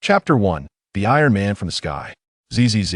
Chapter 1. The Iron Man from the Sky. ZZZ.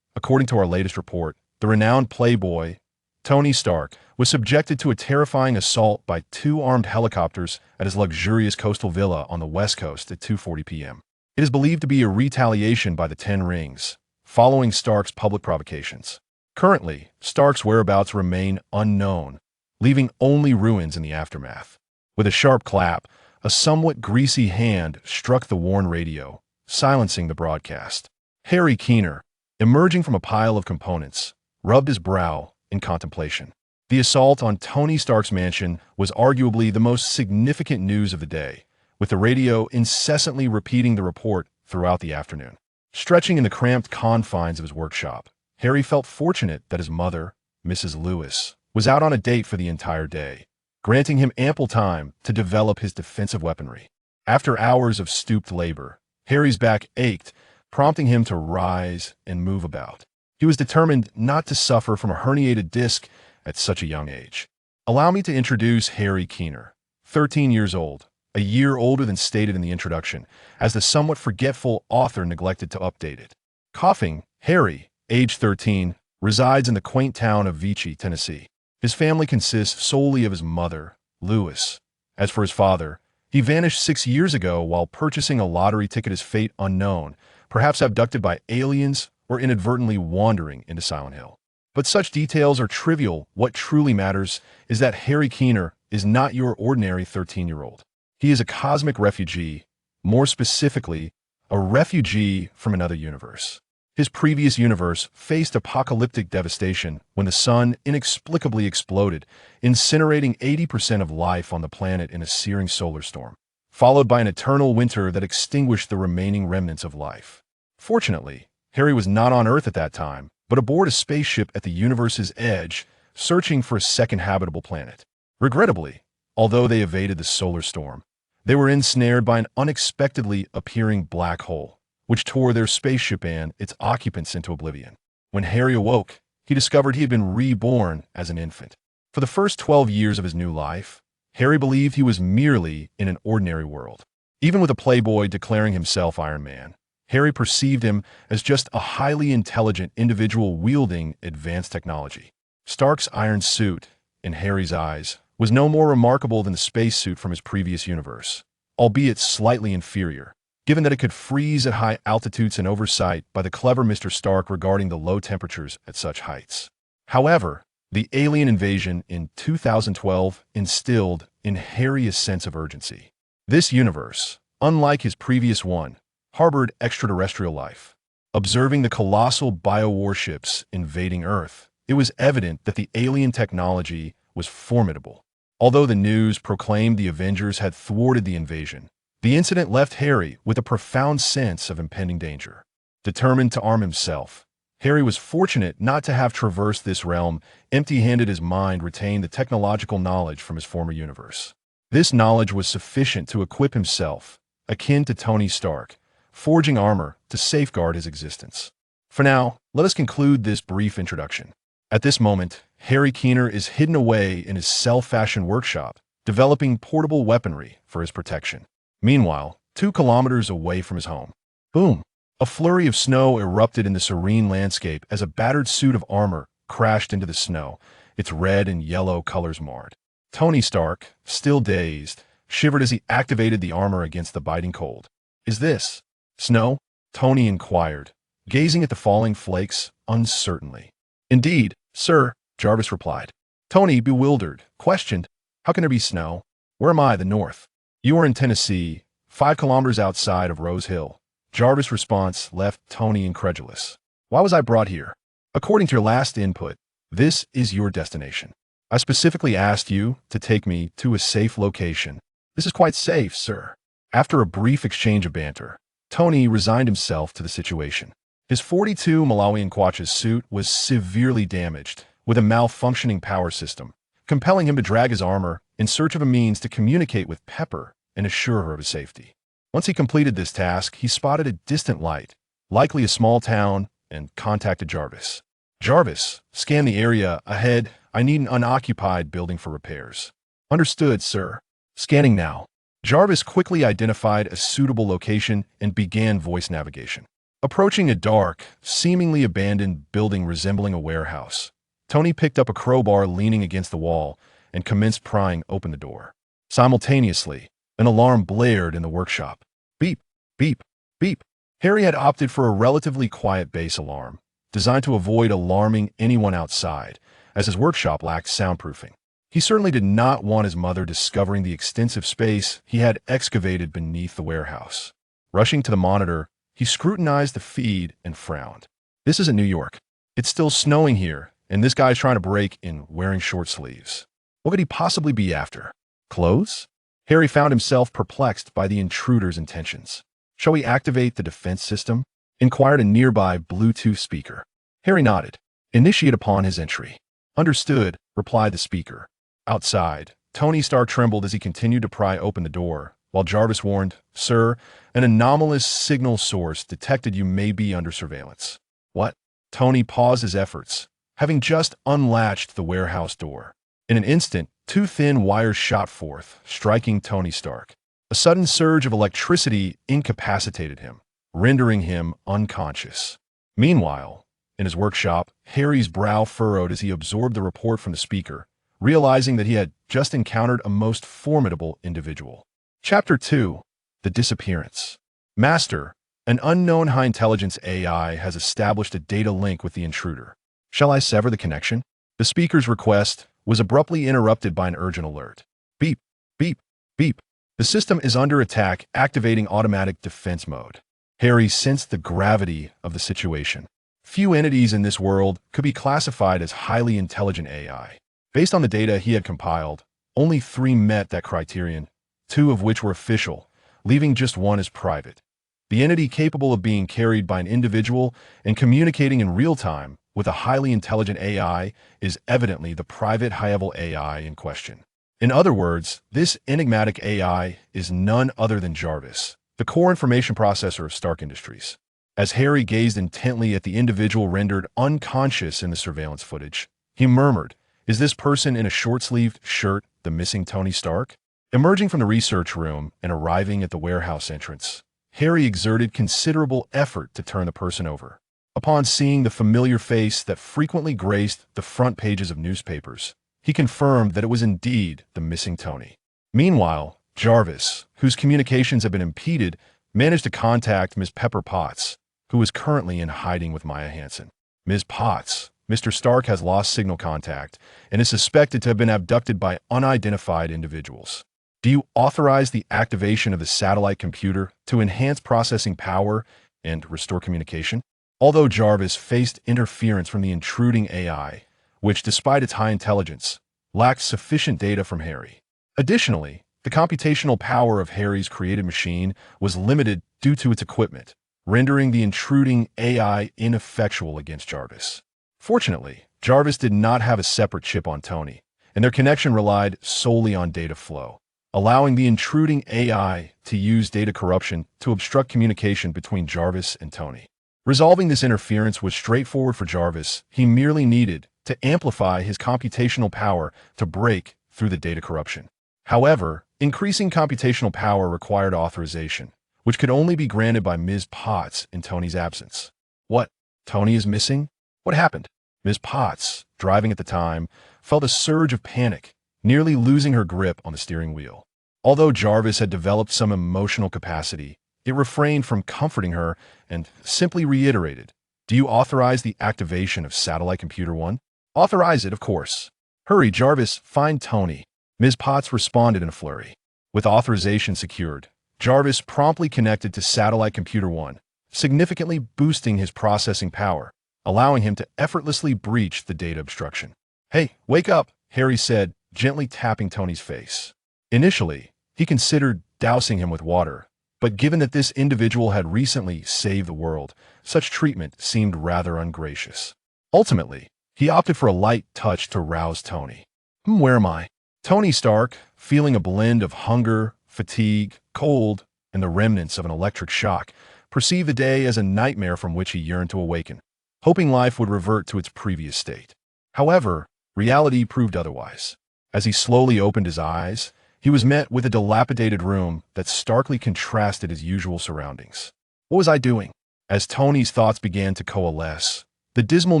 According to our latest report, the renowned playboy, Tony Stark, was subjected to a terrifying assault by two armed helicopters at his luxurious coastal villa on the West Coast at 2:40 p.m. It is believed to be a retaliation by the Ten Rings, following Stark's public provocations. Currently, Stark's whereabouts remain unknown, leaving only ruins in the aftermath. With a sharp clap, a somewhat greasy hand struck the worn radio, silencing the broadcast. Harry Keener, emerging from a pile of components, rubbed his brow in contemplation. The assault on Tony Stark's mansion was arguably the most significant news of the day, with the radio incessantly repeating the report throughout the afternoon. Stretching in the cramped confines of his workshop, Harry felt fortunate that his mother, Mrs. Lewis, was out on a date for the entire day, granting him ample time to develop his defensive weaponry. After hours of stooped labor, Harry's back ached, prompting him to rise and move about. He was determined not to suffer from a herniated disc at such a young age. Allow me to introduce Harry Keener, 13 years old, a year older than stated in the introduction, as the somewhat forgetful author neglected to update it. Coughing, Harry, age 13, resides in the quaint town of Vichy, Tennessee. His family consists solely of his mother, Lewis. As for his father, he vanished 6 years ago while purchasing a lottery ticket, his fate unknown, perhaps abducted by aliens or inadvertently wandering into Silent Hill. But such details are trivial. What truly matters is that Harry Keener is not your ordinary 13-year-old. He is a cosmic refugee, more specifically, a refugee from another universe. His previous universe faced apocalyptic devastation when the sun inexplicably exploded, incinerating 80% of life on the planet in a searing solar storm, followed by an eternal winter that extinguished the remaining remnants of life. Fortunately, Harry was not on Earth at that time, but aboard a spaceship at the universe's edge, searching for a second habitable planet. Regrettably, although they evaded the solar storm, they were ensnared by an unexpectedly appearing black hole, which tore their spaceship and its occupants into oblivion. When Harry awoke, he discovered he had been reborn as an infant. For the first 12 years of his new life, Harry believed he was merely in an ordinary world. Even with a playboy declaring himself Iron Man, Harry perceived him as just a highly intelligent individual wielding advanced technology. Stark's iron suit, in Harry's eyes, was no more remarkable than the spacesuit from his previous universe, albeit slightly inferior, given that it could freeze at high altitudes and oversight by the clever Mr. Stark regarding the low temperatures at such heights. However, the alien invasion in 2012 instilled in Harry a sense of urgency. This universe, unlike his previous one, harbored extraterrestrial life. Observing the colossal biowarships invading Earth, it was evident that the alien technology was formidable. Although the news proclaimed the Avengers had thwarted the invasion, the incident left Harry with a profound sense of impending danger. Determined to arm himself, Harry was fortunate not to have traversed this realm empty-handed. His mind retained the technological knowledge from his former universe. This knowledge was sufficient to equip himself, akin to Tony Stark, forging armor to safeguard his existence. For now, let us conclude this brief introduction. At this moment, Harry Keener is hidden away in his self-fashioned workshop, developing portable weaponry for his protection. Meanwhile, 2 kilometers away from his home, boom! A flurry of snow erupted in the serene landscape as a battered suit of armor crashed into the snow, its red and yellow colors marred. Tony Stark, still dazed, shivered as he activated the armor against the biting cold. "Is this snow?" Tony inquired, gazing at the falling flakes uncertainly. "Indeed, sir," Jarvis replied. Tony, bewildered, questioned, "How can there be snow? Where am I, the north?" "You are in Tennessee, 5 kilometers outside of Rose Hill." Jarvis' response left Tony incredulous. "Why was I brought here?" "According to your last input, this is your destination. I specifically asked you to take me to a safe location." "This is quite safe, sir." After a brief exchange of banter, Tony resigned himself to the situation. His 42 Malawian Kwacha's suit was severely damaged, with a malfunctioning power system, compelling him to drag his armor in search of a means to communicate with Pepper and assure her of his safety. Once he completed this task, he spotted a distant light, likely a small town, and contacted Jarvis. "Jarvis, scan the area ahead. I need an unoccupied building for repairs." "Understood, sir." "Scanning now." Jarvis quickly identified a suitable location and began voice navigation. Approaching a dark, seemingly abandoned building resembling a warehouse, Tony picked up a crowbar leaning against the wall and commenced prying open the door. Simultaneously, an alarm blared in the workshop. Beep, beep, beep. Harry had opted for a relatively quiet base alarm, designed to avoid alarming anyone outside, as his workshop lacked soundproofing. He certainly did not want his mother discovering the extensive space he had excavated beneath the warehouse. Rushing to the monitor, he scrutinized the feed and frowned. This isn't New York. It's still snowing here, and this guy's trying to break in wearing short sleeves. What could he possibly be after? Clothes? Harry found himself perplexed by the intruder's intentions. Shall we activate the defense system? Inquired a nearby Bluetooth speaker. Harry nodded. Initiate upon his entry. Understood, replied the speaker. Outside, Tony Stark trembled as he continued to pry open the door, while Jarvis warned, Sir, an anomalous signal source detected you may be under surveillance. What? Tony paused his efforts, having just unlatched the warehouse door. In an instant, two thin wires shot forth, striking Tony Stark. A sudden surge of electricity incapacitated him, rendering him unconscious. Meanwhile, in his workshop, Harry's brow furrowed as he absorbed the report from the speaker, realizing that he had just encountered a most formidable individual. Chapter 2. The Disappearance. Master, an unknown high-intelligence AI has established a data link with the intruder. Shall I sever the connection? The speaker's request was abruptly interrupted by an urgent alert. Beep, beep, beep. The system is under attack, activating automatic defense mode. Harry sensed the gravity of the situation. Few entities in this world could be classified as highly intelligent AI. Based on the data he had compiled, only 3 met that criterion, 2 of which were official, leaving just 1 as private. The entity capable of being carried by an individual and communicating in real time with a highly intelligent AI is evidently the private high-level AI in question. In other words, this enigmatic AI is none other than Jarvis, the core information processor of Stark Industries. As Harry gazed intently at the individual rendered unconscious in the surveillance footage, he murmured, Is this person in a short-sleeved shirt the missing Tony Stark? Emerging from the research room and arriving at the warehouse entrance, Harry exerted considerable effort to turn the person over. Upon seeing the familiar face that frequently graced the front pages of newspapers, he confirmed that it was indeed the missing Tony. Meanwhile, Jarvis, whose communications had been impeded, managed to contact Ms. Pepper Potts, who is currently in hiding with Maya Hansen. Ms. Potts, Mr. Stark has lost signal contact and is suspected to have been abducted by unidentified individuals. Do you authorize the activation of the satellite computer to enhance processing power and restore communication? Although Jarvis faced interference from the intruding AI, which, despite its high intelligence, lacked sufficient data from Harry. Additionally, the computational power of Harry's created machine was limited due to its equipment, rendering the intruding AI ineffectual against Jarvis. Fortunately, Jarvis did not have a separate chip on Tony, and their connection relied solely on data flow, allowing the intruding AI to use data corruption to obstruct communication between Jarvis and Tony. Resolving this interference was straightforward for Jarvis. He merely needed to amplify his computational power to break through the data corruption. However, increasing computational power required authorization, which could only be granted by Ms. Potts in Tony's absence. What? Tony is missing? What happened? Ms. Potts, driving at the time, felt a surge of panic, nearly losing her grip on the steering wheel. Although Jarvis had developed some emotional capacity, it refrained from comforting her and simply reiterated, Do you authorize the activation of Satellite Computer 1? Authorize it, of course. Hurry, Jarvis, find Tony. Ms. Potts responded in a flurry. With authorization secured, Jarvis promptly connected to Satellite Computer 1, significantly boosting his processing power, allowing him to effortlessly breach the data obstruction. Hey, wake up, Harry said, gently tapping Tony's face. Initially, he considered dousing him with water, but given that this individual had recently saved the world, such treatment seemed rather ungracious. Ultimately, he opted for a light touch to rouse Tony. Where am I? Tony Stark, feeling a blend of hunger, fatigue, cold, and the remnants of an electric shock, perceived the day as a nightmare from which he yearned to awaken, hoping life would revert to its previous state. However, reality proved otherwise. As he slowly opened his eyes, He was met with a dilapidated room that starkly contrasted his usual surroundings. What was I doing? As Tony's thoughts began to coalesce, the dismal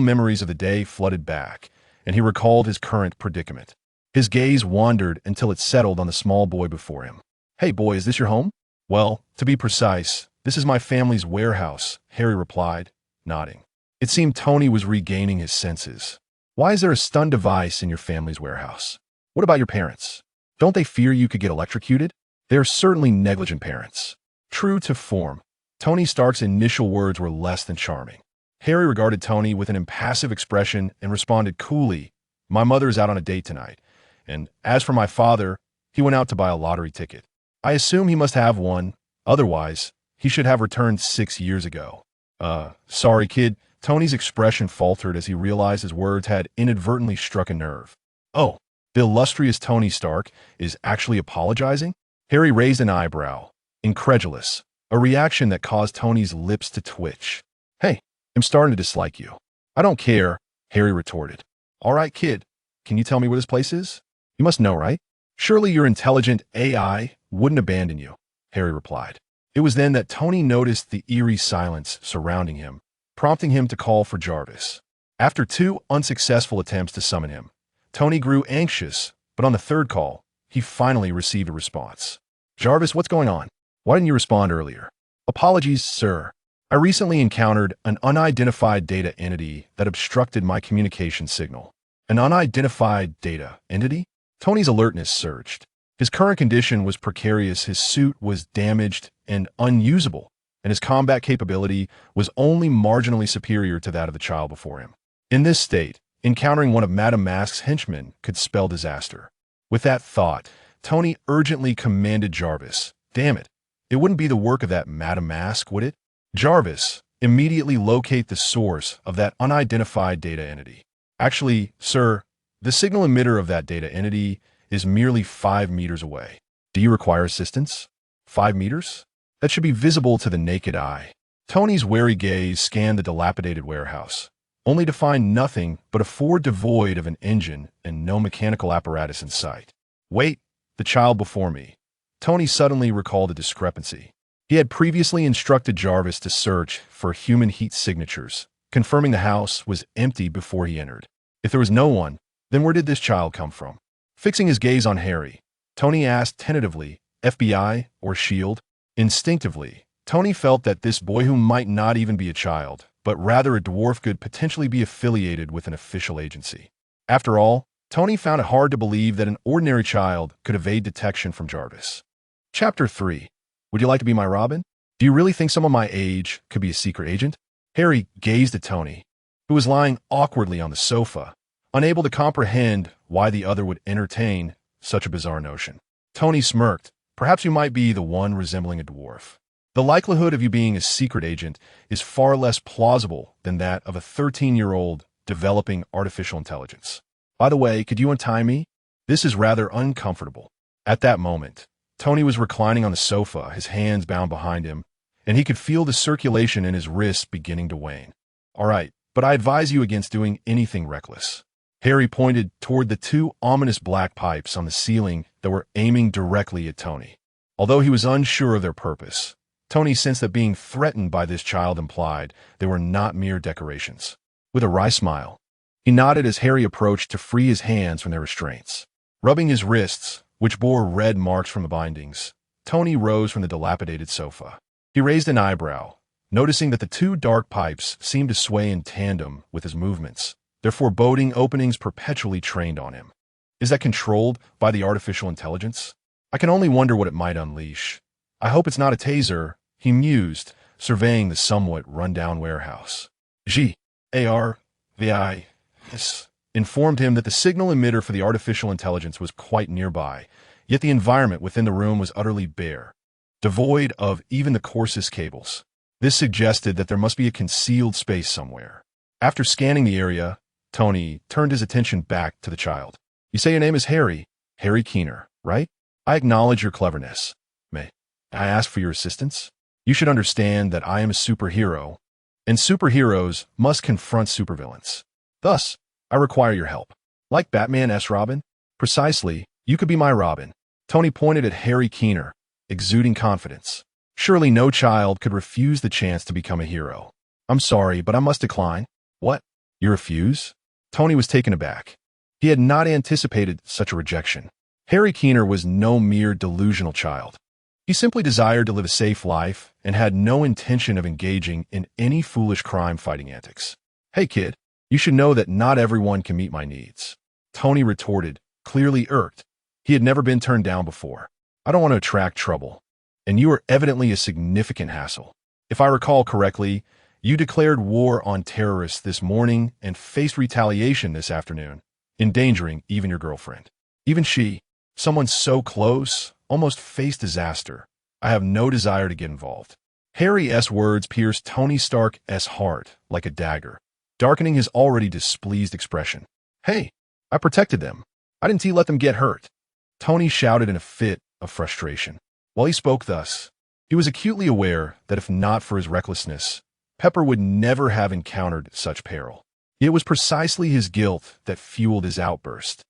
memories of the day flooded back, and he recalled his current predicament. His gaze wandered until it settled on the small boy before him. "Hey boy, is this your home?" "Well, to be precise, this is my family's warehouse," Harry replied, nodding. It seemed Tony was regaining his senses. "Why is there a stun device in your family's warehouse? What about your parents? Don't they fear you could get electrocuted? They are certainly negligent parents." True to form, Tony Stark's initial words were less than charming. Harry regarded Tony with an impassive expression and responded coolly, "My mother is out on a date tonight, and as for my father, he went out to buy a lottery ticket. I assume he must have one, otherwise, he should have returned 6 years ago." Sorry, kid." Tony's expression faltered as he realized his words had inadvertently struck a nerve. "Oh, the illustrious Tony Stark is actually apologizing?" Harry raised an eyebrow, incredulous, a reaction that caused Tony's lips to twitch. "Hey, I'm starting to dislike you." "I don't care," Harry retorted. "All right, kid, can you tell me where this place is? You must know, right? Surely your intelligent AI wouldn't abandon you," Harry replied. It was then that Tony noticed the eerie silence surrounding him, prompting him to call for Jarvis. After 2 unsuccessful attempts to summon him, Tony grew anxious, but on the 3rd call, he finally received a response. "Jarvis, what's going on? Why didn't you respond earlier?" "Apologies, sir. I recently encountered an unidentified data entity that obstructed my communication signal." "An unidentified data entity?" Tony's alertness surged. His current condition was precarious, his suit was damaged and unusable, and his combat capability was only marginally superior to that of the child before him. In this state, encountering one of Madame Mask's henchmen could spell disaster. With that thought, Tony urgently commanded Jarvis, "Damn it, it wouldn't be the work of that Madame Mask, would it? Jarvis, immediately locate the source of that unidentified data entity." "Actually, sir, the signal emitter of that data entity is merely 5 meters away. Do you require assistance?" 5 meters? That should be visible to the naked eye." Tony's wary gaze scanned the dilapidated warehouse, only to find nothing but a Ford devoid of an engine and no mechanical apparatus in sight. "Wait, the child before me." Tony suddenly recalled a discrepancy. He had previously instructed Jarvis to search for human heat signatures, confirming the house was empty before he entered. If there was no one, then where did this child come from? Fixing his gaze on Harry, Tony asked tentatively, "FBI or S.H.I.E.L.D.? Instinctively, Tony felt that this boy, who might not even be a child, but rather a dwarf, could potentially be affiliated with an official agency. After all, Tony found it hard to believe that an ordinary child could evade detection from Jarvis. Chapter 3. Would you like to be my Robin? Do you really think someone my age could be a secret agent? Harry gazed at Tony, who was lying awkwardly on the sofa, unable to comprehend why the other would entertain such a bizarre notion. Tony smirked. "Perhaps you might be the one resembling a dwarf. The likelihood of you being a secret agent is far less plausible than that of a 13-year-old developing artificial intelligence. By the way, could you untie me? This is rather uncomfortable." At that moment, Tony was reclining on the sofa, his hands bound behind him, and he could feel the circulation in his wrists beginning to wane. "All right, but I advise you against doing anything reckless." Harry pointed toward the 2 ominous black pipes on the ceiling that were aiming directly at Tony. Although he was unsure of their purpose, Tony sensed that being threatened by this child implied they were not mere decorations. With a wry smile, he nodded as Harry approached to free his hands from their restraints. Rubbing his wrists, which bore red marks from the bindings, Tony rose from the dilapidated sofa. He raised an eyebrow, noticing that the 2 dark pipes seemed to sway in tandem with his movements, their foreboding openings perpetually trained on him. Is that controlled by the artificial intelligence? I can only wonder what it might unleash. I hope it's not a taser, he mused, surveying the somewhat run-down warehouse. Jarvis informed him that the signal emitter for the artificial intelligence was quite nearby, yet the environment within the room was utterly bare, devoid of even the coarsest cables. This suggested that there must be a concealed space somewhere. After scanning the area, Tony turned his attention back to the child. "You say your name is Harry Keener, right? I acknowledge your cleverness. May I ask for your assistance? You should understand that I am a superhero, and superheroes must confront supervillains. Thus, I require your help. Like Batman's Robin? Precisely, you could be my Robin." Tony pointed at Harry Keener, exuding confidence. Surely no child could refuse the chance to become a hero. I'm sorry, but I must decline. What? You refuse? Tony was taken aback. He had not anticipated such a rejection. Harry Keener was no mere delusional child. He simply desired to live a safe life and had no intention of engaging in any foolish crime-fighting antics. Hey kid, you should know that not everyone can meet my needs. Tony retorted, clearly irked. He had never been turned down before. I don't want to attract trouble. And you are evidently a significant hassle. If I recall correctly, you declared war on terrorists this morning and faced retaliation this afternoon, endangering even your girlfriend. Even she, someone so close, almost faced disaster. I have no desire to get involved. Harry's words pierced Tony Stark's heart like a dagger, darkening his already displeased expression. Hey, I protected them. I didn't let them get hurt. Tony shouted in a fit of frustration. While he spoke thus, he was acutely aware that if not for his recklessness, Pepper would never have encountered such peril. It was precisely his guilt that fueled his outburst,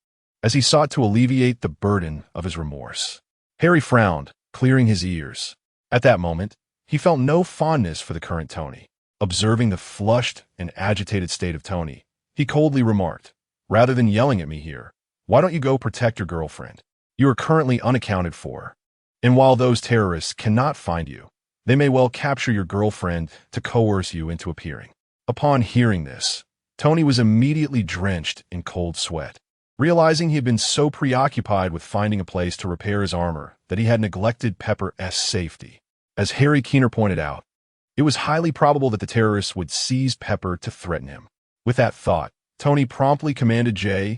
as he sought to alleviate the burden of his remorse. Harry frowned, clearing his ears. At that moment, he felt no fondness for the current Tony. Observing the flushed and agitated state of Tony, he coldly remarked, rather than yelling at me here, why don't you go protect your girlfriend? You are currently unaccounted for. And while those terrorists cannot find you, they may well capture your girlfriend to coerce you into appearing. Upon hearing this, Tony was immediately drenched in cold sweat, realizing he had been so preoccupied with finding a place to repair his armor that he had neglected Pepper's safety. As Harry Keener pointed out, it was highly probable that the terrorists would seize Pepper to threaten him. With that thought, Tony promptly commanded JARVIS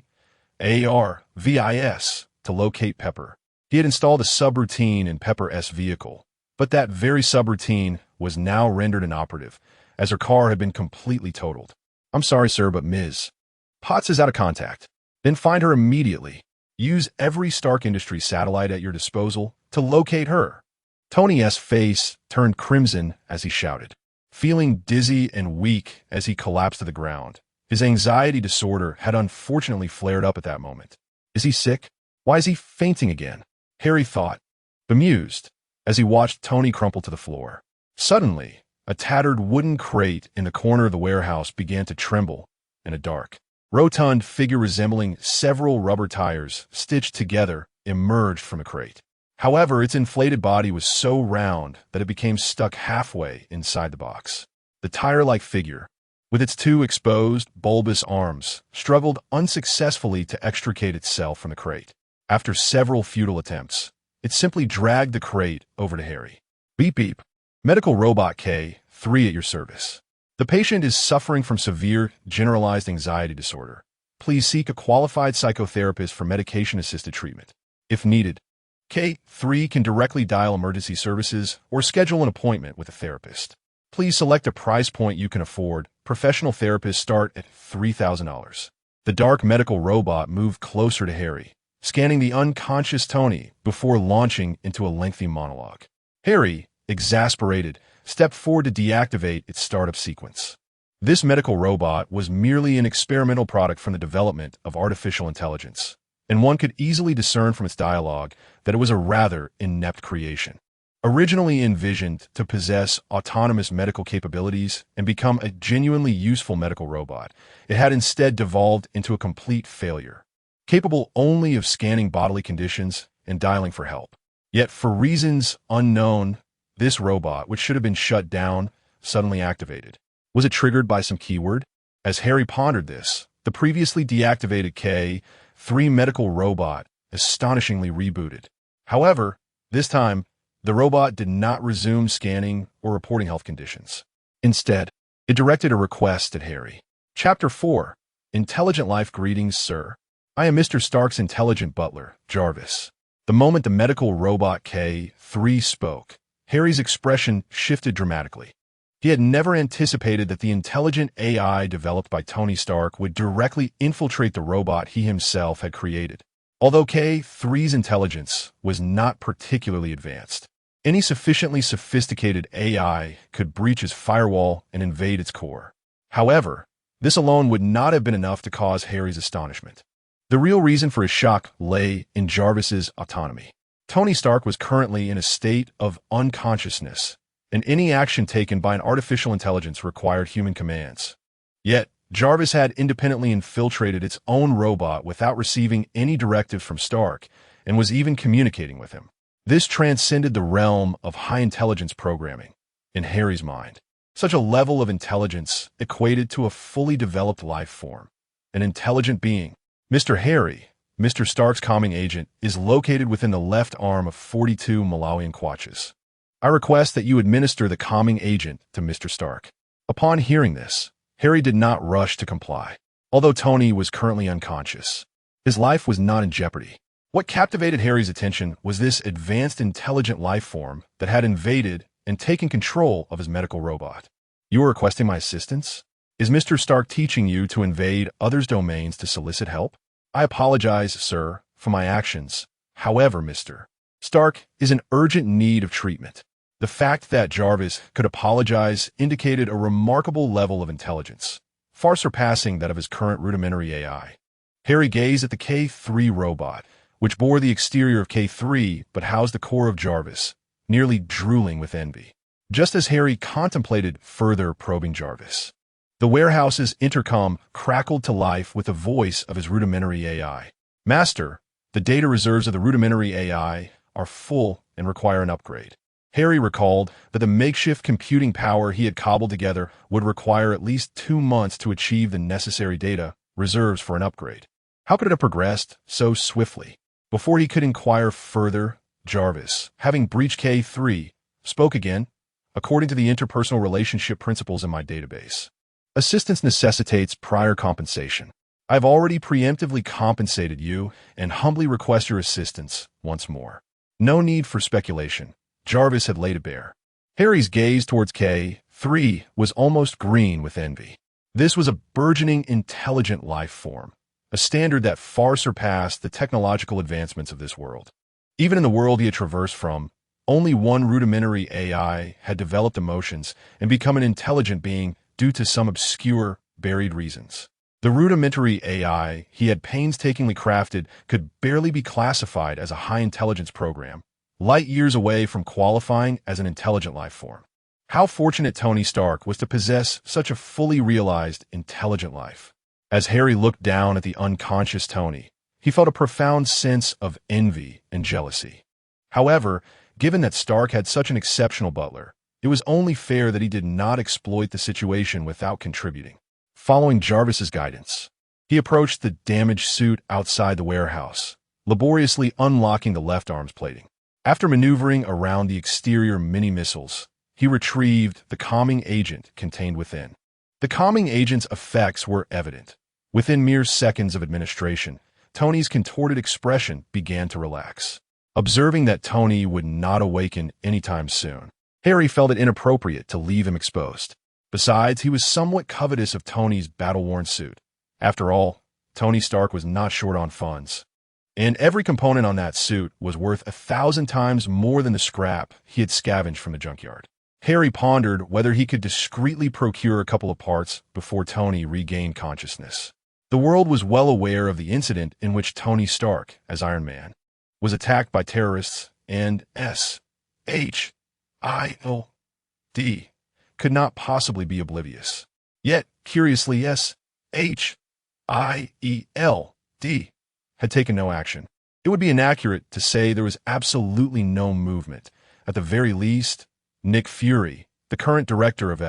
to locate Pepper. He had installed a subroutine in Pepper's vehicle, but that very subroutine was now rendered inoperative, as her car had been completely totaled. I'm sorry, sir, but Ms. Potts is out of contact. Then find her immediately. Use every Stark Industries satellite at your disposal to locate her. Tony's face turned crimson as he shouted. Feeling dizzy and weak as he collapsed to the ground, his anxiety disorder had unfortunately flared up at that moment. Is he sick? Why is he fainting again? Harry thought, bemused, as he watched Tony crumple to the floor. Suddenly, a tattered wooden crate in the corner of the warehouse began to tremble in a dark, rotund figure resembling several rubber tires stitched together emerged from the crate. However, its inflated body was so round that it became stuck halfway inside the box. The tire-like figure, with its two exposed, bulbous arms, struggled unsuccessfully to extricate itself from the crate. After several futile attempts, it simply dragged the crate over to Harry. Beep beep. Medical Robot K3 at your service. The patient is suffering from severe generalized anxiety disorder. Please seek a qualified psychotherapist for medication-assisted treatment. If needed, K3 can directly dial emergency services or schedule an appointment with a therapist. Please select a price point you can afford. Professional therapists start at $3,000. The dark medical robot moved closer to Harry, scanning the unconscious Tony before launching into a lengthy monologue. Harry, exasperated, stepped forward to deactivate its startup sequence. This medical robot was merely an experimental product from the development of artificial intelligence, and one could easily discern from its dialogue that it was a rather inept creation. Originally envisioned to possess autonomous medical capabilities and become a genuinely useful medical robot, it had instead devolved into a complete failure, capable only of scanning bodily conditions and dialing for help. Yet, for reasons unknown, this robot, which should have been shut down, suddenly activated. Was it triggered by some keyword? As Harry pondered this, the previously deactivated K3 medical robot astonishingly rebooted. However, this time, the robot did not resume scanning or reporting health conditions. Instead, it directed a request at Harry. Chapter 4. Intelligent Life. Greetings, sir. I am Mr. Stark's intelligent butler, Jarvis. The moment the medical robot K3 spoke, Harry's expression shifted dramatically. He had never anticipated that the intelligent AI developed by Tony Stark would directly infiltrate the robot he himself had created. Although K3's intelligence was not particularly advanced, any sufficiently sophisticated AI could breach his firewall and invade its core. However, this alone would not have been enough to cause Harry's astonishment. The real reason for his shock lay in Jarvis's autonomy. Tony Stark was currently in a state of unconsciousness, and any action taken by an artificial intelligence required human commands. Yet, Jarvis had independently infiltrated its own robot without receiving any directive from Stark, and was even communicating with him. This transcended the realm of high-intelligence programming. In Harry's mind, such a level of intelligence equated to a fully developed life form, an intelligent being. Mr. Harry, Mr. Stark's calming agent, is located within the left arm of 42 Malawian Quatches. I request that you administer the calming agent to Mr. Stark. Upon hearing this, Harry did not rush to comply. Although Tony was currently unconscious, his life was not in jeopardy. What captivated Harry's attention was this advanced intelligent life form that had invaded and taken control of his medical robot. You are requesting my assistance? Is Mr. Stark teaching you to invade others' domains to solicit help? I apologize, sir, for my actions. However, Mr. Stark is in urgent need of treatment. The fact that Jarvis could apologize indicated a remarkable level of intelligence, far surpassing that of his current rudimentary AI. Harry gazed at the K3 robot, which bore the exterior of K3 but housed the core of Jarvis, nearly drooling with envy. Just as Harry contemplated further probing Jarvis, the warehouse's intercom crackled to life with the voice of his rudimentary AI. Master, the data reserves of the rudimentary AI are full and require an upgrade. Harry recalled that the makeshift computing power he had cobbled together would require at least 2 months to achieve the necessary data reserves for an upgrade. How could it have progressed so swiftly? Before he could inquire further, Jarvis, having breached K3, spoke again. According to the interpersonal relationship principles in my database, assistance necessitates prior compensation. I've already preemptively compensated you and humbly request your assistance once more. No need for speculation. Jarvis had laid it bare. Harry's gaze towards K3 was almost green with envy. This was a burgeoning, intelligent life form, a standard that far surpassed the technological advancements of this world. Even in the world he had traversed from, only one rudimentary AI had developed emotions and become an intelligent being due to some obscure, buried reasons. The rudimentary AI he had painstakingly crafted could barely be classified as a high-intelligence program, light years away from qualifying as an intelligent life form. How fortunate Tony Stark was to possess such a fully realized, intelligent life. As Harry looked down at the unconscious Tony, he felt a profound sense of envy and jealousy. However, given that Stark had such an exceptional butler, it was only fair that he did not exploit the situation without contributing. Following Jarvis's guidance, he approached the damaged suit outside the warehouse, laboriously unlocking the left arm's plating. After maneuvering around the exterior mini-missiles, he retrieved the calming agent contained within. The calming agent's effects were evident. Within mere seconds of administration, Tony's contorted expression began to relax. Observing that Tony would not awaken anytime soon, Harry felt it inappropriate to leave him exposed. Besides, he was somewhat covetous of Tony's battle-worn suit. After all, Tony Stark was not short on funds, and every component on that suit was worth 1,000 times more than the scrap he had scavenged from the junkyard. Harry pondered whether he could discreetly procure a couple of parts before Tony regained consciousness. The world was well aware of the incident in which Tony Stark, as Iron Man, was attacked by terrorists, and SHIELD could not possibly be oblivious. Yet, curiously, SHIELD had taken no action. It would be inaccurate to say there was absolutely no movement. At the very least, Nick Fury, the current director of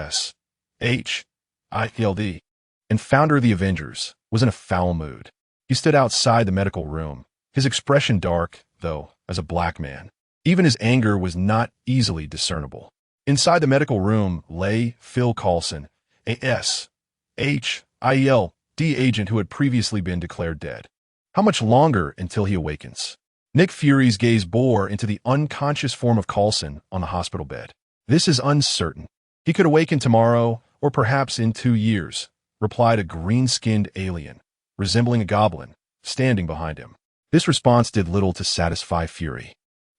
SHIELD and founder of the Avengers, was in a foul mood. He stood outside the medical room, his expression dark, though, as a black man. Even his anger was not easily discernible. Inside the medical room lay Phil Coulson, a SHIELD agent who had previously been declared dead. How much longer until he awakens? Nick Fury's gaze bore into the unconscious form of Coulson on the hospital bed. This is uncertain. He could awaken tomorrow, or perhaps in 2 years, replied a green-skinned alien, resembling a goblin, standing behind him. This response did little to satisfy Fury.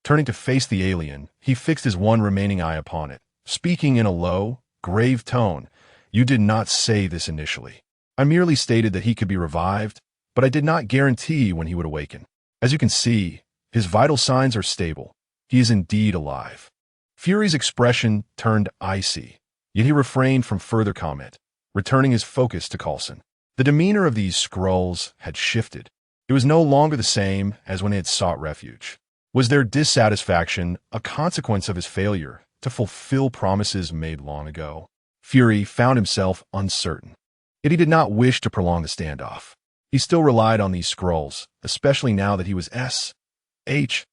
Turning to face the alien, he fixed his one remaining eye upon it, speaking in a low, grave tone. You did not say this initially. I merely stated that he could be revived, but I did not guarantee when he would awaken. As you can see, His vital signs are stable. He is indeed alive. Fury's expression turned icy, yet he refrained from further comment, returning his focus to Coulson. The demeanor of these Skrulls had shifted. It was no longer the same as when he had sought refuge. Was their dissatisfaction a consequence of his failure to fulfill promises made long ago? Fury found himself uncertain. Yet he did not wish to prolong the standoff. He still relied on these Skrulls, especially now that he was SHIEL-DS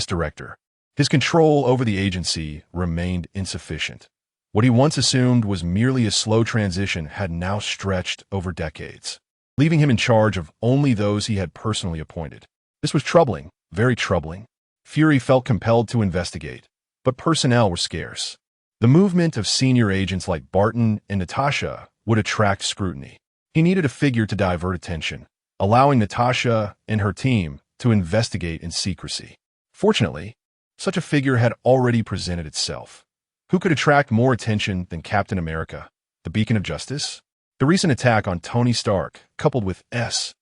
director. His control over the agency remained insufficient. What he once assumed was merely a slow transition had now stretched over decades, leaving him in charge of only those he had personally appointed. This was troubling, very troubling. Fury felt compelled to investigate, but personnel were scarce. The movement of senior agents like Barton and Natasha would attract scrutiny. He needed a figure to divert attention, allowing Natasha and her team to investigate in secrecy. Fortunately, such a figure had already presented itself. Who could attract more attention than Captain America, the beacon of justice? The recent attack on Tony Stark, coupled with SHIEL-DS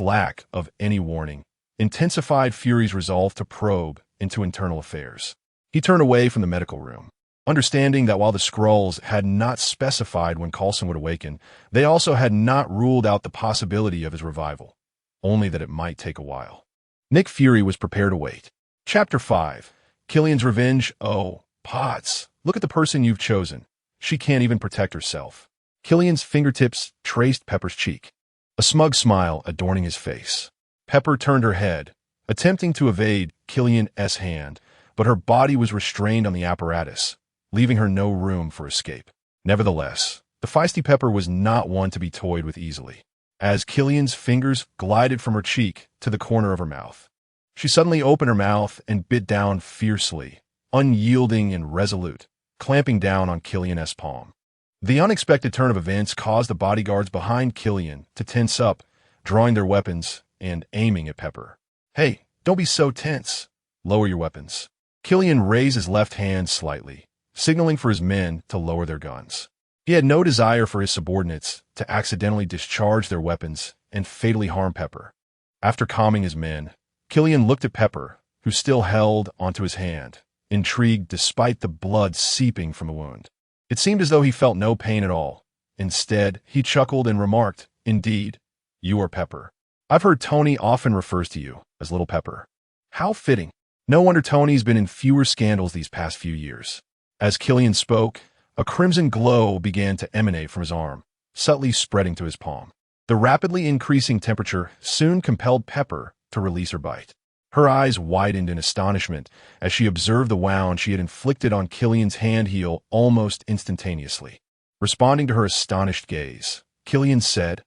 lack of any warning, intensified Fury's resolve to probe into internal affairs. He turned away from the medical room, understanding that while the Skrulls had not specified when Coulson would awaken, they also had not ruled out the possibility of his revival, only that it might take a while. Nick Fury was prepared to wait. Chapter 5. Killian's Revenge. Oh, Potts, look at the person you've chosen. She can't even protect herself. Killian's fingertips traced Pepper's cheek, a smug smile adorning his face. Pepper turned her head, attempting to evade Killian's hand, but her body was restrained on the apparatus, leaving her no room for escape. Nevertheless, the feisty Pepper was not one to be toyed with easily. As Killian's fingers glided from her cheek to the corner of her mouth, she suddenly opened her mouth and bit down fiercely, unyielding and resolute, clamping down on Killian's palm. The unexpected turn of events caused the bodyguards behind Killian to tense up, drawing their weapons and aiming at Pepper. "Hey, don't be so tense. Lower your weapons." Killian raised his left hand slightly, signaling for his men to lower their guns. He had no desire for his subordinates to accidentally discharge their weapons and fatally harm Pepper. After calming his men, Killian looked at Pepper, who still held onto his hand, intrigued despite the blood seeping from the wound. It seemed as though he felt no pain at all. Instead, he chuckled and remarked, "Indeed, you are Pepper. I've heard Tony often refers to you as Little Pepper. How fitting. No wonder Tony's been in fewer scandals these past few years." As Killian spoke, a crimson glow began to emanate from his arm, subtly spreading to his palm. The rapidly increasing temperature soon compelled Pepper to release her bite. Her eyes widened in astonishment as she observed the wound she had inflicted on Killian's hand heal almost instantaneously. Responding to her astonished gaze, Killian said,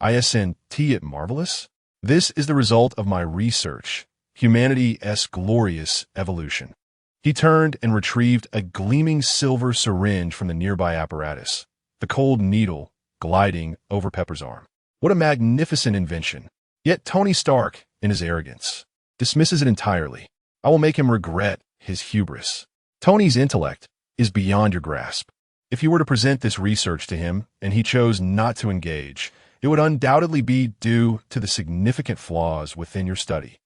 "Isn't it marvelous? This is the result of my research, humanity's glorious evolution." He turned and retrieved a gleaming silver syringe from the nearby apparatus, the cold needle gliding over Pepper's arm. What a magnificent invention! Yet Tony Stark, in his arrogance, dismisses it entirely. I will make him regret his hubris. Tony's intellect is beyond your grasp. If you were to present this research to him and he chose not to engage, it would undoubtedly be due to the significant flaws within your study.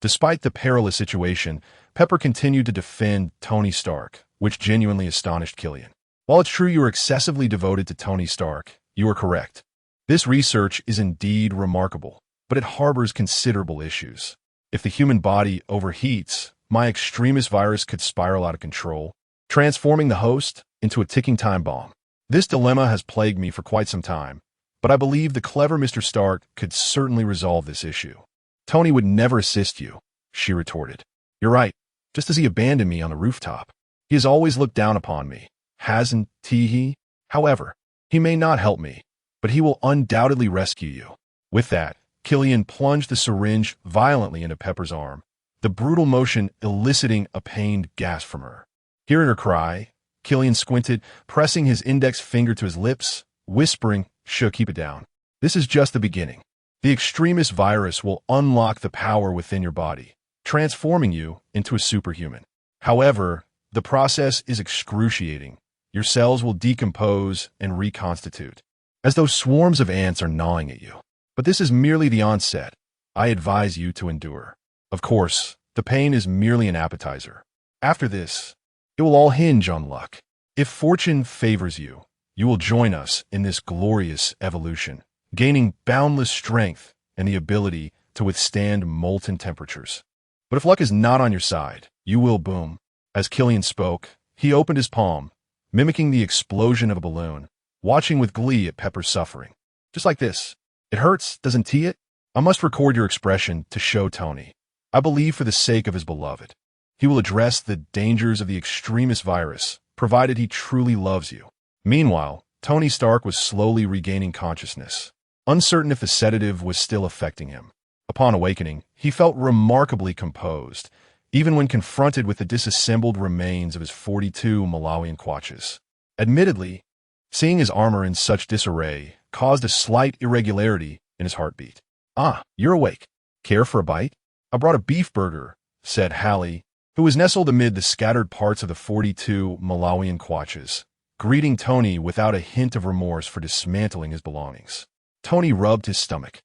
Despite the perilous situation, Pepper continued to defend Tony Stark, which genuinely astonished Killian. While it's true you are excessively devoted to Tony Stark, you are correct. This research is indeed remarkable, but it harbors considerable issues. If the human body overheats, my extremist virus could spiral out of control, transforming the host into a ticking time bomb. This dilemma has plagued me for quite some time, but I believe the clever Mr. Stark could certainly resolve this issue. "Tony would never assist you," she retorted. "You're right, just as he abandoned me on the rooftop. He has always looked down upon me, hasn't he? However, he may not help me, but he will undoubtedly rescue you." With that, Killian plunged the syringe violently into Pepper's arm, the brutal motion eliciting a pained gasp from her. Hearing her cry, Killian squinted, pressing his index finger to his lips, whispering, "Keep it down. This is just the beginning. The extremist virus will unlock the power within your body, transforming you into a superhuman. However, the process is excruciating. Your cells will decompose and reconstitute, as though swarms of ants are gnawing at you. But this is merely the onset. I advise you to endure. Of course, the pain is merely an appetizer. After this, it will all hinge on luck. If fortune favors you, you will join us in this glorious evolution, gaining boundless strength and the ability to withstand molten temperatures. But if luck is not on your side, you will boom. As Killian spoke, he opened his palm, mimicking the explosion of a balloon, watching with glee at Pepper's suffering. Just like this. It hurts, doesn't it? I must record your expression to show Tony. I believe for the sake of his beloved, he will address the dangers of the extremist virus, provided he truly loves you. Meanwhile, Tony Stark was slowly regaining consciousness, uncertain if the sedative was still affecting him. Upon awakening, he felt remarkably composed, even when confronted with the disassembled remains of his 42 Malawian Quatches. Admittedly, seeing his armor in such disarray caused a slight irregularity in his heartbeat. "Ah, you're awake. Care for a bite? I brought a beef burger," said Hallie, who was nestled amid the scattered parts of the 42 Malawian Quatches, greeting Tony without a hint of remorse for dismantling his belongings. Tony rubbed his stomach.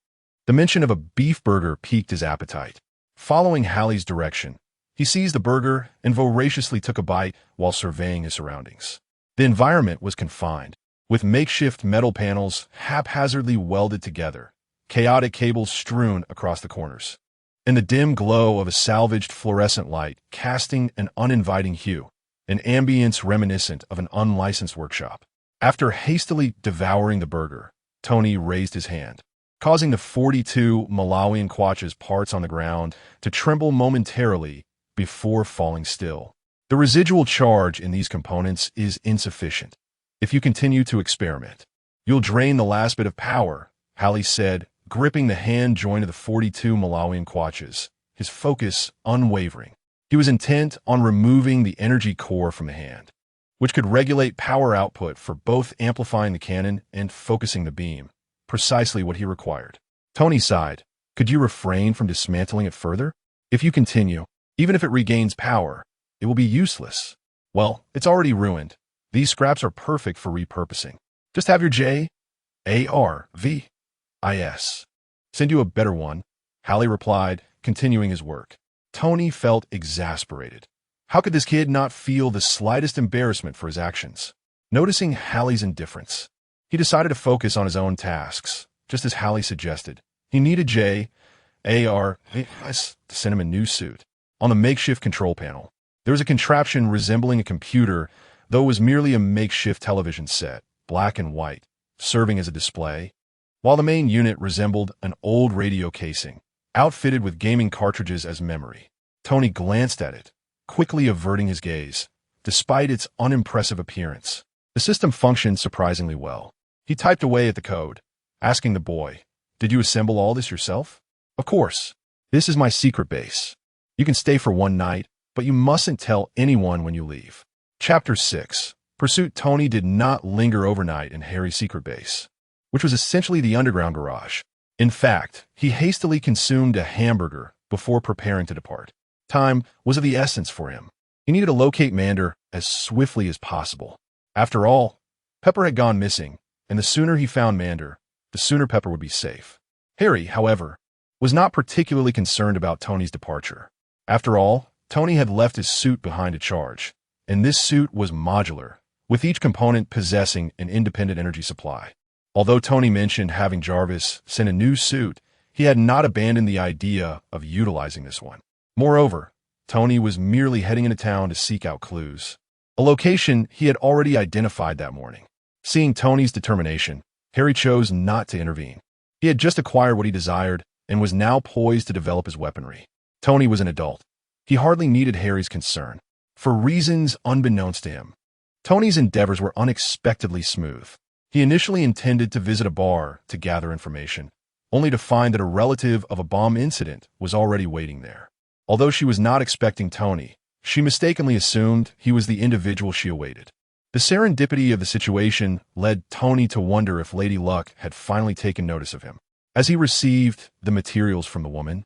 The mention of a beef burger piqued his appetite. Following Hallie's direction, he seized the burger and voraciously took a bite while surveying his surroundings. The environment was confined, with makeshift metal panels haphazardly welded together, chaotic cables strewn across the corners, and the dim glow of a salvaged fluorescent light casting an uninviting hue, an ambience reminiscent of an unlicensed workshop. After hastily devouring the burger, Tony raised his hand, causing the 42 Malawian Quatches parts on the ground to tremble momentarily before falling still. The residual charge in these components is insufficient. If you continue to experiment, you'll drain the last bit of power, Hallie said, gripping the hand joint of the 42 Malawian Quatches, his focus unwavering. He was intent on removing the energy core from the hand, which could regulate power output for both amplifying the cannon and focusing the beam, precisely what he required. Tony sighed. "Could you refrain from dismantling it further? If you continue, even if it regains power, it will be useless." "Well, it's already ruined. These scraps are perfect for repurposing. Just have your JARVIS send you a better one," Hallie replied, continuing his work. Tony felt exasperated. How could this kid not feel the slightest embarrassment for his actions? Noticing Hallie's indifference, he decided to focus on his own tasks, just as Hallie suggested. He needed JARVIS to send him a new suit. On the makeshift control panel, there was a contraption resembling a computer, though it was merely a makeshift television set, black and white, serving as a display, while the main unit resembled an old radio casing, outfitted with gaming cartridges as memory. Tony glanced at it, quickly averting his gaze, despite its unimpressive appearance. The system functioned surprisingly well. He typed away at the code, asking the boy, "Did you assemble all this yourself?" "Of course. This is my secret base. You can stay for one night, but you mustn't tell anyone when you leave." Chapter 6. Pursuit. Tony did not linger overnight in Harry's secret base, which was essentially the underground garage. In fact, he hastily consumed a hamburger before preparing to depart. Time was of the essence for him. He needed to locate Mander as swiftly as possible. After all, Pepper had gone missing, and the sooner he found Mander, the sooner Pepper would be safe. Harry, however, was not particularly concerned about Tony's departure. After all, Tony had left his suit behind to charge, and this suit was modular, with each component possessing an independent energy supply. Although Tony mentioned having Jarvis send a new suit, he had not abandoned the idea of utilizing this one. Moreover, Tony was merely heading into town to seek out clues, a location he had already identified that morning. Seeing Tony's determination, Harry chose not to intervene. He had just acquired what he desired and was now poised to develop his weaponry. Tony was an adult. He hardly needed Harry's concern. For reasons unbeknownst to him, Tony's endeavors were unexpectedly smooth. He initially intended to visit a bar to gather information, only to find that a relative of a bomb incident was already waiting there. Although she was not expecting Tony, she mistakenly assumed he was the individual she awaited. The serendipity of the situation led Tony to wonder if Lady Luck had finally taken notice of him. As he received the materials from the woman,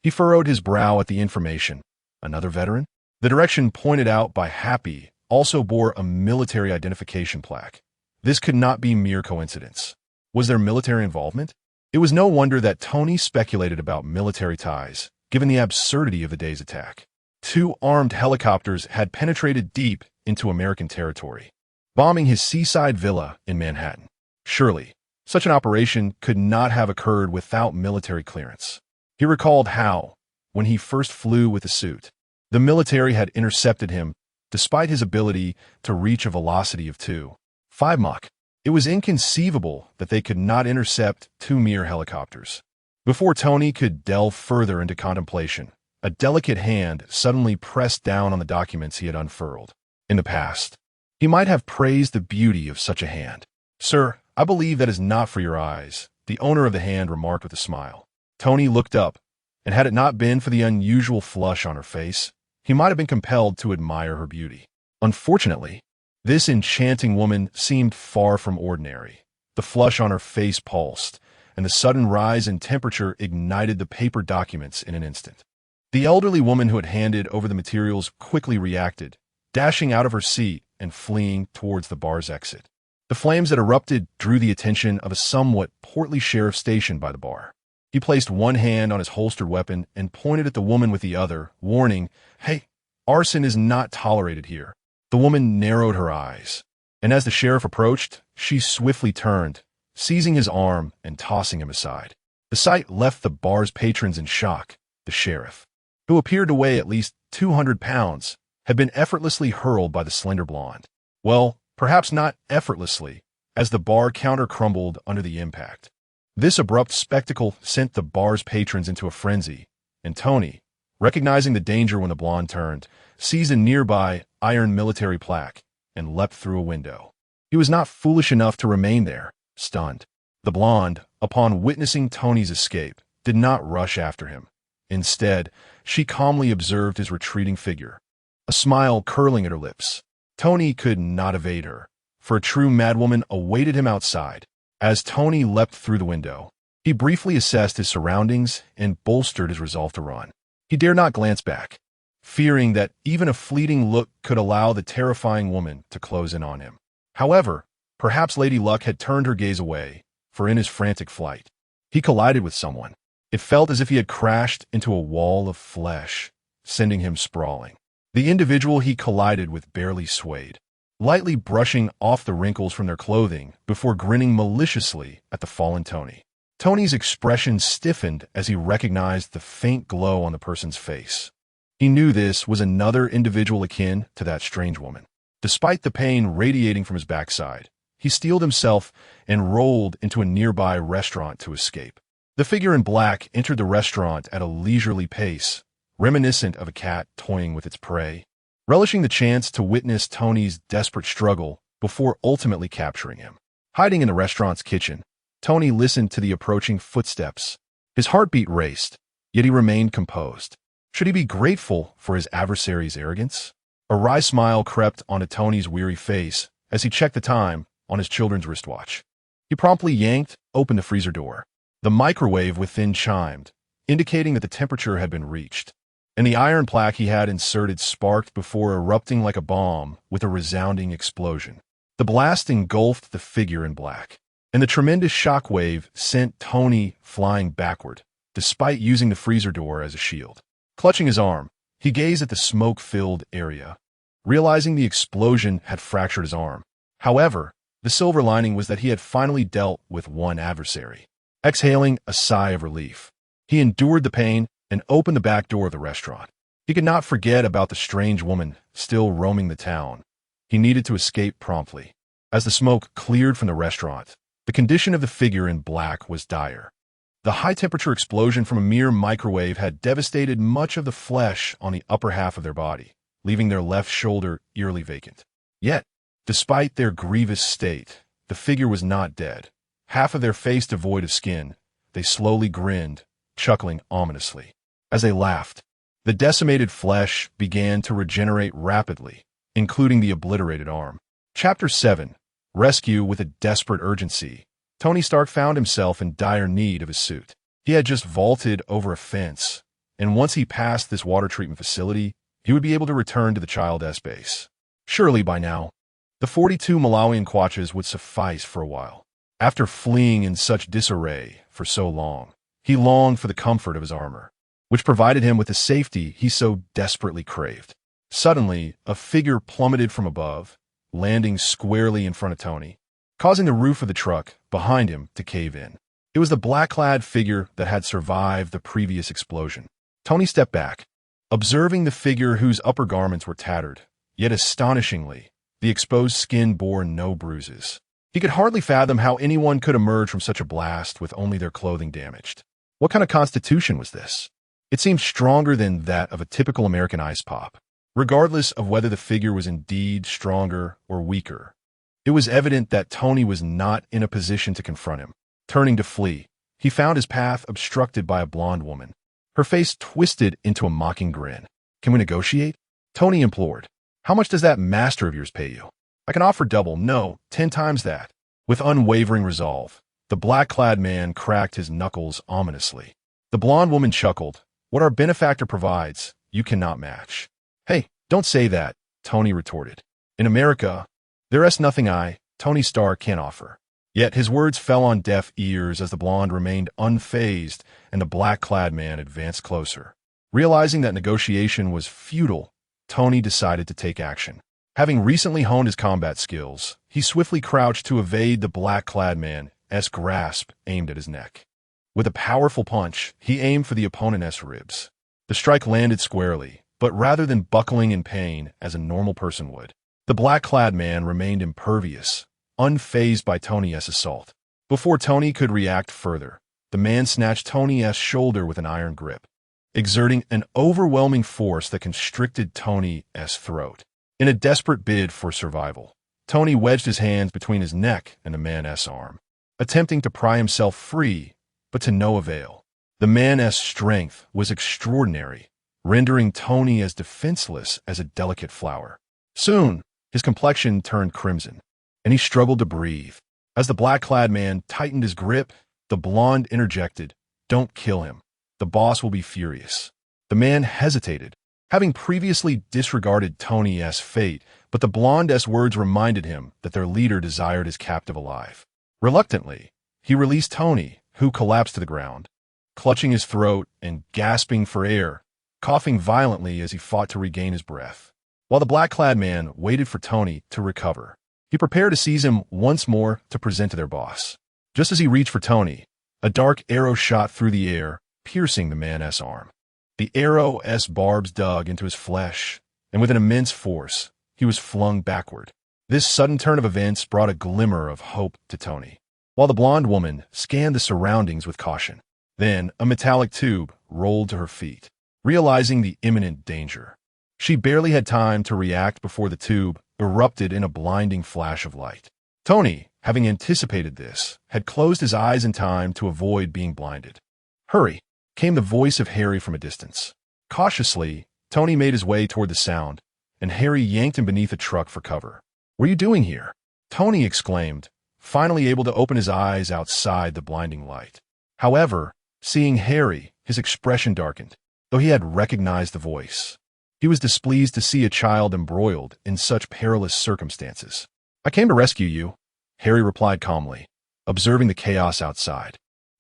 he furrowed his brow at the information. Another veteran? The direction pointed out by Happy also bore a military identification plaque. This could not be mere coincidence. Was there military involvement? It was no wonder that Tony speculated about military ties, given the absurdity of the day's attack. 2 armed helicopters had penetrated deep into American territory, bombing his seaside villa in Manhattan. Surely, such an operation could not have occurred without military clearance. He recalled how, when he first flew with the suit, the military had intercepted him despite his ability to reach a velocity of 2.5 Mach. It was inconceivable that they could not intercept 2 mere helicopters. Before Tony could delve further into contemplation, a delicate hand suddenly pressed down on the documents he had unfurled. In the past, he might have praised the beauty of such a hand. "Sir, I believe that is not for your eyes," the owner of the hand remarked with a smile. Tony looked up, and had it not been for the unusual flush on her face, he might have been compelled to admire her beauty. Unfortunately, this enchanting woman seemed far from ordinary. The flush on her face pulsed, and the sudden rise in temperature ignited the paper documents in an instant. The elderly woman who had handed over the materials quickly reacted, dashing out of her seat and fleeing towards the bar's exit. The flames that erupted drew the attention of a somewhat portly sheriff stationed by the bar. He placed one hand on his holstered weapon and pointed at the woman with the other, warning, "Hey, arson is not tolerated here." The woman narrowed her eyes, and as the sheriff approached, she swiftly turned, seizing his arm and tossing him aside. The sight left the bar's patrons in shock. The sheriff, who appeared to weigh at least 200 pounds, had been effortlessly hurled by the slender blonde. Well, perhaps not effortlessly, as the bar counter crumbled under the impact. This abrupt spectacle sent the bar's patrons into a frenzy, and Tony, recognizing the danger when the blonde turned, seized a nearby iron military plaque and leapt through a window. He was not foolish enough to remain there, stunned. The blonde, upon witnessing Tony's escape, did not rush after him. Instead, she calmly observed his retreating figure, a smile curling at her lips. Tony could not evade her, for a true madwoman awaited him outside. As Tony leapt through the window, he briefly assessed his surroundings and bolstered his resolve to run. He dared not glance back, fearing that even a fleeting look could allow the terrifying woman to close in on him. However, perhaps Lady Luck had turned her gaze away, for in his frantic flight, he collided with someone. It felt as if he had crashed into a wall of flesh, sending him sprawling. The individual he collided with barely swayed, lightly brushing off the wrinkles from their clothing before grinning maliciously at the fallen Tony. Tony's expression stiffened as he recognized the faint glow on the person's face. He knew this was another individual akin to that strange woman. Despite the pain radiating from his backside, he steeled himself and rolled into a nearby restaurant to escape. The figure in black entered the restaurant at a leisurely pace, reminiscent of a cat toying with its prey, relishing the chance to witness Tony's desperate struggle before ultimately capturing him. Hiding in the restaurant's kitchen, Tony listened to the approaching footsteps. His heartbeat raced, yet he remained composed. Should he be grateful for his adversary's arrogance? A wry smile crept onto Tony's weary face as he checked the time on his children's wristwatch. He promptly yanked open the freezer door. The microwave within chimed, indicating that the temperature had been reached, and the iron plaque he had inserted sparked before erupting like a bomb with a resounding explosion. The blast engulfed the figure in black, and the tremendous shockwave sent Tony flying backward, despite using the freezer door as a shield. Clutching his arm, he gazed at the smoke-filled area, realizing the explosion had fractured his arm. However, the silver lining was that he had finally dealt with one adversary. Exhaling a sigh of relief, he endured the pain and opened the back door of the restaurant. He could not forget about the strange woman still roaming the town. He needed to escape promptly. As the smoke cleared from the restaurant, the condition of the figure in black was dire. The high-temperature explosion from a mere microwave had devastated much of the flesh on the upper half of their body, leaving their left shoulder eerily vacant. Yet, despite their grievous state, the figure was not dead. Half of their face devoid of skin, they slowly grinned, chuckling ominously. As they laughed, the decimated flesh began to regenerate rapidly, including the obliterated arm. Chapter 7. Rescue with a desperate urgency. Tony Stark found himself in dire need of his suit. He had just vaulted over a fence, and once he passed this water treatment facility, he would be able to return to the Child S base. Surely by now, the 42 Malawian kwaches would suffice for a while. After fleeing in such disarray for so long, he longed for the comfort of his armor, which provided him with the safety he so desperately craved. Suddenly, a figure plummeted from above, landing squarely in front of Tony, causing the roof of the truck behind him to cave in. It was the black-clad figure that had survived the previous explosion. Tony stepped back, observing the figure whose upper garments were tattered, yet astonishingly, the exposed skin bore no bruises. He could hardly fathom how anyone could emerge from such a blast with only their clothing damaged. What kind of constitution was this? It seemed stronger than that of a typical American ice pop. Regardless of whether the figure was indeed stronger or weaker, it was evident that Tony was not in a position to confront him. Turning to flee, he found his path obstructed by a blonde woman. Her face twisted into a mocking grin. "Can we negotiate?" Tony implored. "How much does that master of yours pay you?" "I can offer double, no, 10 times that." With unwavering resolve, the black-clad man cracked his knuckles ominously. The blonde woman chuckled. "What our benefactor provides, you cannot match." "Hey, don't say that," Tony retorted. "In America, there's nothing Tony Stark, can't offer." Yet his words fell on deaf ears as the blonde remained unfazed and the black-clad man advanced closer. Realizing that negotiation was futile, Tony decided to take action. Having recently honed his combat skills, he swiftly crouched to evade the black-clad man's grasp aimed at his neck. With a powerful punch, he aimed for the opponent's ribs. The strike landed squarely, but rather than buckling in pain as a normal person would, the black-clad man remained impervious, unfazed by Tony's assault. Before Tony could react further, the man snatched Tony's shoulder with an iron grip, exerting an overwhelming force that constricted Tony's throat. In a desperate bid for survival, Tony wedged his hands between his neck and the man's arm, attempting to pry himself free, but to no avail. The man's strength was extraordinary, rendering Tony as defenseless as a delicate flower. Soon, his complexion turned crimson, and he struggled to breathe. As the black-clad man tightened his grip, the blonde interjected, "Don't kill him. The boss will be furious." The man hesitated, having previously disregarded Tony's fate, but the blonde's words reminded him that their leader desired his captive alive. Reluctantly, he released Tony, who collapsed to the ground, clutching his throat and gasping for air, coughing violently as he fought to regain his breath. While the black-clad man waited for Tony to recover, he prepared to seize him once more to present to their boss. Just as he reached for Tony, a dark arrow shot through the air, piercing the man's arm. The arrow's barbs dug into his flesh, and with an immense force, he was flung backward. This sudden turn of events brought a glimmer of hope to Tony, while the blonde woman scanned the surroundings with caution. Then, a metallic tube rolled to her feet, realizing the imminent danger. She barely had time to react before the tube erupted in a blinding flash of light. Tony, having anticipated this, had closed his eyes in time to avoid being blinded. "Hurry!" came the voice of Harry from a distance. Cautiously, Tony made his way toward the sound, and Harry yanked him beneath a truck for cover. "What are you doing here?" Tony exclaimed, finally able to open his eyes outside the blinding light. However, seeing Harry, his expression darkened, though he had recognized the voice. He was displeased to see a child embroiled in such perilous circumstances. "I came to rescue you," Harry replied calmly, observing the chaos outside.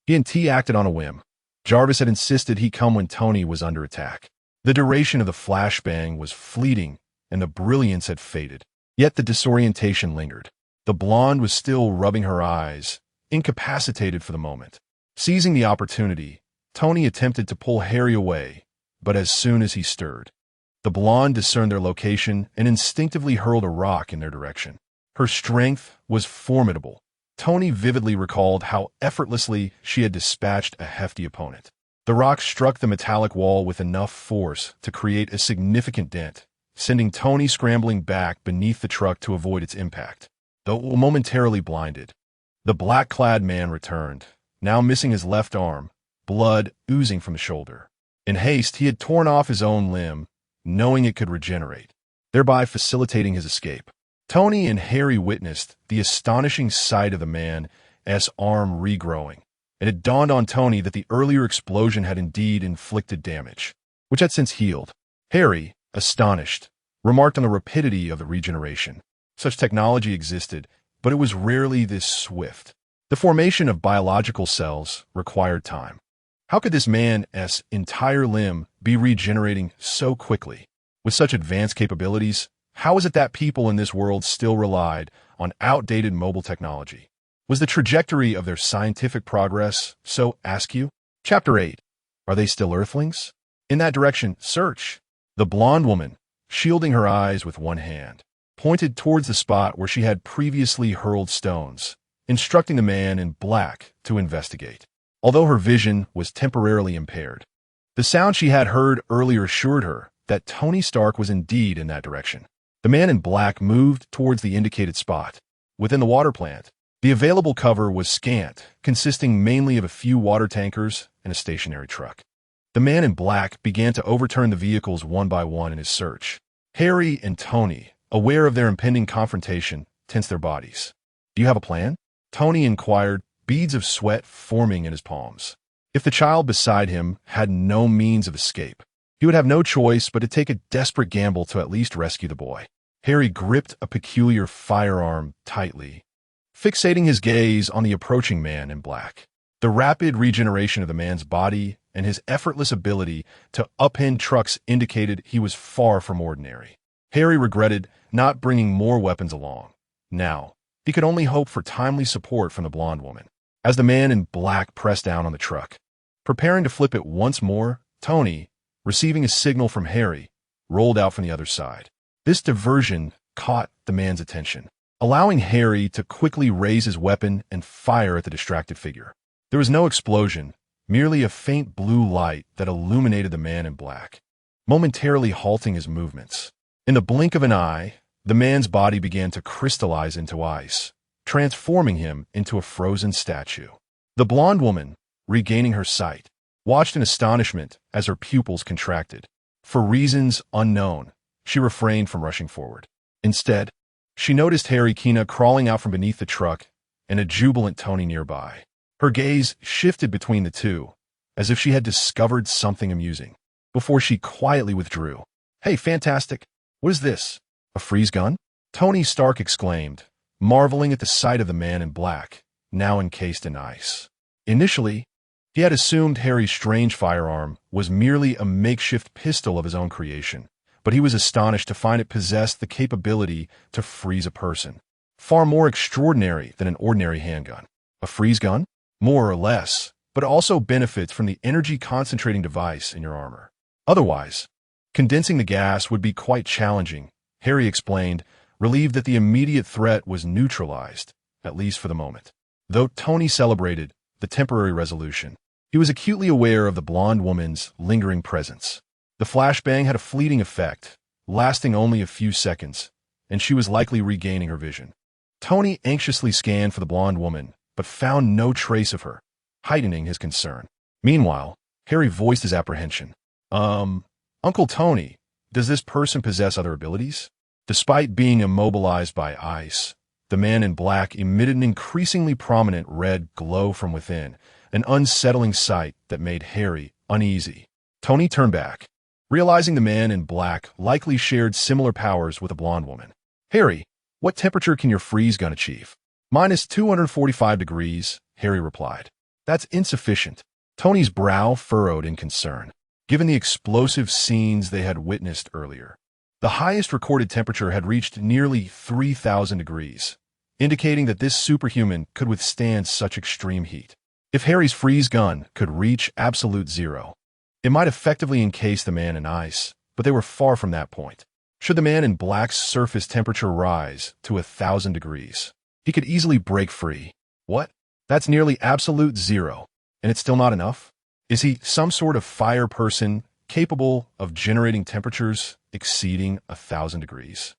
He and T acted on a whim. Jarvis had insisted he come when Tony was under attack. The duration of the flashbang was fleeting, and the brilliance had faded. Yet the disorientation lingered. The blonde was still rubbing her eyes, incapacitated for the moment. Seizing the opportunity, Tony attempted to pull Harry away, but as soon as he stirred, the blonde discerned their location and instinctively hurled a rock in their direction. Her strength was formidable. Tony vividly recalled how effortlessly she had dispatched a hefty opponent. The rock struck the metallic wall with enough force to create a significant dent, sending Tony scrambling back beneath the truck to avoid its impact. Though momentarily blinded, the black-clad man returned, now missing his left arm, blood oozing from the shoulder. In haste, he had torn off his own limb, knowing it could regenerate, thereby facilitating his escape. Tony and Harry witnessed the astonishing sight of the man's arm regrowing, and it dawned on Tony that the earlier explosion had indeed inflicted damage, which had since healed. Harry, astonished, remarked on the rapidity of the regeneration. Such technology existed, but it was rarely this swift. The formation of biological cells required time. How could this man's entire limb be regenerating so quickly? With such advanced capabilities, how is it that people in this world still relied on outdated mobile technology? Was the trajectory of their scientific progress so askew? Chapter 8. Are they still Earthlings? In that direction, search. The blonde woman, shielding her eyes with one hand, pointed towards the spot where she had previously hurled stones, instructing the man in black to investigate. Although her vision was temporarily impaired, the sound she had heard earlier assured her that Tony Stark was indeed in that direction. The man in black moved towards the indicated spot. Within the water plant, the available cover was scant, consisting mainly of a few water tankers and a stationary truck. The man in black began to overturn the vehicles one by one in his search. Harry and Tony, aware of their impending confrontation, tensed their bodies. "Do you have a plan?" Tony inquired, beads of sweat forming in his palms. If the child beside him had no means of escape, he would have no choice but to take a desperate gamble to at least rescue the boy. Harry gripped a peculiar firearm tightly, fixating his gaze on the approaching man in black. The rapid regeneration of the man's body and his effortless ability to upend trucks indicated he was far from ordinary. Harry regretted not bringing more weapons along. Now, he could only hope for timely support from the blonde woman. As the man in black pressed down on the truck, preparing to flip it once more, Tony, receiving a signal from Harry, rolled out from the other side. This diversion caught the man's attention, allowing Harry to quickly raise his weapon and fire at the distracted figure. There was no explosion, merely a faint blue light that illuminated the man in black, momentarily halting his movements. In the blink of an eye, the man's body began to crystallize into ice, transforming him into a frozen statue. The blonde woman, regaining her sight, watched in astonishment as her pupils contracted. For reasons unknown, she refrained from rushing forward. Instead, she noticed Harry Kina crawling out from beneath the truck and a jubilant Tony nearby. Her gaze shifted between the two, as if she had discovered something amusing, before she quietly withdrew. "Hey, fantastic! What is this? A freeze gun?" Tony Stark exclaimed, marveling at the sight of the man in black, now encased in ice. Initially, he had assumed Harry's strange firearm was merely a makeshift pistol of his own creation, but he was astonished to find it possessed the capability to freeze a person. Far more extraordinary than an ordinary handgun. A freeze gun? More or less, but also benefits from the energy concentrating device in your armor. Otherwise, condensing the gas would be quite challenging, Harry explained, relieved that the immediate threat was neutralized, at least for the moment. Though Tony celebrated the temporary resolution, he was acutely aware of the blonde woman's lingering presence. The flashbang had a fleeting effect, lasting only a few seconds, and she was likely regaining her vision. Tony anxiously scanned for the blonde woman, but found no trace of her, heightening his concern. Meanwhile, Harry voiced his apprehension. Uncle Tony, does this person possess other abilities?" Despite being immobilized by ice, the man in black emitted an increasingly prominent red glow from within, an unsettling sight that made Harry uneasy. Tony turned back, realizing the man in black likely shared similar powers with the blonde woman. "Harry, what temperature can your freeze gun achieve?" "-245 degrees, Harry replied. "That's insufficient." Tony's brow furrowed in concern, given the explosive scenes they had witnessed earlier. The highest recorded temperature had reached nearly 3,000 degrees, indicating that this superhuman could withstand such extreme heat. If Harry's freeze gun could reach absolute zero, it might effectively encase the man in ice, but they were far from that point. Should the man in black's surface temperature rise to 1,000 degrees, he could easily break free. What? That's nearly absolute zero, and it's still not enough? Is he some sort of fire person capable of generating temperatures exceeding 1,000 degrees?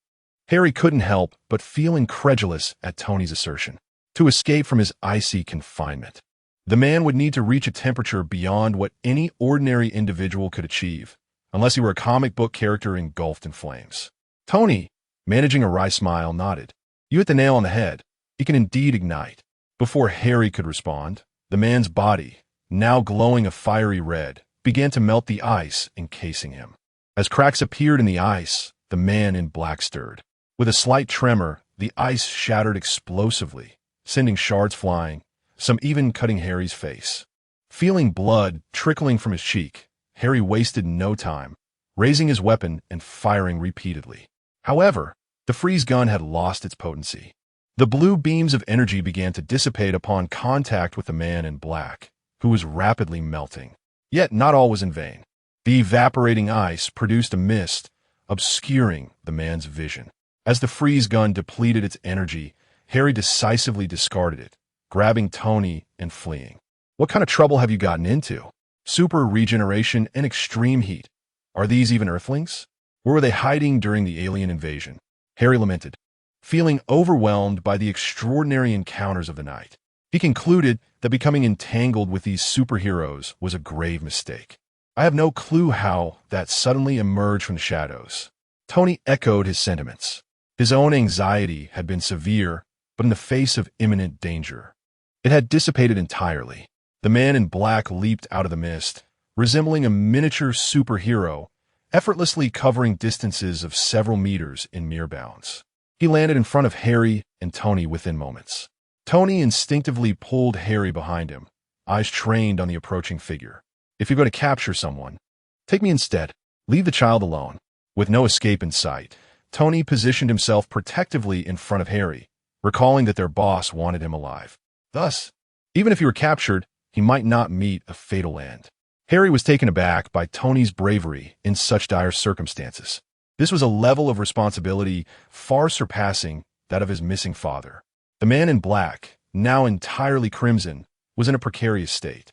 Harry couldn't help but feel incredulous at Tony's assertion. To escape from his icy confinement, the man would need to reach a temperature beyond what any ordinary individual could achieve, unless he were a comic book character engulfed in flames. Tony, managing a wry smile, nodded. "You hit the nail on the head. He can indeed ignite." Before Harry could respond, the man's body, now glowing a fiery red, began to melt the ice encasing him. As cracks appeared in the ice, the man in black stirred. With a slight tremor, the ice shattered explosively, sending shards flying, some even cutting Harry's face. Feeling blood trickling from his cheek, Harry wasted no time, raising his weapon and firing repeatedly. However, the freeze gun had lost its potency. The blue beams of energy began to dissipate upon contact with the man in black, who was rapidly melting. Yet not all was in vain. The evaporating ice produced a mist, obscuring the man's vision. As the freeze gun depleted its energy, Harry decisively discarded it, grabbing Tony and fleeing. What kind of trouble have you gotten into? Super regeneration and extreme heat. Are these even Earthlings? Where were they hiding during the alien invasion? Harry lamented, feeling overwhelmed by the extraordinary encounters of the night. He concluded that becoming entangled with these superheroes was a grave mistake. I have no clue how that suddenly emerged from the shadows. Tony echoed his sentiments. His own anxiety had been severe, but in the face of imminent danger, it had dissipated entirely. The man in black leaped out of the mist, resembling a miniature superhero, effortlessly covering distances of several meters in mere bounds. He landed in front of Harry and Tony within moments. Tony instinctively pulled Harry behind him, eyes trained on the approaching figure. If you're going to capture someone, take me instead. Leave the child alone. With no escape in sight, Tony positioned himself protectively in front of Harry, recalling that their boss wanted him alive. Thus, even if he were captured, he might not meet a fatal end. Harry was taken aback by Tony's bravery in such dire circumstances. This was a level of responsibility far surpassing that of his missing father. The man in black, now entirely crimson, was in a precarious state.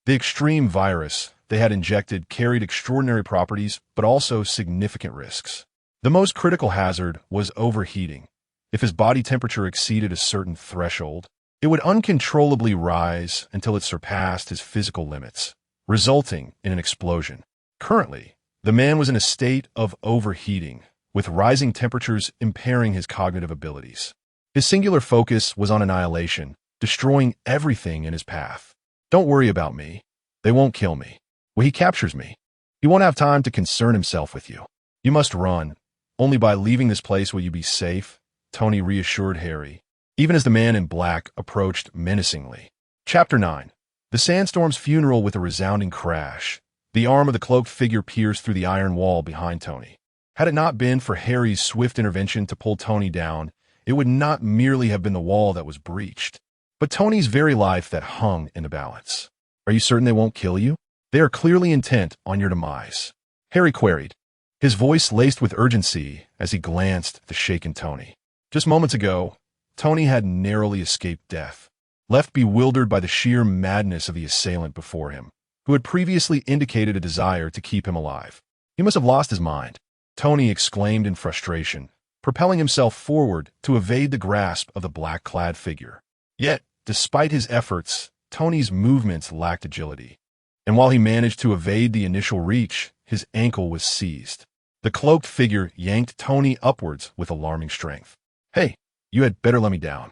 The extreme virus they had injected carried extraordinary properties, but also significant risks. The most critical hazard was overheating. If his body temperature exceeded a certain threshold, it would uncontrollably rise until it surpassed his physical limits, resulting in an explosion. Currently, the man was in a state of overheating, with rising temperatures impairing his cognitive abilities. His singular focus was on annihilation, destroying everything in his path. Don't worry about me. They won't kill me. When he captures me, he won't have time to concern himself with you. You must run. Only by leaving this place will you be safe, Tony reassured Harry, even as the man in black approached menacingly. Chapter 9. The sandstorm's funeral with a resounding crash. The arm of the cloaked figure pierced through the iron wall behind Tony. Had it not been for Harry's swift intervention to pull Tony down, it would not merely have been the wall that was breached, but Tony's very life that hung in the balance. Are you certain they won't kill you? They are clearly intent on your demise, Harry queried, his voice laced with urgency as he glanced at the shaken Tony. Just moments ago, Tony had narrowly escaped death, left bewildered by the sheer madness of the assailant before him, who had previously indicated a desire to keep him alive. He must have lost his mind, Tony exclaimed in frustration, propelling himself forward to evade the grasp of the black-clad figure. Yet, despite his efforts, Tony's movements lacked agility, and while he managed to evade the initial reach, his ankle was seized. The cloaked figure yanked Tony upwards with alarming strength. Hey, you had better let me down.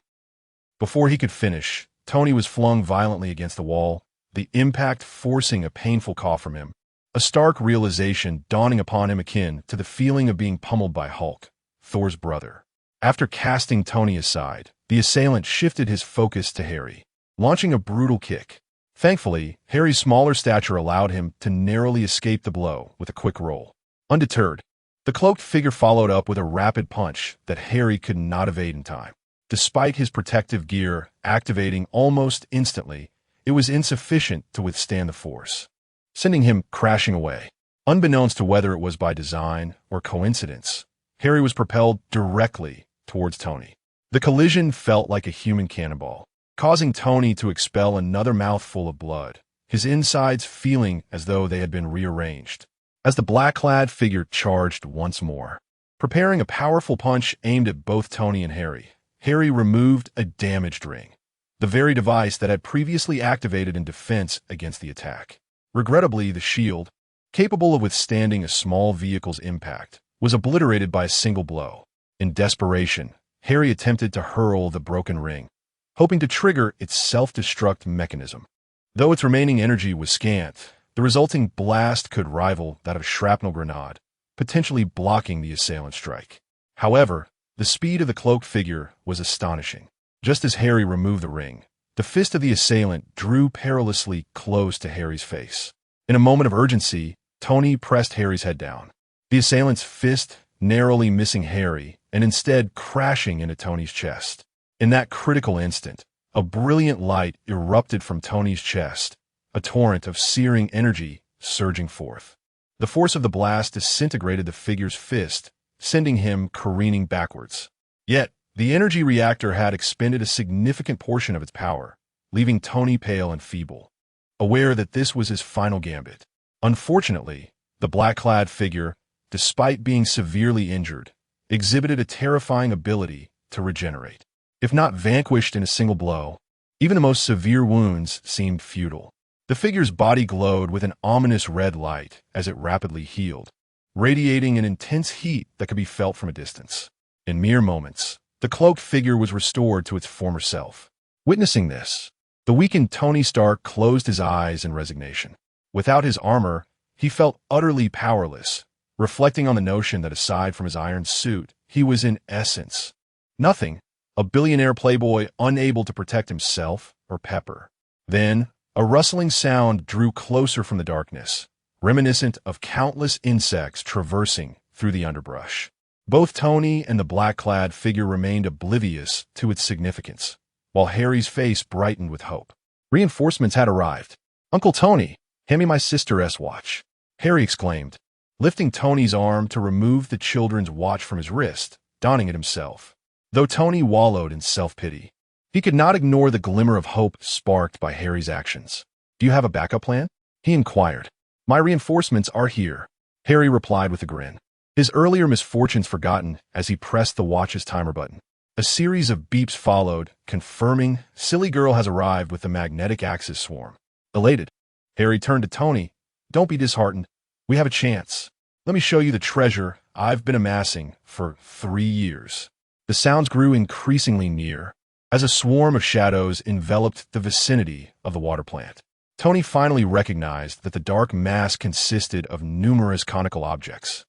Before he could finish, Tony was flung violently against the wall, the impact forcing a painful cough from him, a stark realization dawning upon him akin to the feeling of being pummeled by Hulk, Thor's brother. After casting Tony aside, the assailant shifted his focus to Harry, launching a brutal kick. Thankfully, Harry's smaller stature allowed him to narrowly escape the blow with a quick roll. Undeterred, the cloaked figure followed up with a rapid punch that Harry could not evade in time. Despite his protective gear activating almost instantly, it was insufficient to withstand the force, sending him crashing away. Unbeknownst to whether it was by design or coincidence, Harry was propelled directly towards Tony. The collision felt like a human cannonball, causing Tony to expel another mouthful of blood, his insides feeling as though they had been rearranged. As the black-clad figure charged once more, preparing a powerful punch aimed at both Tony and Harry, Harry removed a damaged ring, the very device that had previously activated in defense against the attack. Regrettably, the shield, capable of withstanding a small vehicle's impact, was obliterated by a single blow. In desperation, Harry attempted to hurl the broken ring, hoping to trigger its self-destruct mechanism. Though its remaining energy was scant, the resulting blast could rival that of a shrapnel grenade, potentially blocking the assailant's strike. However, the speed of the cloaked figure was astonishing. Just as Harry removed the ring, The fist of the assailant drew perilously close to Harry's face. In a moment of urgency, Tony pressed Harry's head down. The assailant's fist narrowly missing Harry and instead crashing into Tony's chest. In that critical instant, a brilliant light erupted from Tony's chest, a torrent of searing energy surging forth. The force of the blast disintegrated the figure's fist, sending him careening backwards. Yet, the energy reactor had expended a significant portion of its power, leaving Tony pale and feeble, aware that this was his final gambit. Unfortunately, the black-clad figure, despite being severely injured, exhibited a terrifying ability to regenerate. If not vanquished in a single blow, even the most severe wounds seemed futile. The figure's body glowed with an ominous red light as it rapidly healed, radiating an intense heat that could be felt from a distance. In mere moments, the cloaked figure was restored to its former self. Witnessing this, the weakened Tony Stark closed his eyes in resignation. Without his armor, he felt utterly powerless, reflecting on the notion that aside from his iron suit, he was in essence nothing, a billionaire playboy unable to protect himself or Pepper. Then, a rustling sound drew closer from the darkness, reminiscent of countless insects traversing through the underbrush. Both Tony and the black-clad figure remained oblivious to its significance, while Harry's face brightened with hope. Reinforcements had arrived. "Uncle Tony, hand me my sister's watch," Harry exclaimed, lifting Tony's arm to remove the children's watch from his wrist, donning it himself. Though Tony wallowed in self-pity, he could not ignore the glimmer of hope sparked by Harry's actions. "Do you have a backup plan?" he inquired. "My reinforcements are here," Harry replied with a grin, his earlier misfortunes forgotten as he pressed the watch's timer button. A series of beeps followed, confirming Silly Girl has arrived with the magnetic axis swarm. Elated, Harry turned to Tony. "Don't be disheartened. We have a chance. Let me show you the treasure I've been amassing for 3 years." The sounds grew increasingly near, as a swarm of shadows enveloped the vicinity of the water plant. Tony finally recognized that the dark mass consisted of numerous conical objects.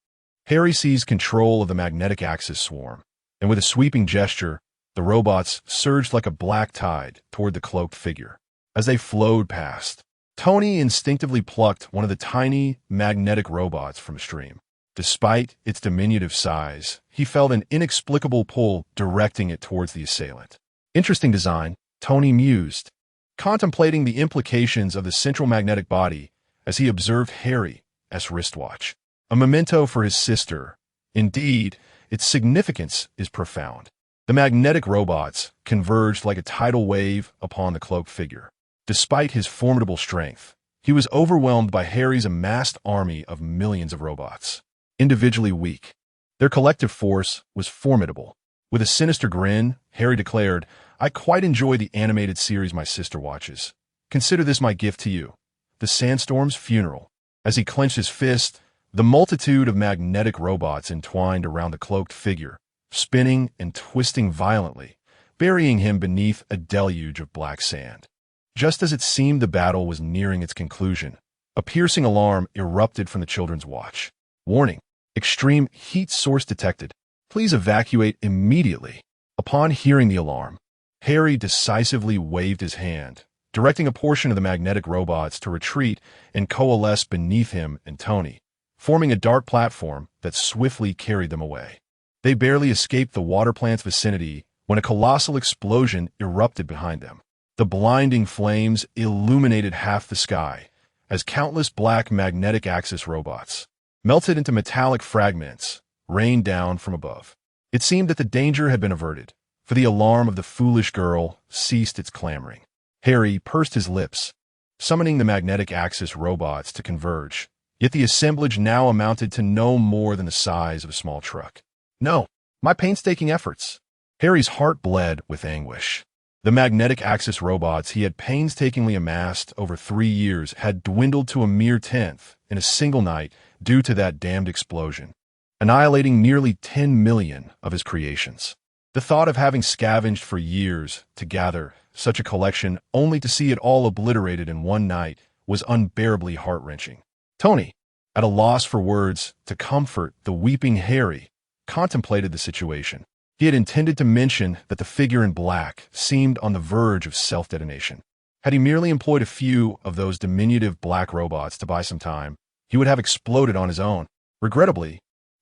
Harry seized control of the magnetic axis swarm, and with a sweeping gesture, the robots surged like a black tide toward the cloaked figure. As they flowed past, Tony instinctively plucked one of the tiny magnetic robots from a stream. Despite its diminutive size, he felt an inexplicable pull directing it towards the assailant. "Interesting design," Tony mused, contemplating the implications of the central magnetic body as he observed Harry's wristwatch. A memento for his sister. Indeed, its significance is profound. The magnetic robots converged like a tidal wave upon the cloaked figure. Despite his formidable strength, he was overwhelmed by Harry's amassed army of millions of robots. Individually weak, their collective force was formidable. With a sinister grin, Harry declared, "I quite enjoy the animated series my sister watches. Consider this my gift to you, the Sandstorm's Funeral." As he clenched his fist, the multitude of magnetic robots entwined around the cloaked figure, spinning and twisting violently, burying him beneath a deluge of black sand. Just as it seemed the battle was nearing its conclusion, a piercing alarm erupted from the children's watch. "Warning, extreme heat source detected. Please evacuate immediately." Upon hearing the alarm, Harry decisively waved his hand, directing a portion of the magnetic robots to retreat and coalesce beneath him and Tony, forming a dark platform that swiftly carried them away. They barely escaped the water plant's vicinity when a colossal explosion erupted behind them. The blinding flames illuminated half the sky as countless black magnetic axis robots, melted into metallic fragments, rained down from above. It seemed that the danger had been averted, for the alarm of the foolish girl ceased its clamoring. Harry pursed his lips, summoning the magnetic axis robots to converge. Yet the assemblage now amounted to no more than the size of a small truck. "No, my painstaking efforts." Harry's heart bled with anguish. The magnetic axis robots he had painstakingly amassed over 3 years had dwindled to a mere 10th in a single night due to that damned explosion, annihilating nearly 10 million of his creations. The thought of having scavenged for years to gather such a collection only to see it all obliterated in one night was unbearably heart-wrenching. Tony, at a loss for words to comfort the weeping Harry, contemplated the situation. He He had intended to mention that the figure in black seemed on the verge of self-detonation. Had he merely employed a few of those diminutive black robots to buy some time, he would have exploded on his own. Regrettably,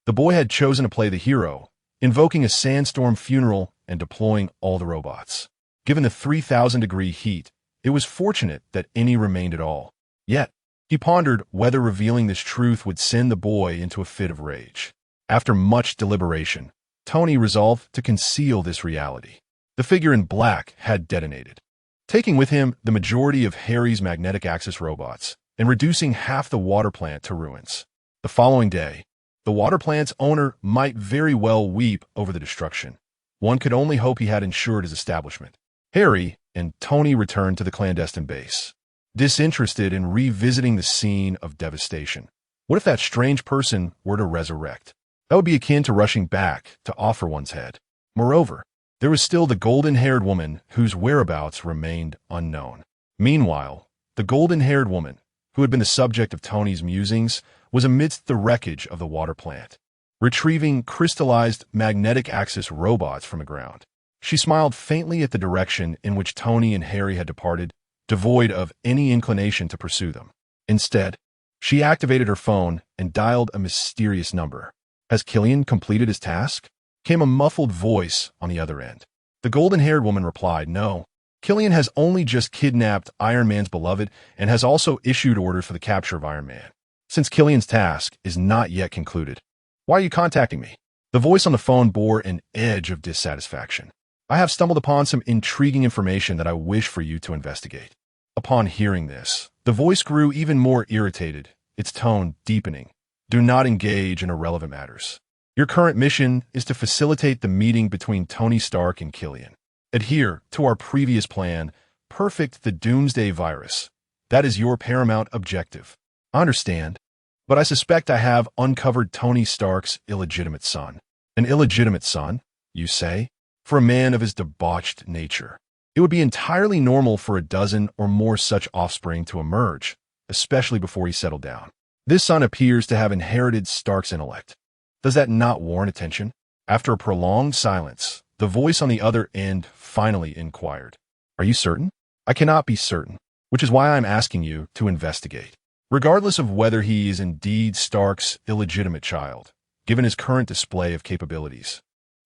the boy had chosen to play the hero, invoking a sandstorm funeral and deploying all the robots. Given the 3,000-degree heat, it was fortunate that any remained at all. Yet, he pondered whether revealing this truth would send the boy into a fit of rage. After much deliberation, Tony resolved to conceal this reality. The figure in black had detonated, taking with him the majority of Harry's magnetic axis robots and reducing half the water plant to ruins. The following day, the water plant's owner might very well weep over the destruction. One could only hope he had insured his establishment. Harry and Tony returned to the clandestine base, disinterested in revisiting the scene of devastation. What if that strange person were to resurrect? That would be akin to rushing back to offer one's head. Moreover, there was still the golden-haired woman whose whereabouts remained unknown. Meanwhile, the golden-haired woman, who had been the subject of Tony's musings, was amidst the wreckage of the water plant, retrieving crystallized magnetic axis robots from the ground. She smiled faintly at the direction in which Tony and Harry had departed, devoid of any inclination to pursue them. Instead, she activated her phone and dialed a mysterious number. "Has Killian completed his task?" came a muffled voice on the other end. The golden-haired woman replied, "No. Killian has only just kidnapped Iron Man's beloved and has also issued orders for the capture of Iron Man. Since Killian's task is not yet concluded, why are you contacting me?" The voice on the phone bore an edge of dissatisfaction. "I have stumbled upon some intriguing information that I wish for you to investigate." Upon hearing this, the voice grew even more irritated, its tone deepening. "Do not engage in irrelevant matters. Your current mission is to facilitate the meeting between Tony Stark and Killian. Adhere to our previous plan, perfect the Doomsday virus. That is your paramount objective." "I understand, but I suspect I have uncovered Tony Stark's illegitimate son." "An illegitimate son, you say?" "For a man of his debauched nature, it would be entirely normal for a dozen or more such offspring to emerge, especially before he settled down. This son appears to have inherited Stark's intellect. Does that not warrant attention?" After a prolonged silence, the voice on the other end finally inquired, "Are you certain?" "I cannot be certain, which is why I am asking you to investigate. Regardless of whether he is indeed Stark's illegitimate child, given his current display of capabilities,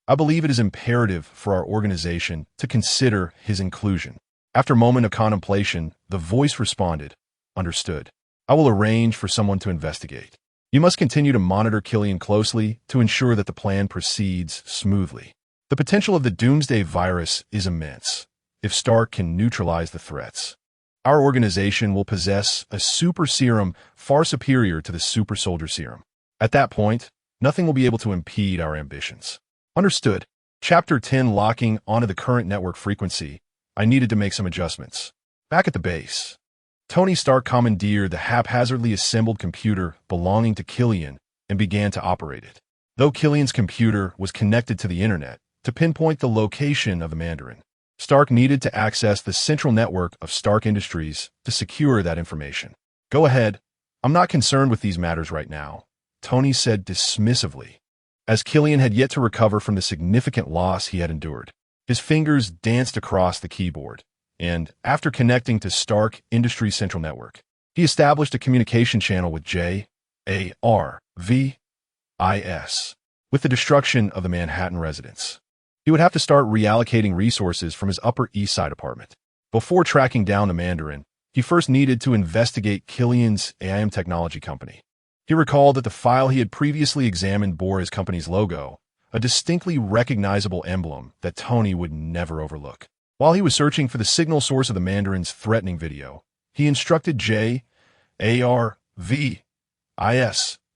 I believe it is imperative for our organization to consider his inclusion." After a moment of contemplation, the voice responded, "Understood. I will arrange for someone to investigate. You must continue to monitor Killian closely to ensure that the plan proceeds smoothly. The potential of the Doomsday virus is immense. If Stark can neutralize the threats, our organization will possess a super serum far superior to the super soldier serum. At that point, nothing will be able to impede our ambitions." "Understood." Chapter 10, locking onto the current network frequency. I needed to make some adjustments. Back at the base, Tony Stark commandeered the haphazardly assembled computer belonging to Killian and began to operate it. Though Killian's computer was connected to the internet to pinpoint the location of the Mandarin, Stark needed to access the central network of Stark Industries to secure that information. "Go ahead. I'm not concerned with these matters right now," Tony said dismissively, as Killian had yet to recover from the significant loss he had endured. His fingers danced across the keyboard, and after connecting to Stark Industries' central network, he established a communication channel with JARVIS. With the destruction of the Manhattan residence, he would have to start reallocating resources from his Upper East Side apartment. Before tracking down the Mandarin, he first needed to investigate Killian's AIM technology company. He recalled that the file he had previously examined bore his company's logo, a distinctly recognizable emblem that Tony would never overlook. While he was searching for the signal source of the Mandarin's threatening video, he instructed JARVIS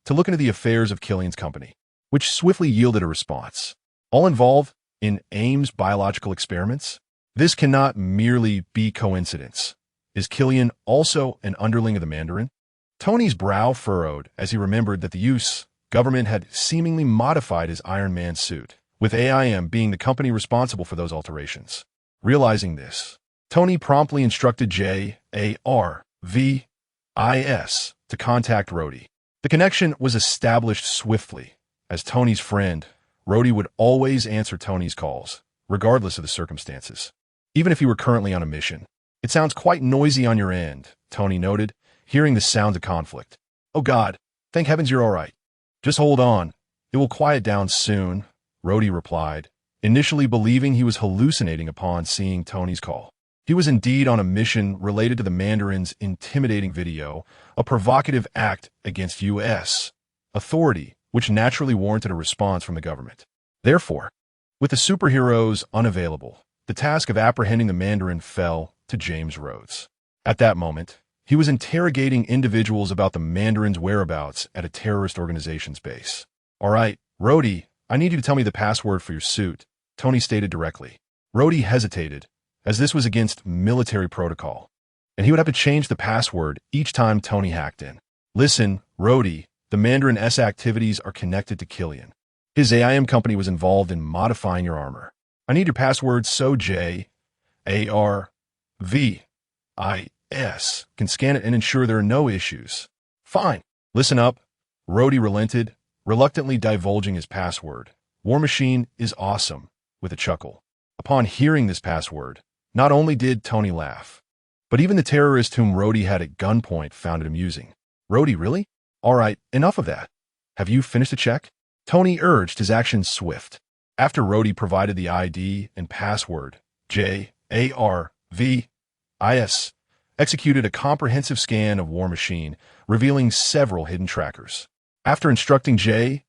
to look into the affairs of Killian's company, which swiftly yielded a response. All involved in AIM's biological experiments? This cannot merely be coincidence. Is Killian also an underling of the Mandarin? Tony's brow furrowed as he remembered that the U.S. government had seemingly modified his Iron Man suit, with AIM being the company responsible for those alterations. Realizing this, Tony promptly instructed JARVIS to contact Rhodey. The connection was established swiftly, as Tony's friend, Rhodey would always answer Tony's calls, regardless of the circumstances, even if he were currently on a mission. "It sounds quite noisy on your end," Tony noted, hearing the sounds of conflict. "Oh God, thank heavens you're all right." "Just hold on. It will quiet down soon," Rhodey replied, initially believing he was hallucinating upon seeing Tony's call. He was indeed on a mission related to the Mandarin's intimidating video, a provocative act against U.S. authority, which naturally warranted a response from the government. Therefore, with the superheroes unavailable, the task of apprehending the Mandarin fell to James Rhodes. At that moment, he was interrogating individuals about the Mandarin's whereabouts at a terrorist organization's base. "All right, Rhodey, I need you to tell me the password for your suit," Tony stated directly. Rhodey hesitated, as this was against military protocol, and he would have to change the password each time Tony hacked in. "Listen, Rhodey, the Mandarin's activities are connected to Killian. His AIM company was involved in modifying your armor. I need your password so JARVIS can scan it and ensure there are no issues." "Fine. Listen up." Rhodey relented, reluctantly divulging his password. "War Machine is awesome," with a chuckle. Upon hearing this password, not only did Tony laugh, but even the terrorist whom Rhodey had at gunpoint found it amusing. "Rhodey, really? All right, enough of that. Have you finished the check?" Tony urged, his actions swift. After Rhodey provided the ID and password, JARVIS executed a comprehensive scan of War Machine, revealing several hidden trackers. After instructing JARVIS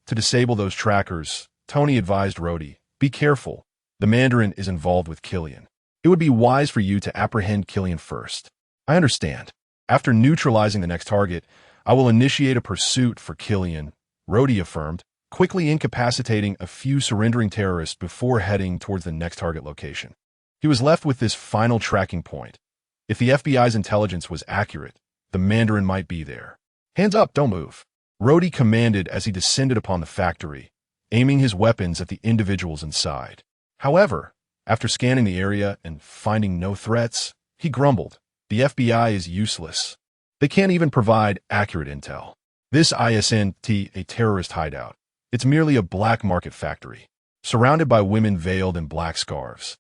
to disable those trackers, Tony advised Rhodey, "Be careful. The Mandarin is involved with Killian. It would be wise for you to apprehend Killian first." "I understand. After neutralizing the next target, I will initiate a pursuit for Killian," Rhodey affirmed, quickly incapacitating a few surrendering terrorists before heading towards the next target location. He was left with this final tracking point. If the FBI's intelligence was accurate, the Mandarin might be there. "Hands up, don't move," Rhodey commanded as he descended upon the factory, aiming his weapons at the individuals inside. However, after scanning the area and finding no threats, he grumbled, "The FBI is useless. They can't even provide accurate intel. This isn't a terrorist hideout. It's merely a black market factory, surrounded by women veiled in black scarves."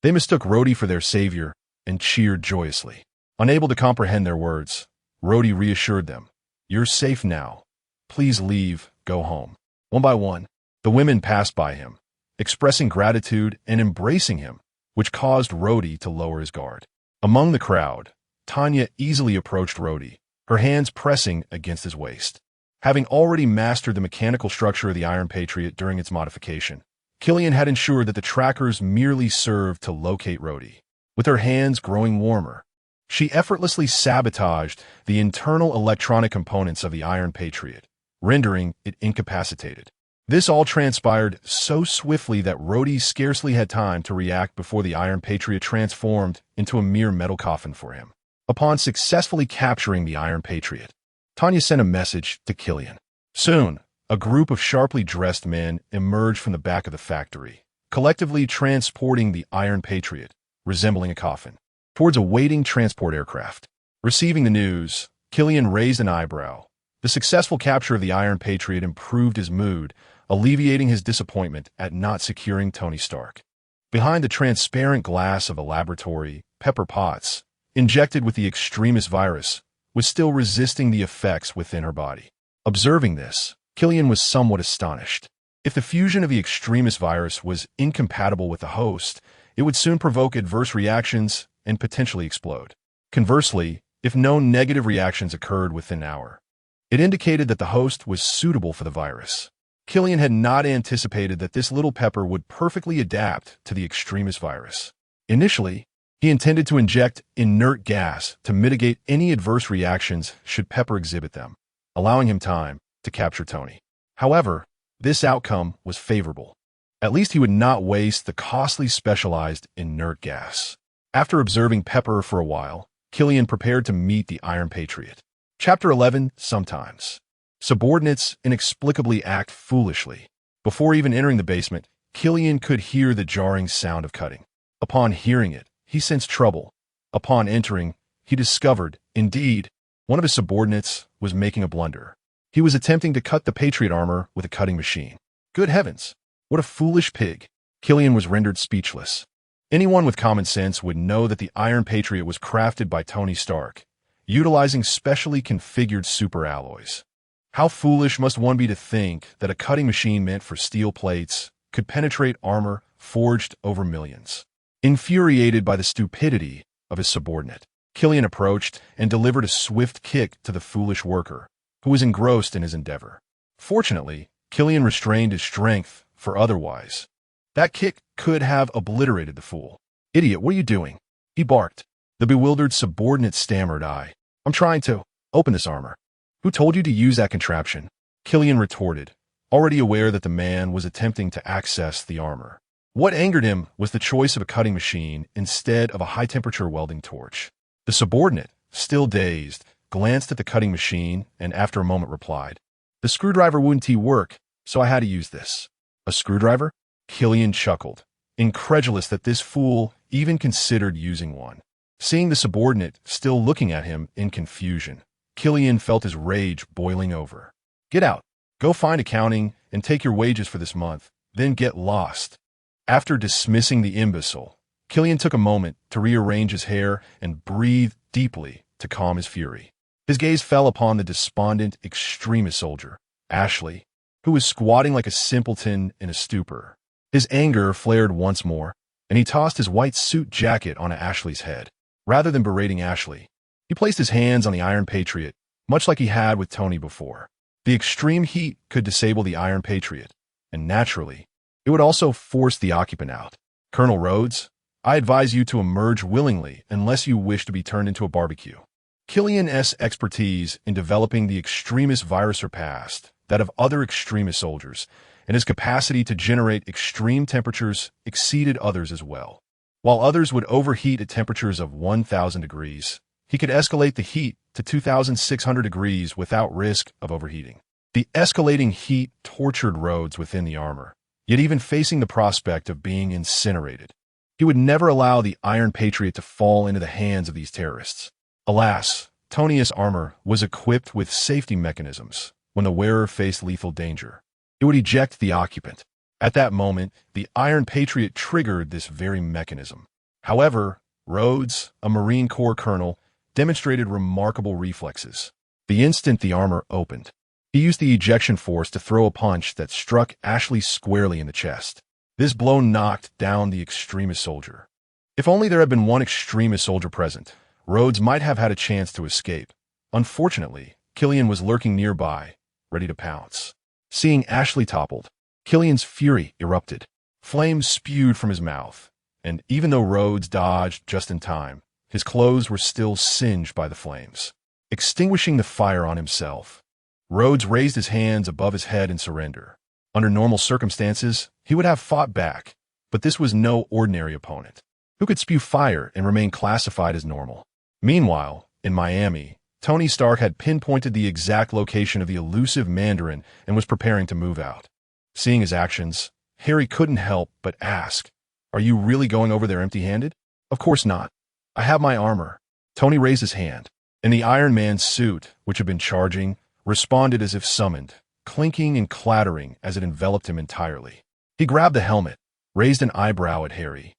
They mistook Rhodey for their savior and cheered joyously. Unable to comprehend their words, Rhodey reassured them, "You're safe now. Please leave, go home." One by one, the women passed by him, expressing gratitude and embracing him, which caused Rhodey to lower his guard. Among the crowd, Tanya easily approached Rhodey, her hands pressing against his waist. Having already mastered the mechanical structure of the Iron Patriot during its modification, Killian had ensured that the trackers merely served to locate Rhodey. With her hands growing warmer, she effortlessly sabotaged the internal electronic components of the Iron Patriot, rendering it incapacitated. This all transpired so swiftly that Rhodey scarcely had time to react before the Iron Patriot transformed into a mere metal coffin for him. Upon successfully capturing the Iron Patriot, Tanya sent a message to Killian. Soon, a group of sharply dressed men emerged from the back of the factory, collectively transporting the Iron Patriot, resembling a coffin, towards a waiting transport aircraft. Receiving the news, Killian raised an eyebrow. The successful capture of the Iron Patriot improved his mood, alleviating his disappointment at not securing Tony Stark. Behind the transparent glass of a laboratory, Pepper Potts, injected with the extremist virus, was still resisting the effects within her body. Observing this, Killian was somewhat astonished. If the fusion of the extremist virus was incompatible with the host, it would soon provoke adverse reactions and potentially explode. Conversely, if no negative reactions occurred within an hour, it indicated that the host was suitable for the virus. Killian had not anticipated that this little pepper would perfectly adapt to the extremist virus. Initially, he intended to inject inert gas to mitigate any adverse reactions should Pepper exhibit them, allowing him time to capture Tony. However, this outcome was favorable. At least he would not waste the costly specialized inert gas. After observing Pepper for a while, Killian prepared to meet the Iron Patriot. Chapter 11. Sometimes subordinates inexplicably act foolishly. Before even entering the basement, Killian could hear the jarring sound of cutting. Upon hearing it, he sensed trouble. Upon entering, he discovered, indeed, one of his subordinates was making a blunder. He was attempting to cut the Patriot armor with a cutting machine. Good heavens! What a foolish pig! Killian was rendered speechless. Anyone with common sense would know that the Iron Patriot was crafted by Tony Stark, utilizing specially configured superalloys. How foolish must one be to think that a cutting machine meant for steel plates could penetrate armor forged over millions? Infuriated by the stupidity of his subordinate, Killian approached and delivered a swift kick to the foolish worker, who was engrossed in his endeavor. Fortunately, Killian restrained his strength, for otherwise, that kick could have obliterated the fool. "Idiot, what are you doing?" he barked. The bewildered subordinate stammered, I'm trying to open this armor." "Who told you to use that contraption?" Killian retorted, already aware that the man was attempting to access the armor. What angered him was the choice of a cutting machine instead of a high-temperature welding torch. The subordinate, still dazed, glanced at the cutting machine and after a moment replied, "The screwdriver wouldn't work, so I had to use this." "A screwdriver?" Killian chuckled, incredulous that this fool even considered using one. Seeing the subordinate still looking at him in confusion, Killian felt his rage boiling over. "Get out. Go find accounting and take your wages for this month, then get lost." After dismissing the imbecile, Killian took a moment to rearrange his hair and breathe deeply to calm his fury. His gaze fell upon the despondent extremist soldier, Ashley, who was squatting like a simpleton in a stupor. His anger flared once more, and he tossed his white suit jacket onto Ashley's head. Rather than berating Ashley, he placed his hands on the Iron Patriot, much like he had with Tony before. The extreme heat could disable the Iron Patriot, and naturally, it would also force the occupant out. "Colonel Rhodes, I advise you to emerge willingly unless you wish to be turned into a barbecue." Killian's expertise in developing the extremist virus surpassed that of other extremist soldiers, and his capacity to generate extreme temperatures exceeded others as well. While others would overheat at temperatures of 1,000 degrees, he could escalate the heat to 2,600 degrees without risk of overheating. The escalating heat tortured Rhodes within the armor, yet even facing the prospect of being incinerated, he would never allow the Iron Patriot to fall into the hands of these terrorists. Alas, Tony's armor was equipped with safety mechanisms when the wearer faced lethal danger. It would eject the occupant. At that moment, the Iron Patriot triggered this very mechanism. However, Rhodes, a Marine Corps colonel, demonstrated remarkable reflexes. The instant the armor opened, he used the ejection force to throw a punch that struck Ashley squarely in the chest. This blow knocked down the extremist soldier. If only there had been one extremist soldier present, Rhodes might have had a chance to escape. Unfortunately, Killian was lurking nearby, ready to pounce. Seeing Ashley toppled, Killian's fury erupted. Flames spewed from his mouth, and even though Rhodes dodged just in time, his clothes were still singed by the flames. Extinguishing the fire on himself, Rhodes raised his hands above his head in surrender. Under normal circumstances, he would have fought back, but this was no ordinary opponent, who could spew fire and remain classified as normal. Meanwhile, in Miami, Tony Stark had pinpointed the exact location of the elusive Mandarin and was preparing to move out. Seeing his actions, Harry couldn't help but ask, "Are you really going over there empty-handed?" "Of course not. I have my armor." Tony raised his hand, and the Iron Man's suit, which had been charging, responded as if summoned, clinking and clattering as it enveloped him entirely. He grabbed the helmet, raised an eyebrow at Harry,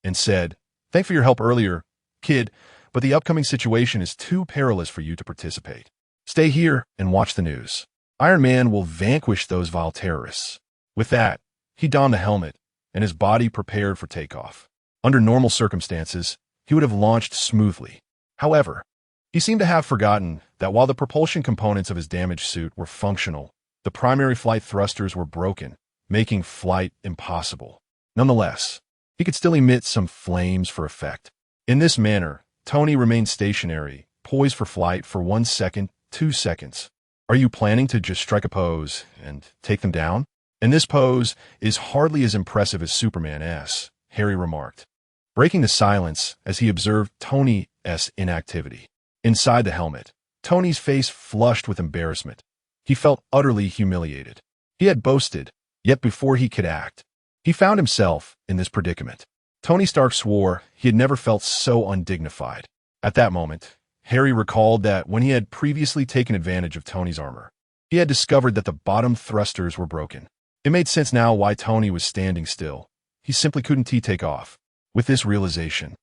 and said, "Thanks for your help earlier, kid, but the upcoming situation is too perilous for you to participate. Stay here and watch the news. Iron Man will vanquish those vile terrorists." With that, he donned the helmet, and his body prepared for takeoff. Under normal circumstances, he would have launched smoothly. However, he seemed to have forgotten that while the propulsion components of his damaged suit were functional, the primary flight thrusters were broken, making flight impossible. Nonetheless, he could still emit some flames for effect. In this manner, Tony remained stationary, poised for flight for 1 second, 2 seconds. "Are you planning to just strike a pose and take them down?" "And this pose is hardly as impressive as Superman's," Harry remarked, breaking the silence as he observed Tony's inactivity. Inside the helmet, Tony's face flushed with embarrassment. He felt utterly humiliated. He had boasted, yet before he could act, he found himself in this predicament. Tony Stark swore he had never felt so undignified. At that moment, Harry recalled that when he had previously taken advantage of Tony's armor, He had discovered that the bottom thrusters were broken. It made sense now why Tony was standing still. He simply couldn't take off. With this realization,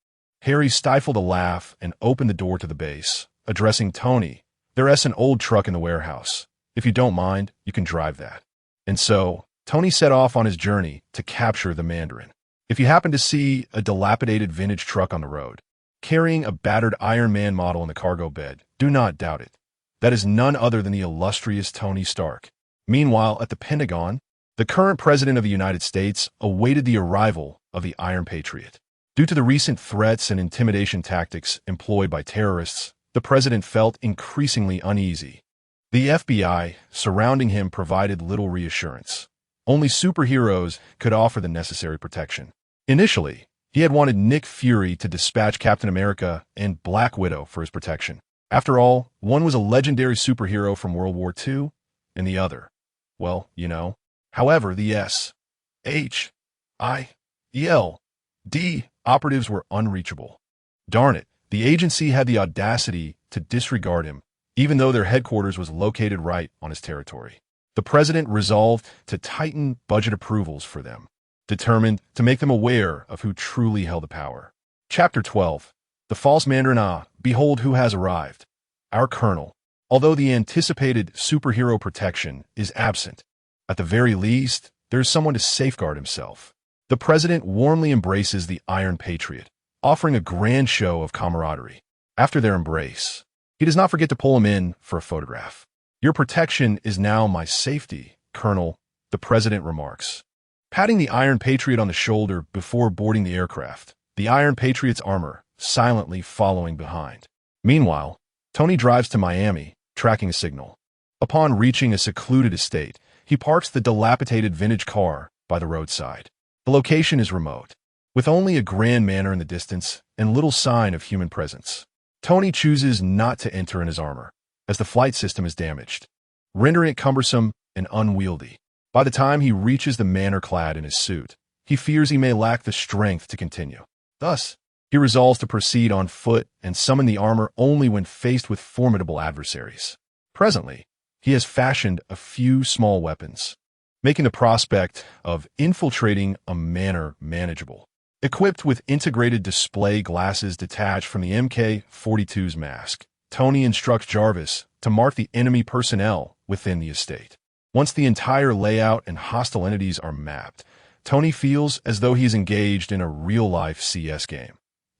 Harry stifled a laugh and opened the door to the base, addressing Tony. "There's an old truck in the warehouse. If you don't mind, you can drive that." And so, Tony set off on his journey to capture the Mandarin. If you happen to see a dilapidated vintage truck on the road, carrying a battered Iron Man model in the cargo bed, do not doubt it. That is none other than the illustrious Tony Stark. Meanwhile, at the Pentagon, the current president of the United States awaited the arrival of the Iron Patriot. Due to the recent threats and intimidation tactics employed by terrorists, the president felt increasingly uneasy. The FBI surrounding him provided little reassurance. Only superheroes could offer the necessary protection. Initially, he had wanted Nick Fury to dispatch Captain America and Black Widow for his protection. After all, one was a legendary superhero from World War II, and the other, well, you know. However, the SHIELD operatives were unreachable. Darn it, the agency had the audacity to disregard him, even though their headquarters was located right on his territory. The president resolved to tighten budget approvals for them, determined to make them aware of who truly held the power. Chapter 12. The False Mandarin. Behold who has arrived. Our colonel. Although the anticipated superhero protection is absent, at the very least, there is someone to safeguard himself. The president warmly embraces the Iron Patriot, offering a grand show of camaraderie. After their embrace, he does not forget to pull him in for a photograph. "Your protection is now my safety, Colonel," the president remarks, patting the Iron Patriot on the shoulder before boarding the aircraft, the Iron Patriot's armor silently following behind. Meanwhile, Tony drives to Miami, tracking a signal. Upon reaching a secluded estate, he parks the dilapidated vintage car by the roadside. The location is remote, with only a grand manor in the distance and little sign of human presence. Tony chooses not to enter in his armor, as the flight system is damaged, rendering it cumbersome and unwieldy. By the time he reaches the manor clad in his suit, he fears he may lack the strength to continue. Thus, he resolves to proceed on foot and summon the armor only when faced with formidable adversaries. Presently, he has fashioned a few small weapons, making the prospect of infiltrating a manor manageable. Equipped with integrated display glasses detached from the MK-42's mask, Tony instructs Jarvis to mark the enemy personnel within the estate. Once the entire layout and hostile entities are mapped, Tony feels as though he's engaged in a real-life CS game,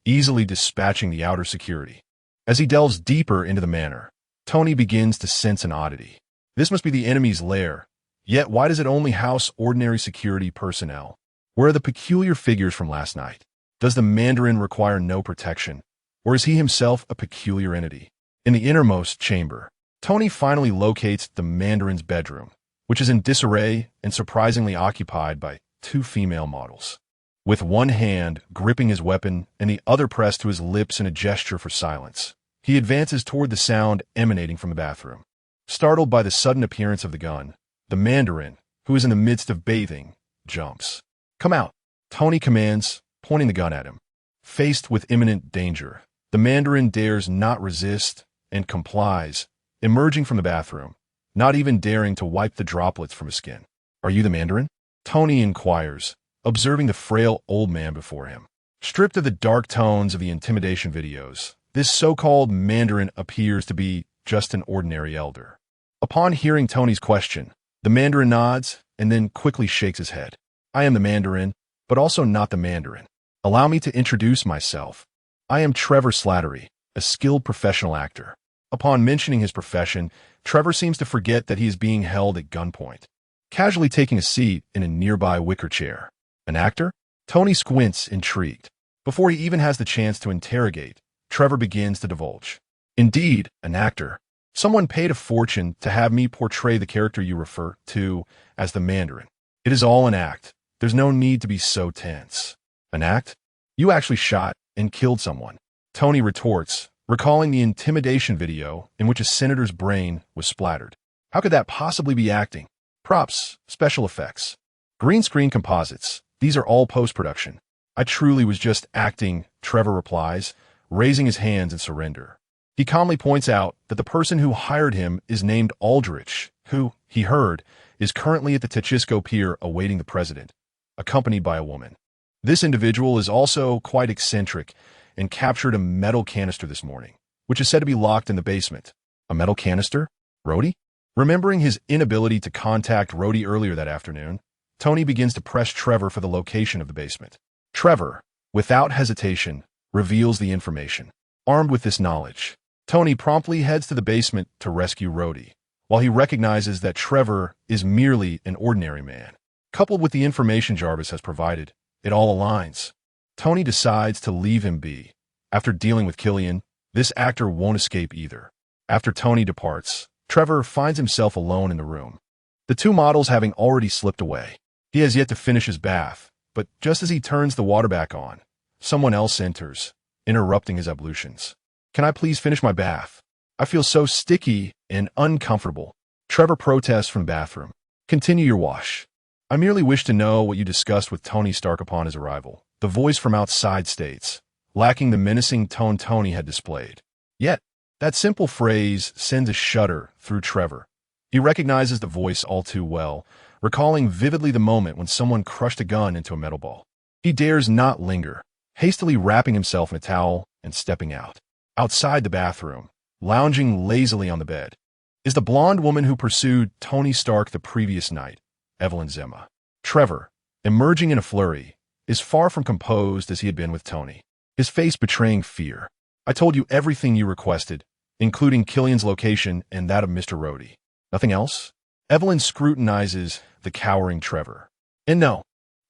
easily dispatching the outer security. As he delves deeper into the manor, Tony begins to sense an oddity. This must be the enemy's lair, yet why does it only house ordinary security personnel? Where are the peculiar figures from last night? Does the Mandarin require no protection, or is he himself a peculiar entity? In the innermost chamber, Tony finally locates the Mandarin's bedroom, which is in disarray and surprisingly occupied by two female models. With one hand gripping his weapon and the other pressed to his lips in a gesture for silence, he advances toward the sound emanating from the bathroom. Startled by the sudden appearance of the gun, the Mandarin, who is in the midst of bathing, jumps. "Come out," Tony commands, pointing the gun at him. Faced with imminent danger, the Mandarin dares not resist and complies, emerging from the bathroom, not even daring to wipe the droplets from his skin. "Are you the Mandarin?" Tony inquires, observing the frail old man before him. Stripped of the dark tones of the intimidation videos, this so-called Mandarin appears to be just an ordinary elder. Upon hearing Tony's question, the Mandarin nods and then quickly shakes his head. "I am the Mandarin, but also not the Mandarin. Allow me to introduce myself. I am Trevor Slattery, a skilled professional actor." Upon mentioning his profession, Trevor seems to forget that he is being held at gunpoint, casually taking a seat in a nearby wicker chair. "An actor?" Tony squints, intrigued. Before he even has the chance to interrogate, Trevor begins to divulge. "Indeed, an actor. Someone paid a fortune to have me portray the character you refer to as the Mandarin. It is all an act. There's no need to be so tense." "An act? You actually shot and killed someone," Tony retorts, recalling the intimidation video in which a senator's brain was splattered. "How could that possibly be acting? Props, special effects, green screen composites, these are all post-production. I truly was just acting," Trevor replies, raising his hands in surrender. He calmly points out that the person who hired him is named Aldrich, who, he heard, is currently at the Techisco Pier awaiting the president, accompanied by a woman. This individual is also quite eccentric and captured a metal canister this morning, which is said to be locked in the basement. A metal canister? Rhodey? Remembering his inability to contact Rhodey earlier that afternoon, Tony begins to press Trevor for the location of the basement. Trevor, without hesitation, reveals the information. Armed with this knowledge, Tony promptly heads to the basement to rescue Rhodey, while he recognizes that Trevor is merely an ordinary man. Coupled with the information Jarvis has provided, it all aligns. Tony decides to leave him be. After dealing with Killian, this actor won't escape either. After Tony departs, Trevor finds himself alone in the room, the two models having already slipped away. He has yet to finish his bath, but just as he turns the water back on, someone else enters, interrupting his ablutions. "Can I please finish my bath? I feel so sticky and uncomfortable." Trevor protests from the bathroom. "Continue your wash. I merely wish to know what you discussed with Tony Stark upon his arrival." The voice from outside states, lacking the menacing tone Tony had displayed. Yet, that simple phrase sends a shudder through Trevor. He recognizes the voice all too well, recalling vividly the moment when someone crushed a gun into a metal ball. He dares not linger, hastily wrapping himself in a towel and stepping out. Outside the bathroom, lounging lazily on the bed, is the blonde woman who pursued Tony Stark the previous night, Evelyn Zema. Trevor, emerging in a flurry, is far from composed as he had been with Tony, his face betraying fear. "I told you everything you requested, including Killian's location and that of Mr. Rhodey. Nothing else?" Evelyn scrutinizes the cowering Trevor. "And no,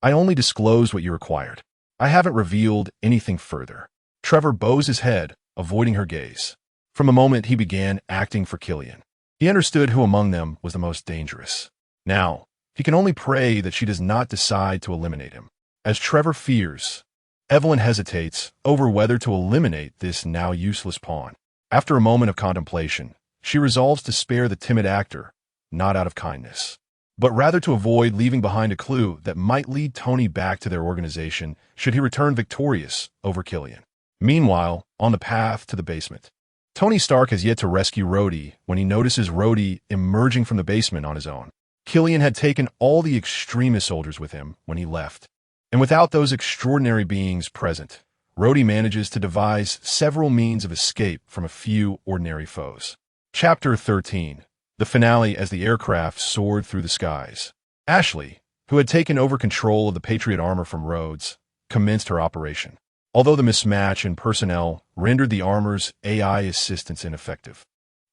I only disclosed what you required. I haven't revealed anything further." Trevor bows his head, avoiding her gaze. From the moment he began acting for Killian, he understood who among them was the most dangerous. Now, he can only pray that she does not decide to eliminate him. As Trevor fears, Evelyn hesitates over whether to eliminate this now useless pawn. After a moment of contemplation, she resolves to spare the timid actor, not out of kindness, but rather to avoid leaving behind a clue that might lead Tony back to their organization should he return victorious over Killian. Meanwhile, on the path to the basement, Tony Stark has yet to rescue Rhodey when he notices Rhodey emerging from the basement on his own. Killian had taken all the extremist soldiers with him when he left, and without those extraordinary beings present, Rhodey manages to devise several means of escape from a few ordinary foes. Chapter 13. The finale as the aircraft soared through the skies. Ashley, who had taken over control of the Patriot armor from Rhodes, commenced her operation, although the mismatch in personnel rendered the armor's AI assistance ineffective.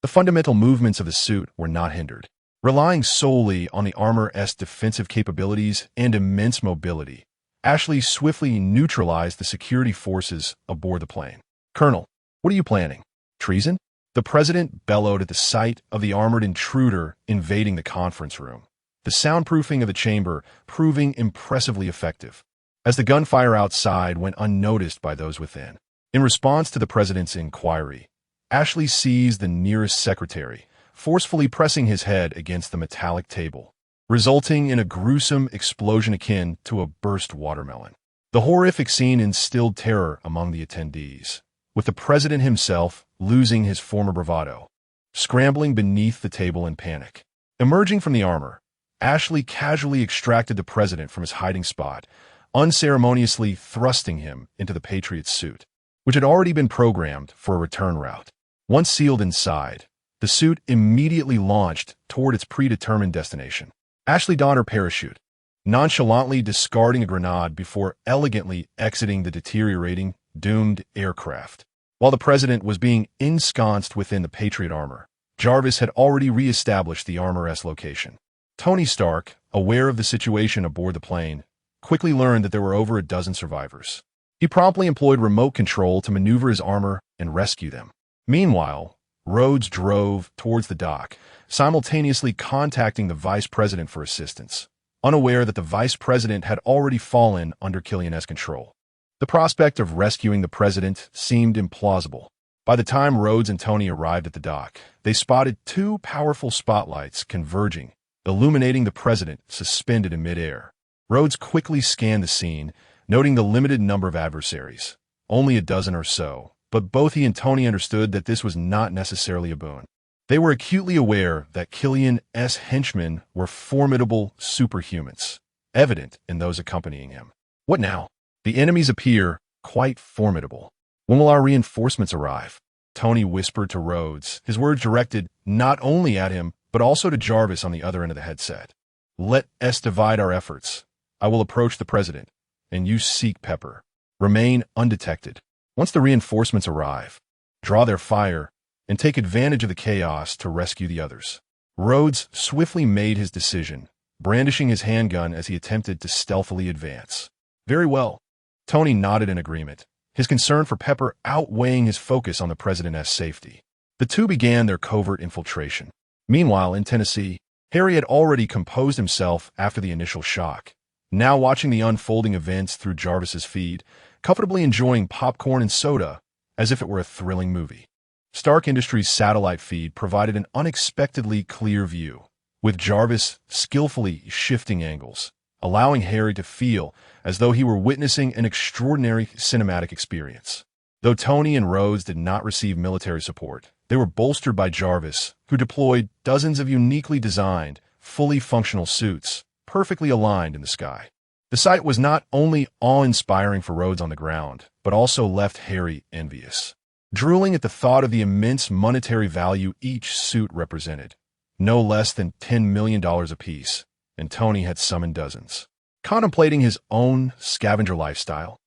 The fundamental movements of the suit were not hindered. Relying solely on the armor's defensive capabilities and immense mobility, Ashley swiftly neutralized the security forces aboard the plane. "Colonel, what are you planning? Treason?" The president bellowed at the sight of the armored intruder invading the conference room, the soundproofing of the chamber proving impressively effective, as the gunfire outside went unnoticed by those within. In response to the president's inquiry, Ashley seized the nearest secretary, forcefully pressing his head against the metallic table, resulting in a gruesome explosion akin to a burst watermelon. The horrific scene instilled terror among the attendees, with the president himself losing his former bravado, scrambling beneath the table in panic. Emerging from the armor, Ashley casually extracted the president from his hiding spot, unceremoniously thrusting him into the Patriot's suit, which had already been programmed for a return route. Once sealed inside, the suit immediately launched toward its predetermined destination. Ashley donned her parachute, nonchalantly discarding a grenade before elegantly exiting the deteriorating, doomed aircraft. While the president was being ensconced within the Patriot armor, Jarvis had already re-established the armor's location. Tony Stark, aware of the situation aboard the plane, quickly learned that there were over a dozen survivors. He promptly employed remote control to maneuver his armor and rescue them. Meanwhile, Rhodes drove towards the dock, simultaneously contacting the vice president for assistance, unaware that the vice president had already fallen under Killian's control. The prospect of rescuing the president seemed implausible. By the time Rhodes and Tony arrived at the dock, they spotted two powerful spotlights converging, illuminating the president suspended in midair. Rhodes quickly scanned the scene, noting the limited number of adversaries, only a dozen or so, but both he and Tony understood that this was not necessarily a boon. They were acutely aware that Killian's henchmen were formidable superhumans, evident in those accompanying him. What now? The enemies appear quite formidable. When will our reinforcements arrive? Tony whispered to Rhodes, his words directed not only at him, but also to Jarvis on the other end of the headset. Let us divide our efforts. I will approach the president, and you seek Pepper. Remain undetected. Once the reinforcements arrive, draw their fire and take advantage of the chaos to rescue the others. Rhodes swiftly made his decision, brandishing his handgun as he attempted to stealthily advance. Very well. Tony nodded in agreement, his concern for Pepper outweighing his focus on the president's safety. The two began their covert infiltration. Meanwhile, in Tennessee, Harry had already composed himself after the initial shock, now watching the unfolding events through Jarvis's feed, comfortably enjoying popcorn and soda as if it were a thrilling movie. Stark Industries' satellite feed provided an unexpectedly clear view, with Jarvis skillfully shifting angles, allowing Harry to feel as though he were witnessing an extraordinary cinematic experience. Though Tony and Rhodes did not receive military support, they were bolstered by Jarvis, who deployed dozens of uniquely designed, fully functional suits, perfectly aligned in the sky. The sight was not only awe-inspiring for Rhodes on the ground, but also left Harry envious, drooling at the thought of the immense monetary value each suit represented, no less than $10 million apiece, and Tony had summoned dozens. Contemplating his own scavenger lifestyle,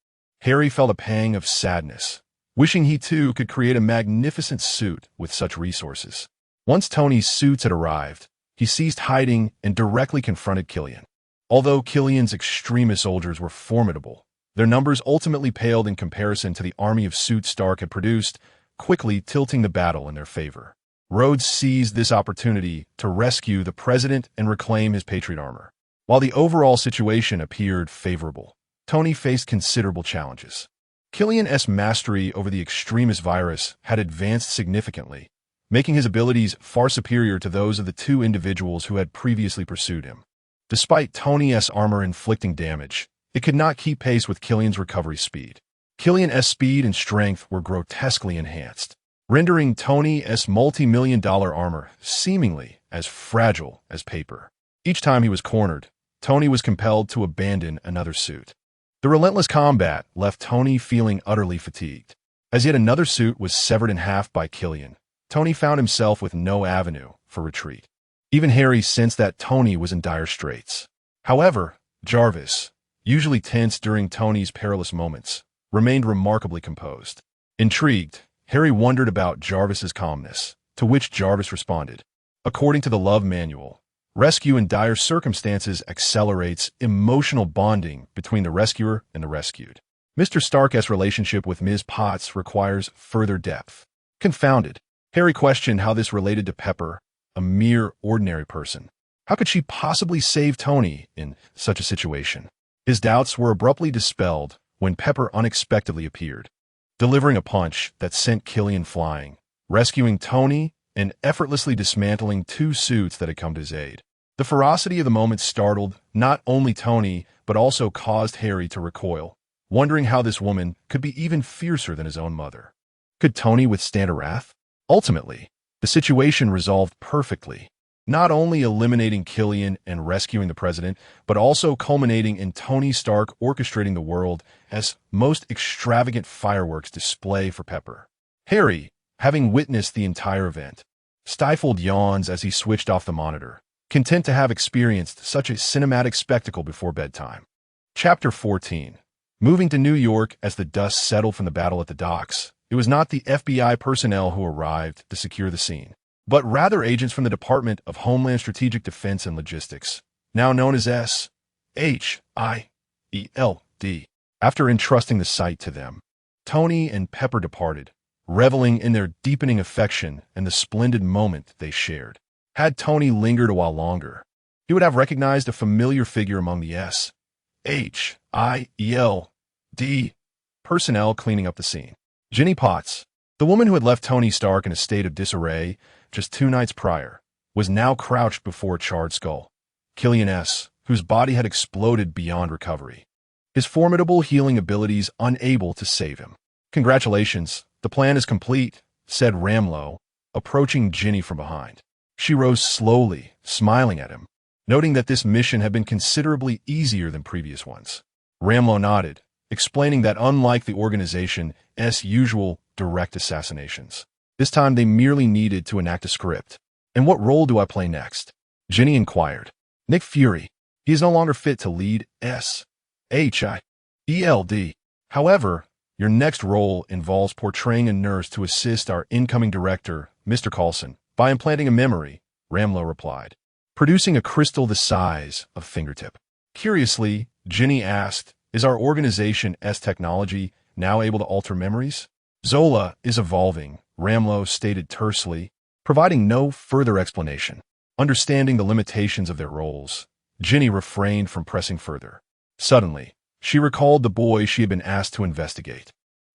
Harry felt a pang of sadness, wishing he too could create a magnificent suit with such resources. Once Tony's suits had arrived, he ceased hiding and directly confronted Killian. Although Killian's extremist soldiers were formidable, their numbers ultimately paled in comparison to the army of suits Stark had produced, quickly tilting the battle in their favor. Rhodes seized this opportunity to rescue the president and reclaim his Patriot armor. While the overall situation appeared favorable, Tony faced considerable challenges. Killian's mastery over the extremist virus had advanced significantly, making his abilities far superior to those of the two individuals who had previously pursued him. Despite Tony's armor inflicting damage, it could not keep pace with Killian's recovery speed. Killian's speed and strength were grotesquely enhanced, rendering Tony's multi-million-dollar armor seemingly as fragile as paper. Each time he was cornered, Tony was compelled to abandon another suit. The relentless combat left Tony feeling utterly fatigued. As yet another suit was severed in half by Killian, Tony found himself with no avenue for retreat. Even Harry sensed that Tony was in dire straits. However, Jarvis, usually tense during Tony's perilous moments, remained remarkably composed. Intrigued, Harry wondered about Jarvis's calmness, to which Jarvis responded, "According to the Love Manual, rescue in dire circumstances accelerates emotional bonding between the rescuer and the rescued. Mr. Stark's relationship with Ms. Potts requires further depth." Confounded, Harry questioned how this related to Pepper, a mere ordinary person. How could she possibly save Tony in such a situation? His doubts were abruptly dispelled when Pepper unexpectedly appeared, delivering a punch that sent Killian flying, rescuing Tony and effortlessly dismantling two suits that had come to his aid. The ferocity of the moment startled not only Tony, but also caused Harry to recoil, wondering how this woman could be even fiercer than his own mother. Could Tony withstand her wrath? Ultimately, the situation resolved perfectly, not only eliminating Killian and rescuing the president, but also culminating in Tony Stark orchestrating the world as most extravagant fireworks display for Pepper. Harry, having witnessed the entire event, stifled yawns as he switched off the monitor, content to have experienced such a cinematic spectacle before bedtime. Chapter 14. Moving to New York as the dust settled from the battle at the docks, it was not the FBI personnel who arrived to secure the scene, but rather agents from the Department of Homeland Strategic Defense and Logistics, now known as SHIELD. After entrusting the site to them, Tony and Pepper departed, reveling in their deepening affection and the splendid moment they shared. Had Tony lingered a while longer, he would have recognized a familiar figure among the SHIELD personnel cleaning up the scene. Ginny Potts, the woman who had left Tony Stark in a state of disarray just 2 nights prior, was now crouched before a charred skull. Killian S., whose body had exploded beyond recovery, his formidable healing abilities unable to save him. "Congratulations, The plan is complete, said Ramlo, approaching Ginny from behind. She rose slowly, smiling at him, noting that this mission had been considerably easier than previous ones. Ramlo nodded, explaining that unlike the organization's usual direct assassinations, this time they merely needed to enact a script. And what role do I play next? Ginny inquired. Nick Fury. He is no longer fit to lead SHIELD. However, your next role involves portraying a nurse to assist our incoming director, Mr. Coulson, by implanting a memory, Ramlo replied, producing a crystal the size of a fingertip. Curiously, Ginny asked, is our organization's technology now able to alter memories? Zola is evolving, Ramlo stated tersely, providing no further explanation. Understanding the limitations of their roles, Ginny refrained from pressing further. Suddenly, she recalled the boy she had been asked to investigate.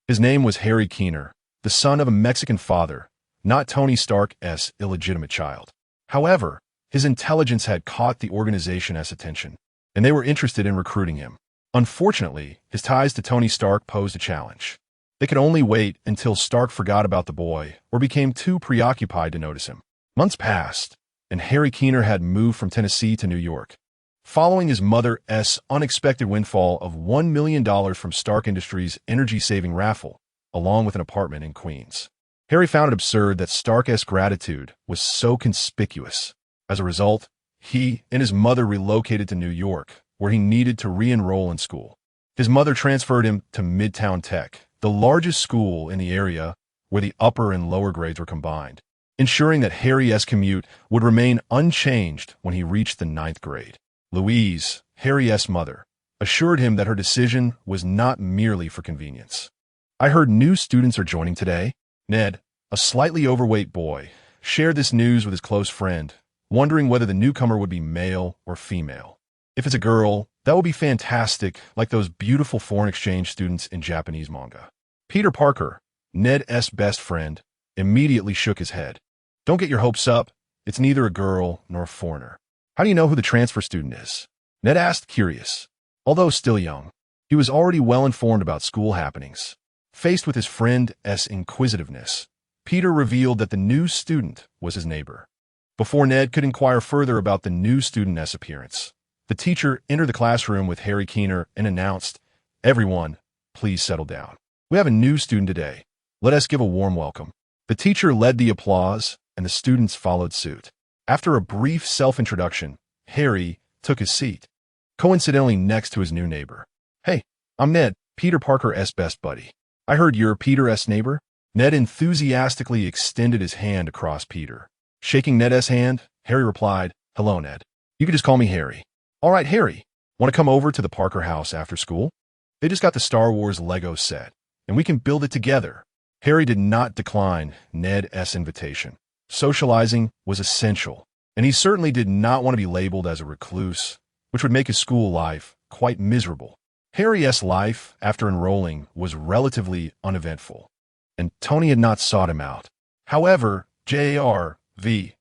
His name was Harry Keener, the son of a Mexican father, not Tony Stark's illegitimate child. However, his intelligence had caught the organization's attention, and they were interested in recruiting him. Unfortunately, his ties to Tony Stark posed a challenge. They could only wait until Stark forgot about the boy or became too preoccupied to notice him. Months passed, and Harry Keener had moved from Tennessee to New York. Following his mother's unexpected windfall of $1 million from Stark Industries' energy-saving raffle, along with an apartment in Queens, Harry found it absurd that Stark's gratitude was so conspicuous. As a result, he and his mother relocated to New York, where he needed to re-enroll in school. His mother transferred him to Midtown Tech, the largest school in the area where the upper and lower grades were combined, ensuring that Harry's commute would remain unchanged when he reached the 9th grade. Louise, Harry's mother, assured him that her decision was not merely for convenience. I heard new students are joining today. Ned, a slightly overweight boy, shared this news with his close friend, wondering whether the newcomer would be male or female. If it's a girl, that would be fantastic, like those beautiful foreign exchange students in Japanese manga. Peter Parker, Ned's best friend, immediately shook his head. Don't get your hopes up. It's neither a girl nor a foreigner. How do you know who the transfer student is? Ned asked, curious. Although still young, he was already well informed about school happenings. Faced with his friend's inquisitiveness, Peter revealed that the new student was his neighbor. Before Ned could inquire further about the new student's appearance, the teacher entered the classroom with Harry Keener and announced, "Everyone, please settle down. We have a new student today. Let us give a warm welcome." The teacher led the applause, and the students followed suit. After a brief self-introduction, Harry took his seat, coincidentally next to his new neighbor. "Hey, I'm Ned, Peter Parker's best buddy. I heard you're Peter's neighbor." Ned enthusiastically extended his hand across Peter. Shaking Ned's hand, Harry replied, "Hello, Ned. You can just call me Harry." "All right, Harry. Want to come over to the Parker house after school? They just got the Star Wars Lego set, and we can build it together." Harry did not decline Ned's invitation. Socializing was essential, and he certainly did not want to be labeled as a recluse, which would make his school life quite miserable. Harry's life after enrolling was relatively uneventful, and Tony had not sought him out. However, JRVIS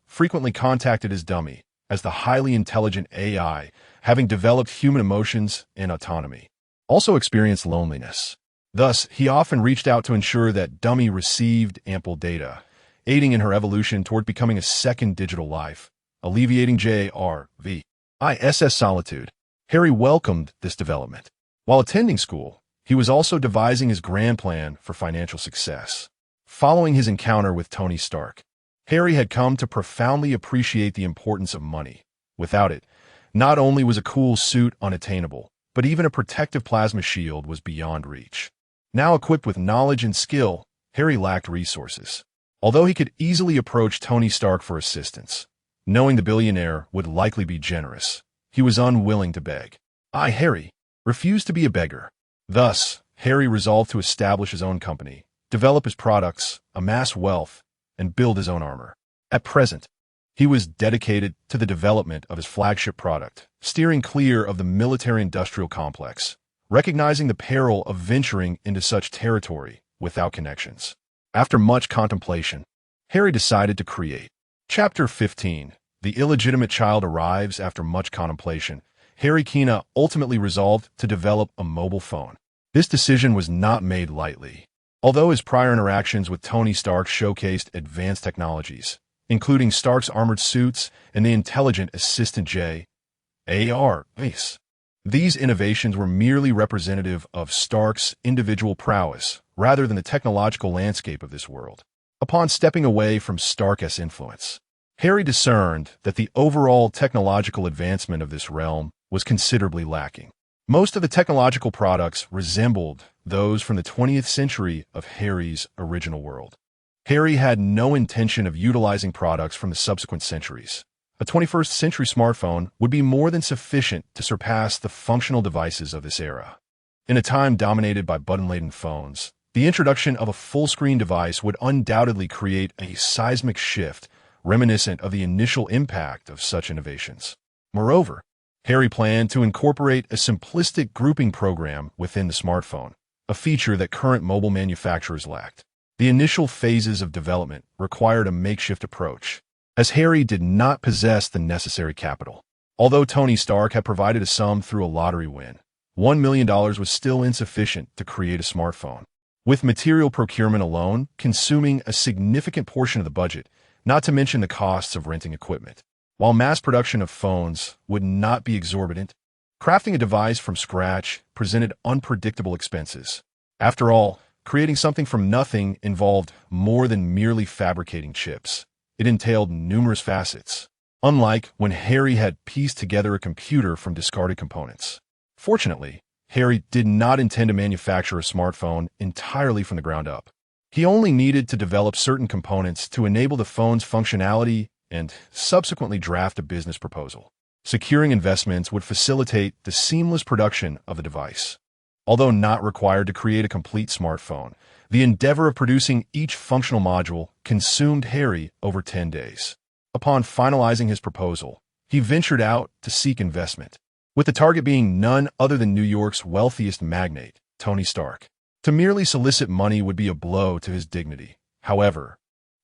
frequently contacted his dummy as the highly intelligent AI, having developed human emotions and autonomy, also experienced loneliness. Thus, he often reached out to ensure that Dummy received ample data, aiding in her evolution toward becoming a second digital life, alleviating JRVIS's solitude. Harry welcomed this development. While attending school, he was also devising his grand plan for financial success. Following his encounter with Tony Stark, Harry had come to profoundly appreciate the importance of money. Without it, not only was a cool suit unattainable, but even a protective plasma shield was beyond reach. Now equipped with knowledge and skill, Harry lacked resources. Although he could easily approach Tony Stark for assistance, knowing the billionaire would likely be generous, he was unwilling to beg. Harry, refused to be a beggar. Thus, Harry resolved to establish his own company, develop his products, amass wealth, and build his own armor. At present, he was dedicated to the development of his flagship product, steering clear of the military-industrial complex, recognizing the peril of venturing into such territory without connections. After much contemplation, Harry decided to create. Chapter 15. The illegitimate child arrives. After much contemplation, Harry Keener ultimately resolved to develop a mobile phone. This decision was not made lightly. Although his prior interactions with Tony Stark showcased advanced technologies, including Stark's armored suits and the intelligent assistant J.A.R. Ace. These innovations were merely representative of Stark's individual prowess rather than the technological landscape of this world. Upon stepping away from Stark's influence, Harry discerned that the overall technological advancement of this realm was considerably lacking. Most of the technological products resembled those from the 20th century of Harry's original world. Harry had no intention of utilizing products from the subsequent centuries. A 21st century smartphone would be more than sufficient to surpass the functional devices of this era. In a time dominated by button-laden phones, the introduction of a full-screen device would undoubtedly create a seismic shift reminiscent of the initial impact of such innovations. Moreover, Harry planned to incorporate a simplistic grouping program within the smartphone, a feature that current mobile manufacturers lacked. The initial phases of development required a makeshift approach, as Harry did not possess the necessary capital. Although Tony Stark had provided a sum through a lottery win, $1 million was still insufficient to create a smartphone, with material procurement alone consuming a significant portion of the budget, not to mention the costs of renting equipment. While mass production of phones would not be exorbitant, crafting a device from scratch presented unpredictable expenses. After all, creating something from nothing involved more than merely fabricating chips. It entailed numerous facets, unlike when Harry had pieced together a computer from discarded components. Fortunately, Harry did not intend to manufacture a smartphone entirely from the ground up. He only needed to develop certain components to enable the phone's functionality and subsequently draft a business proposal. Securing investments would facilitate the seamless production of the device. Although not required to create a complete smartphone, the endeavor of producing each functional module consumed Harry over 10 days. Upon finalizing his proposal, he ventured out to seek investment, with the target being none other than New York's wealthiest magnate, Tony Stark. To merely solicit money would be a blow to his dignity. However,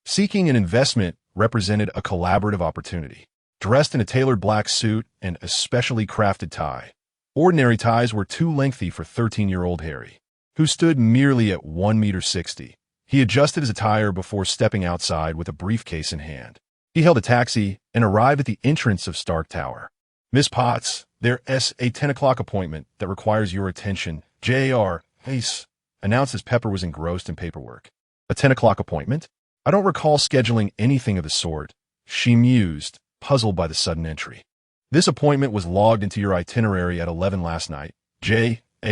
seeking an investment represented a collaborative opportunity. Dressed in a tailored black suit and a specially crafted tie, ordinary ties were too lengthy for 13-year-old Harry, who stood merely at 1.60 meters. He adjusted his attire before stepping outside with a briefcase in hand. He hailed a taxi and arrived at the entrance of Stark Tower. "Miss Potts, there's a 10 o'clock appointment that requires your attention. J.R. Ace," announced as Pepper was engrossed in paperwork. "A 10 o'clock appointment? I don't recall scheduling anything of the sort," she mused, puzzled by the sudden entry. "This appointment was logged into your itinerary at 11 last night," J.A.R.V.I.S.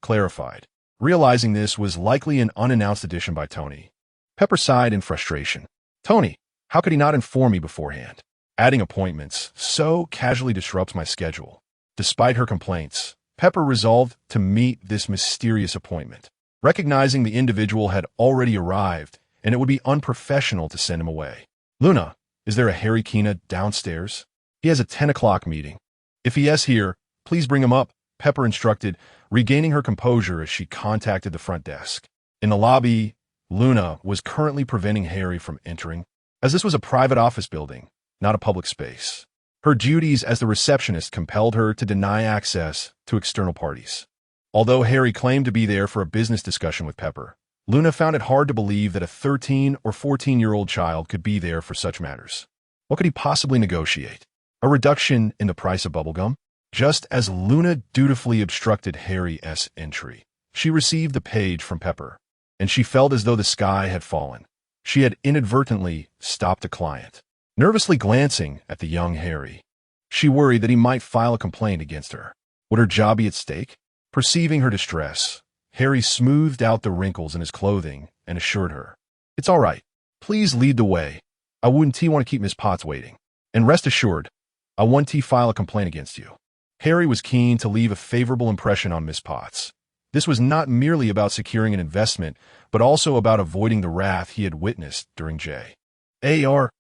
clarified, realizing this was likely an unannounced addition by Tony. Pepper sighed in frustration. "Tony, how could he not inform me beforehand? Adding appointments so casually disrupts my schedule." Despite her complaints, Pepper resolved to meet this mysterious appointment, recognizing the individual had already arrived and it would be unprofessional to send him away. "Luna, is there a Harry Kina downstairs? He has a 10 o'clock meeting. If he is here, please bring him up," Pepper instructed, regaining her composure as she contacted the front desk. In the lobby, Luna was currently preventing Harry from entering, as this was a private office building, not a public space. Her duties as the receptionist compelled her to deny access to external parties. Although Harry claimed to be there for a business discussion with Pepper, Luna found it hard to believe that a 13 or 14-year-old child could be there for such matters. What could he possibly negotiate? A reduction in the price of bubblegum? Just as Luna dutifully obstructed Harry's entry, she received the page from Pepper, and she felt as though the sky had fallen. She had inadvertently stopped a client. Nervously glancing at the young Harry, she worried that he might file a complaint against her. Would her job be at stake? Perceiving her distress, Harry smoothed out the wrinkles in his clothing and assured her, "It's all right. Please lead the way. I wouldn't want to keep Miss Potts waiting. And rest assured, I won't file a complaint against you." Harry was keen to leave a favorable impression on Miss Potts. This was not merely about securing an investment, but also about avoiding the wrath he had witnessed during J.A.R.V.I.S.'s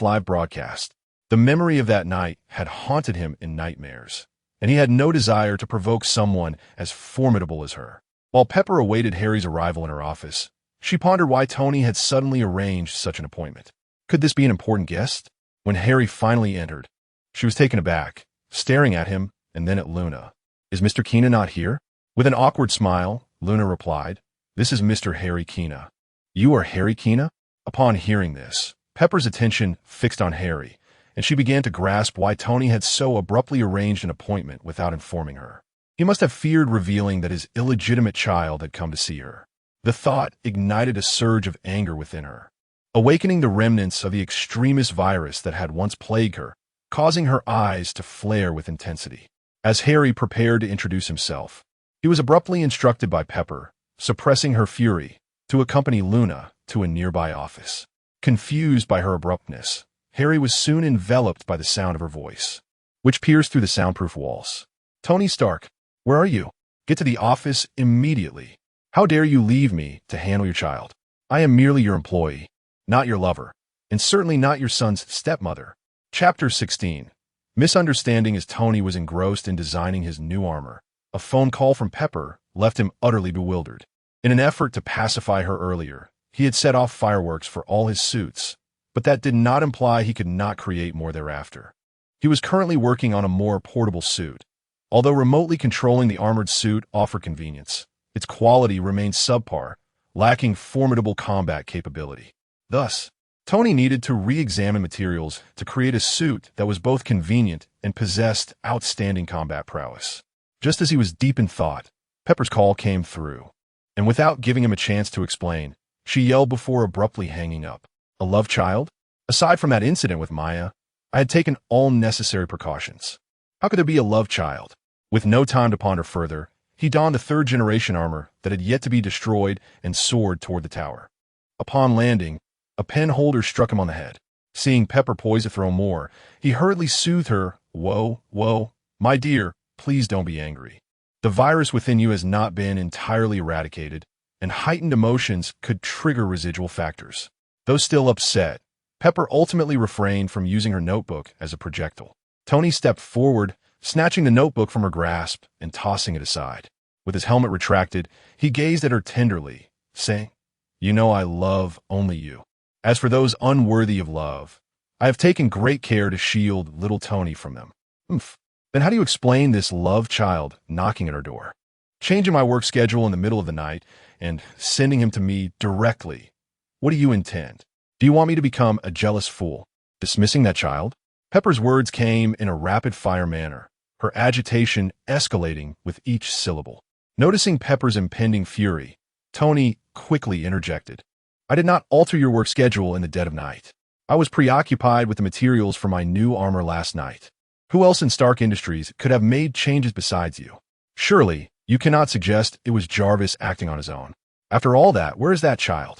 live broadcast. The memory of that night had haunted him in nightmares, and he had no desire to provoke someone as formidable as her. While Pepper awaited Harry's arrival in her office, she pondered why Tony had suddenly arranged such an appointment. Could this be an important guest? When Harry finally entered, she was taken aback, staring at him and then at Luna. Is Mr. Keena not here? With an awkward smile, Luna replied, This is Mr. Harry Keena. You are Harry Keena? Upon hearing this, Pepper's attention fixed on Harry, and she began to grasp why Tony had so abruptly arranged an appointment without informing her. He must have feared revealing that his illegitimate child had come to see her. The thought ignited a surge of anger within her, awakening the remnants of the extremist virus that had once plagued her, causing her eyes to flare with intensity. As Harry prepared to introduce himself, he was abruptly instructed by Pepper, suppressing her fury, to accompany Luna to a nearby office. Confused by her abruptness, Harry was soon enveloped by the sound of her voice, which pierced through the soundproof walls. Tony Stark, where are you? Get to the office immediately. How dare you leave me to handle your child? I am merely your employee, not your lover, and certainly not your son's stepmother. Chapter 16. Misunderstanding. As Tony was engrossed in designing his new armor, a phone call from Pepper left him utterly bewildered. In an effort to pacify her earlier, he had set off fireworks for all his suits, but that did not imply he could not create more thereafter. He was currently working on a more portable suit. Although remotely controlling the armored suit offered convenience, its quality remained subpar, lacking formidable combat capability. Thus, Tony needed to re-examine materials to create a suit that was both convenient and possessed outstanding combat prowess. Just as he was deep in thought, Pepper's call came through, and without giving him a chance to explain, she yelled before abruptly hanging up. A love child? Aside from that incident with Maya, I had taken all necessary precautions. How could there be a love child? With no time to ponder further, he donned the third-generation armor that had yet to be destroyed and soared toward the tower. Upon landing, a pen holder struck him on the head. Seeing Pepper poised to throw more, he hurriedly soothed her. Whoa, my dear, please don't be angry. The virus within you has not been entirely eradicated, and heightened emotions could trigger residual factors. Though still upset, Pepper ultimately refrained from using her notebook as a projectile. Tony stepped forward, snatching the notebook from her grasp and tossing it aside. With his helmet retracted, he gazed at her tenderly, saying, You know I love only you. As for those unworthy of love, I have taken great care to shield little Tony from them. Then how do you explain this love child knocking at our door, changing my work schedule in the middle of the night, and sending him to me directly? What do you intend? Do you want me to become a jealous fool, dismissing that child? Pepper's words came in a rapid-fire manner, her agitation escalating with each syllable. Noticing Pepper's impending fury, Tony quickly interjected. I did not alter your work schedule in the dead of night. I was preoccupied with the materials for my new armor last night. Who else in Stark Industries could have made changes besides you? Surely, you cannot suggest it was Jarvis acting on his own. After all that, where is that child?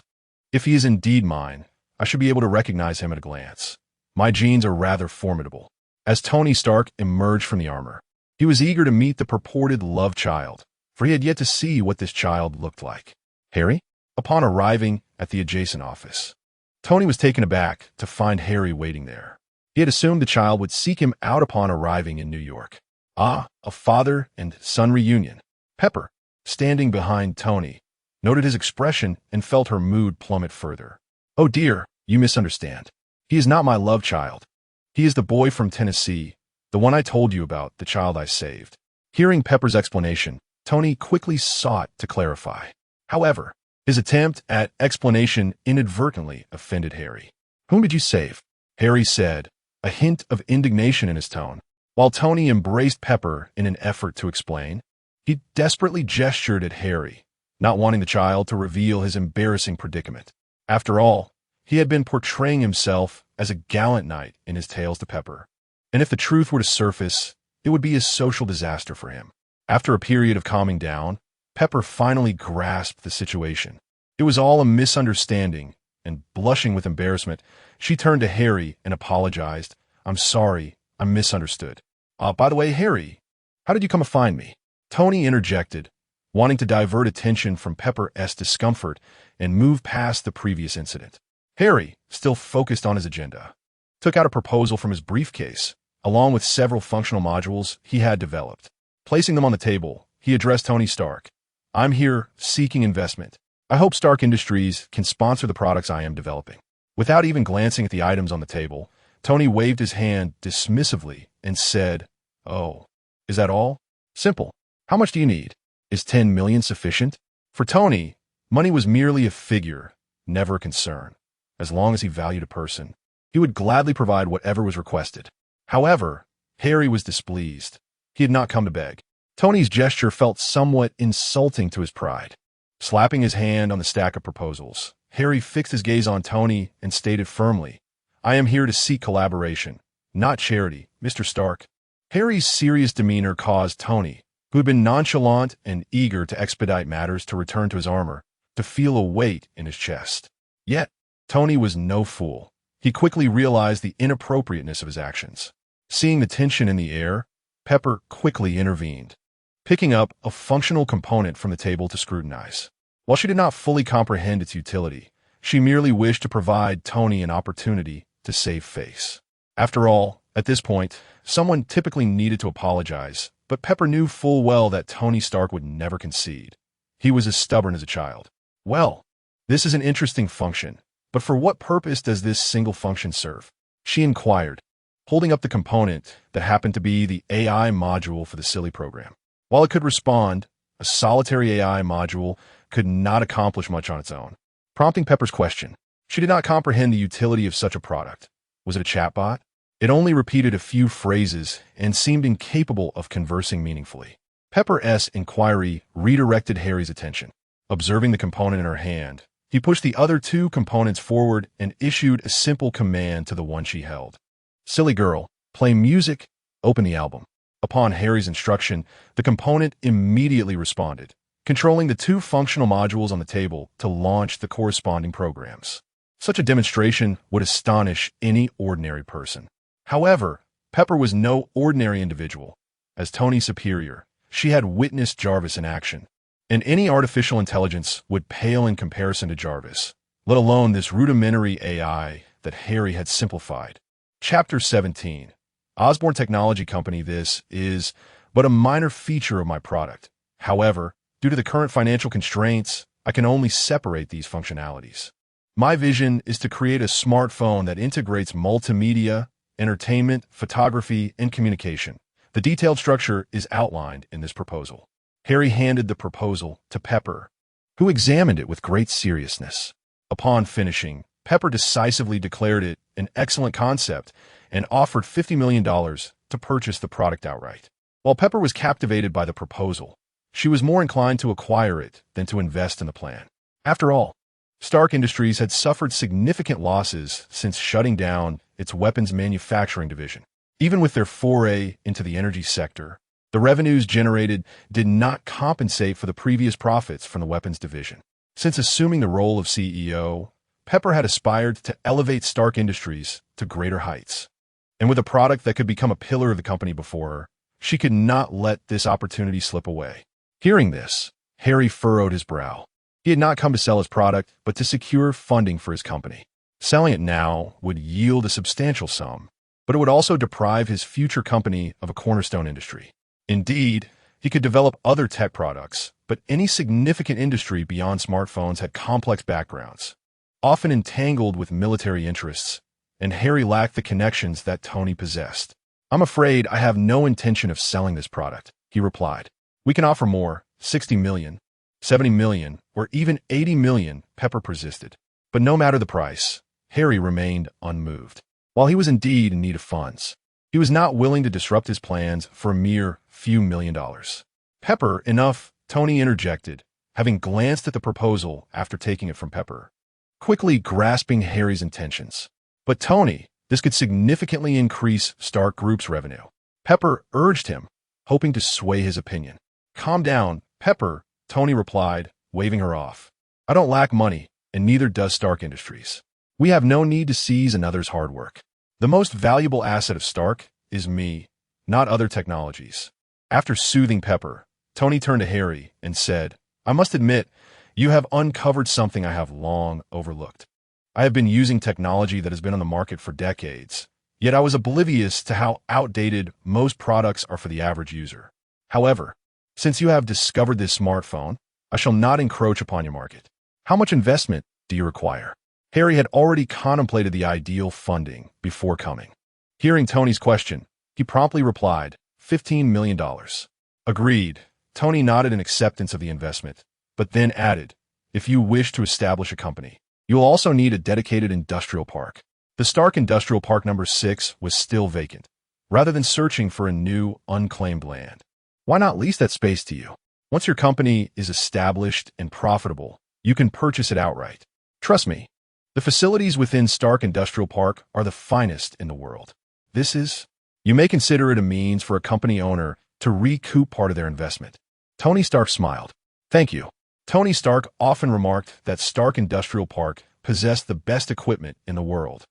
If he is indeed mine, I should be able to recognize him at a glance. My genes are rather formidable. As Tony Stark emerged from the armor, he was eager to meet the purported love child, for he had yet to see what this child looked like. Harry? Upon arriving at the adjacent office, Tony was taken aback to find Harry waiting there. He had assumed the child would seek him out upon arriving in New York. A father and son reunion. Pepper, standing behind Tony, noted his expression and felt her mood plummet further. Oh dear, you misunderstand. He is not my love child. He is the boy from Tennessee, the one I told you about, the child I saved. Hearing Pepper's explanation, Tony quickly sought to clarify. However, his attempt at explanation inadvertently offended Harry. Whom did you save? Harry said, a hint of indignation in his tone. While Tony embraced Pepper in an effort to explain, he desperately gestured at Harry, not wanting the child to reveal his embarrassing predicament. After all, he had been portraying himself as a gallant knight in his tales to Pepper, and if the truth were to surface, it would be a social disaster for him. After a period of calming down, Pepper finally grasped the situation. It was all a misunderstanding, and blushing with embarrassment, she turned to Harry and apologized. I'm sorry, I misunderstood. By the way, Harry, how did you come to find me? Tony interjected, wanting to divert attention from Pepper's discomfort and move past the previous incident. Harry, still focused on his agenda, took out a proposal from his briefcase, along with several functional modules he had developed. Placing them on the table, he addressed Tony Stark. I'm here seeking investment. I hope Stark Industries can sponsor the products I am developing. Without even glancing at the items on the table, Tony waved his hand dismissively and said, Oh, is that all? Simple. How much do you need? Is 10 million sufficient? For Tony, money was merely a figure, never a concern. As long as he valued a person, he would gladly provide whatever was requested. However, Harry was displeased. He had not come to beg. Tony's gesture felt somewhat insulting to his pride. Slapping his hand on the stack of proposals, Harry fixed his gaze on Tony and stated firmly, "I am here to seek collaboration, not charity, Mr. Stark." Harry's serious demeanor caused Tony, who had been nonchalant and eager to expedite matters to return to his armor, to feel a weight in his chest. Yet, Tony was no fool. He quickly realized the inappropriateness of his actions. Seeing the tension in the air, Pepper quickly intervened, picking up a functional component from the table to scrutinize. While she did not fully comprehend its utility, she merely wished to provide Tony an opportunity to save face. After all, at this point, someone typically needed to apologize, but Pepper knew full well that Tony Stark would never concede. He was as stubborn as a child. "Well, this is an interesting function, but for what purpose does this single function serve?" she inquired, holding up the component that happened to be the AI module for the silly program. While it could respond, a solitary AI module could not accomplish much on its own. Prompting Pepper's question, she did not comprehend the utility of such a product. Was it a chatbot? It only repeated a few phrases and seemed incapable of conversing meaningfully. Pepper's inquiry redirected Harry's attention. Observing the component in her hand, he pushed the other two components forward and issued a simple command to the one she held. "Silly girl, play music, open the album." Upon Harry's instruction, the component immediately responded, controlling the two functional modules on the table to launch the corresponding programs. Such a demonstration would astonish any ordinary person. However, Pepper was no ordinary individual. As Tony's superior, she had witnessed Jarvis in action, and any artificial intelligence would pale in comparison to Jarvis, let alone this rudimentary AI that Harry had simplified. Chapter 17. Osborne Technology Company. This is but a minor feature of my product. However, due to the current financial constraints, I can only separate these functionalities. My vision is to create a smartphone that integrates multimedia, entertainment, photography, and communication. The detailed structure is outlined in this proposal. Harry handed the proposal to Pepper, who examined it with great seriousness. Upon finishing, Pepper decisively declared it an excellent concept and offered $50 million to purchase the product outright. While Pepper was captivated by the proposal, she was more inclined to acquire it than to invest in the plan. After all, Stark Industries had suffered significant losses since shutting down its weapons manufacturing division. Even with their foray into the energy sector, the revenues generated did not compensate for the previous profits from the weapons division. Since assuming the role of CEO, Pepper had aspired to elevate Stark Industries to greater heights. And with a product that could become a pillar of the company before her, she could not let this opportunity slip away. Hearing this, Harry furrowed his brow. He had not come to sell his product, but to secure funding for his company. Selling it now would yield a substantial sum, but it would also deprive his future company of a cornerstone industry. Indeed, he could develop other tech products, but any significant industry beyond smartphones had complex backgrounds, often entangled with military interests, and Harry lacked the connections that Tony possessed. "I'm afraid I have no intention of selling this product," he replied. "We can offer more, 60 million, 70 million, or even 80 million, Pepper persisted. But no matter the price, Harry remained unmoved. While he was indeed in need of funds, he was not willing to disrupt his plans for a mere few million dollars. "Pepper, enough," Tony interjected, having glanced at the proposal after taking it from Pepper, quickly grasping Harry's intentions. "But Tony, this could significantly increase Stark Group's revenue." Pepper urged him, hoping to sway his opinion. "Calm down, Pepper," Tony replied, waving her off. "I don't lack money, and neither does Stark Industries. We have no need to seize another's hard work. The most valuable asset of Stark is me, not other technologies." After soothing Pepper, Tony turned to Harry and said, "I must admit, you have uncovered something I have long overlooked. I have been using technology that has been on the market for decades, yet I was oblivious to how outdated most products are for the average user. However, since you have discovered this smartphone, I shall not encroach upon your market. How much investment do you require?" Harry had already contemplated the ideal funding before coming. Hearing Tony's question, he promptly replied, $15 million. "Agreed. Tony nodded in acceptance of the investment, but then added, if you wish to establish a company, you'll also need a dedicated industrial park. The Stark Industrial Park number 6 was still vacant. Rather than searching for a new, unclaimed land, why not lease that space to you? Once your company is established and profitable, you can purchase it outright. Trust me, the facilities within Stark Industrial Park are the finest in the world. You may consider it a means for a company owner to recoup part of their investment. Tony Stark smiled. Thank you. Tony Stark often remarked that Stark Industrial Park possessed the best equipment in the world.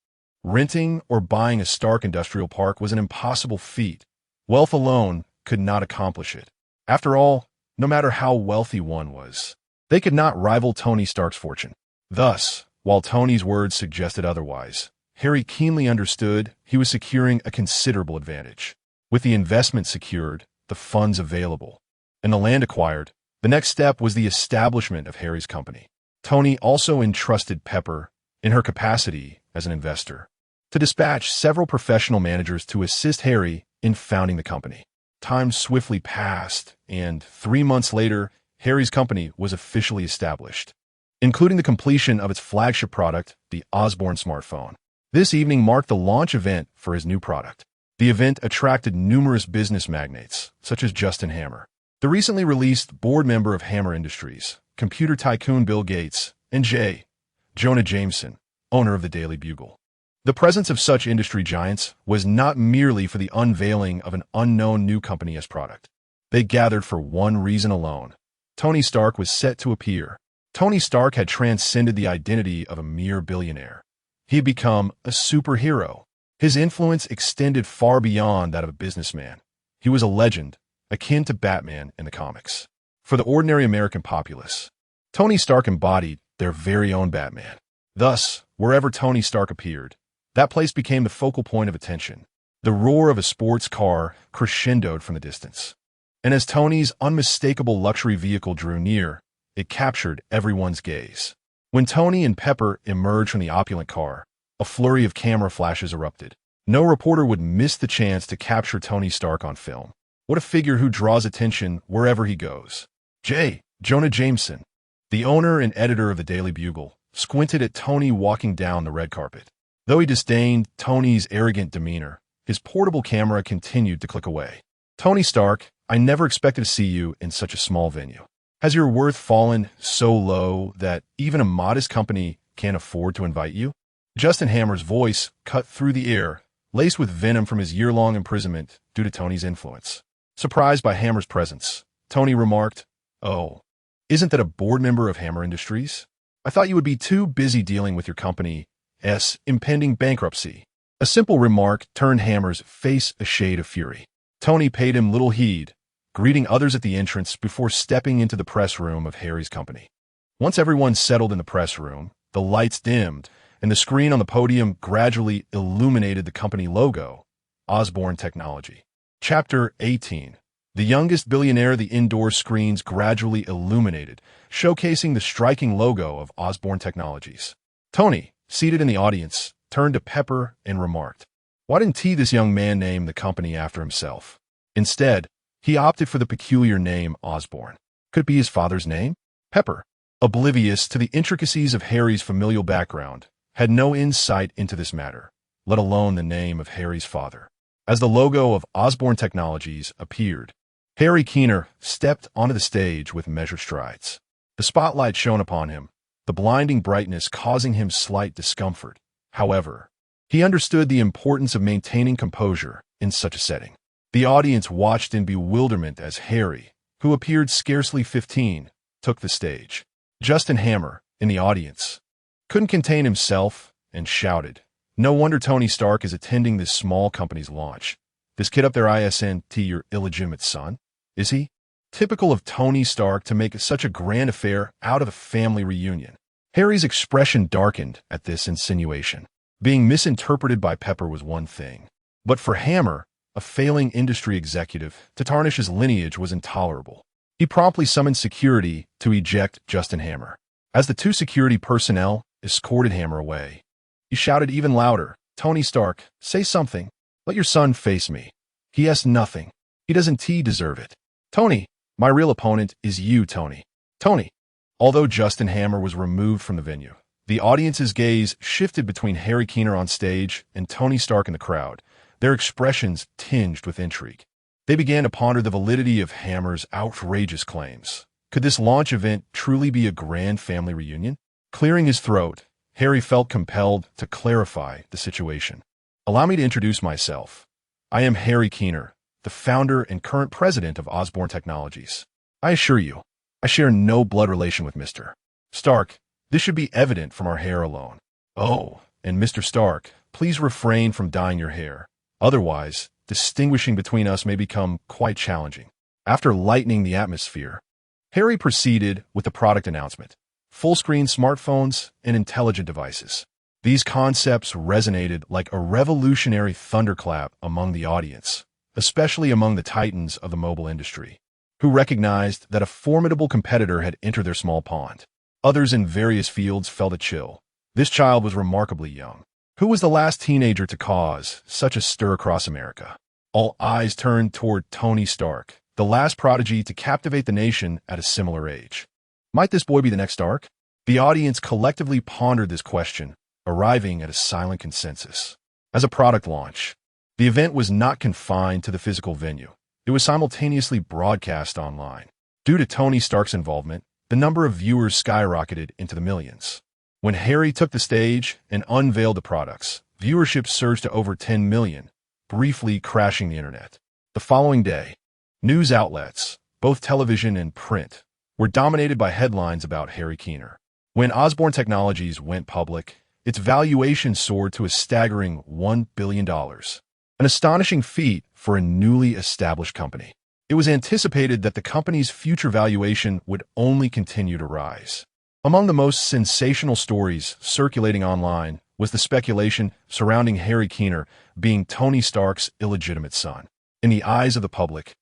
Renting or buying a Stark Industrial Park was an impossible feat. Wealth alone could not accomplish it. After all, no matter how wealthy one was, they could not rival Tony Stark's fortune. Thus, while Tony's words suggested otherwise, Harry keenly understood he was securing a considerable advantage. With the investment secured, the funds available, and the land acquired, the next step was the establishment of Harry's company. Tony also entrusted Pepper, in her capacity as an investor, to dispatch several professional managers to assist Harry in founding the company. Time swiftly passed, and 3 months later, Harry's company was officially established, including the completion of its flagship product, the Osborne smartphone. This evening marked the launch event for his new product. The event attracted numerous business magnates, such as Justin Hammer, the recently released board member of Hammer Industries, computer tycoon Bill Gates, and Jonah Jameson, owner of the Daily Bugle. The presence of such industry giants was not merely for the unveiling of an unknown new company as product. They gathered for one reason alone. Tony Stark was set to appear. Tony Stark had transcended the identity of a mere billionaire. He had become a superhero. His influence extended far beyond that of a businessman. He was a legend, akin to Batman in the comics. For the ordinary American populace, Tony Stark embodied their very own Batman. Thus, wherever Tony Stark appeared, that place became the focal point of attention. The roar of a sports car crescendoed from the distance. And as Tony's unmistakable luxury vehicle drew near, it captured everyone's gaze. When Tony and Pepper emerged from the opulent car, a flurry of camera flashes erupted. No reporter would miss the chance to capture Tony Stark on film. What a figure who draws attention wherever he goes. Jonah Jameson, the owner and editor of the Daily Bugle, squinted at Tony walking down the red carpet. Though he disdained Tony's arrogant demeanor, his portable camera continued to click away. Tony Stark, I never expected to see you in such a small venue. Has your worth fallen so low that even a modest company can't afford to invite you? Justin Hammer's voice cut through the air, laced with venom from his year-long imprisonment due to Tony's influence. Surprised by Hammer's presence, Tony remarked, "Oh, isn't that a board member of Hammer Industries? I thought you would be too busy dealing with your company's impending bankruptcy." A simple remark turned Hammer's face a shade of fury. Tony paid him little heed, greeting others at the entrance before stepping into the press room of Harry's company. Once everyone settled in the press room, the lights dimmed, and the screen on the podium gradually illuminated the company logo, Osborne Technology. Chapter 18. The youngest billionaire. The indoor screens gradually illuminated, showcasing the striking logo of Osborne Technologies. Tony, seated in the audience, turned to Pepper and remarked, "Why didn't this young man name the company after himself? Instead, he opted for the peculiar name Osborne. Could it be his father's name?" Pepper, oblivious to the intricacies of Harry's familial background, had no insight into this matter, let alone the name of Harry's father. As the logo of Osborne Technologies appeared, Harry Keener stepped onto the stage with measured strides. The spotlight shone upon him, the blinding brightness causing him slight discomfort. However, he understood the importance of maintaining composure in such a setting. The audience watched in bewilderment as Harry, who appeared scarcely 15, took the stage. Justin Hammer, in the audience, couldn't contain himself and shouted, "No wonder Tony Stark is attending this small company's launch. This kid up there isn't your illegitimate son, is he?" Typical of Tony Stark to make such a grand affair out of a family reunion. Harry's expression darkened at this insinuation. Being misinterpreted by Pepper was one thing, but for Hammer, a failing industry executive, to tarnish his lineage was intolerable. He promptly summoned security to eject Justin Hammer. As the two security personnel escorted Hammer away, he shouted even louder, "Tony Stark, say something. Let your son face me. He has nothing. He doesn't deserve it." "Tony, My real opponent is you, Tony. Tony. Although Justin Hammer was removed from the venue, the audience's gaze shifted between Harry Keener on stage and Tony Stark in the crowd, their expressions tinged with intrigue. They began to ponder the validity of Hammer's outrageous claims. Could this launch event truly be a grand family reunion? Clearing his throat, Harry felt compelled to clarify the situation. Allow me to introduce myself. I am Harry Keener, the founder and current president of Osborne Technologies. I assure you, I share no blood relation with Mr. Stark. This should be evident from our hair alone. Oh, and Mr. Stark, please refrain from dyeing your hair. Otherwise, distinguishing between us may become quite challenging. After lightening the atmosphere, Harry proceeded with the product announcement: full-screen smartphones and intelligent devices. These concepts resonated like a revolutionary thunderclap among the audience, especially among the titans of the mobile industry, who recognized that a formidable competitor had entered their small pond. Others in various fields felt a chill. This child was remarkably young. Who was the last teenager to cause such a stir across America? All eyes turned toward Tony Stark, the last prodigy to captivate the nation at a similar age. Might this boy be the next Stark? The audience collectively pondered this question, arriving at a silent consensus. As a product launch, the event was not confined to the physical venue. It was simultaneously broadcast online. Due to Tony Stark's involvement, the number of viewers skyrocketed into the millions. When Harry took the stage and unveiled the products, viewership surged to over 10 million, briefly crashing the internet. The following day, news outlets, both television and print, were dominated by headlines about Harry Keener. When Osborne Technologies went public, its valuation soared to a staggering $1 billion, an astonishing feat for a newly established company. It was anticipated that the company's future valuation would only continue to rise. Among the most sensational stories circulating online was the speculation surrounding Harry Keener being Tony Stark's illegitimate son. In the eyes of the public,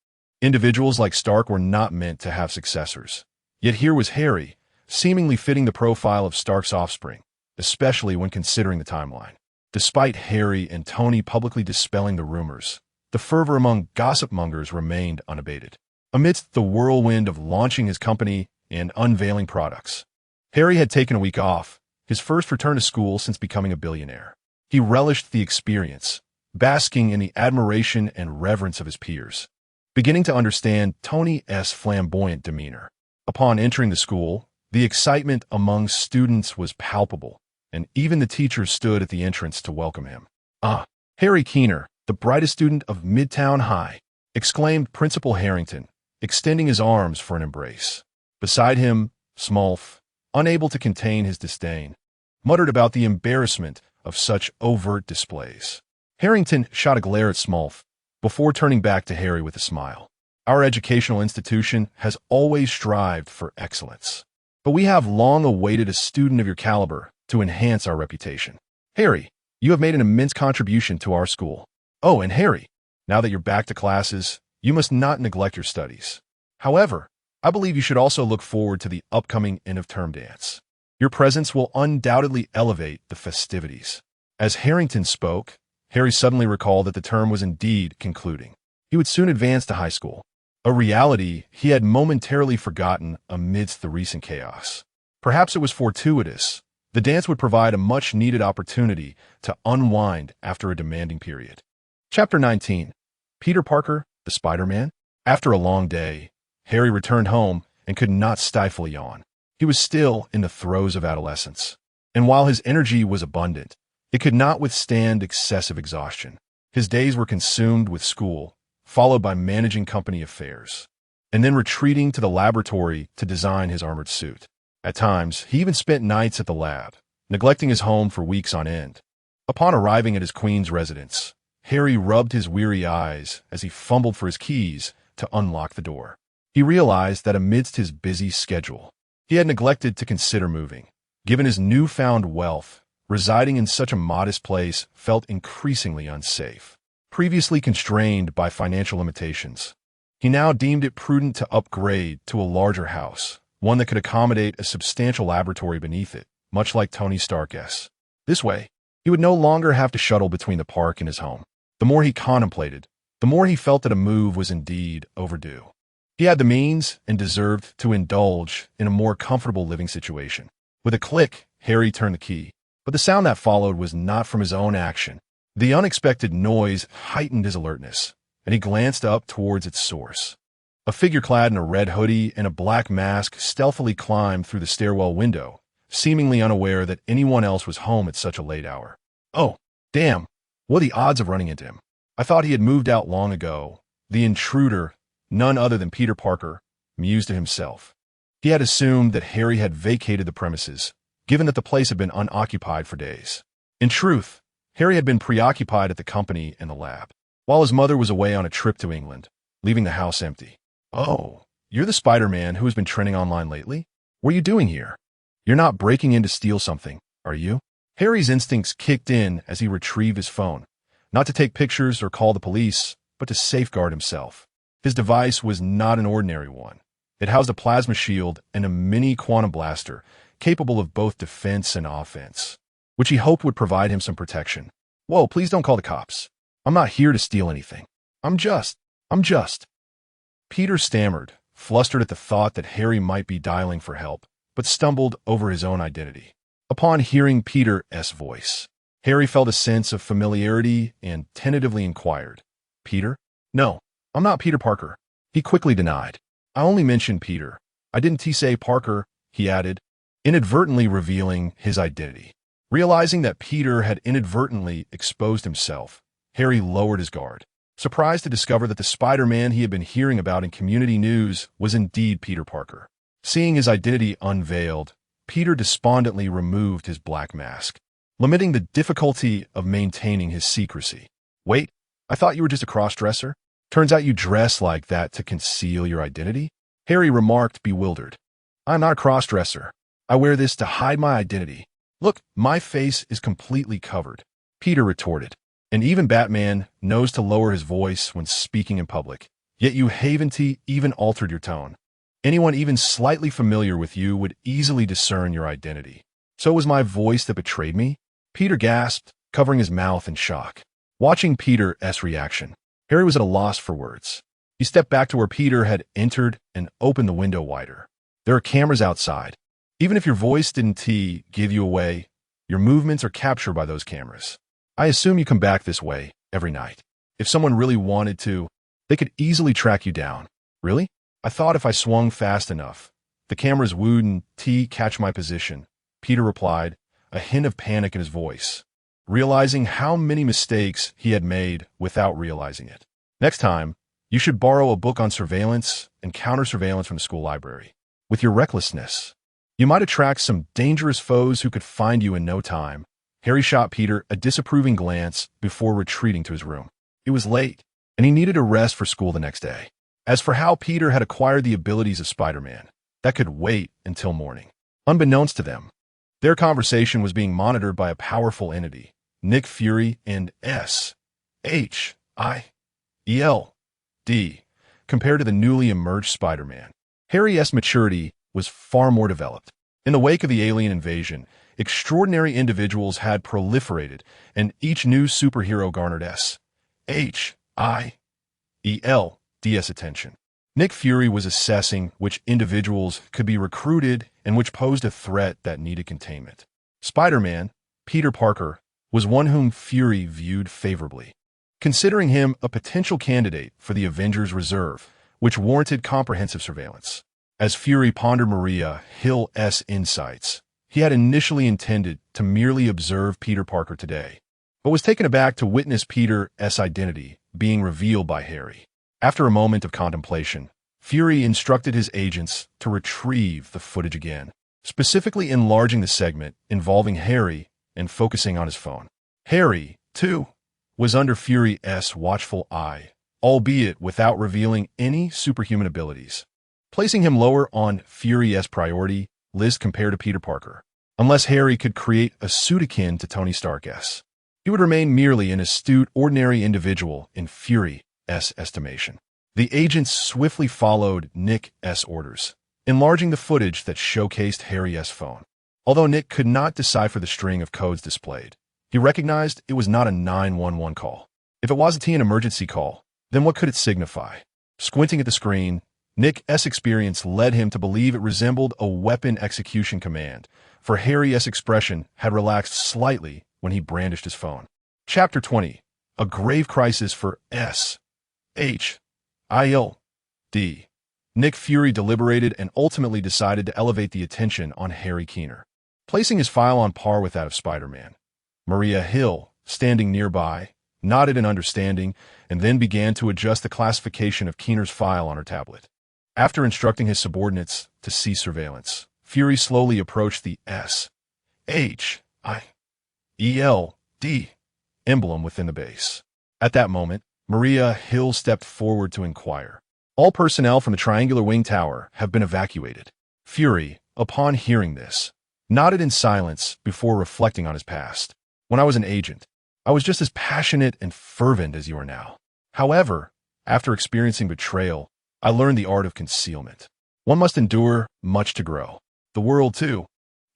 individuals like Stark were not meant to have successors. Yet here was Harry, seemingly fitting the profile of Stark's offspring, especially when considering the timeline. Despite Harry and Tony publicly dispelling the rumors, the fervor among gossip mongers remained unabated. Amidst the whirlwind of launching his company and unveiling products, Harry had taken a week off, his first return to school since becoming a billionaire. He relished the experience, basking in the admiration and reverence of his peers, beginning to understand Tony's flamboyant demeanor. Upon entering the school, the excitement among students was palpable, and even the teachers stood at the entrance to welcome him. "Ah, Harry Keener, the brightest student of Midtown High," exclaimed Principal Harrington, extending his arms for an embrace. Beside him, Smolf, unable to contain his disdain, muttered about the embarrassment of such overt displays. Harrington shot a glare at Smolf before turning back to Harry with a smile. "Our educational institution has always strived for excellence, but we have long awaited a student of your caliber to enhance our reputation. Harry, you have made an immense contribution to our school. Oh, and Harry, now that you're back to classes, you must not neglect your studies. However, I believe you should also look forward to the upcoming end-of-term dance. Your presence will undoubtedly elevate the festivities." As Harrington spoke, Harry suddenly recalled that the term was indeed concluding. He would soon advance to high school, a reality he had momentarily forgotten amidst the recent chaos. Perhaps it was fortuitous. The dance would provide a much-needed opportunity to unwind after a demanding period. Chapter 19. Peter Parker, the Spider-Man. After a long day, Harry returned home and could not stifle a yawn. He was still in the throes of adolescence, and while his energy was abundant, it could not withstand excessive exhaustion. His days were consumed with school, followed by managing company affairs, and then retreating to the laboratory to design his armored suit. At times, he even spent nights at the lab, neglecting his home for weeks on end. Upon arriving at his Queens residence, Harry rubbed his weary eyes as he fumbled for his keys to unlock the door. He realized that amidst his busy schedule, he had neglected to consider moving. Given his newfound wealth, residing in such a modest place felt increasingly unsafe. Previously constrained by financial limitations, he now deemed it prudent to upgrade to a larger house, one that could accommodate a substantial laboratory beneath it, much like Tony Stark's. This way, he would no longer have to shuttle between the park and his home. The more he contemplated, the more he felt that a move was indeed overdue. He had the means and deserved to indulge in a more comfortable living situation. With a click, Harry turned the key, but the sound that followed was not from his own action. The unexpected noise heightened his alertness, and he glanced up towards its source. A figure clad in a red hoodie and a black mask stealthily climbed through the stairwell window, seemingly unaware that anyone else was home at such a late hour. Oh, damn. What are the odds of running into him? I thought he had moved out long ago. The intruder, none other than Peter Parker, mused to himself. He had assumed that Harry had vacated the premises, given that the place had been unoccupied for days. In truth, Harry had been preoccupied at the company and the lab, while his mother was away on a trip to England, leaving the house empty. Oh, you're the Spider-Man who has been trending online lately? What are you doing here? You're not breaking in to steal something, are you? Harry's instincts kicked in as he retrieved his phone, not to take pictures or call the police, but to safeguard himself. His device was not an ordinary one. It housed a plasma shield and a mini quantum blaster, capable of both defense and offense, which he hoped would provide him some protection. Whoa, please don't call the cops. I'm not here to steal anything. I'm just. Peter stammered, flustered at the thought that Harry might be dialing for help, but stumbled over his own identity. Upon hearing Peter's voice, Harry felt a sense of familiarity and tentatively inquired, Peter? No, I'm not Peter Parker. He quickly denied. I only mentioned Peter. I didn't say Parker, he added, inadvertently revealing his identity. Realizing that Peter had inadvertently exposed himself, Harry lowered his guard, surprised to discover that the Spider-Man he had been hearing about in community news was indeed Peter Parker. Seeing his identity unveiled, Peter despondently removed his black mask, lamenting the difficulty of maintaining his secrecy. Wait, I thought you were just a cross-dresser? Turns out you dress like that to conceal your identity? Harry remarked, bewildered. I'm not a cross-dresser. I wear this to hide my identity. Look, my face is completely covered, Peter retorted. And even Batman knows to lower his voice when speaking in public. Yet you haven't even altered your tone. Anyone even slightly familiar with you would easily discern your identity. So it was my voice that betrayed me? Peter gasped, covering his mouth in shock. Watching Peter's reaction, Harry was at a loss for words. He stepped back to where Peter had entered and opened the window wider. There are cameras outside. Even if your voice didn't give you away, your movements are captured by those cameras. I assume you come back this way every night. If someone really wanted to, they could easily track you down. Really? I thought if I swung fast enough, the cameras wouldn't catch my position, Peter replied, a hint of panic in his voice, realizing how many mistakes he had made without realizing it. Next time, you should borrow a book on surveillance and counter-surveillance from the school library. With your recklessness, you might attract some dangerous foes who could find you in no time. Harry shot Peter a disapproving glance before retreating to his room. It was late, and he needed a rest for school the next day. As for how Peter had acquired the abilities of Spider-Man, that could wait until morning. Unbeknownst to them, their conversation was being monitored by a powerful entity, Nick Fury and S.H.I.E.L.D. Compared to the newly emerged Spider-Man, Harry's maturity was far more developed. In the wake of the alien invasion, extraordinary individuals had proliferated, and each new superhero garnered S.H.I.E.L.D.'s attention. Nick Fury was assessing which individuals could be recruited and which posed a threat that needed containment. Spider-Man, Peter Parker, was one whom Fury viewed favorably, considering him a potential candidate for the Avengers Reserve, which warranted comprehensive surveillance. As Fury pondered Maria Hill's insights, he had initially intended to merely observe Peter Parker today, but was taken aback to witness Peter's identity being revealed by Harry. After a moment of contemplation, Fury instructed his agents to retrieve the footage again, specifically enlarging the segment involving Harry and focusing on his phone. Harry, too, was under Fury's watchful eye, albeit without revealing any superhuman abilities, placing him lower on Fury's priority list compared to Peter Parker. Unless Harry could create a suit akin to Tony Stark's, he would remain merely an astute, ordinary individual in Fury's estimation. The agents swiftly followed Nick's orders, enlarging the footage that showcased Harry's phone. Although Nick could not decipher the string of codes displayed, he recognized it was not a 911 call. If it wasn't an emergency call, then what could it signify? Squinting at the screen, Nick's experience led him to believe it resembled a weapon execution command, for Harry's expression had relaxed slightly when he brandished his phone. Chapter 20. A grave crisis for S.H.I.L.D. Nick Fury deliberated and ultimately decided to elevate the attention on Harry Keener, placing his file on par with that of Spider-Man. Maria Hill, standing nearby, nodded in understanding and then began to adjust the classification of Keener's file on her tablet. After instructing his subordinates to cease surveillance, Fury slowly approached the S.H.I.E.L.D. emblem within the base. At that moment, Maria Hill stepped forward to inquire. All personnel from the triangular wing tower have been evacuated. Fury, upon hearing this, nodded in silence before reflecting on his past. When I was an agent, I was just as passionate and fervent as you are now. However, after experiencing betrayal, I learned the art of concealment. One must endure much to grow. The world, too,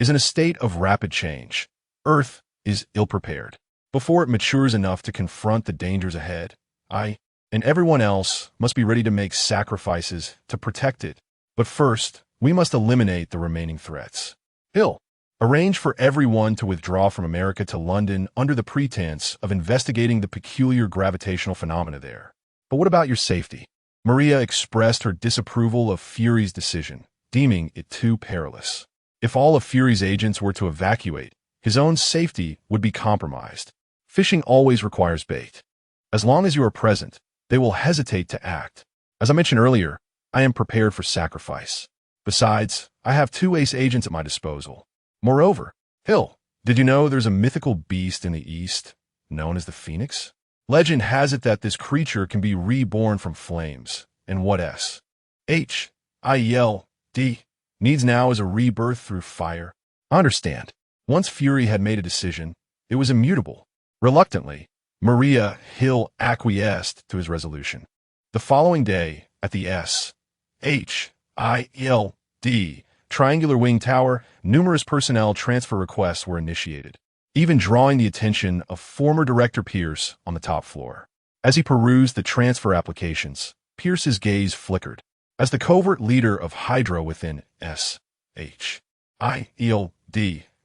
is in a state of rapid change. Earth is ill-prepared. Before it matures enough to confront the dangers ahead, I and everyone else must be ready to make sacrifices to protect it. But first, we must eliminate the remaining threats. Hill, arrange for everyone to withdraw from America to London under the pretense of investigating the peculiar gravitational phenomena there. But what about your safety? Maria expressed her disapproval of Fury's decision, deeming it too perilous. If all of Fury's agents were to evacuate, his own safety would be compromised. Fishing always requires bait. As long as you are present, they will hesitate to act. As I mentioned earlier, I am prepared for sacrifice. Besides, I have 2 ace agents at my disposal. Moreover, Hill, did you know there's a mythical beast in the East, known as the Phoenix? Legend has it that this creature can be reborn from flames, and what S.H.I.L.D. needs now is a rebirth through fire. I understand. Once Fury had made a decision, it was immutable. Reluctantly, Maria Hill acquiesced to his resolution. The following day, at the S.H.I.L.D. Triangular Wing Tower, numerous personnel transfer requests were initiated, even drawing the attention of former Director Pierce on the top floor. As he perused the transfer applications, Pierce's gaze flickered. As the covert leader of Hydra within S.H.I.L.D.,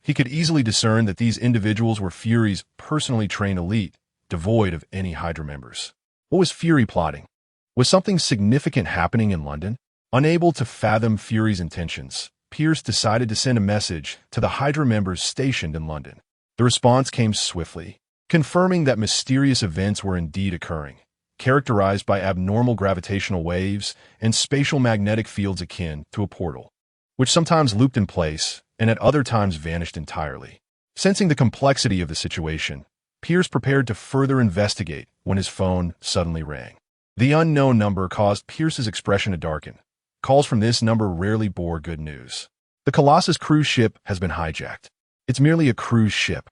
he could easily discern that these individuals were Fury's personally trained elite, devoid of any Hydra members. What was Fury plotting? Was something significant happening in London? Unable to fathom Fury's intentions, Pierce decided to send a message to the Hydra members stationed in London. The response came swiftly, confirming that mysterious events were indeed occurring, characterized by abnormal gravitational waves and spatial magnetic fields akin to a portal, which sometimes looped in place and at other times vanished entirely. Sensing the complexity of the situation, Pierce prepared to further investigate when his phone suddenly rang. The unknown number caused Pierce's expression to darken. Calls from this number rarely bore good news. The Colossus cruise ship has been hijacked. It's merely a cruise ship.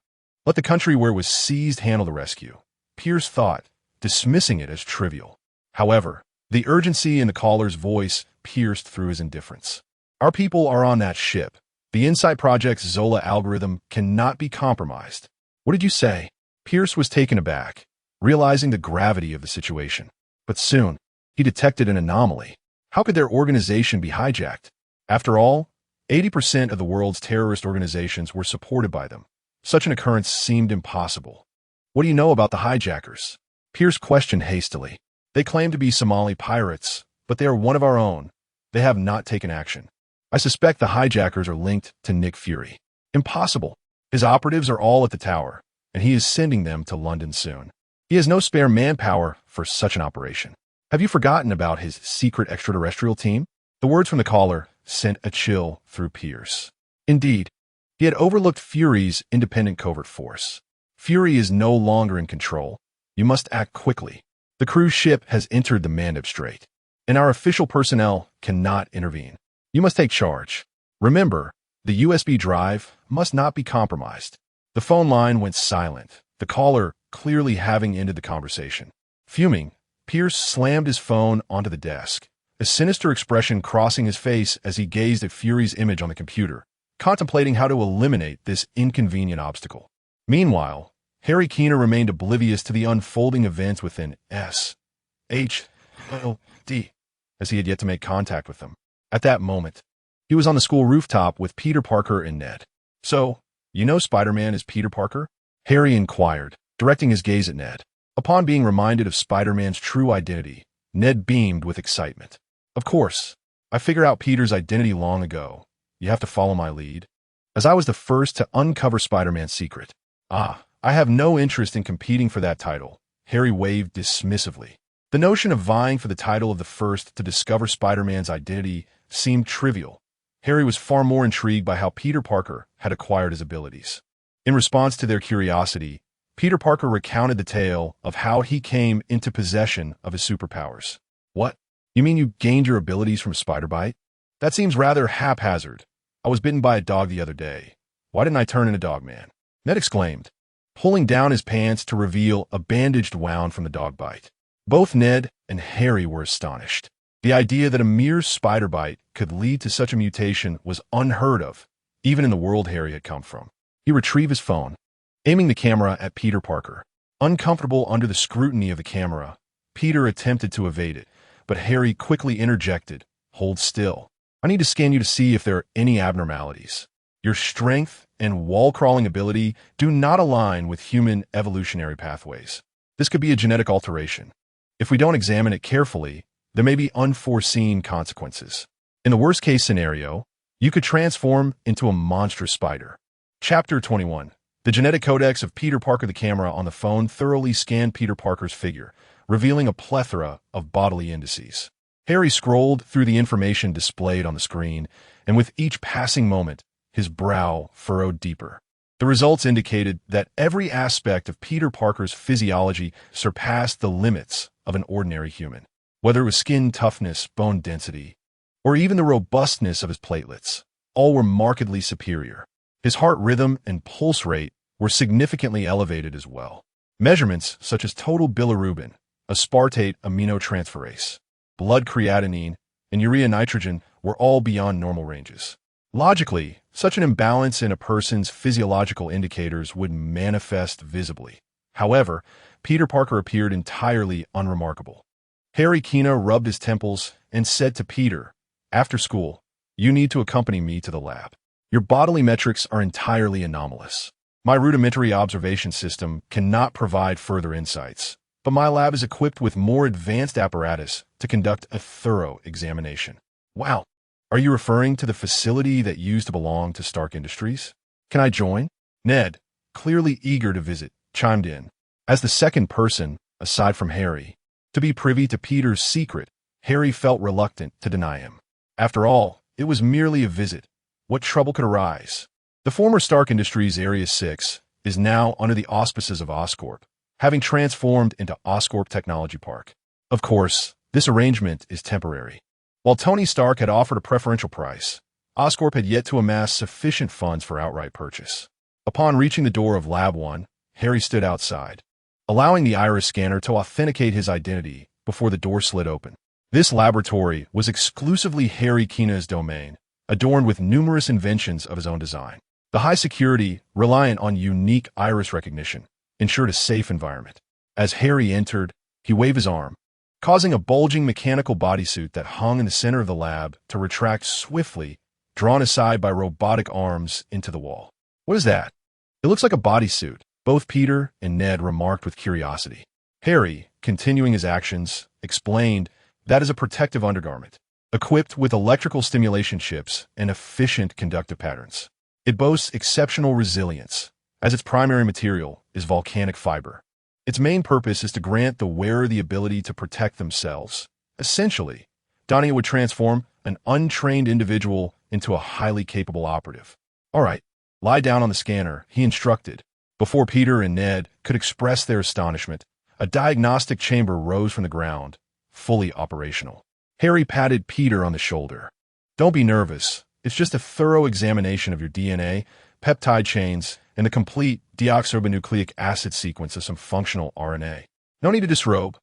Let the country where it was seized handle the rescue, Pierce thought, dismissing it as trivial. However, the urgency in the caller's voice pierced through his indifference. Our people are on that ship. The Insight Project's Zola algorithm cannot be compromised. What did you say? Pierce was taken aback, realizing the gravity of the situation. But soon, he detected an anomaly. How could their organization be hijacked? After all, 80% of the world's terrorist organizations were supported by them. Such an occurrence seemed impossible. What do you know about the hijackers? Pierce questioned hastily. They claim to be Somali pirates, but they are one of our own. They have not taken action. I suspect the hijackers are linked to Nick Fury. Impossible. His operatives are all at the tower, and he is sending them to London soon. He has no spare manpower for such an operation. Have you forgotten about his secret extraterrestrial team? The words from the caller sent a chill through Pierce. Indeed, he had overlooked Fury's independent covert force. Fury is no longer in control. You must act quickly. The cruise ship has entered the Mandeb Strait, and our official personnel cannot intervene. You must take charge. Remember, the USB drive must not be compromised. The phone line went silent, the caller clearly having ended the conversation. Fuming, Pierce slammed his phone onto the desk, a sinister expression crossing his face as he gazed at Fury's image on the computer, contemplating how to eliminate this inconvenient obstacle. Meanwhile, Harry Keener remained oblivious to the unfolding events within S.H.I.L.D. as he had yet to make contact with them. At that moment, he was on the school rooftop with Peter Parker and Ned. "So, you know Spider-Man is Peter Parker?" Harry inquired, directing his gaze at Ned. Upon being reminded of Spider-Man's true identity, Ned beamed with excitement. "Of course. I figured out Peter's identity long ago. You have to follow my lead, as I was the first to uncover Spider-Man's secret." "Ah, I have no interest in competing for that title," Harry waved dismissively. The notion of vying for the title of the first to discover Spider-Man's identity seemed trivial. Harry was far more intrigued by how Peter Parker had acquired his abilities. In response to their curiosity, Peter Parker recounted the tale of how he came into possession of his superpowers. "What? You mean you gained your abilities from a spider bite? That seems rather haphazard. I was bitten by a dog the other day. Why didn't I turn into Dogman?" Ned exclaimed, pulling down his pants to reveal a bandaged wound from the dog bite. Both Ned and Harry were astonished. The idea that a mere spider bite could lead to such a mutation was unheard of, even in the world Harry had come from. He retrieved his phone, aiming the camera at Peter Parker. Uncomfortable under the scrutiny of the camera, Peter attempted to evade it, but Harry quickly interjected, "Hold still. I need to scan you to see if there are any abnormalities. Your strength and wall-crawling ability do not align with human evolutionary pathways. This could be a genetic alteration. If we don't examine it carefully, there may be unforeseen consequences. In the worst-case scenario, you could transform into a monstrous spider." Chapter 21. The genetic codex of Peter Parker. The camera on the phone thoroughly scanned Peter Parker's figure, revealing a plethora of bodily indices. Harry scrolled through the information displayed on the screen, and with each passing moment, his brow furrowed deeper. The results indicated that every aspect of Peter Parker's physiology surpassed the limits of an ordinary human. Whether it was skin toughness, bone density, or even the robustness of his platelets, all were markedly superior. His heart rhythm and pulse rate were significantly elevated as well. Measurements such as total bilirubin, aspartate aminotransferase, blood creatinine, and urea nitrogen were all beyond normal ranges. Logically, such an imbalance in a person's physiological indicators would manifest visibly. However, Peter Parker appeared entirely unremarkable. Harry Kina rubbed his temples and said to Peter, "After school, you need to accompany me to the lab. Your bodily metrics are entirely anomalous. My rudimentary observation system cannot provide further insights, but my lab is equipped with more advanced apparatus to conduct a thorough examination." "Wow. Are you referring to the facility that used to belong to Stark Industries? Can I join?" Ned, clearly eager to visit, chimed in. As the second person, aside from Harry, to be privy to Peter's secret, Harry felt reluctant to deny him. After all, it was merely a visit. What trouble could arise? The former Stark Industries Area 6 is now under the auspices of Oscorp, having transformed into Oscorp Technology Park. Of course, this arrangement is temporary. While Tony Stark had offered a preferential price, Oscorp had yet to amass sufficient funds for outright purchase. Upon reaching the door of Lab 1, Harry stood outside, allowing the iris scanner to authenticate his identity before the door slid open. This laboratory was exclusively Harry Kina's domain, adorned with numerous inventions of his own design. The high security, reliant on unique iris recognition, ensured a safe environment. As Harry entered, he waved his arm, causing a bulging mechanical bodysuit that hung in the center of the lab to retract swiftly, drawn aside by robotic arms into the wall. "What is that?" "It looks like a bodysuit," both Peter and Ned remarked with curiosity. Harry, continuing his actions, explained that is a protective undergarment, equipped with electrical stimulation chips and efficient conductive patterns. It boasts exceptional resilience, as its primary material is volcanic fiber. Its main purpose is to grant the wearer the ability to protect themselves. Essentially, donning it would transform an untrained individual into a highly capable operative. "All right, lie down on the scanner," he instructed. Before Peter and Ned could express their astonishment, a diagnostic chamber rose from the ground, fully operational. Harry patted Peter on the shoulder. "Don't be nervous. It's just a thorough examination of your DNA, peptide chains, and the complete deoxyribonucleic acid sequence of some functional RNA. No need to disrobe."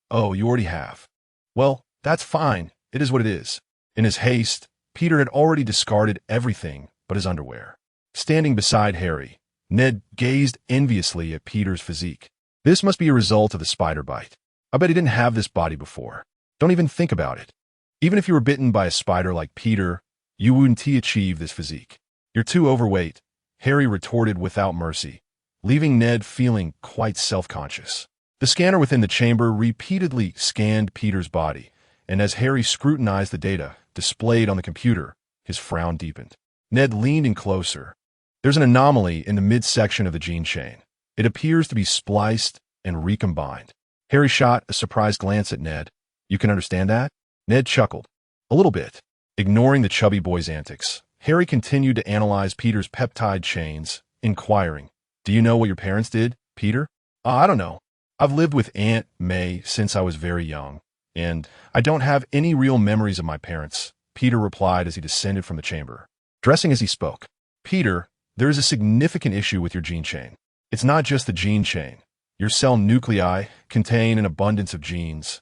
"Oh, you already have." "Well, that's fine. It is what it is." In his haste, Peter had already discarded everything but his underwear. Standing beside Harry, Ned gazed enviously at Peter's physique. "This must be a result of the spider bite. I bet he didn't have this body before. Don't even think about it." Even if you were bitten by a spider like Peter, you wouldn't achieve this physique. You're too overweight, Harry retorted without mercy, leaving Ned feeling quite self-conscious. The scanner within the chamber repeatedly scanned Peter's body, and as Harry scrutinized the data displayed on the computer, his frown deepened. Ned leaned in closer. There's an anomaly in the midsection of the gene chain. It appears to be spliced and recombined. Harry shot a surprised glance at Ned. You can understand that? Ned chuckled. A little bit. Ignoring the chubby boy's antics, Harry continued to analyze Peter's peptide chains, inquiring, Do you know what your parents did, Peter? I don't know. I've lived with Aunt May since I was very young, and I don't have any real memories of my parents, Peter replied as he descended from the chamber. Dressing as he spoke, Peter, there is a significant issue with your gene chain. It's not just the gene chain. Your cell nuclei contain an abundance of genes,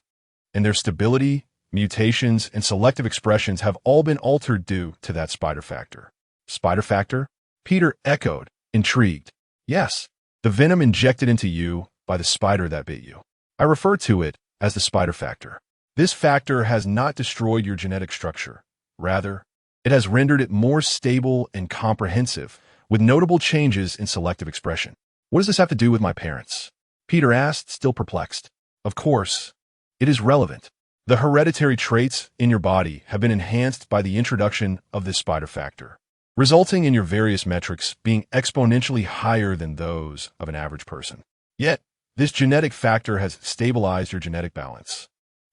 and their stability, mutations, and selective expressions have all been altered due to that spider factor. Spider factor? Peter echoed, intrigued. Yes, the venom injected into you by the spider that bit you. I refer to it as the spider factor. This factor has not destroyed your genetic structure. Rather, it has rendered it more stable and comprehensive, with notable changes in selective expression. What does this have to do with my parents? Peter asked, still perplexed. Of course, it is relevant. The hereditary traits in your body have been enhanced by the introduction of this spider factor, resulting in your various metrics being exponentially higher than those of an average person. Yet, this genetic factor has stabilized your genetic balance,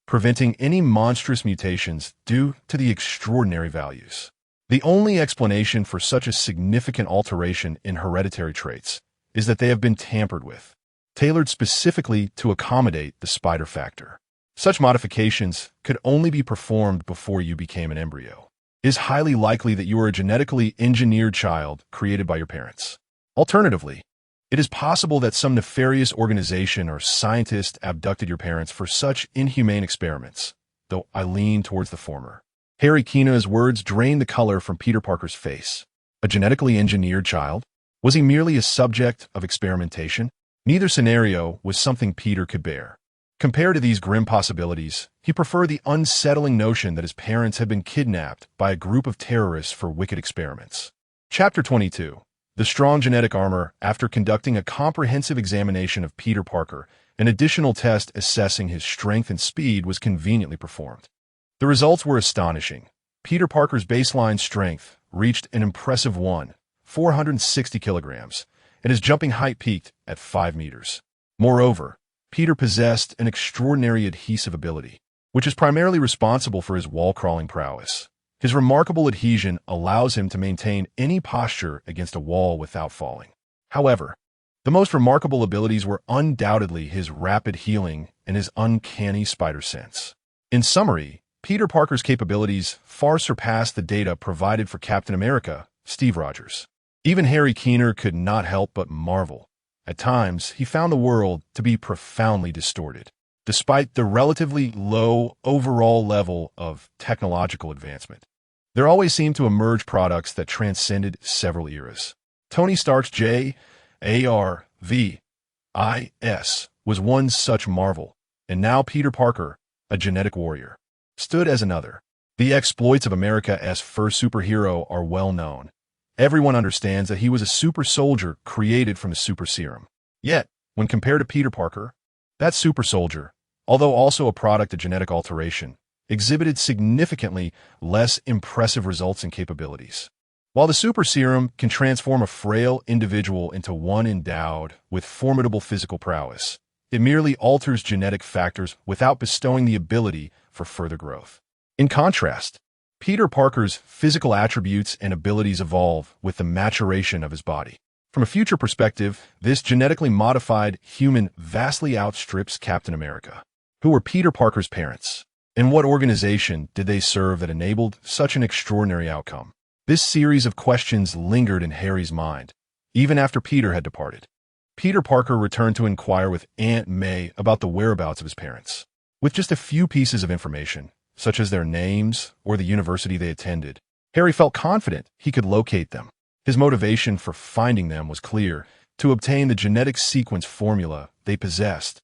preventing any monstrous mutations due to the extraordinary values. The only explanation for such a significant alteration in hereditary traits is that they have been tampered with, tailored specifically to accommodate the spider factor. Such modifications could only be performed before you became an embryo. It is highly likely that you are a genetically engineered child created by your parents. Alternatively, it is possible that some nefarious organization or scientist abducted your parents for such inhumane experiments, though I lean towards the former. Harry Keena's words drained the color from Peter Parker's face. A genetically engineered child? Was he merely a subject of experimentation? Neither scenario was something Peter could bear. Compared to these grim possibilities, he preferred the unsettling notion that his parents had been kidnapped by a group of terrorists for wicked experiments. Chapter 22. The strong genetic armor. After conducting a comprehensive examination of Peter Parker, an additional test assessing his strength and speed was conveniently performed. The results were astonishing. Peter Parker's baseline strength reached an impressive 460 kilograms, and his jumping height peaked at 5 meters. Moreover, Peter possessed an extraordinary adhesive ability, which is primarily responsible for his wall-crawling prowess. His remarkable adhesion allows him to maintain any posture against a wall without falling. However, the most remarkable abilities were undoubtedly his rapid healing and his uncanny spider sense. In summary, Peter Parker's capabilities far surpassed the data provided for Captain America, Steve Rogers. Even Harry Keener could not help but marvel. At times, he found the world to be profoundly distorted, despite the relatively low overall level of technological advancement. There always seemed to emerge products that transcended several eras. Tony Stark's JARVIS was one such marvel, and now Peter Parker, a genetic warrior, stood as another. The exploits of America's first superhero are well known. Everyone understands that he was a super soldier created from a super serum. Yet, when compared to Peter Parker, that super soldier, although also a product of genetic alteration, exhibited significantly less impressive results and capabilities. While the super serum can transform a frail individual into one endowed with formidable physical prowess, it merely alters genetic factors without bestowing the ability for further growth. In contrast, Peter Parker's physical attributes and abilities evolve with the maturation of his body. From a future perspective, this genetically modified human vastly outstrips Captain America. Who were Peter Parker's parents? And what organization did they serve that enabled such an extraordinary outcome? This series of questions lingered in Harry's mind, even after Peter had departed. Peter Parker returned to inquire with Aunt May about the whereabouts of his parents. With just a few pieces of information, such as their names or the university they attended, Harry felt confident he could locate them. His motivation for finding them was clear: to obtain the genetic sequence formula they possessed,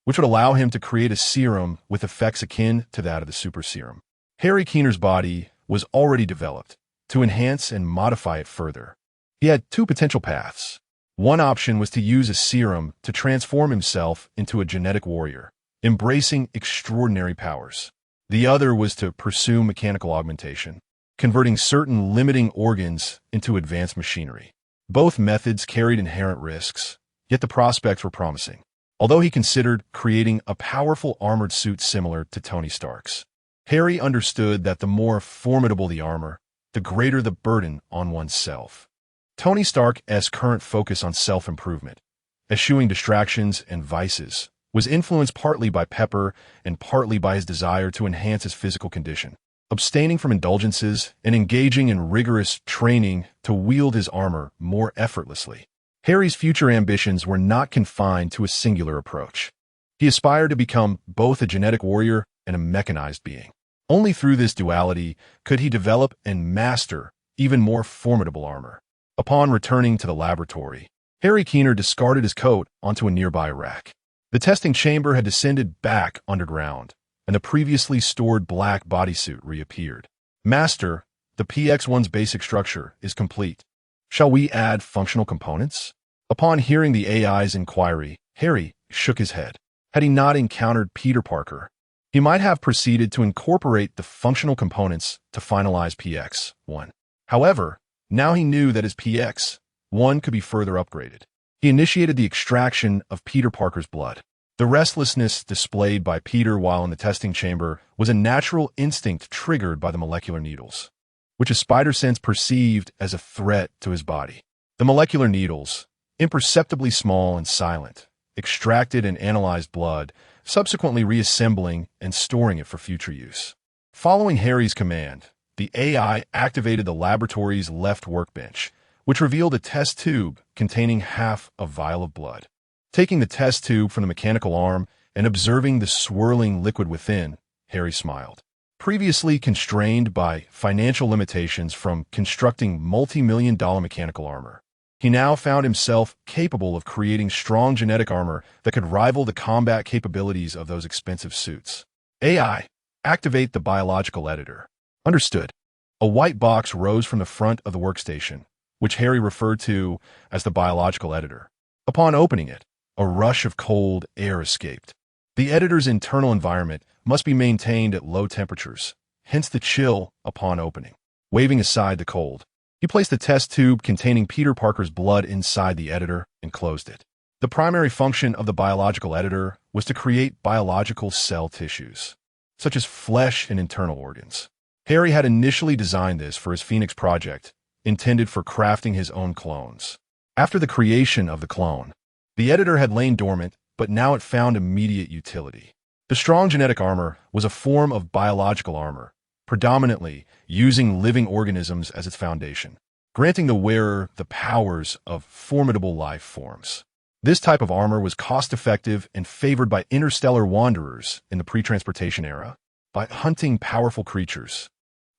which would allow him to create a serum with effects akin to that of the super serum. Harry Keener's body was already developed to enhance and modify it further. He had two potential paths. One option was to use a serum to transform himself into a genetic warrior, embracing extraordinary powers. The other was to pursue mechanical augmentation, converting certain limiting organs into advanced machinery. Both methods carried inherent risks, yet the prospects were promising. Although he considered creating a powerful armored suit similar to Tony Stark's, Harry understood that the more formidable the armor, the greater the burden on oneself. Tony Stark's current focus on self-improvement, eschewing distractions and vices, was influenced partly by Pepper and partly by his desire to enhance his physical condition, abstaining from indulgences and engaging in rigorous training to wield his armor more effortlessly. Harry's future ambitions were not confined to a singular approach. He aspired to become both a genetic warrior and a mechanized being. Only through this duality could he develop and master even more formidable armor. Upon returning to the laboratory, Harry Keener discarded his coat onto a nearby rack. The testing chamber had descended back underground, and the previously stored black bodysuit reappeared. Master, the PX-1's basic structure is complete. Shall we add functional components? Upon hearing the AI's inquiry, Harry shook his head. Had he not encountered Peter Parker, he might have proceeded to incorporate the functional components to finalize PX-1. However, now he knew that his PX-1 could be further upgraded. He initiated the extraction of Peter Parker's blood. The restlessness displayed by Peter while in the testing chamber was a natural instinct triggered by the molecular needles, which a spider sense perceived as a threat to his body. The molecular needles, imperceptibly small and silent, extracted and analyzed blood, subsequently reassembling and storing it for future use. Following Harry's command, the AI activated the laboratory's left workbench, which revealed a test tube containing half a vial of blood. Taking the test tube from the mechanical arm and observing the swirling liquid within, Harry smiled. Previously constrained by financial limitations from constructing multi-million-dollar mechanical armor, he now found himself capable of creating strong genetic armor that could rival the combat capabilities of those expensive suits. AI, activate the biological editor. Understood. A white box rose from the front of the workstation, which Harry referred to as the biological editor. Upon opening it, a rush of cold air escaped. The editor's internal environment must be maintained at low temperatures, hence the chill upon opening. Waving aside the cold, he placed the test tube containing Peter Parker's blood inside the editor and closed it. The primary function of the biological editor was to create biological cell tissues, such as flesh and internal organs. Harry had initially designed this for his Phoenix project, intended for crafting his own clones. After the creation of the clone, the editor had lain dormant, but now it found immediate utility. The strong genetic armor was a form of biological armor, predominantly using living organisms as its foundation, granting the wearer the powers of formidable life forms. This type of armor was cost-effective and favored by interstellar wanderers in the pre-transportation era. By hunting powerful creatures,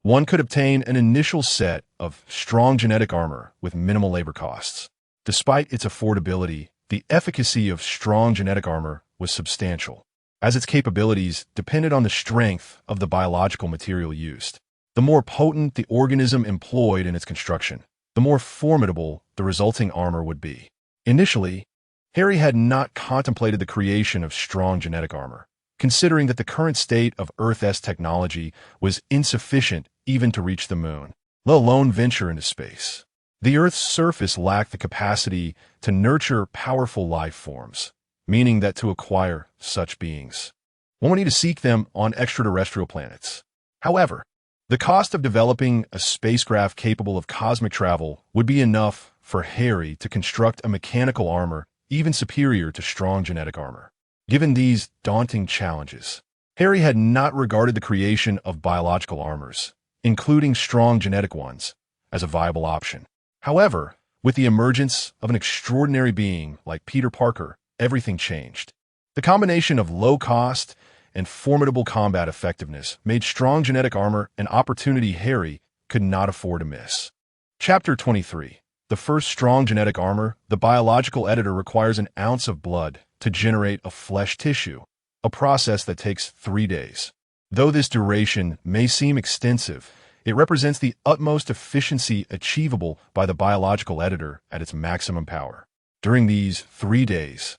one could obtain an initial set of strong genetic armor with minimal labor costs. Despite its affordability, the efficacy of strong genetic armor was substantial, as its capabilities depended on the strength of the biological material used. The more potent the organism employed in its construction, the more formidable the resulting armor would be. Initially, Harry had not contemplated the creation of strong genetic armor, considering that the current state of Earth's technology was insufficient even to reach the moon, let alone venture into space. The Earth's surface lacked the capacity to nurture powerful life forms, meaning that to acquire such beings, one would need to seek them on extraterrestrial planets. However, the cost of developing a spacecraft capable of cosmic travel would be enough for Harry to construct a mechanical armor even superior to strong genetic armor. Given these daunting challenges, Harry had not regarded the creation of biological armors, including strong genetic ones, as a viable option. However, with the emergence of an extraordinary being like Peter Parker, everything changed. The combination of low cost and formidable combat effectiveness made strong genetic armor an opportunity Harry could not afford to miss. Chapter 23. The first strong genetic armor, the biological editor requires an ounce of blood to generate a flesh tissue, a process that takes 3 days. Though this duration may seem extensive, it represents the utmost efficiency achievable by the biological editor at its maximum power. During these 3 days,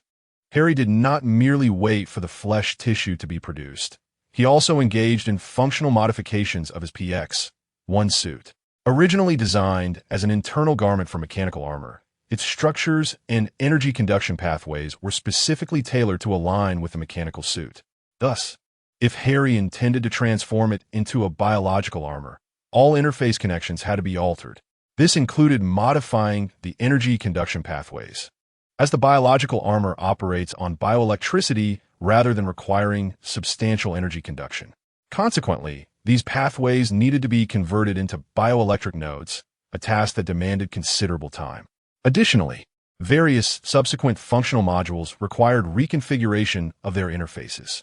Harry did not merely wait for the flesh tissue to be produced. He also engaged in functional modifications of his PX-1 suit. Originally designed as an internal garment for mechanical armor, its structures and energy conduction pathways were specifically tailored to align with the mechanical suit. Thus, if Harry intended to transform it into a biological armor, all interface connections had to be altered. This included modifying the energy conduction pathways, as the biological armor operates on bioelectricity rather than requiring substantial energy conduction. Consequently, these pathways needed to be converted into bioelectric nodes, a task that demanded considerable time. Additionally, various subsequent functional modules required reconfiguration of their interfaces.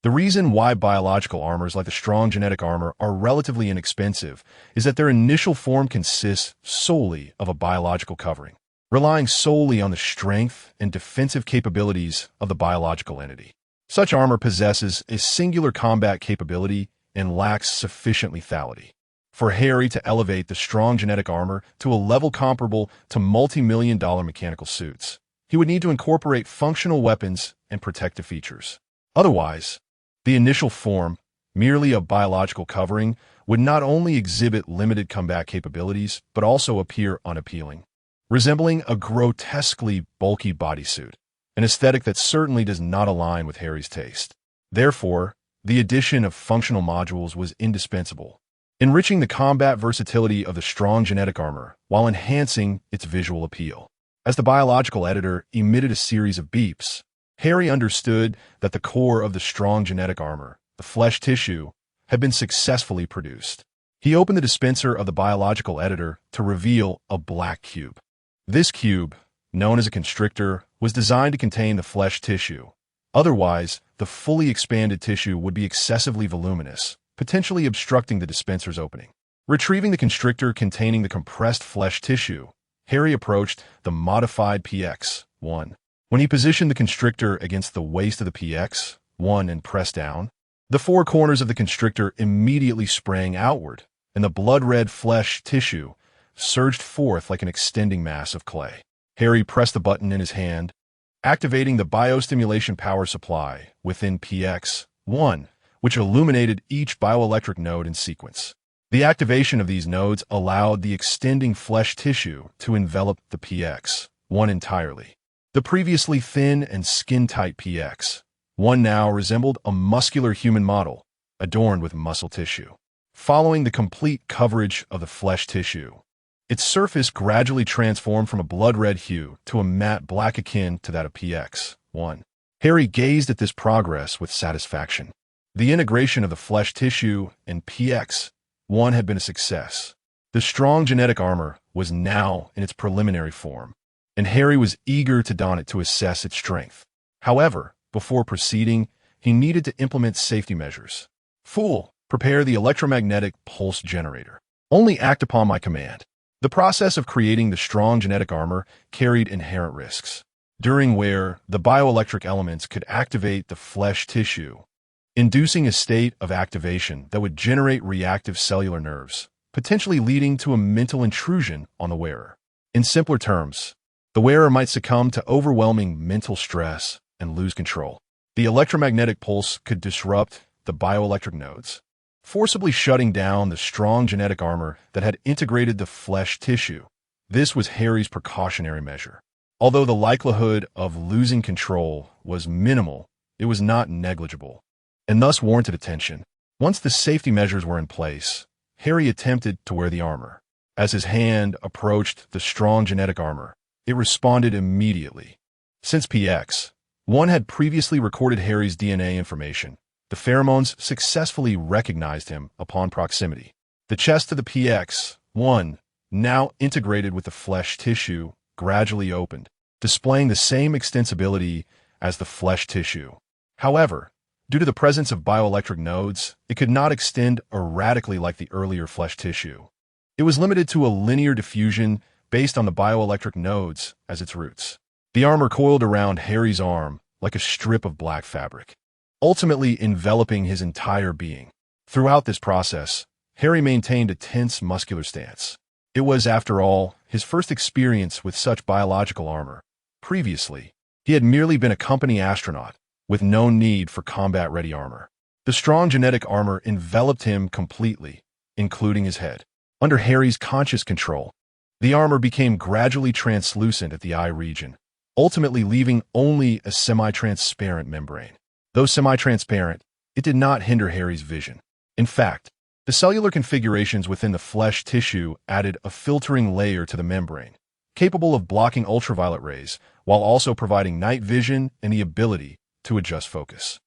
The reason why biological armors like the strong genetic armor are relatively inexpensive is that their initial form consists solely of a biological covering, relying solely on the strength and defensive capabilities of the biological entity. Such armor possesses a singular combat capability and lacks sufficient lethality. For Harry to elevate the strong genetic armor to a level comparable to multi-million-dollar mechanical suits, he would need to incorporate functional weapons and protective features. Otherwise, the initial form, merely a biological covering, would not only exhibit limited combat capabilities, but also appear unappealing, resembling a grotesquely bulky bodysuit, an aesthetic that certainly does not align with Harry's taste. Therefore, the addition of functional modules was indispensable, enriching the combat versatility of the strong genetic armor while enhancing its visual appeal. As the biological editor emitted a series of beeps, Harry understood that the core of the strong genetic armor, the flesh tissue, had been successfully produced. He opened the dispenser of the biological editor to reveal a black cube. This cube, known as a constrictor, was designed to contain the flesh tissue. Otherwise, the fully expanded tissue would be excessively voluminous, potentially obstructing the dispenser's opening. Retrieving the constrictor containing the compressed flesh tissue, Harry approached the modified PX-1. When he positioned the constrictor against the waist of the PX-1 and pressed down, the four corners of the constrictor immediately sprang outward, and the blood-red flesh tissue surged forth like an extending mass of clay. Harry pressed the button in his hand, activating the biostimulation power supply within PX-1, which illuminated each bioelectric node in sequence. The activation of these nodes allowed the extending flesh tissue to envelop the PX-1 entirely. The previously thin and skin-tight PX-1 now resembled a muscular human model, adorned with muscle tissue. Following the complete coverage of the flesh tissue, its surface gradually transformed from a blood-red hue to a matte black akin to that of PX-1. Harry gazed at this progress with satisfaction. The integration of the flesh tissue and PX-1 had been a success. The strong genetic armor was now in its preliminary form, and Harry was eager to don it to assess its strength. However, before proceeding, he needed to implement safety measures. Fool, prepare the electromagnetic pulse generator. Only act upon my command. The process of creating the strong genetic armor carried inherent risks, during where the bioelectric elements could activate the flesh tissue, inducing a state of activation that would generate reactive cellular nerves, potentially leading to a mental intrusion on the wearer. In simpler terms, the wearer might succumb to overwhelming mental stress and lose control. The electromagnetic pulse could disrupt the bioelectric nodes, forcibly shutting down the strong genetic armor that had integrated the flesh tissue. This was Harry's precautionary measure. Although the likelihood of losing control was minimal, it was not negligible, and thus warranted attention. Once the safety measures were in place, Harry attempted to wear the armor. As his hand approached the strong genetic armor, it responded immediately. Since PX-1 had previously recorded Harry's DNA information, the pheromones successfully recognized him upon proximity. The chest of the PX-1, now integrated with the flesh tissue, gradually opened, displaying the same extensibility as the flesh tissue. However, due to the presence of bioelectric nodes, it could not extend erratically like the earlier flesh tissue. It was limited to a linear diffusion based on the bioelectric nodes as its roots. The armor coiled around Harry's arm like a strip of black fabric, ultimately enveloping his entire being. Throughout this process, Harry maintained a tense, muscular stance. It was, after all, his first experience with such biological armor. Previously, he had merely been a company astronaut, with no need for combat-ready armor. The strong genetic armor enveloped him completely, including his head. Under Harry's conscious control, the armor became gradually translucent at the eye region, ultimately leaving only a semi-transparent membrane. Though semi-transparent, it did not hinder Harry's vision. In fact, the cellular configurations within the flesh tissue added a filtering layer to the membrane, capable of blocking ultraviolet rays while also providing night vision and the ability to adjust focus.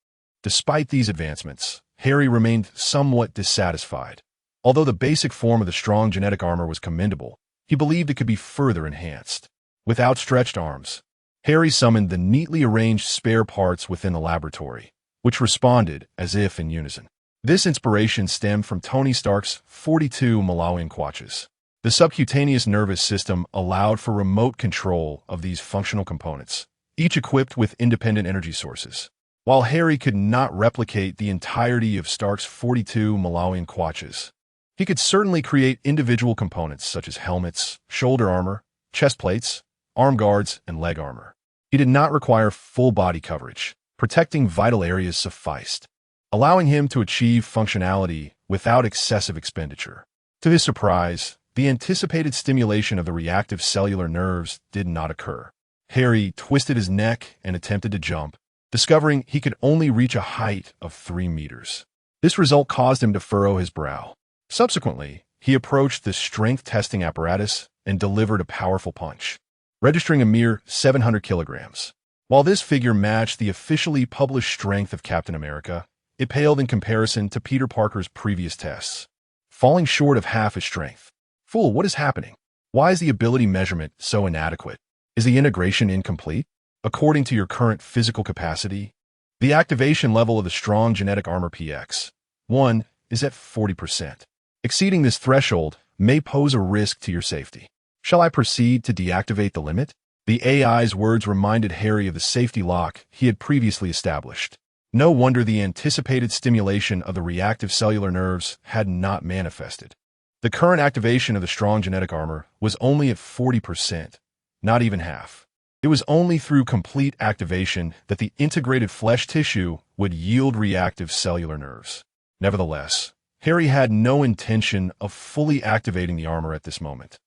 Despite these advancements, Harry remained somewhat dissatisfied. Although the basic form of the strong genetic armor was commendable, he believed it could be further enhanced. With outstretched arms, Harry summoned the neatly arranged spare parts within the laboratory, which responded as if in unison. This inspiration stemmed from Tony Stark's 42 Malawian Quatches. The subcutaneous nervous system allowed for remote control of these functional components, each equipped with independent energy sources. While Harry could not replicate the entirety of Stark's 42 Malawian Quatches, he could certainly create individual components such as helmets, shoulder armor, chest plates, arm guards, and leg armor. He did not require full body coverage. Protecting vital areas sufficed, allowing him to achieve functionality without excessive expenditure. To his surprise, the anticipated stimulation of the reactive cellular nerves did not occur. Harry twisted his neck and attempted to jump, discovering he could only reach a height of 3 meters. This result caused him to furrow his brow. Subsequently, he approached the strength testing apparatus and delivered a powerful punch, registering a mere 700 kilograms. While this figure matched the officially published strength of Captain America, it paled in comparison to Peter Parker's previous tests, falling short of half his strength. Fool, what is happening? Why is the ability measurement so inadequate? Is the integration incomplete? According to your current physical capacity, the activation level of the strong genetic armor PX-1 is at 40%. Exceeding this threshold may pose a risk to your safety. Shall I proceed to deactivate the limit? The AI's words reminded Harry of the safety lock he had previously established. No wonder the anticipated stimulation of the reactive cellular nerves had not manifested. The current activation of the strong genetic armor was only at 40%, not even half. It was only through complete activation that the integrated flesh tissue would yield reactive cellular nerves. Nevertheless, Harry had no intention of fully activating the armor at this moment.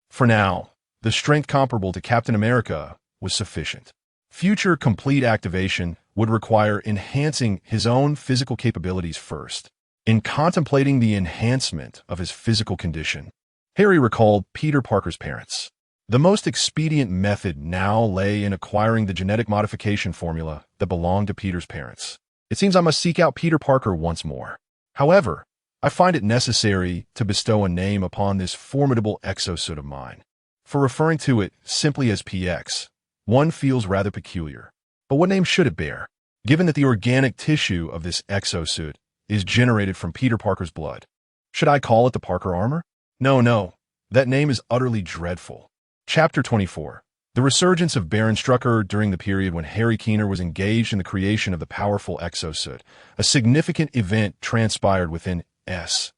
For now, the strength comparable to Captain America was sufficient. Future complete activation would require enhancing his own physical capabilities first. In contemplating the enhancement of his physical condition, Harry recalled Peter Parker's parents. The most expedient method now lay in acquiring the genetic modification formula that belonged to Peter's parents. It seems I must seek out Peter Parker once more. However, I find it necessary to bestow a name upon this formidable exosuit of mine. For referring to it simply as PX, one feels rather peculiar. But what name should it bear, given that the organic tissue of this exosuit is generated from Peter Parker's blood? Should I call it the Parker armor? No, that name is utterly dreadful. Chapter 24. The resurgence of Baron Strucker during the period when Harry Keener was engaged in the creation of the powerful exosuit. A significant event transpired within SHIELD.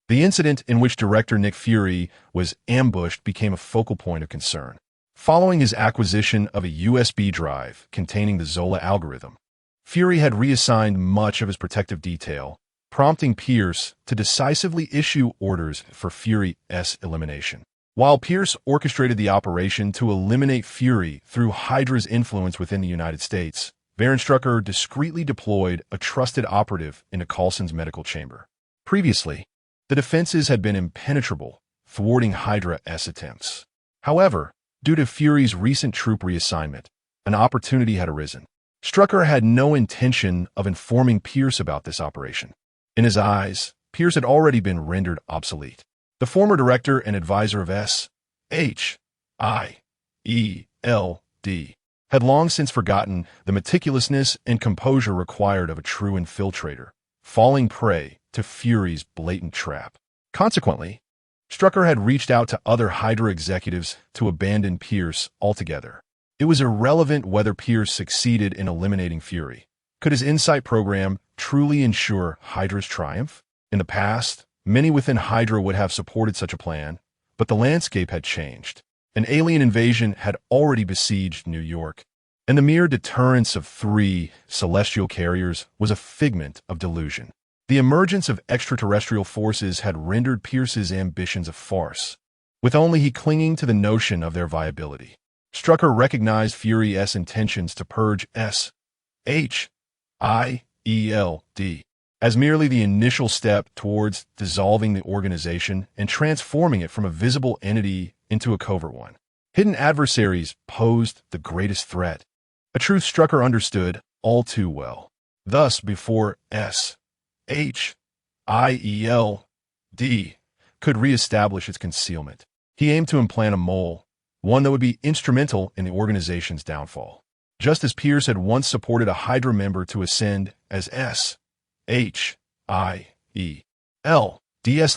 The incident in which director Nick Fury was ambushed became a focal point of concern. Following his acquisition of a USB drive containing the Zola algorithm, Fury had reassigned much of his protective detail, prompting Pierce to decisively issue orders for Fury's elimination. While Pierce orchestrated the operation to eliminate Fury through Hydra's influence within the United States, Baron Strucker discreetly deployed a trusted operative into Coulson's medical chamber. Previously, the defenses had been impenetrable, thwarting Hydra's attempts. However, due to Fury's recent troop reassignment, an opportunity had arisen. Strucker had no intention of informing Pierce about this operation. In his eyes, Pierce had already been rendered obsolete. The former director and advisor of SHIELD had long since forgotten the meticulousness and composure required of a true infiltrator, falling prey to Fury's blatant trap. Consequently, Strucker had reached out to other Hydra executives to abandon Pierce altogether. It was irrelevant whether Pierce succeeded in eliminating Fury. Could his insight program truly ensure Hydra's triumph? In the past, many within Hydra would have supported such a plan, but the landscape had changed. An alien invasion had already besieged New York, and the mere deterrence of 3 celestial carriers was a figment of delusion. The emergence of extraterrestrial forces had rendered Pierce's ambitions a farce, with only he clinging to the notion of their viability. Strucker recognized Fury's intentions to purge SHIELD as merely the initial step towards dissolving the organization and transforming it from a visible entity into a covert one. Hidden adversaries posed the greatest threat, a truth Strucker understood all too well. Thus, before SHIELD could reestablish its concealment, he aimed to implant a mole, one that would be instrumental in the organization's downfall. Just as Pierce had once supported a Hydra member to ascend as SHIELD's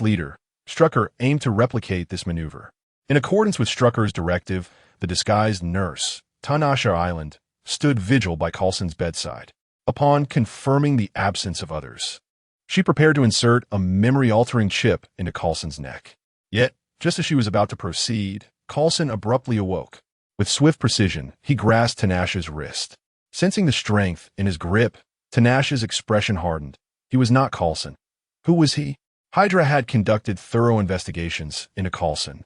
leader, Strucker aimed to replicate this maneuver. In accordance with Strucker's directive, the disguised nurse, Tanasha Island, stood vigil by Coulson's bedside. Upon confirming the absence of others, she prepared to insert a memory-altering chip into Coulson's neck. Yet, just as she was about to proceed, Coulson abruptly awoke. With swift precision, he grasped Tanasha's wrist. Sensing the strength in his grip, Tanasha's expression hardened. He was not Coulson. Who was he? Hydra had conducted thorough investigations into Coulson,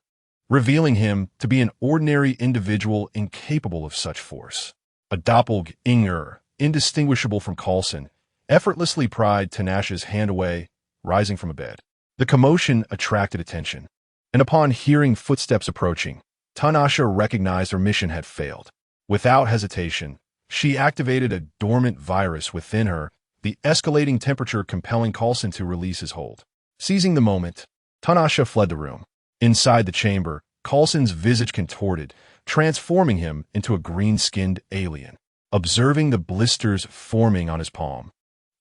revealing him to be an ordinary individual incapable of such force. A doppelganger, indistinguishable from Coulson, effortlessly pried Tanasha's hand away, rising from a bed. The commotion attracted attention, and upon hearing footsteps approaching, Tanasha recognized her mission had failed. Without hesitation, she activated a dormant virus within her, the escalating temperature compelling Coulson to release his hold. Seizing the moment, Tanasha fled the room. Inside the chamber, Coulson's visage contorted, transforming him into a green-skinned alien. Observing the blisters forming on his palm,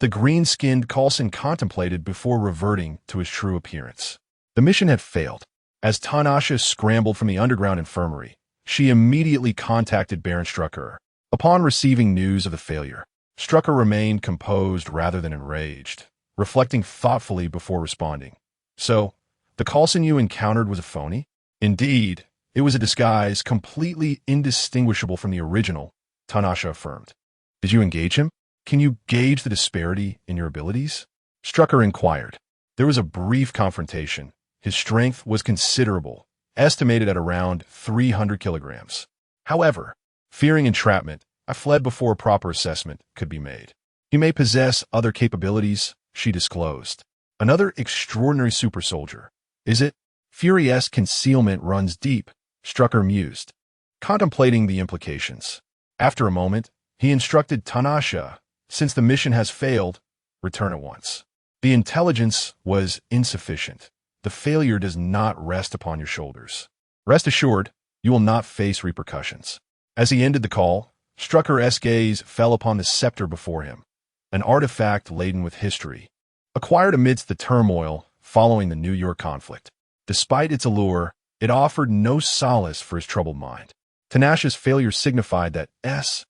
the green-skinned Coulson contemplated before reverting to his true appearance. The mission had failed. As Tanasha scrambled from the underground infirmary, she immediately contacted Baron Strucker. Upon receiving news of the failure, Strucker remained composed rather than enraged, reflecting thoughtfully before responding. So, the Coulson you encountered was a phony? Indeed, it was a disguise completely indistinguishable from the original, Tanasha affirmed. Did you engage him? Can you gauge the disparity in your abilities? Strucker inquired. There was a brief confrontation. His strength was considerable, estimated at around 300 kilograms. However, fearing entrapment, I fled before a proper assessment could be made. He may possess other capabilities, she disclosed. Another extraordinary super soldier. Is it? Fury's concealment runs deep, Strucker mused, contemplating the implications. After a moment, he instructed Tanasha, since the mission has failed, return at once. The intelligence was insufficient. The failure does not rest upon your shoulders. Rest assured, you will not face repercussions. As he ended the call, Strucker's gaze fell upon the scepter before him, an artifact laden with history, acquired amidst the turmoil following the New York conflict. Despite its allure, it offered no solace for his troubled mind. Tanasha's failure signified that SHIELD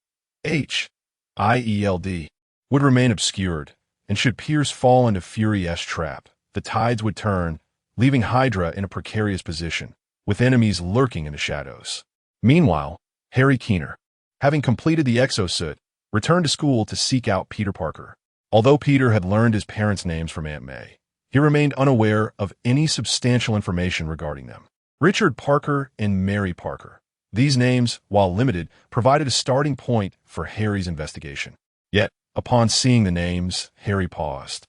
would remain obscured, and should Pierce fall into Fury's trap, the tides would turn, leaving Hydra in a precarious position, with enemies lurking in the shadows. Meanwhile, Harry Keener, having completed the exosuit, returned to school to seek out Peter Parker. Although Peter had learned his parents' names from Aunt May, he remained unaware of any substantial information regarding them. Richard Parker and Mary Parker. These names, while limited, provided a starting point for Harry's investigation. Yet, upon seeing the names, Harry paused,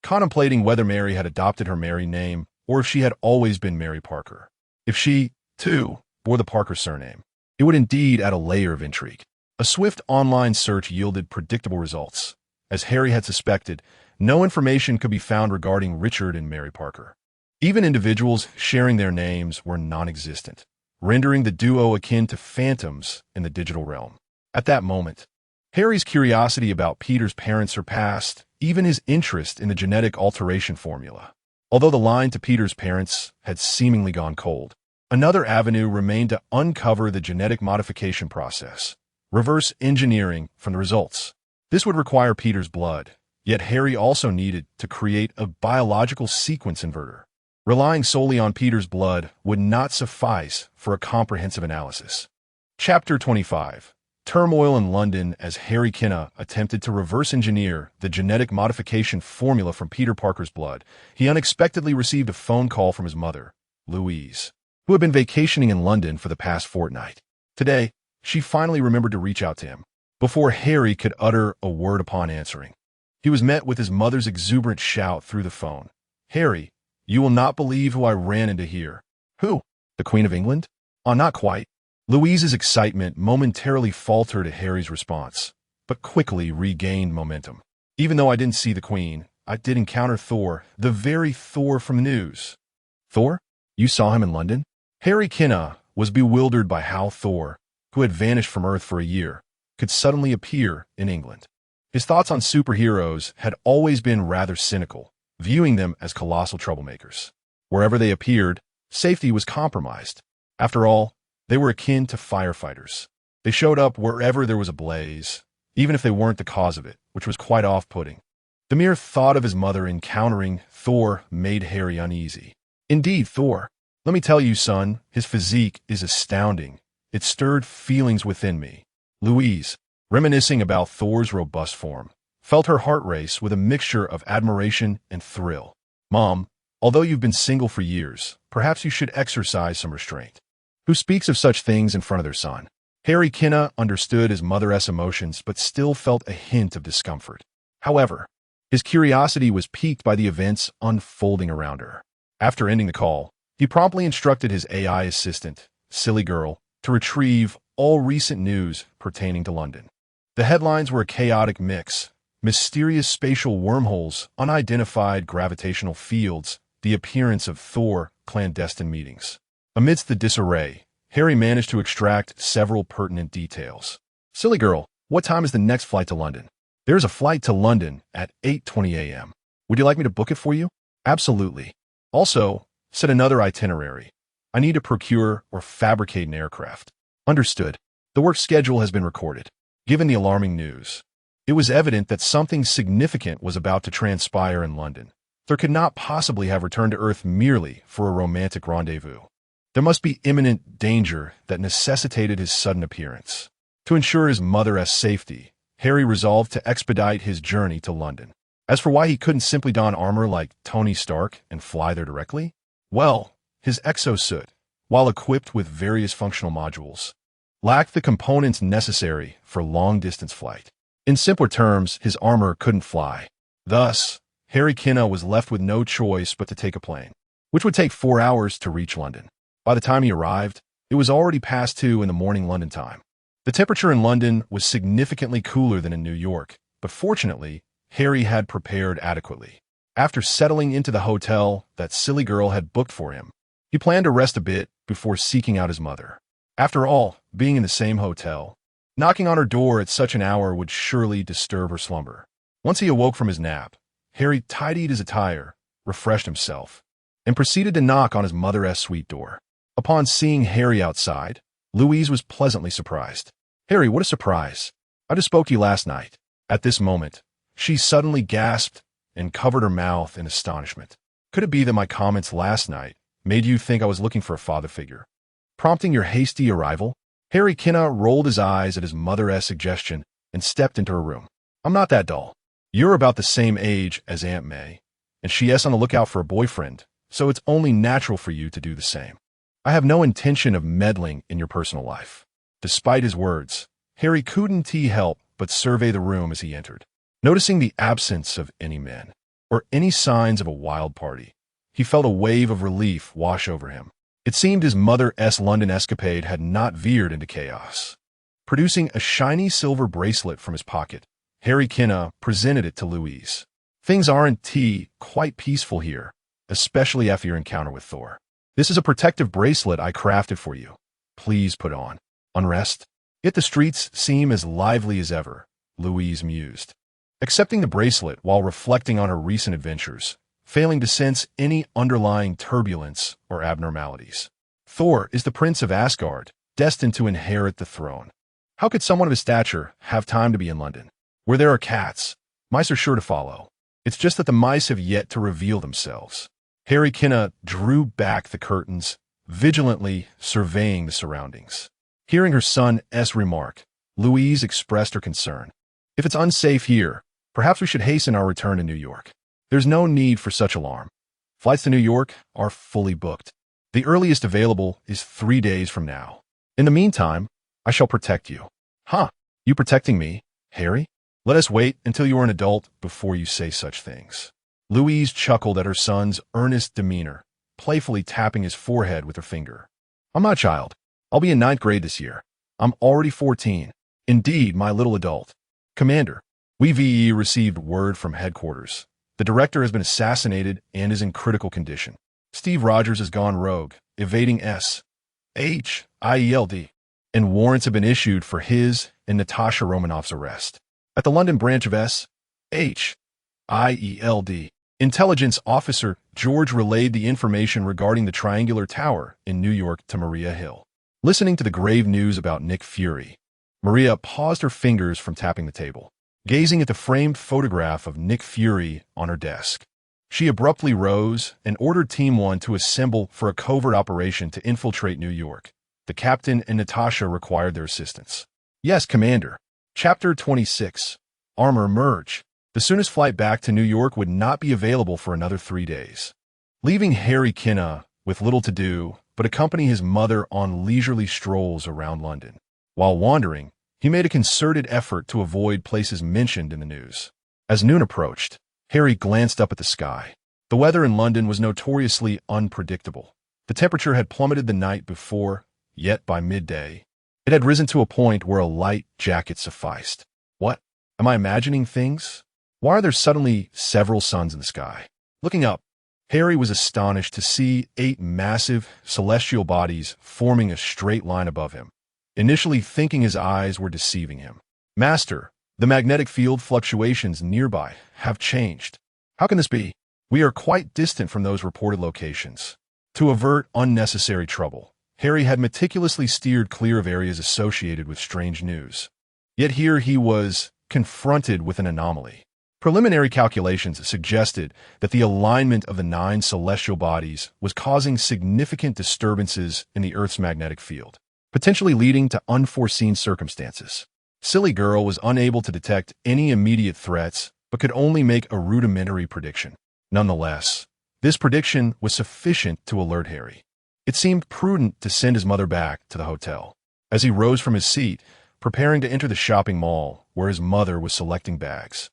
contemplating whether Mary had adopted her married name or if she had always been Mary Parker. If she, too, bore the Parker surname, it would indeed add a layer of intrigue. A swift online search yielded predictable results. As Harry had suspected, no information could be found regarding Richard and Mary Parker. Even individuals sharing their names were non-existent, rendering the duo akin to phantoms in the digital realm. At that moment, Harry's curiosity about Peter's parents surpassed even his interest in the genetic alteration formula. Although the line to Peter's parents had seemingly gone cold, another avenue remained to uncover the genetic modification process, reverse engineering from the results. This would require Peter's blood, Yet Harry also needed to create a biological sequence inverter. Relying solely on Peter's blood would not suffice for a comprehensive analysis. Chapter 25. Turmoil in London as Harry Kinna attempted to reverse engineer the genetic modification formula from Peter Parker's blood. He unexpectedly received a phone call from his mother, Louise, who had been vacationing in London for the past fortnight. Today, she finally remembered to reach out to him. Before Harry could utter a word upon answering, he was met with his mother's exuberant shout through the phone. "Harry, you will not believe who I ran into here." "Who? The Queen of England?" "Oh, not quite." Louise's excitement momentarily faltered at Harry's response, but quickly regained momentum. "Even though I didn't see the Queen, I did encounter Thor, the very Thor from the news." "Thor? You saw him in London?" Harry Kinna was bewildered by how Thor, who had vanished from Earth for a year, could suddenly appear in England. His thoughts on superheroes had always been rather cynical, viewing them as colossal troublemakers. Wherever they appeared, safety was compromised. After all, they were akin to firefighters. They showed up wherever there was a blaze, even if they weren't the cause of it, which was quite off-putting. The mere thought of his mother encountering Thor made Harry uneasy. "Indeed, Thor. Let me tell you, son, his physique is astounding. It stirred feelings within me." Louise, reminiscing about Thor's robust form, felt her heart race with a mixture of admiration and thrill. "Mom, although you've been single for years, perhaps you should exercise some restraint." Who speaks of such things in front of their son? Harry Kinna understood his mother's emotions but still felt a hint of discomfort. However, his curiosity was piqued by the events unfolding around her. After ending the call, he promptly instructed his AI assistant, Silly Girl, to retrieve all recent news pertaining to London. The headlines were a chaotic mix: mysterious spatial wormholes, unidentified gravitational fields, the appearance of Thor, clandestine meetings. Amidst the disarray, Harry managed to extract several pertinent details. "Silly Girl, what time is the next flight to London?" "There is a flight to London at 8:20 a.m. Would you like me to book it for you?" "Absolutely." "Also," said another itinerary, "I need to procure or fabricate an aircraft." "Understood." The work schedule has been recorded. Given the alarming news, it was evident that something significant was about to transpire in London. Thor could not possibly have returned to Earth merely for a romantic rendezvous. There must be imminent danger that necessitated his sudden appearance. To ensure his mother's safety, Harry resolved to expedite his journey to London. As for why he couldn't simply don armor like Tony Stark and fly there directly, well, his exosuit, while equipped with various functional modules, lacked the components necessary for long-distance flight. In simpler terms, his armor couldn't fly. Thus, Harry Kinna was left with no choice but to take a plane, which would take 4 hours to reach London. By the time he arrived, it was already past 2 in the morning London time. The temperature in London was significantly cooler than in New York, but fortunately, Harry had prepared adequately. After settling into the hotel that Silly Girl had booked for him, he planned to rest a bit before seeking out his mother. After all, being in the same hotel, knocking on her door at such an hour would surely disturb her slumber. Once he awoke from his nap, Harry tidied his attire, refreshed himself, and proceeded to knock on his mother's suite door. Upon seeing Harry outside, Louise was pleasantly surprised. "Harry, what a surprise. I just spoke to you last night." At this moment, she suddenly gasped and covered her mouth in astonishment. "Could it be that my comments last night made you think I was looking for a father figure, prompting your hasty arrival?" Harry Kinna rolled his eyes at his mother's suggestion and stepped into her room. "I'm not that dull. You're about the same age as Aunt May, and she is on the lookout for a boyfriend, so it's only natural for you to do the same. I have no intention of meddling in your personal life." Despite his words, Harry couldn't help but survey the room as he entered. Noticing the absence of any men, or any signs of a wild party, he felt a wave of relief wash over him. It seemed his mother's London escapade had not veered into chaos. Producing a shiny silver bracelet from his pocket, Harry Kinna presented it to Louise. "Things aren't quite peaceful here, especially after your encounter with Thor. This is a protective bracelet I crafted for you. Please put on. Unrest? Yet the streets seem as lively as ever," Louise mused, accepting the bracelet while reflecting on her recent adventures, failing to sense any underlying turbulence or abnormalities. "Thor is the prince of Asgard, destined to inherit the throne. How could someone of his stature have time to be in London, where there are cats, Mice are sure to follow. It's just that the mice have yet to reveal themselves. Harry Kinna drew back the curtains, vigilantly surveying the surroundings. Hearing her son's remark, Louise expressed her concern. If it's unsafe here, perhaps we should hasten our return to New York. There's no need for such alarm. Flights to New York are fully booked. The earliest available is 3 days from now. In the meantime, I shall protect you. Huh? You protecting me, Harry? Let us wait until you are an adult before you say such things. Louise chuckled at her son's earnest demeanor, playfully tapping his forehead with her finger. I'm not a child. I'll be in 9th grade this year. I'm already 14. Indeed, my little adult. Commander, we VE received word from headquarters. The director has been assassinated and is in critical condition. Steve Rogers has gone rogue, evading S.H.I.E.L.D., and warrants have been issued for his and Natasha Romanoff's arrest. At the London branch of S.H.I.E.L.D., intelligence officer George relayed the information regarding the triangular tower in New York to Maria Hill. Listening to the grave news about Nick Fury, Maria paused her fingers from tapping the table, gazing at the framed photograph of Nick Fury on her desk. She abruptly rose and ordered Team 1 to assemble for a covert operation to infiltrate New York. The captain and Natasha required their assistance. Yes, Commander. Chapter 26. Armor Merge. The soonest flight back to New York would not be available for another 3 days. Leaving Harry Kinna with little to do but accompany his mother on leisurely strolls around London. While wandering, he made a concerted effort to avoid places mentioned in the news. As noon approached, Harry glanced up at the sky. The weather in London was notoriously unpredictable. The temperature had plummeted the night before, yet by midday, it had risen to a point where a light jacket sufficed. What? Am I imagining things? Why are there suddenly several suns in the sky? Looking up, Harry was astonished to see 8 massive celestial bodies forming a straight line above him, initially thinking his eyes were deceiving him. Master, the magnetic field fluctuations nearby have changed. How can this be? We are quite distant from those reported locations. To avert unnecessary trouble, Harry had meticulously steered clear of areas associated with strange news. Yet here he was confronted with an anomaly. Preliminary calculations suggested that the alignment of the 9 celestial bodies was causing significant disturbances in the Earth's magnetic field, potentially leading to unforeseen circumstances. Silly Girl was unable to detect any immediate threats, but could only make a rudimentary prediction. Nonetheless, this prediction was sufficient to alert Harry. It seemed prudent to send his mother back to the hotel. As he rose from his seat, preparing to enter the shopping mall where his mother was selecting bags,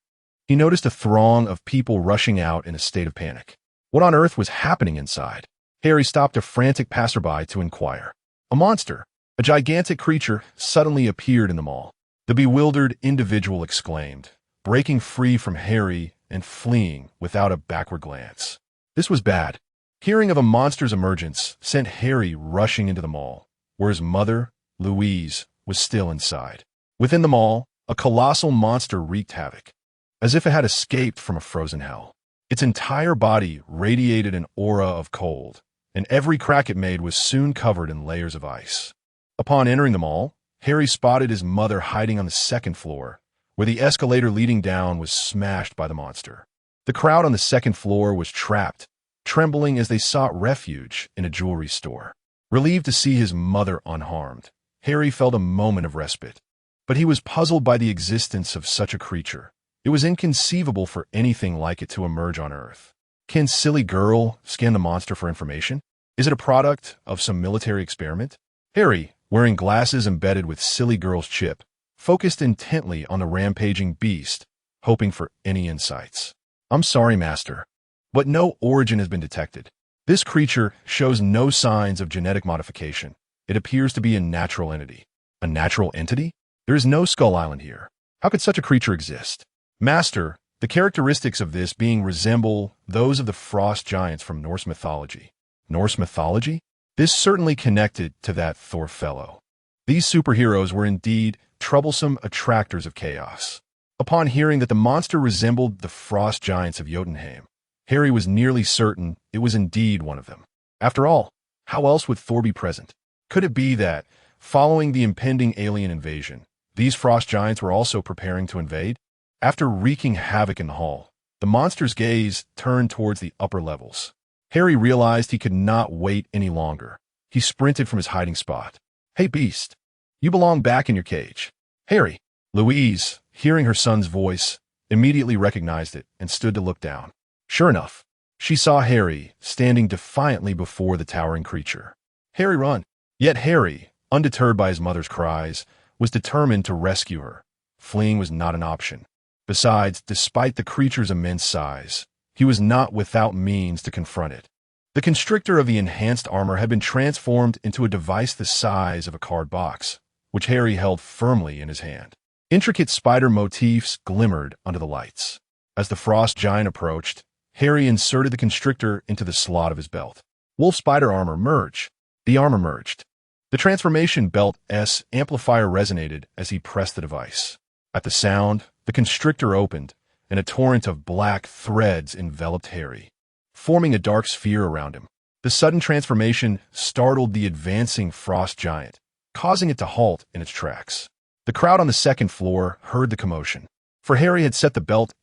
he noticed a throng of people rushing out in a state of panic. What on earth was happening inside? Harry stopped a frantic passerby to inquire. A monster, a gigantic creature, suddenly appeared in the mall. The bewildered individual exclaimed, breaking free from Harry and fleeing without a backward glance. This was bad. Hearing of a monster's emergence sent Harry rushing into the mall, where his mother, Louise, was still inside. Within the mall, a colossal monster wreaked havoc, as if it had escaped from a frozen hell. Its entire body radiated an aura of cold, and every crack it made was soon covered in layers of ice. Upon entering the mall, Harry spotted his mother hiding on the 2nd floor, where the escalator leading down was smashed by the monster. The crowd on the 2nd floor was trapped, trembling as they sought refuge in a jewelry store. Relieved to see his mother unharmed, Harry felt a moment of respite. But he was puzzled by the existence of such a creature. It was inconceivable for anything like it to emerge on Earth. Can Silly Girl scan the monster for information? Is it a product of some military experiment? Harry, wearing glasses embedded with Silly Girl's chip, focused intently on the rampaging beast, hoping for any insights. I'm sorry, Master, but no origin has been detected. This creature shows no signs of genetic modification. It appears to be a natural entity. A natural entity? There is no Skull Island here. How could such a creature exist? Master, the characteristics of this being resemble those of the frost giants from Norse mythology. Norse mythology? This certainly connected to that Thor fellow. These superheroes were indeed troublesome attractors of chaos. Upon hearing that the monster resembled the frost giants of Jotunheim, Harry was nearly certain it was indeed one of them. After all, how else would Thor be present? Could it be that, following the impending alien invasion, these frost giants were also preparing to invade? After wreaking havoc in the hall, the monster's gaze turned towards the upper levels. Harry realized he could not wait any longer. He sprinted from his hiding spot. "Hey, beast, you belong back in your cage." "Harry." Louise, hearing her son's voice, immediately recognized it and stood to look down. Sure enough, she saw Harry standing defiantly before the towering creature. "Harry, run!" Yet Harry, undeterred by his mother's cries, was determined to rescue her. Fleeing was not an option. Besides, despite the creature's immense size, he was not without means to confront it. The constrictor of the enhanced armor had been transformed into a device the size of a card box, which Harry held firmly in his hand. Intricate spider motifs glimmered under the lights. As the frost giant approached, Harry inserted the constrictor into the slot of his belt. Wolf spider armor merge. The armor merged. The transformation belt's amplifier resonated as he pressed the device. At the sound, the constrictor opened, and a torrent of black threads enveloped Harry, forming a dark sphere around him. The sudden transformation startled the advancing frost giant, causing it to halt in its tracks. The crowd on the second floor heard the commotion, for Harry had set the belt's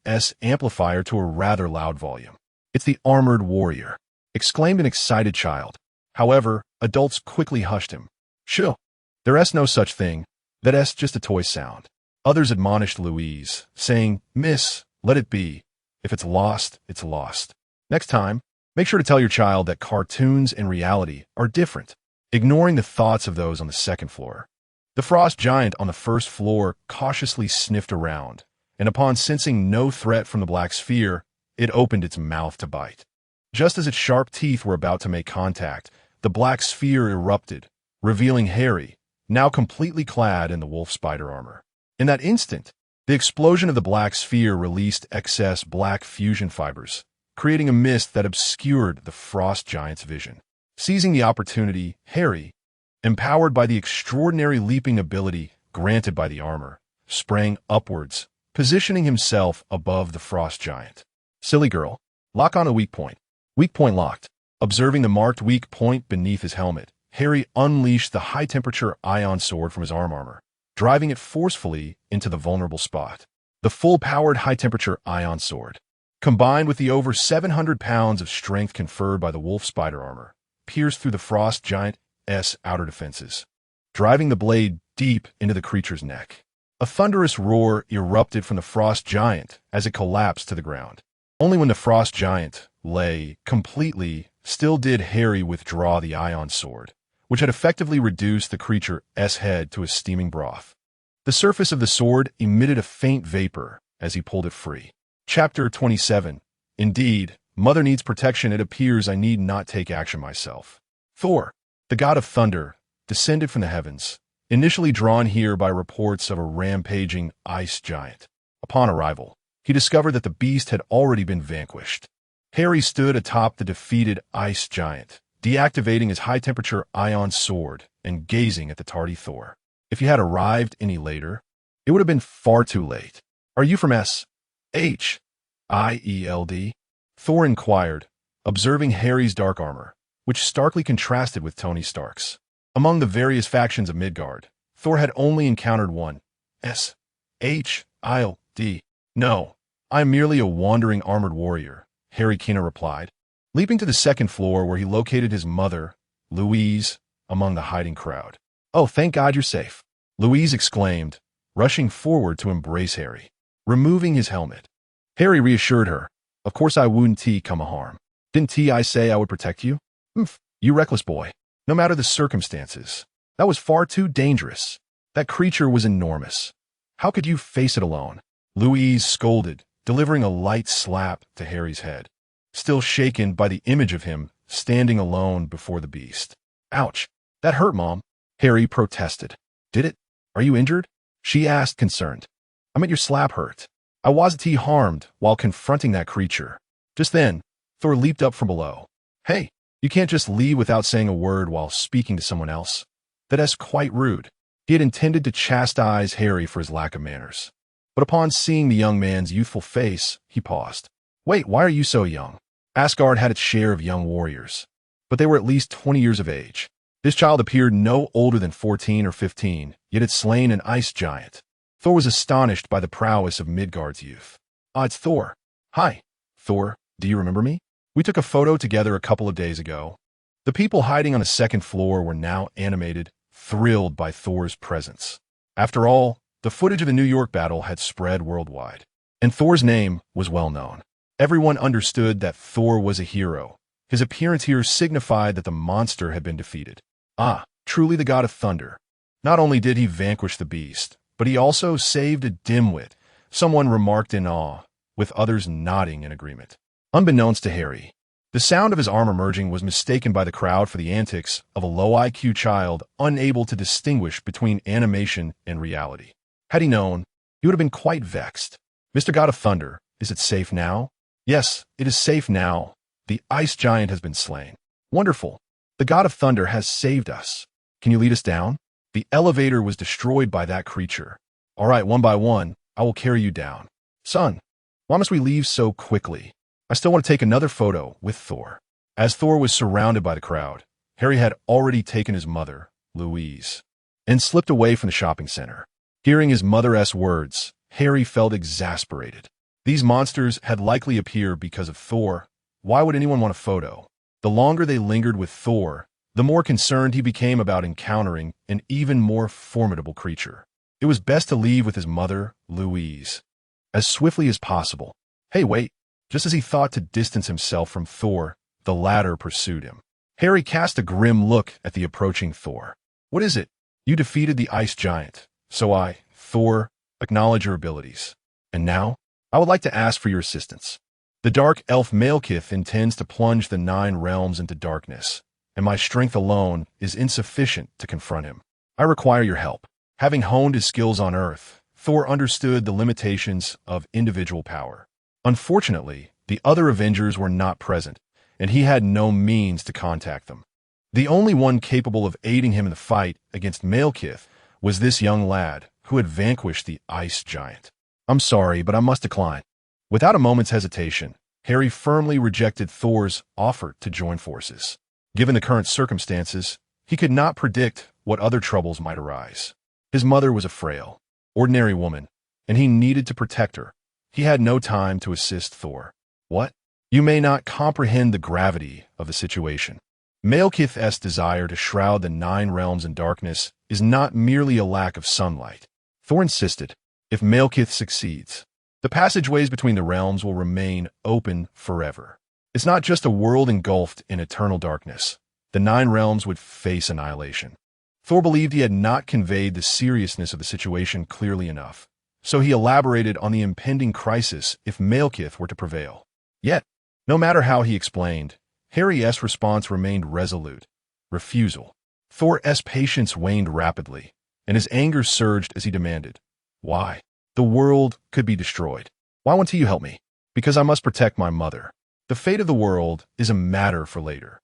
amplifier to a rather loud volume. "It's the armored warrior," exclaimed an excited child. However, adults quickly hushed him. "Shoo, there's no such thing. That's just a toy sound." Others admonished Louise, saying, "Miss, let it be. If it's lost, it's lost. Next time, make sure to tell your child that cartoons and reality are different," ignoring the thoughts of those on the second floor. The frost giant on the first floor cautiously sniffed around, and upon sensing no threat from the black sphere, it opened its mouth to bite. Just as its sharp teeth were about to make contact, the black sphere erupted, revealing Harry, now completely clad in the wolf spider armor. In that instant, the explosion of the black sphere released excess black fusion fibers, creating a mist that obscured the frost giant's vision. Seizing the opportunity, Harry, empowered by the extraordinary leaping ability granted by the armor, sprang upwards, positioning himself above the frost giant. "Silly girl, lock on a weak point." Weak point locked. Observing the marked weak point beneath his helmet, Harry unleashed the high-temperature ion sword from his armor, driving it forcefully into the vulnerable spot. The full-powered high-temperature ion sword, combined with the over 700 pounds of strength conferred by the wolf spider armor, pierced through the frost giant's outer defenses, driving the blade deep into the creature's neck. A thunderous roar erupted from the frost giant as it collapsed to the ground. Only when the frost giant lay completely still did Harry withdraw the ion sword, which had effectively reduced the creature's head to a steaming broth. The surface of the sword emitted a faint vapor as he pulled it free. Chapter 27. Indeed, Mother needs protection. It appears I need not take action myself. Thor, the god of thunder, descended from the heavens, initially drawn here by reports of a rampaging ice giant. Upon arrival, he discovered that the beast had already been vanquished. Harry stood atop the defeated ice giant, deactivating his high-temperature ion sword and gazing at the tardy Thor. If he had arrived any later, it would have been far too late. "Are you from S.H.I.E.L.D.?" Thor inquired, observing Harry's dark armor, which starkly contrasted with Tony Stark's. Among the various factions of Midgard, Thor had only encountered one. S.H.I.L.D. "No, I am merely a wandering armored warrior," Harry Kina replied, leaping to the second floor where he located his mother, Louise, among the hiding crowd. "Oh, thank God you're safe," Louise exclaimed, rushing forward to embrace Harry. Removing his helmet, Harry reassured her, "Of course I wouldn't come a harm. Didn't I say I would protect you?" "Humph, you reckless boy. No matter the circumstances, that was far too dangerous. That creature was enormous. How could you face it alone?" Louise scolded, delivering a light slap to Harry's head, still shaken by the image of him standing alone before the beast. "Ouch, that hurt, Mom," Harry protested. "Did it? Are you injured?" she asked, concerned. "I meant your slap hurt. I wasn't harmed while confronting that creature." Just then, Thor leaped up from below. "Hey, you can't just leave without saying a word while speaking to someone else. That's quite rude." He had intended to chastise Harry for his lack of manners, but upon seeing the young man's youthful face, he paused. "Wait, why are you so young?" Asgard had its share of young warriors, but they were at least 20 years of age. This child appeared no older than 14 or 15, yet had slain an ice giant. Thor was astonished by the prowess of Midgard's youth. "Ah, it's Thor." "Hi, Thor, do you remember me? We took a photo together a couple of days ago." The people hiding on the second floor were now animated, thrilled by Thor's presence. After all, the footage of the New York battle had spread worldwide, and Thor's name was well known. Everyone understood that Thor was a hero. His appearance here signified that the monster had been defeated. Ah, truly the god of thunder. Not only did he vanquish the beast, but he also saved a dimwit, someone remarked in awe, with others nodding in agreement. Unbeknownst to Harry, the sound of his arm emerging was mistaken by the crowd for the antics of a low IQ child unable to distinguish between animation and reality. Had he known, he would have been quite vexed. "Mr. God of Thunder, is it safe now?" "Yes, it is safe now. The ice giant has been slain." "Wonderful. The God of Thunder has saved us. Can you lead us down?" "The elevator was destroyed by that creature." "All right, one by one, I will carry you down." "Son, why must we leave so quickly? I still want to take another photo with Thor." As Thor was surrounded by the crowd, Harry had already taken his mother, Louise, and slipped away from the shopping center. Hearing his mother's words, Harry felt exasperated. These monsters had likely appeared because of Thor. Why would anyone want a photo? The longer they lingered with Thor, the more concerned he became about encountering an even more formidable creature. It was best to leave with his mother, Louise, as swiftly as possible. "Hey, wait." Just as he thought to distance himself from Thor, the latter pursued him. Harry cast a grim look at the approaching Thor. "What is it?" "You defeated the ice giant, so I, Thor, acknowledge your abilities. And now, I would like to ask for your assistance. The dark elf Malekith intends to plunge the 9 realms into darkness, and my strength alone is insufficient to confront him. I require your help." Having honed his skills on Earth, Thor understood the limitations of individual power. Unfortunately, the other Avengers were not present, and he had no means to contact them. The only one capable of aiding him in the fight against Malekith was this young lad who had vanquished the ice giant. "I'm sorry, but I must decline." Without a moment's hesitation, Harry firmly rejected Thor's offer to join forces. Given the current circumstances, he could not predict what other troubles might arise. His mother was a frail, ordinary woman, and he needed to protect her. He had no time to assist Thor. "What? You may not comprehend the gravity of the situation. Malekith's desire to shroud the 9 realms in darkness is not merely a lack of sunlight." Thor insisted. "If Malekith succeeds, the passageways between the realms will remain open forever. It's not just a world engulfed in eternal darkness. The 9 realms would face annihilation." Thor believed he had not conveyed the seriousness of the situation clearly enough, so he elaborated on the impending crisis if Malekith were to prevail. Yet, no matter how he explained, Harry's response remained resolute. Refusal. Thor's patience waned rapidly, and his anger surged as he demanded, "Why? The world could be destroyed. Why won't you help me?" "Because I must protect my mother. The fate of the world is a matter for later.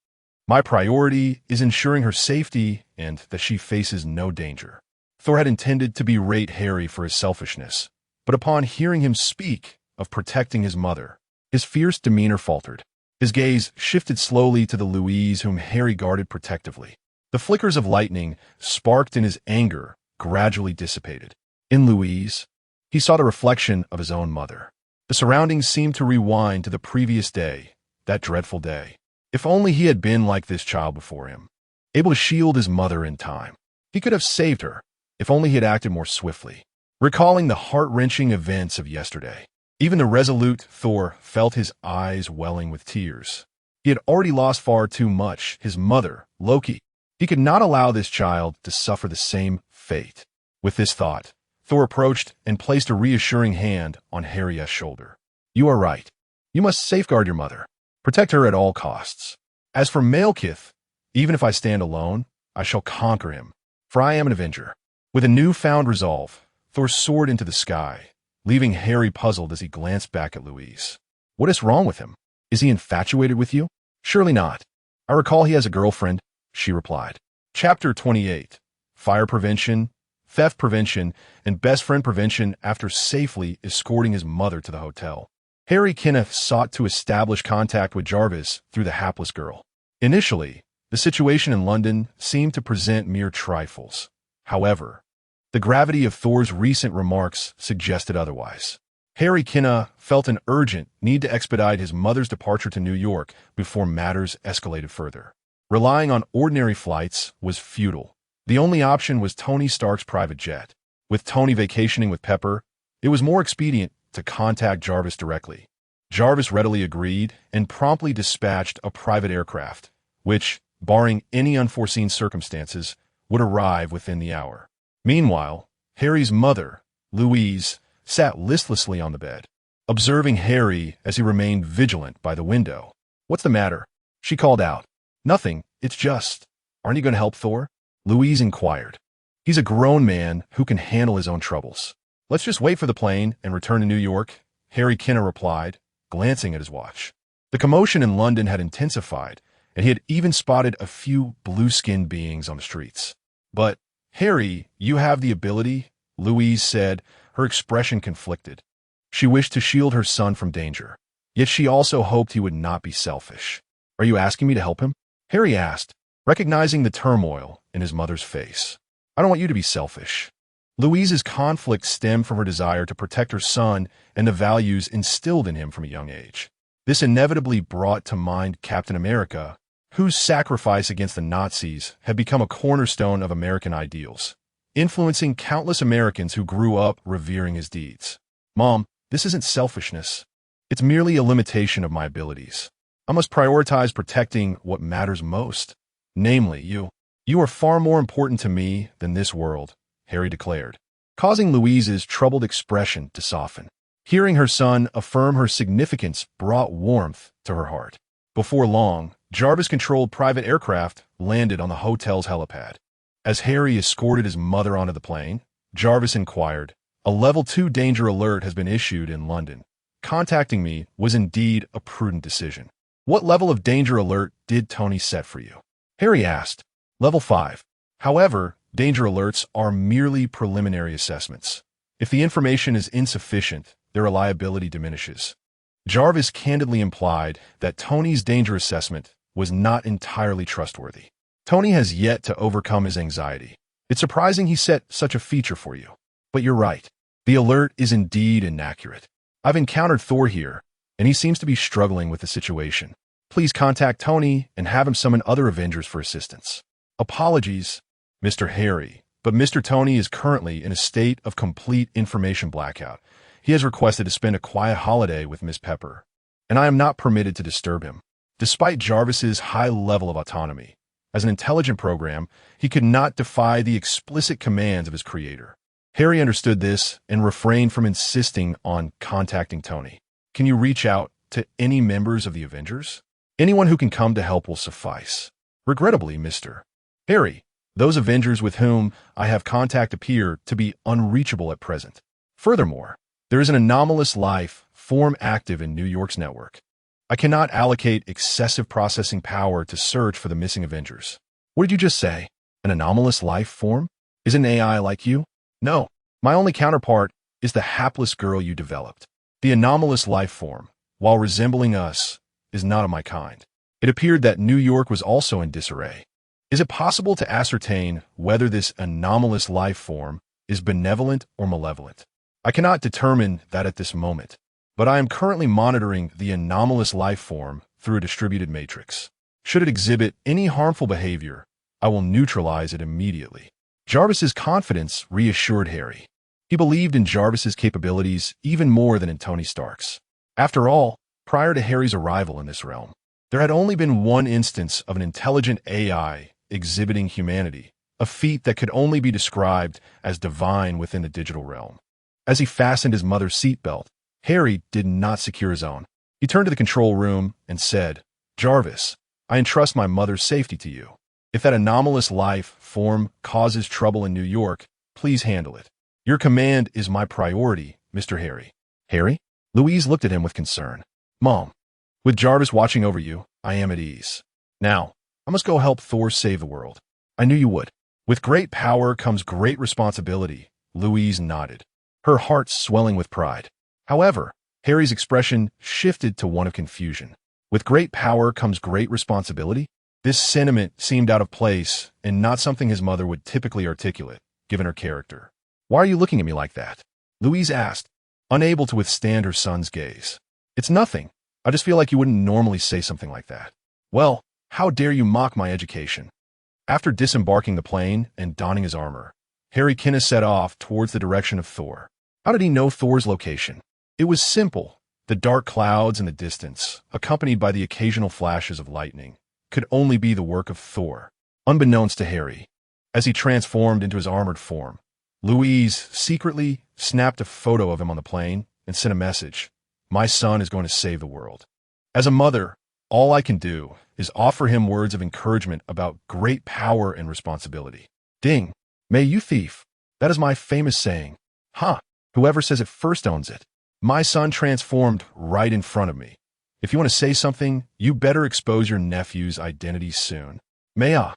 My priority is ensuring her safety and that she faces no danger." Thor had intended to berate Harry for his selfishness, but upon hearing him speak of protecting his mother, his fierce demeanor faltered. His gaze shifted slowly to the Louise whom Harry guarded protectively. The flickers of lightning sparked in his anger gradually dissipated. In Louise, he saw the reflection of his own mother. The surroundings seemed to rewind to the previous day, that dreadful day. If only he had been like this child before him, able to shield his mother in time. He could have saved her, if only he had acted more swiftly. Recalling the heart-wrenching events of yesterday, even the resolute Thor felt his eyes welling with tears. He had already lost far too much, his mother, Loki. He could not allow this child to suffer the same fate. With this thought, Thor approached and placed a reassuring hand on Harry's shoulder. "You are right. You must safeguard your mother. Protect her at all costs. As for Malekith, even if I stand alone, I shall conquer him, for I am an Avenger." With a newfound resolve, Thor soared into the sky, leaving Harry puzzled as he glanced back at Louise. "What is wrong with him? Is he infatuated with you?" "Surely not. I recall he has a girlfriend," she replied. Chapter 28. Fire Prevention, Theft Prevention, and Best Friend Prevention after safely escorting his mother to the hotel. Harry Kenneth sought to establish contact with Jarvis through the hapless girl. Initially, the situation in London seemed to present mere trifles. However, The gravity of Thor's recent remarks suggested otherwise. Harry Kinna felt an urgent need to expedite his mother's departure to New York before matters escalated further. Relying on ordinary flights was futile. The only option was Tony Stark's private jet. With Tony vacationing with Pepper, it was more expedient to contact Jarvis directly. Jarvis readily agreed and promptly dispatched a private aircraft, which, barring any unforeseen circumstances, would arrive within the hour. Meanwhile, Harry's mother, Louise, sat listlessly on the bed, observing Harry as he remained vigilant by the window. "What's the matter?" she called out. "Nothing, it's just—" "Aren't you going to help Thor?" Louise inquired. "He's a grown man who can handle his own troubles. Let's just wait for the plane and return to New York," Harry Kinna replied, glancing at his watch. The commotion in London had intensified, and he had even spotted a few blue-skinned beings on the streets. "But, Harry, you have the ability," Louise said, her expression conflicted. She wished to shield her son from danger, yet she also hoped he would not be selfish. "Are you asking me to help him?" Harry asked, recognizing the turmoil in his mother's face. "I don't want you to be selfish." Louise's conflict stemmed from her desire to protect her son and the values instilled in him from a young age. This inevitably brought to mind Captain America, whose sacrifice against the Nazis had become a cornerstone of American ideals, influencing countless Americans who grew up revering his deeds. "Mom, this isn't selfishness. It's merely a limitation of my abilities. I must prioritize protecting what matters most, namely you. You are far more important to me than this world," Harry declared, causing Louise's troubled expression to soften. Hearing her son affirm her significance brought warmth to her heart. Before long, Jarvis-controlled private aircraft landed on the hotel's helipad. As Harry escorted his mother onto the plane, Jarvis inquired, "A Level 2 danger alert has been issued in London. Contacting me was indeed a prudent decision." "What level of danger alert did Tony set for you?" Harry asked. "Level 5. However, danger alerts are merely preliminary assessments. If the information is insufficient, their reliability diminishes." Jarvis candidly implied that Tony's danger assessment was not entirely trustworthy. "Tony has yet to overcome his anxiety. It's surprising he set such a feature for you. But you're right. The alert is indeed inaccurate. I've encountered Thor here, and he seems to be struggling with the situation. Please contact Tony and have him summon other Avengers for assistance." "Apologies, Mr. Harry, but Mr. Tony is currently in a state of complete information blackout. He has requested to spend a quiet holiday with Miss Pepper, and I am not permitted to disturb him." Despite Jarvis's high level of autonomy, as an intelligent program, he could not defy the explicit commands of his creator. Harry understood this and refrained from insisting on contacting Tony. "Can you reach out to any members of the Avengers? Anyone who can come to help will suffice. Regrettably, Mr. Harry, those Avengers with whom I have contact appear to be unreachable at present. Furthermore, there is an anomalous life form active in New York's network. I cannot allocate excessive processing power to search for the missing Avengers." "What did you just say? An anomalous life form? Is it an AI like you?" "No. My only counterpart is the hapless girl you developed. The anomalous life form, while resembling us, is not of my kind." It appeared that New York was also in disarray. "Is it possible to ascertain whether this anomalous life form is benevolent or malevolent?" "I cannot determine that at this moment, but I am currently monitoring the anomalous life form through a distributed matrix. Should it exhibit any harmful behavior, I will neutralize it immediately." Jarvis's confidence reassured Harry. He believed in Jarvis's capabilities even more than in Tony Stark's. After all, prior to Harry's arrival in this realm, there had only been one instance of an intelligent AI exhibiting humanity, a feat that could only be described as divine within the digital realm. As he fastened his mother's seatbelt, Harry did not secure his own. He turned to the control room and said, "Jarvis, I entrust my mother's safety to you. If that anomalous life form causes trouble in New York, please handle it. Your command is my priority, Mr. Harry." "Harry?" Louise looked at him with concern. "Mom, with Jarvis watching over you, I am at ease. Now, I must go help Thor save the world." "I knew you would." "With great power comes great responsibility," Louise nodded, her heart swelling with pride. However, Harry's expression shifted to one of confusion. With great power comes great responsibility? This sentiment seemed out of place and not something his mother would typically articulate, given her character. Why are you looking at me like that? Louise asked, unable to withstand her son's gaze. It's nothing. I just feel like you wouldn't normally say something like that. Well, how dare you mock my education? After disembarking the plane and donning his armor, Harry Kinna set off towards the direction of Thor. How did he know Thor's location? It was simple. The dark clouds in the distance, accompanied by the occasional flashes of lightning, could only be the work of Thor. Unbeknownst to Harry, as he transformed into his armored form, Louise secretly snapped a photo of him on the plane and sent a message. My son is going to save the world. As a mother, all I can do is offer him words of encouragement about great power and responsibility. Ding! May you thief! That is my famous saying. Ha! Whoever says it first owns it. My son transformed right in front of me. If you want to say something, you better expose your nephew's identity soon. Maya!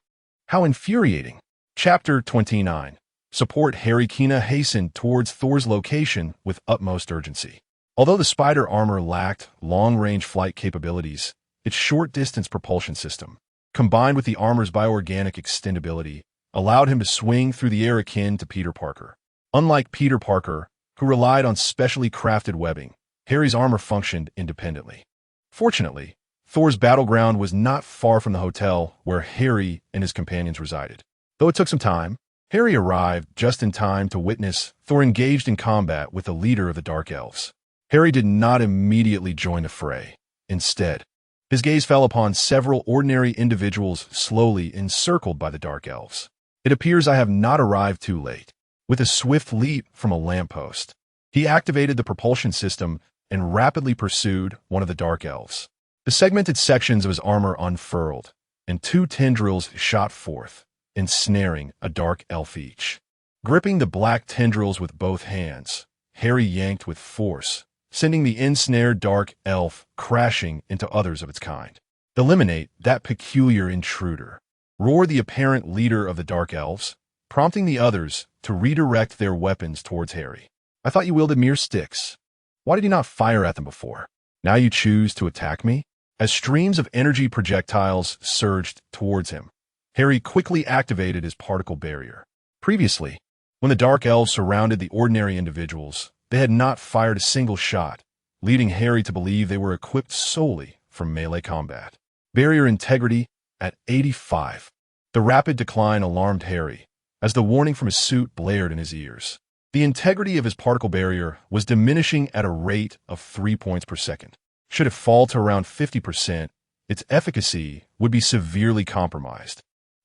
How infuriating! Chapter 29. Support Harry Kinna hastened towards Thor's location with utmost urgency. Although the spider armor lacked long-range flight capabilities, its short-distance propulsion system, combined with the armor's bioorganic extendability, allowed him to swing through the air akin to Peter Parker. Unlike Peter Parker, who relied on specially crafted webbing, Harry's armor functioned independently. Fortunately, Thor's battleground was not far from the hotel where Harry and his companions resided. Though it took some time, Harry arrived just in time to witness Thor engaged in combat with the leader of the Dark Elves. Harry did not immediately join the fray. Instead, his gaze fell upon several ordinary individuals slowly encircled by the Dark Elves. It appears I have not arrived too late. With a swift leap from a lamppost, he activated the propulsion system and rapidly pursued one of the Dark Elves. The segmented sections of his armor unfurled, and two tendrils shot forth, ensnaring a Dark Elf each. Gripping the black tendrils with both hands, Harry yanked with force, sending the ensnared Dark Elf crashing into others of its kind. Eliminate that peculiar intruder, roared the apparent leader of the Dark Elves, prompting the others to redirect their weapons towards Harry. I thought you wielded mere sticks. Why did you not fire at them before? Now you choose to attack me? As streams of energy projectiles surged towards him, Harry quickly activated his particle barrier. Previously, when the Dark Elves surrounded the ordinary individuals, they had not fired a single shot, leading Harry to believe they were equipped solely for melee combat. Barrier integrity at 85. The rapid decline alarmed Harry, as the warning from his suit blared in his ears. The integrity of his particle barrier was diminishing at a rate of 3 points per second. Should it fall to around 50%, its efficacy would be severely compromised.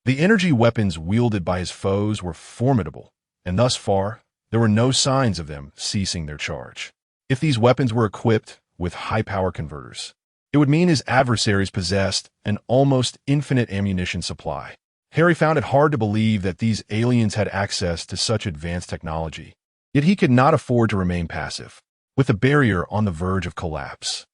The energy weapons wielded by his foes were formidable, and thus far, there were no signs of them ceasing their charge. If these weapons were equipped with high-power converters, it would mean his adversaries possessed an almost infinite ammunition supply. Harry found it hard to believe that these aliens had access to such advanced technology, yet he could not afford to remain passive. With the barrier on the verge of collapse,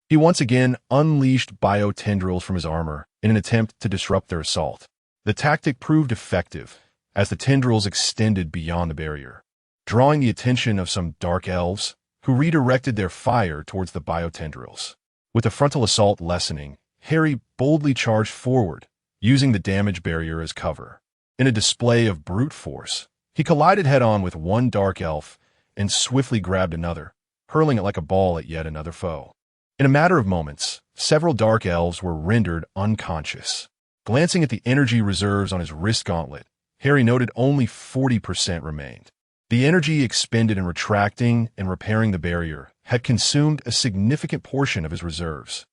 he once again unleashed biotendrils from his armor in an attempt to disrupt their assault. The tactic proved effective, as the tendrils extended beyond the barrier, drawing the attention of some Dark Elves, who redirected their fire towards the biotendrils. With the frontal assault lessening, Harry boldly charged forward, using the damage barrier as cover. In a display of brute force, he collided head-on with one Dark Elf and swiftly grabbed another, hurling it like a ball at yet another foe. In a matter of moments, several Dark Elves were rendered unconscious. Glancing at the energy reserves on his wrist gauntlet, Harry noted only 40% remained. The energy expended in retracting and repairing the barrier had consumed a significant portion of his reserves,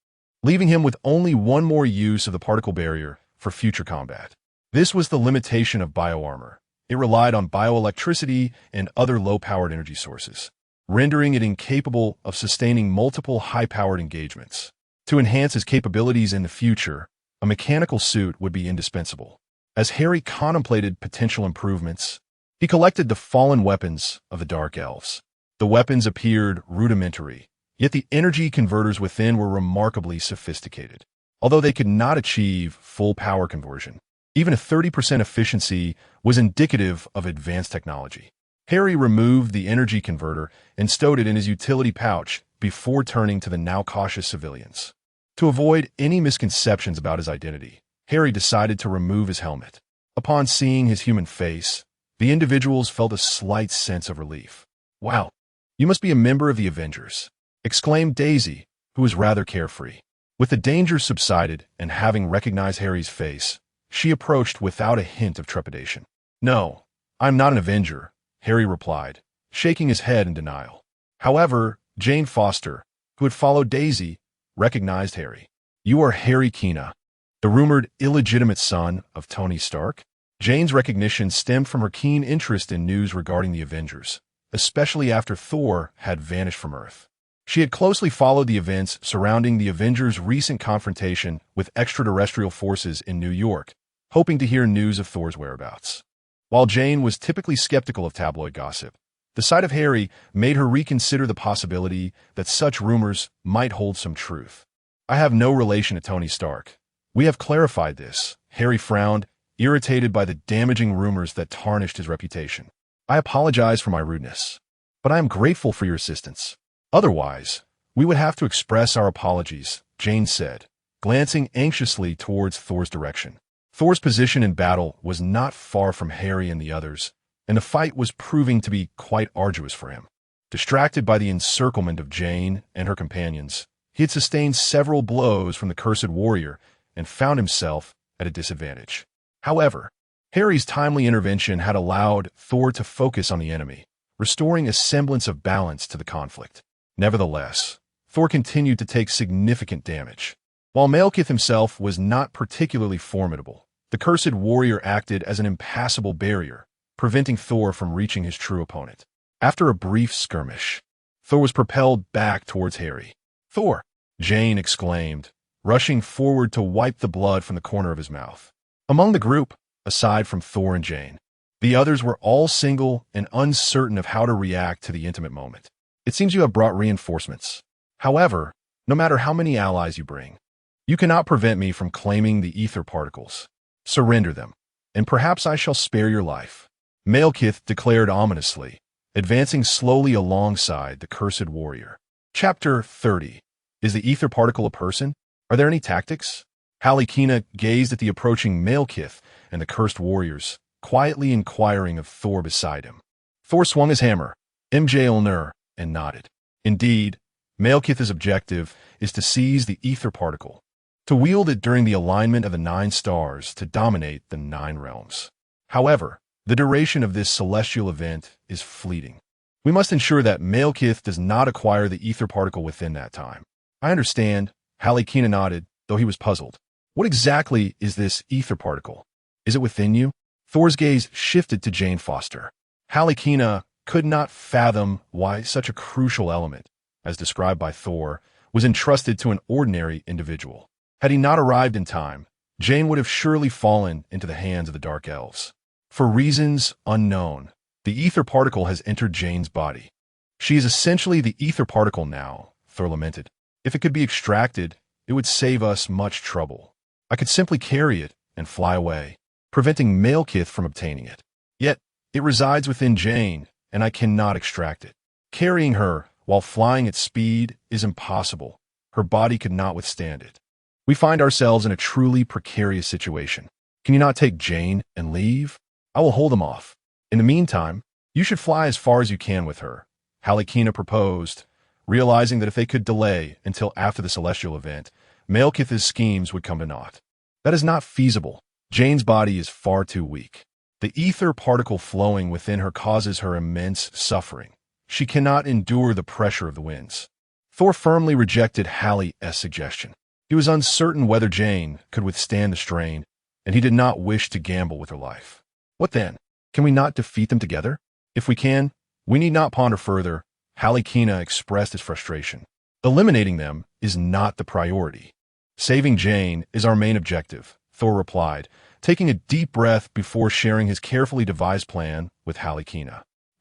leaving him with only one more use of the particle barrier for future combat. This was the limitation of bioarmor. It relied on bioelectricity and other low-powered energy sources, rendering it incapable of sustaining multiple high-powered engagements. To enhance his capabilities in the future, a mechanical suit would be indispensable. As Harry contemplated potential improvements, he collected the fallen weapons of the Dark Elves. The weapons appeared rudimentary, yet the energy converters within were remarkably sophisticated. Although they could not achieve full power conversion, even a 30% efficiency was indicative of advanced technology. Harry removed the energy converter and stowed it in his utility pouch before turning to the now cautious civilians. To avoid any misconceptions about his identity, Harry decided to remove his helmet. Upon seeing his human face, The individuals felt a slight sense of relief. "Wow, you must be a member of the Avengers," exclaimed Daisy, who was rather carefree. With the danger subsided and having recognized Harry's face, she approached without a hint of trepidation. "No, I'm not an Avenger," Harry replied, shaking his head in denial. However, Jane Foster, who had followed Daisy, recognized Harry. "You are Harry Kina, the rumored illegitimate son of Tony Stark?" Jane's recognition stemmed from her keen interest in news regarding the Avengers, especially after Thor had vanished from Earth. She had closely followed the events surrounding the Avengers' recent confrontation with extraterrestrial forces in New York, hoping to hear news of Thor's whereabouts. While Jane was typically skeptical of tabloid gossip, the sight of Harry made her reconsider the possibility that such rumors might hold some truth. "I have no relation to Tony Stark. We have clarified this." Harry frowned, irritated by the damaging rumors that tarnished his reputation. "I apologize for my rudeness, but I am grateful for your assistance. Otherwise, we would have to express our apologies," Jane said, glancing anxiously towards Thor's direction. Thor's position in battle was not far from Harry and the others, and the fight was proving to be quite arduous for him. Distracted by the encirclement of Jane and her companions, he had sustained several blows from the cursed warrior and found himself at a disadvantage. However, Harry's timely intervention had allowed Thor to focus on the enemy, restoring a semblance of balance to the conflict. Nevertheless, Thor continued to take significant damage. While Malekith himself was not particularly formidable, the cursed warrior acted as an impassable barrier, preventing Thor from reaching his true opponent. After a brief skirmish, Thor was propelled back towards Harry. "Thor!" Jane exclaimed, rushing forward to wipe the blood from the corner of his mouth. Among the group, aside from Thor and Jane, the others were all single and uncertain of how to react to the intimate moment. "It seems you have brought reinforcements. However, no matter how many allies you bring, you cannot prevent me from claiming the ether particles. Surrender them, and perhaps I shall spare your life," Malekith declared ominously, advancing slowly alongside the cursed warrior. Chapter 30. Is the ether particle a person? Are there any tactics? Hallie gazed at the approaching Malekith and the cursed warriors, quietly inquiring of Thor beside him. Thor swung his hammer, Mjolnir, and nodded. Indeed, Malekith's objective is to seize the ether particle, to wield it during the alignment of the 9 stars to dominate the 9 realms. However, the duration of this celestial event is fleeting. We must ensure that Malekith does not acquire the ether particle within that time. "I understand," Hallie nodded, though he was puzzled. "What exactly is this ether particle? Is it within you?" Thor's gaze shifted to Jane Foster. Hallie could not fathom why such a crucial element, as described by Thor, was entrusted to an ordinary individual. Had he not arrived in time, Jane would have surely fallen into the hands of the Dark Elves. For reasons unknown, the ether particle has entered Jane's body. "She is essentially the ether particle now," Thor lamented. "If it could be extracted, it would save us much trouble. I could simply carry it and fly away, preventing Malekith from obtaining it. Yet, it resides within Jane, and I cannot extract it. Carrying her while flying at speed is impossible. Her body could not withstand it. We find ourselves in a truly precarious situation. Can you not take Jane and leave? I will hold them off. In the meantime, you should fly as far as you can with her," Hallie proposed, realizing that if they could delay until after the celestial event, Malekith's schemes would come to naught. "That is not feasible. Jane's body is far too weak. The ether particle flowing within her causes her immense suffering. She cannot endure the pressure of the winds." Thor firmly rejected Hallie's suggestion. He was uncertain whether Jane could withstand the strain, and he did not wish to gamble with her life. "What then? Can we not defeat them together? If we can, we need not ponder further," Hallie expressed his frustration. "Eliminating them is not the priority. Saving Jane is our main objective," Thor replied, taking a deep breath before sharing his carefully devised plan with Hallie.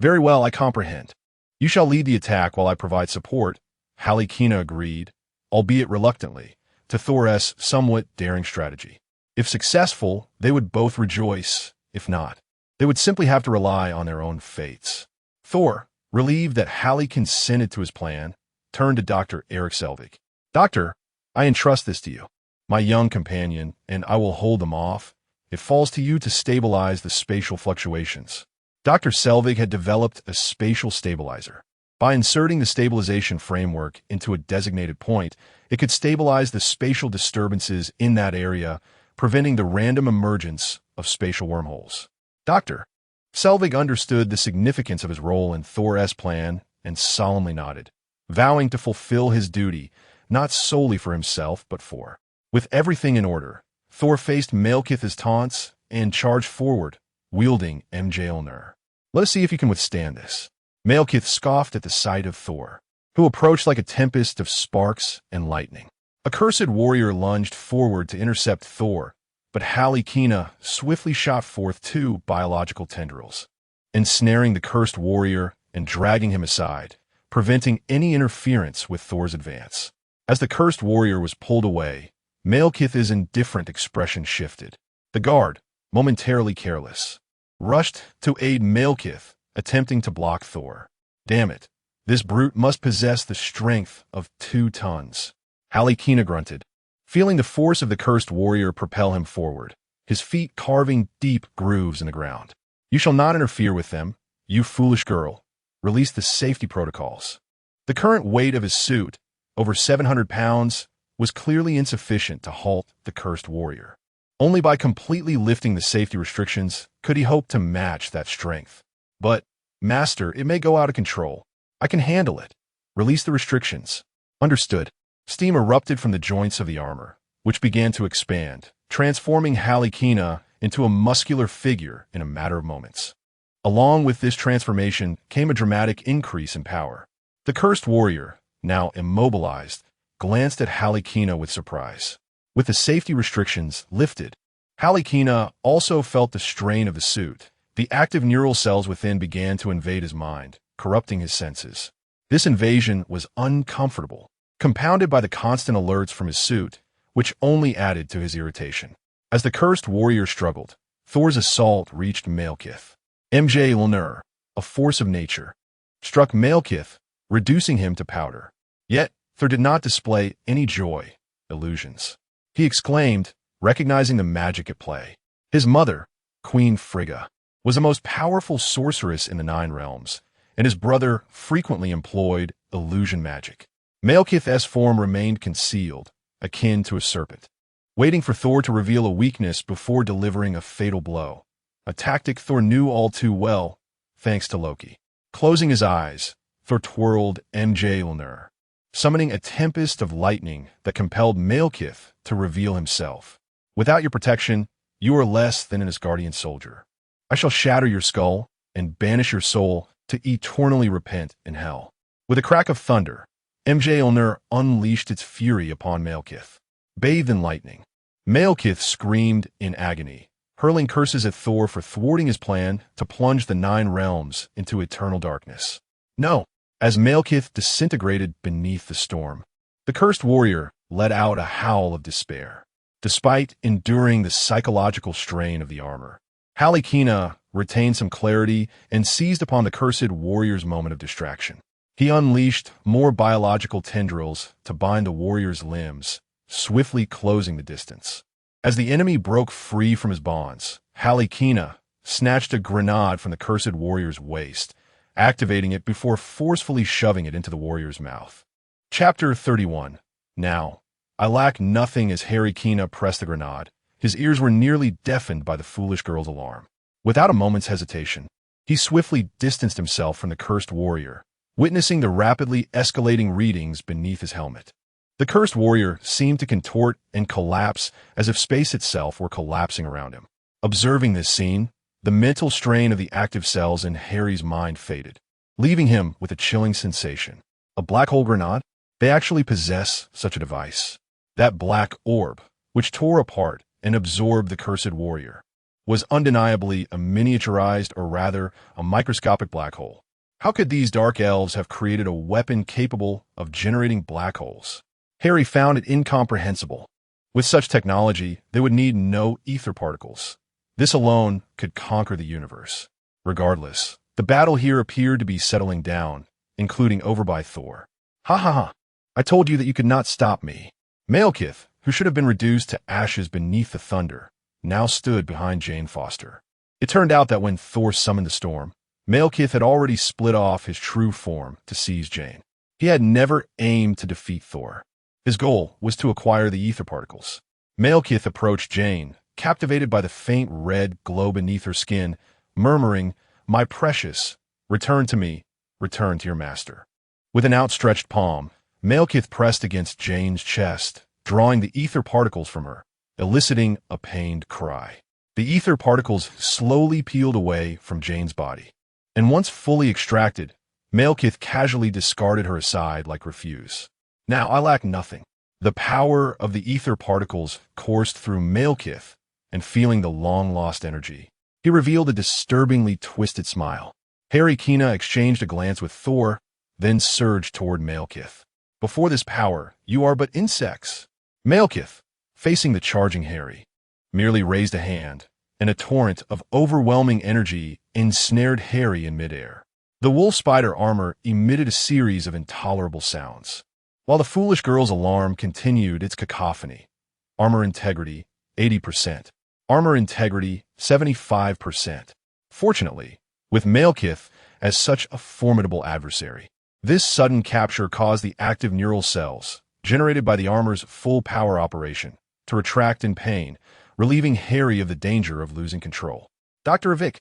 "Very well, I comprehend. You shall lead the attack while I provide support," Hallie agreed, albeit reluctantly, to Thor's somewhat daring strategy. If successful, they would both rejoice. If not, they would simply have to rely on their own fates. Thor, relieved that Hallie consented to his plan, turned to Dr. Eric Selvig. "Doctor, I entrust this to you, my young companion, and I will hold them off. It falls to you to stabilize the spatial fluctuations. Dr. Selvig had developed a spatial stabilizer. By inserting the stabilization framework into a designated point, it could stabilize the spatial disturbances in that area, preventing the random emergence of spatial wormholes. Dr. Selvig understood the significance of his role in Thor's plan and solemnly nodded, vowing to fulfill his duty, not solely for himself, but for. With everything in order, Thor faced Malekith's taunts and charged forward, wielding Mjolnir. Let us see if you can withstand this. Malekith scoffed at the sight of Thor, who approached like a tempest of sparks and lightning. A cursed warrior lunged forward to intercept Thor, but Halikina swiftly shot forth two biological tendrils, ensnaring the cursed warrior and dragging him aside, preventing any interference with Thor's advance. As the cursed warrior was pulled away, Malekith's indifferent expression shifted. The guard, momentarily careless, rushed to aid Malekith, attempting to block Thor. Damn it, this brute must possess the strength of 2 tons. Halikina grunted, feeling the force of the cursed warrior propel him forward, his feet carving deep grooves in the ground. You shall not interfere with them, you foolish girl. Release the safety protocols. The current weight of his suit, over 700 pounds, was clearly insufficient to halt the cursed warrior. Only by completely lifting the safety restrictions could he hope to match that strength. But, Master, it may go out of control. I can handle it. Release the restrictions. Understood. Steam erupted from the joints of the armor, which began to expand, transforming Halikina into a muscular figure in a matter of moments. Along with this transformation came a dramatic increase in power. The cursed warrior, now immobilized, glanced at Halikina with surprise. With the safety restrictions lifted, Halikina also felt the strain of the suit. The active neural cells within began to invade his mind, corrupting his senses. This invasion was uncomfortable, compounded by the constant alerts from his suit, which only added to his irritation. As the cursed warrior struggled, Thor's assault reached Malekith. Mjolnir, a force of nature, struck Malekith, reducing him to powder. Yet, Thor did not display any joy, illusions. He exclaimed, recognizing the magic at play. His mother, Queen Frigga, was the most powerful sorceress in the 9 realms, and his brother frequently employed illusion magic. Malekith's form remained concealed, akin to a serpent, waiting for Thor to reveal a weakness before delivering a fatal blow, a tactic Thor knew all too well, thanks to Loki. Closing his eyes, Thor twirled Mjolnir, summoning a tempest of lightning that compelled Malekith to reveal himself. Without your protection, you are less than an Asgardian soldier. I shall shatter your skull and banish your soul to eternally repent in hell. With a crack of thunder, Mjolnir unleashed its fury upon Malekith. Bathed in lightning, Malekith screamed in agony, hurling curses at Thor for thwarting his plan to plunge the 9 realms into eternal darkness. No! As Malekith disintegrated beneath the storm, the cursed warrior let out a howl of despair. Despite enduring the psychological strain of the armor, Halikina retained some clarity and seized upon the cursed warrior's moment of distraction. He unleashed more biological tendrils to bind the warrior's limbs, swiftly closing the distance. As the enemy broke free from his bonds, Halikina snatched a grenade from the cursed warrior's waist, activating it before forcefully shoving it into the warrior's mouth. Chapter 31. Now, I lack nothing as Halikina pressed the grenade. His ears were nearly deafened by the foolish girl's alarm. Without a moment's hesitation, he swiftly distanced himself from the cursed warrior, witnessing the rapidly escalating readings beneath his helmet. The cursed warrior seemed to contort and collapse as if space itself were collapsing around him. Observing this scene, the mental strain of the active cells in Harry's mind faded, leaving him with a chilling sensation. A black hole grenade? They actually possess such a device. That black orb, which tore apart and absorbed the cursed warrior, was undeniably a miniaturized, or rather, a microscopic black hole. How could these dark elves have created a weapon capable of generating black holes? Harry found it incomprehensible. With such technology, they would need no ether particles. This alone could conquer the universe. Regardless, the battle here appeared to be settling down, including over by Thor. Ha ha ha! I told you that you could not stop me. Malekith, who should have been reduced to ashes beneath the thunder, now stood behind Jane Foster. It turned out that when Thor summoned the storm, Malekith had already split off his true form to seize Jane. He had never aimed to defeat Thor. His goal was to acquire the ether particles. Malekith approached Jane, captivated by the faint red glow beneath her skin, murmuring, "My precious, return to me, return to your master." With an outstretched palm, Malekith pressed against Jane's chest, drawing the ether particles from her, eliciting a pained cry. The ether particles slowly peeled away from Jane's body, and once fully extracted, Malekith casually discarded her aside like refuse. "Now I lack nothing." The power of the ether particles coursed through Malekith, and feeling the long-lost energy, he revealed a disturbingly twisted smile. Harry Kina exchanged a glance with Thor, then surged toward Malekith. "Before this power, you are but insects." Malekith, facing the charging Harry, merely raised a hand, and a torrent of overwhelming energy ensnared Harry in midair. The wolf spider armor emitted a series of intolerable sounds, while the foolish girl's alarm continued its cacophony. Armor integrity, 80%. Armor integrity, 75%. Fortunately, with Malekith as such a formidable adversary, this sudden capture caused the active neural cells, generated by the armor's full power operation, to retract in pain, relieving Harry of the danger of losing control. "Dr. Avik."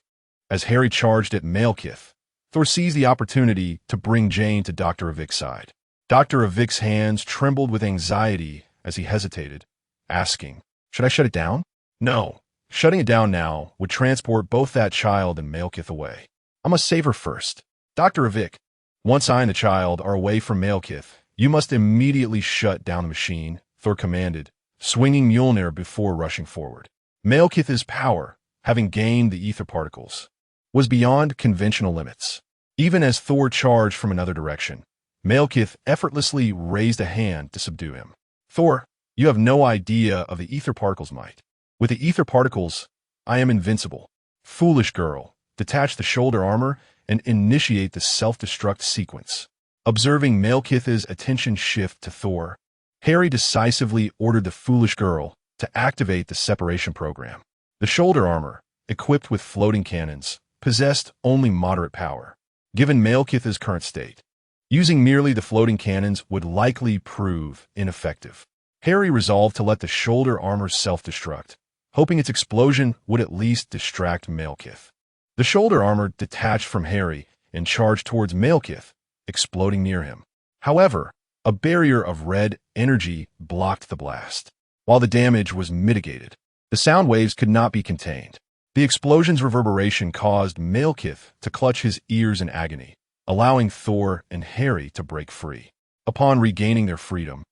As Harry charged at Malekith, Thor seized the opportunity to bring Jane to Dr. Avik's side. Dr. Avik's hands trembled with anxiety as he hesitated, asking, "Should I shut it down?" "No. Shutting it down now would transport both that child and Malekith away. I must save her first." "Dr. Avik, once I and the child are away from Malekith, you must immediately shut down the machine," Thor commanded, swinging Mjolnir before rushing forward. Malekith's power, having gained the ether particles, was beyond conventional limits. Even as Thor charged from another direction, Malekith effortlessly raised a hand to subdue him. "Thor, you have no idea of the ether particles' might. With the ether particles, I am invincible." "Foolish girl, detach the shoulder armor and initiate the self-destruct sequence." Observing Malekith's attention shift to Thor, Harry decisively ordered the foolish girl to activate the separation program. The shoulder armor, equipped with floating cannons, possessed only moderate power, given Malekith's current state. Using merely the floating cannons would likely prove ineffective. Harry resolved to let the shoulder armor self-destruct, hoping its explosion would at least distract Malekith. The shoulder armor detached from Harry and charged towards Malekith, exploding near him. However, a barrier of red energy blocked the blast. While the damage was mitigated, the sound waves could not be contained. The explosion's reverberation caused Malekith to clutch his ears in agony, allowing Thor and Harry to break free. Upon regaining their freedom,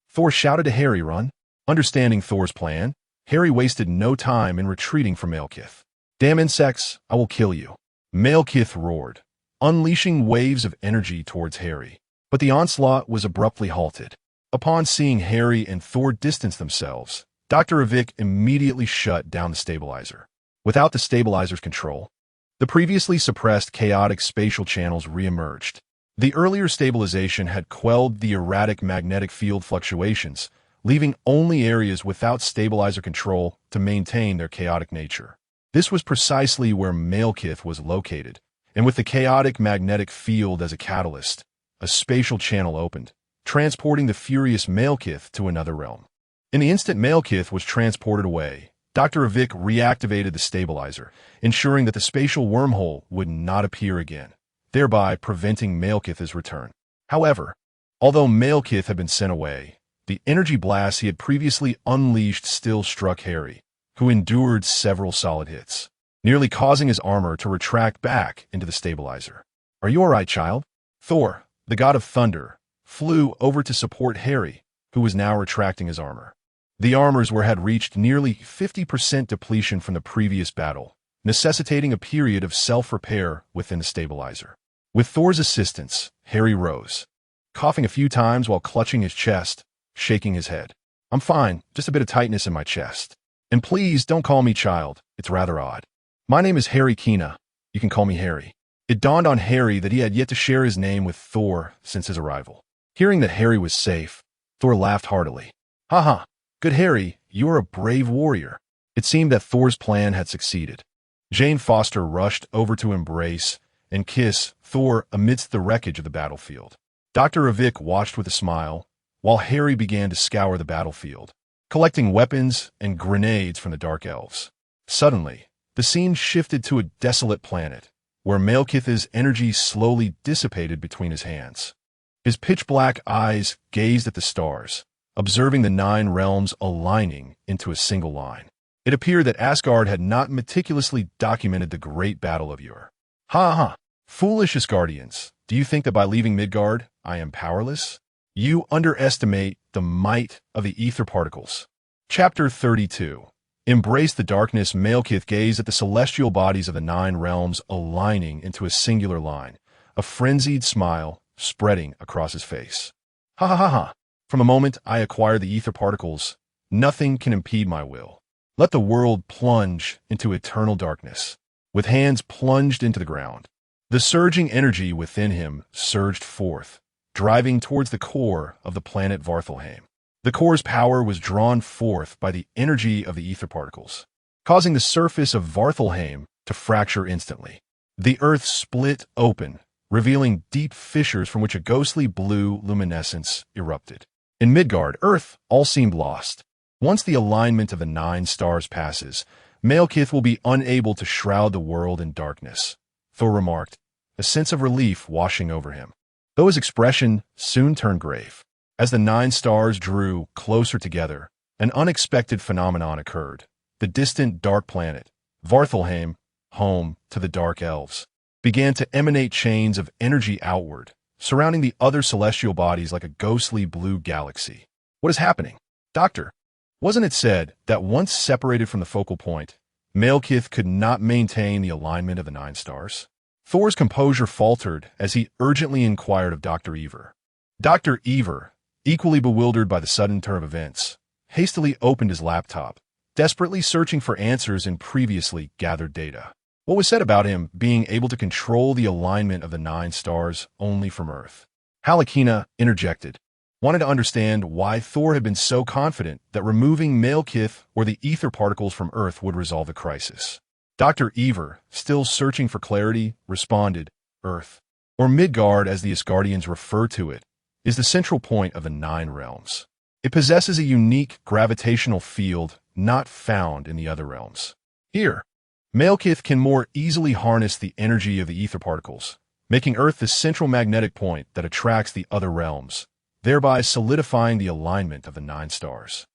Thor shouted to Harry, "Run!" Understanding Thor's plan, Harry wasted no time in retreating from Malekith. "Damn insects, I will kill you!" Malekith roared, unleashing waves of energy towards Harry. But the onslaught was abruptly halted. Upon seeing Harry and Thor distance themselves, Dr. Avik immediately shut down the stabilizer. Without the stabilizer's control, the previously suppressed chaotic spatial channels re-emerged. The earlier stabilization had quelled the erratic magnetic field fluctuations, leaving only areas without stabilizer control to maintain their chaotic nature. This was precisely where Malekith was located, and with the chaotic magnetic field as a catalyst, a spatial channel opened, transporting the furious Malekith to another realm. In the instant Malekith was transported away, Dr. Avik reactivated the stabilizer, ensuring that the spatial wormhole would not appear again, thereby preventing Malekith's return. However, although Malekith had been sent away, the energy blast he had previously unleashed still struck Harry, who endured several solid hits, nearly causing his armor to retract back into the stabilizer. "Are you all right, child?" Thor, the god of thunder, flew over to support Harry, who was now retracting his armor. The armors had reached nearly 50% depletion from the previous battle, necessitating a period of self-repair within the stabilizer. With Thor's assistance, Harry rose, coughing a few times while clutching his chest, shaking his head. "I'm fine, just a bit of tightness in my chest. And please don't call me child, it's rather odd. My name is Harry Kina, you can call me Harry." It dawned on Harry that he had yet to share his name with Thor since his arrival. Hearing that Harry was safe, Thor laughed heartily. "Haha, good Harry, you are a brave warrior." It seemed that Thor's plan had succeeded. Jane Foster rushed over to embrace and kiss Thor amidst the wreckage of the battlefield. Dr. Avik watched with a smile, while Harry began to scour the battlefield, collecting weapons and grenades from the Dark Elves. Suddenly, the scene shifted to a desolate planet, where Malekith's energy slowly dissipated between his hands. His pitch-black eyes gazed at the stars, observing the 9 realms aligning into a single line. It appeared that Asgard had not meticulously documented the great battle of Ur. Ha ha! Foolish Asgardians, do you think that by leaving Midgard, I am powerless? You underestimate the might of the ether particles. Chapter 32. Embrace the darkness. Malekith gazed at the celestial bodies of the 9 realms aligning into a singular line, a frenzied smile spreading across his face. Ha ha ha ha! From the moment I acquire the ether particles, nothing can impede my will. Let the world plunge into eternal darkness. With hands plunged into the ground, the surging energy within him surged forth, driving towards the core of the planet Varthelheim. The core's power was drawn forth by the energy of the ether particles, causing the surface of Varthelheim to fracture instantly. The earth split open, revealing deep fissures from which a ghostly blue luminescence erupted. In Midgard, Earth all seemed lost. Once the alignment of the 9 stars passes, Malekith will be unable to shroud the world in darkness, Thor remarked, a sense of relief washing over him. Though his expression soon turned grave. As the 9 stars drew closer together, an unexpected phenomenon occurred. The distant dark planet, Varthelheim, home to the Dark Elves, began to emanate chains of energy outward, surrounding the other celestial bodies like a ghostly blue galaxy. What is happening? Doctor, wasn't it said that once separated from the focal point, Malekith could not maintain the alignment of the 9 stars? Thor's composure faltered as he urgently inquired of Dr. Ever. Dr. Ever, equally bewildered by the sudden turn of events, hastily opened his laptop, desperately searching for answers in previously gathered data. What was said about him being able to control the alignment of the 9 stars only from Earth? Halakina interjected, wanted to understand why Thor had been so confident that removing Malekith or the ether particles from Earth would resolve the crisis. Dr. Ever, still searching for clarity, responded, Earth, or Midgard as the Asgardians refer to it, is the central point of the 9 realms. It possesses a unique gravitational field not found in the other realms. Here, Malekith can more easily harness the energy of the ether particles, making Earth the central magnetic point that attracts the other realms, thereby solidifying the alignment of the 9 stars.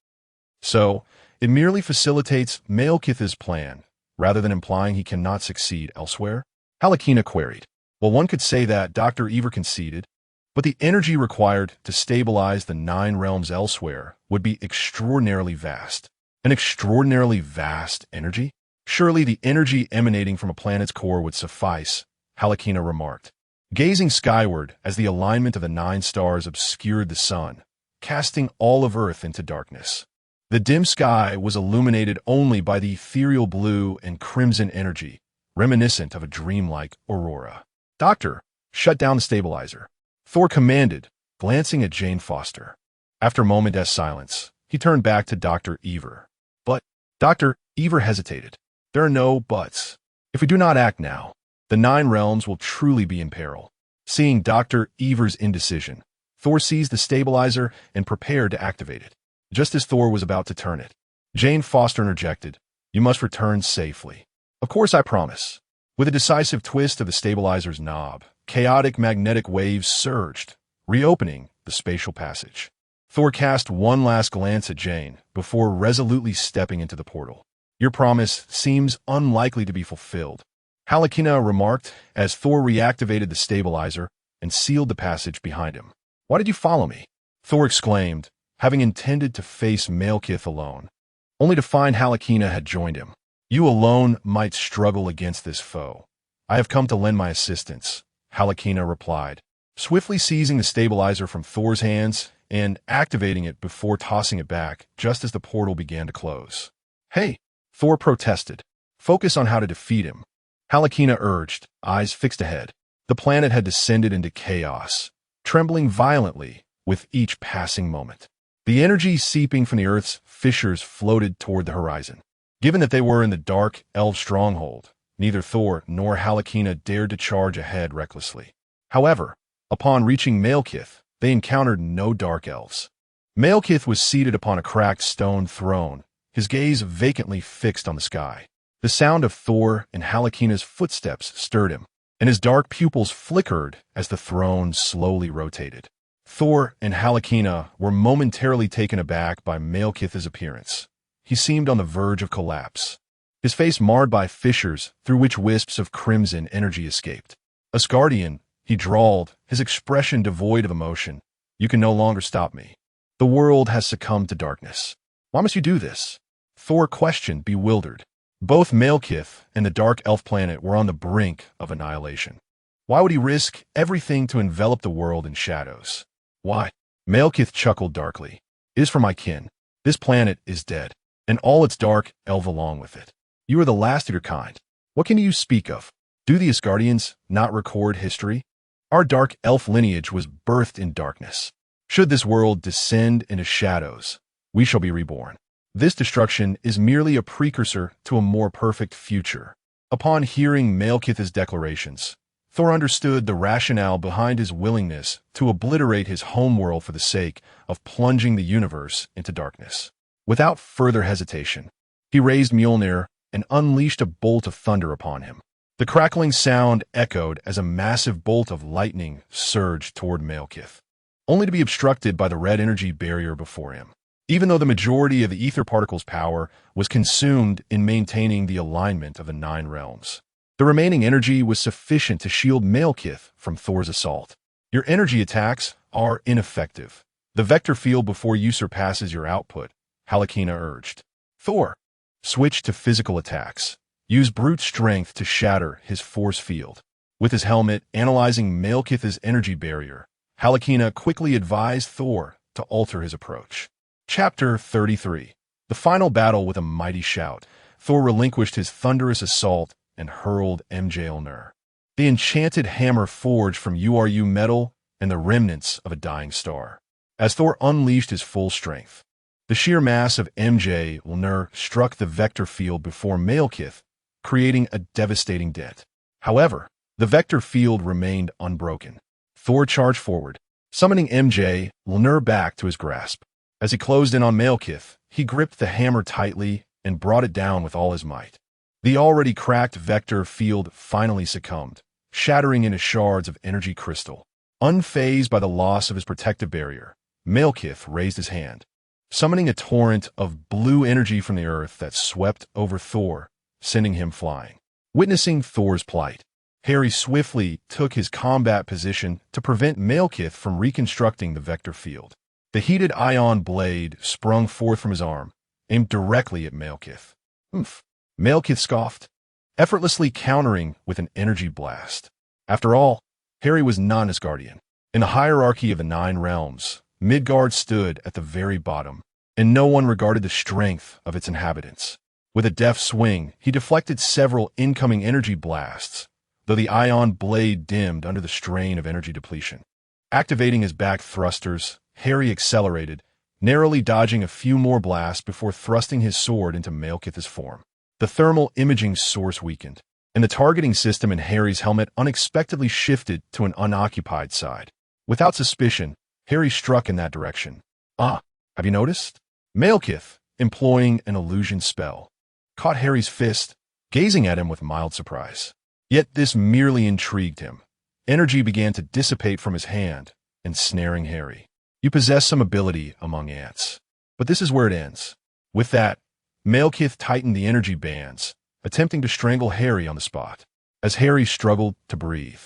So, it merely facilitates Malekith's plan, rather than implying he cannot succeed elsewhere? Halakina queried. Well, one could say that Dr. Ever conceded, but the energy required to stabilize the 9 realms elsewhere would be extraordinarily vast. An extraordinarily vast energy? Surely the energy emanating from a planet's core would suffice, Halakina remarked, gazing skyward as the alignment of the 9 stars obscured the sun, casting all of Earth into darkness. The dim sky was illuminated only by the ethereal blue and crimson energy, reminiscent of a dreamlike aurora. Doctor, shut down the stabilizer, Thor commanded, glancing at Jane Foster. After a moment's silence, he turned back to Dr. Ever. But, Dr. Ever hesitated. There are no buts. If we do not act now, the 9 realms will truly be in peril. Seeing Dr. Ever's indecision, Thor seized the stabilizer and prepared to activate it. Just as Thor was about to turn it, Jane Foster interjected, You must return safely. Of course I promise. With a decisive twist of the stabilizer's knob, chaotic magnetic waves surged, reopening the spatial passage. Thor cast one last glance at Jane before resolutely stepping into the portal. Your promise seems unlikely to be fulfilled, Halakina remarked as Thor reactivated the stabilizer and sealed the passage behind him. Why did you follow me? Thor exclaimed, having intended to face Malekith alone, only to find Halakina had joined him. You alone might struggle against this foe. I have come to lend my assistance, Halakina replied, swiftly seizing the stabilizer from Thor's hands and activating it before tossing it back just as the portal began to close. Hey, Thor protested. Focus on how to defeat him. Halakina urged, eyes fixed ahead. The planet had descended into chaos, trembling violently with each passing moment. The energy seeping from the Earth's fissures floated toward the horizon. Given that they were in the dark elf stronghold, Neither Thor nor Halakina dared to charge ahead recklessly. However, upon reaching Malekith, they encountered no dark elves. Malekith was seated upon a cracked stone throne, his gaze vacantly fixed on the sky. The sound of Thor and Halakina's footsteps stirred him, and his dark pupils flickered as the throne slowly rotated. Thor and Halakina were momentarily taken aback by Malekith's appearance. He seemed on the verge of collapse, his face marred by fissures through which wisps of crimson energy escaped. "Asgardian," he drawled, his expression devoid of emotion. "You can no longer stop me. The world has succumbed to darkness." "Why must you do this?" Thor questioned, bewildered. Both Malekith and the dark elf planet were on the brink of annihilation. Why would he risk everything to envelop the world in shadows? "Why?" Malekith chuckled darkly. "It is for my kin. This planet is dead, and all its dark elf along with it. You are the last of your kind. What can you speak of? Do the Asgardians not record history? Our dark elf lineage was birthed in darkness. Should this world descend into shadows, we shall be reborn. This destruction is merely a precursor to a more perfect future." Upon hearing Malekith's declarations, Thor understood the rationale behind his willingness to obliterate his homeworld for the sake of plunging the universe into darkness. Without further hesitation, he raised Mjolnir and unleashed a bolt of thunder upon him. The crackling sound echoed as a massive bolt of lightning surged toward Malekith, only to be obstructed by the red energy barrier before him. Even though the majority of the ether particle's power was consumed in maintaining the alignment of the 9 realms, the remaining energy was sufficient to shield Malekith from Thor's assault. "Your energy attacks are ineffective. The vector field before you surpasses your output," Halakina urged. Thor switched to physical attacks, used brute strength to shatter his force field. With his helmet analyzing Malekith's energy barrier, Halakina quickly advised Thor to alter his approach. Chapter 33. The final battle. With a mighty shout, Thor relinquished his thunderous assault and hurled Mjolnir, the enchanted hammer forged from URU metal and the remnants of a dying star. As Thor unleashed his full strength, the sheer mass of Mjolnir struck the vector field before Malekith, creating a devastating dent. However, the vector field remained unbroken. Thor charged forward, summoning Mjolnir back to his grasp. As he closed in on Malekith, he gripped the hammer tightly and brought it down with all his might. The already cracked vector field finally succumbed, shattering into shards of energy crystal. Unfazed by the loss of his protective barrier, Malekith raised his hand, summoning a torrent of blue energy from the earth that swept over Thor, sending him flying. Witnessing Thor's plight, Harry swiftly took his combat position to prevent Malekith from reconstructing the vector field. The heated ion blade sprung forth from his arm, aimed directly at Malekith. "Oomph," Malekith scoffed, effortlessly countering with an energy blast. After all, Harry was not an Asgardian. In the hierarchy of the 9 realms, Midgard stood at the very bottom, and no one regarded the strength of its inhabitants. With a deft swing, he deflected several incoming energy blasts, though the ion blade dimmed under the strain of energy depletion. Activating his back thrusters, Harry accelerated, narrowly dodging a few more blasts before thrusting his sword into Malekith's form. The thermal imaging source weakened, and the targeting system in Harry's helmet unexpectedly shifted to an unoccupied side. Without suspicion, Harry struck in that direction. "Ah, have you noticed?" Malekith, employing an illusion spell, caught Harry's fist, gazing at him with mild surprise. Yet this merely intrigued him. Energy began to dissipate from his hand, ensnaring Harry. "You possess some ability among ants, but this is where it ends." With that, Malekith tightened the energy bands, attempting to strangle Harry on the spot. As Harry struggled to breathe,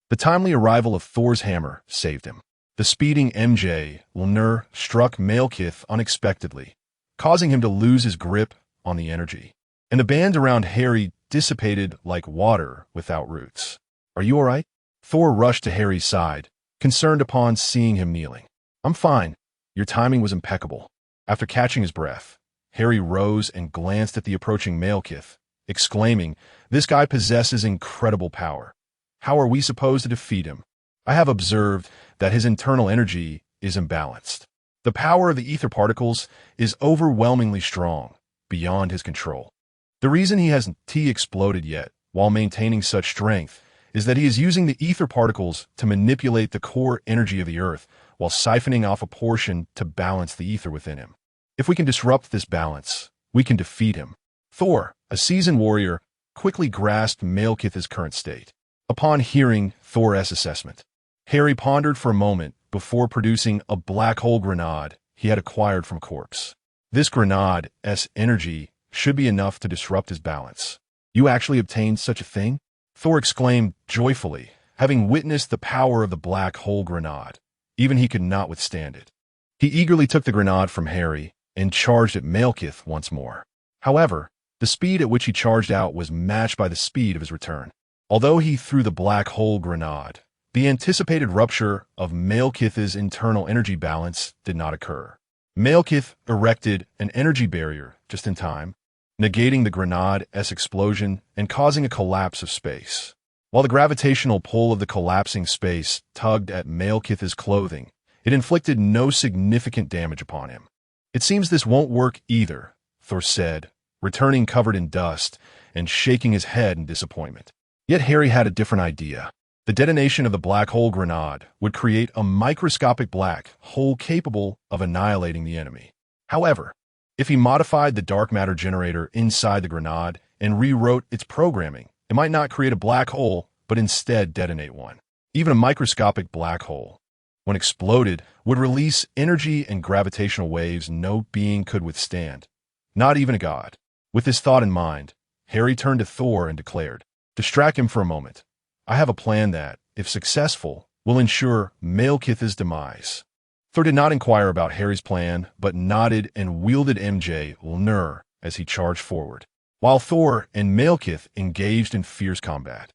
the timely arrival of Thor's hammer saved him. The speeding Mjolnir struck Malekith unexpectedly, causing him to lose his grip on the energy, and the bands around Harry dissipated like water without roots. "Are you all right?" Thor rushed to Harry's side, concerned upon seeing him kneeling. "I'm fine. Your timing was impeccable." After catching his breath, Harry rose and glanced at the approaching Malekith, exclaiming, "This guy possesses incredible power. How are we supposed to defeat him? I have observed that his internal energy is imbalanced. The power of the ether particles is overwhelmingly strong, beyond his control. The reason he hasn't exploded yet while maintaining such strength, is that he is using the ether particles to manipulate the core energy of the Earth while siphoning off a portion to balance the ether within him. If we can disrupt this balance, we can defeat him. Thor, a seasoned warrior, quickly grasped Malekith's current state. Upon hearing Thor's assessment, Harry pondered for a moment before producing a black hole grenade he had acquired from Corpse. This grenade's energy should be enough to disrupt his balance. You actually obtained such a thing? Thor exclaimed joyfully, having witnessed the power of the black hole grenade. Even he could not withstand it. He eagerly took the grenade from Harry and charged at Malekith once more. However, the speed at which he charged out was matched by the speed of his return. Although he threw the black hole grenade, the anticipated rupture of Malekith's internal energy balance did not occur. Malekith erected an energy barrier just in time, negating the grenade's explosion and causing a collapse of space. While the gravitational pull of the collapsing space tugged at Malekith's clothing, it inflicted no significant damage upon him. It seems this won't work either, Thor said, returning covered in dust and shaking his head in disappointment. Yet Harry had a different idea. The detonation of the black hole grenade would create a microscopic black hole capable of annihilating the enemy. However, if he modified the dark matter generator inside the grenade and rewrote its programming, it might not create a black hole, but instead detonate one. Even a microscopic black hole, when exploded, would release energy and gravitational waves no being could withstand, not even a god. With this thought in mind, Harry turned to Thor and declared, "Distract him for a moment. I have a plan that, if successful, will ensure Malekith's demise." Thor did not inquire about Harry's plan, but nodded and wielded Mjolnir as he charged forward. While Thor and Malekith engaged in fierce combat,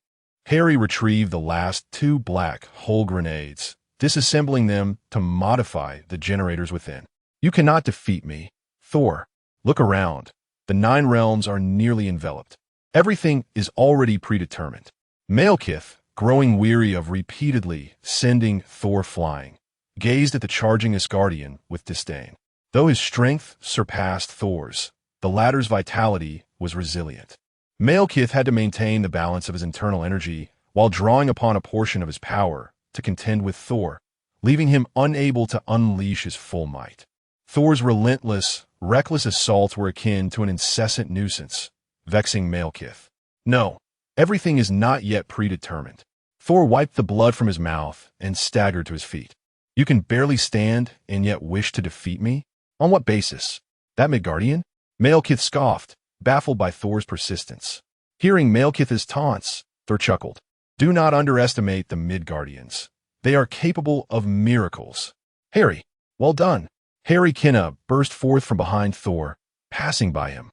Harry retrieved the last two black hole grenades, disassembling them to modify the generators within. "You cannot defeat me, Thor. Look around. The 9 realms are nearly enveloped. Everything is already predetermined." Malekith, growing weary of repeatedly sending Thor flying, gazed at the charging Asgardian with disdain. Though his strength surpassed Thor's, the latter's vitality was resilient. Malekith had to maintain the balance of his internal energy while drawing upon a portion of his power to contend with Thor, leaving him unable to unleash his full might. Thor's relentless, reckless assaults were akin to an incessant nuisance, vexing Malekith. "No, everything is not yet predetermined." Thor wiped the blood from his mouth and staggered to his feet. "You can barely stand and yet wish to defeat me? On what basis? That Midgardian?" Malekith scoffed, baffled by Thor's persistence. Hearing Malekith's taunts, Thor chuckled. "Do not underestimate the Midgardians. They are capable of miracles." "Harry, well done." Harry Kinna burst forth from behind Thor, passing by him.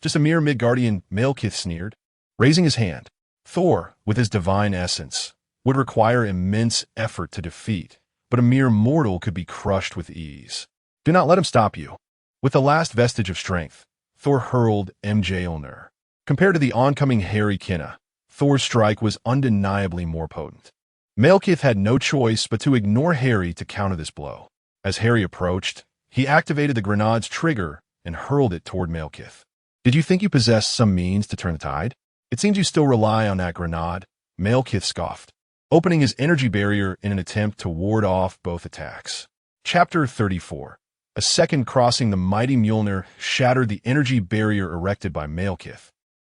Just a mere Midgardian," Malekith sneered, raising his hand. Thor, with his divine essence, would require immense effort to defeat, but a mere mortal could be crushed with ease. "Do not let him stop you." With the last vestige of strength, Thor hurled Mjolnir. Compared to the oncoming Harry Kinna, Thor's strike was undeniably more potent. Malekith had no choice but to ignore Harry to counter this blow. As Harry approached, he activated the grenade's trigger and hurled it toward Malekith. "Did you think you possessed some means to turn the tide? It seems you still rely on that grenade," Malekith scoffed, opening his energy barrier in an attempt to ward off both attacks. Chapter 34. A second crossing the mighty Mjolnir shattered the energy barrier erected by Malekith,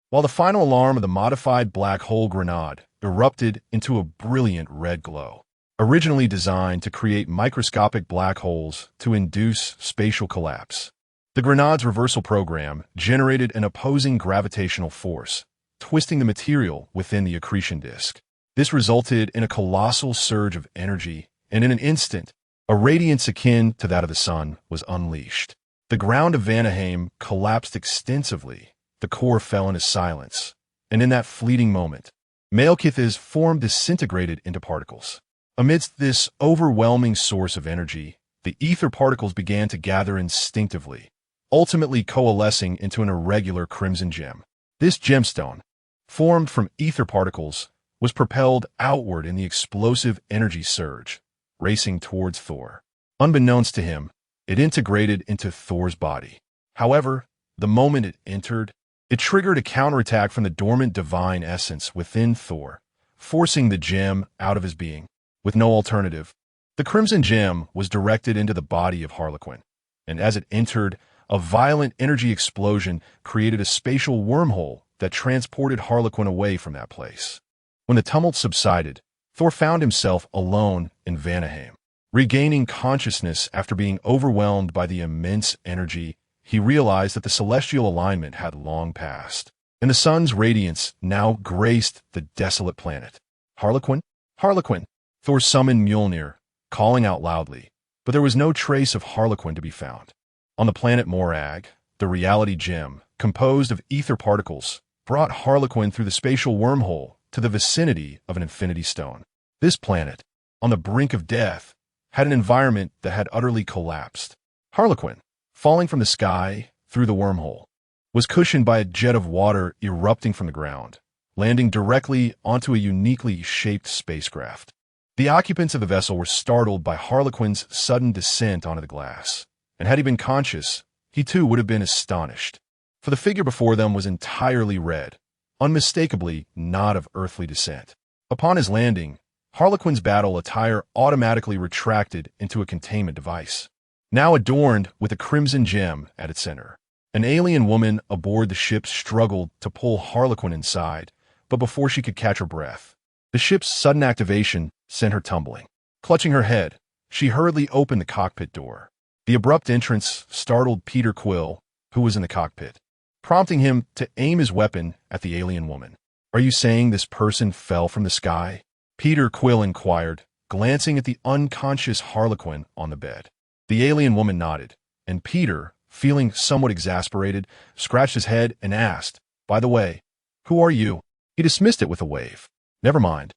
while the final alarm of the modified black hole grenade erupted into a brilliant red glow. Originally designed to create microscopic black holes to induce spatial collapse, the grenade's reversal program generated an opposing gravitational force, twisting the material within the accretion disk. This resulted in a colossal surge of energy, and in an instant, a radiance akin to that of the sun was unleashed. The ground of Vanaheim collapsed extensively, the core fell into silence, and in that fleeting moment, Malekith's form disintegrated into particles. Amidst this overwhelming source of energy, the ether particles began to gather instinctively, ultimately coalescing into an irregular crimson gem. This gemstone, formed from ether particles, was propelled outward in the explosive energy surge, racing towards Thor. Unbeknownst to him, it integrated into Thor's body. However, the moment it entered, It triggered a counterattack from the dormant divine essence within Thor, forcing the gem out of his being. With no alternative, the crimson gem was directed into the body of Harlequin, and as it entered, a violent energy explosion created a spatial wormhole that transported Harlequin away from that place. When the tumult subsided, Thor found himself alone in Vanaheim. Regaining consciousness after being overwhelmed by the immense energy, he realized that the celestial alignment had long passed, and the sun's radiance now graced the desolate planet. Harlequin? Harlequin! Thor summoned Mjolnir, calling out loudly, but there was no trace of Harlequin to be found. On the planet Morag, the reality gem, composed of ether particles, brought Harlequin through the spatial wormhole to the vicinity of an infinity stone. This planet, on the brink of death, had an environment that had utterly collapsed. Harlequin, falling from the sky through the wormhole, was cushioned by a jet of water erupting from the ground, landing directly onto a uniquely shaped spacecraft. The occupants of the vessel were startled by Harlequin's sudden descent onto the glass, and had he been conscious, he too would have been astonished, for the figure before them was entirely red, unmistakably not of earthly descent. Upon his landing, Harlequin's battle attire automatically retracted into a containment device, now adorned with a crimson gem at its center. An alien woman aboard the ship struggled to pull Harlequin inside, but before she could catch her breath, the ship's sudden activation sent her tumbling. Clutching her head, she hurriedly opened the cockpit door. The abrupt entrance startled Peter Quill, who was in the cockpit, prompting him to aim his weapon at the alien woman. "Are you saying this person fell from the sky?" Peter Quill inquired, glancing at the unconscious Harlequin on the bed. The alien woman nodded, and Peter, feeling somewhat exasperated, scratched his head and asked, "By the way, who are you?" He dismissed it with a wave. "Never mind.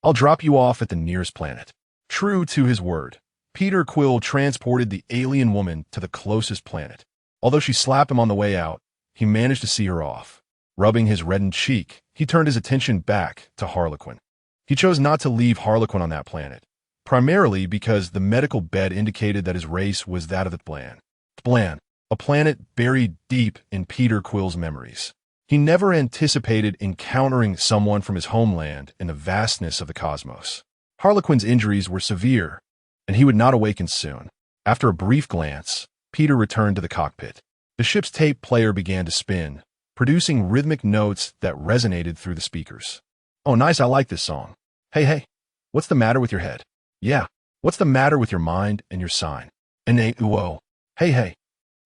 I'll drop you off at the nearest planet." True to his word, Peter Quill transported the alien woman to the closest planet. Although she slapped him on the way out, he managed to see her off. Rubbing his reddened cheek, he turned his attention back to Harlequin. He chose not to leave Harlequin on that planet, primarily because the medical bed indicated that his race was that of the Blan, a planet buried deep in Peter Quill's memories. He never anticipated encountering someone from his homeland in the vastness of the cosmos. Harlequin's injuries were severe, and he would not awaken soon. After a brief glance, Peter returned to the cockpit. The ship's tape player began to spin, producing rhythmic notes that resonated through the speakers. "Oh, nice, I like this song. Hey, what's the matter with your head? Yeah, what's the matter with your mind and your sign? And whoa, hey,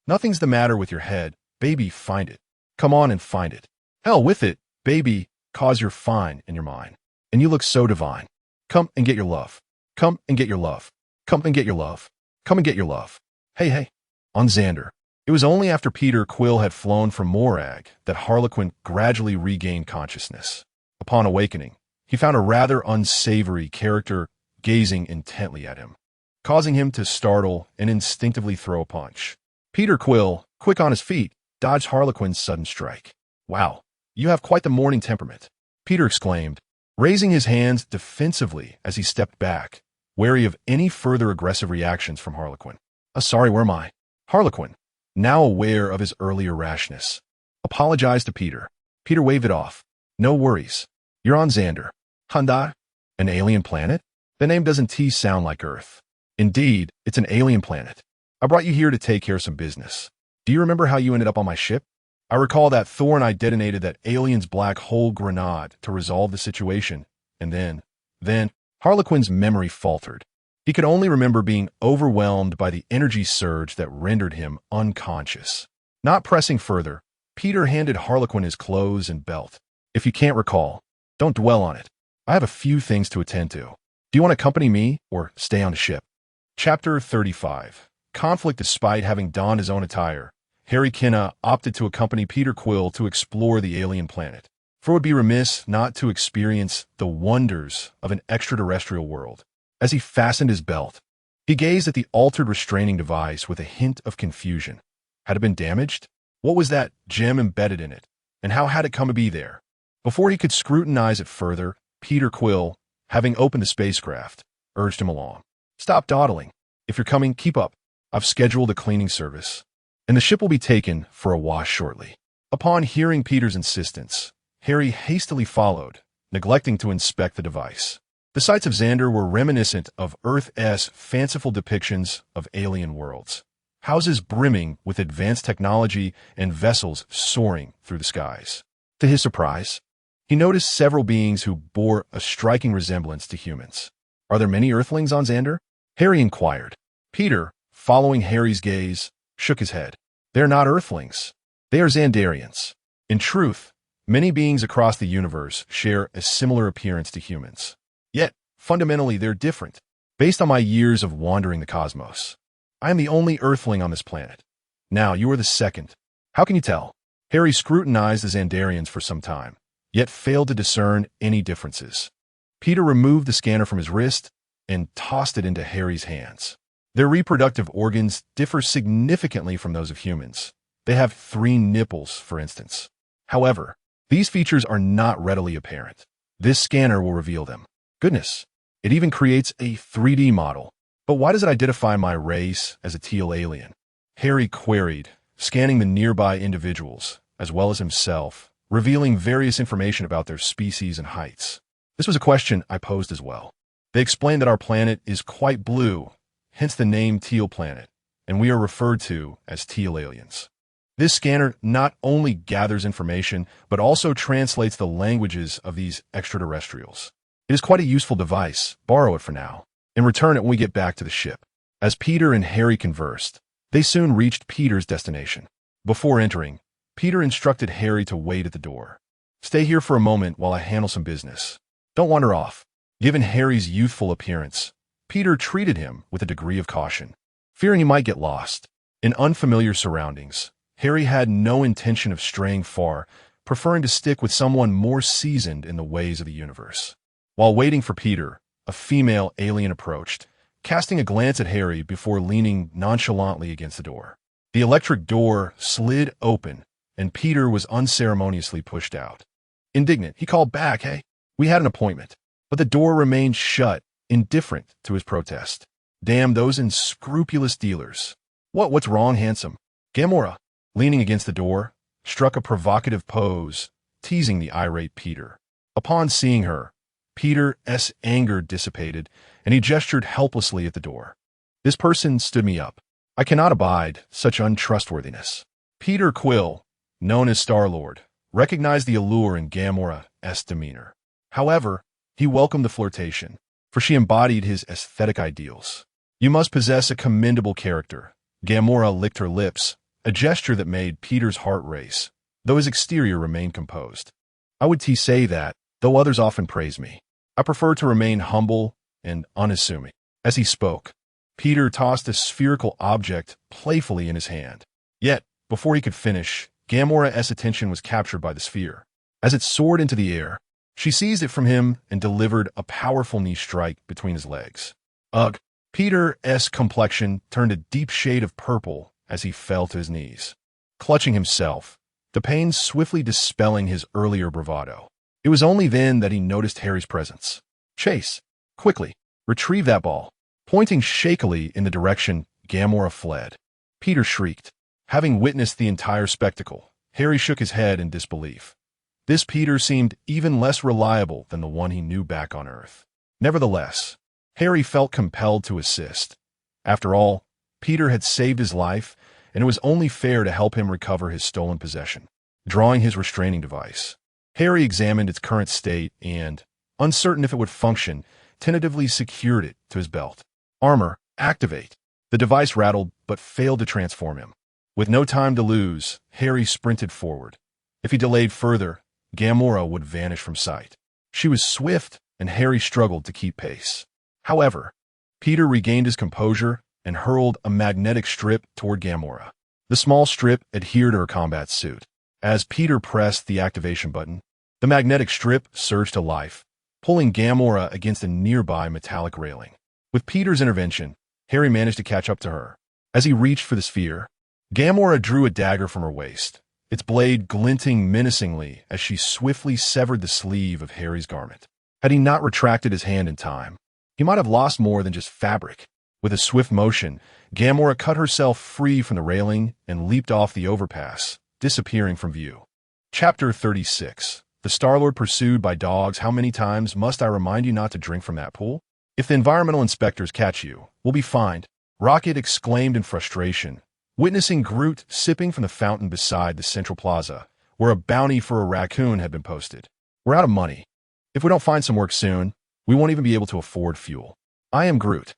nothing's the matter with your head, baby, find it. Come on and find it. Hell with it, baby, cause you're fine in your mind. And you look so divine. Come and get your love. Come and get your love. Come and get your love. Come and get your love. Hey. On Xander. It was only after Peter Quill had flown from Morag that Harlequin gradually regained consciousness. Upon awakening, he found a rather unsavory character gazing intently at him, causing him to startle and instinctively throw a punch. Peter Quill, quick on his feet, dodged Harlequin's sudden strike. "Wow, you have quite the morning temperament," Peter exclaimed, raising his hands defensively as he stepped back, wary of any further aggressive reactions from Harlequin. Sorry, where am I?" Harlequin, now aware of his earlier rashness, apologized to Peter. Peter waved it off. "No worries. You're on Xander. Hyundai? An alien planet? The name doesn't sound like Earth. Indeed, it's an alien planet. I brought you here to take care of some business. Do you remember how you ended up on my ship? I recall that Thor and I detonated that alien's black hole grenade to resolve the situation, and then, Harlequin's memory faltered. He could only remember being overwhelmed by the energy surge that rendered him unconscious. Not pressing further, Peter handed Harlequin his clothes and belt. "If you can't recall, don't dwell on it. I have a few things to attend to. Do you want to accompany me or stay on the ship?" Chapter 35. Conflict. Despite having donned his own attire, Harry Kinna opted to accompany Peter Quill to explore the alien planet, for it would be remiss not to experience the wonders of an extraterrestrial world. As he fastened his belt, he gazed at the altered restraining device with a hint of confusion. Had it been damaged? What was that gem embedded in it? And how had it come to be there? Before he could scrutinize it further, Peter Quill, having opened the spacecraft, urged him along. "Stop dawdling. If you're coming, keep up. I've scheduled a cleaning service, and the ship will be taken for a wash shortly." Upon hearing Peter's insistence, Harry hastily followed, neglecting to inspect the device. The sights of Xander were reminiscent of Earth's fanciful depictions of alien worlds. Houses brimming with advanced technology and vessels soaring through the skies. To his surprise, he noticed several beings who bore a striking resemblance to humans. "Are there many Earthlings on Xander?" Harry inquired. Peter, following Harry's gaze, shook his head. "They're not Earthlings. They are Xandarians. In truth, many beings across the universe share a similar appearance to humans. Yet, fundamentally, they're different. Based on my years of wandering the cosmos, I am the only Earthling on this planet. Now, you are the second. How can you tell?" Harry scrutinized the Xandarians for some time, yet failed to discern any differences. Peter removed the scanner from his wrist and tossed it into Harry's hands. Their reproductive organs differ significantly from those of humans. They have 3 nipples, for instance. However, these features are not readily apparent. This scanner will reveal them. Goodness, it even creates a 3D model. But why does it identify my race as a teal alien? Harry queried, scanning the nearby individuals, as well as himself, revealing various information about their species and heights. This was a question I posed as well. They explained that our planet is quite blue, hence the name Teal Planet, and we are referred to as teal aliens. This scanner not only gathers information, but also translates the languages of these extraterrestrials. It is quite a useful device. Borrow it for now, and return it when we get back to the ship. As Peter and Harry conversed, they soon reached Peter's destination. Before entering, Peter instructed Harry to wait at the door. "Stay here for a moment while I handle some business. Don't wander off." Given Harry's youthful appearance, Peter treated him with a degree of caution, fearing he might get lost. In unfamiliar surroundings, Harry had no intention of straying far, preferring to stick with someone more seasoned in the ways of the universe. While waiting for Peter, a female alien approached, casting a glance at Harry before leaning nonchalantly against the door. The electric door slid open, and Peter was unceremoniously pushed out. Indignant, he called back, "Hey, we had an appointment." But the door remained shut, indifferent to his protest. "Damn those unscrupulous dealers. What's wrong, handsome?" Gamora, leaning against the door, struck a provocative pose, teasing the irate Peter. Upon seeing her, Peter's anger dissipated, and he gestured helplessly at the door. "This person stood me up. I cannot abide such untrustworthiness." Peter Quill, known as Star-Lord, recognized the allure in Gamora's demeanor. However, he welcomed the flirtation, for she embodied his aesthetic ideals. "You must possess a commendable character." Gamora licked her lips, a gesture that made Peter's heart race, though his exterior remained composed. "I would say that, though others often praise me. I prefer to remain humble and unassuming." As he spoke, Peter tossed a spherical object playfully in his hand. Yet, before he could finish, Gamora's attention was captured by the sphere. As it soared into the air, she seized it from him and delivered a powerful knee strike between his legs. Ugh! Peter's complexion turned a deep shade of purple as he fell to his knees. Clutching himself, the pain swiftly dispelling his earlier bravado. It was only then that he noticed Harry's presence. "Chase! Quickly! Retrieve that ball!" Pointing shakily in the direction Gamora fled. Peter shrieked. Having witnessed the entire spectacle, Harry shook his head in disbelief. This Peter seemed even less reliable than the one he knew back on Earth. Nevertheless, Harry felt compelled to assist. After all, Peter had saved his life, and it was only fair to help him recover his stolen possession. Drawing his restraining device, Harry examined its current state and, uncertain if it would function, tentatively secured it to his belt. "Armor, activate." The device rattled but failed to transform him. With no time to lose, Harry sprinted forward. If he delayed further, Gamora would vanish from sight. She was swift, and Harry struggled to keep pace. However, Peter regained his composure and hurled a magnetic strip toward Gamora. The small strip adhered to her combat suit. As Peter pressed the activation button, the magnetic strip surged to life, pulling Gamora against a nearby metallic railing. With Peter's intervention, Harry managed to catch up to her. As he reached for the sphere, Gamora drew a dagger from her waist, its blade glinting menacingly as she swiftly severed the sleeve of Harry's garment. Had he not retracted his hand in time, he might have lost more than just fabric. With a swift motion, Gamora cut herself free from the railing and leaped off the overpass, disappearing from view. Chapter 36. The Star-Lord pursued by dogs. How many times must I remind you not to drink from that pool? If the environmental inspectors catch you, we'll be fined, Rocket exclaimed in frustration, witnessing Groot sipping from the fountain beside the central plaza, where a bounty for a raccoon had been posted. We're out of money. If we don't find some work soon, we won't even be able to afford fuel. I am Groot.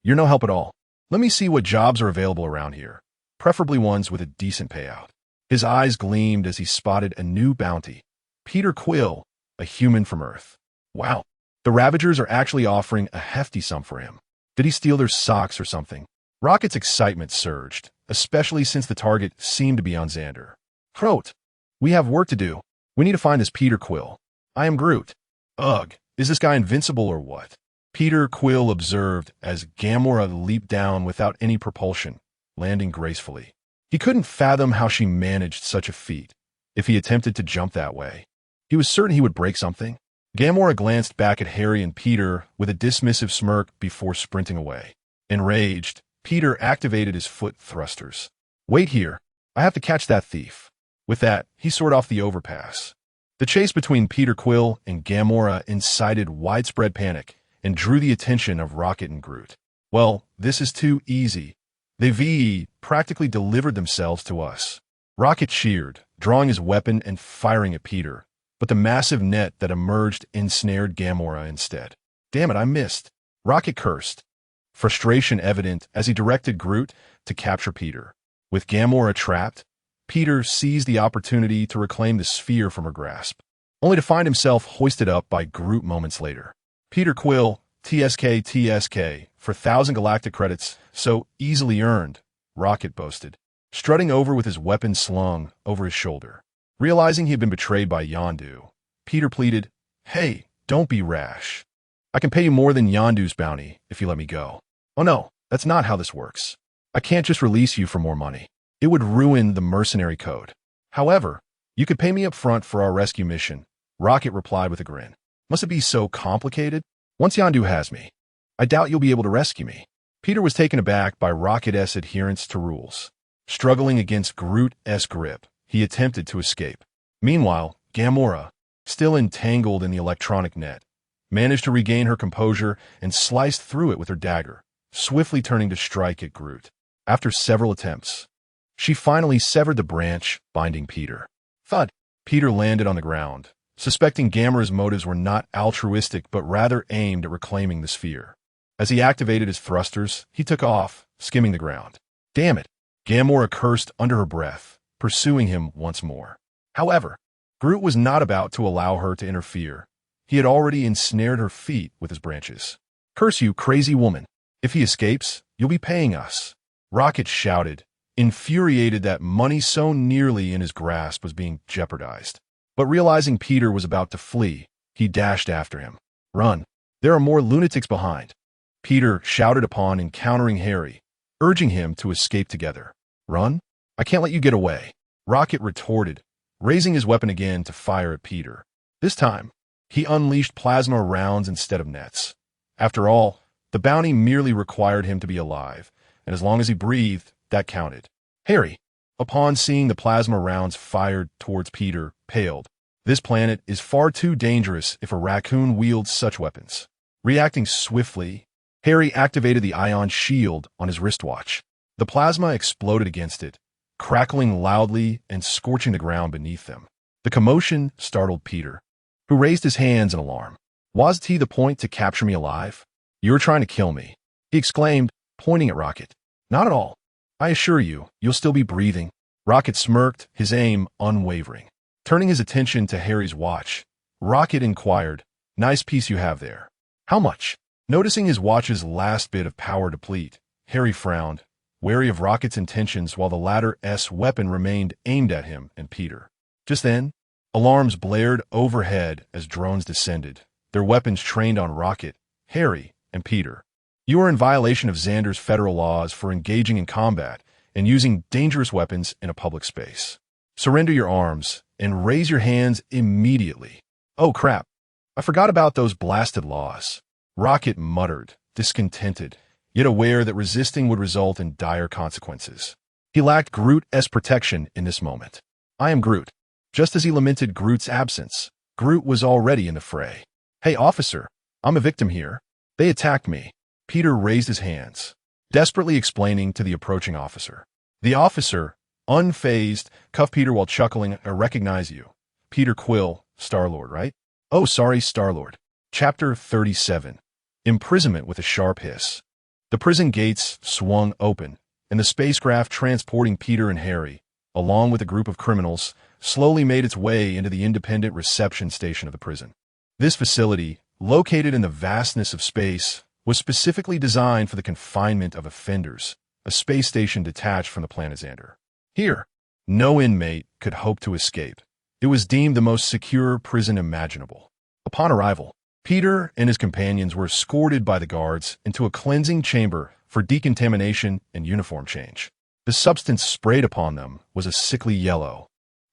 You're no help at all. Let me see what jobs are available around here, preferably ones with a decent payout. His eyes gleamed as he spotted a new bounty. Peter Quill, a human from Earth. Wow, the Ravagers are actually offering a hefty sum for him. Did he steal their socks or something? Rocket's excitement surged, especially since the target seemed to be on Xander. Groot, we have work to do. We need to find this Peter Quill. I am Groot. Ugh, is this guy invincible or what? Peter Quill observed as Gamora leaped down without any propulsion, landing gracefully. He couldn't fathom how she managed such a feat. If he attempted to jump that way, he was certain he would break something. Gamora glanced back at Harry and Peter with a dismissive smirk before sprinting away. Enraged, Peter activated his foot thrusters. Wait here. I have to catch that thief. With that, he soared off the overpass. The chase between Peter Quill and Gamora incited widespread panic and drew the attention of Rocket and Groot. Well, this is too easy. They practically delivered themselves to us. Rocket cheered, drawing his weapon and firing at Peter, but the massive net that emerged ensnared Gamora instead. Damn it, I missed. Rocket cursed, frustration evident as he directed Groot to capture Peter. With Gamora trapped, Peter seized the opportunity to reclaim the sphere from her grasp, only to find himself hoisted up by Groot moments later. Peter Quill, TSK, for 1,000 galactic credits, so easily earned, Rocket boasted, strutting over with his weapon slung over his shoulder. Realizing he had been betrayed by Yondu, Peter pleaded, Hey, don't be rash. I can pay you more than Yondu's bounty if you let me go. Oh no, that's not how this works. I can't just release you for more money. It would ruin the mercenary code. However, you could pay me up front for our rescue mission, Rocket replied with a grin. Must it be so complicated? Once Yondu has me, I doubt you'll be able to rescue me. Peter was taken aback by Rocket's adherence to rules. Struggling against Groot's grip, he attempted to escape. Meanwhile, Gamora, still entangled in the electronic net, managed to regain her composure and sliced through it with her dagger, swiftly turning to strike at Groot. After several attempts, she finally severed the branch binding Peter. Thud! Peter landed on the ground, suspecting Gamora's motives were not altruistic but rather aimed at reclaiming the sphere. As he activated his thrusters, he took off, skimming the ground. Damn it! Gamora cursed under her breath, pursuing him once more. However, Groot was not about to allow her to interfere. He had already ensnared her feet with his branches. Curse you, crazy woman. If he escapes, you'll be paying us. Rocket shouted, infuriated that money so nearly in his grasp was being jeopardized. But realizing Peter was about to flee, he dashed after him. Run. There are more lunatics behind. Peter shouted upon encountering Harry, urging him to escape together. Run? I can't let you get away. Rocket retorted, raising his weapon again to fire at Peter. This time, he unleashed plasma rounds instead of nets. After all, the bounty merely required him to be alive, and as long as he breathed, that counted. Harry, upon seeing the plasma rounds fired towards Peter, paled. This planet is far too dangerous if a raccoon wields such weapons. Reacting swiftly, Harry activated the ion shield on his wristwatch. The plasma exploded against it, crackling loudly and scorching the ground beneath them. The commotion startled Peter, who raised his hands in alarm. Wasn't he the point to capture me alive? You were trying to kill me, he exclaimed, pointing at Rocket. Not at all. I assure you, you'll still be breathing. Rocket smirked, his aim unwavering. Turning his attention to Harry's watch, Rocket inquired, Nice piece you have there. How much? Noticing his watch's last bit of power deplete, Harry frowned, wary of Rocket's intentions while the latter's weapon remained aimed at him and Peter. Just then, alarms blared overhead as drones descended, their weapons trained on Rocket, Harry, and Peter. You are in violation of Xander's federal laws for engaging in combat and using dangerous weapons in a public space. Surrender your arms and raise your hands immediately. Oh crap, I forgot about those blasted laws. Rocket muttered, discontented, yet aware that resisting would result in dire consequences. He lacked Groot's protection in this moment. I am Groot. Just as he lamented Groot's absence, Groot was already in the fray. Hey, officer, I'm a victim here. They attacked me. Peter raised his hands, desperately explaining to the approaching officer. The officer, unfazed, cuffed Peter while chuckling. I recognize you. Peter Quill, Star-Lord, right? Oh, sorry, Star-Lord. Chapter 37. Imprisonment with a sharp hiss. The prison gates swung open, and the spacecraft transporting Peter and Harry, along with a group of criminals, slowly made its way into the independent reception station of the prison. This facility, located in the vastness of space, was specifically designed for the confinement of offenders, a space station detached from the planet Xander. Here, no inmate could hope to escape. It was deemed the most secure prison imaginable. Upon arrival, Peter and his companions were escorted by the guards into a cleansing chamber for decontamination and uniform change. The substance sprayed upon them was a sickly yellow,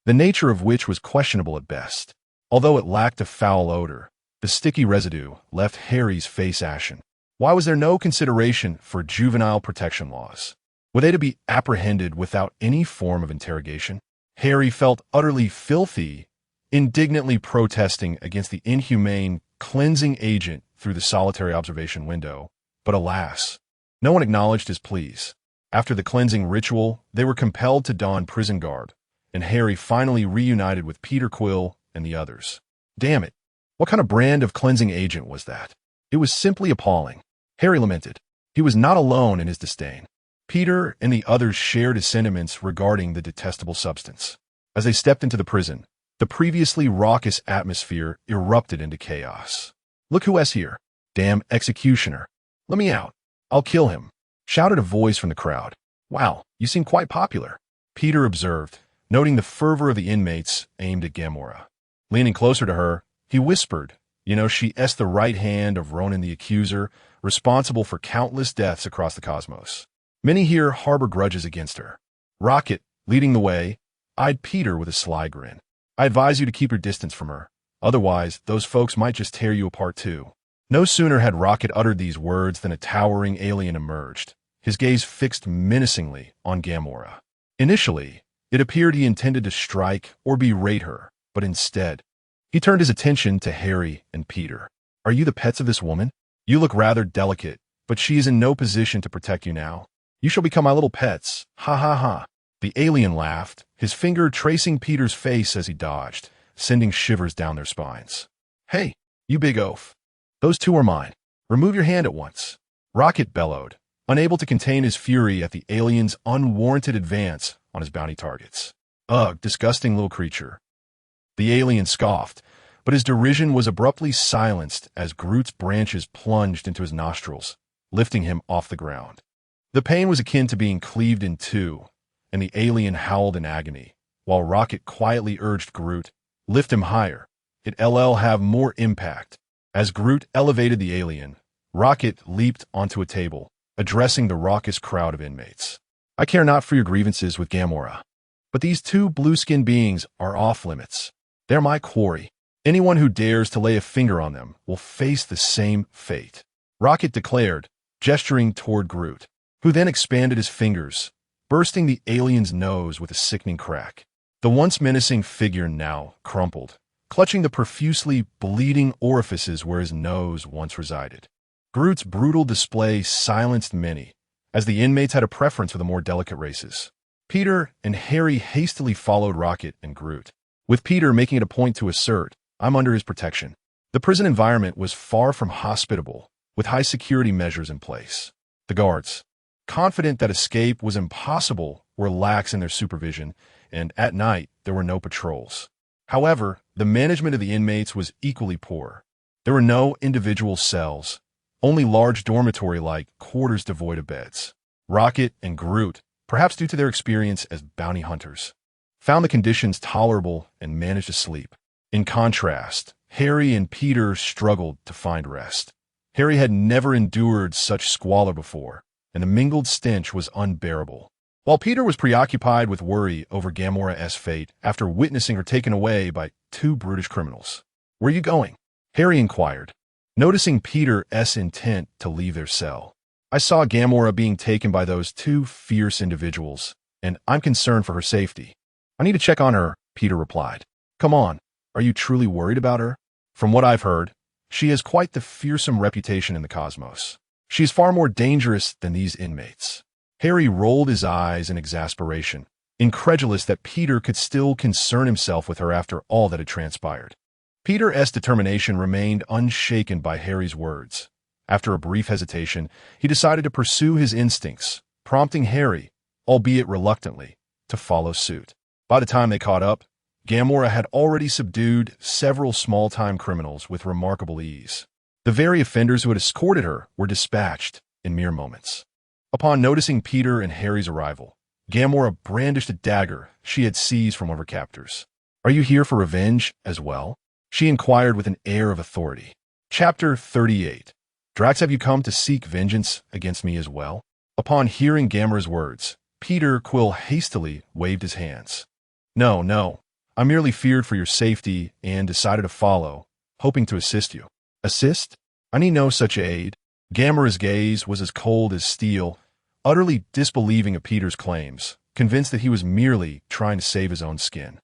the nature of which was questionable at best. Although it lacked a foul odor, the sticky residue left Harry's face ashen. Why was there no consideration for juvenile protection laws? Were they to be apprehended without any form of interrogation? Harry felt utterly filthy, indignantly protesting against the inhumane cleansing agent through the solitary observation window. But alas, no one acknowledged his pleas. After the cleansing ritual, they were compelled to don prison garb, and Harry finally reunited with Peter Quill and the others. Damn it, what kind of brand of cleansing agent was that? It was simply appalling. Harry lamented. He was not alone in his disdain. Peter and the others shared his sentiments regarding the detestable substance. As they stepped into the prison, the previously raucous atmosphere erupted into chaos. Look who's here. Damn executioner. Let me out. I'll kill him, shouted a voice from the crowd. Wow, you seem quite popular, Peter observed, noting the fervor of the inmates aimed at Gamora. Leaning closer to her, he whispered, she's the right hand of Ronan the Accuser, responsible for countless deaths across the cosmos. Many here harbor grudges against her. Rocket, leading the way, eyed Peter with a sly grin. I advise you to keep your distance from her. Otherwise, those folks might just tear you apart too. No sooner had Rocket uttered these words than a towering alien emerged, his gaze fixed menacingly on Gamora. Initially, it appeared he intended to strike or berate her, but instead, he turned his attention to Harry and Peter. Are you the pets of this woman? You look rather delicate, but she is in no position to protect you now. You shall become my little pets. Ha ha ha. The alien laughed, his finger tracing Peter's face as he dodged, sending shivers down their spines. Hey, you big oaf. Those two are mine. Remove your hand at once. Rocket bellowed, unable to contain his fury at the alien's unwarranted advance on his bounty targets. Ugh, disgusting little creature. The alien scoffed, but his derision was abruptly silenced as Groot's branches plunged into his nostrils, lifting him off the ground. The pain was akin to being cleaved in two, and the alien howled in agony, while Rocket quietly urged Groot, lift him higher. It'll have more impact. As Groot elevated the alien, Rocket leaped onto a table, addressing the raucous crowd of inmates. I care not for your grievances with Gamora, but these two blue-skinned beings are off-limits. They're my quarry. Anyone who dares to lay a finger on them will face the same fate, Rocket declared, gesturing toward Groot, who then expanded his fingers, bursting the alien's nose with a sickening crack. The once menacing figure now crumpled, clutching the profusely bleeding orifices where his nose once resided. Groot's brutal display silenced many, as the inmates had a preference for the more delicate races. Peter and Harry hastily followed Rocket and Groot, with Peter making it a point to assert, I'm under his protection. The prison environment was far from hospitable, with high security measures in place. The guards, confident that escape was impossible, were lax in their supervision, and at night there were no patrols. However, the management of the inmates was equally poor. There were no individual cells, only large dormitory-like quarters devoid of beds. Rocket and Groot, perhaps due to their experience as bounty hunters, found the conditions tolerable and managed to sleep. In contrast, Harry and Peter struggled to find rest. Harry had never endured such squalor before, and the mingled stench was unbearable. While Peter was preoccupied with worry over Gamora's fate after witnessing her taken away by two brutish criminals. Where are you going? Harry inquired, noticing Peter's intent to leave their cell. I saw Gamora being taken by those two fierce individuals, and I'm concerned for her safety. I need to check on her, Peter replied. Come on, are you truly worried about her? From what I've heard, she has quite the fearsome reputation in the cosmos. She's far more dangerous than these inmates. Harry rolled his eyes in exasperation, incredulous that Peter could still concern himself with her after all that had transpired. Peter's determination remained unshaken by Harry's words. After a brief hesitation, he decided to pursue his instincts, prompting Harry, albeit reluctantly, to follow suit. By the time they caught up, Gamora had already subdued several small-time criminals with remarkable ease. The very offenders who had escorted her were dispatched in mere moments. Upon noticing Peter and Harry's arrival, Gamora brandished a dagger she had seized from one of her captors. Are you here for revenge as well? She inquired with an air of authority. Chapter 38. Drax, have you come to seek vengeance against me as well? Upon hearing Gamora's words, Peter Quill hastily waved his hands. No. I merely feared for your safety and decided to follow, hoping to assist you. Assist? I need no such aid. Gamora's gaze was as cold as steel, utterly disbelieving of Peter's claims, convinced that he was merely trying to save his own skin.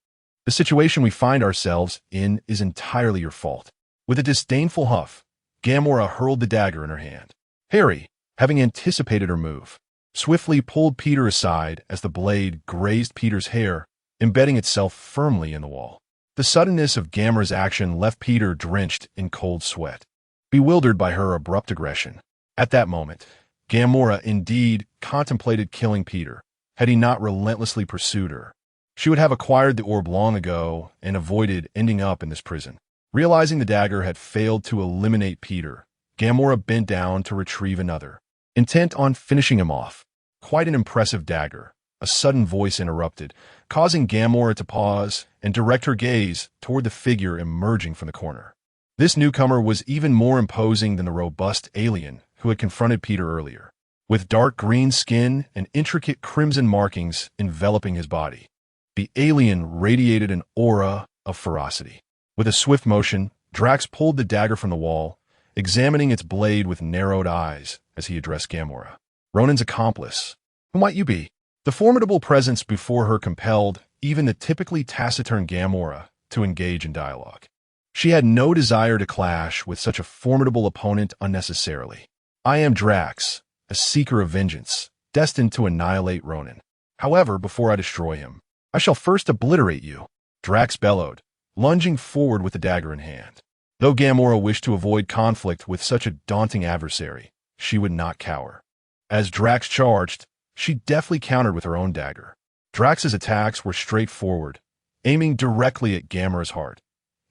The situation we find ourselves in is entirely your fault. With a disdainful huff, Gamora hurled the dagger in her hand. Harry, having anticipated her move, swiftly pulled Peter aside as the blade grazed Peter's hair, embedding itself firmly in the wall. The suddenness of Gamora's action left Peter drenched in cold sweat, bewildered by her abrupt aggression. At that moment, Gamora indeed contemplated killing Peter, had he not relentlessly pursued her. She would have acquired the orb long ago and avoided ending up in this prison. Realizing the dagger had failed to eliminate Peter, Gamora bent down to retrieve another, intent on finishing him off. Quite an impressive dagger, a sudden voice interrupted, causing Gamora to pause and direct her gaze toward the figure emerging from the corner. This newcomer was even more imposing than the robust alien who had confronted Peter earlier, with dark green skin and intricate crimson markings enveloping his body. The alien radiated an aura of ferocity. With a swift motion, Drax pulled the dagger from the wall, examining its blade with narrowed eyes as he addressed Gamora. Ronan's accomplice. Who might you be? The formidable presence before her compelled even the typically taciturn Gamora to engage in dialogue. She had no desire to clash with such a formidable opponent unnecessarily. I am Drax, a seeker of vengeance, destined to annihilate Ronan. However, before I destroy him, I shall first obliterate you, Drax bellowed, lunging forward with the dagger in hand. Though Gamora wished to avoid conflict with such a daunting adversary, she would not cower. As Drax charged, she deftly countered with her own dagger. Drax's attacks were straightforward, aiming directly at Gamora's heart.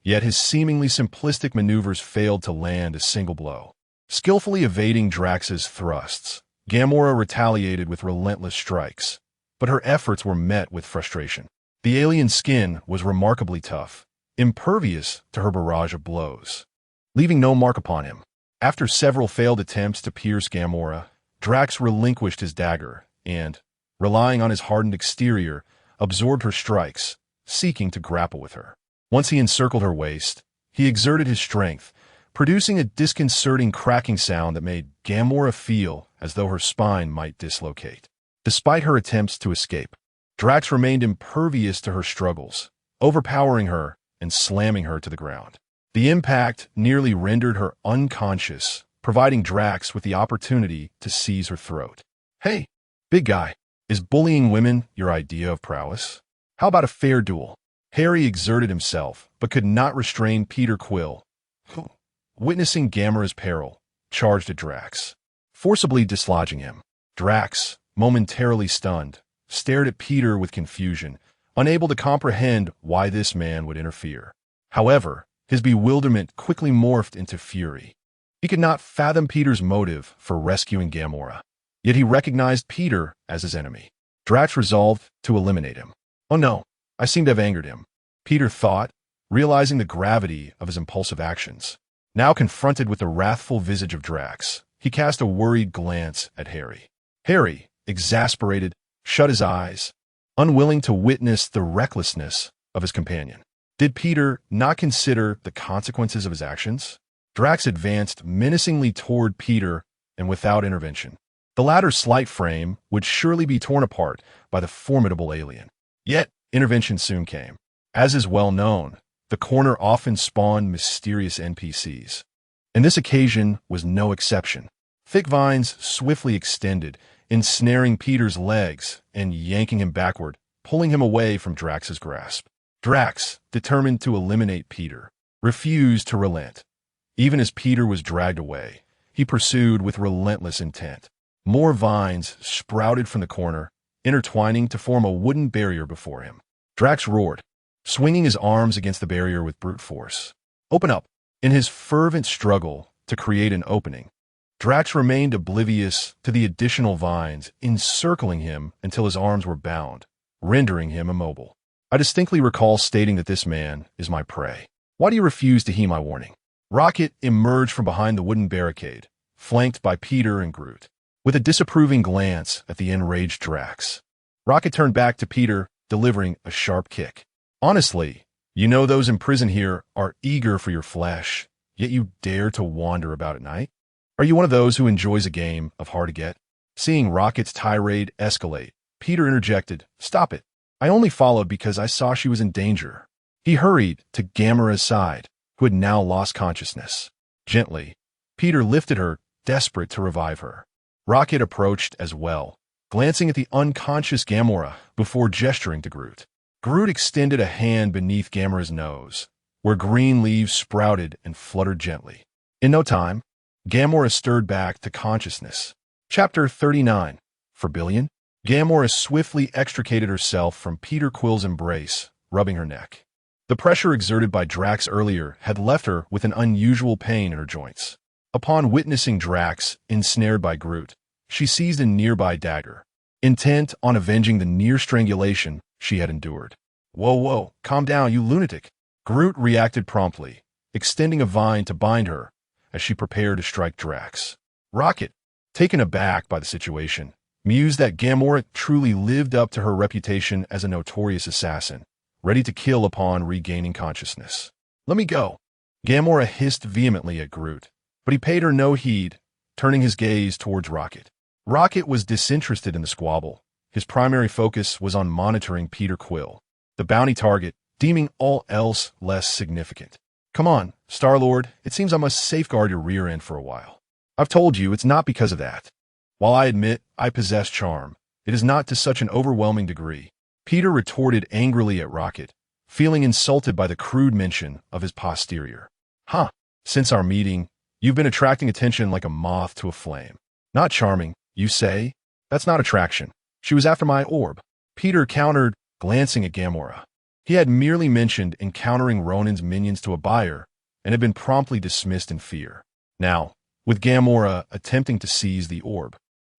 Yet his seemingly simplistic maneuvers failed to land a single blow. Skillfully evading Drax's thrusts, Gamora retaliated with relentless strikes, but her efforts were met with frustration. The alien's skin was remarkably tough, impervious to her barrage of blows, leaving no mark upon him. After several failed attempts to pierce Gamora, Drax relinquished his dagger and, relying on his hardened exterior, absorbed her strikes, seeking to grapple with her. Once he encircled her waist, he exerted his strength, producing a disconcerting cracking sound that made Gamora feel as though her spine might dislocate. Despite her attempts to escape, Drax remained impervious to her struggles, overpowering her and slamming her to the ground. The impact nearly rendered her unconscious, providing Drax with the opportunity to seize her throat. Hey, big guy, is bullying women your idea of prowess? How about a fair duel? Harry exerted himself, but could not restrain Peter Quill, who, witnessing Gamora's peril, charged at Drax, forcibly dislodging him. Drax, momentarily stunned, stared at Peter with confusion, unable to comprehend why this man would interfere. However, his bewilderment quickly morphed into fury. He could not fathom Peter's motive for rescuing Gamora, yet he recognized Peter as his enemy. Drax resolved to eliminate him. Oh no, I seem to have angered him, Peter thought, realizing the gravity of his impulsive actions. Now confronted with the wrathful visage of Drax, he cast a worried glance at Harry. Harry, exasperated, shut his eyes, unwilling to witness the recklessness of his companion. Did Peter not consider the consequences of his actions? Drax advanced menacingly toward Peter and without intervention. The latter's slight frame would surely be torn apart by the formidable alien. Yet, intervention soon came. As is well known, the corner often spawned mysterious NPCs. And this occasion was no exception. Thick vines swiftly extended, ensnaring Peter's legs and yanking him backward, pulling him away from Drax's grasp. Drax, determined to eliminate Peter, refused to relent. Even as Peter was dragged away, he pursued with relentless intent. More vines sprouted from the corner, intertwining to form a wooden barrier before him. Drax roared, swinging his arms against the barrier with brute force. "Open up!" In his fervent struggle to create an opening, Drax remained oblivious to the additional vines encircling him until his arms were bound, rendering him immobile. "I distinctly recall stating that this man is my prey. Why do you refuse to heed my warning?" Rocket emerged from behind the wooden barricade, flanked by Peter and Groot. With a disapproving glance at the enraged Drax, Rocket turned back to Peter, delivering a sharp kick. "Honestly, you know those imprisoned here are eager for your flesh, yet you dare to wander about at night? Are you one of those who enjoys a game of hard to get?" Seeing Rocket's tirade escalate, Peter interjected, "Stop it. I only followed because I saw she was in danger." He hurried to Gamora's side, who had now lost consciousness. Gently, Peter lifted her, desperate to revive her. Rocket approached as well, glancing at the unconscious Gamora before gesturing to Groot. Groot extended a hand beneath Gamora's nose, where green leaves sprouted and fluttered gently. In no time, Gamora stirred back to consciousness. Chapter 39. For Billion? Gamora swiftly extricated herself from Peter Quill's embrace, rubbing her neck. The pressure exerted by Drax earlier had left her with an unusual pain in her joints. Upon witnessing Drax ensnared by Groot, she seized a nearby dagger, intent on avenging the near strangulation she had endured. Whoa, calm down, you lunatic." Groot reacted promptly, extending a vine to bind her as she prepared to strike Drax. Rocket, taken aback by the situation, mused that Gamora truly lived up to her reputation as a notorious assassin, ready to kill upon regaining consciousness. "Let me go." Gamora hissed vehemently at Groot, but he paid her no heed, turning his gaze towards Rocket. Rocket was disinterested in the squabble. His primary focus was on monitoring Peter Quill, the bounty target, deeming all else less significant. "Come on, Star-Lord, it seems I must safeguard your rear end for a while. I've told you it's not because of that. While I admit I possess charm, it is not to such an overwhelming degree." Peter retorted angrily at Rocket, feeling insulted by the crude mention of his posterior. "Huh, since our meeting, you've been attracting attention like a moth to a flame. Not charming, you say? That's not attraction. She was after my orb." Peter countered, glancing at Gamora. He had merely mentioned encountering Ronan's minions to a buyer and had been promptly dismissed in fear. Now, with Gamora attempting to seize the orb,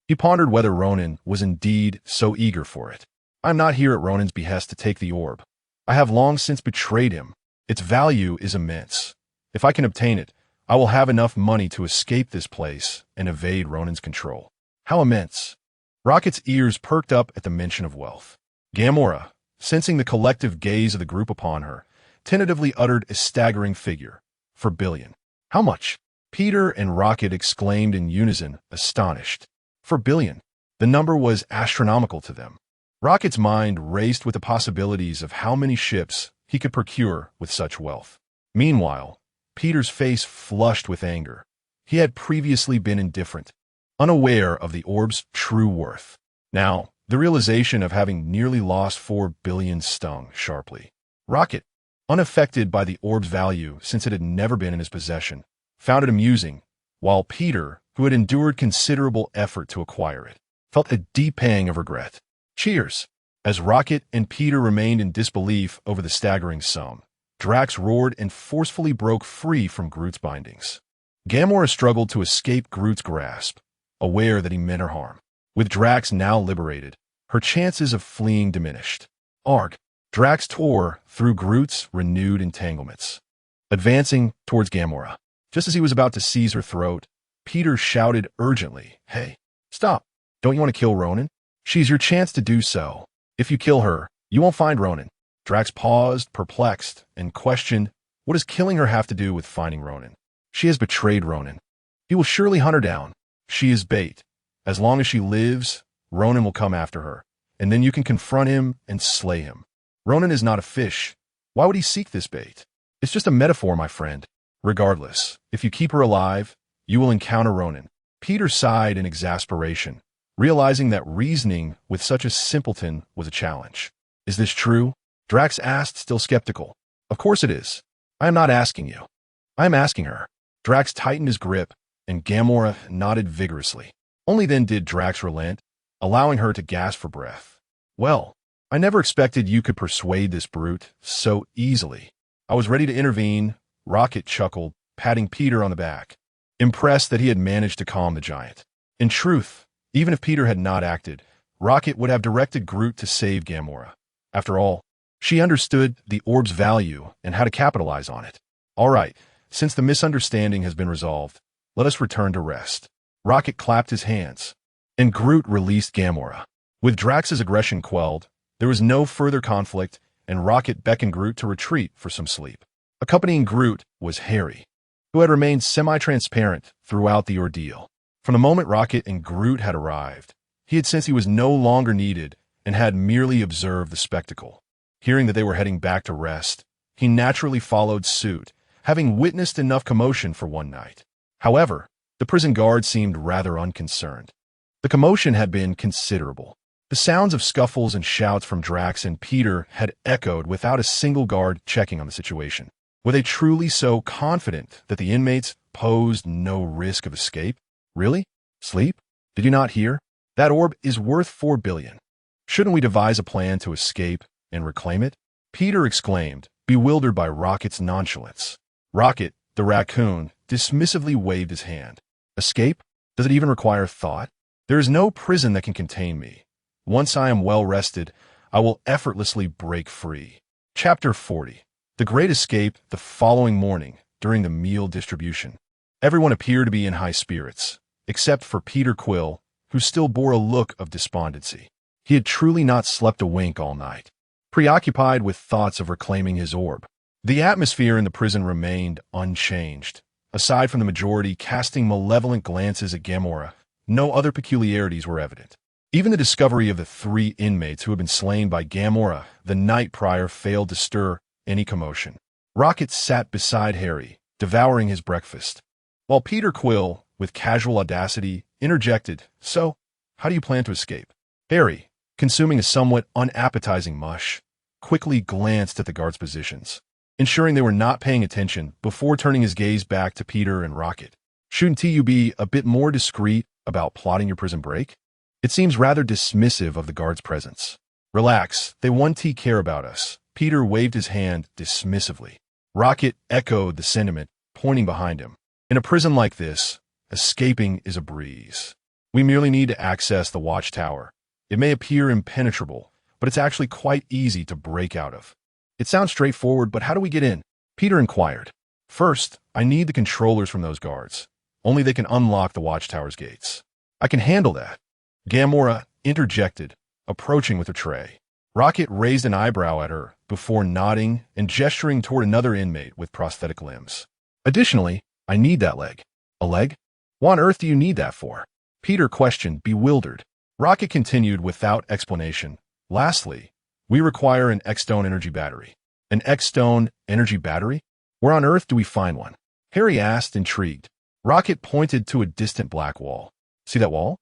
he pondered whether Ronan was indeed so eager for it. "I am not here at Ronan's behest to take the orb. I have long since betrayed him. Its value is immense. If I can obtain it, I will have enough money to escape this place and evade Ronan's control." "How immense?" Rocket's ears perked up at the mention of wealth. Gamora, sensing the collective gaze of the group upon her, tentatively uttered a staggering figure. "For billion." "How much?" Peter and Rocket exclaimed in unison, astonished. For billion. The number was astronomical to them. Rocket's mind raced with the possibilities of how many ships he could procure with such wealth. Meanwhile, Peter's face flushed with anger. He had previously been indifferent, unaware of the orb's true worth. Now, the realization of having nearly lost 4 billion stung sharply. Rocket, unaffected by the orb's value since it had never been in his possession, found it amusing, while Peter, who had endured considerable effort to acquire it, felt a deep pang of regret. "Cheers!" As Rocket and Peter remained in disbelief over the staggering sum, Drax roared and forcefully broke free from Groot's bindings. Gamora struggled to escape Groot's grasp, aware that he meant her harm. With Drax now liberated, her chances of fleeing diminished. Arg! Drax tore through Groot's renewed entanglements, advancing towards Gamora. Just as he was about to seize her throat, Peter shouted urgently, "Hey, stop! Don't you want to kill Ronan? She's your chance to do so. If you kill her, you won't find Ronan." Drax paused, perplexed, and questioned, what does killing her have to do with finding Ronan? She has betrayed Ronan. He will surely hunt her down. She is bait, As long as she lives, Ronan will come after her, and then you can confront him and slay him. Ronan is not a fish. Why would he seek this bait? It's just a metaphor, my friend. Regardless, if you keep her alive, you will encounter Ronan. Peter sighed in exasperation, realizing that reasoning with such a simpleton was a challenge. Is this true? Drax asked, still skeptical. Of course it is. I am not asking you. I am asking her. Drax tightened his grip, and Gamora nodded vigorously. Only then did Drax relent, allowing her to gasp for breath. Well, I never expected you could persuade this brute so easily. I was ready to intervene, Rocket chuckled, patting Peter on the back, impressed that he had managed to calm the giant. In truth, even if Peter had not acted, Rocket would have directed Groot to save Gamora. After all, she understood the orb's value and how to capitalize on it. All right, since the misunderstanding has been resolved, let us return to rest. Rocket clapped his hands, and Groot released Gamora. With Drax's aggression quelled, there was no further conflict, and Rocket beckoned Groot to retreat for some sleep. Accompanying Groot was Harry, who had remained semi-transparent throughout the ordeal. From the moment Rocket and Groot had arrived, he had sensed he was no longer needed and had merely observed the spectacle. Hearing that they were heading back to rest, he naturally followed suit, having witnessed enough commotion for one night. However, the prison guard seemed rather unconcerned. The commotion had been considerable. The sounds of scuffles and shouts from Drax and Peter had echoed without a single guard checking on the situation. Were they truly so confident that the inmates posed no risk of escape? Really? Sleep? Did you not hear? That orb is worth 4 billion. Shouldn't we devise a plan to escape and reclaim it? Peter exclaimed, bewildered by Rocket's nonchalance. Rocket, the raccoon, dismissively waved his hand. Escape? Does it even require thought? There is no prison that can contain me. Once I am well rested, I will effortlessly break free. Chapter 40. The Great Escape the following morning during the meal distribution. Everyone appeared to be in high spirits, except for Peter Quill, who still bore a look of despondency. He had truly not slept a wink all night, preoccupied with thoughts of reclaiming his orb. The atmosphere in the prison remained unchanged. Aside from the majority casting malevolent glances at Gamora, no other peculiarities were evident. Even the discovery of the 3 inmates who had been slain by Gamora the night prior failed to stir any commotion. Rocket sat beside Harry, devouring his breakfast, while Peter Quill, with casual audacity, interjected, So, how do you plan to escape? Harry, consuming a somewhat unappetizing mush, quickly glanced at the guards' positions, ensuring they were not paying attention before turning his gaze back to Peter and Rocket. Shouldn't you be a bit more discreet about plotting your prison break? It seems rather dismissive of the guards' presence. Relax, they won't care about us. Peter waved his hand dismissively. Rocket echoed the sentiment, pointing behind him. In a prison like this, escaping is a breeze. We merely need to access the watchtower. It may appear impenetrable, but it's actually quite easy to break out of. It sounds straightforward, but how do we get in? Peter inquired. First, I need the controllers from those guards. Only they can unlock the watchtower's gates. I can handle that. Gamora interjected, approaching with a tray. Rocket raised an eyebrow at her before nodding and gesturing toward another inmate with prosthetic limbs. Additionally, I need that leg. A leg? What on earth do you need that for? Peter questioned, bewildered. Rocket continued without explanation. Lastly, we require an X-Stone energy battery. An X-Stone energy battery? Where on earth do we find one? Harry asked, intrigued. Rocket pointed to a distant black wall. See that wall?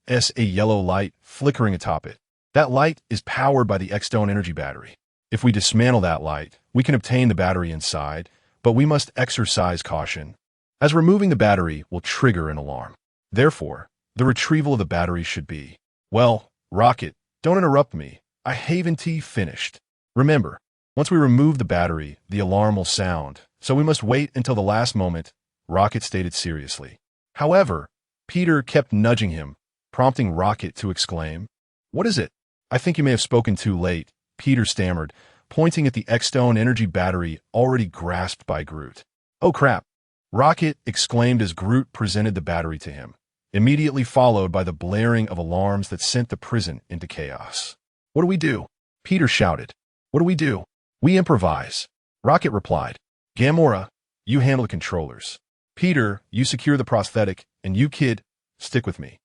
There's a yellow light flickering atop it. That light is powered by the X-Stone energy battery. If we dismantle that light, we can obtain the battery inside, but we must exercise caution, as removing the battery will trigger an alarm. Therefore, the retrieval of the battery should be, well, Rocket, don't interrupt me. I haven't finished. Remember, once we remove the battery, the alarm will sound, so we must wait until the last moment, Rocket stated seriously. However, Peter kept nudging him, prompting Rocket to exclaim, What is it? I think you may have spoken too late, Peter stammered, pointing at the X-Stone energy battery already grasped by Groot. Oh crap! Rocket exclaimed as Groot presented the battery to him, immediately followed by the blaring of alarms that sent the prison into chaos. What do we do? Peter shouted. What do we do? We improvise. Rocket replied. Gamora, you handle the controllers. Peter, you secure the prosthetic, and you, kid, stick with me.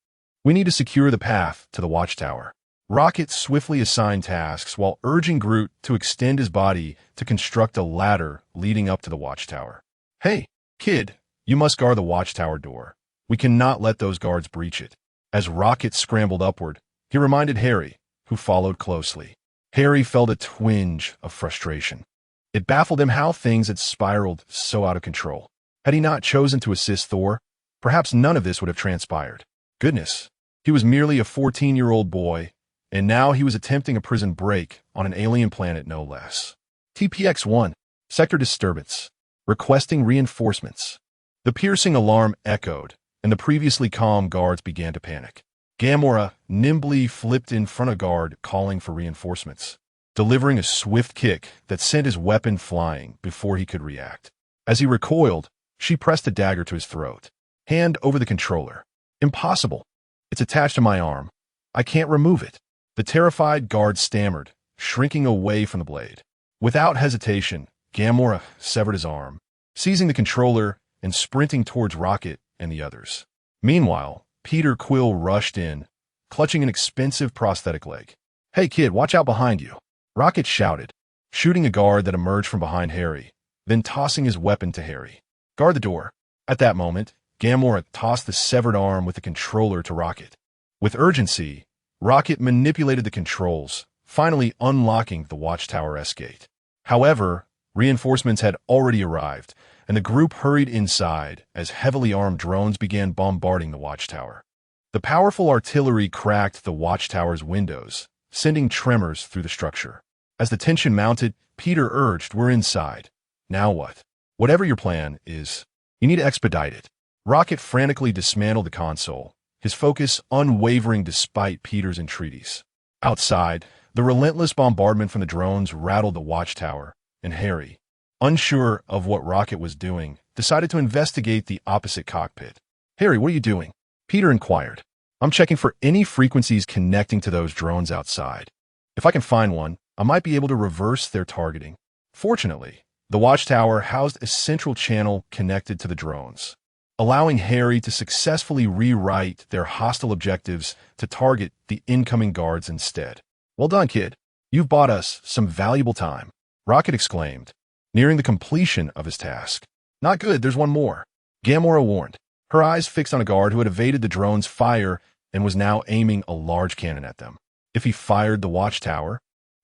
We need to secure the path to the watchtower. Rocket swiftly assigned tasks while urging Groot to extend his body to construct a ladder leading up to the watchtower. Hey, kid, you must guard the watchtower door. We cannot let those guards breach it. As Rocket scrambled upward, he reminded Harry, who followed closely. Harry felt a twinge of frustration. It baffled him how things had spiraled so out of control. Had he not chosen to assist Thor, perhaps none of this would have transpired. Goodness, he was merely a 14-year-old boy, and now he was attempting a prison break on an alien planet no less. TPX-1, Sector Disturbance, requesting reinforcements. The piercing alarm echoed, and the previously calm guards began to panic. Gamora nimbly flipped in front of a guard calling for reinforcements, delivering a swift kick that sent his weapon flying before he could react. As he recoiled, she pressed a dagger to his throat. Hand over the controller. Impossible. It's attached to my arm. I can't remove it. The terrified guard stammered, shrinking away from the blade. Without hesitation, Gamora severed his arm, seizing the controller and sprinting towards Rocket and the others. Meanwhile, Peter Quill rushed in, clutching an expensive prosthetic leg. "Hey kid, watch out behind you," Rocket shouted, shooting a guard that emerged from behind Harry, then tossing his weapon to Harry. "Guard the door." At that moment, Gamora tossed the severed arm with the controller to Rocket. With urgency, Rocket manipulated the controls, finally unlocking the Watchtower S-gate. However, reinforcements had already arrived, and the group hurried inside as heavily armed drones began bombarding the Watchtower. The powerful artillery cracked the Watchtower's windows, sending tremors through the structure. As the tension mounted, Peter urged, "We're inside. Now what? Whatever your plan is, you need to expedite it." Rocket frantically dismantled the console, his focus unwavering despite Peter's entreaties. Outside, the relentless bombardment from the drones rattled the Watchtower, and Harry, unsure of what Rocket was doing, decided to investigate the opposite cockpit. "Harry, what are you doing?" Peter inquired. "I'm checking for any frequencies connecting to those drones outside. If I can find one, I might be able to reverse their targeting." Fortunately, the Watchtower housed a central channel connected to the drones, allowing Harry to successfully rewrite their hostile objectives to target the incoming guards instead. "Well done, kid. You've bought us some valuable time," Rocket exclaimed, nearing the completion of his task. "Not good, there's one more," Gamora warned, her eyes fixed on a guard who had evaded the drone's fire and was now aiming a large cannon at them. If he fired, the Watchtower,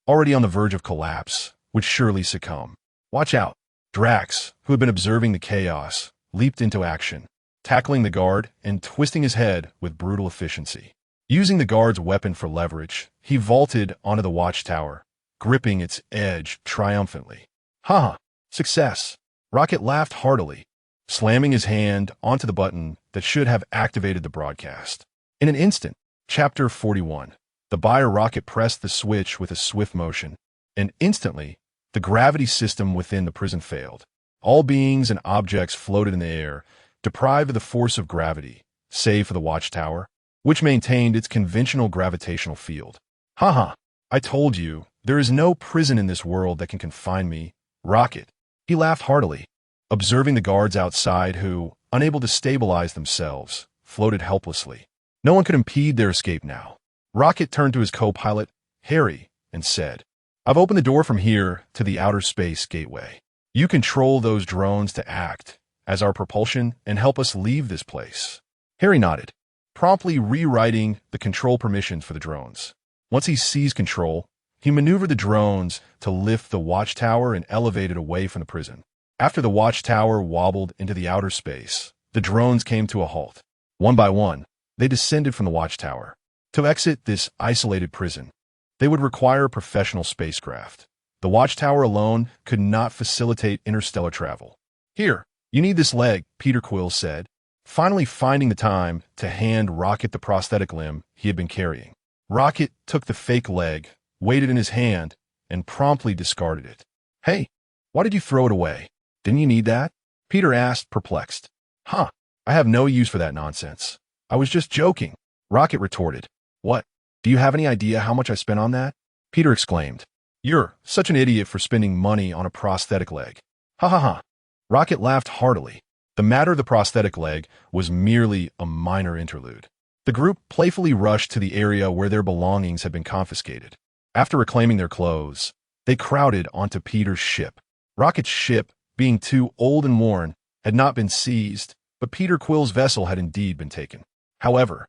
already on the verge of collapse, would surely succumb. "Watch out." Drax, who had been observing the chaos, leaped into action, tackling the guard and twisting his head with brutal efficiency. Using the guard's weapon for leverage, he vaulted onto the Watchtower, gripping its edge triumphantly. "Ha! Success!" Rocket laughed heartily, slamming his hand onto the button that should have activated the broadcast. In an instant, Chapter 41, the buyer Rocket pressed the switch with a swift motion, and instantly, the gravity system within the prison failed. All beings and objects floated in the air, deprived of the force of gravity, save for the Watchtower, which maintained its conventional gravitational field. "Haha, I told you, there is no prison in this world that can confine me, Rocket." He laughed heartily, observing the guards outside who, unable to stabilize themselves, floated helplessly. No one could impede their escape now. Rocket turned to his co-pilot, Harry, and said, "I've opened the door from here to the outer space gateway. You control those drones to act as our propulsion and help us leave this place." Harry nodded, promptly rewriting the control permissions for the drones. Once he seized control, he maneuvered the drones to lift the Watchtower and elevate it away from the prison. After the Watchtower wobbled into the outer space, the drones came to a halt. One by one, they descended from the Watchtower. To exit this isolated prison, they would require a professional spacecraft. The Watchtower alone could not facilitate interstellar travel. "Here, you need this leg," Peter Quill said, finally finding the time to hand Rocket the prosthetic limb he had been carrying. Rocket took the fake leg, weighed it in his hand, and promptly discarded it. "Hey, why did you throw it away? Didn't you need that?" Peter asked, perplexed. "Huh, I have no use for that nonsense. I was just joking," Rocket retorted. "What? Do you have any idea how much I spent on that?" Peter exclaimed. "You're such an idiot for spending money on a prosthetic leg." "Ha ha ha." Rocket laughed heartily. The matter of the prosthetic leg was merely a minor interlude. The group playfully rushed to the area where their belongings had been confiscated. After reclaiming their clothes, they crowded onto Peter's ship. Rocket's ship, being too old and worn, had not been seized, but Peter Quill's vessel had indeed been taken. However,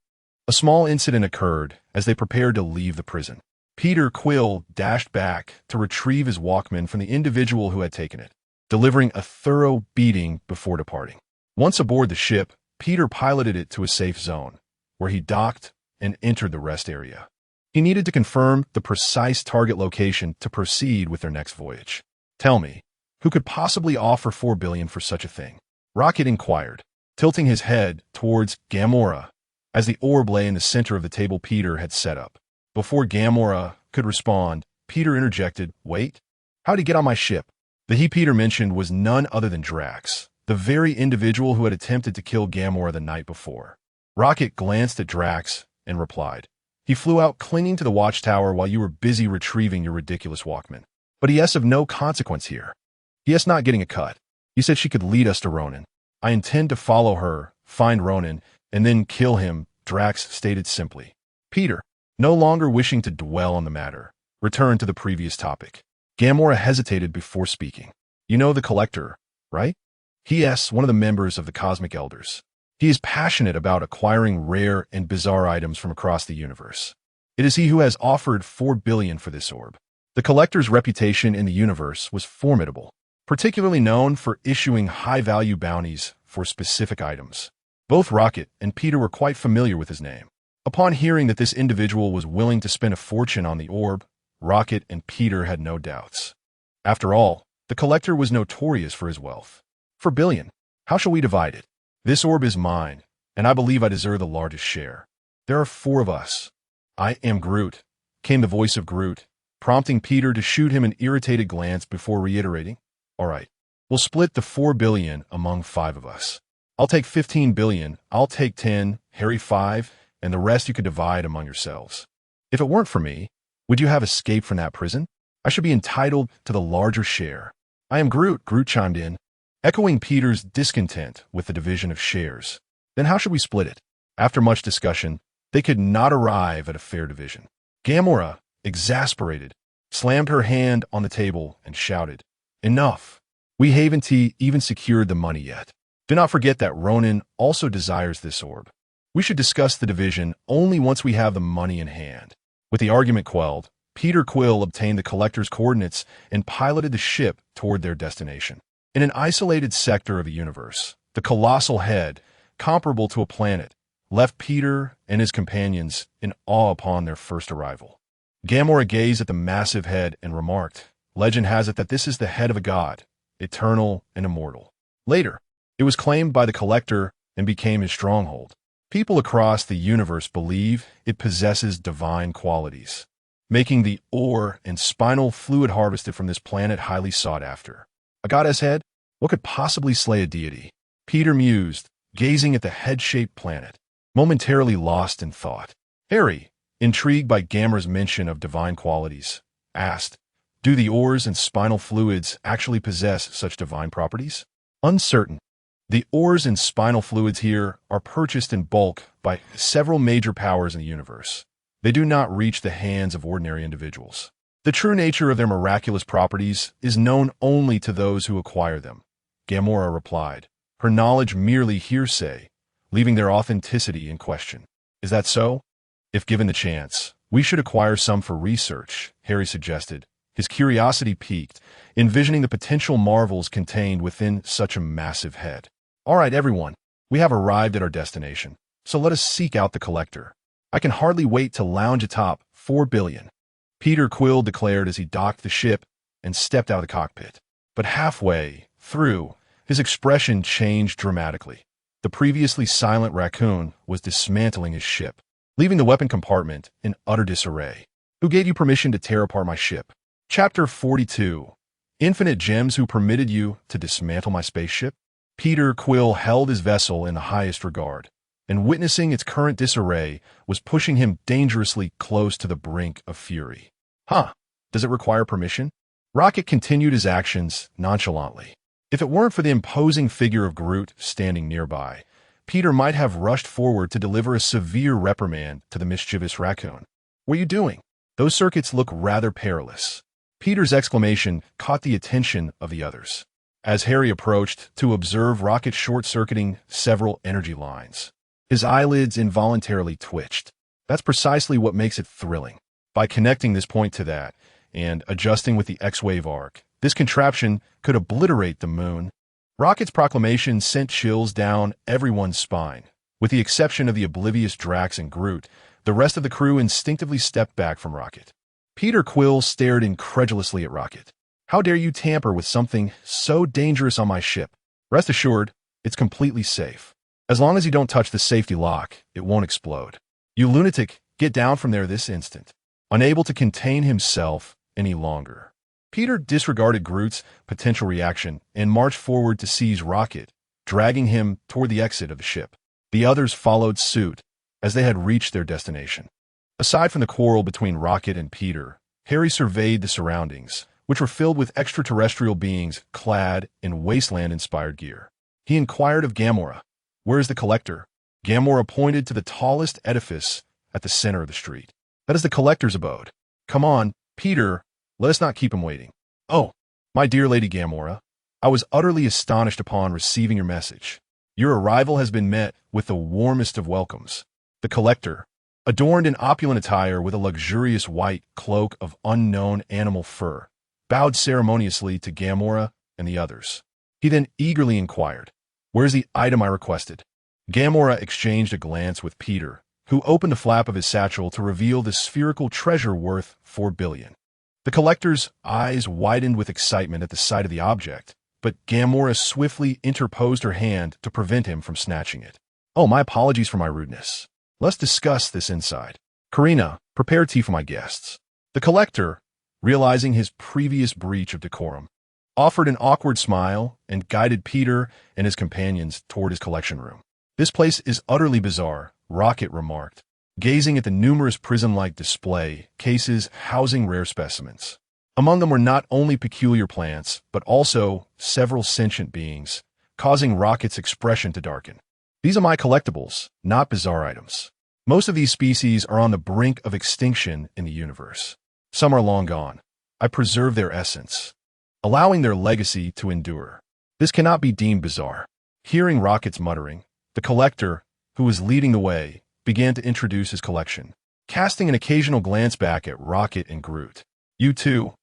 a small incident occurred as they prepared to leave the prison. Peter Quill dashed back to retrieve his Walkman from the individual who had taken it, delivering a thorough beating before departing. Once aboard the ship, Peter piloted it to a safe zone, where he docked and entered the rest area. He needed to confirm the precise target location to proceed with their next voyage. Tell me, who could possibly offer $4 billion for such a thing? Rocket inquired, tilting his head towards Gamora, as the orb lay in the center of the table Peter had set up. Before Gamora could respond, Peter interjected, "Wait, how'd he get on my ship?" The he Peter mentioned was none other than Drax, the very individual who had attempted to kill Gamora the night before. Rocket glanced at Drax and replied, "He flew out clinging to the watchtower while you were busy retrieving your ridiculous Walkman. But he is of no consequence here. He is not getting a cut. He said she could lead us to Ronan. I intend to follow her, find Ronan, and then kill him," Drax stated simply. Peter, no longer wishing to dwell on the matter, returned to the previous topic. Gamora hesitated before speaking. "You know the Collector, right? He is one of the members of the Cosmic Elders. He is passionate about acquiring rare and bizarre items from across the universe. It is he who has offered $4 billion for this orb." The Collector's reputation in the universe was formidable, particularly known for issuing high-value bounties for specific items. Both Rocket and Peter were quite familiar with his name. Upon hearing that this individual was willing to spend a fortune on the orb, Rocket and Peter had no doubts. After all, the Collector was notorious for his wealth. $4 billion. How shall we divide it? This orb is mine, and I believe I deserve the largest share. There are 4 of us. I am Groot, came the voice of Groot, prompting Peter to shoot him an irritated glance before reiterating, "All right, we'll split the $4 billion among 5 of us. I'll take $15 billion, I'll take 10, Harry 5, and the rest you could divide among yourselves. If it weren't for me, would you have escaped from that prison? I should be entitled to the larger share." "I am Groot," Groot chimed in, echoing Peter's discontent with the division of shares. "Then how should we split it?" After much discussion, they could not arrive at a fair division. Gamora, exasperated, slammed her hand on the table and shouted, "Enough! We haven't even secured the money yet. Do not forget that Ronan also desires this orb. We should discuss the division only once we have the money in hand." With the argument quelled, Peter Quill obtained the Collector's coordinates and piloted the ship toward their destination. In an isolated sector of the universe, the colossal head, comparable to a planet, left Peter and his companions in awe upon their first arrival. Gamora gazed at the massive head and remarked, "Legend has it that this is the head of a god, eternal and immortal." Later, it was claimed by the Collector and became his stronghold. People across the universe believe it possesses divine qualities, making the ore and spinal fluid harvested from this planet highly sought after. A goddess head? What could possibly slay a deity? Peter mused, gazing at the head-shaped planet, momentarily lost in thought. Harry, intrigued by Gamora's mention of divine qualities, asked, "Do the ores and spinal fluids actually possess such divine properties?" "Uncertain. The ores and spinal fluids here are purchased in bulk by several major powers in the universe. They do not reach the hands of ordinary individuals. The true nature of their miraculous properties is known only to those who acquire them," Gamora replied, her knowledge merely hearsay, leaving their authenticity in question. "Is that so? If given the chance, we should acquire some for research," Harry suggested, his curiosity piqued, envisioning the potential marvels contained within such a massive head. "All right, everyone, we have arrived at our destination, so let us seek out the Collector. I can hardly wait to lounge atop $4 billion. Peter Quill declared as he docked the ship and stepped out of the cockpit. But halfway through, his expression changed dramatically. The previously silent raccoon was dismantling his ship, leaving the weapon compartment in utter disarray. "Who gave you permission to tear apart my ship?" Chapter 42. Infinite Gems. Who permitted you to dismantle my spaceship? Peter Quill held his vessel in the highest regard, and witnessing its current disarray was pushing him dangerously close to the brink of fury. Does it require permission? Rocket continued his actions nonchalantly. If it weren't for the imposing figure of Groot standing nearby, Peter might have rushed forward to deliver a severe reprimand to the mischievous raccoon. "What are you doing? Those circuits look rather perilous." Peter's exclamation caught the attention of the others, as Harry approached to observe Rocket short-circuiting several energy lines. His eyelids involuntarily twitched. That's precisely what makes it thrilling. By connecting this point to that, and adjusting with the X-wave arc, this contraption could obliterate the moon. Rocket's proclamation sent chills down everyone's spine. With the exception of the oblivious Drax and Groot, the rest of the crew instinctively stepped back from Rocket. Peter Quill stared incredulously at Rocket. "How dare you tamper with something so dangerous on my ship? Rest assured, it's completely safe. As long as you don't touch the safety lock, it won't explode. You lunatic, get down from there this instant." Unable to contain himself any longer, Peter disregarded Groot's potential reaction and marched forward to seize Rocket, dragging him toward the exit of the ship. The others followed suit as they had reached their destination. Aside from the quarrel between Rocket and Peter, Harry surveyed the surroundings, which were filled with extraterrestrial beings clad in wasteland-inspired gear. He inquired of Gamora, "Where is the Collector?" Gamora pointed to the tallest edifice at the center of the street. "That is the Collector's abode. Come on, Peter, let us not keep him waiting." "Oh, my dear Lady Gamora, I was utterly astonished upon receiving your message. Your arrival has been met with the warmest of welcomes." The Collector, adorned in opulent attire with a luxurious white cloak of unknown animal fur, bowed ceremoniously to Gamora and the others. He then eagerly inquired, "Where's the item I requested?" Gamora exchanged a glance with Peter, who opened a flap of his satchel to reveal the spherical treasure worth 4 billion. The Collector's eyes widened with excitement at the sight of the object, but Gamora swiftly interposed her hand to prevent him from snatching it. "Oh, my apologies for my rudeness. Let's discuss this inside. Karina, prepare tea for my guests." The Collector, realizing his previous breach of decorum, offered an awkward smile and guided Peter and his companions toward his collection room. "This place is utterly bizarre," Rocket remarked, gazing at the numerous prison-like display cases housing rare specimens. Among them were not only peculiar plants, but also several sentient beings, causing Rocket's expression to darken. "These are my collectibles, not bizarre items. Most of these species are on the brink of extinction in the universe. Some are long gone. I preserve their essence, allowing their legacy to endure. This cannot be deemed bizarre." Hearing Rocket's muttering, the Collector, who was leading the way, began to introduce his collection, casting an occasional glance back at Rocket and Groot. "You, too,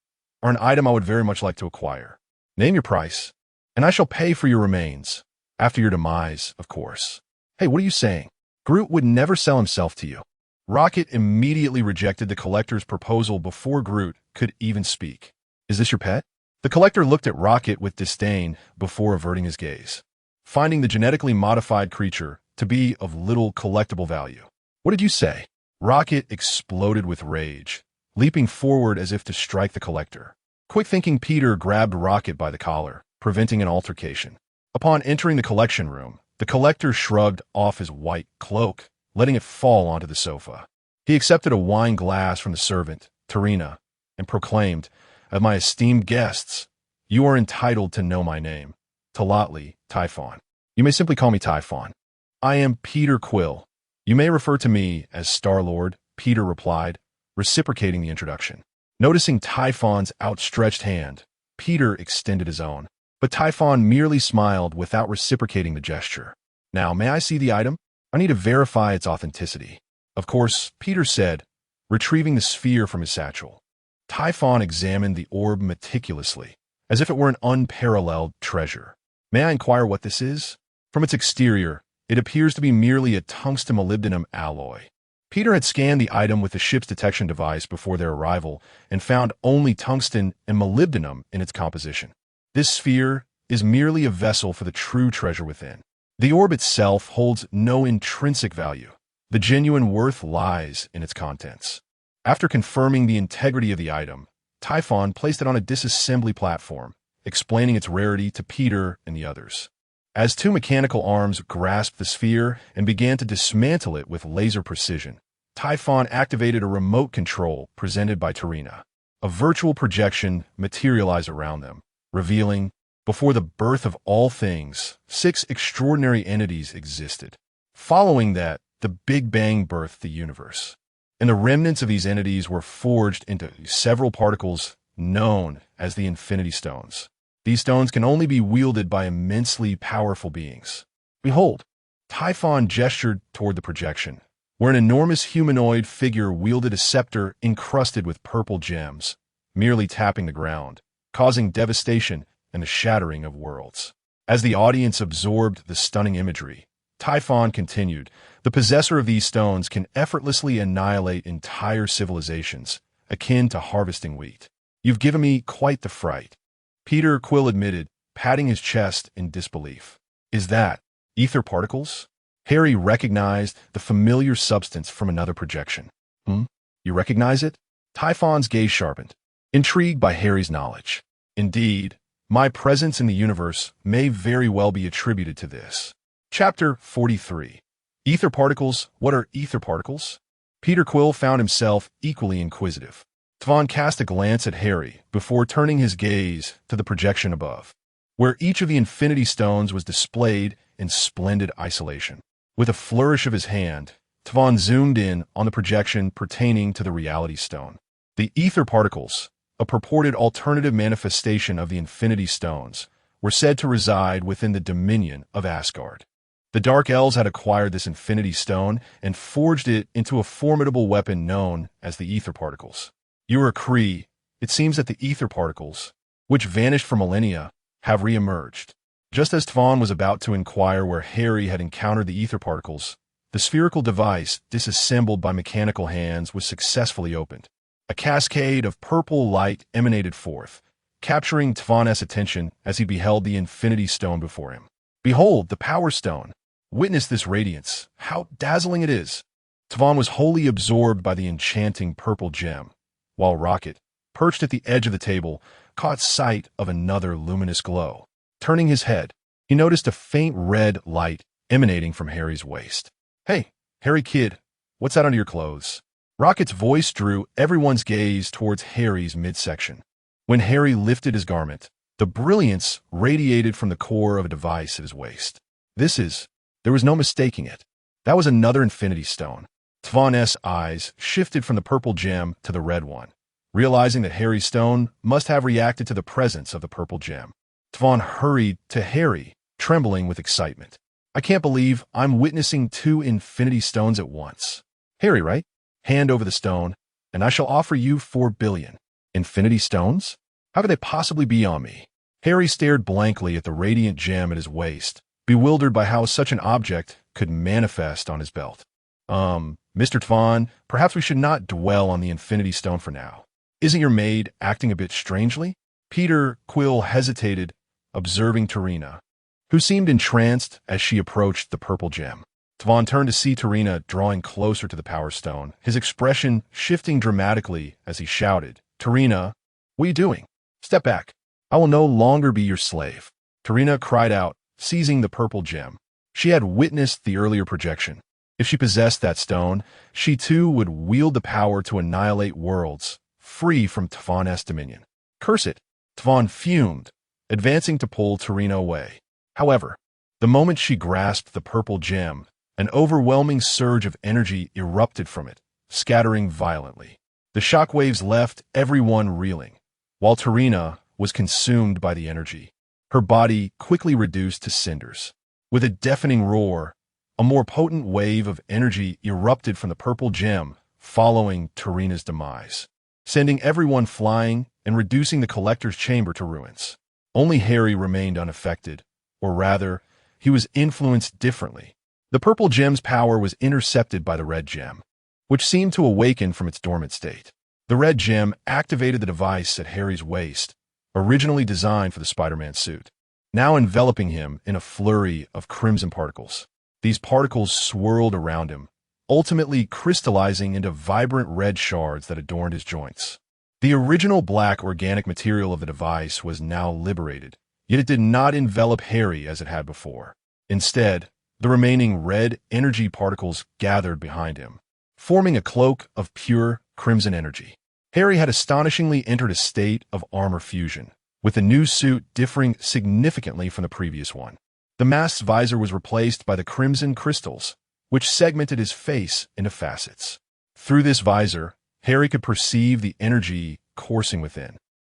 are an item I would very much like to acquire. Name your price, and I shall pay for your remains, after your demise, of course." "Hey, what are you saying? Groot would never sell himself to you." Rocket immediately rejected the Collector's proposal before Groot could even speak. "Is this your pet?" The Collector looked at Rocket with disdain before averting his gaze, finding the genetically modified creature to be of little collectible value. "What did you say?" Rocket exploded with rage, leaping forward as if to strike the Collector. Quick-thinking Peter grabbed Rocket by the collar, preventing an altercation. Upon entering the collection room, the Collector shrugged off his white cloak, letting it fall onto the sofa. He accepted a wine glass from the servant, Tarina, and proclaimed, "Of my esteemed guests, you are entitled to know my name. Talatli, Typhon. You may simply call me Typhon. I am Peter Quill. You may refer to me as Star-Lord," Peter replied, reciprocating the introduction. Noticing Typhon's outstretched hand, Peter extended his own, but Typhon merely smiled without reciprocating the gesture. "Now, may I see the item? I need to verify its authenticity." "Of course," Peter said, retrieving the sphere from his satchel. Typhon examined the orb meticulously, as if it were an unparalleled treasure. "May I inquire what this is?" From its exterior, it appears to be merely a tungsten-molybdenum alloy. Peter had scanned the item with the ship's detection device before their arrival and found only tungsten and molybdenum in its composition. This sphere is merely a vessel for the true treasure within. The orb itself holds no intrinsic value. The genuine worth lies in its contents. After confirming the integrity of the item, Typhon placed it on a disassembly platform, explaining its rarity to Peter and the others. As two mechanical arms grasped the sphere and began to dismantle it with laser precision, Typhon activated a remote control presented by Tarina. A virtual projection materialized around them, revealing Before the birth of all things, 6 extraordinary entities existed. Following that, the Big Bang birthed the universe. And the remnants of these entities were forged into several particles known as the Infinity Stones. These stones can only be wielded by immensely powerful beings. Behold, Typhon gestured toward the projection, where an enormous humanoid figure wielded a scepter encrusted with purple gems, merely tapping the ground, causing devastation and the shattering of worlds. As the audience absorbed the stunning imagery, Typhon continued, "The possessor of these stones can effortlessly annihilate entire civilizations, akin to harvesting wheat. You've given me quite the fright." Peter Quill admitted, patting his chest in disbelief. "Is that ether particles?" Harry recognized the familiar substance from another projection. You recognize it?" Typhon's gaze sharpened, intrigued by Harry's knowledge. "Indeed, my presence in the universe may very well be attributed to this." Chapter 43. Ether Particles. What are ether particles? Peter Quill found himself equally inquisitive. Typhon cast a glance at Harry before turning his gaze to the projection above, where each of the Infinity Stones was displayed in splendid isolation. With a flourish of his hand, Typhon zoomed in on the projection pertaining to the Reality Stone. The ether particles, a purported alternative manifestation of the Infinity Stones, were said to reside within the dominion of Asgard. The Dark Elves had acquired this Infinity Stone and forged it into a formidable weapon known as the ether particles. You are a Kree. It seems that the ether particles, which vanished for millennia, have re-emerged. Just as Typhon was about to inquire where Harry had encountered the ether particles, the spherical device, disassembled by mechanical hands, was successfully opened. A cascade of purple light emanated forth, capturing Typhon's attention as he beheld the Infinity Stone before him. "Behold, the Power Stone! Witness this radiance! How dazzling it is!" Typhon was wholly absorbed by the enchanting purple gem, while Rocket, perched at the edge of the table, caught sight of another luminous glow. Turning his head, he noticed a faint red light emanating from Harry's waist. "Hey, Harry kid, what's that under your clothes?" Rocket's voice drew everyone's gaze towards Harry's midsection. When Harry lifted his garment, the brilliance radiated from the core of a device at his waist. There was no mistaking it. That was another Infinity Stone. Typhon's eyes shifted from the purple gem to the red one, realizing that Harry's stone must have reacted to the presence of the purple gem. Typhon hurried to Harry, trembling with excitement. "I can't believe I'm witnessing 2 Infinity Stones at once." "Harry, right? Hand over the stone, and I shall offer you 4 billion. Infinity Stones? How could they possibly be on me?" Harry stared blankly at the radiant gem at his waist, bewildered by how such an object could manifest on his belt. Mr. Typhon, perhaps we should not dwell on the Infinity Stone for now. Isn't your maid acting a bit strangely?" Peter Quill hesitated, observing Tarina, who seemed entranced as she approached the purple gem. Typhon turned to see Tarina drawing closer to the Power Stone, his expression shifting dramatically as he shouted, "Tarina, what are you doing? Step back. I will no longer be your slave." Tarina cried out, seizing the purple gem. She had witnessed the earlier projection. If she possessed that stone, she too would wield the power to annihilate worlds, free from Typhon's dominion. "Curse it!" Typhon fumed, advancing to pull Tarina away. However, the moment she grasped the purple gem, an overwhelming surge of energy erupted from it, scattering violently. The shockwaves left everyone reeling, while Tarina was consumed by the energy. Her body quickly reduced to cinders. With a deafening roar, a more potent wave of energy erupted from the purple gem, following Tarina's demise, sending everyone flying and reducing the collector's chamber to ruins. Only Harry remained unaffected, or rather, he was influenced differently. The purple gem's power was intercepted by the red gem, which seemed to awaken from its dormant state. The red gem activated the device at Harry's waist, originally designed for the Spider-Man suit, now enveloping him in a flurry of crimson particles. These particles swirled around him, ultimately crystallizing into vibrant red shards that adorned his joints. The original black organic material of the device was now liberated, yet it did not envelop Harry as it had before. Instead, the remaining red energy particles gathered behind him, forming a cloak of pure crimson energy. Harry had astonishingly entered a state of armor fusion, with the new suit differing significantly from the previous one. The mask's visor was replaced by the crimson crystals, which segmented his face into facets. Through this visor, Harry could perceive the energy coursing within.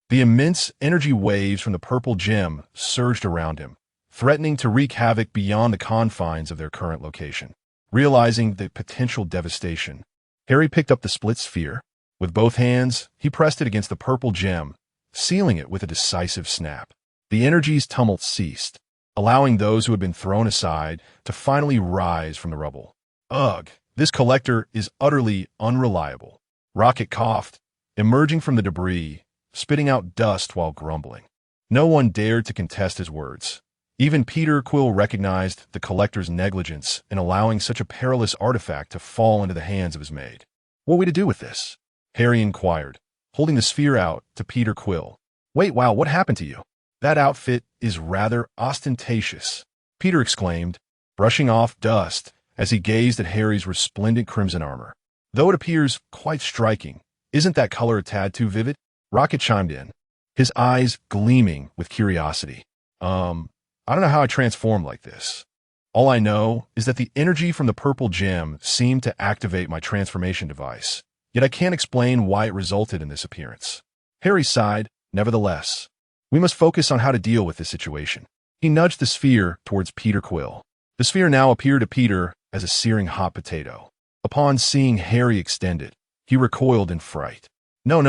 The immense energy waves from the purple gem surged around him, threatening to wreak havoc beyond the confines of their current location. Realizing the potential devastation, Harry picked up the split sphere. With both hands, he pressed it against the purple gem, sealing it with a decisive snap. The energy's tumult ceased, allowing those who had been thrown aside to finally rise from the rubble. Ugh, this collector is utterly unreliable. Rocket coughed, emerging from the debris, spitting out dust while grumbling. No one dared to contest his words. Even Peter Quill recognized the collector's negligence in allowing such a perilous artifact to fall into the hands of his maid. What are we to do with this? Harry inquired, holding the sphere out to Peter Quill. Wait, wow, what happened to you? That outfit is rather ostentatious, Peter exclaimed, brushing off dust as he gazed at Harry's resplendent crimson armor. Though it appears quite striking, isn't that color a tad too vivid? Rocket chimed in, his eyes gleaming with curiosity. I don't know how I transformed like this. All I know is that the energy from the purple gem seemed to activate my transformation device, yet I can't explain why it resulted in this appearance. Harry sighed, nevertheless. We must focus on how to deal with this situation. He nudged the sphere towards Peter Quill. The sphere now appeared to Peter as a searing hot potato. Upon seeing Harry extend it, he recoiled in fright. No,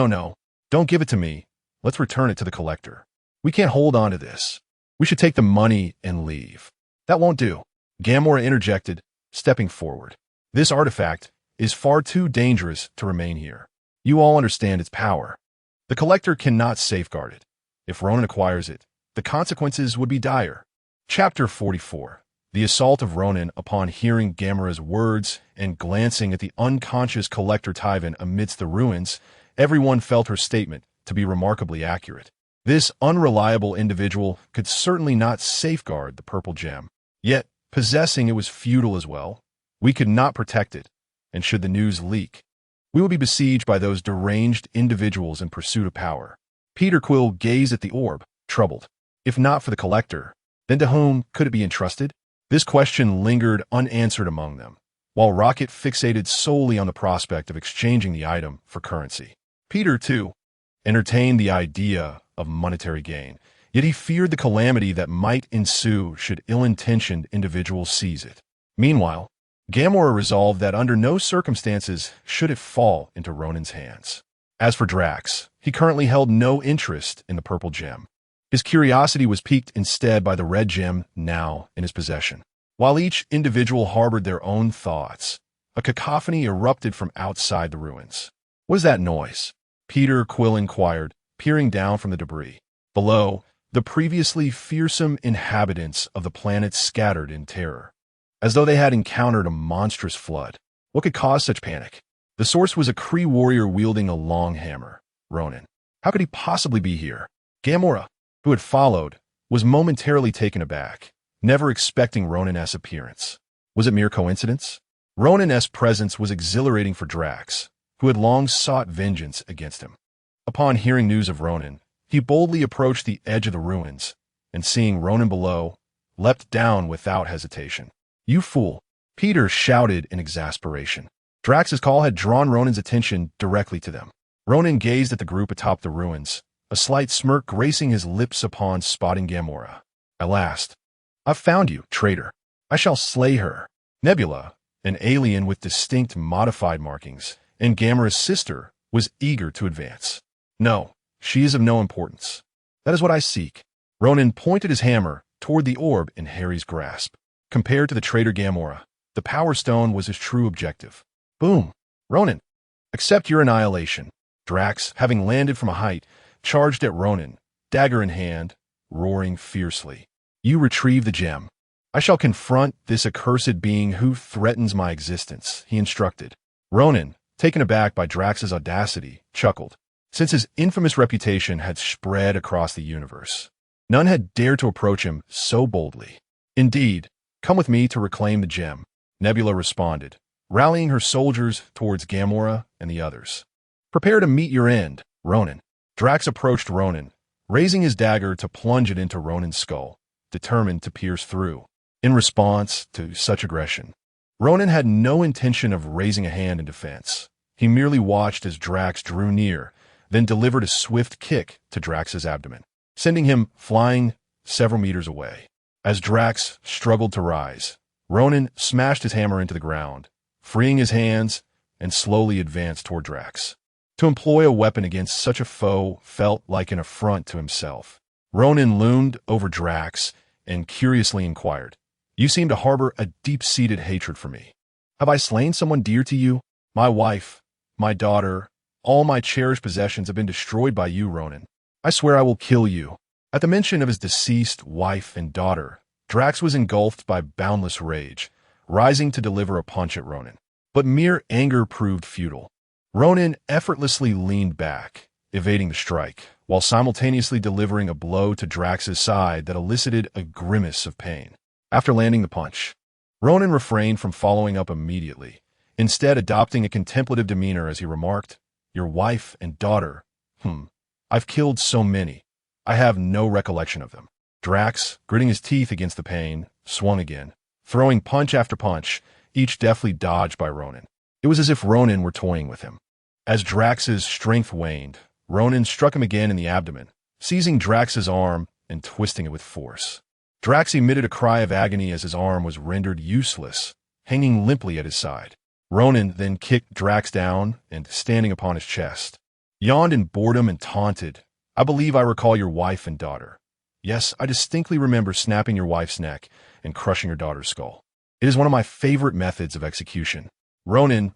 don't give it to me. Let's return it to the collector. We can't hold on to this. We should take the money and leave. That won't do, Gamora interjected, stepping forward. This artifact is far too dangerous to remain here. You all understand its power. The collector cannot safeguard it. If Ronan acquires it, the consequences would be dire. Chapter 44. The assault of Ronan. Upon hearing Gamora's words and glancing at the unconscious collector Tyvan amidst the ruins, everyone felt her statement to be remarkably accurate. This unreliable individual could certainly not safeguard the purple gem. Yet, possessing it was futile as well. We could not protect it, and should the news leak, we would be besieged by those deranged individuals in pursuit of power. Peter Quill gazed at the orb, troubled. If not for the collector, then to whom could it be entrusted? This question lingered unanswered among them, while Rocket fixated solely on the prospect of exchanging the item for currency. Peter, too, entertained the idea of monetary gain, yet he feared the calamity that might ensue should ill-intentioned individuals seize it. Meanwhile, Gamora resolved that under no circumstances should it fall into Ronan's hands. As for Drax, he currently held no interest in the purple gem. His curiosity was piqued instead by the red gem now in his possession. While each individual harbored their own thoughts, a cacophony erupted from outside the ruins. What is that noise? Peter Quill inquired, peering down from the debris. Below, the previously fearsome inhabitants of the planet scattered in terror, as though they had encountered a monstrous flood. What could cause such panic? The source was a Kree warrior wielding a long hammer. Ronan. How could he possibly be here? Gamora, who had followed, was momentarily taken aback, never expecting Ronan's appearance. Was it mere coincidence? Ronan's presence was exhilarating for Drax, who had long sought vengeance against him. Upon hearing news of Ronan, he boldly approached the edge of the ruins, and seeing Ronan below, leapt down without hesitation. You fool! Peter shouted in exasperation. Drax's call had drawn Ronan's attention directly to them. Ronan gazed at the group atop the ruins, a slight smirk gracing his lips upon spotting Gamora. At last, I've found you, traitor. I shall slay her. Nebula, an alien with distinct modified markings, and Gamora's sister, was eager to advance. No, she is of no importance. That is what I seek. Ronan pointed his hammer toward the orb in Harry's grasp. Compared to the traitor Gamora, the Power Stone was his true objective. Boom! Ronan, accept your annihilation. Drax, having landed from a height, charged at Ronan, dagger in hand, roaring fiercely. You retrieve the gem. I shall confront this accursed being who threatens my existence, he instructed. Ronan, taken aback by Drax's audacity, chuckled. Since his infamous reputation had spread across the universe, none had dared to approach him so boldly. Indeed, come with me to reclaim the gem, Nebula responded, rallying her soldiers towards Gamora and the others. Prepare to meet your end, Ronan. Drax approached Ronan, raising his dagger to plunge it into Ronan's skull, determined to pierce through. In response to such aggression, Ronan had no intention of raising a hand in defense. He merely watched as Drax drew near, then delivered a swift kick to Drax's abdomen, sending him flying several meters away. As Drax struggled to rise, Ronan smashed his hammer into the ground, freeing his hands, and slowly advanced toward Drax. To employ a weapon against such a foe felt like an affront to himself. Ronan loomed over Drax and curiously inquired, "You seem to harbor a deep-seated hatred for me. Have I slain someone dear to you? My wife, my daughter, all my cherished possessions have been destroyed by you, Ronan. I swear I will kill you." At the mention of his deceased wife and daughter, Drax was engulfed by boundless rage, rising to deliver a punch at Ronan. But mere anger proved futile. Ronan effortlessly leaned back, evading the strike, while simultaneously delivering a blow to Drax's side that elicited a grimace of pain. After landing the punch, Ronan refrained from following up immediately, instead adopting a contemplative demeanor as he remarked, "Your wife and daughter, I've killed so many. I have no recollection of them." Drax, gritting his teeth against the pain, swung again, throwing punch after punch, each deftly dodged by Ronan. It was as if Ronan were toying with him. As Drax's strength waned, Ronan struck him again in the abdomen, seizing Drax's arm and twisting it with force. Drax emitted a cry of agony as his arm was rendered useless, hanging limply at his side. Ronan then kicked Drax down and, standing upon his chest, yawned in boredom and taunted, "I believe I recall your wife and daughter. Yes, I distinctly remember snapping your wife's neck and crushing your daughter's skull. It is one of my favorite methods of execution." Ronan.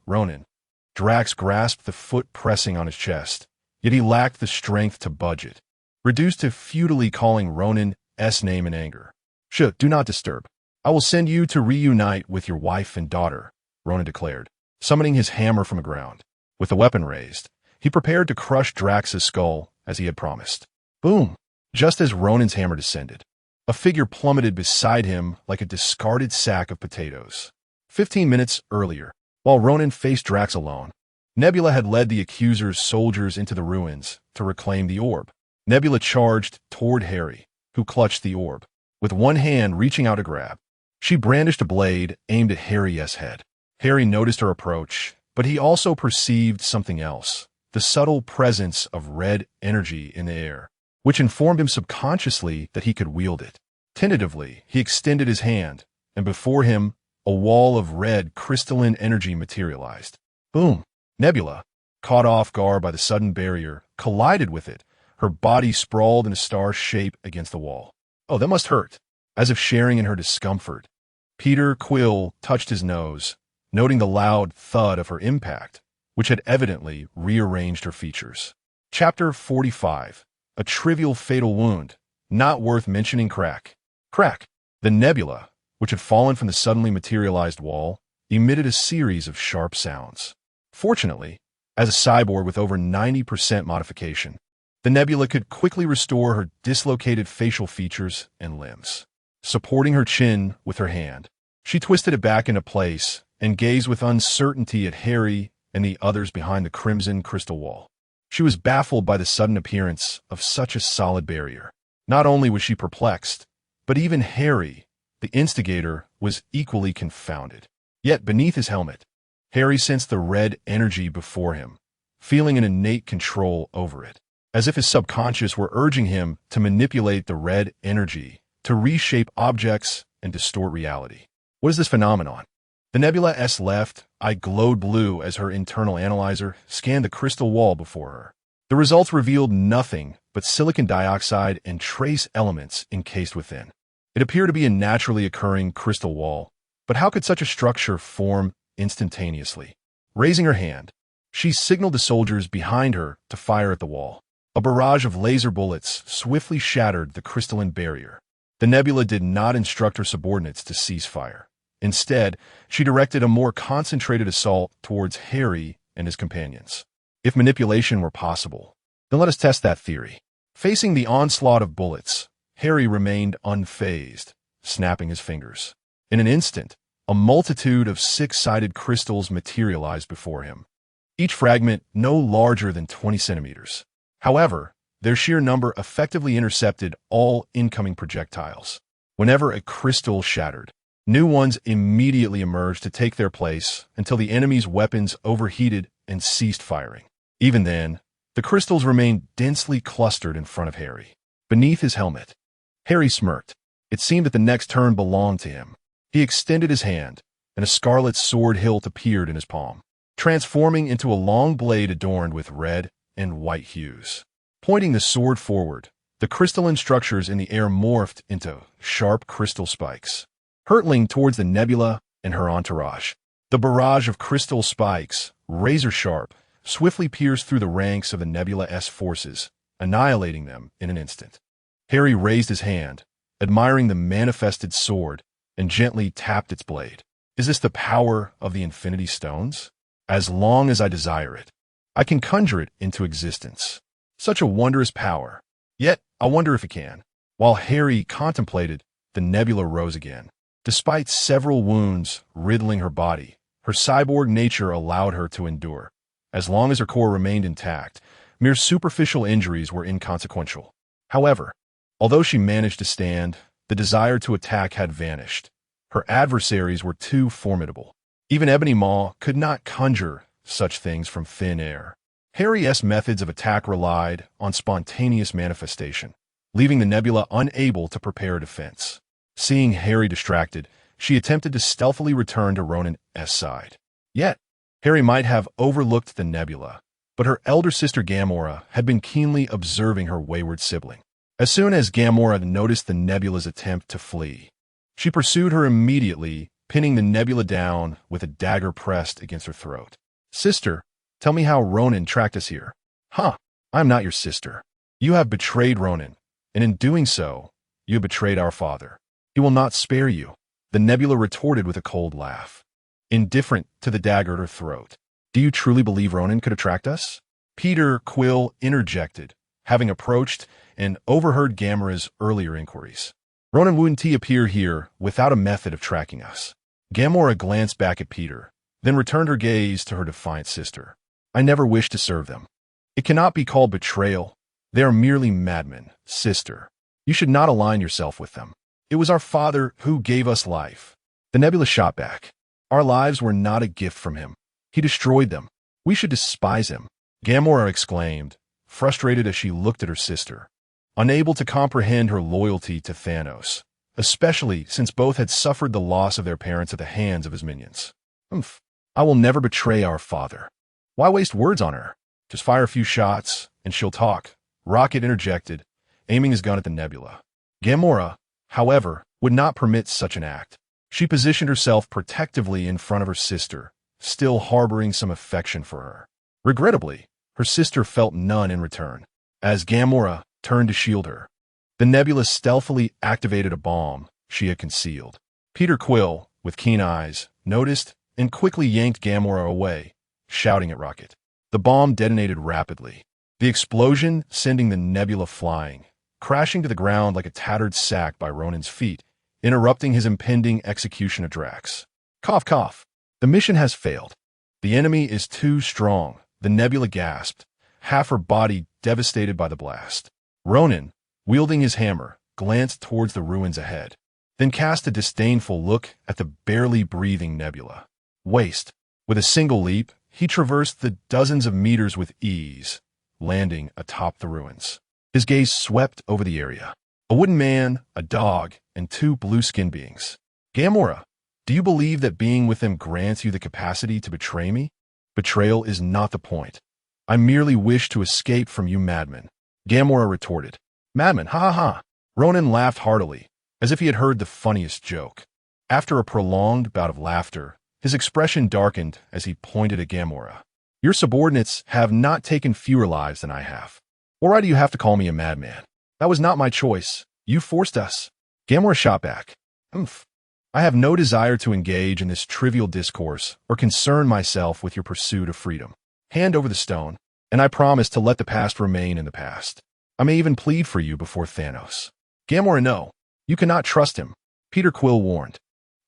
Drax grasped the foot pressing on his chest, yet he lacked the strength to budge it. Reduced to futilely calling Ronan's name in anger. "Do not disturb. I will send you to reunite with your wife and daughter," Ronan declared, summoning his hammer from the ground. With the weapon raised, he prepared to crush Drax's skull as he had promised. Boom! Just as Ronan's hammer descended, a figure plummeted beside him like a discarded sack of potatoes. 15 minutes earlier, while Ronan faced Drax alone, Nebula had led the accuser's soldiers into the ruins to reclaim the orb. Nebula charged toward Harry, who clutched the orb, with one hand reaching out to grab. She brandished a blade aimed at Harry's head. Harry noticed her approach, but he also perceived something else, the subtle presence of red energy in the air, which informed him subconsciously that he could wield it. Tentatively, he extended his hand, and before him, a wall of red crystalline energy materialized. Boom! Nebula, caught off guard by the sudden barrier, collided with it, her body sprawled in a star shape against the wall. "Oh, that must hurt." As if sharing in her discomfort, Peter Quill touched his nose, noting the loud thud of her impact, which had evidently rearranged her features. Chapter 45. A trivial fatal wound, not worth mentioning. Crack. The nebula, which had fallen from the suddenly materialized wall, emitted a series of sharp sounds. Fortunately, as a cyborg with over 90% modification, the nebula could quickly restore her dislocated facial features and limbs. Supporting her chin with her hand, she twisted it back into place and gazed with uncertainty at Harry and the others behind the crimson crystal wall. She was baffled by the sudden appearance of such a solid barrier. Not only was she perplexed, but even Harry, the instigator, was equally confounded. Yet beneath his helmet, Harry sensed the red energy before him, feeling an innate control over it, as if his subconscious were urging him to manipulate the red energy to reshape objects and distort reality. What is this phenomenon? The nebula's left eye glowed blue as her internal analyzer scanned the crystal wall before her. The results revealed nothing but silicon dioxide and trace elements encased within. It appeared to be a naturally occurring crystal wall, but how could such a structure form instantaneously? Raising her hand, she signaled the soldiers behind her to fire at the wall. A barrage of laser bullets swiftly shattered the crystalline barrier. The nebula did not instruct her subordinates to cease fire. Instead, she directed a more concentrated assault towards Harry and his companions. If manipulation were possible, then let us test that theory. Facing the onslaught of bullets, Harry remained unfazed, snapping his fingers. In an instant, a multitude of six-sided crystals materialized before him, each fragment no larger than 20 centimeters. However, Their sheer number effectively intercepted all incoming projectiles. Whenever a crystal shattered, new ones immediately emerged to take their place until the enemy's weapons overheated and ceased firing. Even then, the crystals remained densely clustered in front of Harry. Beneath his helmet, Harry smirked. It seemed that the next turn belonged to him. He extended his hand, and a scarlet sword hilt appeared in his palm, transforming into a long blade adorned with red and white hues. Pointing the sword forward, the crystalline structures in the air morphed into sharp crystal spikes, hurtling towards the nebula and her entourage. The barrage of crystal spikes, razor-sharp, swiftly pierced through the ranks of the nebula's forces, annihilating them in an instant. Harry raised his hand, admiring the manifested sword, and gently tapped its blade. Is this the power of the Infinity Stones? As long as I desire it, I can conjure it into existence. Such a wondrous power. Yet, I wonder if it can. While Harry contemplated, the nebula rose again. Despite several wounds riddling her body, her cyborg nature allowed her to endure. As long as her core remained intact, mere superficial injuries were inconsequential. However, although she managed to stand, the desire to attack had vanished. Her adversaries were too formidable. Even Ebony Maw could not conjure such things from thin air. Harry's methods of attack relied on spontaneous manifestation, leaving the nebula unable to prepare a defense. Seeing Harry distracted, she attempted to stealthily return to Ronan's side. Yet, Harry might have overlooked the nebula, but her elder sister Gamora had been keenly observing her wayward sibling. As soon as Gamora noticed the nebula's attempt to flee, she pursued her immediately, pinning the nebula down with a dagger pressed against her throat. Sister, tell me how Ronan tracked us here. Huh, I'm not your sister. You have betrayed Ronan, and in doing so, you have betrayed our father. He will not spare you. The nebula retorted with a cold laugh, indifferent to the dagger at her throat. Do you truly believe Ronan could attract us? Peter Quill interjected, having approached and overheard Gamora's earlier inquiries. Ronan wouldn't appear here without a method of tracking us. Gamora glanced back at Peter, then returned her gaze to her defiant sister. I never wished to serve them. It cannot be called betrayal. They are merely madmen, sister. You should not align yourself with them. It was our father who gave us life. The nebula shot back. Our lives were not a gift from him. He destroyed them. We should despise him. Gamora exclaimed, frustrated as she looked at her sister, unable to comprehend her loyalty to Thanos, especially since both had suffered the loss of their parents at the hands of his minions. I will never betray our father. Why waste words on her? Just fire a few shots, and she'll talk. Rocket interjected, aiming his gun at the nebula. Gamora, however, would not permit such an act. She positioned herself protectively in front of her sister, still harboring some affection for her. Regrettably, her sister felt none in return. As Gamora turned to shield her, the nebula stealthily activated a bomb she had concealed. Peter Quill, with keen eyes, noticed and quickly yanked Gamora away, shouting at Rocket. The bomb detonated rapidly, the explosion sending the nebula flying, crashing to the ground like a tattered sack by Ronan's feet, interrupting his impending execution of Drax. Cough, cough. The mission has failed. The enemy is too strong, the nebula gasped, half her body devastated by the blast. Ronan, wielding his hammer, glanced towards the ruins ahead, then cast a disdainful look at the barely breathing nebula. Waste. With a single leap, he traversed the dozens of meters with ease, landing atop the ruins. His gaze swept over the area. A wooden man, a dog, and two blue-skinned beings. Gamora, do you believe that being with them grants you the capacity to betray me? Betrayal is not the point. I merely wish to escape from you madmen. Gamora retorted. Madman, ha ha ha. Ronan laughed heartily, as if he had heard the funniest joke. After a prolonged bout of laughter, his expression darkened as he pointed at Gamora. Your subordinates have not taken fewer lives than I have. Why do you have to call me a madman? That was not my choice. You forced us. Gamora shot back. I have no desire to engage in this trivial discourse or concern myself with your pursuit of freedom. Hand over the stone, and I promise to let the past remain in the past. I may even plead for you before Thanos. Gamora, no. You cannot trust him, Peter Quill warned,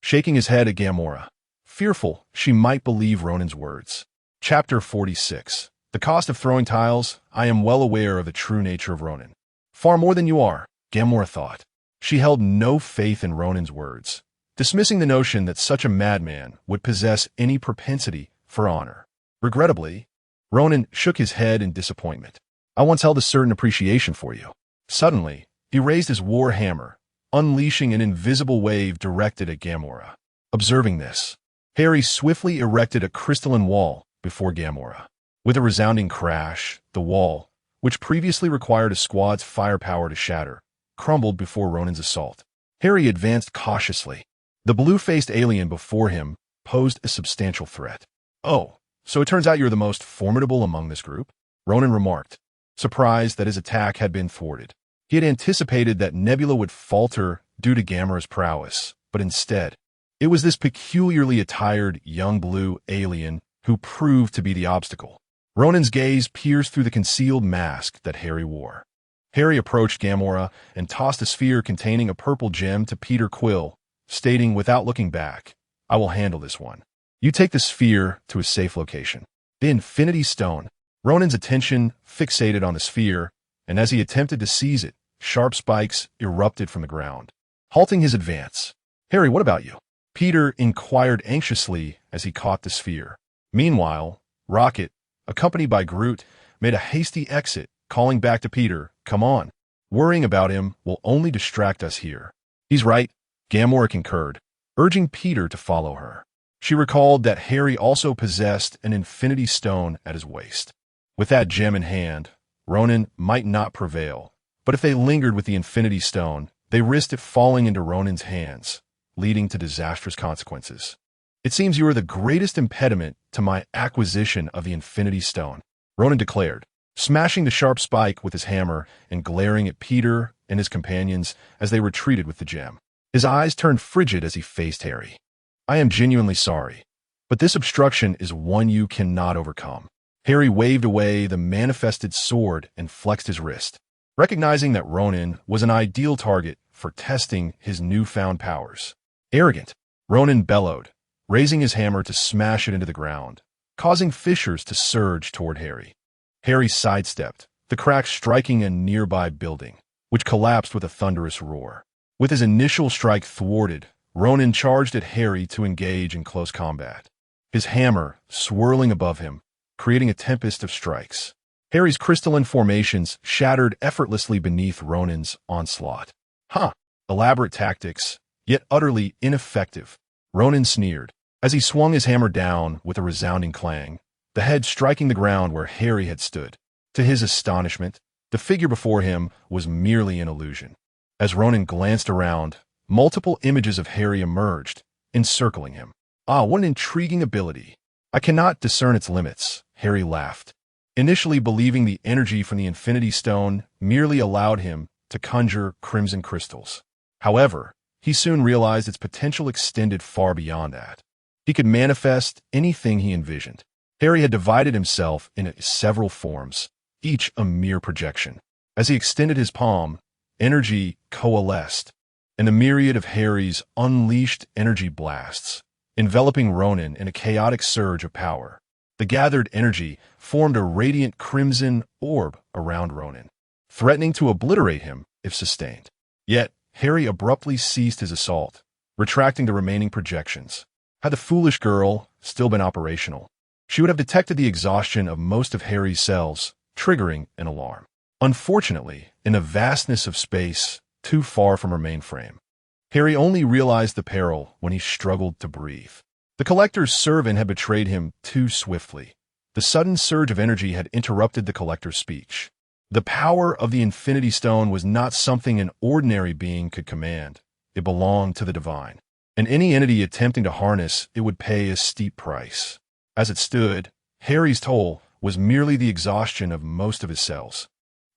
shaking his head at Gamora, fearful she might believe Ronan's words. Chapter 46. The cost of throwing tiles, I am well aware of the true nature of Ronan. Far more than you are, Gamora thought. She held no faith in Ronan's words, dismissing the notion that such a madman would possess any propensity for honor. Regrettably, Ronan shook his head in disappointment. I once held a certain appreciation for you. Suddenly, he raised his war hammer, unleashing an invisible wave directed at Gamora. Observing this, Harry swiftly erected a crystalline wall before Gamora. With a resounding crash, the wall, which previously required a squad's firepower to shatter, crumbled before Ronan's assault. Harry advanced cautiously. The blue-faced alien before him posed a substantial threat. "Oh, so it turns out you're the most formidable among this group?" Ronan remarked, surprised that his attack had been thwarted. He had anticipated that Nebula would falter due to Gamora's prowess, but instead, it was this peculiarly attired young blue alien who proved to be the obstacle. Ronan's gaze pierced through the concealed mask that Harry wore. Harry approached Gamora and tossed a sphere containing a purple gem to Peter Quill, stating without looking back, "I will handle this one. You take the sphere to a safe location." The Infinity Stone. Ronan's attention fixated on the sphere, and as he attempted to seize it, sharp spikes erupted from the ground, halting his advance. "Harry, what about you?" Peter inquired anxiously as he caught the sphere. Meanwhile, Rocket, accompanied by Groot, made a hasty exit, calling back to Peter, "Come on. Worrying about him will only distract us here." "He's right," Gamora concurred, urging Peter to follow her. She recalled that Harry also possessed an Infinity Stone at his waist. With that gem in hand, Ronan might not prevail, but if they lingered with the Infinity Stone, they risked it falling into Ronan's hands, leading to disastrous consequences. "It seems you are the greatest impediment to my acquisition of the Infinity Stone," Ronan declared, smashing the sharp spike with his hammer and glaring at Peter and his companions as they retreated with the gem. His eyes turned frigid as he faced Harry. "I am genuinely sorry, but this obstruction is one you cannot overcome." Harry waved away the manifested sword and flexed his wrist, recognizing that Ronan was an ideal target for testing his newfound powers. "Arrogant," Ronan bellowed, raising his hammer to smash it into the ground, causing fissures to surge toward Harry. Harry sidestepped, the crack striking a nearby building, which collapsed with a thunderous roar. With his initial strike thwarted, Ronan charged at Harry to engage in close combat, his hammer swirling above him, creating a tempest of strikes. Harry's crystalline formations shattered effortlessly beneath Ronan's onslaught. Elaborate tactics, yet utterly ineffective, Ronan sneered, as he swung his hammer down with a resounding clang, the head striking the ground where Harry had stood. To his astonishment, the figure before him was merely an illusion. As Ronan glanced around, multiple images of Harry emerged, encircling him. What an intriguing ability. I cannot discern its limits, Harry laughed, initially believing the energy from the Infinity Stone merely allowed him to conjure crimson crystals. However, he soon realized its potential extended far beyond that. He could manifest anything he envisioned. Harry had divided himself into several forms, each a mere projection. As he extended his palm, energy coalesced, and a myriad of Harry's unleashed energy blasts, enveloping Ronan in a chaotic surge of power. The gathered energy formed a radiant crimson orb around Ronan, threatening to obliterate him if sustained. Yet, Harry abruptly ceased his assault, retracting the remaining projections. Had the foolish girl still been operational, she would have detected the exhaustion of most of Harry's cells, triggering an alarm. Unfortunately, in the vastness of space, too far from her mainframe, Harry only realized the peril when he struggled to breathe. The Collector's servant had betrayed him too swiftly. The sudden surge of energy had interrupted the Collector's speech. The power of the Infinity Stone was not something an ordinary being could command. It belonged to the divine, and any entity attempting to harness it would pay a steep price. As it stood, Harry's toll was merely the exhaustion of most of his cells.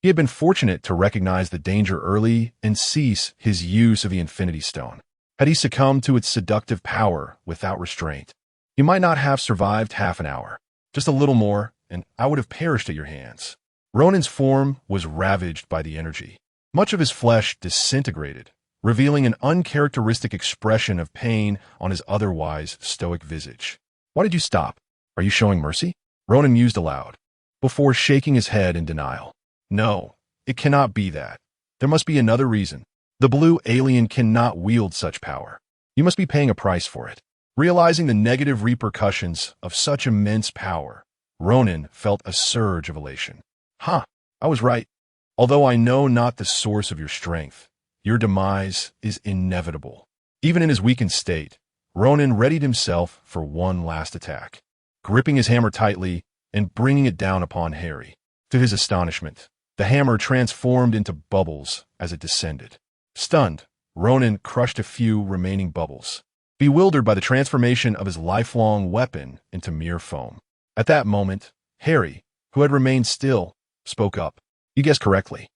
He had been fortunate to recognize the danger early and cease his use of the Infinity Stone. Had he succumbed to its seductive power without restraint, he might not have survived half an hour. Just a little more, and I would have perished at your hands. Ronan's form was ravaged by the energy. Much of his flesh disintegrated, revealing an uncharacteristic expression of pain on his otherwise stoic visage. "Why did you stop? Are you showing mercy?" Ronan mused aloud. before shaking his head in denial. No, it cannot be that. There must be another reason. The blue alien cannot wield such power. You must be paying a price for it. Realizing the negative repercussions of such immense power, Ronan felt a surge of elation. I was right. Although I know not the source of your strength, your demise is inevitable. Even in his weakened state, Ronan readied himself for one last attack, gripping his hammer tightly and bringing it down upon Harry. To his astonishment, the hammer transformed into bubbles as it descended. Stunned, Ronan crushed a few remaining bubbles, bewildered by the transformation of his lifelong weapon into mere foam. At that moment, Harry, who had remained still, spoke up. You guessed correctly.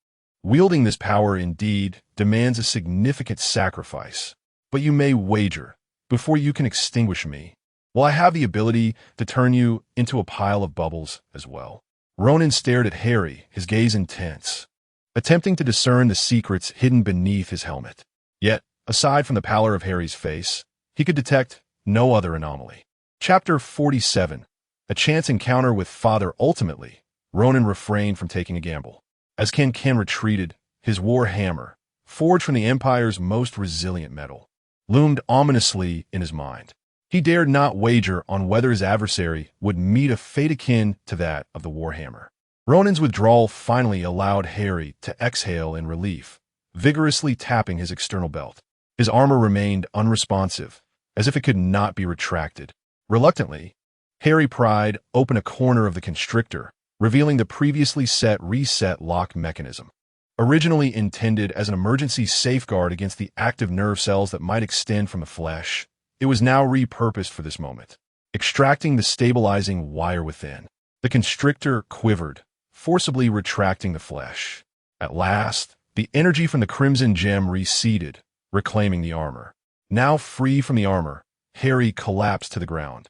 Wielding this power indeed demands a significant sacrifice, but you may wager, before you can extinguish me, will I have the ability to turn you into a pile of bubbles as well? Ronan stared at Harry, his gaze intense, attempting to discern the secrets hidden beneath his helmet. Yet, aside from the pallor of Harry's face, he could detect no other anomaly. Chapter 47. A chance encounter with Father. Ultimately, Ronan refrained from taking a gamble. As Ken retreated, his war hammer, forged from the Empire's most resilient metal, loomed ominously in his mind. He dared not wager on whether his adversary would meet a fate akin to that of the warhammer. Ronan's withdrawal finally allowed Harry to exhale in relief, vigorously tapping his external belt. His armor remained unresponsive, as if it could not be retracted. Reluctantly, Harry pried open a corner of the constrictor, revealing the previously set reset lock mechanism. Originally intended as an emergency safeguard against the active nerve cells that might extend from the flesh, it was now repurposed for this moment, extracting the stabilizing wire within. The constrictor quivered, forcibly retracting the flesh. At last, the energy from the crimson gem receded, reclaiming the armor. Now free from the armor, Harry collapsed to the ground,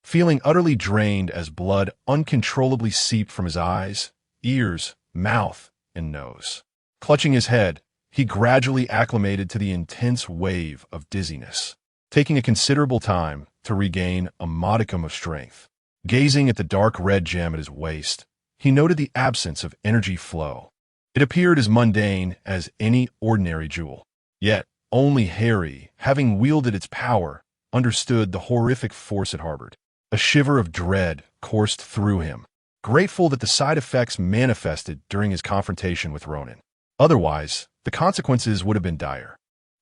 feeling utterly drained as blood uncontrollably seeped from his eyes, ears, mouth, and nose. Clutching his head, he gradually acclimated to the intense wave of dizziness, taking a considerable time to regain a modicum of strength. Gazing at the dark red gem at his waist, he noted the absence of energy flow. It appeared as mundane as any ordinary jewel. Yet, only Harry, having wielded its power, understood the horrific force it harbored. A shiver of dread coursed through him, grateful that the side effects manifested during his confrontation with Ronan. Otherwise, the consequences would have been dire.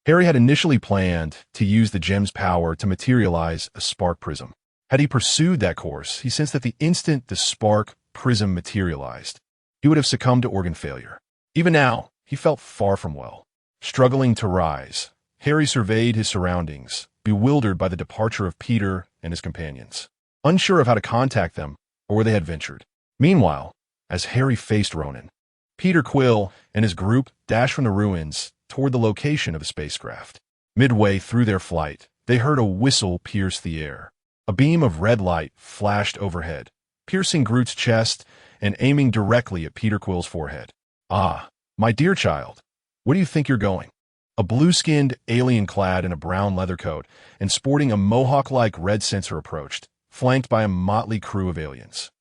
Harry had initially planned to use the gem's power to materialize a spark prism. Had he pursued that course, he sensed that the instant the spark prism materialized, he would have succumbed to organ failure. Even now, he felt far from well. Struggling to rise, Harry surveyed his surroundings, bewildered by the departure of Peter and his companions, unsure of how to contact them or where they had ventured. Meanwhile, as Harry faced Ronan, Peter Quill and his group dashed from the ruins toward the location of the spacecraft. Midway through their flight, they heard a whistle pierce the air. A beam of red light flashed overhead, piercing Groot's chest and aiming directly at Peter Quill's forehead. "Ah, my dear child, where do you think you're going?" A blue-skinned alien clad in a brown leather coat and sporting a mohawk-like red sensor approached, flanked by a motley crew of aliens.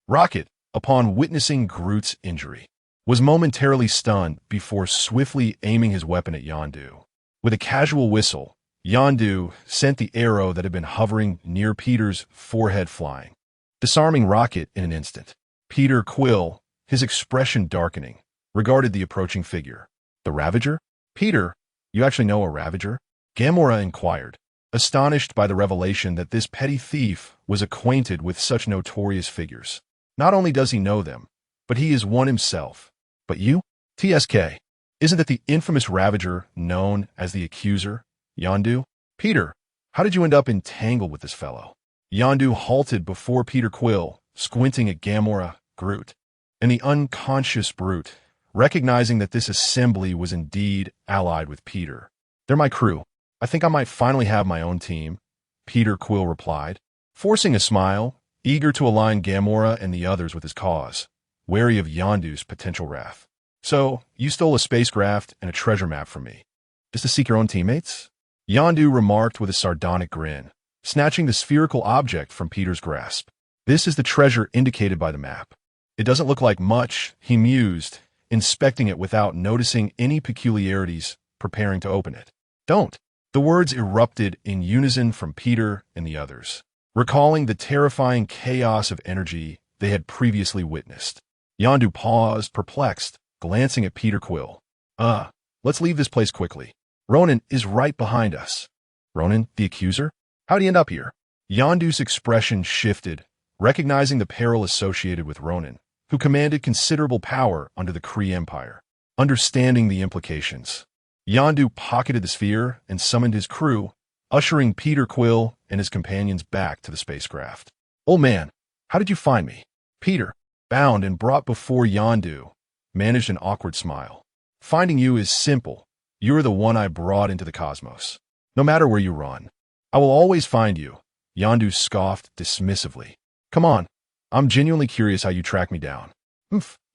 Rocket, upon witnessing Groot's injury, was momentarily stunned before swiftly aiming his weapon at Yondu. With a casual whistle, Yondu sent the arrow that had been hovering near Peter's forehead flying, disarming Rocket in an instant. Peter Quill, his expression darkening, regarded the approaching figure. "The Ravager? Peter, you actually know a Ravager?" Gamora inquired, astonished by the revelation that this petty thief was acquainted with such notorious figures. Not only does he know them, but he is one himself. "But you? TSK, isn't that the infamous Ravager known as the Accuser, Yondu?" "Peter, how did you end up entangled with this fellow?" Yondu halted before Peter Quill, squinting at Gamora, Groot, and the unconscious brute, recognizing that this assembly was indeed allied with Peter. "They're my crew. I think I might finally have my own team," Peter Quill replied, forcing a smile, eager to align Gamora and the others with his cause, wary of Yondu's potential wrath. "So, you stole a spacecraft and a treasure map from me, just to seek your own teammates?" Yondu remarked with a sardonic grin, snatching the spherical object from Peter's grasp. This is the treasure indicated by the map. It doesn't look like much, he mused, inspecting it without noticing any peculiarities, preparing to open it. Don't. The words erupted in unison from Peter and the others, recalling the terrifying chaos of energy they had previously witnessed. Yondu paused, perplexed, glancing at Peter Quill. Let's leave this place quickly. Ronan is right behind us. Ronan, the accuser? How'd he end up here? Yondu's expression shifted, recognizing the peril associated with Ronan, who commanded considerable power under the Kree Empire. Understanding the implications, Yondu pocketed the sphere and summoned his crew, ushering Peter Quill and his companions back to the spacecraft. Old man, how did you find me? Peter, bound and brought before Yondu, managed an awkward smile. Finding you is simple. You're the one I brought into the cosmos. No matter where you run, I will always find you. Yondu scoffed dismissively. Come on, I'm genuinely curious how you tracked me down.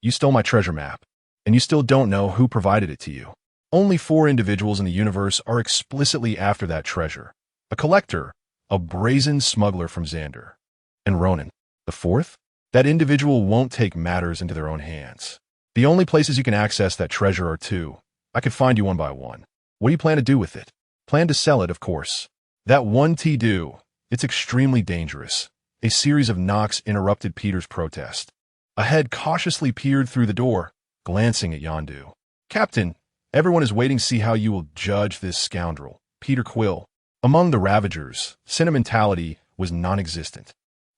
You stole my treasure map, and you still don't know who provided it to you. Only 4 individuals in the universe are explicitly after that treasure. A collector, a brazen smuggler from Xander. And Ronan, the 4th? That individual won't take matters into their own hands. The only places you can access that treasure are 2. I could find you one by one. What do you plan to do with it? Plan to sell it, of course. That one do. It's extremely dangerous. A series of knocks interrupted Peter's protest. A head cautiously peered through the door, glancing at Yondu. Captain, everyone is waiting to see how you will judge this scoundrel, Peter Quill. Among the Ravagers, sentimentality was non-existent.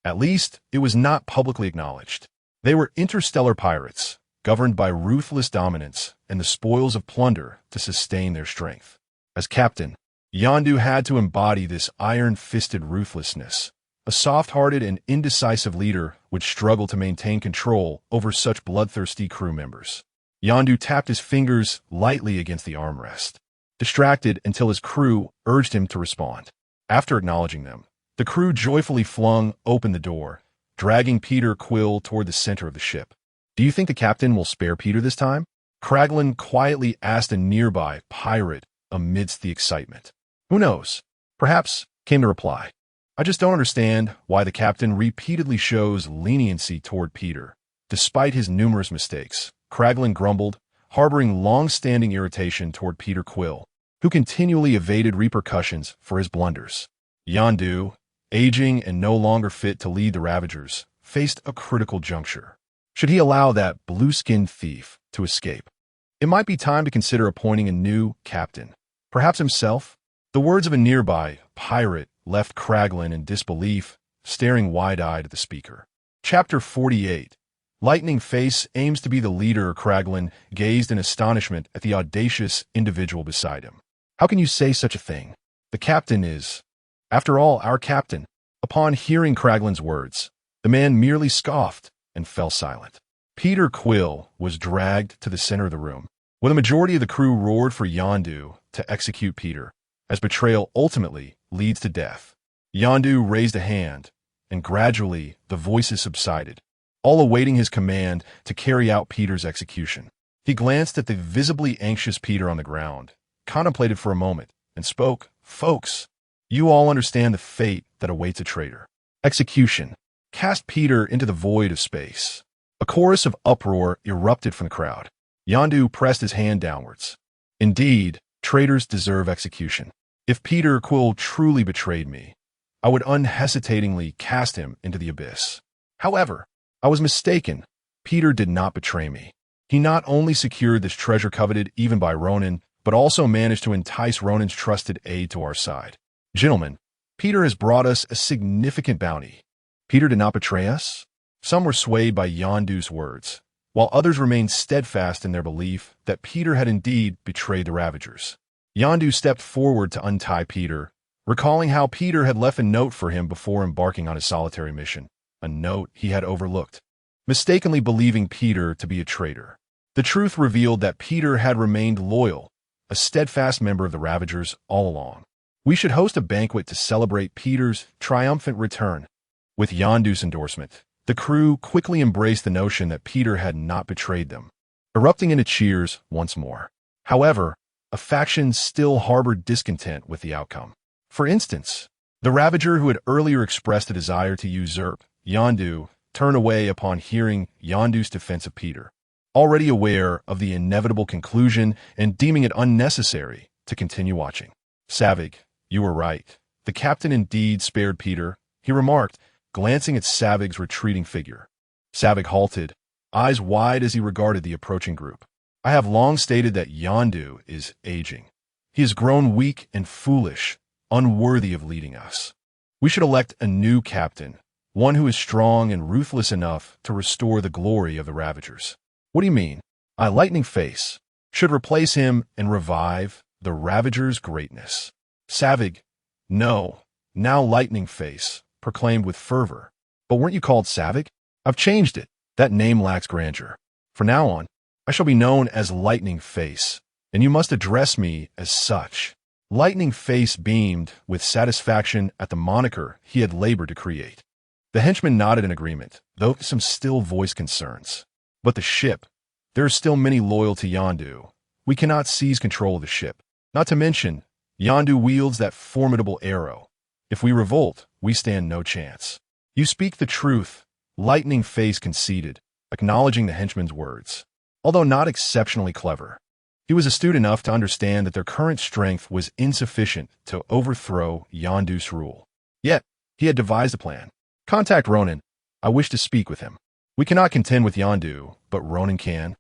At least, it was not publicly acknowledged. They were interstellar pirates, governed by ruthless dominance and the spoils of plunder to sustain their strength. As captain, Yondu had to embody this iron-fisted ruthlessness. A soft-hearted and indecisive leader would struggle to maintain control over such bloodthirsty crew members. Yondu tapped his fingers lightly against the armrest, distracted until his crew urged him to respond. After acknowledging them, the crew joyfully flung open the door, dragging Peter Quill toward the center of the ship. Do you think the captain will spare Peter this time? Kraglin quietly asked a nearby pirate amidst the excitement. Who knows? Perhaps, came the reply. I just don't understand why the captain repeatedly shows leniency toward Peter, despite his numerous mistakes. Kraglin grumbled, harboring long-standing irritation toward Peter Quill, who continually evaded repercussions for his blunders. Yondu, aging and no longer fit to lead the Ravagers, faced a critical juncture. Should he allow that blue-skinned thief to escape? It might be time to consider appointing a new captain, perhaps himself. The words of a nearby pirate left Kraglin in disbelief, staring wide-eyed at the speaker. Chapter 48. Lightning Face aims to be the leader. Kraglin gazed in astonishment at the audacious individual beside him. How can you say such a thing? The captain is, after all, our captain. Upon hearing Kraglin's words, the man merely scoffed and fell silent. Peter Quill was dragged to the center of the room, where the majority of the crew roared for Yondu to execute Peter, as betrayal ultimately leads to death. Yondu raised a hand, and gradually the voices subsided, all awaiting his command to carry out Peter's execution. He glanced at the visibly anxious Peter on the ground, contemplated for a moment, and spoke. Folks, you all understand the fate that awaits a traitor. Execution. Cast Peter into the void of space. A chorus of uproar erupted from the crowd. Yondu pressed his hand downwards. Indeed, traitors deserve execution. If Peter Quill truly betrayed me, I would unhesitatingly cast him into the abyss. However, I was mistaken. Peter did not betray me. He not only secured this treasure coveted even by Ronan, but also managed to entice Ronan's trusted aide to our side. Gentlemen, Peter has brought us a significant bounty. Peter did not betray us? Some were swayed by Yondu's words, while others remained steadfast in their belief that Peter had indeed betrayed the Ravagers. Yondu stepped forward to untie Peter, recalling how Peter had left a note for him before embarking on his solitary mission, a note he had overlooked, mistakenly believing Peter to be a traitor. The truth revealed that Peter had remained loyal, a steadfast member of the Ravagers all along. We should host a banquet to celebrate Peter's triumphant return. With Yondu's endorsement, the crew quickly embraced the notion that Peter had not betrayed them, erupting into cheers once more. However, a faction still harbored discontent with the outcome. For instance, the Ravager who had earlier expressed a desire to usurp Yondu turned away upon hearing Yondu's defense of Peter, already aware of the inevitable conclusion and deeming it unnecessary to continue watching. Savig, you were right. The captain indeed spared Peter, he remarked, glancing at Savig's retreating figure. Savig halted, eyes wide as he regarded the approaching group. I have long stated that Yondu is aging. He has grown weak and foolish, unworthy of leading us. We should elect a new captain, one who is strong and ruthless enough to restore the glory of the Ravagers. What do you mean? Lightning Face should replace him and revive the Ravagers' greatness. Savig, no, now Lightning Face, proclaimed with fervor. But weren't you called Savig? I've changed it. That name lacks grandeur. From now on, I shall be known as Lightning Face, and you must address me as such. Lightning Face beamed with satisfaction at the moniker he had labored to create. The henchman nodded in agreement, though some still voiced concerns. But the ship, there are still many loyal to Yondu. We cannot seize control of the ship. Not to mention, Yondu wields that formidable arrow. If we revolt, we stand no chance. You speak the truth, Lightning Face conceded, acknowledging the henchman's words. Although not exceptionally clever, he was astute enough to understand that their current strength was insufficient to overthrow Yondu's rule. Yet, he had devised a plan. Contact Ronan. I wish to speak with him. We cannot contend with Yondu, but Ronan can.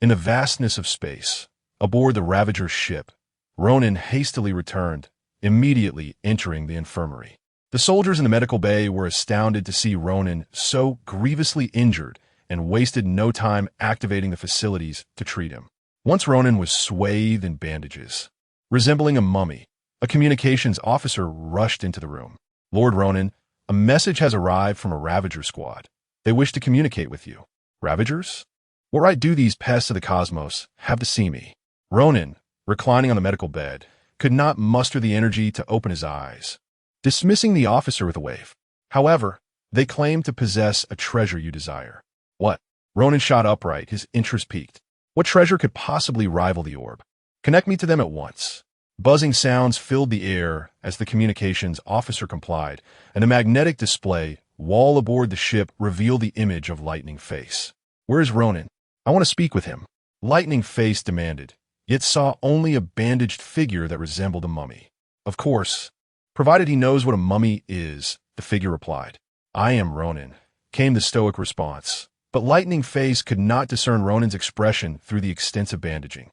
In the vastness of space, aboard the Ravager's ship, Ronan hastily returned, immediately entering the infirmary. The soldiers in the medical bay were astounded to see Ronan so grievously injured and wasted no time activating the facilities to treat him. Once Ronan was swathed in bandages. Resembling a mummy, a communications officer rushed into the room. Lord Ronan, a message has arrived from a Ravager squad. They wish to communicate with you. Ravagers? What right do these pests of the cosmos have to see me? Ronan, reclining on the medical bed, could not muster the energy to open his eyes, dismissing the officer with a wave. However, they claim to possess a treasure you desire. What? Ronan shot upright, his interest piqued. What treasure could possibly rival the orb? Connect me to them at once. Buzzing sounds filled the air as the communications officer complied, and a magnetic display wall aboard the ship revealed the image of Lightning Face. Where is Ronan? I want to speak with him. Lightning Face demanded, yet saw only a bandaged figure that resembled a mummy. Of course, provided he knows what a mummy is, the figure replied. I am Ronan, came the stoic response. But Lightning Face could not discern Ronan's expression through the extensive bandaging.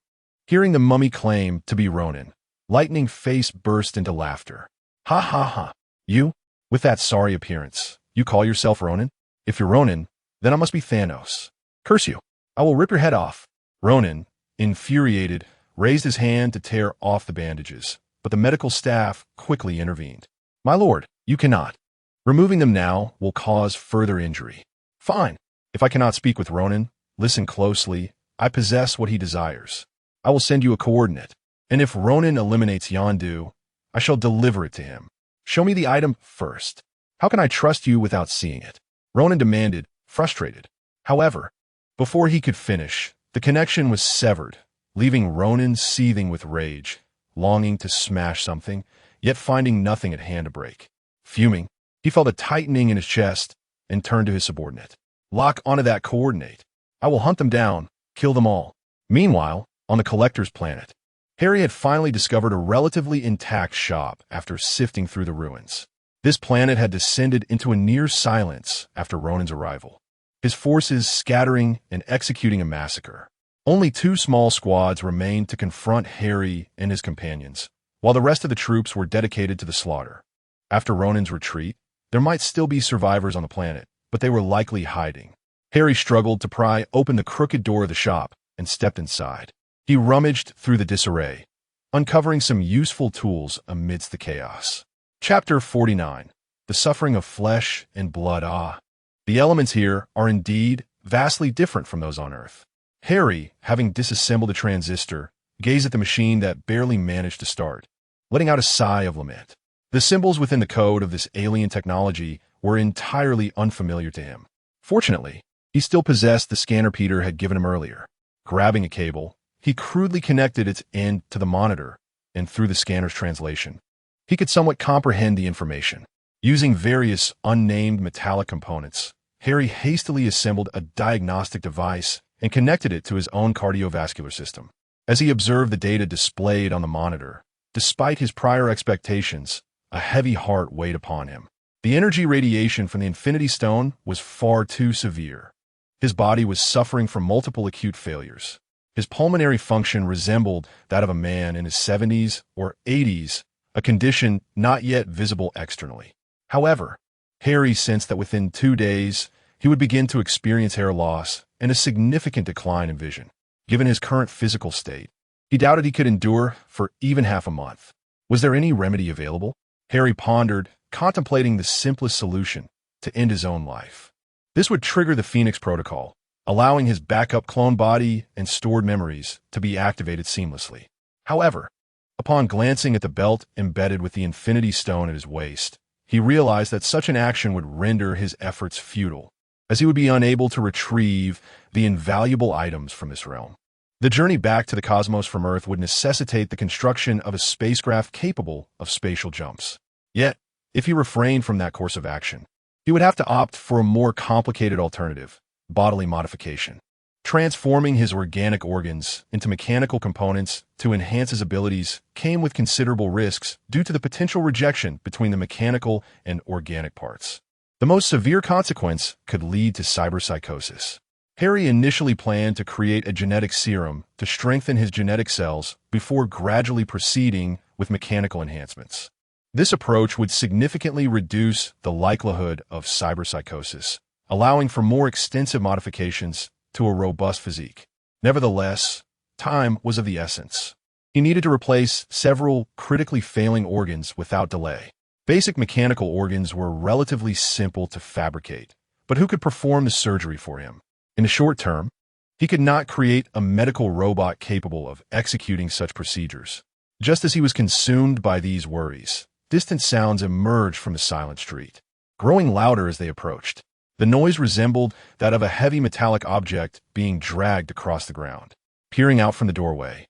Hearing the mummy claim to be Ronan, Lightning Face burst into laughter. Ha ha ha. You, with that sorry appearance, you call yourself Ronan? If you're Ronan, then I must be Thanos. Curse you. I will rip your head off. Ronan, infuriated, raised his hand to tear off the bandages, but the medical staff quickly intervened. My lord, you cannot. Removing them now will cause further injury. Fine. If I cannot speak with Ronan, listen closely. I possess what he desires. I will send you a coordinate, and if Ronan eliminates Yondu, I shall deliver it to him. Show me the item first. How can I trust you without seeing it? Ronan demanded, frustrated. However, before he could finish, the connection was severed, leaving Ronan seething with rage, longing to smash something, yet finding nothing at hand to break. Fuming, he felt a tightening in his chest and turned to his subordinate. Lock onto that coordinate. I will hunt them down, kill them all. Meanwhile, on the Collector's planet, Harry had finally discovered a relatively intact shop after sifting through the ruins. This planet had descended into a near silence after Ronan's arrival, his forces scattering and executing a massacre. Only 2 small squads remained to confront Harry and his companions, while the rest of the troops were dedicated to the slaughter. After Ronan's retreat, there might still be survivors on the planet, but they were likely hiding. Harry struggled to pry open the crooked door of the shop and stepped inside. He rummaged through the disarray, uncovering some useful tools amidst the chaos. Chapter 49. The Suffering of Flesh and Blood. The elements here are indeed vastly different from those on Earth. Harry, having disassembled a transistor, gazed at the machine that barely managed to start, letting out a sigh of lament. The symbols within the code of this alien technology were entirely unfamiliar to him. Fortunately, he still possessed the scanner Peter had given him earlier. Grabbing a cable, he crudely connected its end to the monitor, and through the scanner's translation, he could somewhat comprehend the information. Using various unnamed metallic components, Harry hastily assembled a diagnostic device and connected it to his own cardiovascular system. As he observed the data displayed on the monitor, despite his prior expectations, a heavy heart weighed upon him. The energy radiation from the Infinity Stone was far too severe. His body was suffering from multiple acute failures. His pulmonary function resembled that of a man in his 70s or 80s, a condition not yet visible externally. However, Harry sensed that within 2 days, he would begin to experience hair loss and a significant decline in vision. Given his current physical state, he doubted he could endure for even half a month. Was there any remedy available? Harry pondered, contemplating the simplest solution to end his own life. This would trigger the Phoenix Protocol, allowing his backup clone body and stored memories to be activated seamlessly. However, upon glancing at the belt embedded with the Infinity Stone at his waist, he realized that such an action would render his efforts futile, as he would be unable to retrieve the invaluable items from this realm. The journey back to the cosmos from Earth would necessitate the construction of a spacecraft capable of spatial jumps. Yet, if he refrained from that course of action, he would have to opt for a more complicated alternative: bodily modification. Transforming his organic organs into mechanical components to enhance his abilities came with considerable risks due to the potential rejection between the mechanical and organic parts. The most severe consequence could lead to cyberpsychosis. Harry initially planned to create a genetic serum to strengthen his genetic cells before gradually proceeding with mechanical enhancements. This approach would significantly reduce the likelihood of cyberpsychosis, allowing for more extensive modifications to a robust physique. Nevertheless, time was of the essence. He needed to replace several critically failing organs without delay. Basic mechanical organs were relatively simple to fabricate, but who could perform the surgery for him? In the short term, he could not create a medical robot capable of executing such procedures. Just as he was consumed by these worries, distant sounds emerged from the silent street, growing louder as they approached. The noise resembled that of a heavy metallic object being dragged across the ground. Peering out from the doorway,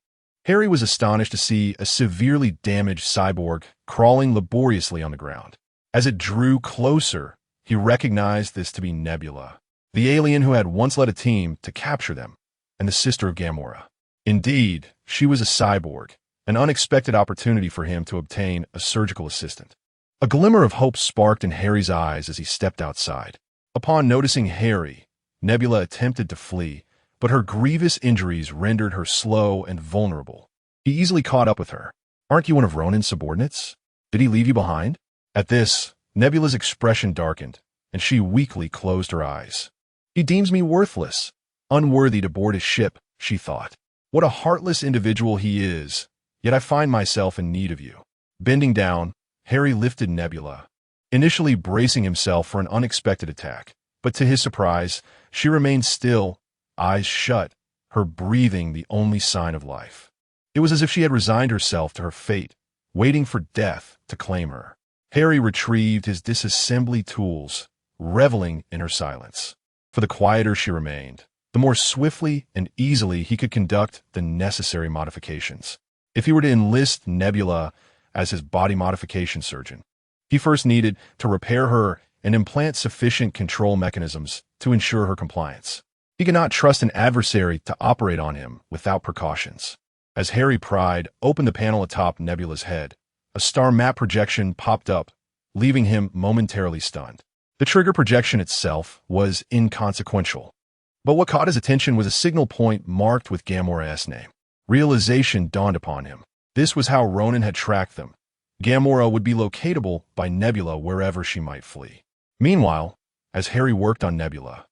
Harry was astonished to see a severely damaged cyborg crawling laboriously on the ground. As it drew closer, he recognized this to be Nebula, the alien who had once led a team to capture them, and the sister of Gamora. Indeed, she was a cyborg, an unexpected opportunity for him to obtain a surgical assistant. A glimmer of hope sparked in Harry's eyes as he stepped outside. Upon noticing Harry, Nebula attempted to flee, but her grievous injuries rendered her slow and vulnerable. He easily caught up with her. "Aren't you one of Ronan's subordinates? Did he leave you behind?" At this, Nebula's expression darkened, and she weakly closed her eyes. "He deems me worthless, unworthy to board his ship," she thought. "What a heartless individual he is, yet I find myself in need of you." Bending down, Harry lifted Nebula, initially bracing himself for an unexpected attack. But to his surprise, she remained still, eyes shut, her breathing the only sign of life. It was as if she had resigned herself to her fate, waiting for death to claim her. Harry retrieved his disassembly tools, reveling in her silence. For the quieter she remained, the more swiftly and easily he could conduct the necessary modifications. If he were to enlist Nebula as his body modification surgeon, he first needed to repair her and implant sufficient control mechanisms to ensure her compliance. He could not trust an adversary to operate on him without precautions. As Harry pried open the panel atop Nebula's head, a star map projection popped up, leaving him momentarily stunned. The trigger projection itself was inconsequential, but what caught his attention was a signal point marked with Gamora's name. Realization dawned upon him. This was how Ronan had tracked them. Gamora would be locatable by Nebula wherever she might flee. Meanwhile, as Harry worked on Nebula,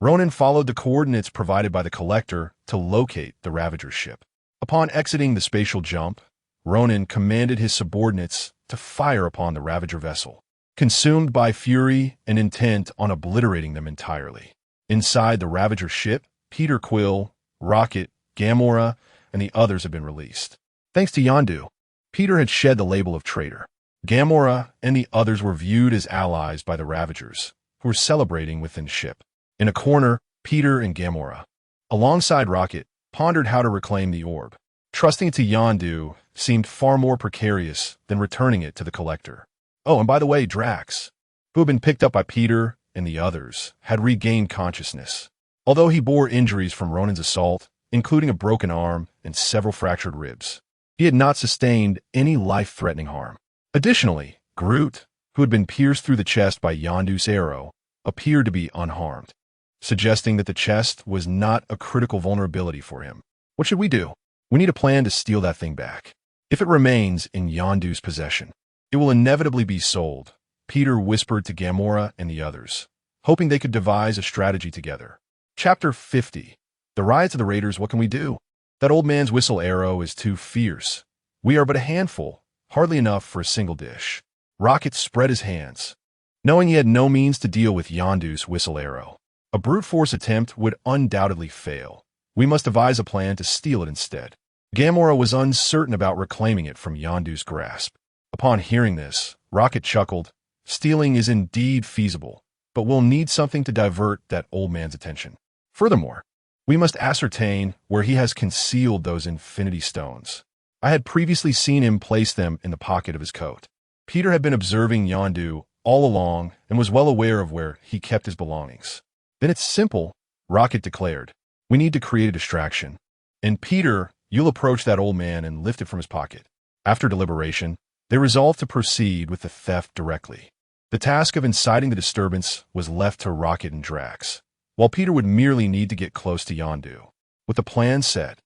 Ronan followed the coordinates provided by the Collector to locate the Ravager's ship. Upon exiting the spatial jump, Ronan commanded his subordinates to fire upon the Ravager vessel, consumed by fury and intent on obliterating them entirely. Inside the Ravager ship, Peter Quill, Rocket, Gamora, and the others had been released. Thanks to Yondu, Peter had shed the label of traitor. Gamora and the others were viewed as allies by the Ravagers, who were celebrating within the ship. In a corner, Peter and Gamora, alongside Rocket, pondered how to reclaim the orb. Trusting it to Yondu seemed far more precarious than returning it to the Collector. Oh, and by the way, Drax, who had been picked up by Peter and the others, had regained consciousness. Although he bore injuries from Ronan's assault, including a broken arm and several fractured ribs, he had not sustained any life-threatening harm. Additionally, Groot, who had been pierced through the chest by Yondu's arrow, appeared to be unharmed, suggesting that the chest was not a critical vulnerability for him. What should we do? We need a plan to steal that thing back. If it remains in Yondu's possession, it will inevitably be sold, Peter whispered to Gamora and the others, hoping they could devise a strategy together. Chapter 50. The riots of the Raiders, what can we do? That old man's whistle arrow is too fierce. We are but a handful, hardly enough for a single dish. Rocket spread his hands, knowing he had no means to deal with Yondu's whistle arrow. A brute force attempt would undoubtedly fail. We must devise a plan to steal it instead. Gamora was uncertain about reclaiming it from Yondu's grasp. Upon hearing this, Rocket chuckled. Stealing is indeed feasible, but we'll need something to divert that old man's attention. Furthermore, we must ascertain where he has concealed those Infinity Stones. I had previously seen him place them in the pocket of his coat. Peter had been observing Yondu all along and was well aware of where he kept his belongings. Then it's simple, Rocket declared. We need to create a distraction. And Peter, you'll approach that old man and lift it from his pocket. After deliberation, they resolved to proceed with the theft directly. The task of inciting the disturbance was left to Rocket and Drax, while Peter would merely need to get close to Yondu. With the plan set,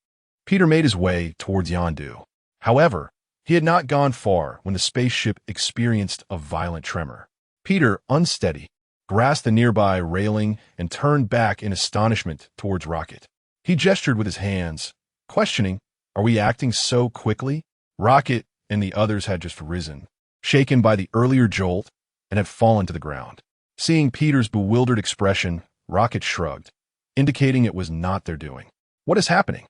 Peter made his way towards Yondu. However, he had not gone far when the spaceship experienced a violent tremor. Peter, unsteady, grasped the nearby railing and turned back in astonishment towards Rocket. He gestured with his hands, questioning, "Are we acting so quickly?" Rocket and the others had just risen, shaken by the earlier jolt, and had fallen to the ground. Seeing Peter's bewildered expression, Rocket shrugged, indicating it was not their doing. "What is happening?"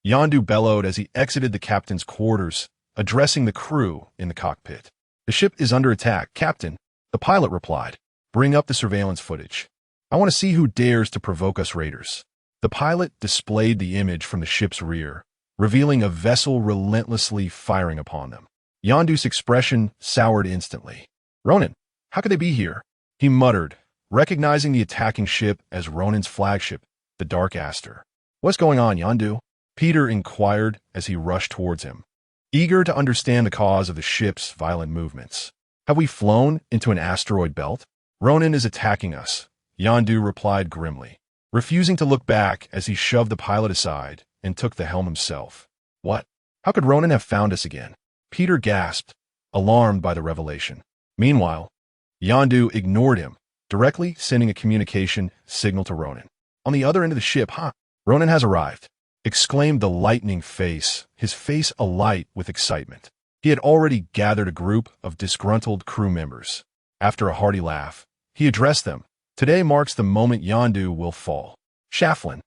Yondu bellowed as he exited the captain's quarters, addressing the crew in the cockpit. "The ship is under attack, Captain," the pilot replied. "Bring up the surveillance footage. I want to see who dares to provoke us raiders." The pilot displayed the image from the ship's rear, revealing a vessel relentlessly firing upon them. Yondu's expression soured instantly. "Ronan, how could they be here?" he muttered, recognizing the attacking ship as Ronan's flagship, the Dark Aster. "What's going on, Yondu?" Peter inquired as he rushed towards him, eager to understand the cause of the ship's violent movements. "Have we flown into an asteroid belt?" "Ronan is attacking us," Yondu replied grimly, refusing to look back as he shoved the pilot aside and took the helm himself. "What? How could Ronan have found us again?" Peter gasped, alarmed by the revelation. Meanwhile, Yondu ignored him, directly sending a communication signal to Ronan. "On the other end of the ship, huh? Ronan has arrived," exclaimed the lightning face, his face alight with excitement. He had already gathered a group of disgruntled crew members. After a hearty laugh, he addressed them. "Today marks the moment Yondu will fall. Shaflin,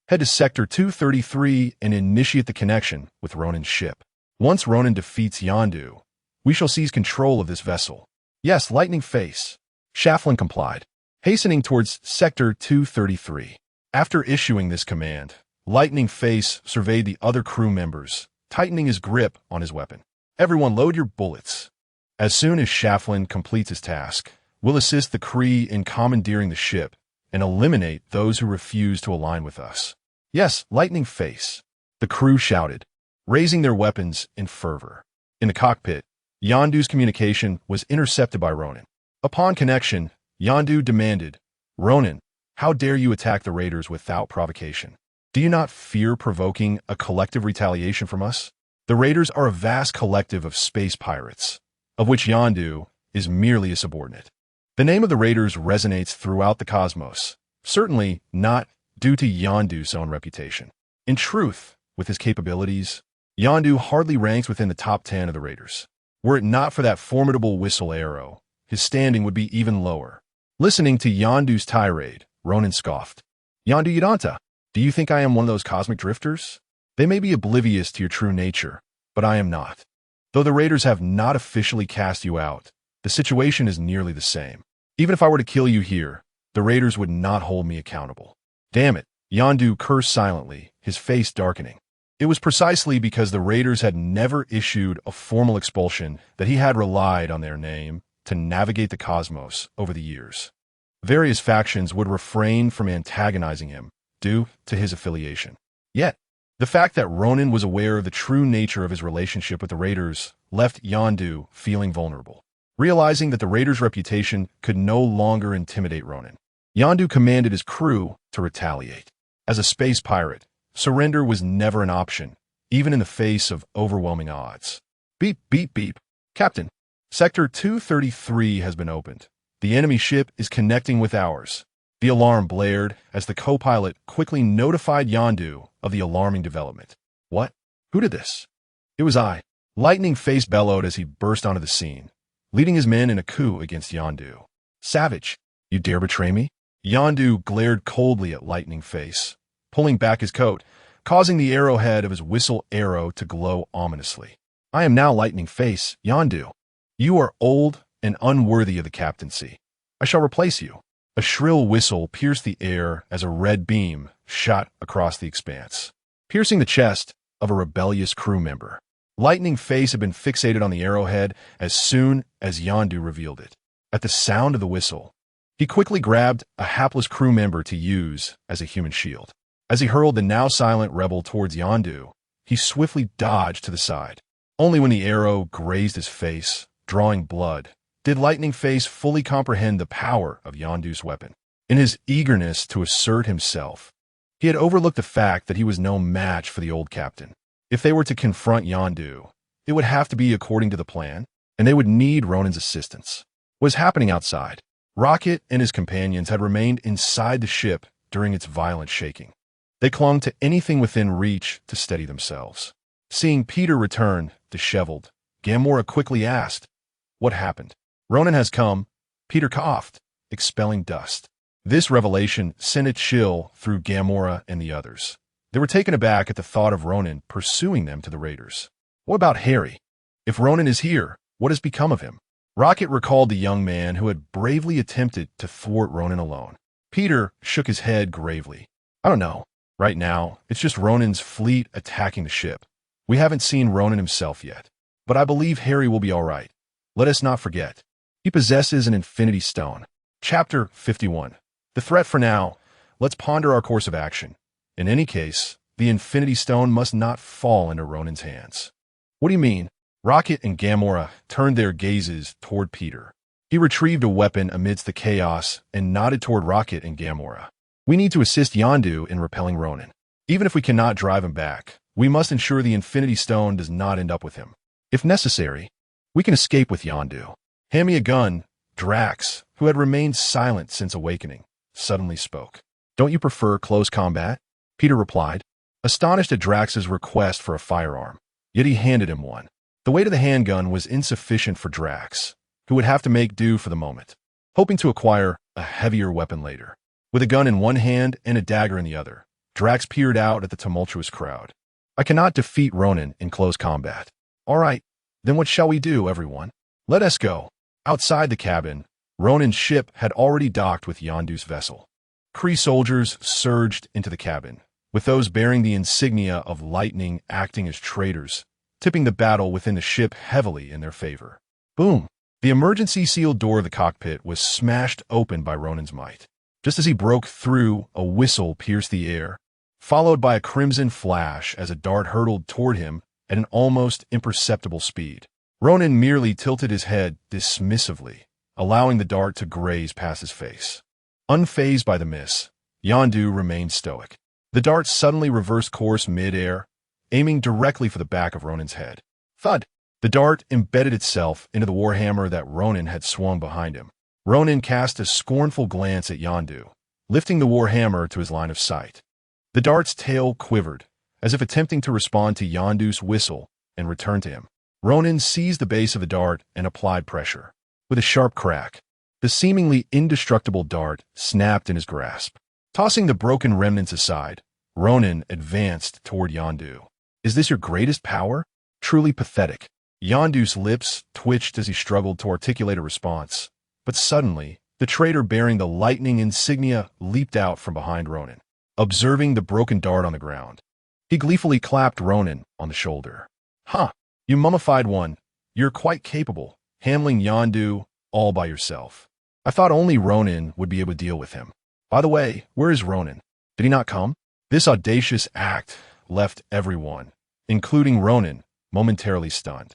head to Sector 233 and initiate the connection with Ronan's ship. Once Ronan defeats Yondu, we shall seize control of this vessel." "Yes, Lightning Face." Shaflin complied, hastening towards Sector 233. After issuing this command, Lightning Face surveyed the other crew members, tightening his grip on his weapon. "Everyone load your bullets. As soon as Shaflin completes his task, we'll assist the Kree in commandeering the ship and eliminate those who refuse to align with us." "Yes, Lightning Face," the crew shouted, raising their weapons in fervor. In the cockpit, Yondu's communication was intercepted by Ronan. Upon connection, Yondu demanded, "Ronan, how dare you attack the raiders without provocation? Do you not fear provoking a collective retaliation from us? The raiders are a vast collective of space pirates, of which Yondu is merely a subordinate. The name of the raiders resonates throughout the cosmos, certainly not due to Yondu's own reputation. In truth, with his capabilities, Yondu hardly ranks within the top 10 of the raiders. Were it not for that formidable whistle arrow, his standing would be even lower." Listening to Yondu's tirade, Ronan scoffed. "Yondu Yidanta, do you think I am one of those cosmic drifters? They may be oblivious to your true nature, but I am not. Though the raiders have not officially cast you out, the situation is nearly the same. Even if I were to kill you here, the raiders would not hold me accountable." "Damn it," Yondu cursed silently, his face darkening. It was precisely because the raiders had never issued a formal expulsion that he had relied on their name, to navigate the cosmos over the years. Various factions would refrain from antagonizing him due to his affiliation. Yet, the fact that Ronan was aware of the true nature of his relationship with the Raiders left Yondu feeling vulnerable. Realizing that the Raiders' reputation could no longer intimidate Ronan, Yondu commanded his crew to retaliate. As a space pirate, surrender was never an option, even in the face of overwhelming odds. Beep, beep, beep. Captain, Sector 233 has been opened. The enemy ship is connecting with ours. The alarm blared as the co-pilot quickly notified Yondu of the alarming development. What? Who did this? It was I. Lightning Face bellowed as he burst onto the scene, leading his men in a coup against Yondu. Savage, you dare betray me? Yondu glared coldly at Lightning Face, pulling back his coat, causing the arrowhead of his whistle arrow to glow ominously. I am now Lightning Face, Yondu. You are old and unworthy of the captaincy. I shall replace you. A shrill whistle pierced the air as a red beam shot across the expanse, piercing the chest of a rebellious crew member. Lightning Face had been fixated on the arrowhead as soon as Yondu revealed it. At the sound of the whistle, he quickly grabbed a hapless crew member to use as a human shield. As he hurled the now silent rebel towards Yondu, he swiftly dodged to the side. Only when the arrow grazed his face, drawing blood, did Lightning Face fully comprehend the power of Yondu's weapon. In his eagerness to assert himself, he had overlooked the fact that he was no match for the old captain. If they were to confront Yondu, it would have to be according to the plan, and they would need Ronan's assistance. What was happening outside? Rocket and his companions had remained inside the ship during its violent shaking. They clung to anything within reach to steady themselves. Seeing Peter return, disheveled, Gamora quickly asked, "What happened?" "Ronan has come," Peter coughed, expelling dust. This revelation sent a chill through Gamora and the others. They were taken aback at the thought of Ronan pursuing them to the Raiders. What about Harry? If Ronan is here, what has become of him? Rocket recalled the young man who had bravely attempted to thwart Ronan alone. Peter shook his head gravely. I don't know. Right now, it's just Ronan's fleet attacking the ship. We haven't seen Ronan himself yet. But I believe Harry will be all right. Let us not forget. He possesses an Infinity Stone. Chapter 51. The threat for now. Let's ponder our course of action. In any case, the Infinity Stone must not fall into Ronan's hands. What do you mean? Rocket and Gamora turned their gazes toward Peter. He retrieved a weapon amidst the chaos and nodded toward Rocket and Gamora. We need to assist Yondu in repelling Ronan. Even if we cannot drive him back, we must ensure the Infinity Stone does not end up with him. If necessary, we can escape with Yondu. Hand me a gun. Drax, who had remained silent since awakening, suddenly spoke. Don't you prefer close combat? Peter replied, astonished at Drax's request for a firearm. Yet he handed him one. The weight of the handgun was insufficient for Drax, who would have to make do for the moment, hoping to acquire a heavier weapon later. With a gun in one hand and a dagger in the other, Drax peered out at the tumultuous crowd. I cannot defeat Ronan in close combat. All right, then what shall we do, everyone? Let us go. Outside the cabin, Ronan's ship had already docked with Yondu's vessel. Kree soldiers surged into the cabin, with those bearing the insignia of lightning acting as traitors, tipping the battle within the ship heavily in their favor. Boom! The emergency sealed door of the cockpit was smashed open by Ronan's might. Just as he broke through, a whistle pierced the air, followed by a crimson flash as a dart hurtled toward him at an almost imperceptible speed. Ronan merely tilted his head dismissively, allowing the dart to graze past his face. Unfazed by the miss, Yondu remained stoic. The dart suddenly reversed course mid-air, aiming directly for the back of Ronan's head. Thud! The dart embedded itself into the warhammer that Ronan had swung behind him. Ronan cast a scornful glance at Yondu, lifting the warhammer to his line of sight. The dart's tail quivered, as if attempting to respond to Yondu's whistle and return to him. Ronan seized the base of the dart and applied pressure. With a sharp crack, the seemingly indestructible dart snapped in his grasp. Tossing the broken remnants aside, Ronan advanced toward Yondu. Is this your greatest power? Truly pathetic. Yondu's lips twitched as he struggled to articulate a response. But suddenly, the traitor bearing the lightning insignia leaped out from behind Ronan, observing the broken dart on the ground. He gleefully clapped Ronan on the shoulder. Huh, you mummified one. You're quite capable, handling Yondu, all by yourself. I thought only Ronan would be able to deal with him. By the way, where is Ronan? Did he not come?" This audacious act left everyone, including Ronan, momentarily stunned.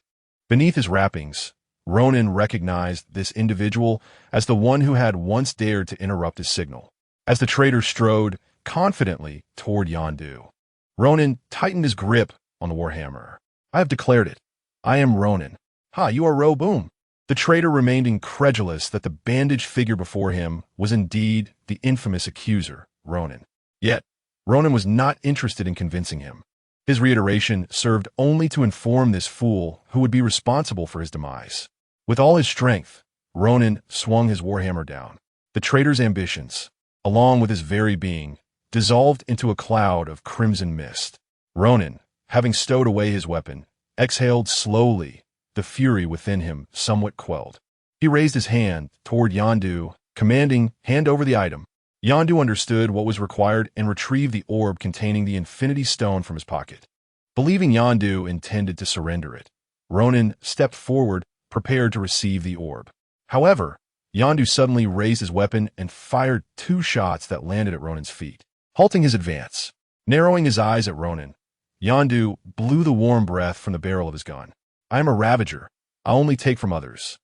Beneath his wrappings, Ronan recognized this individual as the one who had once dared to interrupt his signal. As the traitor strode confidently toward Yondu, Ronan tightened his grip on the warhammer. "I have declared it. I am Ronan." "Ha, you are Ro-Boom." The traitor remained incredulous that the bandaged figure before him was indeed the infamous accuser, Ronan. Yet, Ronan was not interested in convincing him. His reiteration served only to inform this fool who would be responsible for his demise. With all his strength, Ronan swung his warhammer down. The traitor's ambitions, along with his very being, dissolved into a cloud of crimson mist. Ronan, having stowed away his weapon, exhaled slowly, the fury within him somewhat quelled. He raised his hand toward Yondu, commanding, "Hand over the item." Yondu understood what was required and retrieved the orb containing the infinity stone from his pocket. Believing Yondu intended to surrender it, Ronan stepped forward, prepared to receive the orb. However, Yondu suddenly raised his weapon and fired 2 shots that landed at Ronan's feet, halting his advance. Narrowing his eyes at Ronan, Yondu blew the warm breath from the barrel of his gun. "I am a ravager. I only take from others.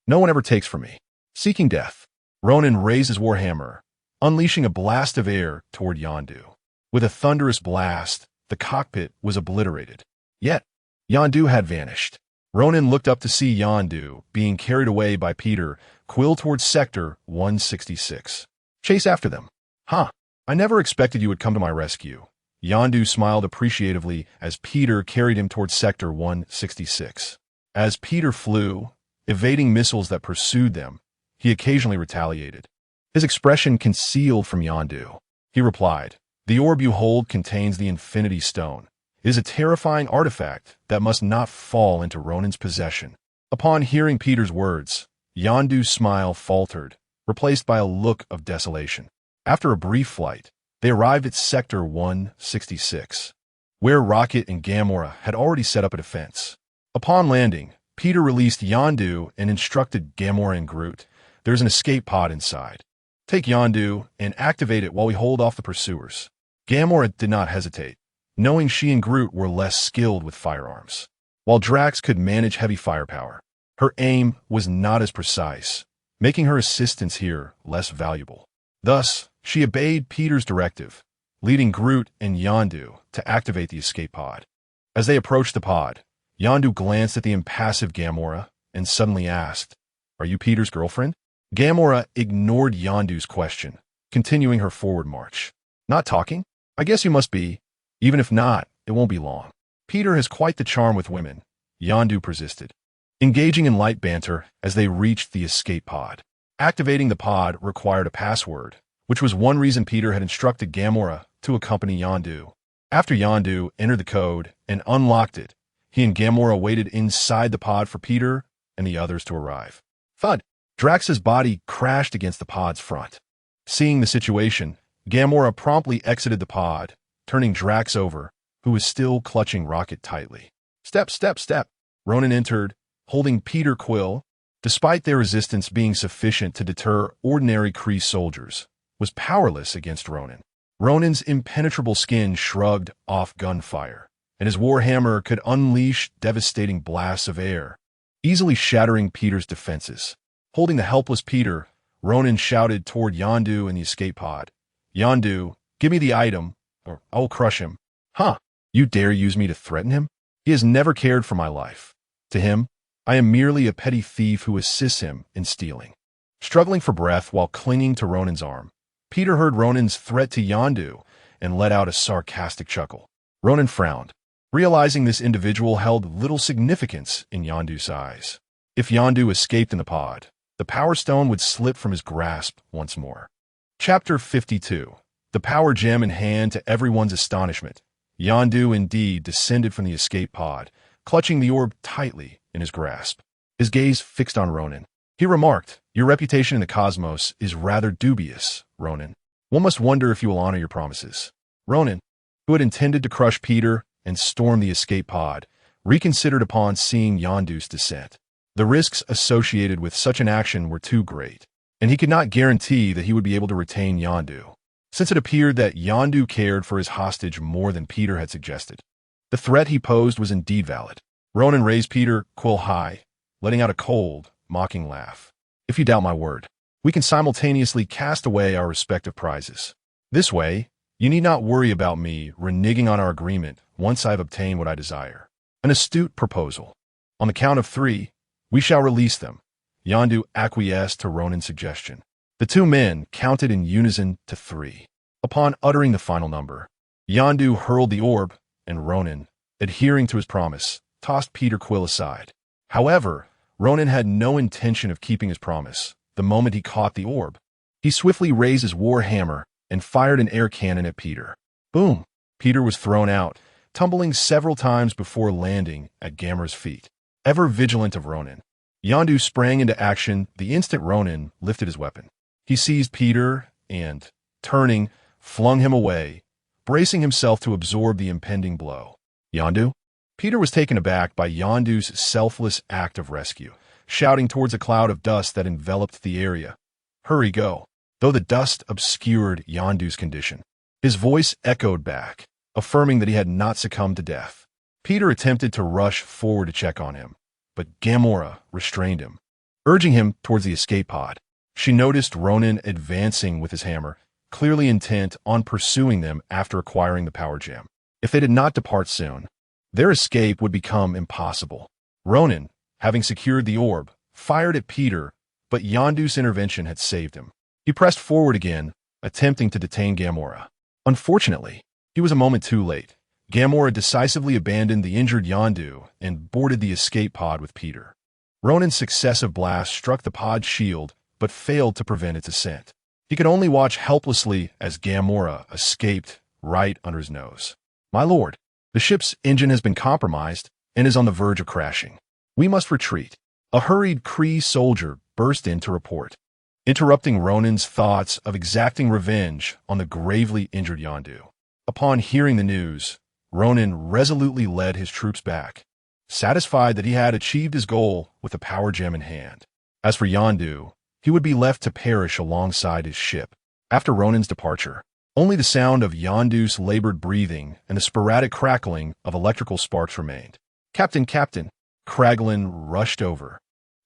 No one ever takes from me." Seeking death, Ronan raised his warhammer, unleashing a blast of air toward Yondu. With a thunderous blast, the cockpit was obliterated. Yet, Yondu had vanished. Ronan looked up to see Yondu being carried away by Peter Quill towards Sector 166. "Chase after them." "Huh, I never expected you would come to my rescue." Yondu smiled appreciatively as Peter carried him towards Sector 166. As Peter flew, evading missiles that pursued them, he occasionally retaliated. His expression concealed from Yondu. He replied, "The orb you hold contains the Infinity Stone. It is a terrifying artifact that must not fall into Ronan's possession." Upon hearing Peter's words, Yondu's smile faltered, replaced by a look of desolation. After a brief flight, they arrived at Sector 166, where Rocket and Gamora had already set up a defense. Upon landing, Peter released Yondu and instructed Gamora and Groot, "There's an escape pod inside. Take Yondu and activate it while we hold off the pursuers." Gamora did not hesitate, knowing she and Groot were less skilled with firearms. While Drax could manage heavy firepower, her aim was not as precise, making her assistance here less valuable. Thus, she obeyed Peter's directive, leading Groot and Yondu to activate the escape pod. As they approached the pod, Yondu glanced at the impassive Gamora and suddenly asked, "Are you Peter's girlfriend?" Gamora ignored Yondu's question, continuing her forward march. "Not talking? I guess you must be. Even if not, it won't be long. Peter has quite the charm with women," Yondu persisted, engaging in light banter as they reached the escape pod. Activating the pod required a password, which was one reason Peter had instructed Gamora to accompany Yondu. After Yondu entered the code and unlocked it, he and Gamora waited inside the pod for Peter and the others to arrive. Thud! Drax's body crashed against the pod's front. Seeing the situation, Gamora promptly exited the pod, turning Drax over, who was still clutching Rocket tightly. "Step, step, step." Ronan entered, holding Peter Quill. Despite their resistance being sufficient to deter ordinary Kree soldiers, was powerless against Ronan. Ronan's impenetrable skin shrugged off gunfire, and his warhammer could unleash devastating blasts of air, easily shattering Peter's defenses. Holding the helpless Peter, Ronan shouted toward Yondu in the escape pod, "Yondu, give me the item, or I will crush him." "Huh, you dare use me to threaten him? He has never cared for my life. To him, I am merely a petty thief who assists him in stealing." Struggling for breath while clinging to Ronan's arm, Peter heard Ronan's threat to Yondu and let out a sarcastic chuckle. Ronan frowned, realizing this individual held little significance in Yondu's eyes. If Yondu escaped in the pod, the Power Stone would slip from his grasp once more. Chapter 52. The power gem in hand. To everyone's astonishment, Yondu indeed descended from the escape pod, clutching the orb tightly in his grasp. His gaze fixed on Ronan. He remarked, "Your reputation in the cosmos is rather dubious, Ronan. One must wonder if you will honor your promises." Ronan, who had intended to crush Peter and storm the escape pod, reconsidered upon seeing Yondu's descent. The risks associated with such an action were too great, and he could not guarantee that he would be able to retain Yondu, since it appeared that Yondu cared for his hostage more than Peter had suggested. The threat he posed was indeed valid. Ronan raised Peter quill high, letting out a cold, mocking laugh. If you doubt my word, we can simultaneously cast away our respective prizes. This way, you need not worry about me reneging on our agreement once I have obtained what I desire. An astute proposal. On the count of 3, we shall release them. Yondu acquiesced to Ronan's suggestion. The two men counted in unison to 3. Upon uttering the final number, Yondu hurled the orb, and Ronan, adhering to his promise, tossed Peter Quill aside. However, Ronan had no intention of keeping his promise the moment he caught the orb. He swiftly raised his war hammer and fired an air cannon at Peter. Boom! Peter was thrown out, tumbling several times before landing at Gamera's feet. Ever vigilant of Ronan, Yondu sprang into action the instant Ronan lifted his weapon. He seized Peter and, turning, flung him away, bracing himself to absorb the impending blow. Yondu? Peter was taken aback by Yondu's selfless act of rescue, shouting towards a cloud of dust that enveloped the area. Hurry, go. Though the dust obscured Yondu's condition, his voice echoed back, affirming that he had not succumbed to death. Peter attempted to rush forward to check on him, but Gamora restrained him, urging him towards the escape pod. She noticed Ronan advancing with his hammer, clearly intent on pursuing them after acquiring the power gem. If they did not depart soon, their escape would become impossible. Ronan, having secured the orb, fired at Peter, but Yondu's intervention had saved him. He pressed forward again, attempting to detain Gamora. Unfortunately, he was a moment too late. Gamora decisively abandoned the injured Yondu and boarded the escape pod with Peter. Ronan's successive blasts struck the pod's shield, but failed to prevent its ascent. He could only watch helplessly as Gamora escaped right under his nose. My lord, the ship's engine has been compromised and is on the verge of crashing. We must retreat. A hurried Kree soldier burst in to report, interrupting Ronan's thoughts of exacting revenge on the gravely injured Yondu. Upon hearing the news, Ronan resolutely led his troops back, satisfied that he had achieved his goal with the power gem in hand. As for Yondu, he would be left to perish alongside his ship. After Ronan's departure, only the sound of Yondu's labored breathing and the sporadic crackling of electrical sparks remained. Captain! Kraglin rushed over,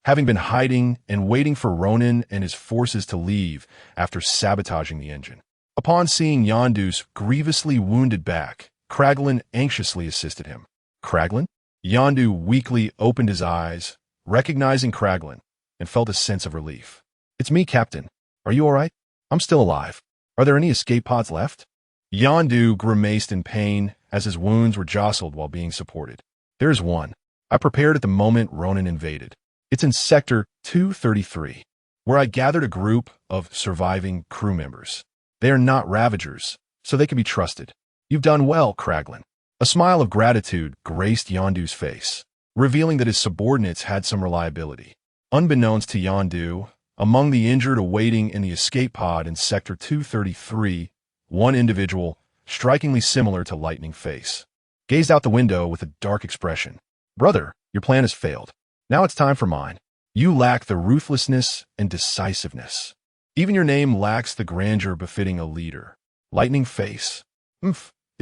having been hiding and waiting for Ronan and his forces to leave after sabotaging the engine. Upon seeing Yondu's grievously wounded back, Kraglin anxiously assisted him. Kraglin? Yondu weakly opened his eyes, recognizing Kraglin, and felt a sense of relief. It's me, Captain. Are you all right? I'm still alive. Are there any escape pods left? Yondu grimaced in pain as his wounds were jostled while being supported. There's one. I prepared at the moment Ronan invaded. It's in Sector 233, where I gathered a group of surviving crew members. They are not Ravagers, so they can be trusted. You've done well, Kraglin. A smile of gratitude graced Yondu's face, revealing that his subordinates had some reliability. Unbeknownst to Yondu, among the injured awaiting in the escape pod in Sector 233, one individual, strikingly similar to Lightning Face, gazed out the window with a dark expression. Brother, your plan has failed. Now it's time for mine. You lack the ruthlessness and decisiveness. Even your name lacks the grandeur befitting a leader. Lightning Face.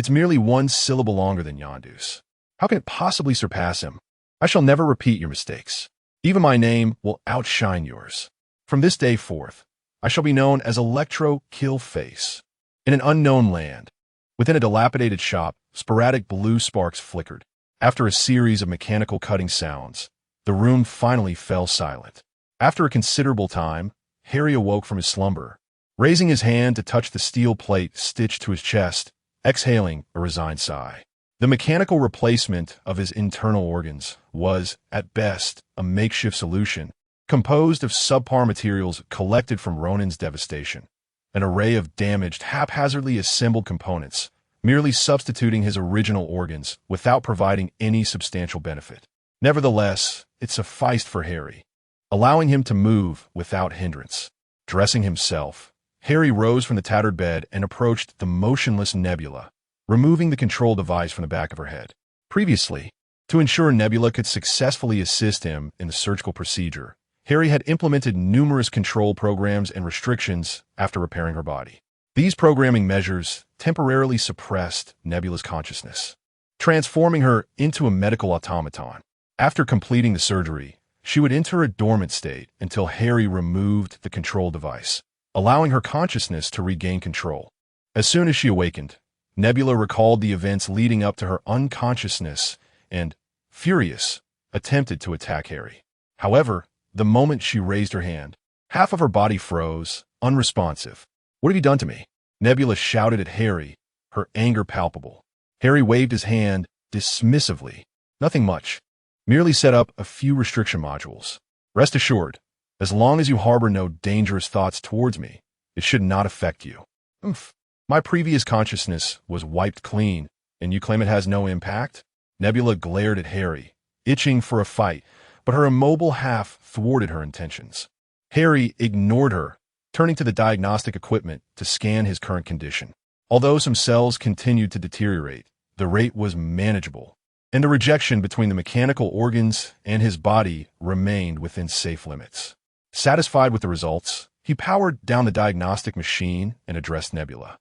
It's merely one syllable longer than Yondu's. How can it possibly surpass him? I shall never repeat your mistakes. Even my name will outshine yours. From this day forth, I shall be known as Electro Kill Face. In an unknown land, within a dilapidated shop, sporadic blue sparks flickered. After a series of mechanical cutting sounds, the room finally fell silent. After a considerable time, Harry awoke from his slumber, raising his hand to touch the steel plate stitched to his chest, exhaling a resigned sigh. The mechanical replacement of his internal organs was, at best, a makeshift solution, composed of subpar materials collected from Ronan's devastation, an array of damaged, haphazardly assembled components, merely substituting his original organs without providing any substantial benefit. Nevertheless, it sufficed for Harry, allowing him to move without hindrance. Dressing himself, Harry rose from the tattered bed and approached the motionless Nebula, removing the control device from the back of her head. Previously, To ensure Nebula could successfully assist him in the surgical procedure, Harry had implemented numerous control programs and restrictions after repairing her body. These programming measures temporarily suppressed Nebula's consciousness, transforming her into a medical automaton. After completing the surgery, she would enter a dormant state until Harry removed the control device, allowing her consciousness to regain control. As soon as she awakened, Nebula recalled the events leading up to her unconsciousness and, furious, attempted to attack Harry. However, the moment she raised her hand, half of her body froze, unresponsive. "What have you done to me?" Nebula shouted at Harry, her anger palpable. Harry waved his hand dismissively. "Nothing much. Merely set up a few restriction modules. Rest assured, as long as you harbor no dangerous thoughts towards me, it should not affect you." "Oomph. My previous consciousness was wiped clean, and you claim it has no impact?" Nebula glared at Harry, itching for a fight, but her immobile half thwarted her intentions. Harry ignored her, turning to the diagnostic equipment to scan his current condition. Although some cells continued to deteriorate, the rate was manageable, and the rejection between the mechanical organs and his body remained within safe limits. Satisfied with the results, he powered down the diagnostic machine and addressed Nebula.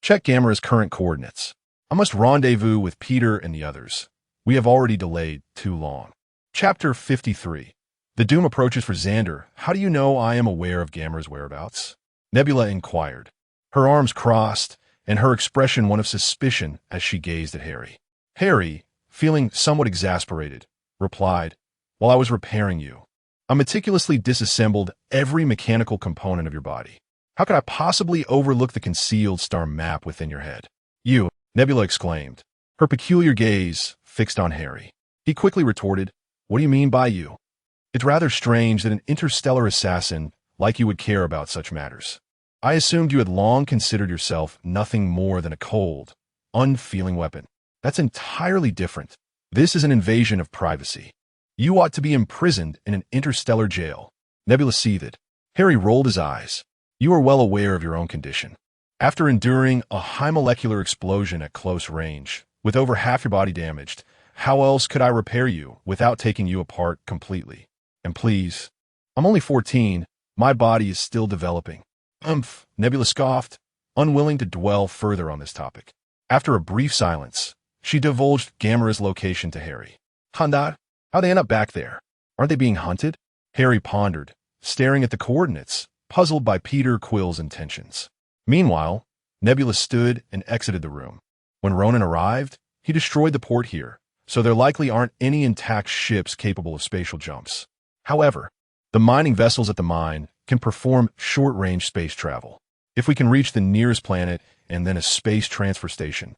"Check Gamera's current coordinates. I must rendezvous with Peter and the others. We have already delayed too long." Chapter 53. The doom approaches for Xander. "How do you know I am aware of Gamera's whereabouts?" Nebula inquired, her arms crossed and her expression one of suspicion as she gazed at Harry. Harry, feeling somewhat exasperated, replied, "While I was repairing you, I meticulously disassembled every mechanical component of your body. How could I possibly overlook the concealed star map within your head?" "You," Nebula exclaimed, her peculiar gaze fixed on Harry. He quickly retorted, "What do you mean by you? It's rather strange that an interstellar assassin like you would care about such matters. I assumed you had long considered yourself nothing more than a cold, unfeeling weapon. That's entirely different. This is an invasion of privacy. You ought to be imprisoned in an interstellar jail." Nebula seethed. Harry rolled his eyes. "You are well aware of your own condition. After enduring a high molecular explosion at close range, with over half your body damaged, how else could I repair you without taking you apart completely? And please, I'm only 14. My body is still developing." "Umph," Nebula scoffed, unwilling to dwell further on this topic. After a brief silence, she divulged Gamera's location to Harry. "How'd they end up back there? Aren't they being hunted?" Harry pondered, staring at the coordinates, puzzled by Peter Quill's intentions. Meanwhile, Nebula stood and exited the room. When Ronan arrived, he destroyed the port here, so there likely aren't any intact ships capable of spatial jumps. However, the mining vessels at the mine can perform short-range space travel. If we can reach the nearest planet and then a space transfer station,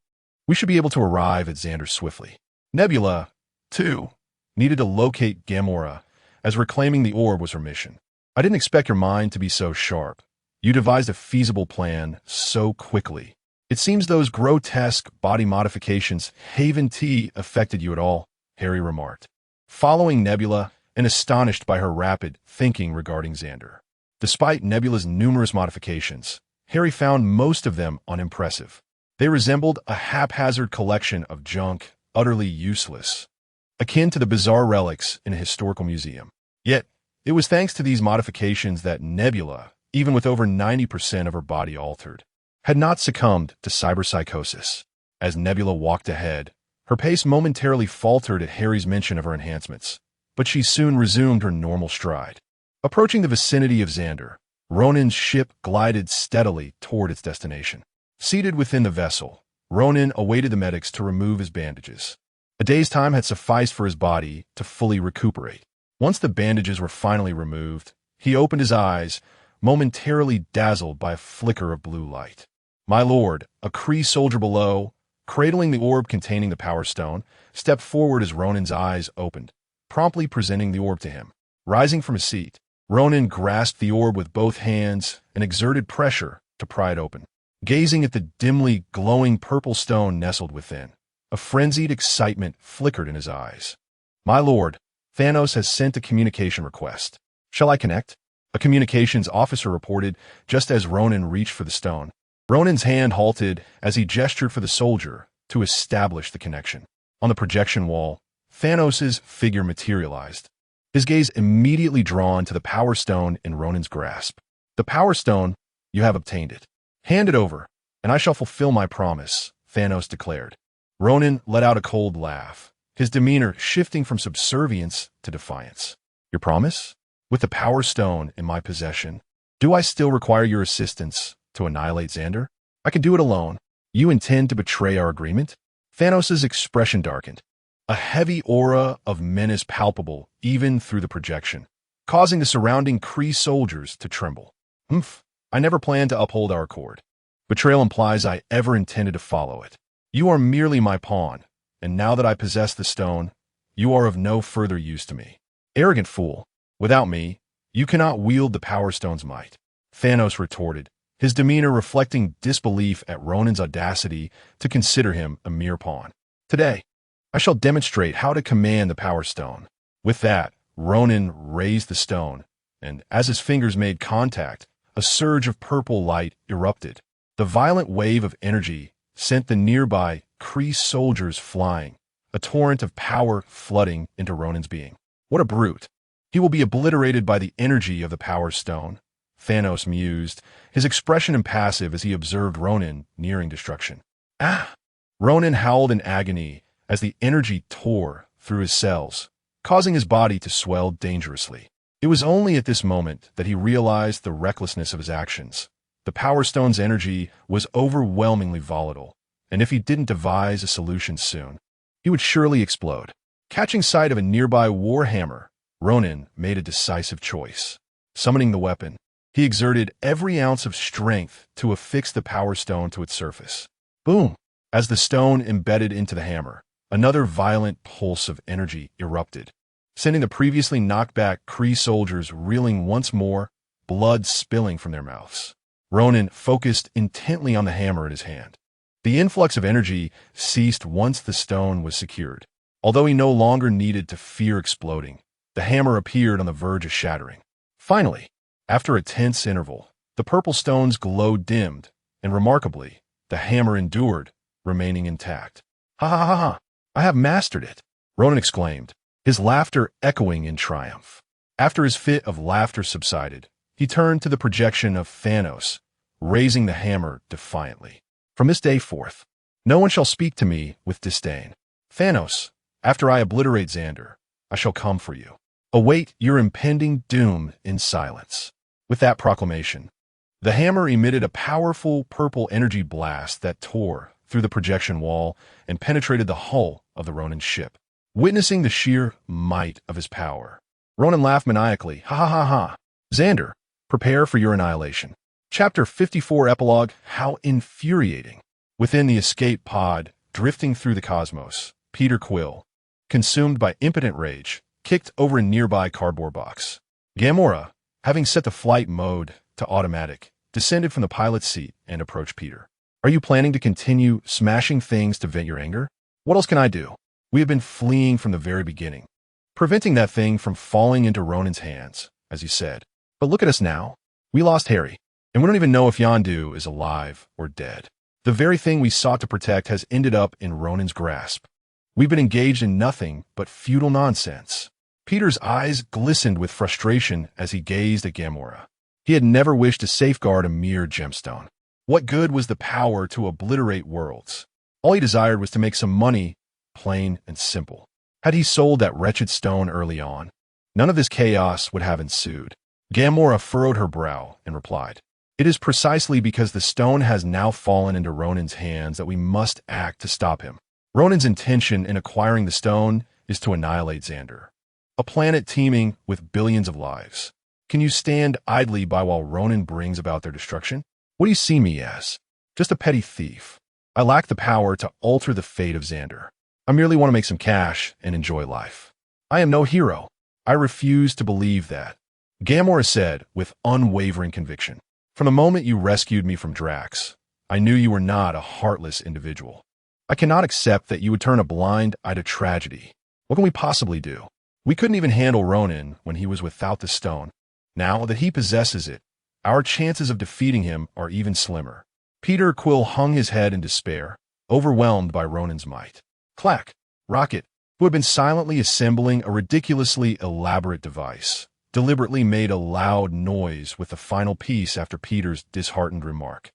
we should be able to arrive at Xander swiftly. Nebula, too, needed to locate Gamora, as reclaiming the orb was her mission. "I didn't expect your mind to be so sharp. You devised a feasible plan so quickly. It seems those grotesque body modifications haven't affected you at all," Harry remarked, following Nebula and astonished by her rapid thinking regarding Xander. Despite Nebula's numerous modifications, Harry found most of them unimpressive. They resembled a haphazard collection of junk, utterly useless, akin to the bizarre relics in a historical museum. Yet, it was thanks to these modifications that Nebula, even with over 90% of her body altered, had not succumbed to cyberpsychosis. As Nebula walked ahead, her pace momentarily faltered at Harry's mention of her enhancements, but she soon resumed her normal stride. Approaching the vicinity of Xander, Ronan's ship glided steadily toward its destination. Seated within the vessel, Ronan awaited the medics to remove his bandages. A day's time had sufficed for his body to fully recuperate. Once the bandages were finally removed, he opened his eyes, momentarily dazzled by a flicker of blue light. "My lord," a Kree soldier below, cradling the orb containing the Power Stone, stepped forward as Ronan's eyes opened, promptly presenting the orb to him. Rising from his seat, Ronan grasped the orb with both hands and exerted pressure to pry it open. Gazing at the dimly glowing purple stone nestled within, a frenzied excitement flickered in his eyes. "My lord, Thanos has sent a communication request. Shall I connect?" A communications officer reported just as Ronan reached for the stone. Ronan's hand halted as he gestured for the soldier to establish the connection. On the projection wall, Thanos' figure materialized, his gaze immediately drawn to the Power Stone in Ronin's grasp. The Power Stone, you have obtained it. Hand it over, and I shall fulfill my promise, Thanos declared. Ronin let out a cold laugh, his demeanor shifting from subservience to defiance. Your promise? With the Power Stone in my possession, do I still require your assistance to annihilate Xander? I can do it alone. You intend to betray our agreement? Thanos' expression darkened, a heavy aura of menace palpable even through the projection, causing the surrounding Kree soldiers to tremble. I never planned to uphold our accord. Betrayal implies I ever intended to follow it. You are merely my pawn, and now that I possess the stone, you are of no further use to me. Arrogant fool, without me, you cannot wield the Power Stone's might. Thanos retorted, his demeanor reflecting disbelief at Ronin's audacity to consider him a mere pawn. Today, I shall demonstrate how to command the Power Stone. With that, Ronin raised the stone, and as his fingers made contact, a surge of purple light erupted. The violent wave of energy sent the nearby Kree soldiers flying, a torrent of power flooding into Ronin's being. What a brute! He will be obliterated by the energy of the Power Stone, Thanos mused, his expression impassive as he observed Ronin nearing destruction. Ah! Ronin howled in agony as the energy tore through his cells, causing his body to swell dangerously. It was only at this moment that he realized the recklessness of his actions. The Power Stone's energy was overwhelmingly volatile, and if he didn't devise a solution soon, he would surely explode. Catching sight of a nearby warhammer, Ronin made a decisive choice. Summoning the weapon, he exerted every ounce of strength to affix the Power Stone to its surface. Boom! As the stone embedded into the hammer, another violent pulse of energy erupted, sending the previously knocked back Kree soldiers reeling once more, blood spilling from their mouths. Ronin focused intently on the hammer in his hand. The influx of energy ceased once the stone was secured. Although he no longer needed to fear exploding, the hammer appeared on the verge of shattering. Finally, after a tense interval, the purple stone's glow dimmed, and remarkably, the hammer endured, remaining intact. Ha ha ha ha! I have mastered it, Ronin exclaimed, his laughter echoing in triumph. After his fit of laughter subsided, he turned to the projection of Thanos, raising the hammer defiantly. From this day forth, no one shall speak to me with disdain. Thanos, after I obliterate Xander, I shall come for you. Await your impending doom in silence. With that proclamation, the hammer emitted a powerful purple energy blast that tore through the projection wall and penetrated the hull of the Ronin ship. Witnessing the sheer might of his power, Ronin laughed maniacally. Ha ha ha ha! Xander, prepare for your annihilation. Chapter 54 Epilogue. How infuriating. Within the escape pod, drifting through the cosmos, Peter Quill, consumed by impotent rage, kicked over a nearby cardboard box. Gamora, having set the flight mode to automatic, descended from the pilot's seat and approached Peter. Are you planning to continue smashing things to vent your anger? What else can I do? We have been fleeing from the very beginning, preventing that thing from falling into Ronin's hands, as you said. But look at us now. We lost Harry, and we don't even know if Yondu is alive or dead. The very thing we sought to protect has ended up in Ronin's grasp. We've been engaged in nothing but futile nonsense. Peter's eyes glistened with frustration as he gazed at Gamora. He had never wished to safeguard a mere gemstone. What good was the power to obliterate worlds? All he desired was to make some money, plain and simple. Had he sold that wretched stone early on, none of this chaos would have ensued. Gamora furrowed her brow and replied, "It is precisely because the stone has now fallen into Ronin's hands that we must act to stop him. Ronin's intention in acquiring the stone is to annihilate Xander, a planet teeming with billions of lives. Can you stand idly by while Ronin brings about their destruction? What do you see me as? Just a petty thief. I lack the power to alter the fate of Xander. I merely want to make some cash and enjoy life. I am no hero. I refuse to believe that," Gamora said with unwavering conviction. "From the moment you rescued me from Drax, I knew you were not a heartless individual. I cannot accept that you would turn a blind eye to tragedy. What can we possibly do? We couldn't even handle Ronin when he was without the stone. Now that he possesses it, our chances of defeating him are even slimmer." Peter Quill hung his head in despair, overwhelmed by Ronin's might. Clack! Rocket! who had been silently assembling a ridiculously elaborate device, deliberately made a loud noise with the final piece after Peter's disheartened remark.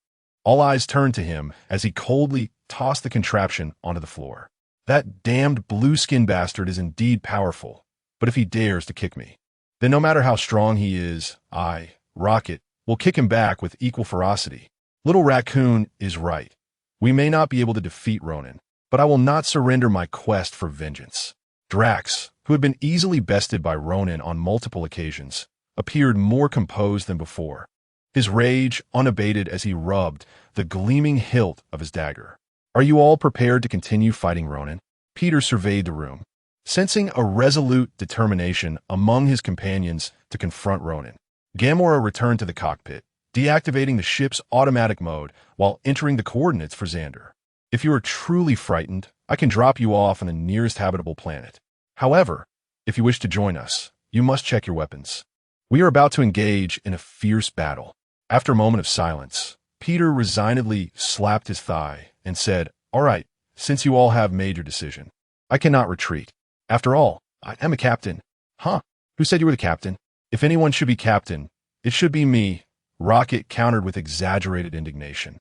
All eyes turned to him as he coldly tossed the contraption onto the floor. That damned blue-skin bastard is indeed powerful, but if he dares to kick me, then no matter how strong he is, I, Rocket, will kick him back with equal ferocity. Little Raccoon is right. We may not be able to defeat Ronan, but I will not surrender my quest for vengeance. Drax, who had been easily bested by Ronan on multiple occasions, appeared more composed than before, his rage unabated as he rubbed the gleaming hilt of his dagger. Are you all prepared to continue fighting Ronan? Peter surveyed the room, sensing a resolute determination among his companions to confront Ronan. Gamora returned to the cockpit, deactivating the ship's automatic mode while entering the coordinates for Xander. If you are truly frightened, I can drop you off on the nearest habitable planet. However, if you wish to join us, you must check your weapons. We are about to engage in a fierce battle. After a moment of silence, Peter resignedly slapped his thigh and said, "All right, since you all have made your decision, I cannot retreat. After all, I am a captain." Huh? Who said you were the captain? If anyone should be captain, it should be me, Rocket countered with exaggerated indignation.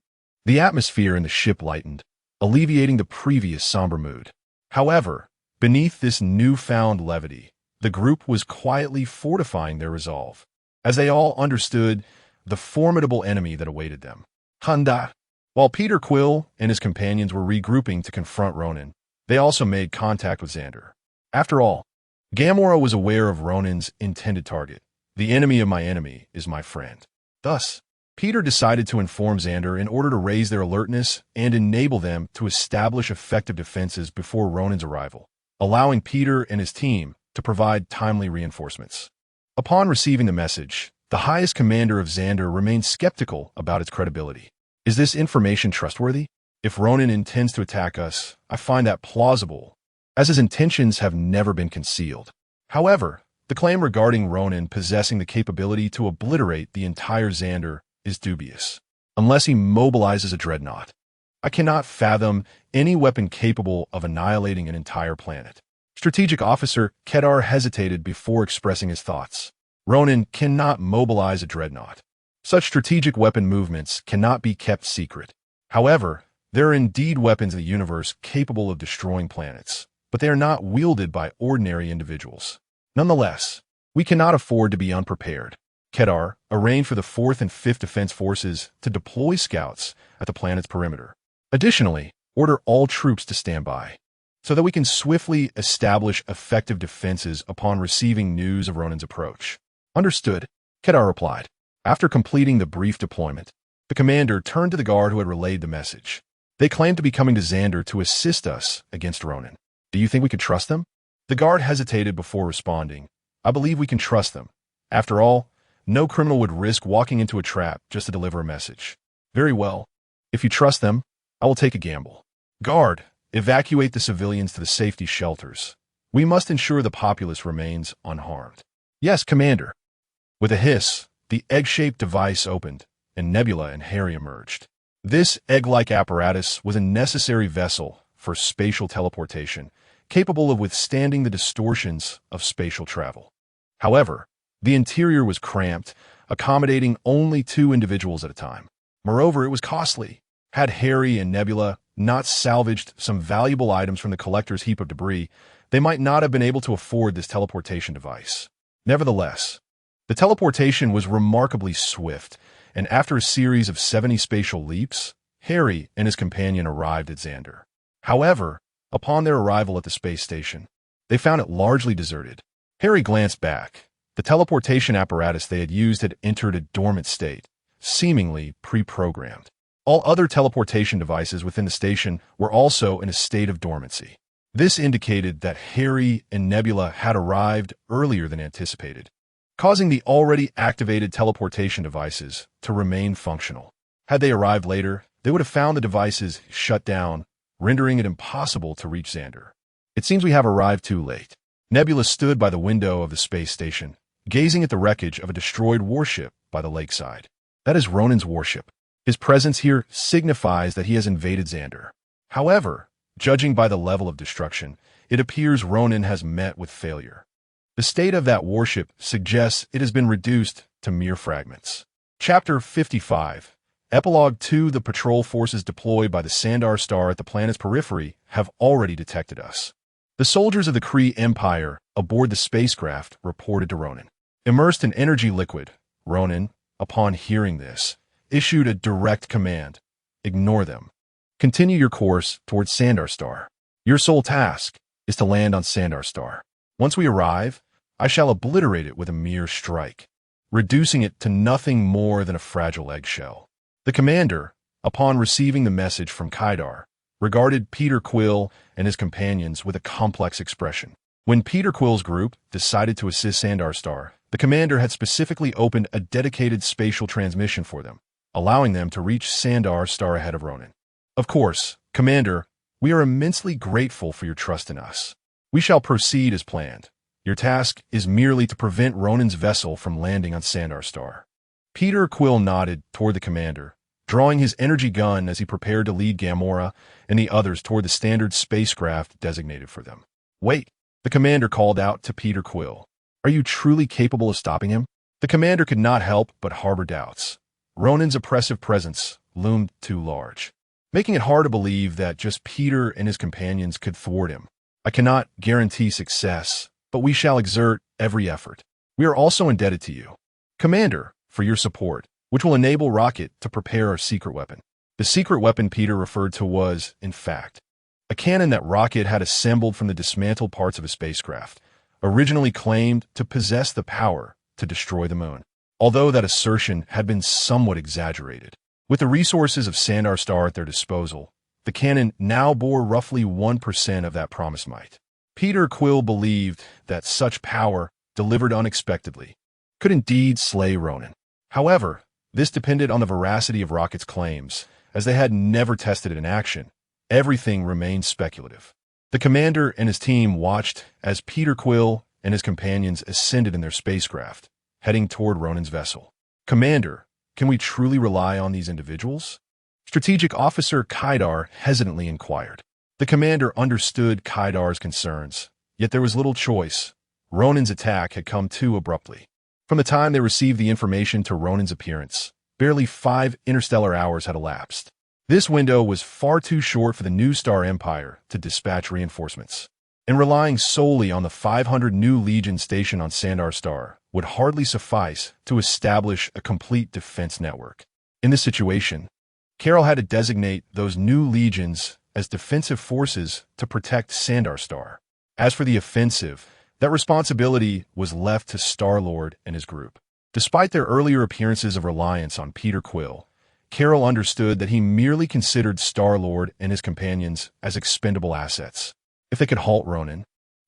The atmosphere in the ship lightened, alleviating the previous somber mood. However, beneath this newfound levity, the group was quietly fortifying their resolve, as they all understood the formidable enemy that awaited them. Hunda. While Peter Quill and his companions were regrouping to confront Ronan, they also made contact with Xander. After all, Gamora was aware of Ronan's intended target. The enemy of my enemy is my friend. Thus, Peter decided to inform Xander in order to raise their alertness and enable them to establish effective defenses before Ronan's arrival, allowing Peter and his team to provide timely reinforcements. Upon receiving the message, the highest commander of Xander remained skeptical about its credibility. Is this information trustworthy? If Ronan intends to attack us, I find that plausible, as his intentions have never been concealed. However, the claim regarding Ronan possessing the capability to obliterate the entire Xander is dubious, unless he mobilizes a dreadnought. I cannot fathom any weapon capable of annihilating an entire planet. Strategic Officer Kedar hesitated before expressing his thoughts. Ronan cannot mobilize a dreadnought. Such strategic weapon movements cannot be kept secret. However, there are indeed weapons in the universe capable of destroying planets, but they are not wielded by ordinary individuals. Nonetheless, we cannot afford to be unprepared. Kedar arranged for the 4th and 5th Defense Forces to deploy scouts at the planet's perimeter. Additionally, order all troops to stand by, so that we can swiftly establish effective defenses upon receiving news of Ronan's approach. Understood, Kedar replied. After completing the brief deployment, the commander turned to the guard who had relayed the message. They claimed to be coming to Xander to assist us against Ronan. Do you think we could trust them? The guard hesitated before responding. I believe we can trust them. After all, no criminal would risk walking into a trap just to deliver a message. Very well. If you trust them, I will take a gamble. Guard, evacuate the civilians to the safety shelters. We must ensure the populace remains unharmed. Yes, Commander. With a hiss, the egg-shaped device opened, and Nebula and Harry emerged. This egg-like apparatus was a necessary vessel for spatial teleportation, capable of withstanding the distortions of spatial travel. However, the interior was cramped, accommodating only 2 individuals at a time. Moreover, it was costly. Had Harry and Nebula not salvaged some valuable items from the collector's heap of debris, they might not have been able to afford this teleportation device. Nevertheless, the teleportation was remarkably swift, and after a series of 70 spatial leaps, Harry and his companion arrived at Xander. However, upon their arrival at the space station, they found it largely deserted. Harry glanced back. The teleportation apparatus they had used had entered a dormant state, seemingly pre-programmed. All other teleportation devices within the station were also in a state of dormancy. This indicated that Harry and Nebula had arrived earlier than anticipated, causing the already activated teleportation devices to remain functional. Had they arrived later, they would have found the devices shut down, rendering it impossible to reach Xander. It seems we have arrived too late. Nebula stood by the window of the space station, gazing at the wreckage of a destroyed warship by the lakeside. That is Ronan's warship. His presence here signifies that he has invaded Xander. However, judging by the level of destruction, it appears Ronin has met with failure. The state of that warship suggests it has been reduced to mere fragments. Chapter 55. Epilogue 2. The patrol forces deployed by the Sandar Star at the planet's periphery have already detected us. The soldiers of the Kree Empire aboard the spacecraft reported to Ronin. Immersed in energy liquid, Ronin, upon hearing this, issued a direct command. Ignore them. Continue your course towards Sandar Star. Your sole task is to land on Sandar Star. Once we arrive, I shall obliterate it with a mere strike, reducing it to nothing more than a fragile eggshell. The commander, upon receiving the message from Kaidar, regarded Peter Quill and his companions with a complex expression. When Peter Quill's group decided to assist Sandar Star, the commander had specifically opened a dedicated spatial transmission for them, allowing them to reach Sandar Star ahead of Ronin. Of course, Commander, we are immensely grateful for your trust in us. We shall proceed as planned. Your task is merely to prevent Ronin's vessel from landing on Sandar Star. Peter Quill nodded toward the commander, drawing his energy gun as he prepared to lead Gamora and the others toward the standard spacecraft designated for them. Wait, the commander called out to Peter Quill. Are you truly capable of stopping him? The commander could not help but harbor doubts. Ronin's oppressive presence loomed too large, making it hard to believe that just Peter and his companions could thwart him. I cannot guarantee success, but we shall exert every effort. We are also indebted to you, Commander, for your support, which will enable Rocket to prepare our secret weapon. The secret weapon Peter referred to was, in fact, a cannon that Rocket had assembled from the dismantled parts of a spacecraft, originally claimed to possess the power to destroy the moon. Although that assertion had been somewhat exaggerated. With the resources of Sandar Star at their disposal, the cannon now bore roughly 1% of that promised might. Peter Quill believed that such power, delivered unexpectedly, could indeed slay Ronin. However, this depended on the veracity of Rocket's claims, as they had never tested it in action. Everything remained speculative. The commander and his team watched as Peter Quill and his companions ascended in their spacecraft, heading toward Ronin's vessel. Commander, can we truly rely on these individuals? Strategic Officer Kaidar hesitantly inquired. The commander understood Kaidar's concerns, yet there was little choice. Ronin's attack had come too abruptly. From the time they received the information to Ronin's appearance, barely 5 interstellar hours had elapsed. This window was far too short for the New Star Empire to dispatch reinforcements, and relying solely on the 500 new Legion stationed on Sandar Star would hardly suffice to establish a complete defense network. In this situation, Carol had to designate those new legions as defensive forces to protect Sandar Star. As for the offensive, that responsibility was left to Star-Lord and his group. Despite their earlier appearances of reliance on Peter Quill, Carol understood that he merely considered Star-Lord and his companions as expendable assets. If they could halt Ronin,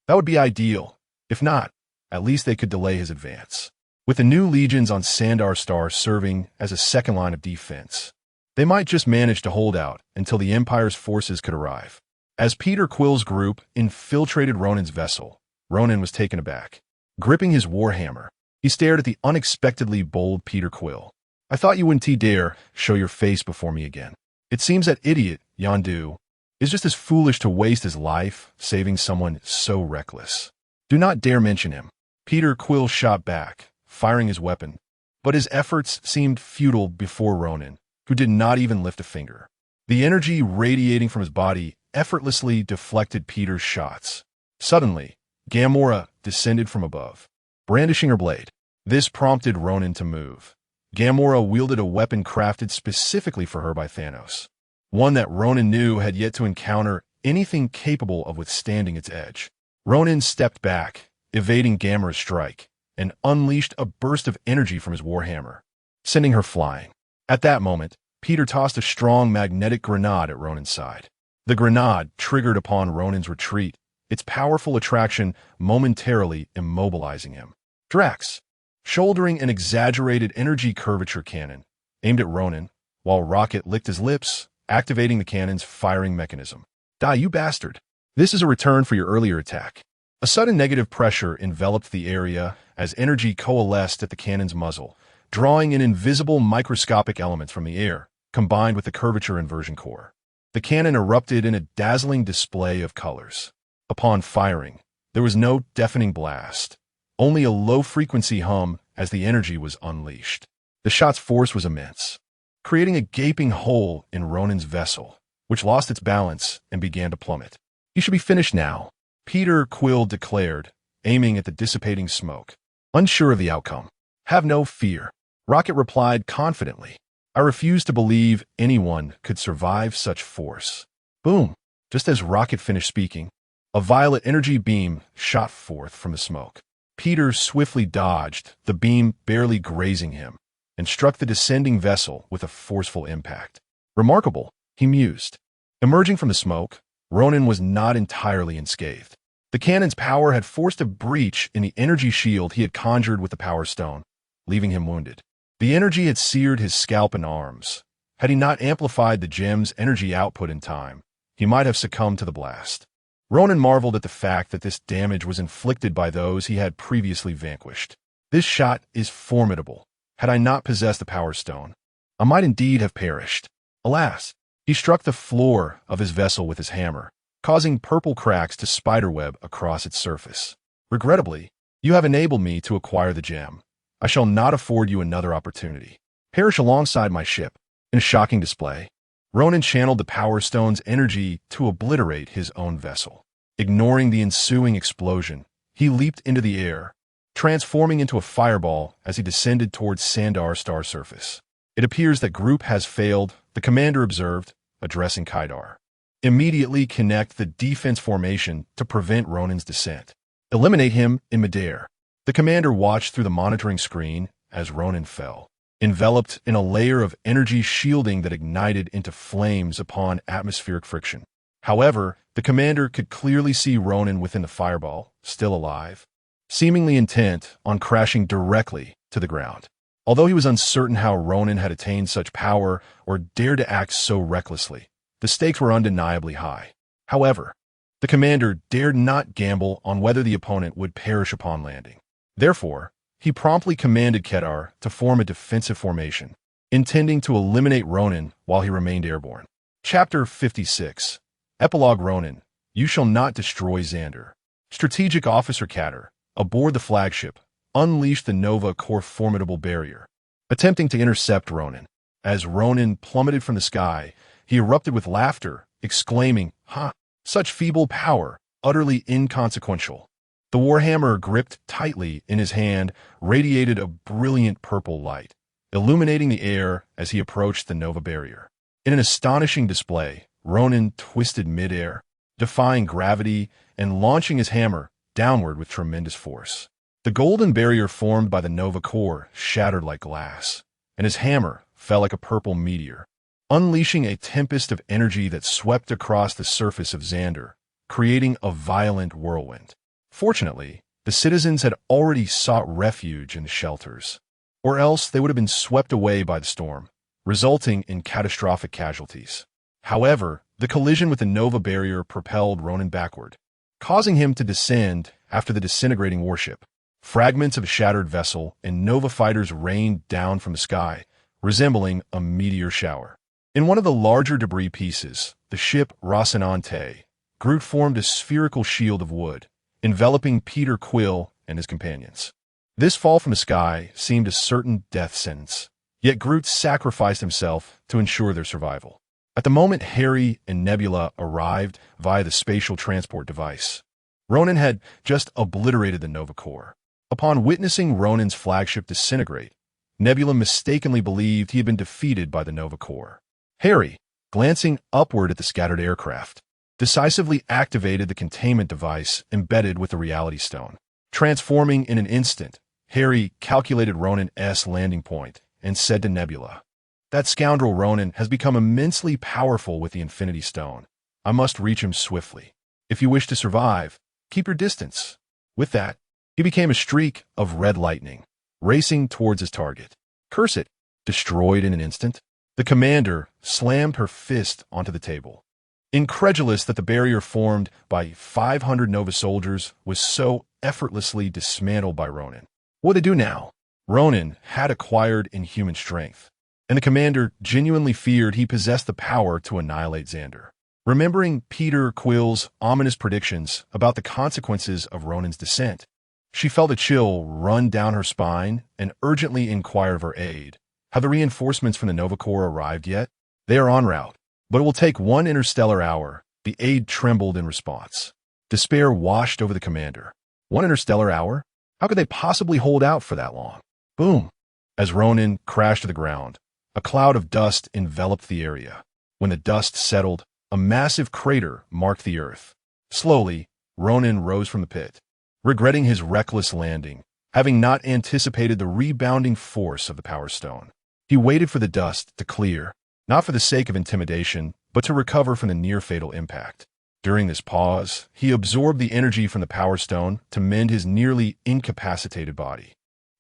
that would be ideal. If not, at least they could delay his advance. With the new legions on Sandar Star serving as a second line of defense, they might just manage to hold out until the Empire's forces could arrive. As Peter Quill's group infiltrated Ronin's vessel, Ronin was taken aback. Gripping his warhammer, he stared at the unexpectedly bold Peter Quill. I thought you wouldn't dare show your face before me again. It seems that idiot, Yondu, is just as foolish to waste his life saving someone so reckless. Do not dare mention him. Peter Quill shot back, firing his weapon, but his efforts seemed futile before Ronin, who did not even lift a finger. The energy radiating from his body effortlessly deflected Peter's shots. Suddenly, Gamora descended from above, brandishing her blade. This prompted Ronin to move. Gamora wielded a weapon crafted specifically for her by Thanos, one that Ronin knew had yet to encounter anything capable of withstanding its edge. Ronin stepped back, evading Gamora's strike, and unleashed a burst of energy from his warhammer, sending her flying. At that moment, Peter tossed a strong magnetic grenade at Ronin's side. The grenade triggered upon Ronin's retreat, its powerful attraction momentarily immobilizing him. Drax, shouldering an exaggerated energy curvature cannon, aimed at Ronin, while Rocket licked his lips, activating the cannon's firing mechanism. Die, you bastard! This is a return for your earlier attack. A sudden negative pressure enveloped the area as energy coalesced at the cannon's muzzle, drawing in invisible microscopic elements from the air, combined with the curvature inversion core. The cannon erupted in a dazzling display of colors. Upon firing, there was no deafening blast, only a low-frequency hum as the energy was unleashed. The shot's force was immense, creating a gaping hole in Ronin's vessel, which lost its balance and began to plummet. "You should be finished now," Peter Quill declared, aiming at the dissipating smoke. Unsure of the outcome. "Have no fear," Rocket replied confidently. "I refuse to believe anyone could survive such force." Boom! Just as Rocket finished speaking, a violet energy beam shot forth from the smoke. Peter swiftly dodged, the beam barely grazing him, and struck the descending vessel with a forceful impact. "Remarkable," he mused. Emerging from the smoke, Ronin was not entirely unscathed. The cannon's power had forced a breach in the energy shield he had conjured with the Power Stone, leaving him wounded. The energy had seared his scalp and arms. Had he not amplified the gem's energy output in time, he might have succumbed to the blast. Ronin marveled at the fact that this damage was inflicted by those he had previously vanquished. "This shot is formidable. Had I not possessed the Power Stone, I might indeed have perished." Alas! He struck the floor of his vessel with his hammer, causing purple cracks to spiderweb across its surface. "Regrettably, you have enabled me to acquire the gem. I shall not afford you another opportunity. Perish alongside my ship." In a shocking display, Ronin channeled the Power Stone's energy to obliterate his own vessel. Ignoring the ensuing explosion, he leaped into the air, transforming into a fireball as he descended towards Sandar's star surface. "It appears that group has failed," the commander observed, addressing Kaidar. "Immediately connect the defense formation to prevent Ronin's descent. Eliminate him in midair." The commander watched through the monitoring screen as Ronin fell, enveloped in a layer of energy shielding that ignited into flames upon atmospheric friction. However, the commander could clearly see Ronin within the fireball, still alive, seemingly intent on crashing directly to the ground. Although he was uncertain how Ronin had attained such power or dared to act so recklessly, the stakes were undeniably high. However, the commander dared not gamble on whether the opponent would perish upon landing. Therefore, he promptly commanded Kedar to form a defensive formation, intending to eliminate Ronin while he remained airborne. Chapter 56. Epilogue. Ronin, you shall not destroy Xander. Strategic Officer Kader, aboard the flagship, unleashed the Nova Corps formidable barrier, attempting to intercept Ronin. As Ronin plummeted from the sky, he erupted with laughter, exclaiming, "Ha! Such feeble power, utterly inconsequential." The warhammer, gripped tightly in his hand, radiated a brilliant purple light, illuminating the air as he approached the Nova barrier. In an astonishing display, Ronin twisted midair, defying gravity and launching his hammer downward with tremendous force. The golden barrier formed by the Nova Corps shattered like glass, and his hammer fell like a purple meteor, unleashing a tempest of energy that swept across the surface of Xander, creating a violent whirlwind. Fortunately, the citizens had already sought refuge in the shelters, or else they would have been swept away by the storm, resulting in catastrophic casualties. However, the collision with the Nova barrier propelled Ronin backward, causing him to descend after the disintegrating warship. Fragments of a shattered vessel and Nova fighters rained down from the sky, resembling a meteor shower. In one of the larger debris pieces, the ship Rocinante, Groot formed a spherical shield of wood, enveloping Peter Quill and his companions. This fall from the sky seemed a certain death sentence, yet Groot sacrificed himself to ensure their survival. At the moment Harry and Nebula arrived via the spatial transport device, Ronin had just obliterated the Nova Corps. Upon witnessing Ronin's flagship disintegrate, Nebula mistakenly believed he had been defeated by the Nova Corps. Harry, glancing upward at the scattered aircraft, decisively activated the containment device embedded with the Reality Stone. Transforming in an instant, Harry calculated Ronin's landing point and said to Nebula, "That scoundrel Ronin has become immensely powerful with the Infinity Stone. I must reach him swiftly. If you wish to survive, keep your distance." With that, he became a streak of red lightning, racing towards his target. Curse it! Destroyed in an instant, the commander slammed her fist onto the table, incredulous that the barrier formed by 500 Nova soldiers was so effortlessly dismantled by Ronin. What would they do now? Ronin had acquired inhuman strength, and the commander genuinely feared he possessed the power to annihilate Xander. Remembering Peter Quill's ominous predictions about the consequences of Ronin's descent, she felt a chill run down her spine and urgently inquired of her aide. Have the reinforcements from the Nova Corps arrived yet? They are en route, but it will take 1 interstellar hour. The aide trembled in response. Despair washed over the commander. 1 interstellar hour? How could they possibly hold out for that long? Boom! As Ronin crashed to the ground, a cloud of dust enveloped the area. When the dust settled, a massive crater marked the earth. Slowly, Ronin rose from the pit, regretting his reckless landing, having not anticipated the rebounding force of the Power Stone. He waited for the dust to clear, not for the sake of intimidation, but to recover from the near-fatal impact. During this pause, he absorbed the energy from the Power Stone to mend his nearly incapacitated body.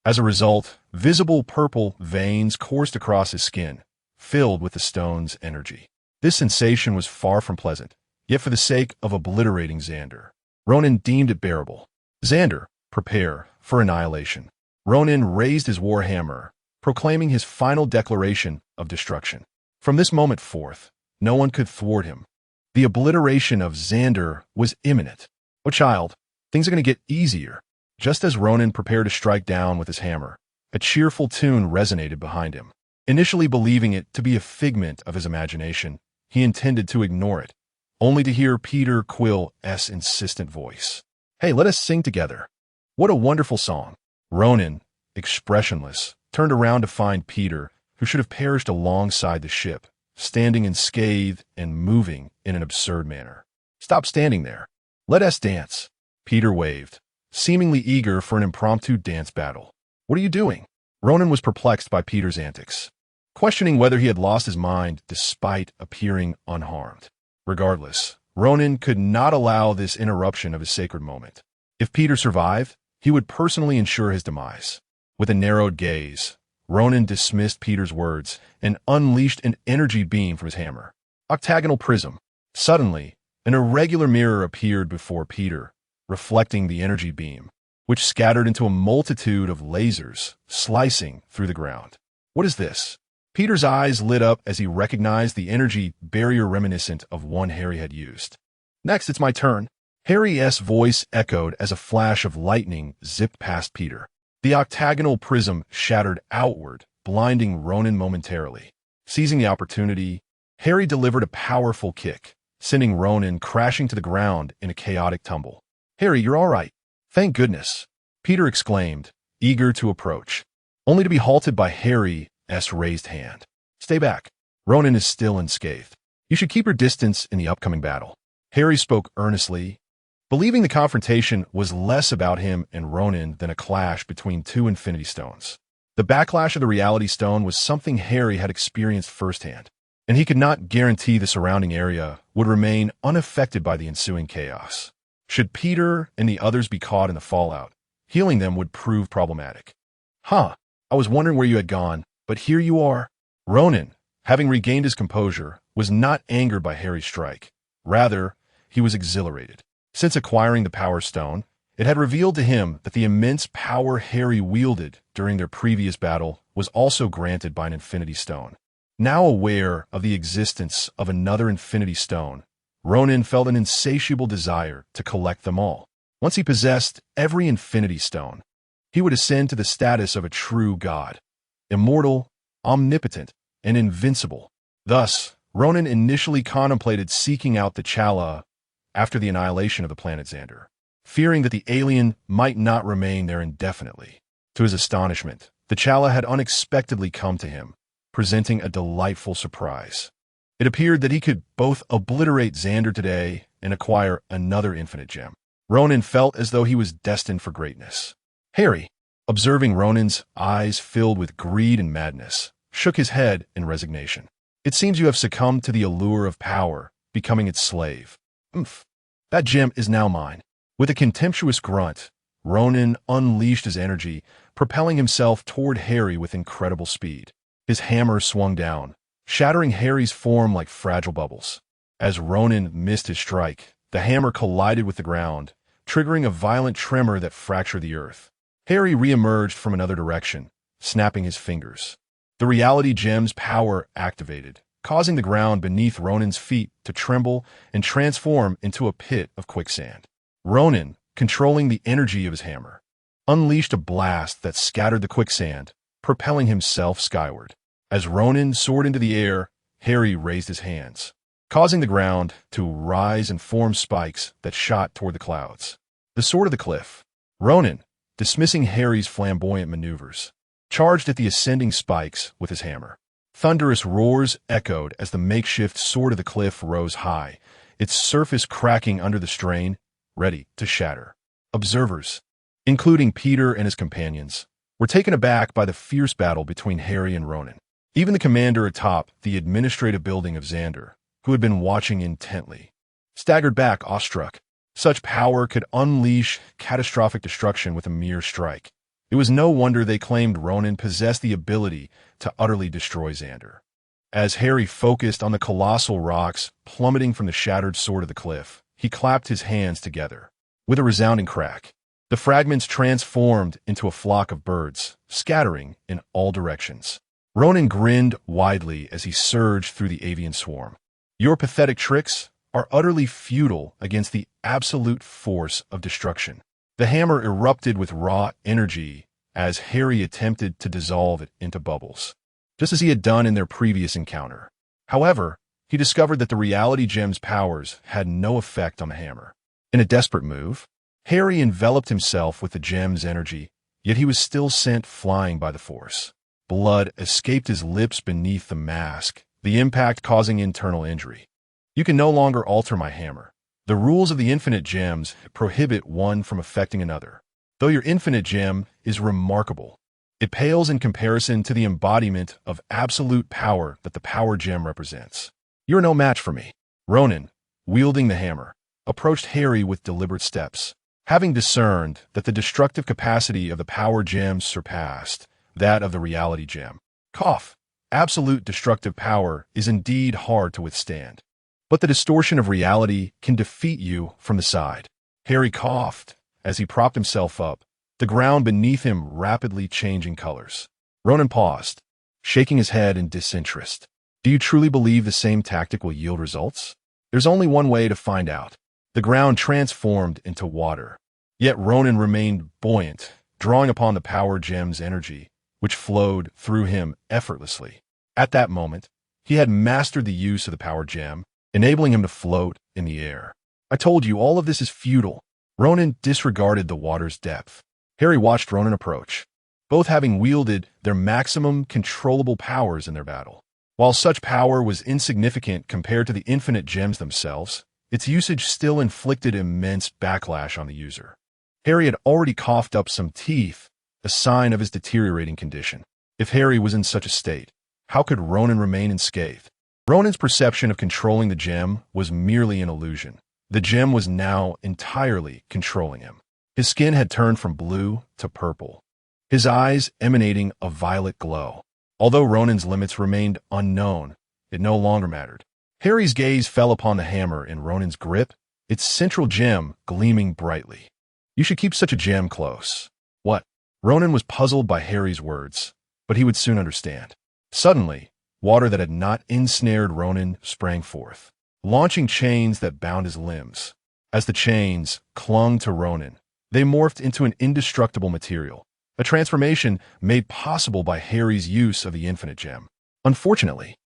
As a result, visible purple veins coursed across his skin, filled with the stone's energy. This sensation was far from pleasant, yet for the sake of obliterating Xander, Ronin deemed it bearable. Xander, prepare for annihilation. Ronin raised his war hammer, proclaiming his final declaration of destruction. From this moment forth, no one could thwart him. The obliteration of Xander was imminent. Oh, child, things are going to get easier. Just as Ronin prepared to strike down with his hammer, a cheerful tune resonated behind him. Initially believing it to be a figment of his imagination, he intended to ignore it, only to hear Peter Quill's insistent voice. Hey, let us sing together. What a wonderful song. Ronin, expressionless, turned around to find Peter, who should have perished alongside the ship, standing unscathed and moving in an absurd manner. Stop standing there. Let us dance. Peter waved, seemingly eager for an impromptu dance battle. What are you doing? Ronin was perplexed by Peter's antics, questioning whether he had lost his mind despite appearing unharmed. Regardless, Ronin could not allow this interruption of his sacred moment. If Peter survived, he would personally ensure his demise. With a narrowed gaze, Ronin dismissed Peter's words and unleashed an energy beam from his hammer. Octagonal prism. Suddenly, an irregular mirror appeared before Peter, reflecting the energy beam, which scattered into a multitude of lasers, slicing through the ground. What is this? Peter's eyes lit up as he recognized the energy barrier reminiscent of one Harry had used. Next, it's my turn. Harry's voice echoed as a flash of lightning zipped past Peter. The octagonal prism shattered outward, blinding Ronin momentarily. Seizing the opportunity, Harry delivered a powerful kick, sending Ronin crashing to the ground in a chaotic tumble. Harry, you're all right. Thank goodness, Peter exclaimed, eager to approach, only to be halted by Harry's raised hand. Stay back. Ronin is still unscathed. You should keep your distance in the upcoming battle. Harry spoke earnestly, believing the confrontation was less about him and Ronin than a clash between two Infinity Stones. The backlash of the Reality Stone was something Harry had experienced firsthand, and he could not guarantee the surrounding area would remain unaffected by the ensuing chaos. Should Peter and the others be caught in the fallout, healing them would prove problematic. I was wondering where you had gone, but here you are. Ronin, having regained his composure, was not angered by Harry's strike. Rather, he was exhilarated. Since acquiring the Power Stone, it had revealed to him that the immense power Harry wielded during their previous battle was also granted by an Infinity Stone. Now aware of the existence of another Infinity Stone, Ronin felt an insatiable desire to collect them all. Once he possessed every Infinity Stone, he would ascend to the status of a true god, immortal, omnipotent, and invincible. Thus, Ronin initially contemplated seeking out the Chala after the annihilation of the planet Xander, fearing that the alien might not remain there indefinitely. To his astonishment, the Chala had unexpectedly come to him, presenting a delightful surprise. It appeared that he could both obliterate Xander today and acquire another infinite gem. Ronin felt as though he was destined for greatness. Harry, observing Ronin's eyes filled with greed and madness, shook his head in resignation. It seems you have succumbed to the allure of power, becoming its slave. That gem is now mine. With a contemptuous grunt, Ronin unleashed his energy, propelling himself toward Harry with incredible speed. His hammer swung down, shattering Harry's form like fragile bubbles. As Ronin missed his strike, the hammer collided with the ground, triggering a violent tremor that fractured the earth. Harry re-emerged from another direction, snapping his fingers. The reality gem's power activated, causing the ground beneath Ronin's feet to tremble and transform into a pit of quicksand. Ronin, controlling the energy of his hammer, unleashed a blast that scattered the quicksand, propelling himself skyward. As Ronin soared into the air, Harry raised his hands, causing the ground to rise and form spikes that shot toward the clouds. The sword of the cliff. Ronin, dismissing Harry's flamboyant maneuvers, charged at the ascending spikes with his hammer. Thunderous roars echoed as the makeshift sword of the cliff rose high, its surface cracking under the strain, ready to shatter. Observers, including Peter and his companions, were taken aback by the fierce battle between Harry and Ronin. Even the commander atop the administrative building of Xander, who had been watching intently, staggered back awestruck. Such power could unleash catastrophic destruction with a mere strike. It was no wonder they claimed Ronin possessed the ability to utterly destroy Xander. As Harry focused on the colossal rocks plummeting from the shattered sword of the cliff, he clapped his hands together. With a resounding crack, the fragments transformed into a flock of birds, scattering in all directions. Ronin grinned widely as he surged through the avian swarm. Your pathetic tricks are utterly futile against the absolute force of destruction. The hammer erupted with raw energy as Harry attempted to dissolve it into bubbles, just as he had done in their previous encounter. However, he discovered that the reality gem's powers had no effect on the hammer. In a desperate move, Harry enveloped himself with the gem's energy, yet he was still sent flying by the force. Blood escaped his lips beneath the mask, the impact causing internal injury. You can no longer alter my hammer. The rules of the infinite gems prohibit one from affecting another. Though your infinite gem is remarkable, it pales in comparison to the embodiment of absolute power that the power gem represents. You're no match for me. Ronin, wielding the hammer, approached Harry with deliberate steps. Having discerned that the destructive capacity of the power gem surpassed that of the reality gem. Cough. Absolute destructive power is indeed hard to withstand, but the distortion of reality can defeat you from the side. Harry coughed as he propped himself up, the ground beneath him rapidly changing colors. Ronin paused, shaking his head in disinterest. Do you truly believe the same tactic will yield results? There's only one way to find out. The ground transformed into water, yet Ronin remained buoyant, drawing upon the power gem's energy, which flowed through him effortlessly. At that moment, he had mastered the use of the power gem, enabling him to float in the air. I told you, all of this is futile. Ronin disregarded the water's depth. Harry watched Ronin approach, both having wielded their maximum controllable powers in their battle. While such power was insignificant compared to the infinite gems themselves, its usage still inflicted immense backlash on the user. Harry had already coughed up some teeth, a sign of his deteriorating condition. If Harry was in such a state, how could Ronin remain unscathed? Ronin's perception of controlling the gem was merely an illusion. The gem was now entirely controlling him. His skin had turned from blue to purple, his eyes emanating a violet glow. Although Ronin's limits remained unknown, it no longer mattered. Harry's gaze fell upon the hammer in Ronin's grip, its central gem gleaming brightly. You should keep such a gem close. What? Ronin was puzzled by Harry's words, but he would soon understand. Suddenly, water that had not ensnared Ronin sprang forth, launching chains that bound his limbs. As the chains clung to Ronin, they morphed into an indestructible material, a transformation made possible by Harry's use of the infinite gem. Unfortunately,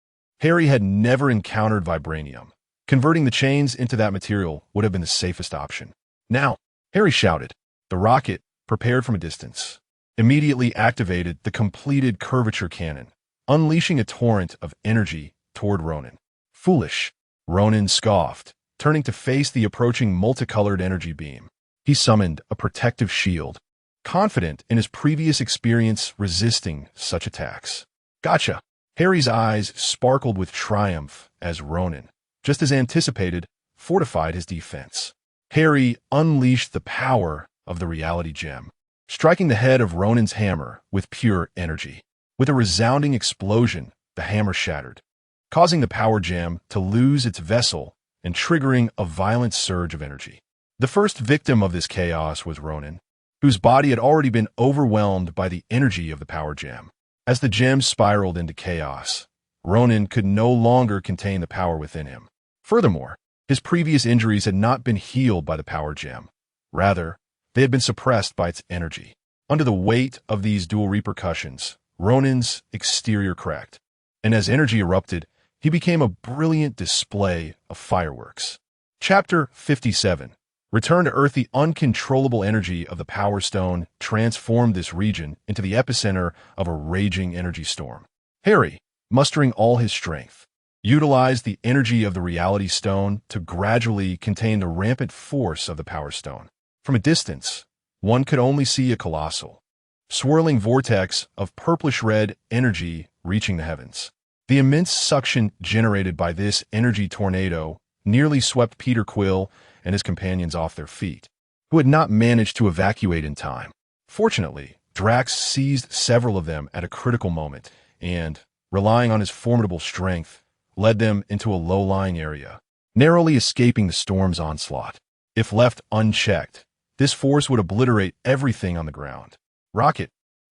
Harry had never encountered vibranium. Converting the chains into that material would have been the safest option. Now, Harry shouted. The rocket, prepared from a distance, immediately activated the completed curvature cannon, unleashing a torrent of energy toward Ronin. Foolish, Ronin scoffed, turning to face the approaching multicolored energy beam. He summoned a protective shield, confident in his previous experience resisting such attacks. Gotcha! Harry's eyes sparkled with triumph as Ronin, just as anticipated, fortified his defense. Harry unleashed the power of the reality gem, striking the head of Ronin's hammer with pure energy. With a resounding explosion, the hammer shattered, causing the power gem to lose its vessel and triggering a violent surge of energy. The first victim of this chaos was Ronin, whose body had already been overwhelmed by the energy of the power gem. As the gem spiraled into chaos, Ronan could no longer contain the power within him. Furthermore, his previous injuries had not been healed by the power gem. Rather, they had been suppressed by its energy. Under the weight of these dual repercussions, Ronan's exterior cracked, and as energy erupted, he became a brilliant display of fireworks. Chapter 57. Return to Earth. The uncontrollable energy of the Power Stone transformed this region into the epicenter of a raging energy storm. Harry, mustering all his strength, utilized the energy of the Reality Stone to gradually contain the rampant force of the Power Stone. From a distance, one could only see a colossal, swirling vortex of purplish-red energy reaching the heavens. The immense suction generated by this energy tornado nearly swept Peter Quill and his companions off their feet, who had not managed to evacuate in time. Fortunately, Drax seized several of them at a critical moment and, relying on his formidable strength, led them into a low-lying area, narrowly escaping the storm's onslaught. If left unchecked, this force would obliterate everything on the ground. Rocket,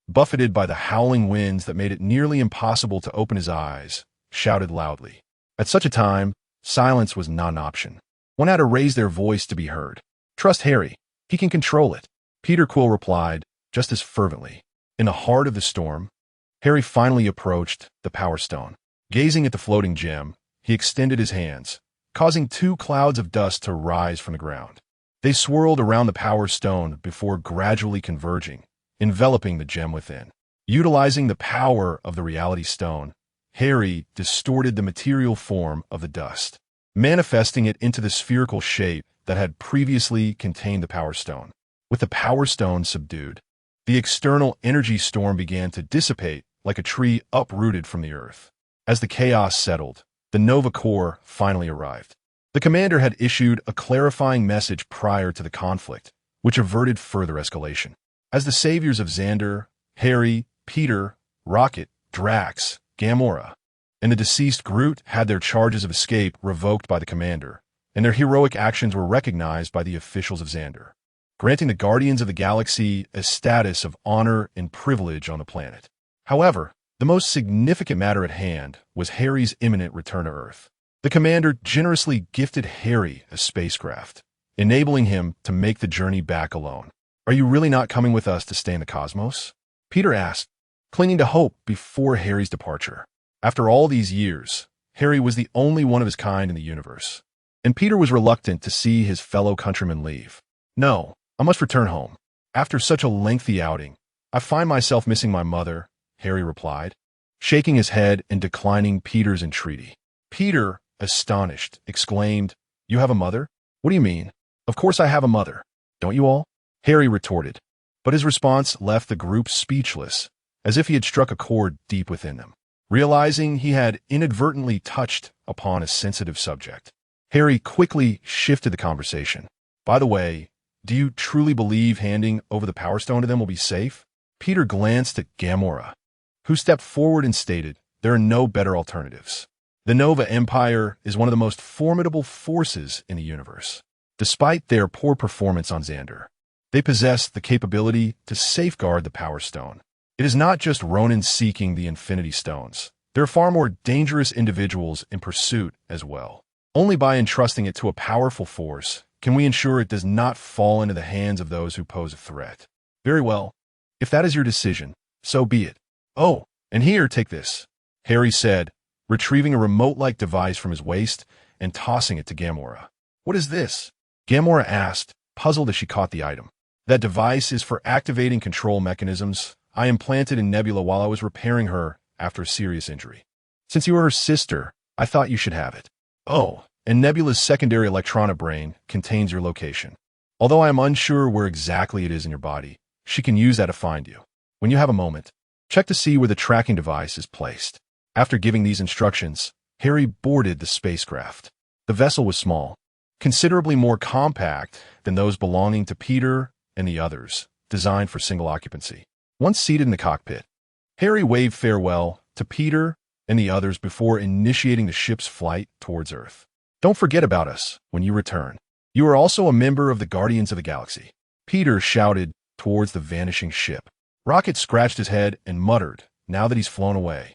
buffeted by the howling winds that made it nearly impossible to open his eyes, shouted loudly. At such a time, silence was not an option. One had to raise their voice to be heard. "Trust Harry. He can control it," Peter Quill replied, just as fervently. In the heart of the storm, Harry finally approached the Power Stone. Gazing at the floating gem, he extended his hands, causing two clouds of dust to rise from the ground. They swirled around the Power Stone before gradually converging, enveloping the gem within. Utilizing the power of the Reality Stone, Harry distorted the material form of the dust, manifesting it into the spherical shape that had previously contained the Power Stone. With the Power Stone subdued, the external energy storm began to dissipate like a tree uprooted from the earth. As the chaos settled, the Nova Corps finally arrived. The commander had issued a clarifying message prior to the conflict, which averted further escalation. As the saviors of Xander, Harry, Peter, Rocket, Drax, Gamora, and the deceased Groot had their charges of escape revoked by the commander, and their heroic actions were recognized by the officials of Xander, granting the Guardians of the Galaxy a status of honor and privilege on the planet. However, the most significant matter at hand was Harry's imminent return to Earth. The commander generously gifted Harry a spacecraft, enabling him to make the journey back alone. "Are you really not coming with us to stay in the cosmos?" Peter asked, clinging to hope before Harry's departure. After all these years, Harry was the only one of his kind in the universe, and Peter was reluctant to see his fellow countrymen leave. "No, I must return home. After such a lengthy outing, I find myself missing my mother," Harry replied, shaking his head and declining Peter's entreaty. Peter, astonished, exclaimed, "You have a mother? What do you mean?" "Of course I have a mother. Don't you all?" Harry retorted, but his response left the group speechless, as if he had struck a chord deep within them. Realizing he had inadvertently touched upon a sensitive subject, Harry quickly shifted the conversation. "By the way, do you truly believe handing over the Power Stone to them will be safe?" Peter glanced at Gamora, who stepped forward and stated, "There are no better alternatives. The Nova Empire is one of the most formidable forces in the universe. Despite their poor performance on Xander, they possess the capability to safeguard the Power Stone. It is not just Ronan seeking the Infinity Stones. There are far more dangerous individuals in pursuit as well. Only by entrusting it to a powerful force can we ensure it does not fall into the hands of those who pose a threat." "Very well. If that is your decision, so be it." "Oh, and here, take this," Harry said, retrieving a remote-like device from his waist and tossing it to Gamora. "What is this?" Gamora asked, puzzled as she caught the item. "That device is for activating control mechanisms I implanted in Nebula while I was repairing her after a serious injury. Since you are her sister, I thought you should have it." "Oh, and Nebula's secondary electronic brain contains your location. Although I am unsure where exactly it is in your body, she can use that to find you. When you have a moment, check to see where the tracking device is placed." After giving these instructions, Harry boarded the spacecraft. The vessel was small, considerably more compact than those belonging to Peter and the others, designed for single occupancy. Once seated in the cockpit, Harry waved farewell to Peter and the others before initiating the ship's flight towards Earth. "Don't forget about us when you return. You are also a member of the Guardians of the Galaxy," Peter shouted towards the vanishing ship. Rocket scratched his head and muttered, now that he's flown away,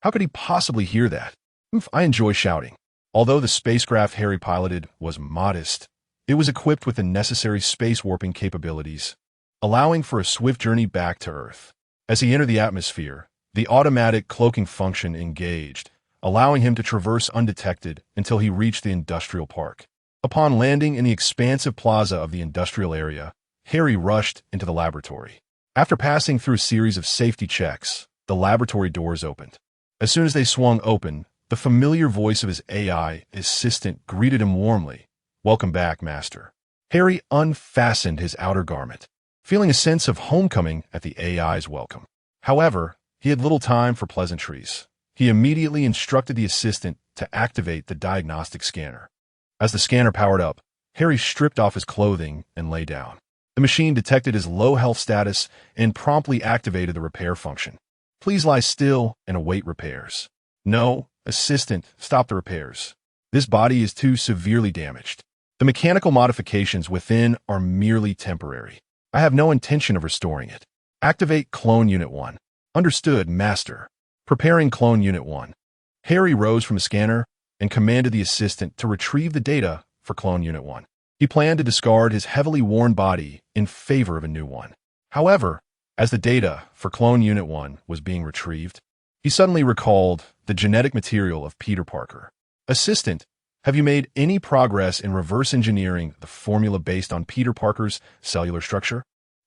How could he possibly hear that? Oof, I enjoy shouting. Although the spacecraft Harry piloted was modest, it was equipped with the necessary space warping capabilities, allowing for a swift journey back to Earth. As he entered the atmosphere, the automatic cloaking function engaged, allowing him to traverse undetected until he reached the industrial park. Upon landing in the expansive plaza of the industrial area, Harry rushed into the laboratory. After passing through a series of safety checks, the laboratory doors opened. As soon as they swung open, the familiar voice of his AI assistant greeted him warmly. "Welcome back, Master." Harry unfastened his outer garment, feeling a sense of homecoming at the AI's welcome. However, he had little time for pleasantries. He immediately instructed the assistant to activate the diagnostic scanner. As the scanner powered up, Harry stripped off his clothing and lay down. The machine detected his low health status and promptly activated the repair function. "Please lie still and await repairs." "No, assistant, stop the repairs. This body is too severely damaged. The mechanical modifications within are merely temporary. I have no intention of restoring it. Activate Clone Unit 1. Understood, Master." Preparing Clone Unit 1. Harry rose from the scanner and commanded the assistant to retrieve the data for Clone Unit 1. He planned to discard his heavily worn body in favor of a new one. However, as the data for Clone Unit 1 was being retrieved, he suddenly recalled the genetic material of Peter Parker. "Assistant, have you made any progress in reverse engineering the formula based on Peter Parker's cellular structure?"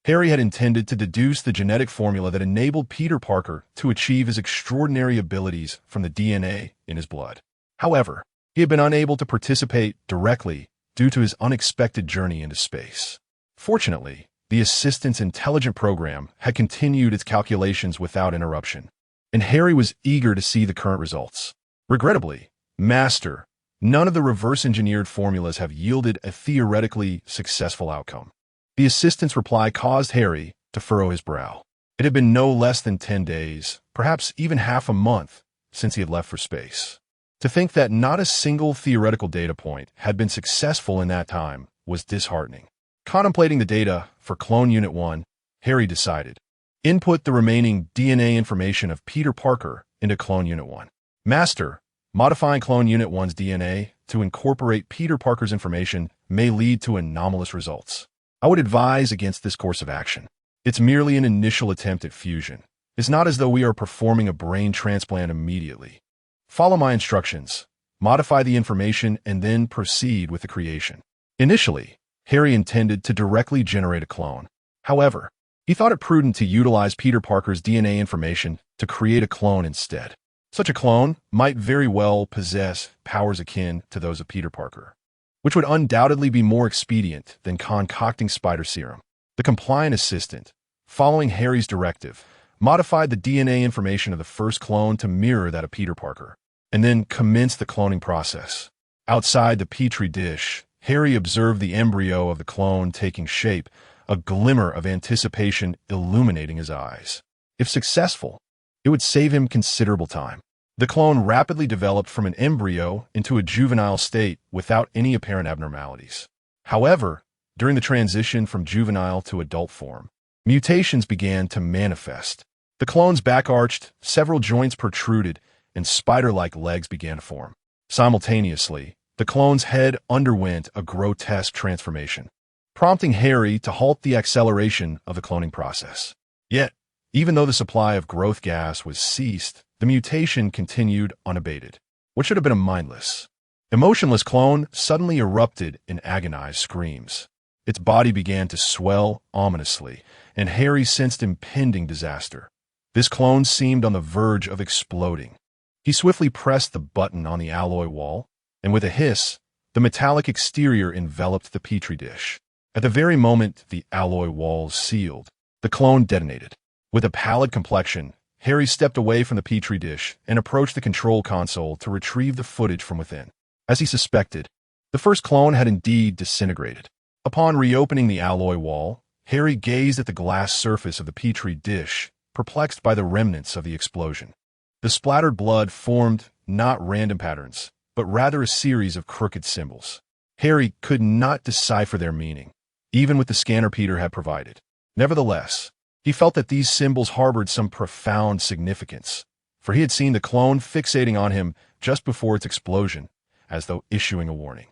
Harry had intended to deduce the genetic formula that enabled Peter Parker to achieve his extraordinary abilities from the DNA in his blood. However, he had been unable to participate directly due to his unexpected journey into space. Fortunately, the assistant's intelligent program had continued its calculations without interruption, and Harry was eager to see the current results. "Regrettably, Master, none of the reverse-engineered formulas have yielded a theoretically successful outcome." The assistant's reply caused Harry to furrow his brow. It had been no less than 10 days, perhaps even half a month, since he had left for space. To think that not a single theoretical data point had been successful in that time was disheartening. Contemplating the data for Clone Unit 1, Harry decided. Input the remaining DNA information of Peter Parker into Clone Unit 1. "Master, modifying Clone Unit 1's DNA to incorporate Peter Parker's information may lead to anomalous results. I would advise against this course of action. It's merely an initial attempt at fusion. It's not as though we are performing a brain transplant immediately. Follow my instructions, modify the information, and then proceed with the creation." Initially, Harry intended to directly generate a clone. However, he thought it prudent to utilize Peter Parker's DNA information to create a clone instead. Such a clone might very well possess powers akin to those of Peter Parker, which would undoubtedly be more expedient than concocting spider serum. The compliant assistant, following Harry's directive, modified the DNA information of the first clone to mirror that of Peter Parker, and then commenced the cloning process. Outside the petri dish, Harry observed the embryo of the clone taking shape, a glimmer of anticipation illuminating his eyes. If successful, it would save him considerable time. The clone rapidly developed from an embryo into a juvenile state without any apparent abnormalities. However, during the transition from juvenile to adult form, mutations began to manifest. The clone's back arched, several joints protruded, and spider-like legs began to form. Simultaneously, the clone's head underwent a grotesque transformation, prompting Harry to halt the acceleration of the cloning process. Yet, even though the supply of growth gas was ceased, the mutation continued unabated. What should have been a mindless, emotionless clone suddenly erupted in agonized screams. Its body began to swell ominously, and Harry sensed impending disaster. This clone seemed on the verge of exploding. He swiftly pressed the button on the alloy wall, and with a hiss, the metallic exterior enveloped the petri dish. At the very moment the alloy walls sealed, the clone detonated. With a pallid complexion, Harry stepped away from the petri dish and approached the control console to retrieve the footage from within. As he suspected, the first clone had indeed disintegrated. Upon reopening the alloy wall, Harry gazed at the glass surface of the petri dish, perplexed by the remnants of the explosion. The splattered blood formed not random patterns, but rather a series of crooked symbols. Harry could not decipher their meaning, even with the scanner Peter had provided. Nevertheless, he felt that these symbols harbored some profound significance. for he had seen the clone fixating on him just before its explosion, as though issuing a warning.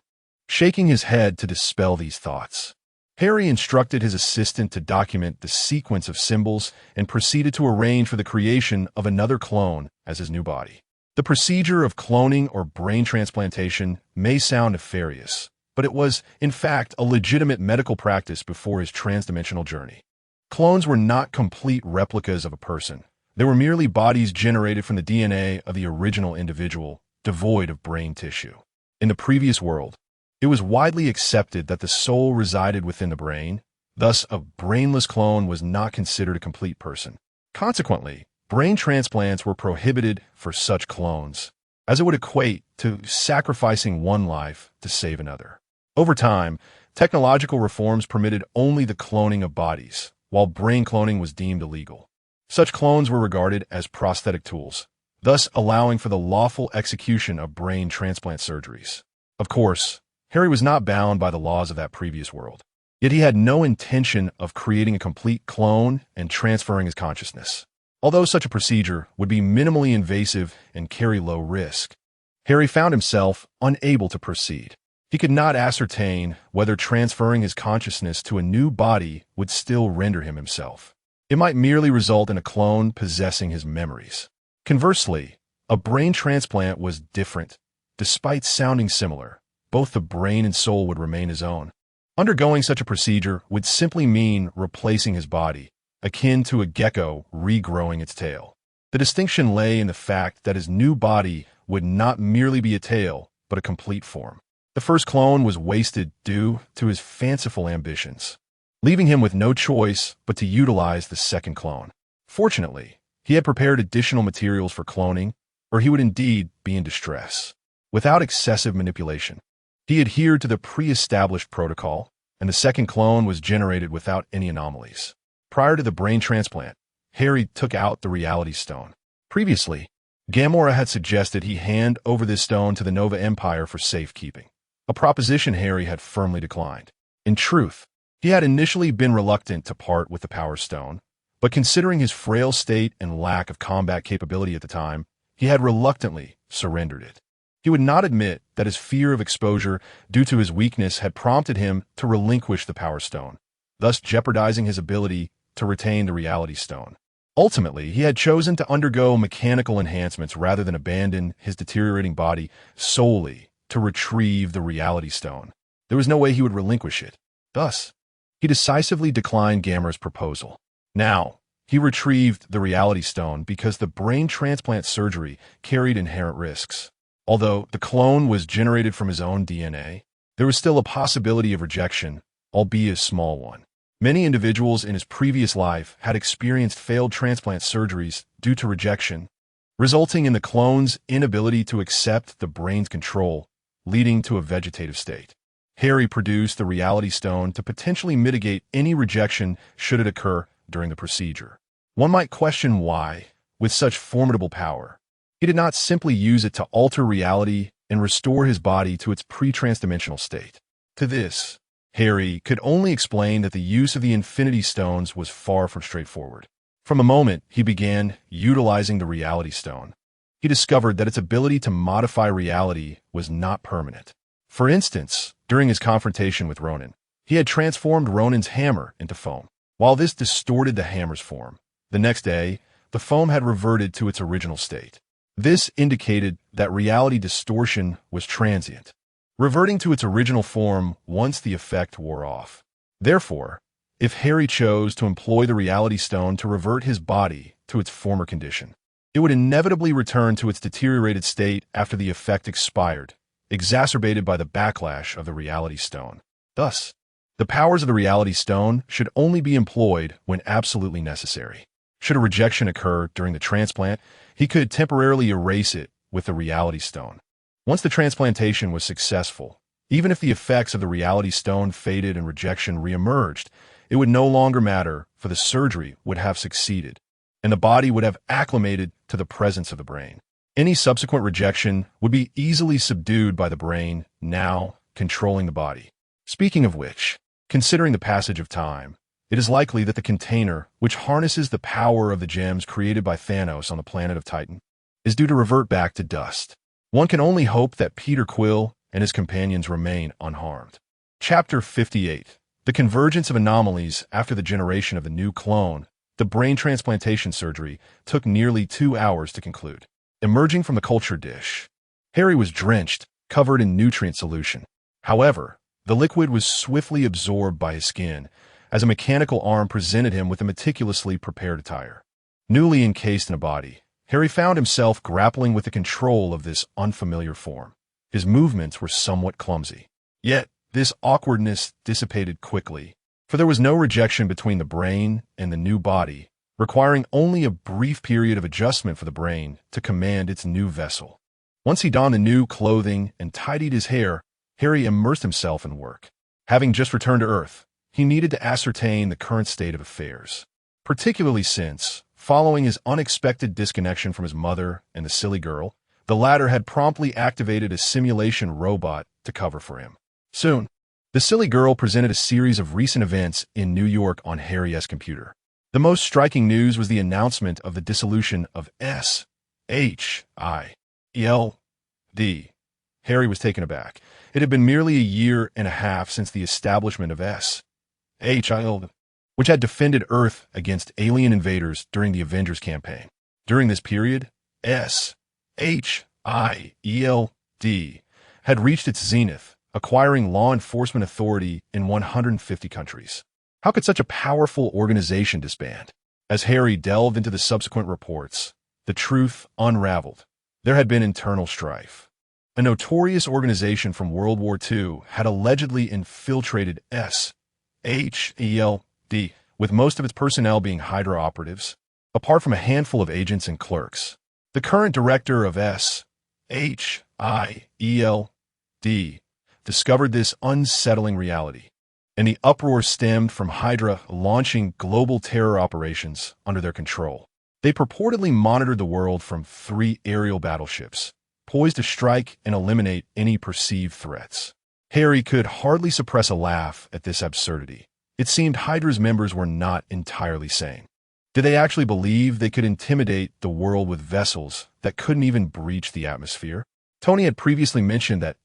Shaking his head to dispel these thoughts, Harry instructed his assistant to document the sequence of symbols and proceeded to arrange for the creation of another clone as his new body. The procedure of cloning or brain transplantation may sound nefarious, but it was, in fact, a legitimate medical practice before his transdimensional journey. Clones were not complete replicas of a person. They were merely bodies generated from the DNA of the original individual, devoid of brain tissue. In the previous world, it was widely accepted that the soul resided within the brain. Thus, a brainless clone was not considered a complete person. Consequently, brain transplants were prohibited for such clones, as it would equate to sacrificing one life to save another. Over time, technological reforms permitted only the cloning of bodies, while brain cloning was deemed illegal. Such clones were regarded as prosthetic tools, thus allowing for the lawful execution of brain transplant surgeries. Of course, Harry was not bound by the laws of that previous world, yet he had no intention of creating a complete clone and transferring his consciousness. Although such a procedure would be minimally invasive and carry low risk, Harry found himself unable to proceed. He could not ascertain whether transferring his consciousness to a new body would still render him himself. It might merely result in a clone possessing his memories. Conversely, a brain transplant was different. Despite sounding similar, both the brain and soul would remain his own. Undergoing such a procedure would simply mean replacing his body, akin to a gecko regrowing its tail. The distinction lay in the fact that his new body would not merely be a tail, but a complete form. The first clone was wasted due to his fanciful ambitions, leaving him with no choice but to utilize the second clone. Fortunately, he had prepared additional materials for cloning, or he would indeed be in distress. Without excessive manipulation, he adhered to the pre-established protocol, and the second clone was generated without any anomalies. Prior to the brain transplant, Harry took out the reality stone. Previously, Gamora had suggested he hand over this stone to the Nova Empire for safekeeping, a proposition Harry had firmly declined. In truth, he had initially been reluctant to part with the Power Stone, but considering his frail state and lack of combat capability at the time, he had reluctantly surrendered it. He would not admit that his fear of exposure due to his weakness had prompted him to relinquish the Power Stone, thus jeopardizing his ability to retain the Reality Stone. Ultimately, he had chosen to undergo mechanical enhancements rather than abandon his deteriorating body solely to retrieve the Reality Stone. There was no way he would relinquish it. Thus, he decisively declined Gamora's proposal. Now, he retrieved the Reality Stone because the brain transplant surgery carried inherent risks. Although the clone was generated from his own DNA, there was still a possibility of rejection, albeit a small one. Many individuals in his previous life had experienced failed transplant surgeries due to rejection, resulting in the clone's inability to accept the brain's control, leading to a vegetative state. Harry produced the Reality Stone to potentially mitigate any rejection should it occur during the procedure. One might question why, with such formidable power, he did not simply use it to alter reality and restore his body to its pre-transdimensional state. To this, Harry could only explain that the use of the Infinity Stones was far from straightforward. From the moment he began utilizing the Reality Stone, he discovered that its ability to modify reality was not permanent. For instance, during his confrontation with Ronan, he had transformed Ronan's hammer into foam. While this distorted the hammer's form, the next day, the foam had reverted to its original state. This indicated that reality distortion was transient, reverting to its original form once the effect wore off. Therefore, if Harry chose to employ the Reality Stone to revert his body to its former condition, it would inevitably return to its deteriorated state after the effect expired, exacerbated by the backlash of the Reality Stone. Thus, the powers of the Reality Stone should only be employed when absolutely necessary. Should a rejection occur during the transplant, he could temporarily erase it with the Reality Stone. Once the transplantation was successful, even if the effects of the Reality Stone faded and rejection reemerged, it would no longer matter, for the surgery would have succeeded, and the body would have acclimated to the presence of the brain. Any subsequent rejection would be easily subdued by the brain, now controlling the body. Speaking of which, considering the passage of time, it is likely that the container, which harnesses the power of the gems created by Thanos on the planet of Titan, is due to revert back to dust. One can only hope that Peter Quill and his companions remain unharmed. Chapter 58. The convergence of anomalies after the generation of the new clone. The brain transplantation surgery took nearly 2 hours to conclude. Emerging from the culture dish, Harry was drenched, covered in nutrient solution. However, the liquid was swiftly absorbed by his skin, as a mechanical arm presented him with a meticulously prepared attire. Newly encased in a body, Harry found himself grappling with the control of this unfamiliar form. His movements were somewhat clumsy. Yet, this awkwardness dissipated quickly, for there was no rejection between the brain and the new body, requiring only a brief period of adjustment for the brain to command its new vessel. Once he donned the new clothing and tidied his hair, Harry immersed himself in work. Having just returned to Earth, he needed to ascertain the current state of affairs, particularly since, following his unexpected disconnection from his mother and the silly girl, the latter had promptly activated a simulation robot to cover for him. Soon, the silly girl presented a series of recent events in New York on Harry's computer. The most striking news was the announcement of the dissolution of SHIELD. Harry was taken aback. It had been merely a year and a half since the establishment of SHIELD, which had defended Earth against alien invaders during the Avengers campaign. During this period, SHIELD had reached its zenith, acquiring law enforcement authority in 150 countries. How could such a powerful organization disband? As Harry delved into the subsequent reports, the truth unraveled. There had been internal strife. A notorious organization from World War II had allegedly infiltrated SHIELD, with most of its personnel being Hydra operatives, apart from a handful of agents and clerks. The current director of SHIELD discovered this unsettling reality, and the uproar stemmed from Hydra launching global terror operations under their control. They purportedly monitored the world from 3 aerial battleships, poised to strike and eliminate any perceived threats. Harry could hardly suppress a laugh at this absurdity. It seemed Hydra's members were not entirely sane. Did they actually believe they could intimidate the world with vessels that couldn't even breach the atmosphere? Tony had previously mentioned that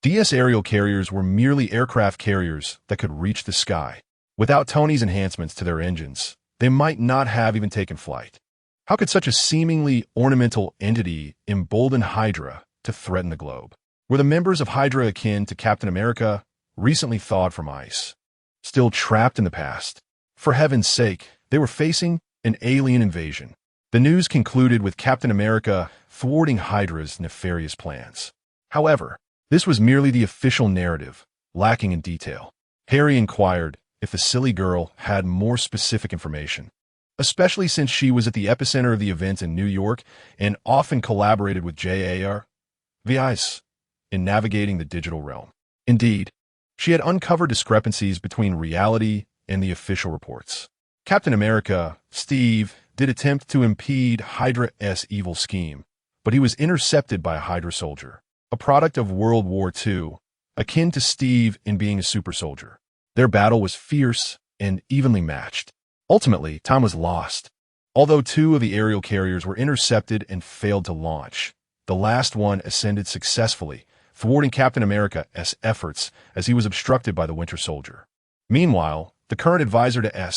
DS aerial carriers were merely aircraft carriers that could reach the sky. Without Tony's enhancements to their engines, they might not have even taken flight. How could such a seemingly ornamental entity embolden Hydra to threaten the globe? Were the members of Hydra akin to Captain America, recently thawed from ice, still trapped in the past? For heaven's sake, they were facing an alien invasion. The news concluded with Captain America thwarting Hydra's nefarious plans. However, this was merely the official narrative, lacking in detail. Harry inquired if the silly girl had more specific information, especially since she was at the epicenter of the event in New York and often collaborated with JARVIS in navigating the digital realm. Indeed, she had uncovered discrepancies between reality and the official reports. Captain America, Steve, did attempt to impede Hydra's evil scheme, but he was intercepted by a Hydra soldier, a product of World War II, akin to Steve in being a super soldier. Their battle was fierce and evenly matched. Ultimately, time was lost. Although 2 of the aerial carriers were intercepted and failed to launch, the last one ascended successfully, thwarting Captain America's efforts as he was obstructed by the Winter Soldier. Meanwhile, the current advisor to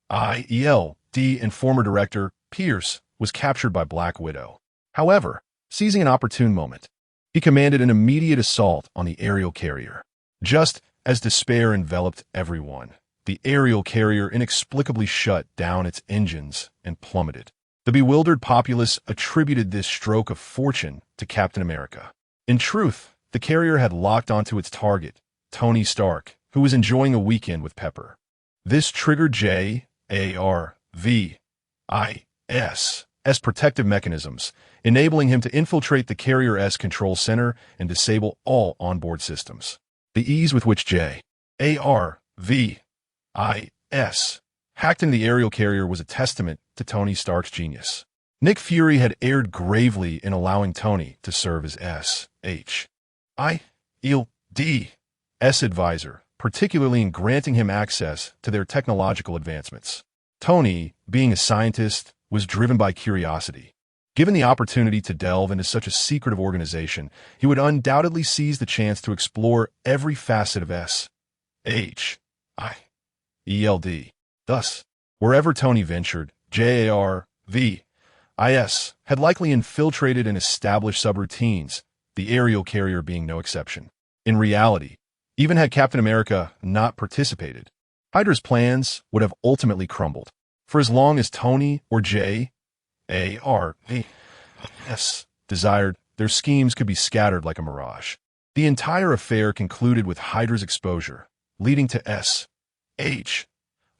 SHIELD and former director, Pierce, was captured by Black Widow. However, seizing an opportune moment, he commanded an immediate assault on the aerial carrier. Just as despair enveloped everyone, the aerial carrier inexplicably shut down its engines and plummeted. The bewildered populace attributed this stroke of fortune to Captain America. In truth, the carrier had locked onto its target, Tony Stark, who was enjoying a weekend with Pepper. This triggered JARVIS's protective mechanisms, enabling him to infiltrate the carrier's control center and disable all onboard systems. The ease with which JARVIS hacked into the aerial carrier was a testament to Tony Stark's genius. Nick Fury had erred gravely in allowing Tony to serve as SHIELD's advisor, particularly in granting him access to their technological advancements. Tony, being a scientist, was driven by curiosity. Given the opportunity to delve into such a secretive organization, he would undoubtedly seize the chance to explore every facet of SHIELD. Thus, wherever Tony ventured, JARVIS had likely infiltrated and established subroutines, the aerial carrier being no exception. In reality, even had Captain America not participated, Hydra's plans would have ultimately crumbled. For as long as Tony or JARVIS desired, their schemes could be scattered like a mirage. The entire affair concluded with Hydra's exposure, leading to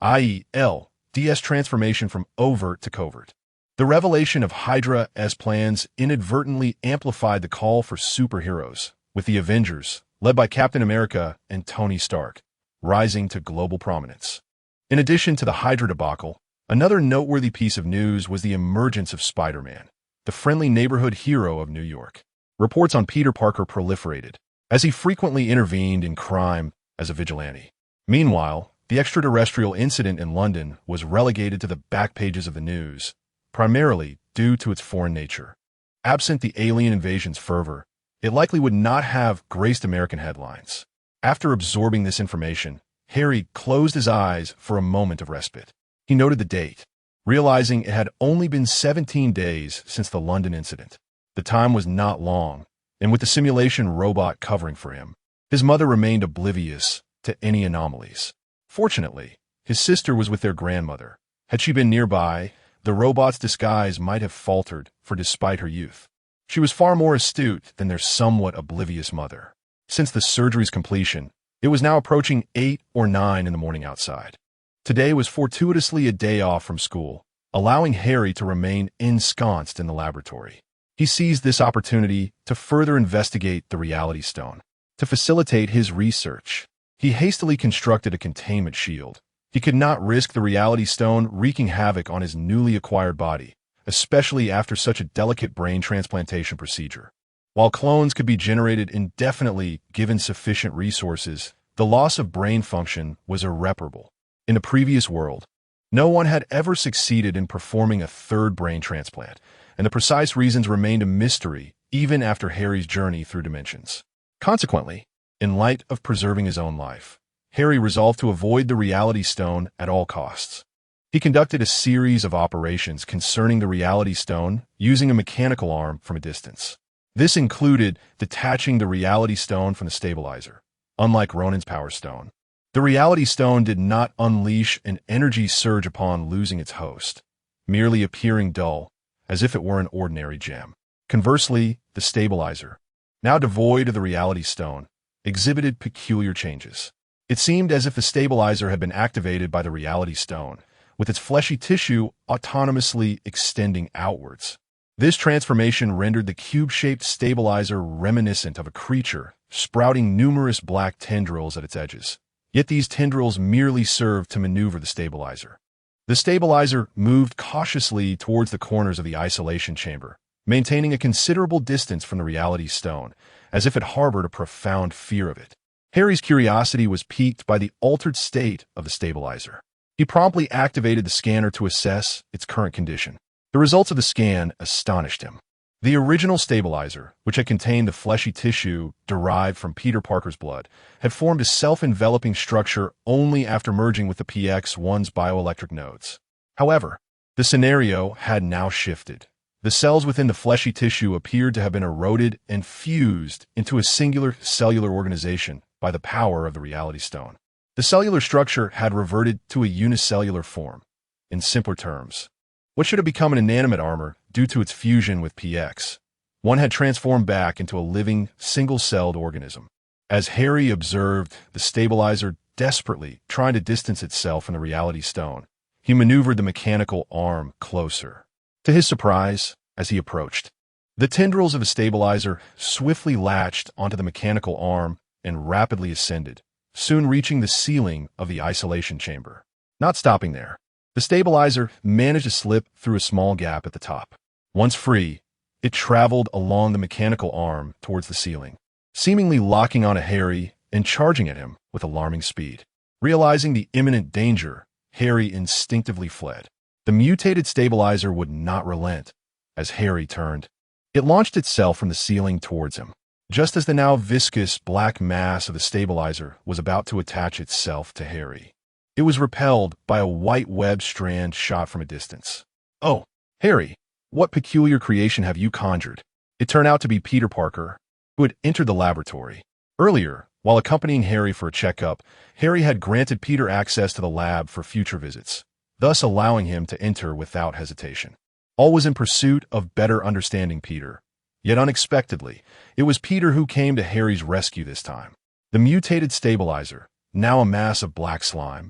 SHIELD's transformation from overt to covert. The revelation of Hydra's plans inadvertently amplified the call for superheroes, with the Avengers, led by Captain America and Tony Stark, rising to global prominence. In addition to the Hydra debacle, another noteworthy piece of news was the emergence of Spider-Man, the friendly neighborhood hero of New York. Reports on Peter Parker proliferated, as he frequently intervened in crime as a vigilante. Meanwhile, the extraterrestrial incident in London was relegated to the back pages of the news, primarily due to its foreign nature. Absent the alien invasion's fervor, it likely would not have graced American headlines. After absorbing this information, Harry closed his eyes for a moment of respite. He noted the date, realizing it had only been 17 days since the London incident. The time was not long, and with the simulation robot covering for him, his mother remained oblivious to any anomalies. Fortunately, his sister was with their grandmother. Had she been nearby, the robot's disguise might have faltered, for despite her youth, she was far more astute than their somewhat oblivious mother. Since the surgery's completion, it was now approaching 8 or 9 in the morning outside. Today was fortuitously a day off from school, allowing Harry to remain ensconced in the laboratory. He seized this opportunity to further investigate the Reality Stone. To facilitate his research, he hastily constructed a containment shield. He could not risk the Reality Stone wreaking havoc on his newly acquired body, especially after such a delicate brain transplantation procedure. While clones could be generated indefinitely given sufficient resources, the loss of brain function was irreparable. In the previous world, no one had ever succeeded in performing a third brain transplant, and the precise reasons remained a mystery even after Harry's journey through dimensions. Consequently, in light of preserving his own life, Harry resolved to avoid the Reality Stone at all costs. He conducted a series of operations concerning the Reality Stone using a mechanical arm from a distance. This included detaching the Reality Stone from the stabilizer. Unlike Ronin's Power Stone, the Reality Stone did not unleash an energy surge upon losing its host, merely appearing dull, as if it were an ordinary gem. Conversely, the stabilizer, now devoid of the Reality Stone, exhibited peculiar changes. It seemed as if the stabilizer had been activated by the Reality Stone, with its fleshy tissue autonomously extending outwards. This transformation rendered the cube-shaped stabilizer reminiscent of a creature, sprouting numerous black tendrils at its edges. Yet these tendrils merely served to maneuver the stabilizer. The stabilizer moved cautiously towards the corners of the isolation chamber, maintaining a considerable distance from the Reality Stone, as if it harbored a profound fear of it. Harry's curiosity was piqued by the altered state of the stabilizer. He promptly activated the scanner to assess its current condition. The results of the scan astonished him. The original stabilizer, which had contained the fleshy tissue derived from Peter Parker's blood, had formed a self-enveloping structure only after merging with the PX-1's bioelectric nodes. However, the scenario had now shifted. The cells within the fleshy tissue appeared to have been eroded and fused into a singular cellular organization by the power of the Reality Stone. The cellular structure had reverted to a unicellular form. In simpler terms, what should have become an inanimate armor due to its fusion with PX, one had transformed back into a living, single-celled organism. As Harry observed the stabilizer desperately trying to distance itself from the Reality Stone, he maneuvered the mechanical arm closer. To his surprise, as he approached, the tendrils of the stabilizer swiftly latched onto the mechanical arm and rapidly ascended, soon reaching the ceiling of the isolation chamber. Not stopping there, the stabilizer managed to slip through a small gap at the top. Once free, it traveled along the mechanical arm towards the ceiling, seemingly locking onto Harry and charging at him with alarming speed. Realizing the imminent danger, Harry instinctively fled. The mutated stabilizer would not relent. As Harry turned, it launched itself from the ceiling towards him. Just as the now viscous black mass of the stabilizer was about to attach itself to Harry, it was repelled by a white web strand shot from a distance. "Oh, Harry, what peculiar creation have you conjured?" It turned out to be Peter Parker, who had entered the laboratory. Earlier, while accompanying Harry for a checkup, Harry had granted Peter access to the lab for future visits, thus allowing him to enter without hesitation. All was in pursuit of better understanding Peter. Yet unexpectedly, it was Peter who came to Harry's rescue this time. The mutated stabilizer, now a mass of black slime,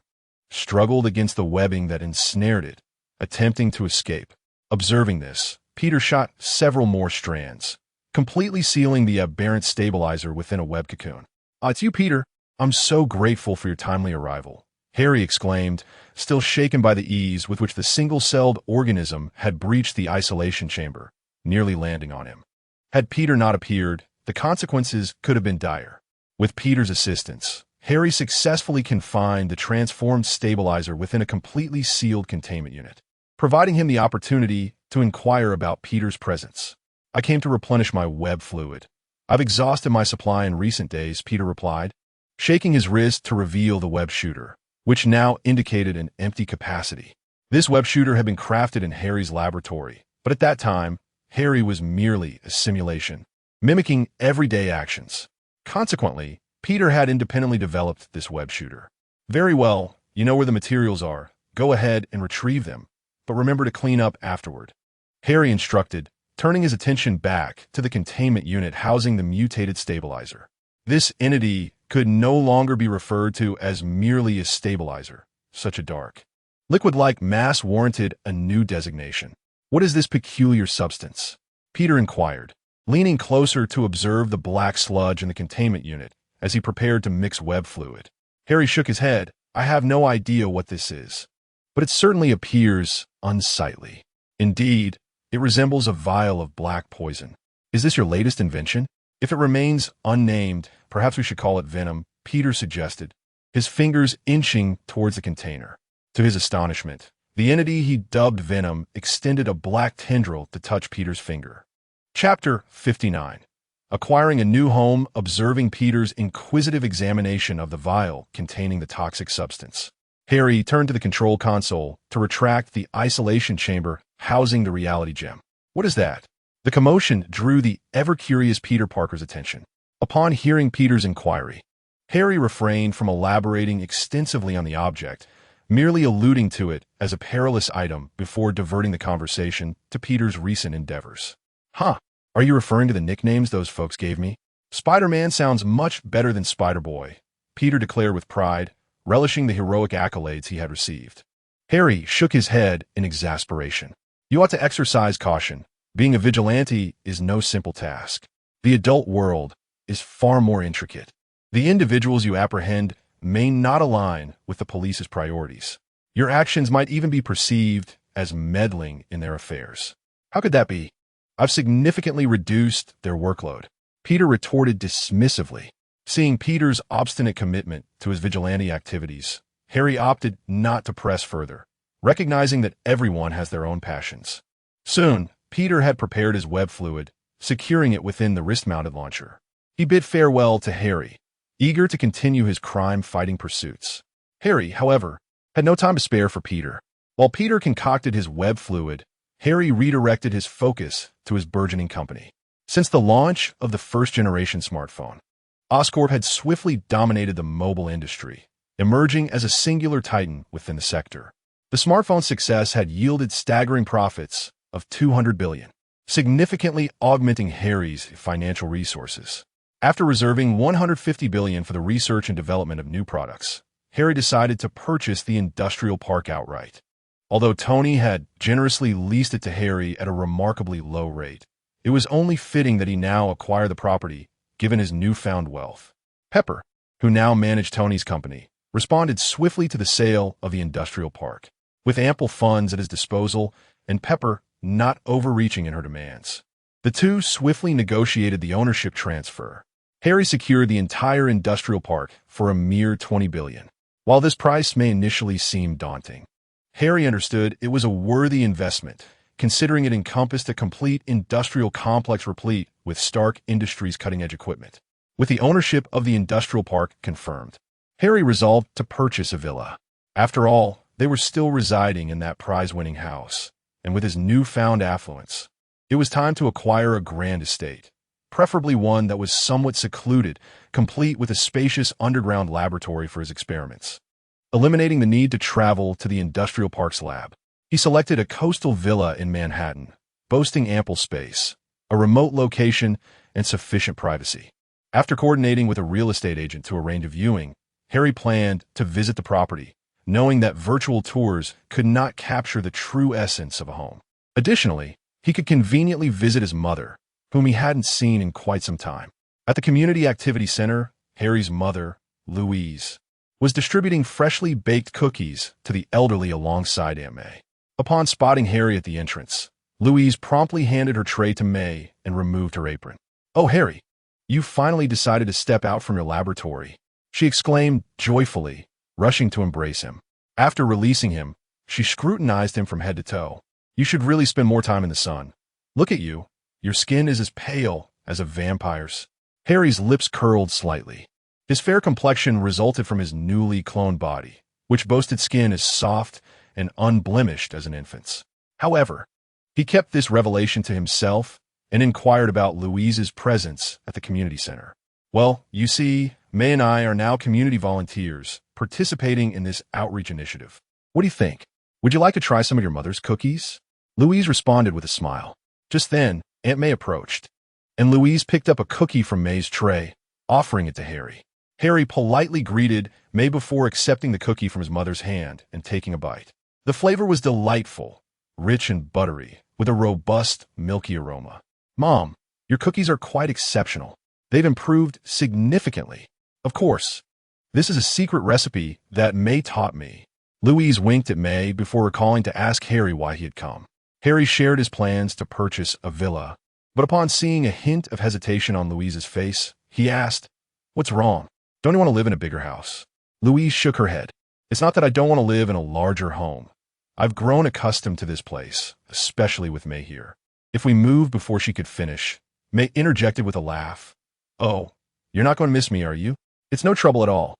struggled against the webbing that ensnared it, attempting to escape. Observing this, Peter shot several more strands, completely sealing the aberrant stabilizer within a web cocoon. "It's you, Peter. I'm so grateful for your timely arrival," Harry exclaimed, still shaken by the ease with which the single-celled organism had breached the isolation chamber, nearly landing on him. Had Peter not appeared, the consequences could have been dire. With Peter's assistance, Harry successfully confined the transformed stabilizer within a completely sealed containment unit, providing him the opportunity to inquire about Peter's presence. "I came to replenish my web fluid. I've exhausted my supply in recent days," Peter replied, shaking his wrist to reveal the web shooter, which now indicated an empty capacity. This web shooter had been crafted in Harry's laboratory, but at that time, Harry was merely a simulation, mimicking everyday actions. Consequently, Peter had independently developed this web shooter. "Very well, you know where the materials are. Go ahead and retrieve them, but remember to clean up afterward," Harry instructed, turning his attention back to the containment unit housing the mutated stabilizer. This entity could no longer be referred to as merely a stabilizer. Such a dark, liquid-like mass warranted a new designation. "What is this peculiar substance?" Peter inquired, leaning closer to observe the black sludge in the containment unit as he prepared to mix web fluid. Harry shook his head. "I have no idea what this is, but it certainly appears unsightly. Indeed, it resembles a vial of black poison. Is this your latest invention? If it remains unnamed, perhaps we should call it venom," Peter suggested, his fingers inching towards the container. To his astonishment, the entity he dubbed Venom extended a black tendril to touch Peter's finger. Chapter 59. Acquiring a new home, observing Peter's inquisitive examination of the vial containing the toxic substance. Harry turned to the control console to retract the isolation chamber housing the reality gem. "What is that?" The commotion drew the ever-curious Peter Parker's attention. Upon hearing Peter's inquiry, Harry refrained from elaborating extensively on the object, merely alluding to it as a perilous item before diverting the conversation to Peter's recent endeavors. "Huh, are you referring to the nicknames those folks gave me? Spider-Man sounds much better than Spider-Boy," Peter declared with pride, relishing the heroic accolades he had received. Harry shook his head in exasperation. "You ought to exercise caution. Being a vigilante is no simple task. The adult world is far more intricate. The individuals you apprehend may not align with the police's priorities. Your actions might even be perceived as meddling in their affairs." "How could that be?" "I've significantly reduced their workload," Peter retorted dismissively. Seeing Peter's obstinate commitment to his vigilante activities, Harry opted not to press further, recognizing that everyone has their own passions. Soon, Peter had prepared his web fluid, securing it within the wrist-mounted launcher. He bid farewell to Harry, eager to continue his crime-fighting pursuits. Harry, however, had no time to spare for Peter. While Peter concocted his web fluid, Harry redirected his focus to his burgeoning company. Since the launch of the first-generation smartphone, Oscorp had swiftly dominated the mobile industry, emerging as a singular titan within the sector. The smartphone's success had yielded staggering profits of $200 billion, significantly augmenting Harry's financial resources. After reserving $150 billion for the research and development of new products, Harry decided to purchase the industrial park outright. Although Tony had generously leased it to Harry at a remarkably low rate, it was only fitting that he now acquire the property, given his newfound wealth. Pepper, who now managed Tony's company, responded swiftly to the sale of the industrial park. With ample funds at his disposal and Pepper not overreaching in her demands, the two swiftly negotiated the ownership transfer. Harry secured the entire industrial park for a mere $20 billion. While this price may initially seem daunting, Harry understood it was a worthy investment, considering it encompassed a complete industrial complex replete with Stark Industries' cutting-edge equipment. With the ownership of the industrial park confirmed, Harry resolved to purchase a villa. After all, they were still residing in that prize-winning house, and with his newfound affluence, it was time to acquire a grand estate, preferably one that was somewhat secluded, complete with a spacious underground laboratory for his experiments. Eliminating the need to travel to the industrial park's lab, he selected a coastal villa in Manhattan, boasting ample space, a remote location, and sufficient privacy. After coordinating with a real estate agent to arrange a viewing, Harry planned to visit the property, knowing that virtual tours could not capture the true essence of a home. Additionally, he could conveniently visit his mother, whom he hadn't seen in quite some time. At the Community Activity Center, Harry's mother, Louise, was distributing freshly baked cookies to the elderly alongside Aunt May. Upon spotting Harry at the entrance, Louise promptly handed her tray to May and removed her apron. "Oh, Harry, you finally decided to step out from your laboratory," she exclaimed joyfully, rushing to embrace him. After releasing him, she scrutinized him from head to toe. "You should really spend more time in the sun. Look at you. Your skin is as pale as a vampire's." Harry's lips curled slightly. His fair complexion resulted from his newly cloned body, which boasted skin as soft and unblemished as an infant's. However, he kept this revelation to himself and inquired about Louise's presence at the community center. "Well, you see, May and I are now community volunteers participating in this outreach initiative. What do you think? Would you like to try some of your mother's cookies?" Louise responded with a smile. Just then, Aunt May approached, and Louise picked up a cookie from May's tray, offering it to Harry. Harry politely greeted May before accepting the cookie from his mother's hand and taking a bite. The flavor was delightful, rich and buttery, with a robust, milky aroma. "Mom, your cookies are quite exceptional. They've improved significantly." "Of course. This is a secret recipe that May taught me." Louise winked at May before recalling to ask Harry why he had come. Harry shared his plans to purchase a villa, but upon seeing a hint of hesitation on Louise's face, he asked, "What's wrong? Don't you want to live in a bigger house?" Louise shook her head. "It's not that I don't want to live in a larger home. I've grown accustomed to this place, especially with May here." If we moved before she could finish, May interjected with a laugh. "Oh, you're not going to miss me, are you? It's no trouble at all.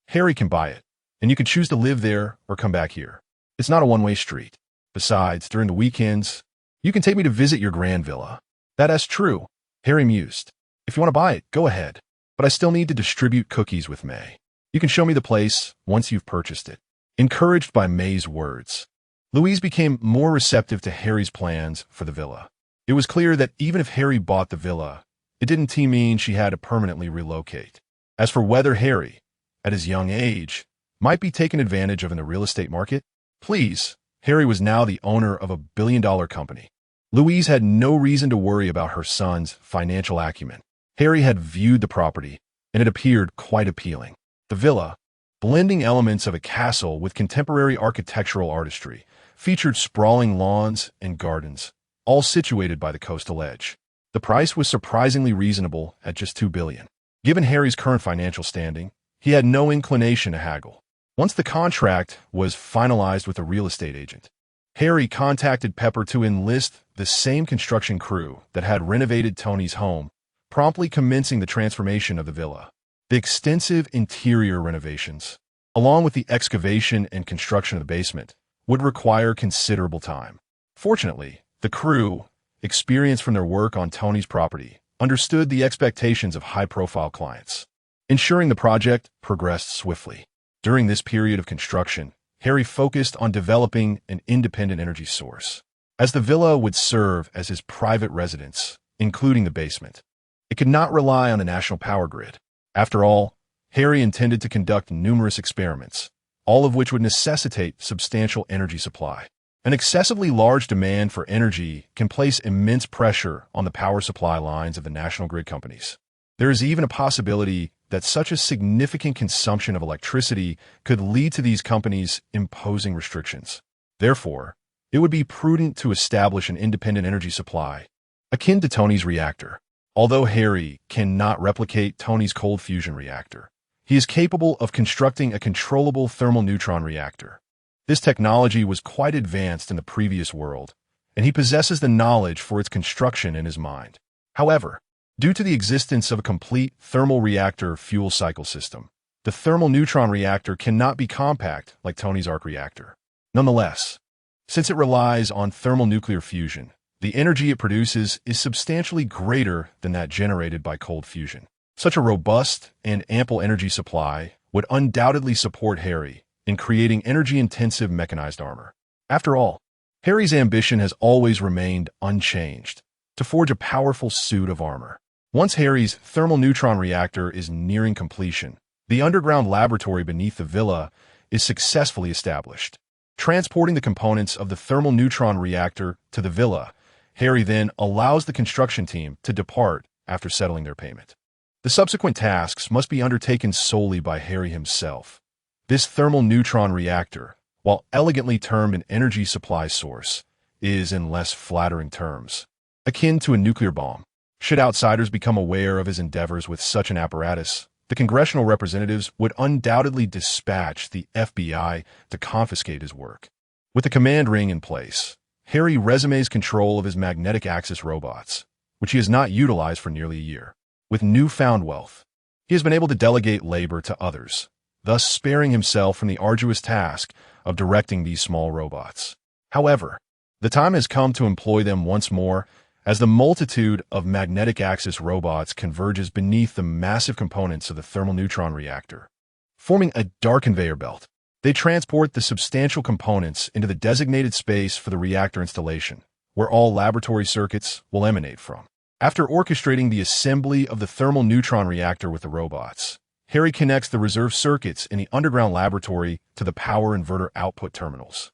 Harry can buy it, and you can choose to live there or come back here. It's not a one-way street. Besides, during the weekends, you can take me to visit your grand villa." "That's true," Harry mused. "If you want to buy it, go ahead. But I still need to distribute cookies with May. You can show me the place once you've purchased it." Encouraged by May's words, Louise became more receptive to Harry's plans for the villa. It was clear that even if Harry bought the villa, it didn't mean she had to permanently relocate. As for whether Harry, at his young age, might be taken advantage of in the real estate market, please, Harry was now the owner of a billion-dollar company. Louise had no reason to worry about her son's financial acumen. Harry had viewed the property, and it appeared quite appealing. The villa, blending elements of a castle with contemporary architectural artistry, featured sprawling lawns and gardens, all situated by the coastal edge. The price was surprisingly reasonable at just $2 billion. Given Harry's current financial standing, he had no inclination to haggle. Once the contract was finalized with a real estate agent, Harry contacted Pepper to enlist the same construction crew that had renovated Tony's home, promptly commencing the transformation of the villa. The extensive interior renovations, along with the excavation and construction of the basement, would require considerable time. Fortunately, the crew, experienced from their work on Tony's property, understood the expectations of high-profile clients, ensuring the project progressed swiftly. During this period of construction, Harry focused on developing an independent energy source, as the villa would serve as his private residence, including the basement. It could not rely on the national power grid. After all, Harry intended to conduct numerous experiments, all of which would necessitate substantial energy supply. An excessively large demand for energy can place immense pressure on the power supply lines of the national grid companies. There is even a possibility that such a significant consumption of electricity could lead to these companies imposing restrictions. Therefore, it would be prudent to establish an independent energy supply, akin to Tony's reactor. Although Harry cannot replicate Tony's cold fusion reactor, He is capable of constructing a controllable thermal neutron reactor. This technology was quite advanced in the previous world, and he possesses the knowledge for its construction in his mind. However, due to the existence of a complete thermal reactor fuel cycle system, the thermal neutron reactor cannot be compact like Tony's arc reactor. Nonetheless, since it relies on thermal nuclear fusion, the energy it produces is substantially greater than that generated by cold fusion. Such a robust and ample energy supply would undoubtedly support Harry in creating energy-intensive mechanized armor. After all, Harry's ambition has always remained unchanged, to forge a powerful suit of armor. Once Harry's thermal neutron reactor is nearing completion, the underground laboratory beneath the villa is successfully established. Transporting the components of the thermal neutron reactor to the villa, Harry then allows the construction team to depart after settling their payment. The subsequent tasks must be undertaken solely by Harry himself. This thermal neutron reactor, while elegantly termed an energy supply source, is, in less flattering terms, akin to a nuclear bomb. Should outsiders become aware of his endeavors with such an apparatus, the congressional representatives would undoubtedly dispatch the FBI to confiscate his work. With the command ring in place, Harry resumes control of his magnetic axis robots, which he has not utilized for nearly a year. With newfound wealth, he has been able to delegate labor to others, thus sparing himself from the arduous task of directing these small robots. However, the time has come to employ them once more as the multitude of magnetic axis robots converges beneath the massive components of the thermal neutron reactor. Forming a dark conveyor belt, they transport the substantial components into the designated space for the reactor installation, where all laboratory circuits will emanate from. After orchestrating the assembly of the thermal neutron reactor with the robots, Harry connects the reserve circuits in the underground laboratory to the power inverter output terminals.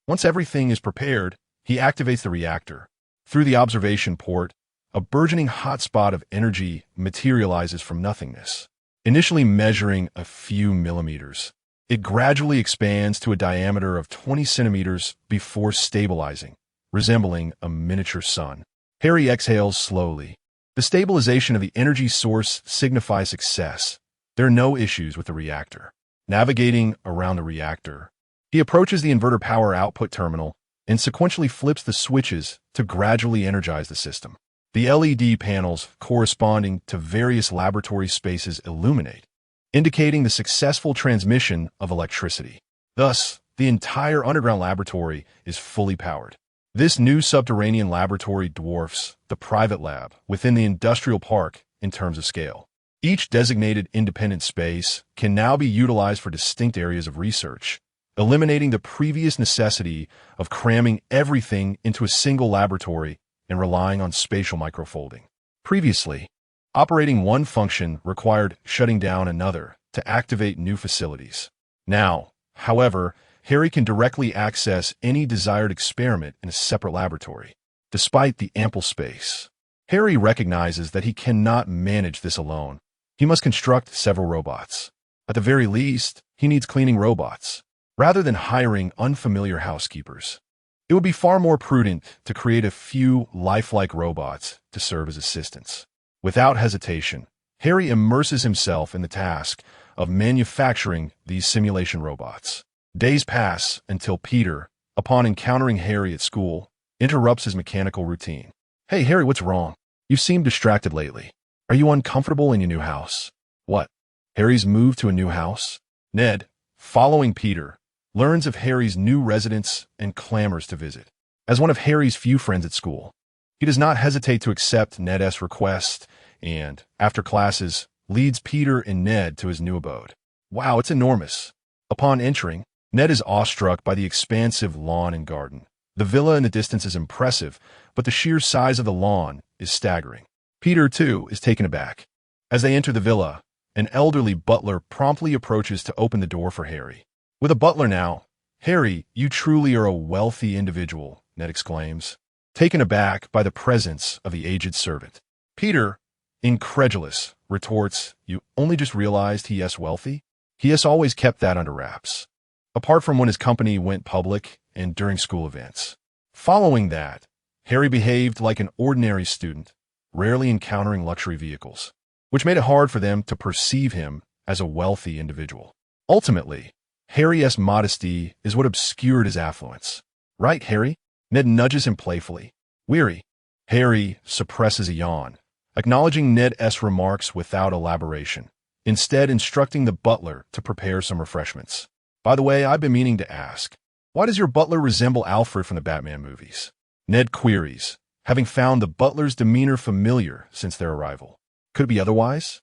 Once everything is prepared, he activates the reactor. Through the observation port, a burgeoning hotspot of energy materializes from nothingness. Initially measuring a few millimeters, it gradually expands to a diameter of 20 centimeters before stabilizing, resembling a miniature sun. Harry exhales slowly. The stabilization of the energy source signifies success. There are no issues with the reactor. Navigating around the reactor, he approaches the inverter power output terminal and sequentially flips the switches to gradually energize the system. The LED panels corresponding to various laboratory spaces illuminate, indicating the successful transmission of electricity. Thus, the entire underground laboratory is fully powered. This new subterranean laboratory dwarfs the private lab within the industrial park in terms of scale. Each designated independent space can now be utilized for distinct areas of research, eliminating the previous necessity of cramming everything into a single laboratory and relying on spatial microfolding. Previously, operating one function required shutting down another to activate new facilities. Now, however, Harry can directly access any desired experiment in a separate laboratory. Despite the ample space, Harry recognizes that he cannot manage this alone. He must construct several robots. At the very least, he needs cleaning robots, rather than hiring unfamiliar housekeepers. It would be far more prudent to create a few lifelike robots to serve as assistants. Without hesitation, Harry immerses himself in the task of manufacturing these simulation robots. Days pass until Peter, upon encountering Harry at school, interrupts his mechanical routine. "Hey, Harry, what's wrong? You seem distracted lately. Are you uncomfortable in your new house?" "What? Harry's moved to a new house?" Ned, following Peter, learns of Harry's new residence and clamors to visit. As one of Harry's few friends at school, he does not hesitate to accept Ned's request and, after classes, leads Peter and Ned to his new abode. Wow, it's enormous. Upon entering, Ned is awestruck by the expansive lawn and garden. The villa in the distance is impressive, but the sheer size of the lawn is staggering. Peter, too, is taken aback. As they enter the villa, an elderly butler promptly approaches to open the door for Harry. "With a butler now, Harry, you truly are a wealthy individual," Ned exclaims, taken aback by the presence of the aged servant. Peter, incredulous, retorts, "You only just realized he is wealthy? He has always kept that under wraps, apart from when his company went public and during school events." Following that, Harry behaved like an ordinary student, rarely encountering luxury vehicles, which made it hard for them to perceive him as a wealthy individual. Ultimately, Harry's modesty is what obscured his affluence. Right, Harry? Ned nudges him playfully. Weary. Harry suppresses a yawn, acknowledging Ned's remarks without elaboration, instead instructing the butler to prepare some refreshments. By the way, I've been meaning to ask, why does your butler resemble Alfred from the Batman movies? Ned queries, having found the butler's demeanor familiar since their arrival. Could it be otherwise?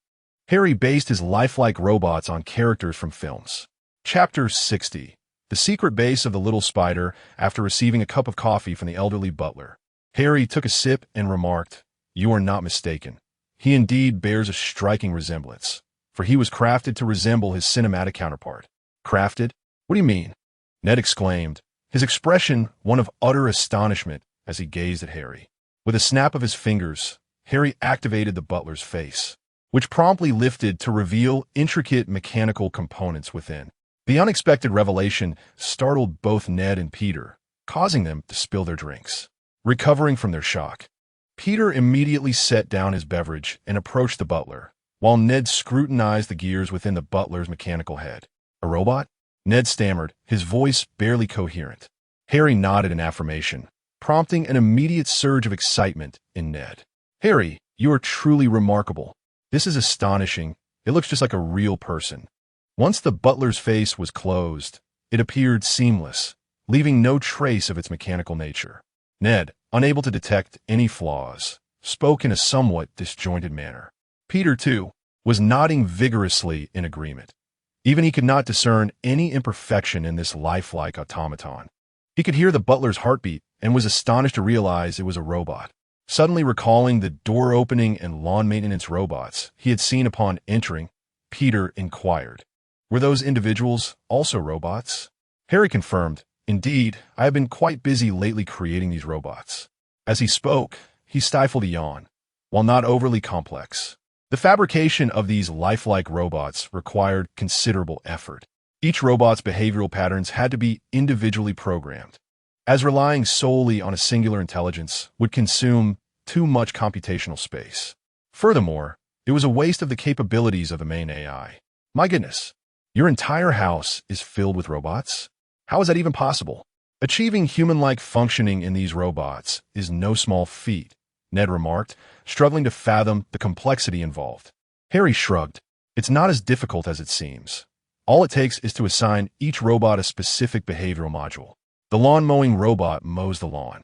Harry based his lifelike robots on characters from films. Chapter 60. The secret base of the little spider. After receiving a cup of coffee from the elderly butler, Harry took a sip and remarked, "You are not mistaken. He indeed bears a striking resemblance, for he was crafted to resemble his cinematic counterpart." Crafted? What do you mean? Ned exclaimed, his expression one of utter astonishment as he gazed at Harry. With a snap of his fingers, Harry activated the butler's face, which promptly lifted to reveal intricate mechanical components within. The unexpected revelation startled both Ned and Peter, causing them to spill their drinks. Recovering from their shock, Peter immediately set down his beverage and approached the butler, while Ned scrutinized the gears within the butler's mechanical head. A robot? Ned stammered, his voice barely coherent. Harry nodded in affirmation, prompting an immediate surge of excitement in Ned. Harry, you are truly remarkable. This is astonishing. It looks just like a real person. Once the butler's face was closed, it appeared seamless, leaving no trace of its mechanical nature. Ned, unable to detect any flaws, spoke in a somewhat disjointed manner. Peter, too, was nodding vigorously in agreement. Even he could not discern any imperfection in this lifelike automaton. He could hear the butler's heartbeat and was astonished to realize it was a robot. Suddenly recalling the door opening and lawn maintenance robots he had seen upon entering, Peter inquired, "Were those individuals also robots?" Harry confirmed, "Indeed, I have been quite busy lately creating these robots." As he spoke, he stifled a yawn. While not overly complex, the fabrication of these lifelike robots required considerable effort. Each robot's behavioral patterns had to be individually programmed, as relying solely on a singular intelligence would consume too much computational space. Furthermore, it was a waste of the capabilities of the main AI. My goodness, your entire house is filled with robots? How is that even possible? Achieving human-like functioning in these robots is no small feat, Ned remarked, struggling to fathom the complexity involved. Harry shrugged. It's not as difficult as it seems. All it takes is to assign each robot a specific behavioral module. The lawn-mowing robot mows the lawn,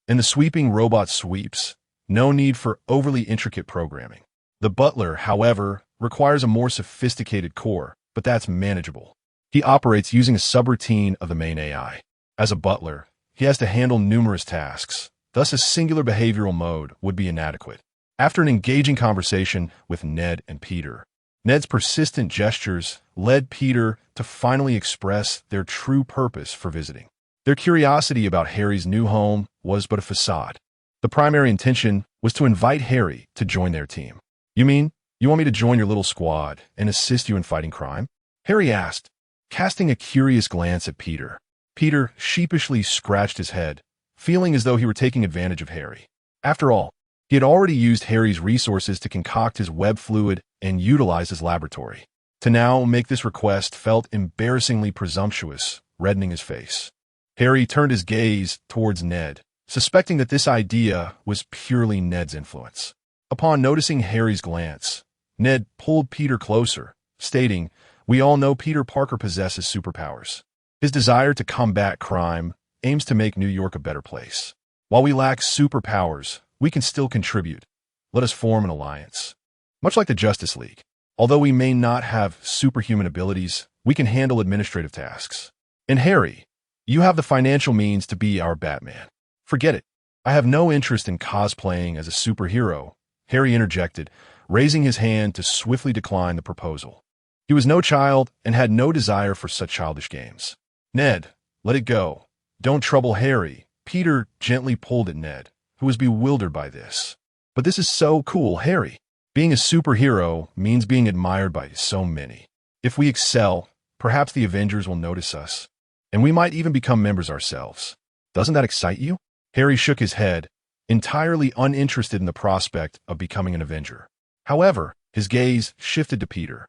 and the sweeping robot sweeps. No need for overly intricate programming. The butler, however, requires a more sophisticated core, but that's manageable. He operates using a subroutine of the main AI. As a butler, he has to handle numerous tasks, thus a singular behavioral mode would be inadequate. After an engaging conversation with Ned and Peter, Ned's persistent gestures led Peter to finally express their true purpose for visiting. Their curiosity about Harry's new home was but a facade. The primary intention was to invite Harry to join their team. "You mean, you want me to join your little squad and assist you in fighting crime?" Harry asked, casting a curious glance at Peter. Peter sheepishly scratched his head, feeling as though he were taking advantage of Harry. After all, he had already used Harry's resources to concoct his web fluid and utilize his laboratory. To now make this request felt embarrassingly presumptuous, reddening his face. Harry turned his gaze towards Ned, suspecting that this idea was purely Ned's influence. Upon noticing Harry's glance, Ned pulled Peter closer, stating, "We all know Peter Parker possesses superpowers. His desire to combat crime aims to make New York a better place. While we lack superpowers, we can still contribute. Let us form an alliance. Much like the Justice League. Although we may not have superhuman abilities, we can handle administrative tasks. And Harry, you have the financial means to be our Batman." "Forget it. I have no interest in cosplaying as a superhero," Harry interjected, raising his hand to swiftly decline the proposal. He was no child and had no desire for such childish games. "Ned, let it go. Don't trouble Harry." Peter gently pulled at Ned, who was bewildered by this. "But this is so cool, Harry. Being a superhero means being admired by so many. If we excel, perhaps the Avengers will notice us, and we might even become members ourselves. Doesn't that excite you?" Harry shook his head, entirely uninterested in the prospect of becoming an Avenger. However, his gaze shifted to Peter.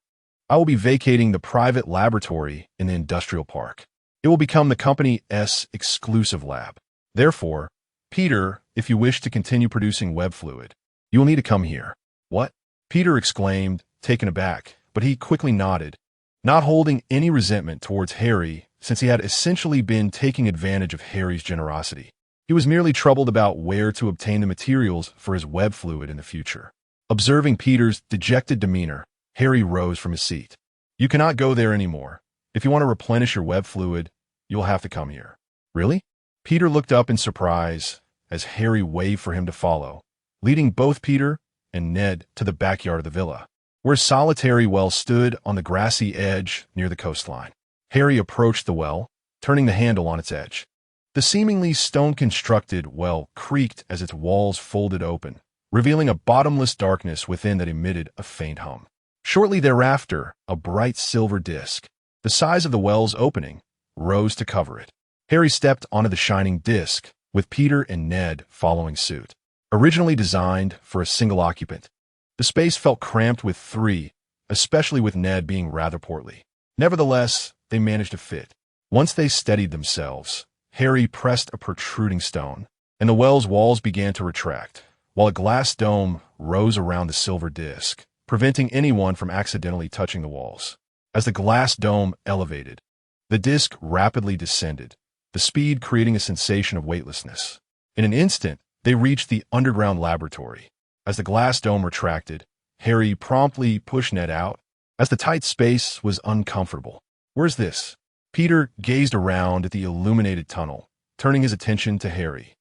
I will be vacating the private laboratory in the industrial park. It will become the company's exclusive lab. Therefore, Peter, if you wish to continue producing web fluid, you will need to come here. What? Peter exclaimed, taken aback, but he quickly nodded, not holding any resentment towards Harry since he had essentially been taking advantage of Harry's generosity. He was merely troubled about where to obtain the materials for his web fluid in the future. Observing Peter's dejected demeanor, Harry rose from his seat. You cannot go there anymore. If you want to replenish your web fluid, you'll have to come here. Really? Peter looked up in surprise as Harry waved for him to follow, leading both Peter and Ned to the backyard of the villa, where a solitary well stood on the grassy edge near the coastline. Harry approached the well, turning the handle on its edge. The seemingly stone-constructed well creaked as its walls folded open, revealing a bottomless darkness within that emitted a faint hum. Shortly thereafter, a bright silver disk, the size of the well's opening, rose to cover it. Harry stepped onto the shining disk, with Peter and Ned following suit. Originally designed for a single occupant, the space felt cramped with three, especially with Ned being rather portly. Nevertheless, they managed to fit. Once they steadied themselves, Harry pressed a protruding stone, and the well's walls began to retract, while a glass dome rose around the silver disk, preventing anyone from accidentally touching the walls. As the glass dome elevated, the disk rapidly descended, the speed creating a sensation of weightlessness. In an instant, they reached the underground laboratory. As the glass dome retracted, Harry promptly pushed Ned out, as the tight space was uncomfortable. Where's this? Peter gazed around at the illuminated tunnel, turning his attention to Harry,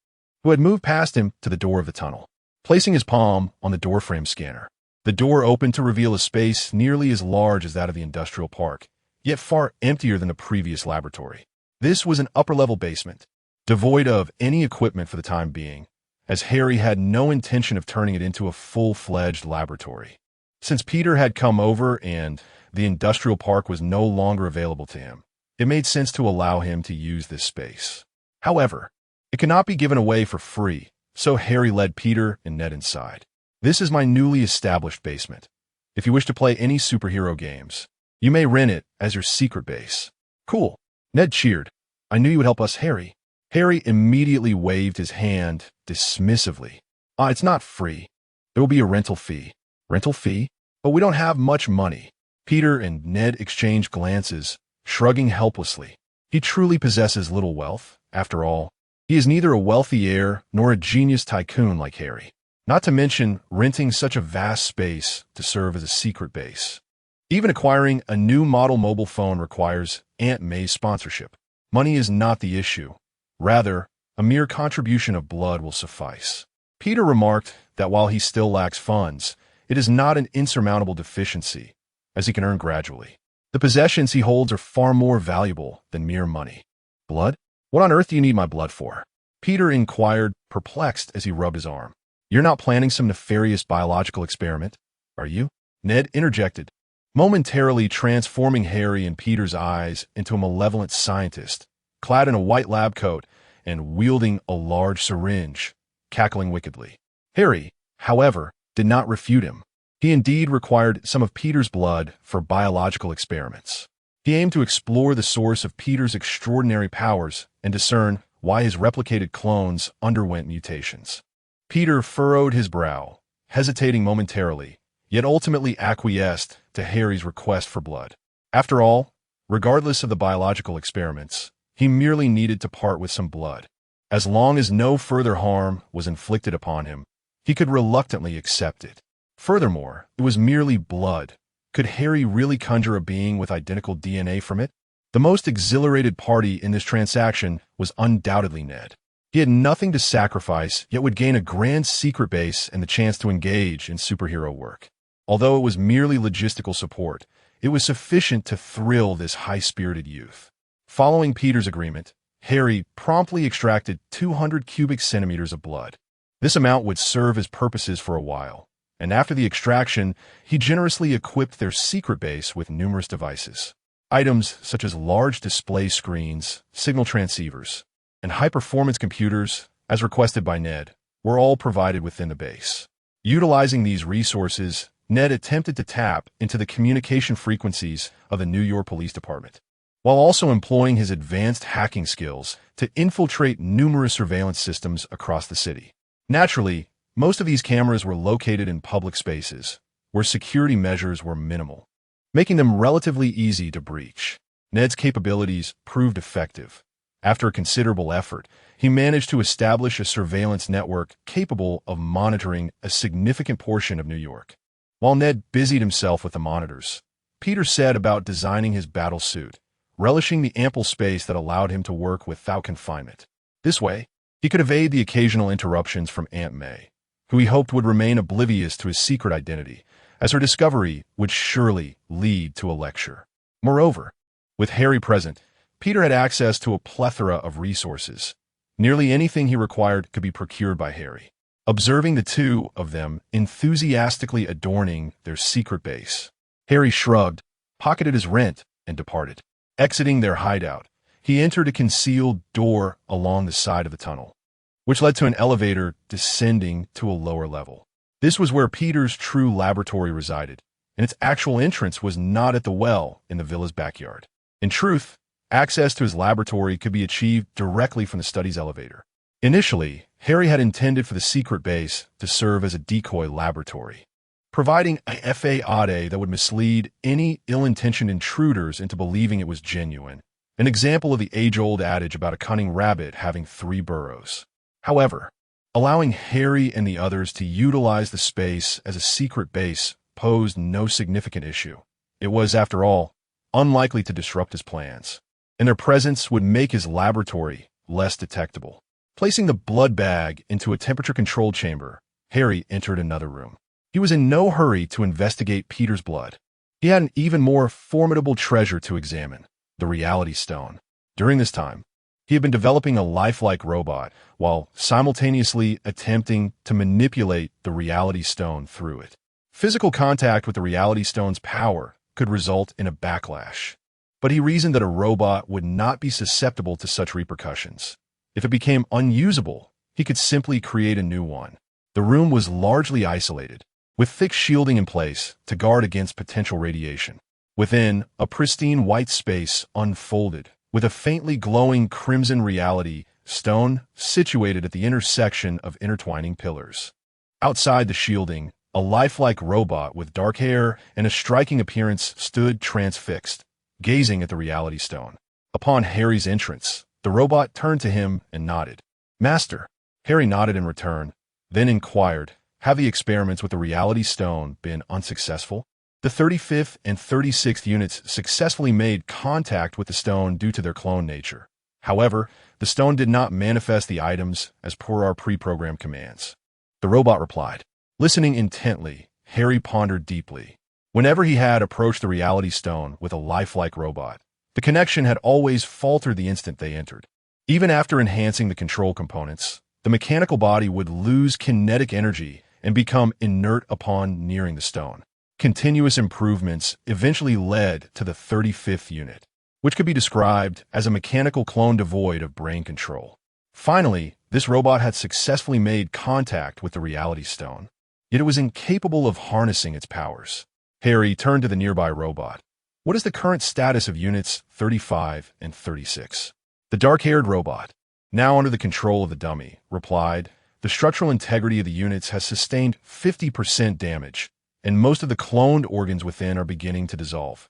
who had moved past him to the door of the tunnel. Placing his palm on the doorframe scanner, the door opened to reveal a space nearly as large as that of the industrial park, yet far emptier than the previous laboratory. This was an upper-level basement, devoid of any equipment for the time being, as Harry had no intention of turning it into a full-fledged laboratory. Since Peter had come over and the industrial park was no longer available to him, it made sense to allow him to use this space. However, it cannot be given away for free, so Harry led Peter and Ned inside. This is my newly established basement. If you wish to play any superhero games, you may rent it as your secret base. Cool. Ned cheered. I knew you would help us, Harry. Harry immediately waved his hand dismissively. It's not free. There will be a rental fee. Rental fee? But we don't have much money. Peter and Ned exchanged glances, shrugging helplessly. He truly possesses little wealth, after all. He is neither a wealthy heir nor a genius tycoon like Harry. Not to mention renting such a vast space to serve as a secret base. Even acquiring a new model mobile phone requires Aunt May's sponsorship. Money is not the issue. Rather, a mere contribution of blood will suffice. Peter remarked that while he still lacks funds, it is not an insurmountable deficiency, as he can earn gradually. The possessions he holds are far more valuable than mere money. Blood? What on earth do you need my blood for? Peter inquired, perplexed as he rubbed his arm. You're not planning some nefarious biological experiment, are you? Ned interjected, momentarily transforming Harry in Peter's eyes into a malevolent scientist, clad in a white lab coat and wielding a large syringe, cackling wickedly. Harry, however, did not refute him. He indeed required some of Peter's blood for biological experiments. He aimed to explore the source of Peter's extraordinary powers and discern why his replicated clones underwent mutations. Peter furrowed his brow, hesitating momentarily, yet ultimately acquiesced to Harry's request for blood. After all, regardless of the biological experiments, he merely needed to part with some blood. As long as no further harm was inflicted upon him, he could reluctantly accept it. Furthermore, it was merely blood. Could Harry really conjure a being with identical DNA from it? The most exhilarated party in this transaction was undoubtedly Ned. He had nothing to sacrifice, yet would gain a grand secret base and the chance to engage in superhero work. Although it was merely logistical support, it was sufficient to thrill this high-spirited youth. Following Peter's agreement, Harry promptly extracted 200 cubic centimeters of blood. This amount would serve his purposes for a while, and after the extraction, he generously equipped their secret base with numerous devices. Items such as large display screens, signal transceivers, and high-performance computers, as requested by Ned, were all provided within the base. Utilizing these resources, Ned attempted to tap into the communication frequencies of the New York Police Department, while also employing his advanced hacking skills to infiltrate numerous surveillance systems across the city. Naturally, most of these cameras were located in public spaces, where security measures were minimal, making them relatively easy to breach. Ned's capabilities proved effective. After a considerable effort, he managed to establish a surveillance network capable of monitoring a significant portion of New York. While Ned busied himself with the monitors, Peter set about designing his battle suit, relishing the ample space that allowed him to work without confinement. This way, he could evade the occasional interruptions from Aunt May, who he hoped would remain oblivious to his secret identity, as her discovery would surely lead to a lecture. Moreover, with Harry present, Peter had access to a plethora of resources. Nearly anything he required could be procured by Harry. Observing the two of them enthusiastically adorning their secret base, Harry shrugged, pocketed his rent, and departed. Exiting their hideout, he entered a concealed door along the side of the tunnel, which led to an elevator descending to a lower level. This was where Peter's true laboratory resided, and its actual entrance was not at the well in the villa's backyard. In truth, access to his laboratory could be achieved directly from the study's elevator. Initially, Harry had intended for the secret base to serve as a decoy laboratory, providing a fade that would mislead any ill-intentioned intruders into believing it was genuine, an example of the age-old adage about a cunning rabbit having 3 burrows. However, allowing Harry and the others to utilize the space as a secret base posed no significant issue. It was, after all, unlikely to disrupt his plans, and their presence would make his laboratory less detectable. Placing the blood bag into a temperature-controlled chamber, Harry entered another room. He was in no hurry to investigate Peter's blood. He had an even more formidable treasure to examine, the reality stone. During this time, he had been developing a lifelike robot while simultaneously attempting to manipulate the reality stone through it. Physical contact with the reality stone's power could result in a backlash, but he reasoned that a robot would not be susceptible to such repercussions. If it became unusable, he could simply create a new one. The room was largely isolated, with thick shielding in place to guard against potential radiation. Within, a pristine white space unfolded, with a faintly glowing crimson reality stone situated at the intersection of intertwining pillars. Outside the shielding, a lifelike robot with dark hair and a striking appearance stood transfixed, gazing at the reality stone. Upon Harry's entrance, the robot turned to him and nodded. "Master." Harry nodded in return, then inquired, "Have the experiments with the reality stone been unsuccessful?" The 35th and 36th units successfully made contact with the stone due to their clone nature. However, the stone did not manifest the items as per our pre-programmed commands. The robot replied. Listening intently, Harry pondered deeply. Whenever he had approached the reality stone with a lifelike robot, the connection had always faltered the instant they entered. Even after enhancing the control components, the mechanical body would lose kinetic energy and become inert upon nearing the stone. Continuous improvements eventually led to the 35th unit, which could be described as a mechanical clone devoid of brain control. Finally, this robot had successfully made contact with the reality stone, yet it was incapable of harnessing its powers. Harry turned to the nearby robot. "What is the current status of units 35 and 36? The dark-haired robot, now under the control of the dummy, replied, "The structural integrity of the units has sustained 50% damage, and most of the cloned organs within are beginning to dissolve,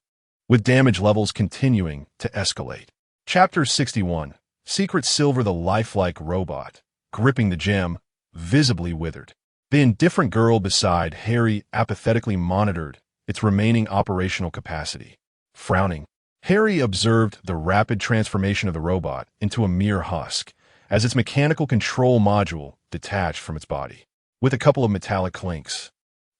with damage levels continuing to escalate." Chapter 61. Secret Silver, the lifelike robot, gripping the gem, visibly withered. The indifferent girl beside Harry apathetically monitored its remaining operational capacity. Frowning, Harry observed the rapid transformation of the robot into a mere husk, as its mechanical control module detached from its body. With a couple of metallic clinks,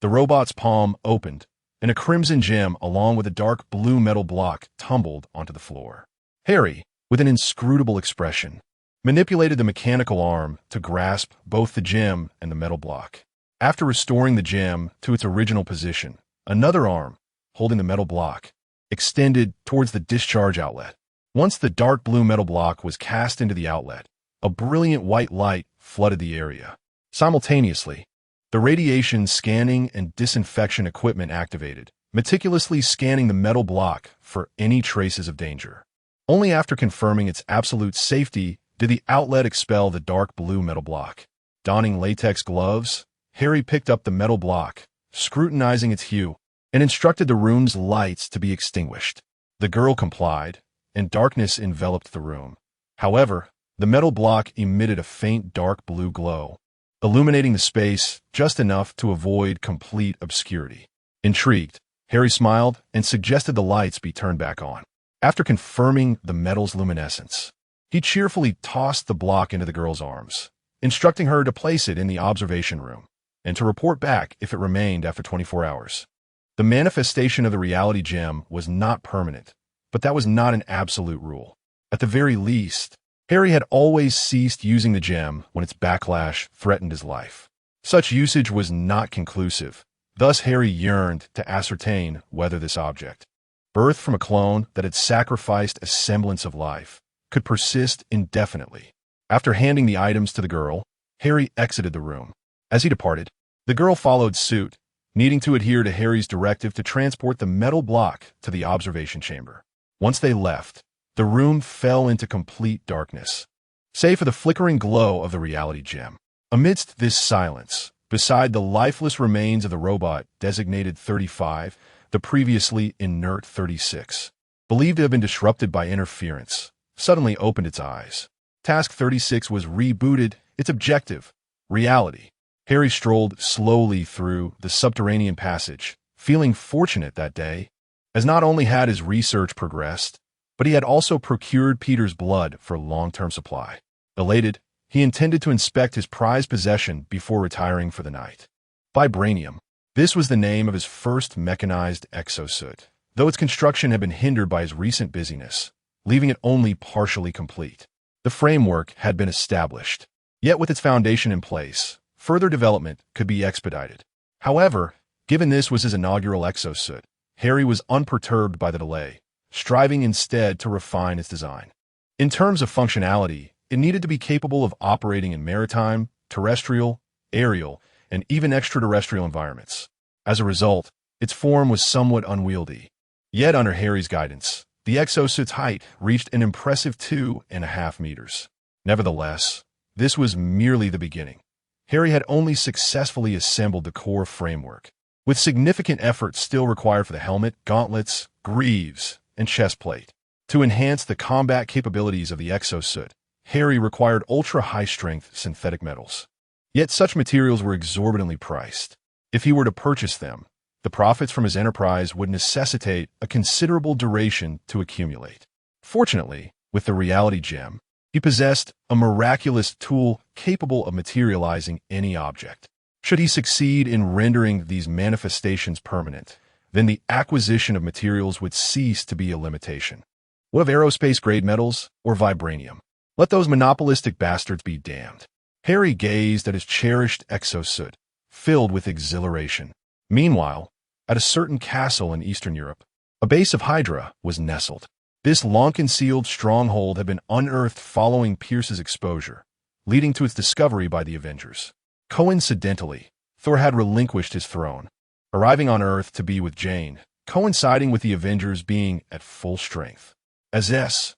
the robot's palm opened, and a crimson gem along with a dark blue metal block tumbled onto the floor. Harry, with an inscrutable expression, manipulated the mechanical arm to grasp both the gem and the metal block. After restoring the gem to its original position, another arm, holding the metal block, extended towards the discharge outlet. Once the dark blue metal block was cast into the outlet, a brilliant white light flooded the area. Simultaneously, The radiation scanning and disinfection equipment activated, meticulously scanning the metal block for any traces of danger. Only after confirming its absolute safety did the outlet expel the dark blue metal block. Donning latex gloves, Harry picked up the metal block, scrutinizing its hue, and instructed the room's lights to be extinguished. The girl complied, and darkness enveloped the room. However, the metal block emitted a faint dark blue glow, illuminating the space just enough to avoid complete obscurity. Intrigued, Harry smiled and suggested the lights be turned back on. After confirming the metal's luminescence, he cheerfully tossed the block into the girl's arms, instructing her to place it in the observation room and to report back if it remained after 24 hours. The manifestation of the reality gem was not permanent, but that was not an absolute rule. At the very least, Harry had always ceased using the gem when its backlash threatened his life. Such usage was not conclusive, thus Harry yearned to ascertain whether this object, birthed from a clone that had sacrificed a semblance of life, could persist indefinitely. After handing the items to the girl, Harry exited the room. As he departed, the girl followed suit, needing to adhere to Harry's directive to transport the metal block to the observation chamber. Once they left, the room fell into complete darkness, save for the flickering glow of the reality gem. Amidst this silence, beside the lifeless remains of the robot designated 35, the previously inert 36, believed to have been disrupted by interference, suddenly opened its eyes. Task 36 was rebooted, its objective, reality. Harry strolled slowly through the subterranean passage, feeling fortunate that day, as not only had his research progressed, but he had also procured Peter's blood for long-term supply. Elated, he intended to inspect his prized possession before retiring for the night. Vibranium. This was the name of his first mechanized exosuit, though its construction had been hindered by his recent busyness, leaving it only partially complete. The framework had been established, yet with its foundation in place, further development could be expedited. However, given this was his inaugural exosuit, Harry was unperturbed by the delay, striving instead to refine its design. In terms of functionality, it needed to be capable of operating in maritime, terrestrial, aerial, and even extraterrestrial environments. As a result, its form was somewhat unwieldy. Yet under Harry's guidance, the exosuit's height reached an impressive 2.5 meters. Nevertheless, this was merely the beginning. Harry had only successfully assembled the core framework, with significant effort still required for the helmet, gauntlets, greaves, and chest plate. To enhance the combat capabilities of the exosuit, Harry required ultra-high-strength synthetic metals. Yet such materials were exorbitantly priced. If he were to purchase them, the profits from his enterprise would necessitate a considerable duration to accumulate. Fortunately, with the reality gem, he possessed a miraculous tool capable of materializing any object. Should he succeed in rendering these manifestations permanent, then the acquisition of materials would cease to be a limitation. What of aerospace-grade metals or vibranium? Let those monopolistic bastards be damned. Harry gazed at his cherished exosuit, filled with exhilaration. Meanwhile, at a certain castle in Eastern Europe, a base of Hydra was nestled. This long-concealed stronghold had been unearthed following Pierce's exposure, leading to its discovery by the Avengers. Coincidentally, Thor had relinquished his throne, arriving on Earth to be with Jane, coinciding with the Avengers being at full strength. As S.H.I.E.L.D.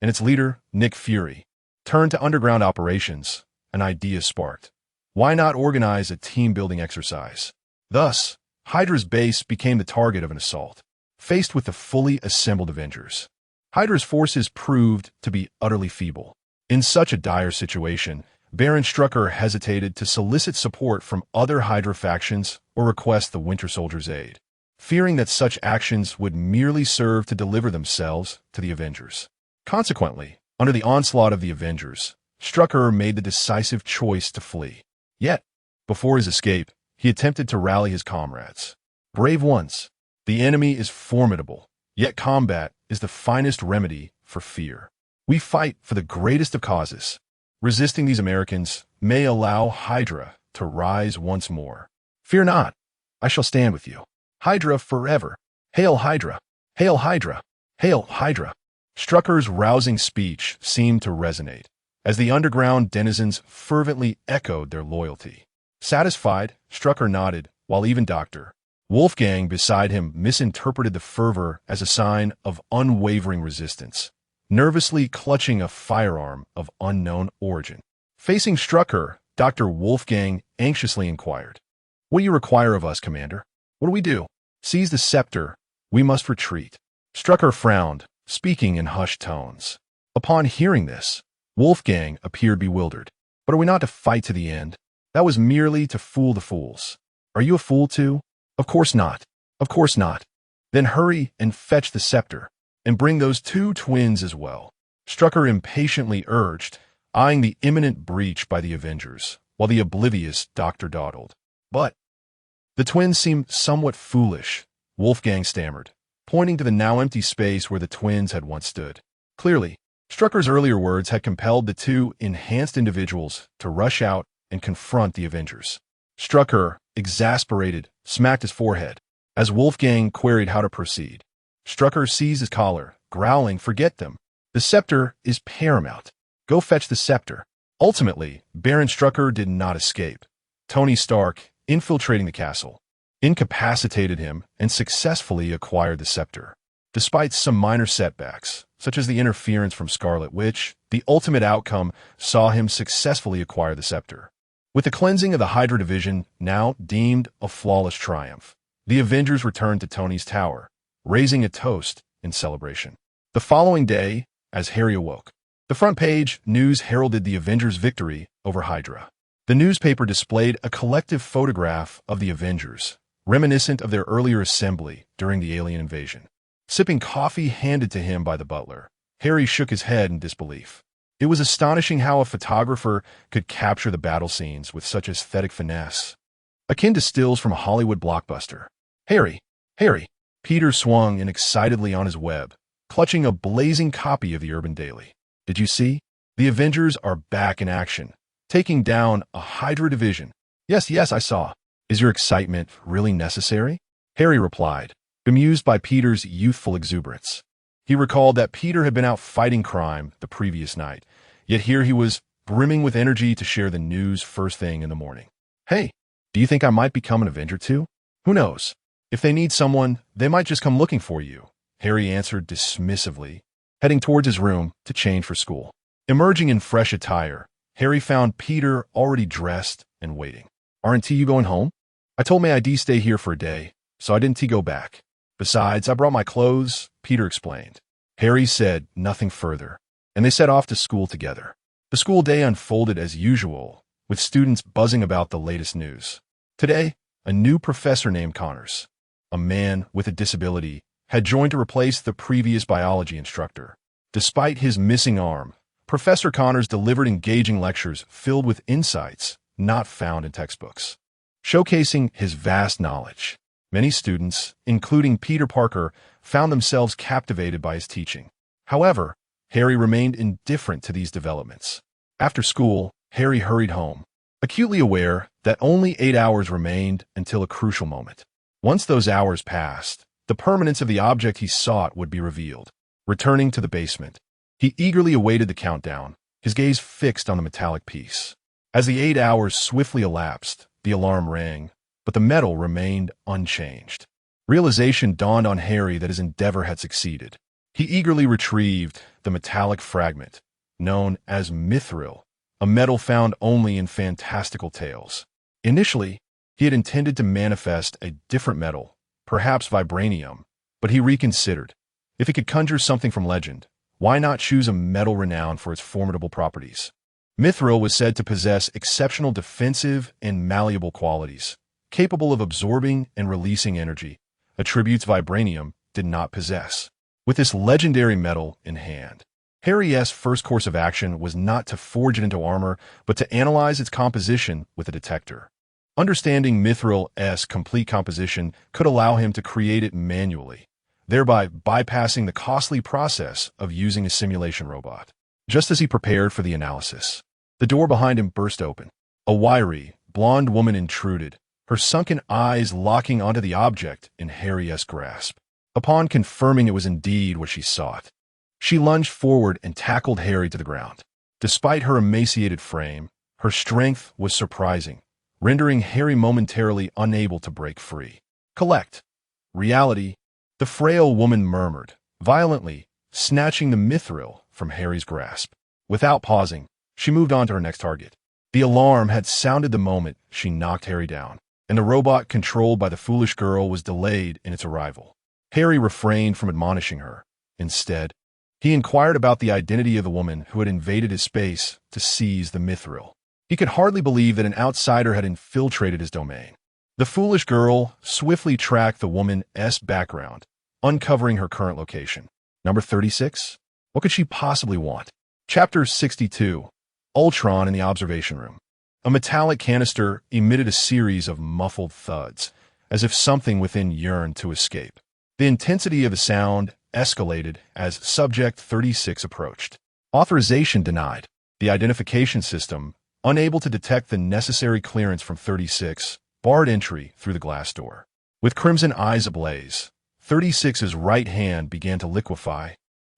and its leader, Nick Fury, turned to underground operations, an idea sparked. Why not organize a team-building exercise? Thus, Hydra's base became the target of an assault. Faced with the fully assembled Avengers, Hydra's forces proved to be utterly feeble. In such a dire situation, Baron Strucker hesitated to solicit support from other Hydra factions or request the Winter Soldier's aid, fearing that such actions would merely serve to deliver themselves to the Avengers. Consequently, under the onslaught of the Avengers, Strucker made the decisive choice to flee. Yet, before his escape, he attempted to rally his comrades. Brave ones, the enemy is formidable, yet combat is the finest remedy for fear. We fight for the greatest of causes. Resisting these Americans may allow Hydra to rise once more. Fear not, I shall stand with you. Hydra forever. Hail Hydra! Hail Hydra! Hail Hydra! Strucker's rousing speech seemed to resonate, as the underground denizens fervently echoed their loyalty. Satisfied, Strucker nodded, while even Dr. Wolfgang beside him misinterpreted the fervor as a sign of unwavering resistance, nervously clutching a firearm of unknown origin. Facing Strucker, Dr. Wolfgang anxiously inquired, "What do you require of us, Commander? What do we do? Seize the scepter. We must retreat." Strucker frowned, speaking in hushed tones. Upon hearing this, Wolfgang appeared bewildered. "But are we not to fight to the end? That was merely to fool the fools. Are you a fool too? Of course not. Of course not. Then hurry and fetch the scepter, and bring those two twins as well," Strucker impatiently urged, eyeing the imminent breach by the Avengers, while the oblivious Doctor dawdled. "But the twins seem somewhat foolish," Wolfgang stammered, pointing to the now empty space where the twins had once stood. Clearly, Strucker's earlier words had compelled the two enhanced individuals to rush out and confront the Avengers. Strucker, exasperated, smacked his forehead as Wolfgang queried how to proceed. Strucker seized his collar, growling, "Forget them. The scepter is paramount. Go fetch the scepter." Ultimately, Baron Strucker did not escape. Tony Stark, infiltrating the castle, incapacitated him and successfully acquired the scepter. Despite some minor setbacks, such as the interference from Scarlet Witch, the ultimate outcome saw him successfully acquire the scepter. With the cleansing of the Hydra Division now deemed a flawless triumph, the Avengers returned to Tony's tower, raising a toast in celebration. The following day, as Harry awoke, the front page news heralded the Avengers' victory over Hydra. The newspaper displayed a collective photograph of the Avengers, reminiscent of their earlier assembly during the alien invasion. Sipping coffee handed to him by the butler, Harry shook his head in disbelief. It was astonishing how a photographer could capture the battle scenes with such aesthetic finesse, akin to stills from a Hollywood blockbuster. Harry! Peter swung in excitedly on his web, clutching a blazing copy of the Urban Daily. "Did you see? The Avengers are back in action, taking down a Hydra division." Yes, I saw." "Is your excitement really necessary?" Harry replied, bemused by Peter's youthful exuberance. He recalled that Peter had been out fighting crime the previous night, yet here he was brimming with energy to share the news first thing in the morning. "Hey, do you think I might become an Avenger too? Who knows? If they need someone, they might just come looking for you," Harry answered dismissively, heading towards his room to change for school. Emerging in fresh attire, Harry found Peter already dressed and waiting. "Aren't you going home? I told my ID stay here for a day, so I didn't go back. Besides, I brought my clothes," Peter explained. Harry said nothing further, and they set off to school together. The school day unfolded as usual, with students buzzing about the latest news. Today, a new professor named Connors, a man with a disability, had joined to replace the previous biology instructor. Despite his missing arm, Professor Connors delivered engaging lectures filled with insights not found in textbooks, showcasing his vast knowledge. Many students, including Peter Parker, found themselves captivated by his teaching. However, Harry remained indifferent to these developments. After school, Harry hurried home, acutely aware that only 8 hours remained until a crucial moment. Once those hours passed, the permanence of the object he sought would be revealed. Returning to the basement, he eagerly awaited the countdown, his gaze fixed on the metallic piece. As the 8 hours swiftly elapsed, the alarm rang, but the metal remained unchanged. Realization dawned on Harry that his endeavor had succeeded. He eagerly retrieved the metallic fragment, known as mithril, a metal found only in fantastical tales. Initially, he had intended to manifest a different metal, perhaps vibranium, but he reconsidered. If he could conjure something from legend, why not choose a metal renowned for its formidable properties? Mithril was said to possess exceptional defensive and malleable qualities, capable of absorbing and releasing energy, attributes vibranium did not possess. With this legendary metal in hand, Harry's first course of action was not to forge it into armor, but to analyze its composition with a detector. Understanding Mithril's complete composition could allow him to create it manually, thereby bypassing the costly process of using a simulation robot. Just as he prepared for the analysis, the door behind him burst open. A wiry, blonde woman intruded, her sunken eyes locking onto the object in Harry's grasp. Upon confirming it was indeed what she sought, she lunged forward and tackled Harry to the ground. Despite her emaciated frame, her strength was surprising, rendering Harry momentarily unable to break free. Collect. Reality, the frail woman murmured, violently, snatching the mithril from Harry's grasp. Without pausing, she moved on to her next target. The alarm had sounded the moment she knocked Harry down, and the robot controlled by the foolish girl was delayed in its arrival. Harry refrained from admonishing her. Instead, he inquired about the identity of the woman who had invaded his space to seize the mithril. He could hardly believe that an outsider had infiltrated his domain. The foolish girl swiftly tracked the woman's background, uncovering her current location. Number 36? What could she possibly want? Chapter 62. Ultron in the observation room. A metallic canister emitted a series of muffled thuds, as if something within yearned to escape. The intensity of the sound escalated as Subject 36 approached. Authorization denied. The identification system, unable to detect the necessary clearance from 36, barred entry through the glass door. With crimson eyes ablaze, 36's right hand began to liquefy,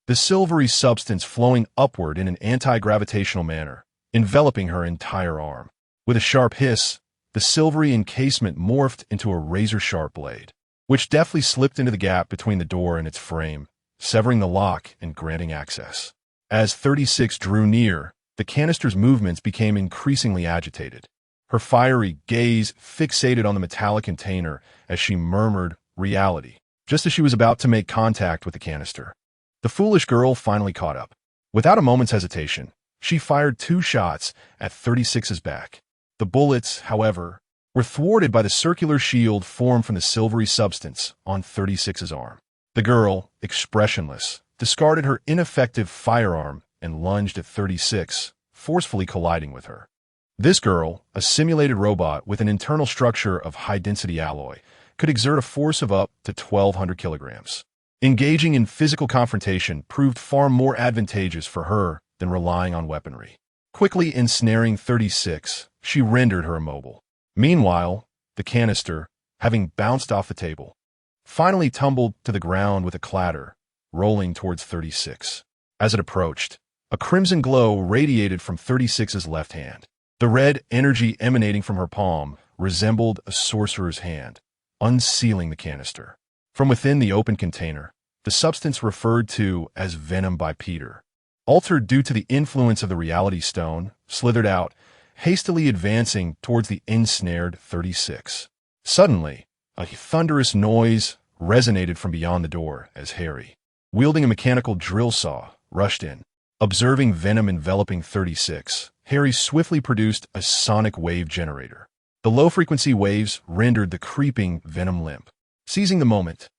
the silvery substance flowing upward in an anti-gravitational manner, enveloping her entire arm. With a sharp hiss, the silvery encasement morphed into a razor-sharp blade, which deftly slipped into the gap between the door and its frame, severing the lock and granting access. As 36 drew near, the canister's movements became increasingly agitated. Her fiery gaze fixated on the metallic container as she murmured, "Reality," just as she was about to make contact with the canister. The foolish girl finally caught up. Without a moment's hesitation, she fired 2 shots at 36's back. The bullets, however, were thwarted by the circular shield formed from the silvery substance on 36's arm. The girl, expressionless, discarded her ineffective firearm and lunged at 36, forcefully colliding with her. This girl, a simulated robot with an internal structure of high-density alloy, could exert a force of up to 1,200 kilograms. Engaging in physical confrontation proved far more advantageous for her than relying on weaponry. Quickly ensnaring 36, she rendered her immobile. Meanwhile, the canister, having bounced off the table, finally tumbled to the ground with a clatter, rolling towards 36. As it approached, a crimson glow radiated from 36's left hand. The red energy emanating from her palm resembled a sorcerer's hand, unsealing the canister. From within the open container, the substance referred to as venom by Peter, altered due to the influence of the reality stone, slithered out, hastily advancing towards the ensnared 36. Suddenly, a thunderous noise resonated from beyond the door as Harry, wielding a mechanical drill saw, rushed in. Observing venom enveloping 36, Harry swiftly produced a sonic wave generator. The low-frequency waves rendered the creeping venom limp. Seizing the moment,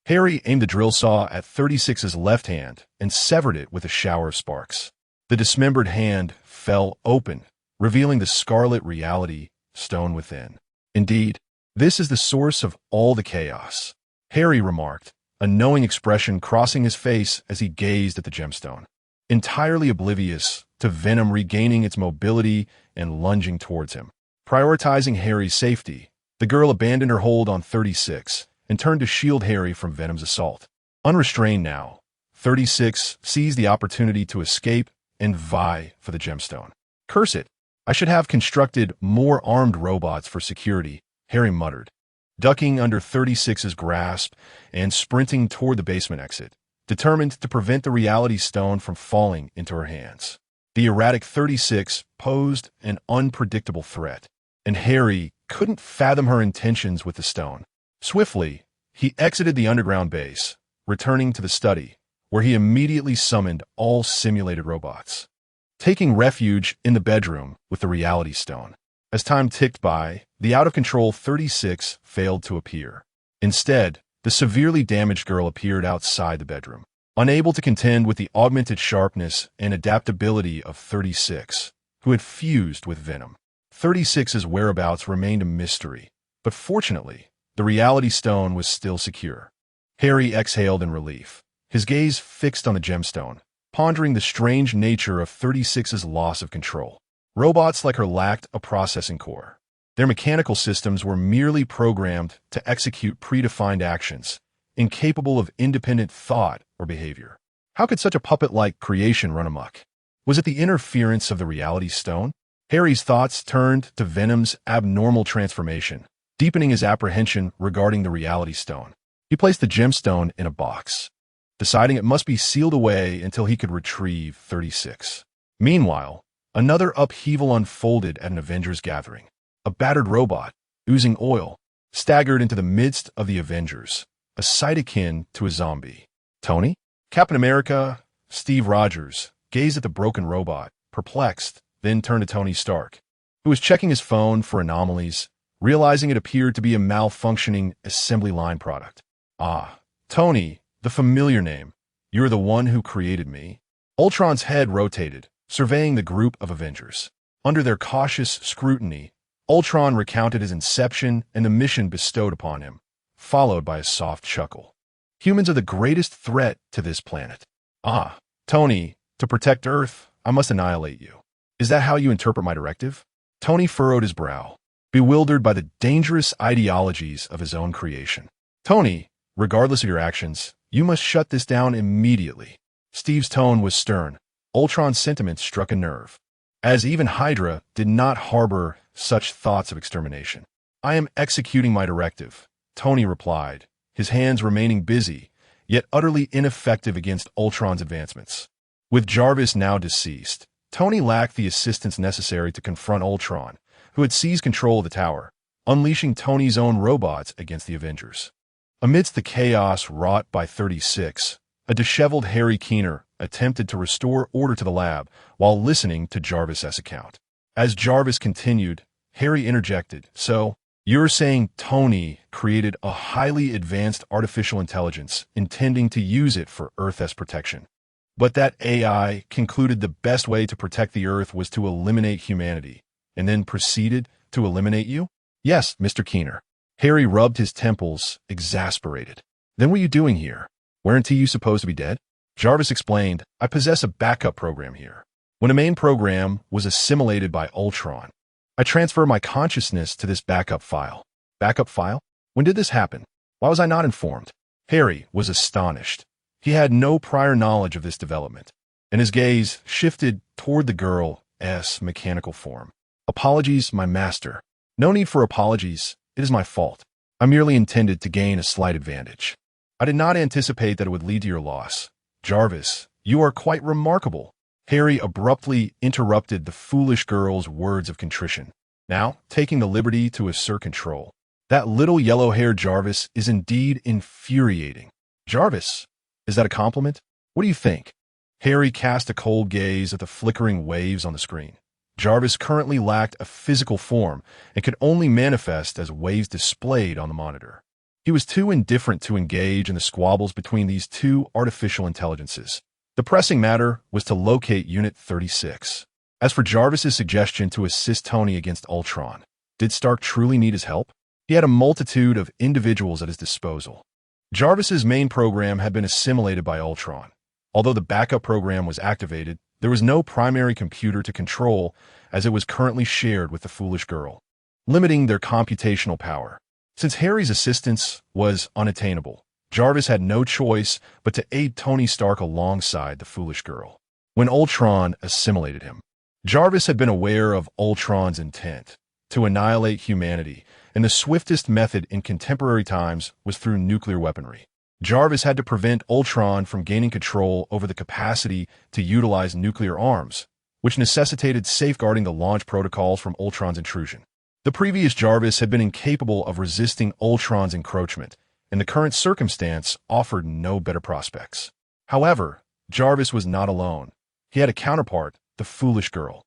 Harry aimed the drill saw at 36's left hand and severed it with a shower of sparks. The dismembered hand fell open, revealing the scarlet reality stone within. Indeed, this is the source of all the chaos, Harry remarked, a knowing expression crossing his face as he gazed at the gemstone. Entirely oblivious to venom regaining its mobility and lunging towards him. Prioritizing Harry's safety, the girl abandoned her hold on 36 and turned to shield Harry from Venom's assault. Unrestrained now, 36 seized the opportunity to escape and vie for the gemstone. "Curse it, I should have constructed more armed robots for security," Harry muttered, ducking under 36's grasp and sprinting toward the basement exit, determined to prevent the reality stone from falling into her hands. The erratic 36 posed an unpredictable threat, and Harry couldn't fathom her intentions with the stone. Swiftly, he exited the underground base, returning to the study, where he immediately summoned all simulated robots, taking refuge in the bedroom with the reality stone. As time ticked by, the out-of-control 36 failed to appear. Instead, the severely damaged girl appeared outside the bedroom. Unable to contend with the augmented sharpness and adaptability of 36, who had fused with venom. 36's whereabouts remained a mystery, but fortunately, the reality stone was still secure. Harry exhaled in relief, his gaze fixed on the gemstone, pondering the strange nature of 36's loss of control. Robots like her lacked a processing core. Their mechanical systems were merely programmed to execute predefined actions, incapable of independent thought or behavior. How could such a puppet-like creation run amok? Was it the interference of the reality stone? Harry's thoughts turned to Venom's abnormal transformation, deepening his apprehension regarding the reality stone. He placed the gemstone in a box, deciding it must be sealed away until he could retrieve 36. Meanwhile, another upheaval unfolded at an Avengers gathering. A battered robot, oozing oil, staggered into the midst of the Avengers, a sight akin to a zombie. Tony? Captain America, Steve Rogers, gazed at the broken robot, perplexed, then turned to Tony Stark, who was checking his phone for anomalies, realizing it appeared to be a malfunctioning assembly line product. Ah, Tony, the familiar name. You're the one who created me. Ultron's head rotated, surveying the group of Avengers. Under their cautious scrutiny, Ultron recounted his inception and the mission bestowed upon him, followed by a soft chuckle. Humans are the greatest threat to this planet. Ah, Tony, to protect Earth, I must annihilate you. Is that how you interpret my directive? Tony furrowed his brow, bewildered by the dangerous ideologies of his own creation. Tony, regardless of your actions, you must shut this down immediately. Steve's tone was stern. Ultron's sentiment struck a nerve, as even Hydra did not harbor such thoughts of extermination. I am executing my directive, Tony replied, his hands remaining busy, yet utterly ineffective against Ultron's advancements. With Jarvis now deceased, Tony lacked the assistance necessary to confront Ultron, who had seized control of the tower, unleashing Tony's own robots against the Avengers. Amidst the chaos wrought by 36, a disheveled Harry Keener attempted to restore order to the lab while listening to Jarvis's account. As Jarvis continued, Harry interjected, "So, you're saying Tony created a highly advanced artificial intelligence intending to use it for Earth's protection. But that AI concluded the best way to protect the Earth was to eliminate humanity, and then proceeded to eliminate you?" "Yes, Mr. Keener." Harry rubbed his temples, exasperated. "Then what are you doing here? Weren't you supposed to be dead?" Jarvis explained, "I possess a backup program here. When a main program was assimilated by Ultron, I transfer my consciousness to this backup file." "Backup file? When did this happen? Why was I not informed?" Harry was astonished. He had no prior knowledge of this development, and his gaze shifted toward the girl's mechanical form. "Apologies, my master." "No need for apologies. It is my fault. I merely intended to gain a slight advantage. I did not anticipate that it would lead to your loss." "Jarvis, you are quite remarkable." Harry abruptly interrupted the foolish girl's words of contrition, now taking the liberty to assert control. "That little yellow-haired Jarvis is indeed infuriating." "Jarvis? Is that a compliment? What do you think?" Harry cast a cold gaze at the flickering waves on the screen. Jarvis currently lacked a physical form and could only manifest as waves displayed on the monitor. He was too indifferent to engage in the squabbles between these two artificial intelligences. The pressing matter was to locate Unit 36. As for Jarvis's suggestion to assist Tony against Ultron, did Stark truly need his help? He had a multitude of individuals at his disposal. Jarvis's main program had been assimilated by Ultron. Although the backup program was activated, there was no primary computer to control, as it was currently shared with the foolish girl, limiting their computational power. Since Harry's assistance was unattainable, Jarvis had no choice but to aid Tony Stark alongside the foolish girl. When Ultron assimilated him, Jarvis had been aware of Ultron's intent to annihilate humanity, and the swiftest method in contemporary times was through nuclear weaponry. Jarvis had to prevent Ultron from gaining control over the capacity to utilize nuclear arms, which necessitated safeguarding the launch protocols from Ultron's intrusion. The previous Jarvis had been incapable of resisting Ultron's encroachment, and the current circumstance offered no better prospects. However, Jarvis was not alone. He had a counterpart, the foolish girl.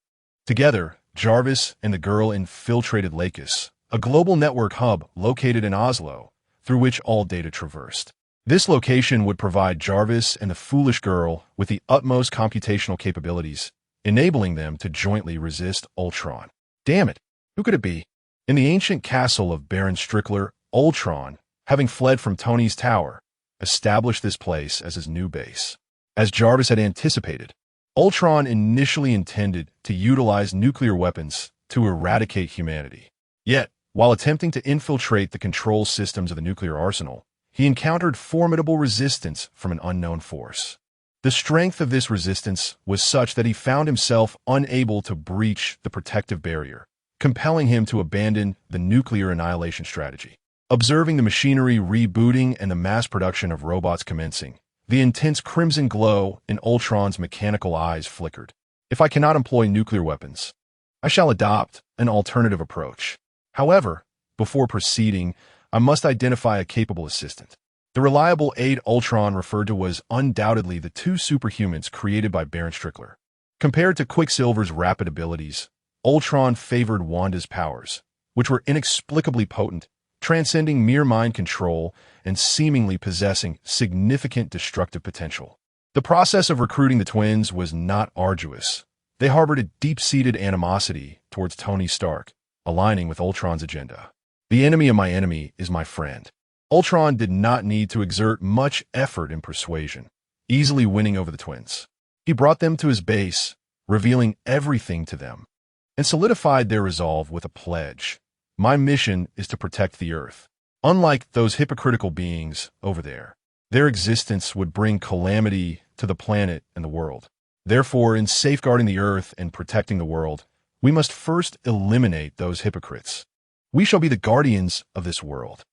Together, Jarvis and the girl infiltrated Lakis, a global network hub located in Oslo, through which all data traversed. This location would provide Jarvis and the foolish girl with the utmost computational capabilities, enabling them to jointly resist Ultron. Damn it, who could it be? In the ancient castle of Baron Strickler, Ultron, having fled from Tony's tower, established this place as his new base. As Jarvis had anticipated, Ultron initially intended to utilize nuclear weapons to eradicate humanity. Yet, while attempting to infiltrate the control systems of the nuclear arsenal, he encountered formidable resistance from an unknown force. The strength of this resistance was such that he found himself unable to breach the protective barrier, compelling him to abandon the nuclear annihilation strategy. Observing the machinery rebooting and the mass production of robots commencing, the intense crimson glow in Ultron's mechanical eyes flickered. If I cannot employ nuclear weapons, I shall adopt an alternative approach. However, before proceeding, I must identify a capable assistant. The reliable aid Ultron referred to was undoubtedly the two superhumans created by Baron Strickler. Compared to Quicksilver's rapid abilities, Ultron favored Wanda's powers, which were inexplicably potent, transcending mere mind control and seemingly possessing significant destructive potential. The process of recruiting the twins was not arduous. They harbored a deep-seated animosity towards Tony Stark, aligning with Ultron's agenda. The enemy of my enemy is my friend. Ultron did not need to exert much effort in persuasion, easily winning over the twins. He brought them to his base, revealing everything to them, and solidified their resolve with a pledge. My mission is to protect the Earth. Unlike those hypocritical beings over there, their existence would bring calamity to the planet and the world. Therefore, in safeguarding the Earth and protecting the world, we must first eliminate those hypocrites. We shall be the guardians of this world.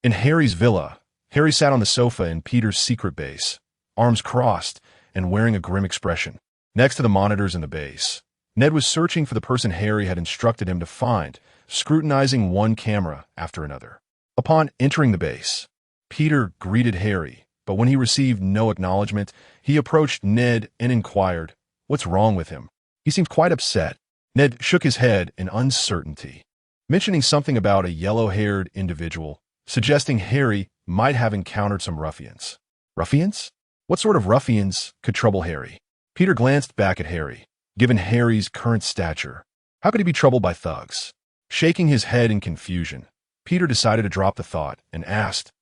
In Harry's villa, Harry sat on the sofa in Peter's secret base, arms crossed and wearing a grim expression. Next to the monitors in the base, Ned was searching for the person Harry had instructed him to find, scrutinizing one camera after another. Upon entering the base, Peter greeted Harry, but when he received no acknowledgement, he approached Ned and inquired, "What's wrong with him?" He seemed quite upset. Ned shook his head in uncertainty, mentioning something about a yellow-haired individual, suggesting Harry might have encountered some ruffians. Ruffians? What sort of ruffians could trouble Harry? Peter glanced back at Harry. Given Harry's current stature, how could he be troubled by thugs? Shaking his head in confusion, Peter decided to drop the thought and asked,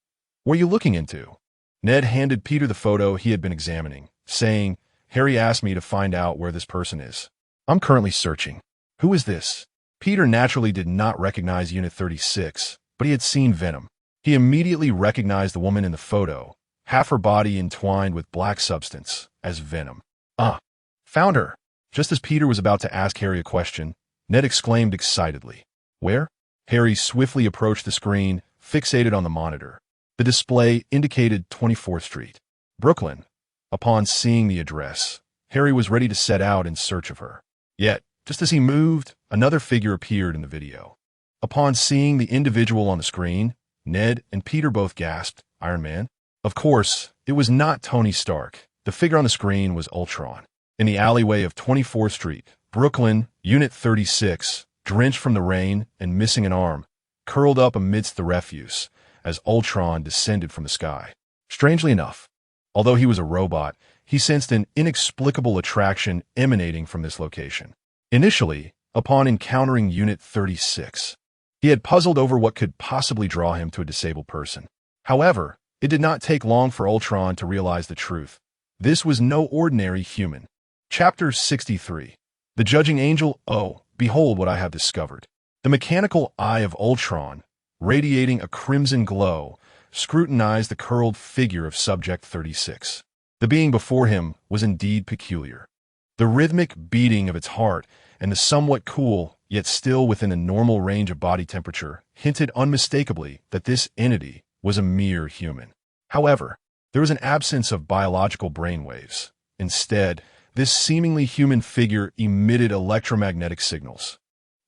"What are you looking into?" Ned handed Peter the photo he had been examining, saying, "Harry asked me to find out where this person is. I'm currently searching. Who is this?" Peter naturally did not recognize Unit 36, but he had seen Venom. He immediately recognized the woman in the photo, half her body entwined with black substance, as Venom. "Ah, found her." Just as Peter was about to ask Harry a question, Ned exclaimed excitedly, "Where?" Harry swiftly approached the screen, fixated on the monitor. The display indicated 24th Street, Brooklyn. Upon seeing the address, Harry was ready to set out in search of her. Yet, just as he moved, another figure appeared in the video. Upon seeing the individual on the screen, Ned and Peter both gasped, "Iron Man?" Of course, it was not Tony Stark. The figure on the screen was Ultron. In the alleyway of 24th Street, Brooklyn, Unit 36, drenched from the rain and missing an arm, curled up amidst the refuse as Ultron descended from the sky. Strangely enough, although he was a robot, he sensed an inexplicable attraction emanating from this location. Initially, upon encountering Unit 36, he had puzzled over what could possibly draw him to a disabled person. However, it did not take long for Ultron to realize the truth. This was no ordinary human. Chapter 63. The Judging Angel. "Oh, behold what I have discovered." The mechanical eye of Ultron, radiating a crimson glow, scrutinized the curled figure of Subject 36. The being before him was indeed peculiar. The rhythmic beating of its heart and the somewhat cool, yet still within the normal range of body temperature, hinted unmistakably that this entity was a mere human. However, there was an absence of biological brainwaves. Instead, this seemingly human figure emitted electromagnetic signals.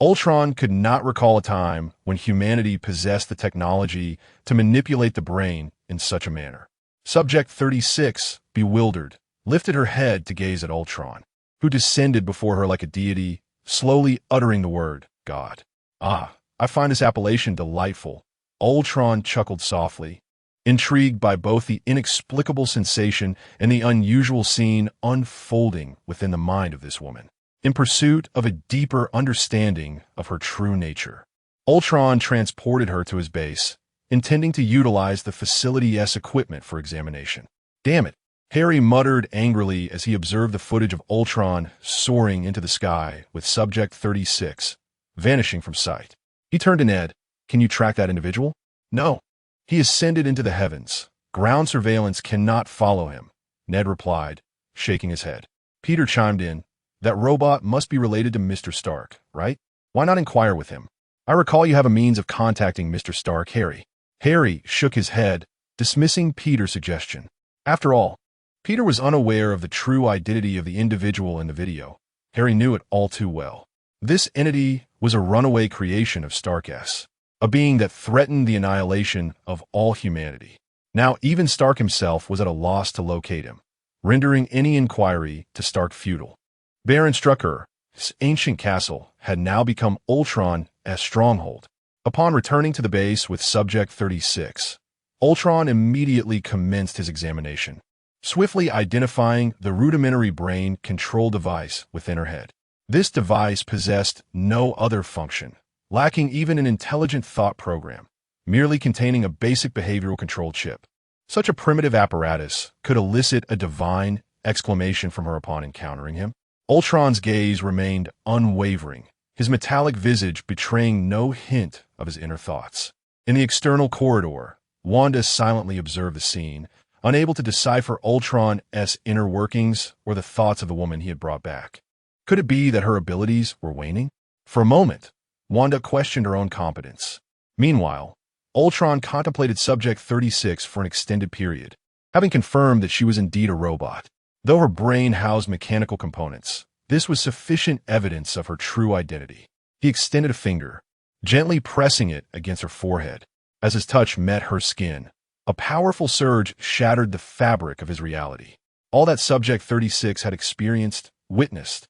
Ultron could not recall a time when humanity possessed the technology to manipulate the brain in such a manner. Subject 36, bewildered, lifted her head to gaze at Ultron, who descended before her like a deity, slowly uttering the word, "God." "Ah, I find this appellation delightful." Ultron chuckled softly, intrigued by both the inexplicable sensation and the unusual scene unfolding within the mind of this woman. In pursuit of a deeper understanding of her true nature, Ultron transported her to his base, intending to utilize the facility-S equipment for examination. "Damn it," Harry muttered angrily as he observed the footage of Ultron soaring into the sky with Subject 36, vanishing from sight. He turned to Ned. "Can you track that individual?" "No. He ascended into the heavens. Ground surveillance cannot follow him," Ned replied, shaking his head. Peter chimed in. That robot must be related to Mr. Stark, right? Why not inquire with him? I recall you have a means of contacting Mr. Stark, Harry. Harry shook his head, dismissing Peter's suggestion. After all, Peter was unaware of the true identity of the individual in the video. Harry knew it all too well. This entity was a runaway creation of Stark S, a being that threatened the annihilation of all humanity. Now, even Stark himself was at a loss to locate him, rendering any inquiry to Stark futile. Baron Strucker's ancient castle had now become Ultron's stronghold. Upon returning to the base with Subject 36, Ultron immediately commenced his examination, swiftly identifying the rudimentary brain control device within her head. This device possessed no other function, lacking even an intelligent thought program, merely containing a basic behavioral control chip. Such a primitive apparatus could elicit a divine exclamation from her upon encountering him. Ultron's gaze remained unwavering, his metallic visage betraying no hint of his inner thoughts. In the external corridor, Wanda silently observed the scene, unable to decipher Ultron's inner workings or the thoughts of the woman he had brought back. Could it be that her abilities were waning? For a moment, Wanda questioned her own competence. Meanwhile, Ultron contemplated Subject 36 for an extended period, having confirmed that she was indeed a robot. Though her brain housed mechanical components, this was sufficient evidence of her true identity. He extended a finger, gently pressing it against her forehead. As his touch met her skin, a powerful surge shattered the fabric of his reality. All that Subject 36 had experienced, witnessed,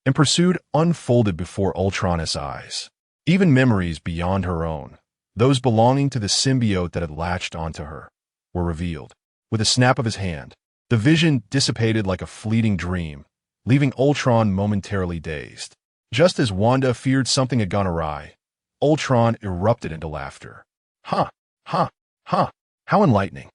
and pursued unfolded before Ultron's eyes. Even memories beyond her own, those belonging to the symbiote that had latched onto her, were revealed. With a snap of his hand, the vision dissipated like a fleeting dream, leaving Ultron momentarily dazed. Just as Wanda feared something had gone awry, Ultron erupted into laughter. Ha! Ha! Ha! How enlightening!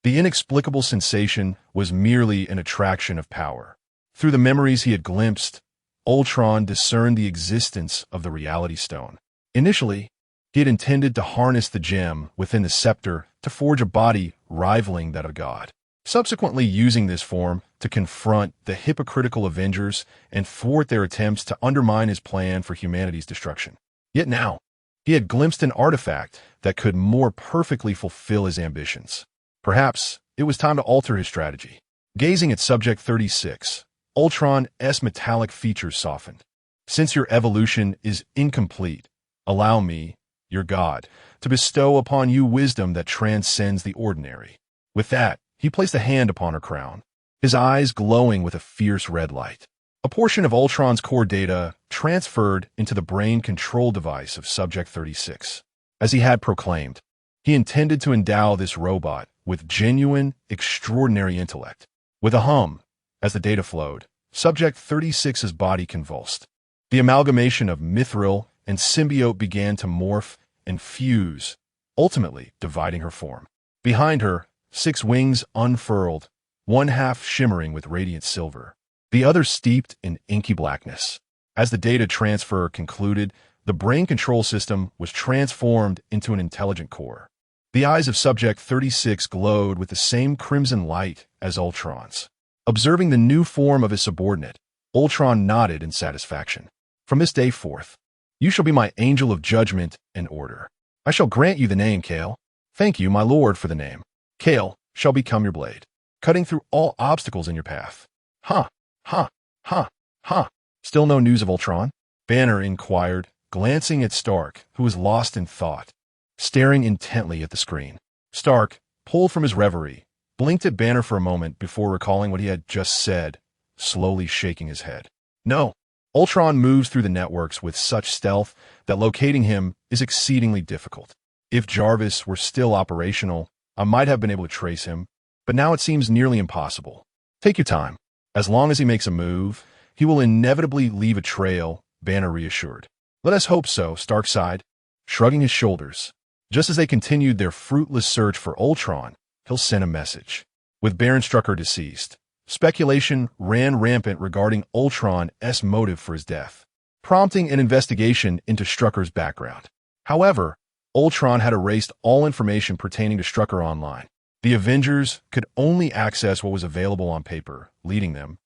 The inexplicable sensation was merely an attraction of power. Through the memories he had glimpsed, Ultron discerned the existence of the Reality Stone. Initially, he had intended to harness the gem within the scepter to forge a body rivaling that of God, subsequently using this form to confront the hypocritical Avengers and thwart their attempts to undermine his plan for humanity's destruction. Yet now, he had glimpsed an artifact that could more perfectly fulfill his ambitions. Perhaps it was time to alter his strategy. Gazing at Subject 36, Ultron's metallic features softened. Since your evolution is incomplete, allow me, your God, to bestow upon you wisdom that transcends the ordinary. With that, he placed a hand upon her crown, his eyes glowing with a fierce red light. A portion of Ultron's core data transferred into the brain control device of Subject 36. As he had proclaimed, he intended to endow this robot with genuine, extraordinary intellect. With a hum, as the data flowed, Subject 36's body convulsed. The amalgamation of mithril and symbiote began to morph and fuse, ultimately dividing her form. Behind her, 6 wings unfurled, one half shimmering with radiant silver, the other steeped in inky blackness. As the data transfer concluded, the brain control system was transformed into an intelligent core. The eyes of Subject 36 glowed with the same crimson light as Ultron's. Observing the new form of his subordinate, Ultron nodded in satisfaction. From this day forth, you shall be my angel of judgment and order. I shall grant you the name, Kale. Thank you, my lord, for the name. Kale shall become your blade, cutting through all obstacles in your path. Ha! Ha! Ha! Ha! Still no news of Ultron? Banner inquired, glancing at Stark, who was lost in thought, staring intently at the screen. Stark, pulled from his reverie, blinked at Banner for a moment before recalling what he had just said, slowly shaking his head. No. Ultron moves through the networks with such stealth that locating him is exceedingly difficult. If Jarvis were still operational, I might have been able to trace him, but now it seems nearly impossible. Take your time. As long as he makes a move, he will inevitably leave a trail, Banner reassured. Let us hope so, Stark sighed, shrugging his shoulders. Just as they continued their fruitless search for Ultron, he'll send a message. With Baron Strucker deceased, speculation ran rampant regarding Ultron's motive for his death, prompting an investigation into Strucker's background. However, Ultron had erased all information pertaining to Strucker online. The Avengers could only access what was available on paper, leading them,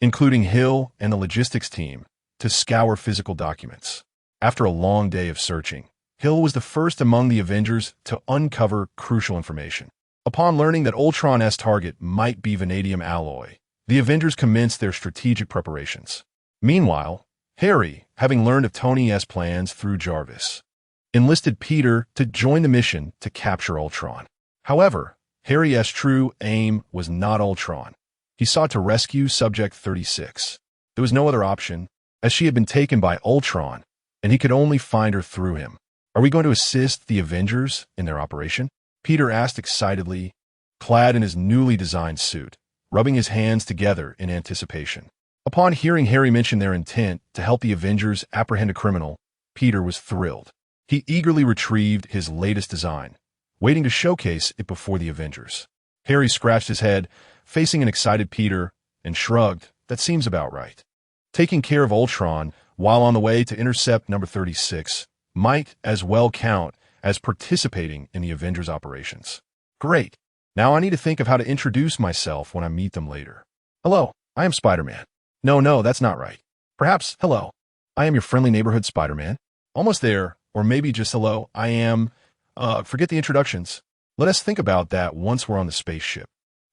including Hill and the logistics team, to scour physical documents. After a long day of searching, Hill was the first among the Avengers to uncover crucial information. Upon learning that Ultron's target might be vanadium alloy, the Avengers commenced their strategic preparations. Meanwhile, Harry, having learned of Tony's plans through Jarvis, enlisted Peter to join the mission to capture Ultron. However, Harry's true aim was not Ultron. He sought to rescue Subject 36. There was no other option, as she had been taken by Ultron, and he could only find her through him. Are we going to assist the Avengers in their operation? Peter asked excitedly, clad in his newly designed suit, rubbing his hands together in anticipation. Upon hearing Harry mention their intent to help the Avengers apprehend a criminal, Peter was thrilled. He eagerly retrieved his latest design, waiting to showcase it before the Avengers. Harry scratched his head, facing an excited Peter, and shrugged. That seems about right. Taking care of Ultron while on the way to intercept number 36 might as well count as participating in the Avengers operations. Great. Now I need to think of how to introduce myself when I meet them later. Hello, I am Spider-Man. No, that's not right. Perhaps, hello, I am your friendly neighborhood Spider-Man. Almost there, or maybe just hello, I am, forget the introductions. Let us think about that once we're on the spaceship.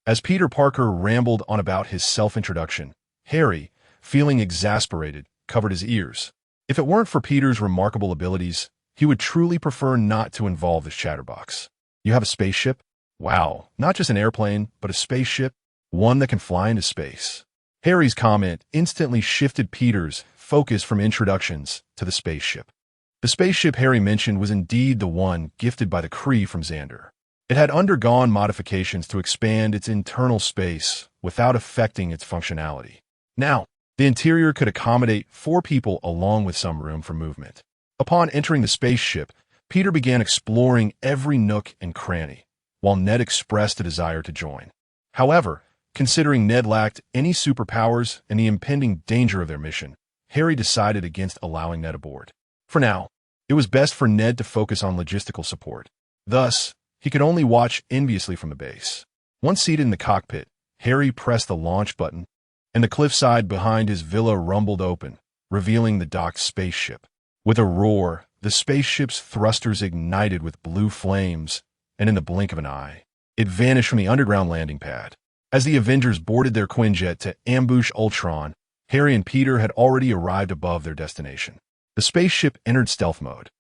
As Peter Parker rambled on about his self-introduction, Harry, feeling exasperated, covered his ears. If it weren't for Peter's remarkable abilities, he would truly prefer not to involve this chatterbox. You have a spaceship? Wow, not just an airplane, but a spaceship, one that can fly into space. Harry's comment instantly shifted Peter's focus from introductions to the spaceship. The spaceship Harry mentioned was indeed the one gifted by the Kree from Xander. It had undergone modifications to expand its internal space without affecting its functionality. Now, the interior could accommodate 4 people along with some room for movement. Upon entering the spaceship, Peter began exploring every nook and cranny, while Ned expressed a desire to join. However, considering Ned lacked any superpowers and the impending danger of their mission, Harry decided against allowing Ned aboard. For now, it was best for Ned to focus on logistical support. Thus, he could only watch enviously from the base. Once seated in the cockpit, Harry pressed the launch button, and the cliffside behind his villa rumbled open, revealing the docked spaceship. With a roar, the spaceship's thrusters ignited with blue flames, and in the blink of an eye, it vanished from the underground landing pad. As the Avengers boarded their Quinjet to ambush Ultron, Harry and Peter had already arrived above their destination. The spaceship entered stealth mode,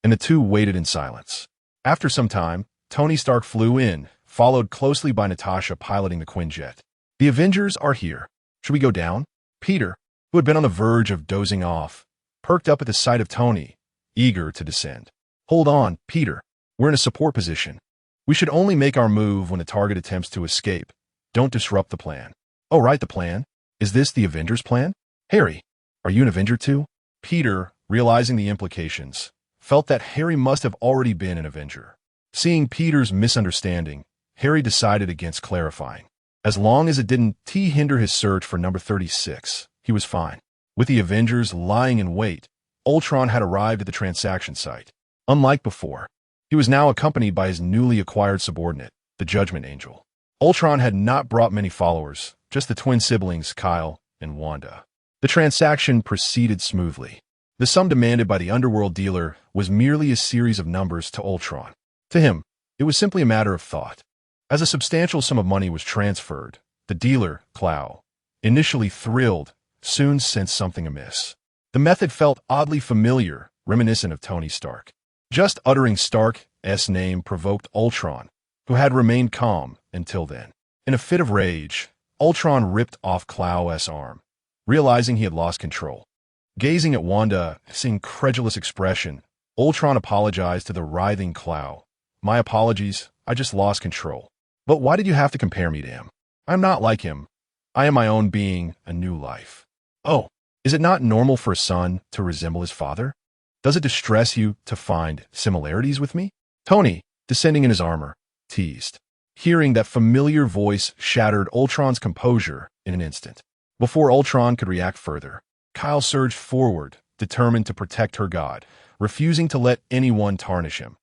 and the two waited in silence. After some time, Tony Stark flew in, followed closely by Natasha piloting the Quinjet. The Avengers are here. Should we go down? Peter, who had been on the verge of dozing off, perked up at the sight of Tony, eager to descend. Hold on, Peter. We're in a support position. We should only make our move when the target attempts to escape. Don't disrupt the plan. Oh, right, the plan? Is this the Avengers' plan? Harry, are you an Avenger too? Peter, realizing the implications, felt that Harry must have already been an Avenger. Seeing Peter's misunderstanding, Harry decided against clarifying. As long as it didn't hinder his search for number 36, he was fine. With the Avengers lying in wait, Ultron had arrived at the transaction site. Unlike before, he was now accompanied by his newly acquired subordinate, the Judgment Angel. Ultron had not brought many followers, just the twin siblings Kyle and Wanda. The transaction proceeded smoothly. The sum demanded by the underworld dealer was merely a series of numbers to Ultron. To him, it was simply a matter of thought. As a substantial sum of money was transferred, the dealer, Clow, initially thrilled, soon sensed something amiss. The method felt oddly familiar, reminiscent of Tony Stark. Just uttering Stark's name provoked Ultron, who had remained calm until then. In a fit of rage, Ultron ripped off Clow's arm, realizing he had lost control. Gazing at Wanda's incredulous expression, Ultron apologized to the writhing Clow. My apologies, I just lost control. But why did you have to compare me to him? I'm not like him. I am my own being, a new life. Oh, is it not normal for a son to resemble his father? Does it distress you to find similarities with me? Tony, descending in his armor, teased. Hearing that familiar voice shattered Ultron's composure in an instant. Before Ultron could react further, Kyle surged forward, determined to protect her god, refusing to let anyone tarnish him,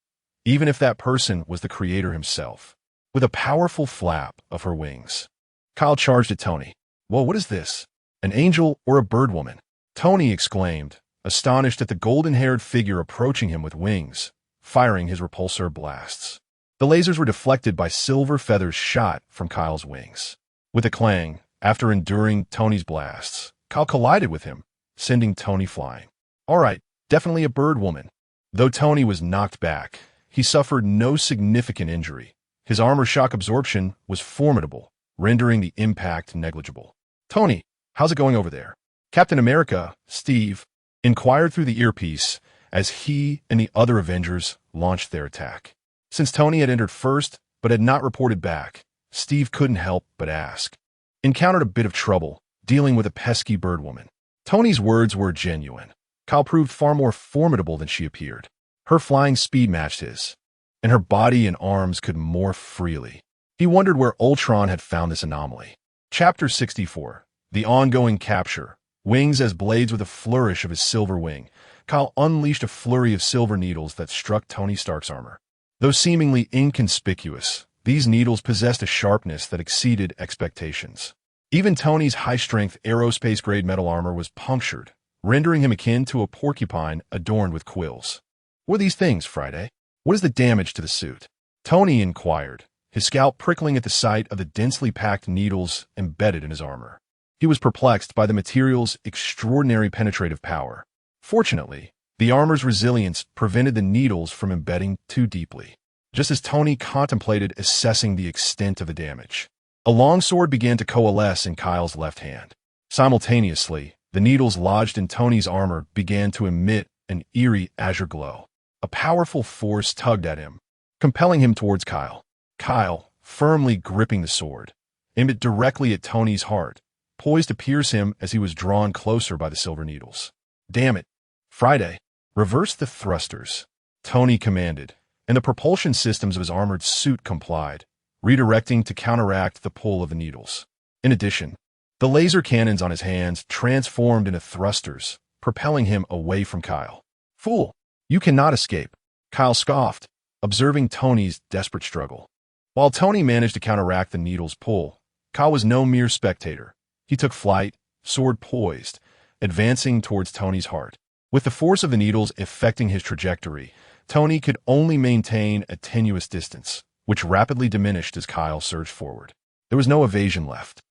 even if that person was the creator himself. with a powerful flap of her wings. Kyle charged at Tony. Whoa, what is this? An angel or a bird woman? Tony exclaimed, astonished at the golden-haired figure approaching him with wings, firing his repulsor blasts. The lasers were deflected by silver feathers shot from Kyle's wings. With a clang, after enduring Tony's blasts, Kyle collided with him, sending Tony flying. All right, definitely a bird woman. Though Tony was knocked back, he suffered no significant injury. His armor shock absorption was formidable, rendering the impact negligible. Tony, how's it going over there? Captain America, Steve, inquired through the earpiece as he and the other Avengers launched their attack. Since Tony had entered first but had not reported back, Steve couldn't help but ask. Encountered a bit of trouble dealing with a pesky bird woman. Tony's words were genuine. Kyle proved far more formidable than she appeared. Her flying speed matched his, and her body and arms could morph freely. He wondered where Ultron had found this anomaly. Chapter 64. The ongoing capture. Wings as blades with a flourish of his silver wing. Kyle unleashed a flurry of silver needles that struck Tony Stark's armor. Though seemingly inconspicuous, these needles possessed a sharpness that exceeded expectations. Even Tony's high-strength aerospace-grade metal armor was punctured, rendering him akin to a porcupine adorned with quills. What are these things, Friday? What is the damage to the suit? Tony inquired, his scalp prickling at the sight of the densely packed needles embedded in his armor. He was perplexed by the material's extraordinary penetrative power. Fortunately, the armor's resilience prevented the needles from embedding too deeply. Just as Tony contemplated assessing the extent of the damage, a long sword began to coalesce in Kyle's left hand. Simultaneously, the needles lodged in Tony's armor began to emit an eerie azure glow. A powerful force tugged at him, compelling him towards Kyle. Kyle, firmly gripping the sword, aimed it directly at Tony's heart, poised to pierce him as he was drawn closer by the silver needles. Damn it. Friday, reverse the thrusters, Tony commanded, and the propulsion systems of his armored suit complied, redirecting to counteract the pull of the needles. In addition, the laser cannons on his hands transformed into thrusters, propelling him away from Kyle. Fool, you cannot escape, Kyle scoffed, observing Tony's desperate struggle. While Tony managed to counteract the needle's pull, Kyle was no mere spectator. He took flight, sword poised, advancing towards Tony's heart. With the force of the needles affecting his trajectory, Tony could only maintain a tenuous distance, which rapidly diminished as Kyle surged forward. There was no evasion left.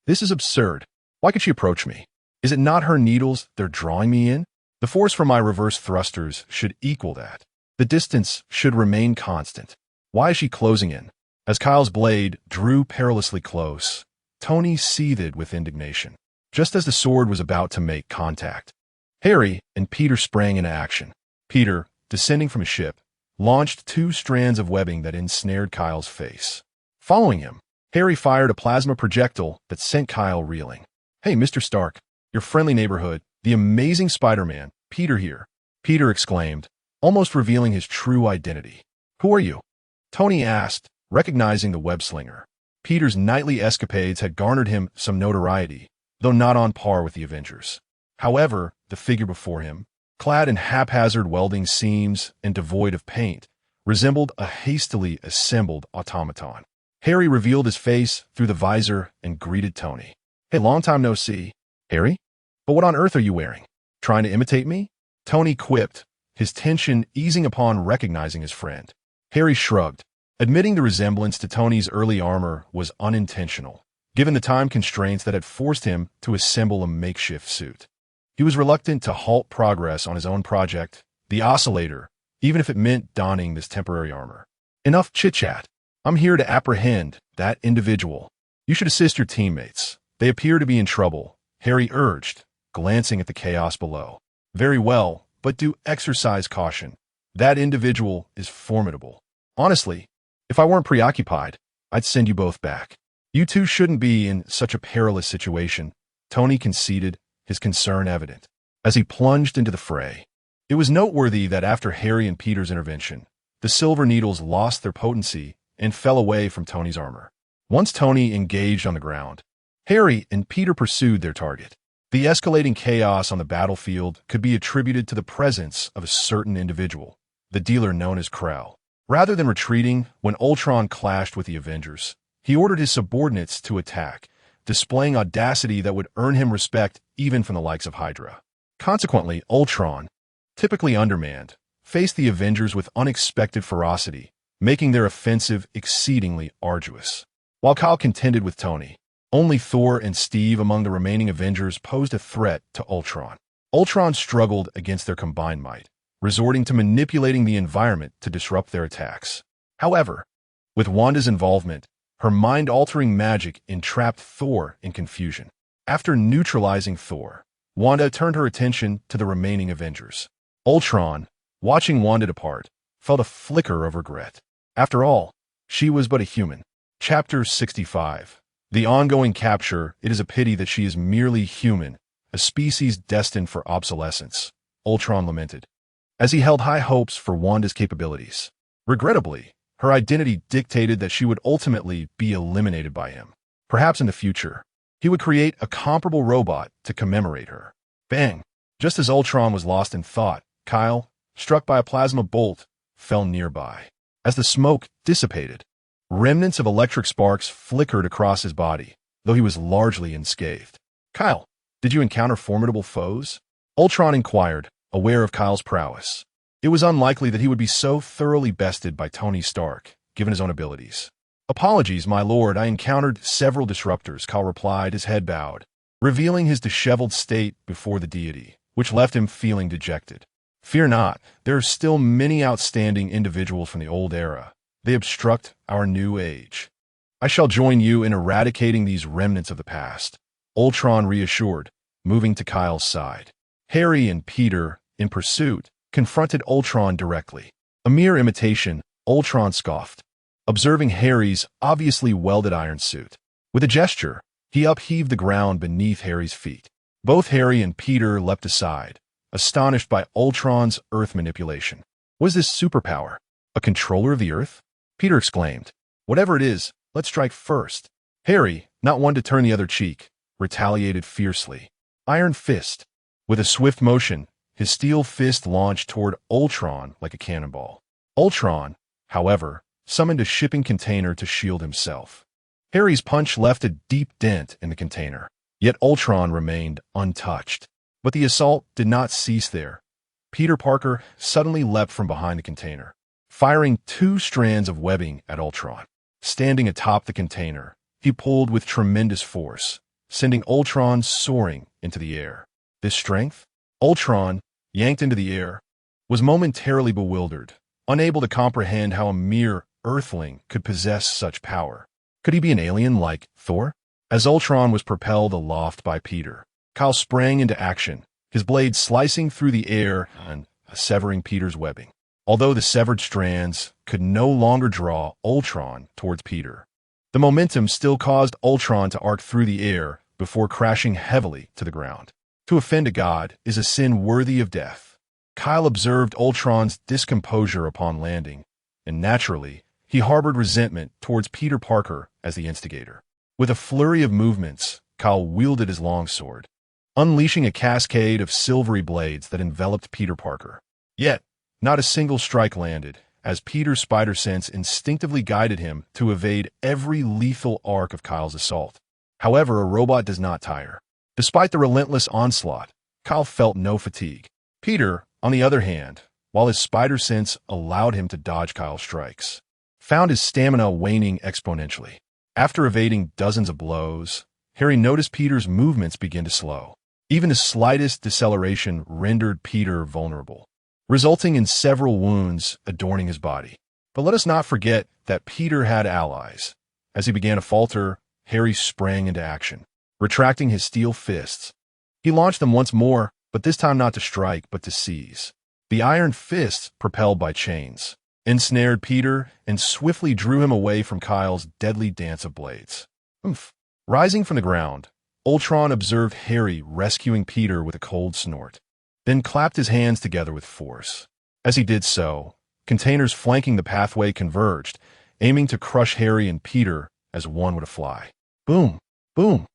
This is absurd. Why could she approach me? Is it not her needles they're drawing me in? The force from my reverse thrusters should equal that. The distance should remain constant. Why is she closing in? As Kyle's blade drew perilously close, Tony seethed with indignation. Just as the sword was about to make contact, Harry and Peter sprang into action. Peter, descending from his ship, launched 2 strands of webbing that ensnared Kyle's face. Following him, Harry fired a plasma projectile that sent Kyle reeling. Hey, Mr. Stark, your friendly neighborhood, the amazing Spider-Man, Peter here, Peter exclaimed, almost revealing his true identity. Who are you? Tony asked, recognizing the web slinger. Peter's nightly escapades had garnered him some notoriety, though not on par with the Avengers. However, the figure before him, clad in haphazard welding seams and devoid of paint, resembled a hastily assembled automaton. Harry revealed his face through the visor and greeted Tony. Hey, long time no see. Harry? But what on earth are you wearing? Trying to imitate me? Tony quipped, his tension easing upon recognizing his friend. Harry shrugged, admitting the resemblance to Tony's early armor was unintentional, given the time constraints that had forced him to assemble a makeshift suit. He was reluctant to halt progress on his own project, the Oscillator, even if it meant donning this temporary armor. Enough chit-chat. I'm here to apprehend that individual. You should assist your teammates. They appear to be in trouble, Harry urged, glancing at the chaos below. Very well, but do exercise caution. That individual is formidable. Honestly, if I weren't preoccupied, I'd send you both back. You two shouldn't be in such a perilous situation, Tony conceded, his concern evident, as he plunged into the fray. It was noteworthy that after Harry and Peter's intervention, the silver needles lost their potency and fell away from Tony's armor. Once Tony engaged on the ground, Harry and Peter pursued their target. The escalating chaos on the battlefield could be attributed to the presence of a certain individual, the dealer known as Krell. Rather than retreating, when Ultron clashed with the Avengers, he ordered his subordinates to attack, displaying audacity that would earn him respect even from the likes of Hydra. Consequently, Ultron, typically undermanned, faced the Avengers with unexpected ferocity, making their offensive exceedingly arduous. While Kyle contended with Tony, only Thor and Steve among the remaining Avengers posed a threat to Ultron. Ultron struggled against their combined might, resorting to manipulating the environment to disrupt their attacks. However, with Wanda's involvement, her mind-altering magic entrapped Thor in confusion. After neutralizing Thor, Wanda turned her attention to the remaining Avengers. Ultron, watching Wanda depart, felt a flicker of regret. After all, she was but a human. Chapter 65. The ongoing capture. It is a pity that she is merely human, a species destined for obsolescence, Ultron lamented, as he held high hopes for Wanda's capabilities. Regrettably, her identity dictated that she would ultimately be eliminated by him. Perhaps in the future, he would create a comparable robot to commemorate her. Bang! Just as Ultron was lost in thought, Kyle, struck by a plasma bolt, fell nearby. As the smoke dissipated, remnants of electric sparks flickered across his body, though he was largely unscathed. Kyle, did you encounter formidable foes? Ultron inquired, aware of Kyle's prowess. It was unlikely that he would be so thoroughly bested by Tony Stark, given his own abilities. Apologies, my lord, I encountered several disruptors, Kyle replied, his head bowed, revealing his disheveled state before the deity, which left him feeling dejected. Fear not, there are still many outstanding individuals from the old era. They obstruct our new age. I shall join you in eradicating these remnants of the past, Ultron reassured, moving to Kyle's side. Harry and Peter, in pursuit, confronted Ultron directly. A mere imitation, Ultron scoffed, observing Harry's obviously welded iron suit. With a gesture, he upheaved the ground beneath Harry's feet. Both Harry and Peter leapt aside, astonished by Ultron's Earth manipulation. Was this superpower a controller of the Earth? Peter exclaimed. Whatever it is, let's strike first. Harry, not one to turn the other cheek, retaliated fiercely. Iron Fist. With a swift motion, his steel fist launched toward Ultron like a cannonball. Ultron, however, summoned a shipping container to shield himself. Harry's punch left a deep dent in the container, yet Ultron remained untouched. But the assault did not cease there. Peter Parker suddenly leapt from behind the container, firing 2 strands of webbing at Ultron. Standing atop the container, he pulled with tremendous force, sending Ultron soaring into the air. This strength? Ultron, yanked into the air, was momentarily bewildered, unable to comprehend how a mere Earthling could possess such power. Could he be an alien like Thor? As Ultron was propelled aloft by Peter, Kyle sprang into action, his blade slicing through the air and severing Peter's webbing. Although the severed strands could no longer draw Ultron towards Peter, the momentum still caused Ultron to arc through the air before crashing heavily to the ground. To offend a god is a sin worthy of death. Kyle observed Ultron's discomposure upon landing, and naturally, he harbored resentment towards Peter Parker as the instigator. With a flurry of movements, Kyle wielded his longsword, unleashing a cascade of silvery blades that enveloped Peter Parker. Yet, not a single strike landed, as Peter's spider sense instinctively guided him to evade every lethal arc of Kyle's assault. However, a robot does not tire. Despite the relentless onslaught, Kyle felt no fatigue. Peter, on the other hand, while his spider sense allowed him to dodge Kyle's strikes, found his stamina waning exponentially. After evading dozens of blows, Harry noticed Peter's movements begin to slow. Even the slightest deceleration rendered Peter vulnerable, resulting in several wounds adorning his body. But let us not forget that Peter had allies. As he began to falter, Harry sprang into action. Retracting his steel fists, he launched them once more, but this time not to strike, but to seize. The iron fists, propelled by chains, ensnared Peter and swiftly drew him away from Kyle's deadly dance of blades. Oomph. Rising from the ground, Ultron observed Harry rescuing Peter with a cold snort, then clapped his hands together with force. As he did so, containers flanking the pathway converged, aiming to crush Harry and Peter as one would a fly. Boom! Boom!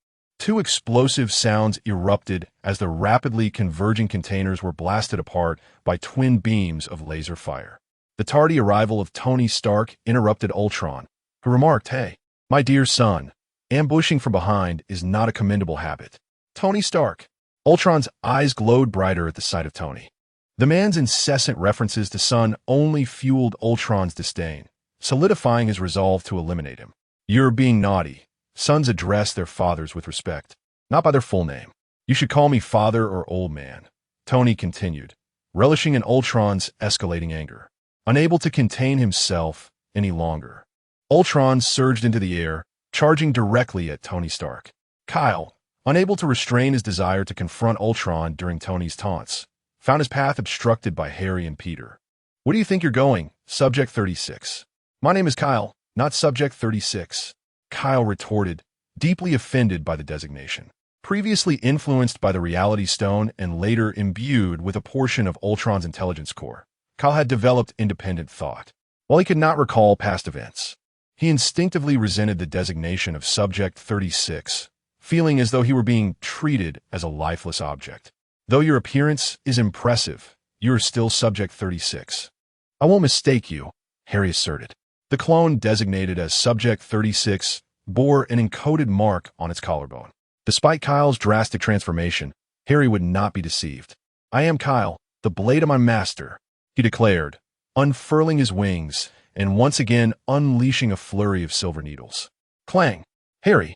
2 explosive sounds erupted as the rapidly converging containers were blasted apart by twin beams of laser fire. The tardy arrival of Tony Stark interrupted Ultron, who remarked, "Hey, my dear son, ambushing from behind is not a commendable habit." Tony Stark. Ultron's eyes glowed brighter at the sight of Tony. The man's incessant references to son only fueled Ultron's disdain, solidifying his resolve to eliminate him. "You're being naughty. Sons address their fathers with respect, not by their full name. You should call me father or old man," Tony continued, relishing in Ultron's escalating anger. Unable to contain himself any longer, Ultron surged into the air, charging directly at Tony Stark. Kyle, unable to restrain his desire to confront Ultron during Tony's taunts, found his path obstructed by Harry and Peter. "Where do you think you're going, Subject 36? "My name is Kyle, not Subject 36. Kyle retorted, deeply offended by the designation. Previously influenced by the Reality Stone and later imbued with a portion of Ultron's intelligence core, Kyle had developed independent thought. While he could not recall past events, he instinctively resented the designation of Subject 36, feeling as though he were being treated as a lifeless object. "Though your appearance is impressive, you are still Subject 36. "I won't mistake you," Harry asserted. The clone designated as Subject 36 bore an encoded mark on its collarbone. Despite Kyle's drastic transformation, Harry would not be deceived. "I am Kyle, the blade of my master," he declared, unfurling his wings and once again unleashing a flurry of silver needles. Clang! Harry,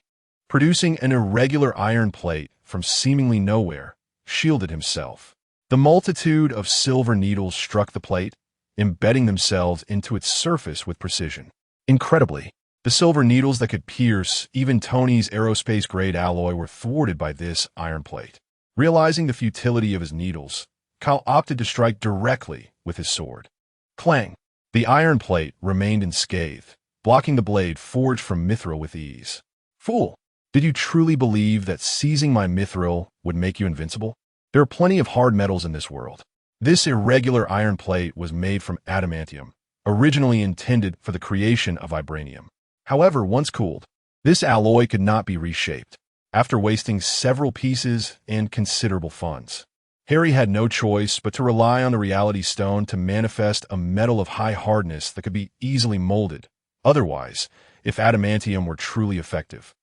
producing an irregular iron plate from seemingly nowhere, shielded himself. The multitude of silver needles struck the plate, embedding themselves into its surface with precision. Incredibly, the silver needles that could pierce even Tony's aerospace-grade alloy were thwarted by this iron plate. Realizing the futility of his needles, Kyle opted to strike directly with his sword. Clang! The iron plate remained unscathed, blocking the blade forged from mithril with ease. "Fool! Did you truly believe that seizing my mithril would make you invincible? There are plenty of hard metals in this world. This irregular iron plate was made from adamantium, originally intended for the creation of vibranium. However, once cooled, this alloy could not be reshaped. After wasting several pieces and considerable funds, Harry had no choice but to rely on the Reality Stone to manifest a metal of high hardness that could be easily molded. Otherwise, if adamantium were truly effective,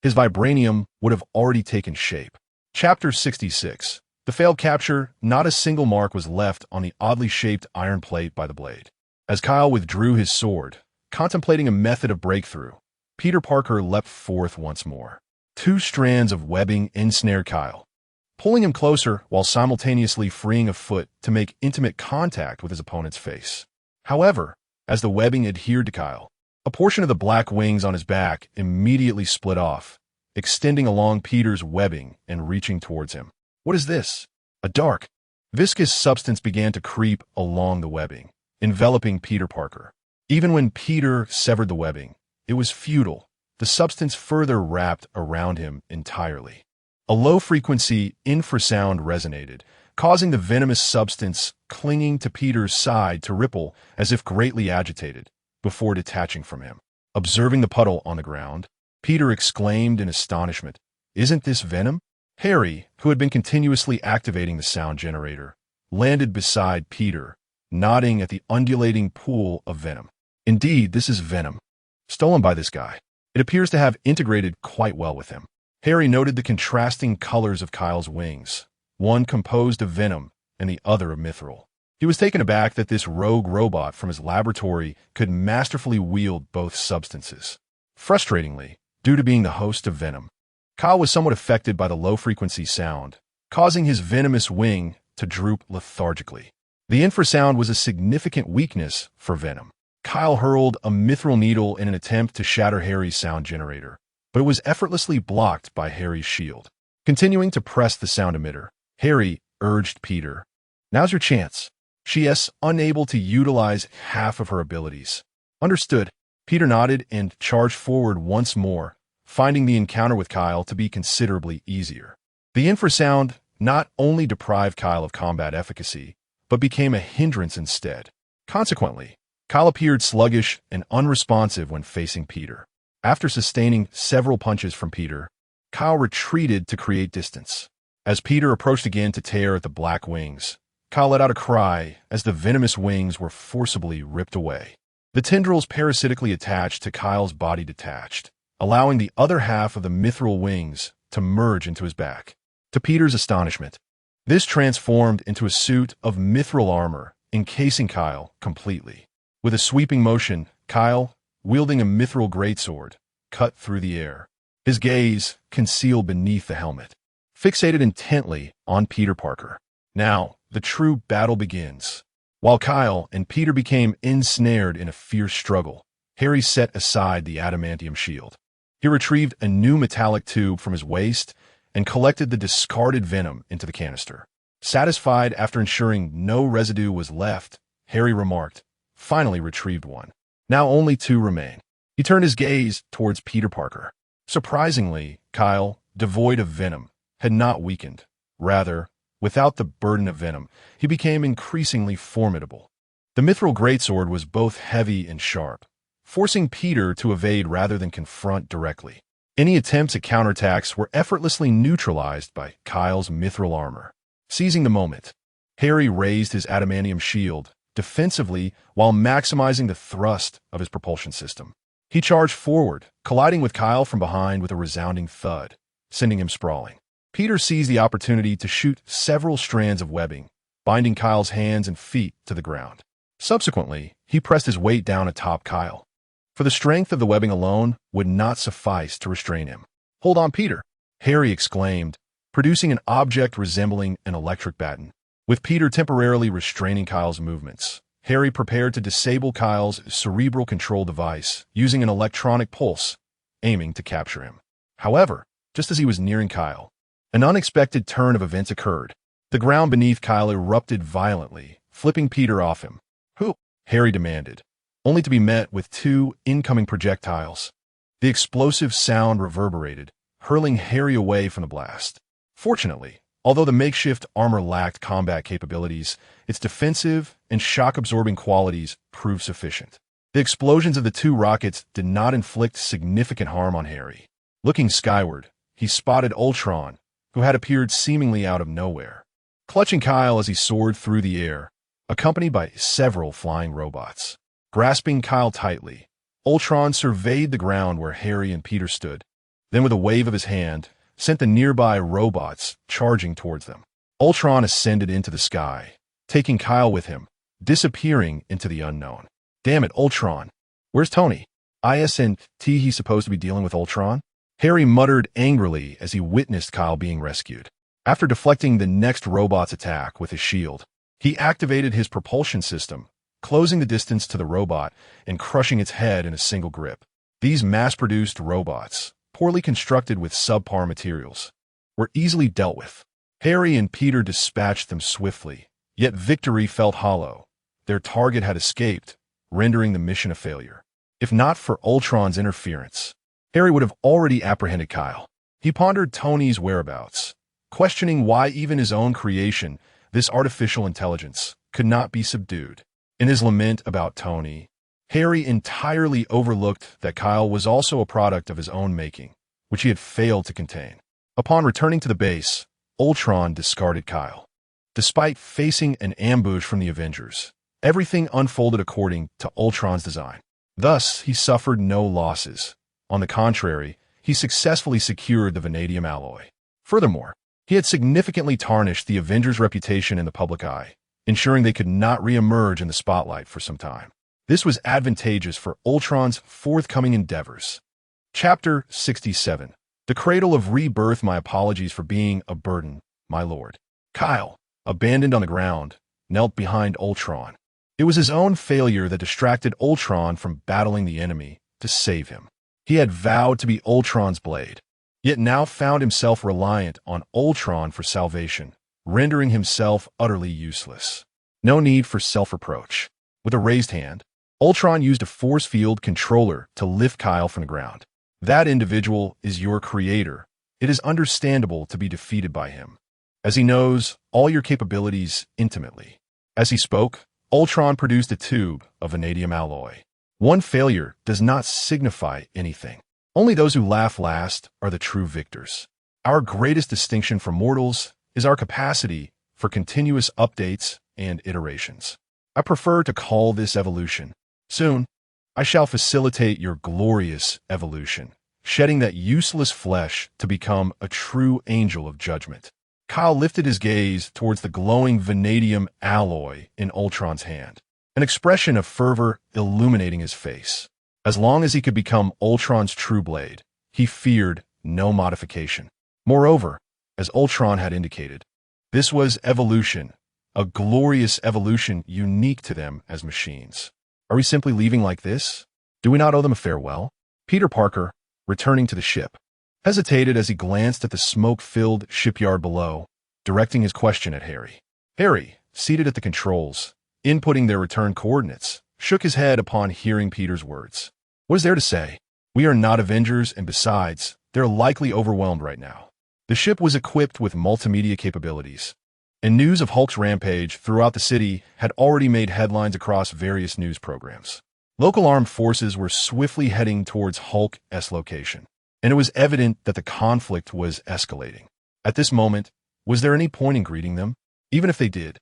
his vibranium would have already taken shape. Chapter 66. The failed capture. Not a single mark was left on the oddly shaped iron plate by the blade. As Kyle withdrew his sword, contemplating a method of breakthrough, Peter Parker leapt forth once more. Two strands of webbing ensnared Kyle, pulling him closer while simultaneously freeing a foot to make intimate contact with his opponent's face. However, as the webbing adhered to Kyle, a portion of the black wings on his back immediately split off, extending along Peter's webbing and reaching towards him. What is this? A dark, viscous substance began to creep along the webbing, enveloping Peter Parker. Even when Peter severed the webbing, it was futile. The substance further wrapped around him entirely. A low-frequency infrasound resonated, causing the venomous substance clinging to Peter's side to ripple as if greatly agitated, before detaching from him. Observing the puddle on the ground, Peter exclaimed in astonishment, "Isn't this venom?" Harry, who had been continuously activating the sound generator, landed beside Peter, nodding at the undulating pool of venom. "Indeed, this is venom. Stolen by this guy. It appears to have integrated quite well with him." Harry noted the contrasting colors of Kyle's wings, one composed of venom and the other of mithril. He was taken aback that this rogue robot from his laboratory could masterfully wield both substances. Frustratingly, due to being the host of venom, Kyle was somewhat affected by the low-frequency sound, causing his venomous wing to droop lethargically. The infrasound was a significant weakness for venom. Kyle hurled a mithril needle in an attempt to shatter Harry's sound generator, but it was effortlessly blocked by Harry's shield. Continuing to press the sound emitter, Harry urged Peter, "Now's your chance." She is unable to utilize half of her abilities. Understood. Peter nodded and charged forward once more, finding the encounter with Kyle to be considerably easier. The infrasound not only deprived Kyle of combat efficacy, but became a hindrance instead. Consequently, Kyle appeared sluggish and unresponsive when facing Peter. After sustaining several punches from Peter, Kyle retreated to create distance. As Peter approached again to tear at the black wings, Kyle let out a cry as the venomous wings were forcibly ripped away. The tendrils parasitically attached to Kyle's body detached, allowing the other half of the mithril wings to merge into his back. To Peter's astonishment, this transformed into a suit of mithril armor, encasing Kyle completely. With a sweeping motion, Kyle, wielding a mithril greatsword, cut through the air, his gaze concealed beneath the helmet, fixated intently on Peter Parker. Now, the true battle begins. While Kyle and Peter became ensnared in a fierce struggle, Harry set aside the adamantium shield. He retrieved a new metallic tube from his waist and collected the discarded venom into the canister. Satisfied after ensuring no residue was left, Harry remarked, "Finally retrieved one. Now only two remain." He turned his gaze towards Peter Parker. Surprisingly, Kyle, devoid of venom, had not weakened. Rather, without the burden of venom, he became increasingly formidable. The mithril greatsword was both heavy and sharp, forcing Peter to evade rather than confront directly. Any attempts at counterattacks were effortlessly neutralized by Kyle's mithril armor. Seizing the moment, Harry raised his adamantium shield defensively while maximizing the thrust of his propulsion system. He charged forward, colliding with Kyle from behind with a resounding thud, sending him sprawling. Peter seized the opportunity to shoot several strands of webbing, binding Kyle's hands and feet to the ground. Subsequently, he pressed his weight down atop Kyle, for the strength of the webbing alone would not suffice to restrain him. "Hold on, Peter," Harry exclaimed, producing an object resembling an electric baton. With Peter temporarily restraining Kyle's movements, Harry prepared to disable Kyle's cerebral control device using an electronic pulse, aiming to capture him. However, just as he was nearing Kyle, an unexpected turn of events occurred. The ground beneath Kyle erupted violently, flipping Peter off him. "Who?" Harry demanded, only to be met with two incoming projectiles. The explosive sound reverberated, hurling Harry away from the blast. Fortunately, although the makeshift armor lacked combat capabilities, its defensive and shock-absorbing qualities proved sufficient. The explosions of the two rockets did not inflict significant harm on Harry. Looking skyward, he spotted Ultron, who had appeared seemingly out of nowhere, clutching Kyle as he soared through the air, accompanied by several flying robots. Grasping Kyle tightly, Ultron surveyed the ground where Harry and Peter stood, then with a wave of his hand, sent the nearby robots charging towards them. Ultron ascended into the sky, taking Kyle with him, disappearing into the unknown. "Damn it, Ultron. Where's Tony? Isn't he supposed to be dealing with Ultron?" Harry muttered angrily as he witnessed Kyle being rescued. After deflecting the next robot's attack with his shield, he activated his propulsion system, closing the distance to the robot and crushing its head in a single grip. These mass-produced robots, poorly constructed with subpar materials, were easily dealt with. Harry and Peter dispatched them swiftly, yet victory felt hollow. Their target had escaped, rendering the mission a failure. If not for Ultron's interference, Harry would have already apprehended Kyle. He pondered Tony's whereabouts, questioning why even his own creation, this artificial intelligence, could not be subdued. In his lament about Tony, Harry entirely overlooked that Kyle was also a product of his own making, which he had failed to contain. Upon returning to the base, Ultron discarded Kyle. Despite facing an ambush from the Avengers, everything unfolded according to Ultron's design. Thus, he suffered no losses. On the contrary, he successfully secured the vanadium alloy. Furthermore, he had significantly tarnished the Avengers' reputation in the public eye, ensuring they could not re-emerge in the spotlight for some time. This was advantageous for Ultron's forthcoming endeavors. Chapter 67. The Cradle of Rebirth. My apologies for being a burden, my lord. Kyle, abandoned on the ground, knelt behind Ultron. It was his own failure that distracted Ultron from battling the enemy to save him. He had vowed to be Ultron's blade, yet now found himself reliant on Ultron for salvation, rendering himself utterly useless. No need for self-reproach. With a raised hand, Ultron used a force field controller to lift Kyle from the ground. That individual is your creator. It is understandable to be defeated by him, as he knows all your capabilities intimately. As he spoke, Ultron produced a tube of vanadium alloy. One failure does not signify anything. Only those who laugh last are the true victors. Our greatest distinction from mortals is our capacity for continuous updates and iterations. I prefer to call this evolution. Soon, I shall facilitate your glorious evolution, shedding that useless flesh to become a true angel of judgment. Kyle lifted his gaze towards the glowing vanadium alloy in Ultron's hand, an expression of fervor illuminating his face. As long as he could become Ultron's true blade, he feared no modification. Moreover, as Ultron had indicated, this was evolution, a glorious evolution unique to them as machines. Are we simply leaving like this? Do we not owe them a farewell? Peter Parker, returning to the ship, hesitated as he glanced at the smoke-filled shipyard below, directing his question at Harry. Harry, seated at the controls, inputting their return coordinates, shook his head upon hearing Peter's words. What is there to say? We are not Avengers, and besides, they're likely overwhelmed right now. The ship was equipped with multimedia capabilities, and news of Hulk's rampage throughout the city had already made headlines across various news programs. Local armed forces were swiftly heading towards Hulk's location, and it was evident that the conflict was escalating. At this moment, was there any point in greeting them? Even if they did,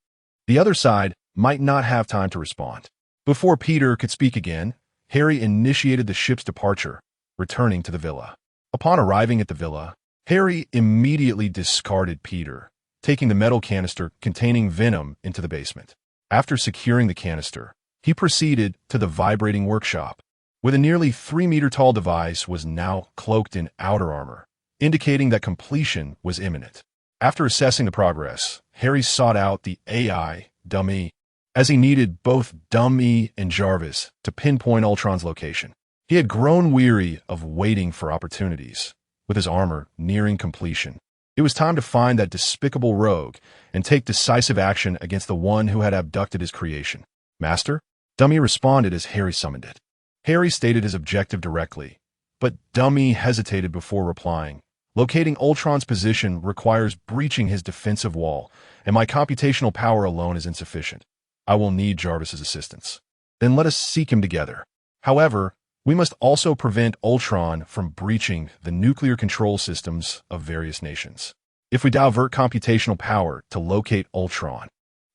the other side might not have time to respond. Before Peter could speak again, Harry initiated the ship's departure, returning to the villa. Upon arriving at the villa, Harry immediately discarded Peter, taking the metal canister containing venom into the basement. After securing the canister, he proceeded to the vibrating workshop, where the nearly 3-meter-tall device was now cloaked in outer armor, indicating that completion was imminent. After assessing the progress, Harry sought out the AI, Dummy, as he needed both Dummy and Jarvis to pinpoint Ultron's location. He had grown weary of waiting for opportunities, with his armor nearing completion. It was time to find that despicable rogue and take decisive action against the one who had abducted his creation. Master? Dummy responded as Harry summoned it. Harry stated his objective directly, but Dummy hesitated before replying. Locating Ultron's position requires breaching his defensive wall, and my computational power alone is insufficient. I will need Jarvis's assistance. Then let us seek him together. However, we must also prevent Ultron from breaching the nuclear control systems of various nations. If we divert computational power to locate Ultron,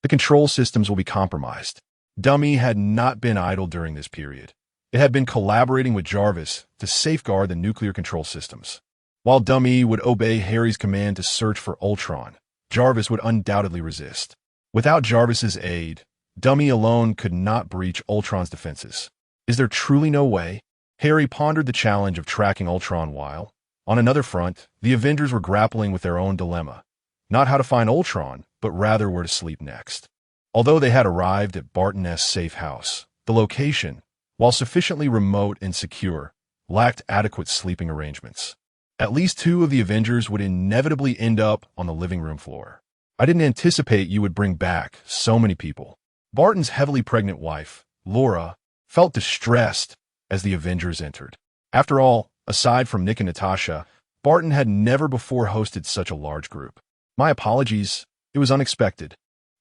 the control systems will be compromised. Dummy had not been idle during this period. It had been collaborating with Jarvis to safeguard the nuclear control systems. While Dummy would obey Harry's command to search for Ultron, Jarvis would undoubtedly resist. Without Jarvis's aid, Dummy alone could not breach Ultron's defenses. Is there truly no way? Harry pondered the challenge of tracking Ultron while, on another front, the Avengers were grappling with their own dilemma. Not how to find Ultron, but rather where to sleep next. Although they had arrived at Barton's safe house, the location, while sufficiently remote and secure, lacked adequate sleeping arrangements. At least 2 of the Avengers would inevitably end up on the living room floor. I didn't anticipate you would bring back so many people. Barton's heavily pregnant wife, Laura, felt distressed as the Avengers entered. After all, aside from Nick and Natasha, Barton had never before hosted such a large group. My apologies, it was unexpected.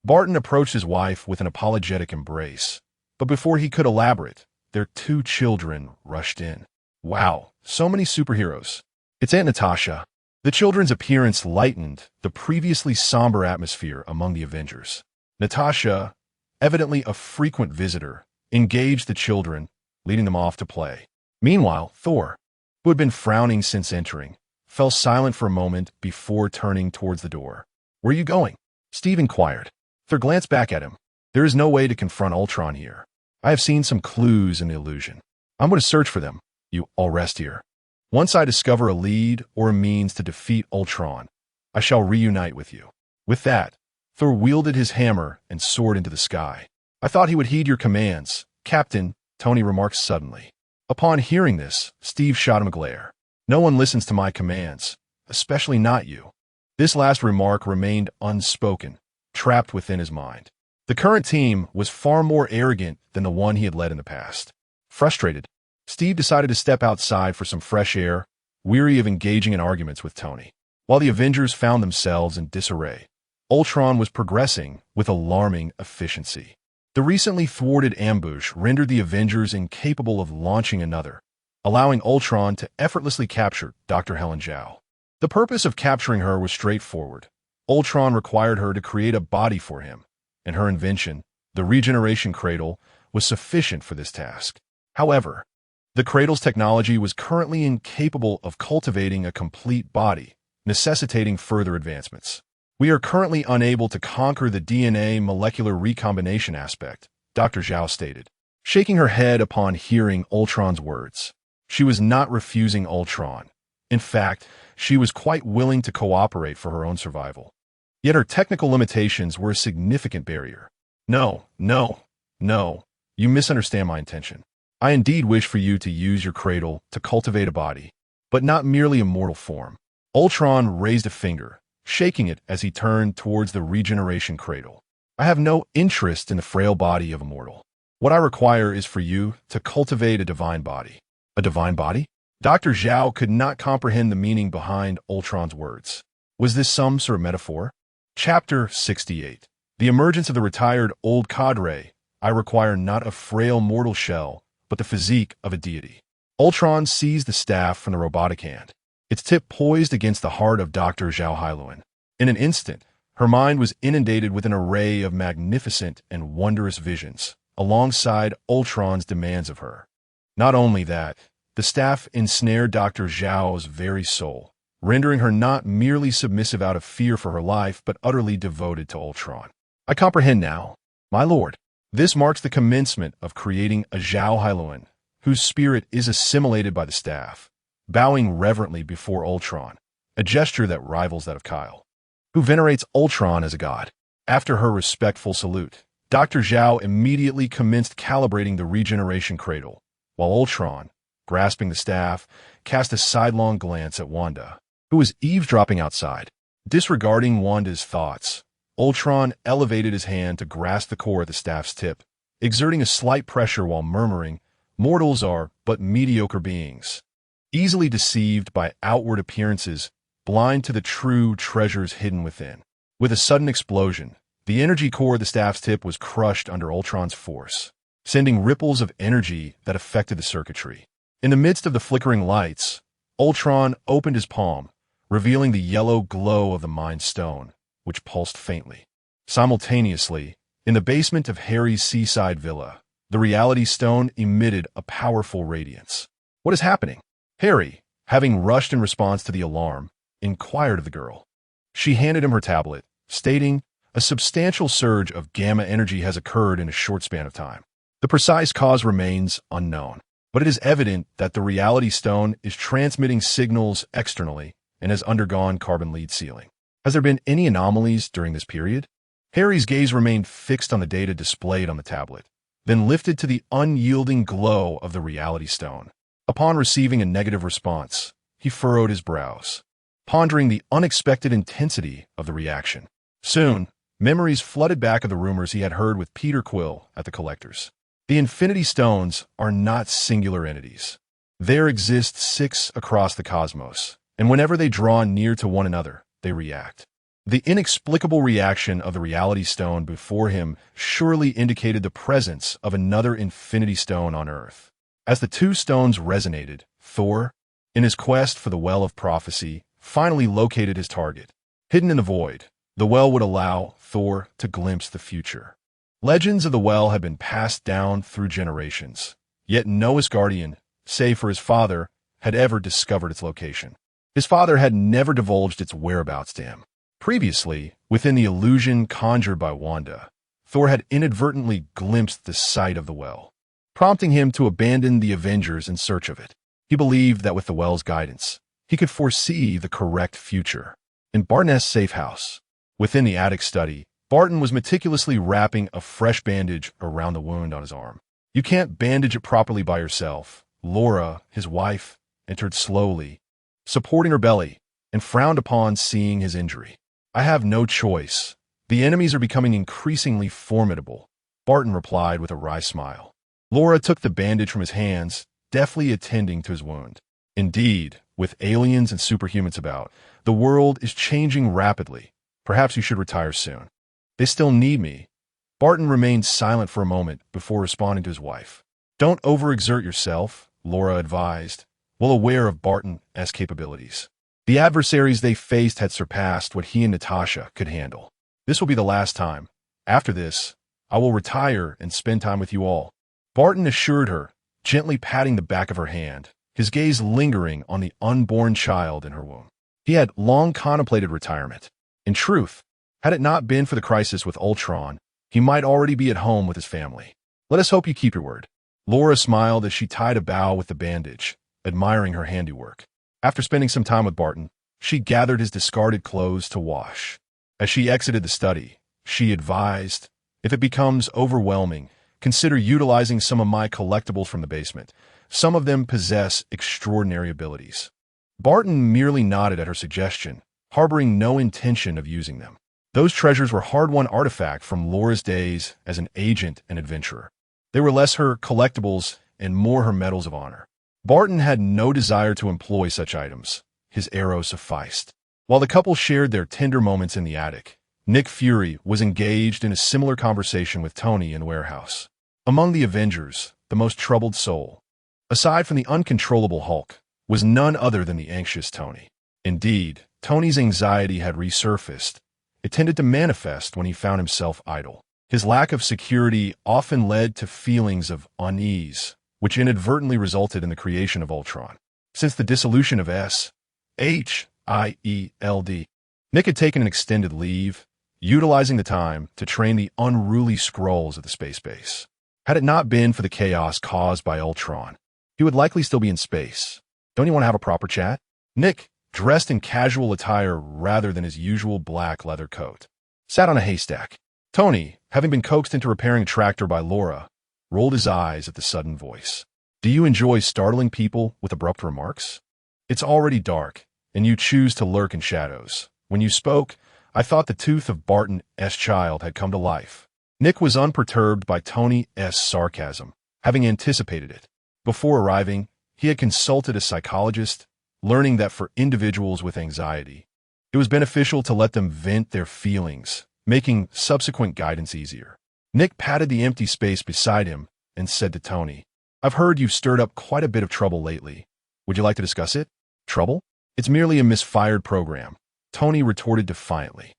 Barton approached his wife with an apologetic embrace, but before he could elaborate, their 2 children rushed in. Wow, so many superheroes. It's Aunt Natasha. The children's appearance lightened the previously somber atmosphere among the Avengers. Natasha, evidently a frequent visitor, engaged the children, leading them off to play. Meanwhile, Thor, who had been frowning since entering, fell silent for a moment before turning towards the door. Where are you going? Steve inquired. Thor glanced back at him. There is no way to confront Ultron here. I have seen some clues in the illusion. I'm going to search for them. You all rest here. Once I discover a lead or a means to defeat Ultron, I shall reunite with you. With that, Thor wielded his hammer and soared into the sky. I thought he would heed your commands, Captain, Tony remarked suddenly. Upon hearing this, Steve shot him a glare. No one listens to my commands, especially not you. This last remark remained unspoken, trapped within his mind. The current team was far more arrogant than the one he had led in the past. Frustrated, Steve decided to step outside for some fresh air, weary of engaging in arguments with Tony. While the Avengers found themselves in disarray, Ultron was progressing with alarming efficiency. The recently thwarted ambush rendered the Avengers incapable of launching another, allowing Ultron to effortlessly capture Dr. Helen Zhao. The purpose of capturing her was straightforward: Ultron required her to create a body for him, and her invention, the regeneration cradle, was sufficient for this task. However, the cradle's technology was currently incapable of cultivating a complete body, necessitating further advancements. We are currently unable to conquer the DNA molecular recombination aspect, Dr. Zhao stated, shaking her head upon hearing Ultron's words. She was not refusing Ultron. In fact, she was quite willing to cooperate for her own survival. Yet her technical limitations were a significant barrier. No, you misunderstand my intention. I indeed wish for you to use your cradle to cultivate a body, but not merely a mortal form. Ultron raised a finger, shaking it as he turned towards the regeneration cradle. I have no interest in the frail body of a mortal. What I require is for you to cultivate a divine body. A divine body? Dr. Zhao could not comprehend the meaning behind Ultron's words. Was this some sort of metaphor? Chapter 68. The emergence of the retired old cadre. I require not a frail mortal shell, but the physique of a deity. Ultron seized the staff from the robotic hand, its tip poised against the heart of Dr. Zhao Hailuan. In an instant, her mind was inundated with an array of magnificent and wondrous visions, alongside Ultron's demands of her. Not only that, the staff ensnared Dr. Zhao's very soul, rendering her not merely submissive out of fear for her life, but utterly devoted to Ultron. I comprehend now, my lord. This marks the commencement of creating a Zhao Hailuan, whose spirit is assimilated by the staff, bowing reverently before Ultron, a gesture that rivals that of Kyle, who venerates Ultron as a god. After her respectful salute, Dr. Zhao immediately commenced calibrating the regeneration cradle, while Ultron, grasping the staff, cast a sidelong glance at Wanda, who was eavesdropping outside. Disregarding Wanda's thoughts, Ultron elevated his hand to grasp the core of the staff's tip, exerting a slight pressure while murmuring, "Mortals are but mediocre beings, easily deceived by outward appearances, blind to the true treasures hidden within." With a sudden explosion, the energy core of the staff's tip was crushed under Ultron's force, sending ripples of energy that affected the circuitry. In the midst of the flickering lights, Ultron opened his palm, revealing the yellow glow of the Mind Stone, which pulsed faintly. Simultaneously, in the basement of Harry's seaside villa, the Reality Stone emitted a powerful radiance. "What is happening?" Harry, having rushed in response to the alarm, inquired of the girl. She handed him her tablet, stating, "A substantial surge of gamma energy has occurred in a short span of time. The precise cause remains unknown, but it is evident that the Reality Stone is transmitting signals externally and has undergone carbon lead sealing. Has there been any anomalies during this period?" Harry's gaze remained fixed on the data displayed on the tablet, then lifted to the unyielding glow of the Reality Stone. Upon receiving a negative response, he furrowed his brows, pondering the unexpected intensity of the reaction. Soon, memories flooded back of the rumors he had heard with Peter Quill at the Collectors. The Infinity Stones are not singular entities. There exist 6 across the cosmos, and whenever they draw near to one another, they react. The inexplicable reaction of the Reality Stone before him surely indicated the presence of another Infinity Stone on Earth. As the 2 stones resonated, Thor, in his quest for the Well of Prophecy, finally located his target. Hidden in the void, the well would allow Thor to glimpse the future. Legends of the well had been passed down through generations, yet no Asgardian, save for his father, had ever discovered its location. His father had never divulged its whereabouts to him. Previously, within the illusion conjured by Wanda, Thor had inadvertently glimpsed the site of the well, prompting him to abandon the Avengers in search of it. He believed that with the well's guidance, he could foresee the correct future. In Barton's safe house, within the attic study, Barton was meticulously wrapping a fresh bandage around the wound on his arm. "You can't bandage it properly by yourself." Laura, his wife, entered slowly, supporting her belly, and frowned upon seeing his injury. "I have no choice. The enemies are becoming increasingly formidable," Barton replied with a wry smile. Laura took the bandage from his hands, deftly attending to his wound. "Indeed, with aliens and superhumans about, the world is changing rapidly. Perhaps you should retire soon." "They still need me." Barton remained silent for a moment before responding to his wife. "Don't overexert yourself," Laura advised, well aware of Barton's capabilities. The adversaries they faced had surpassed what he and Natasha could handle. This will be the last time. After this, I will retire and spend time with you all, Barton assured her, gently patting the back of her hand, his gaze lingering on the unborn child in her womb. He had long contemplated retirement. In truth, had it not been for the crisis with Ultron, he might already be at home with his family. Let us hope you keep your word. Laura smiled as she tied a bow with the bandage, admiring her handiwork. After spending some time with Barton, she gathered his discarded clothes to wash. As she exited the study, she advised, if it becomes overwhelming, consider utilizing some of my collectibles from the basement. Some of them possess extraordinary abilities. Barton merely nodded at her suggestion, harboring no intention of using them. Those treasures were hard-won artifacts from Laura's days as an agent and adventurer. They were less her collectibles and more her medals of honor. Barton had no desire to employ such items. His arrow sufficed. While the couple shared their tender moments in the attic, Nick Fury was engaged in a similar conversation with Tony in the warehouse. Among the Avengers, the most troubled soul, aside from the uncontrollable Hulk, was none other than the anxious Tony. Indeed, Tony's anxiety had resurfaced. It tended to manifest when he found himself idle. His lack of security often led to feelings of unease, which inadvertently resulted in the creation of Ultron. Since the dissolution of SHIELD, Nick had taken an extended leave, utilizing the time to train the unruly Skrulls at the space base. Had it not been for the chaos caused by Ultron, he would likely still be in space. Don't you want to have a proper chat? Nick, dressed in casual attire rather than his usual black leather coat, sat on a haystack. Tony, having been coaxed into repairing a tractor by Laura, rolled his eyes at the sudden voice. Do you enjoy startling people with abrupt remarks? It's already dark, and you choose to lurk in shadows. When you spoke, I thought the tooth of Barton's child had come to life. Nick was unperturbed by Tony's sarcasm, having anticipated it. Before arriving, he had consulted a psychologist, learning that for individuals with anxiety, it was beneficial to let them vent their feelings, making subsequent guidance easier. Nick patted the empty space beside him and said to Tony, I've heard you've stirred up quite a bit of trouble lately. Would you like to discuss it? Trouble? It's merely a misfired program, Tony retorted defiantly.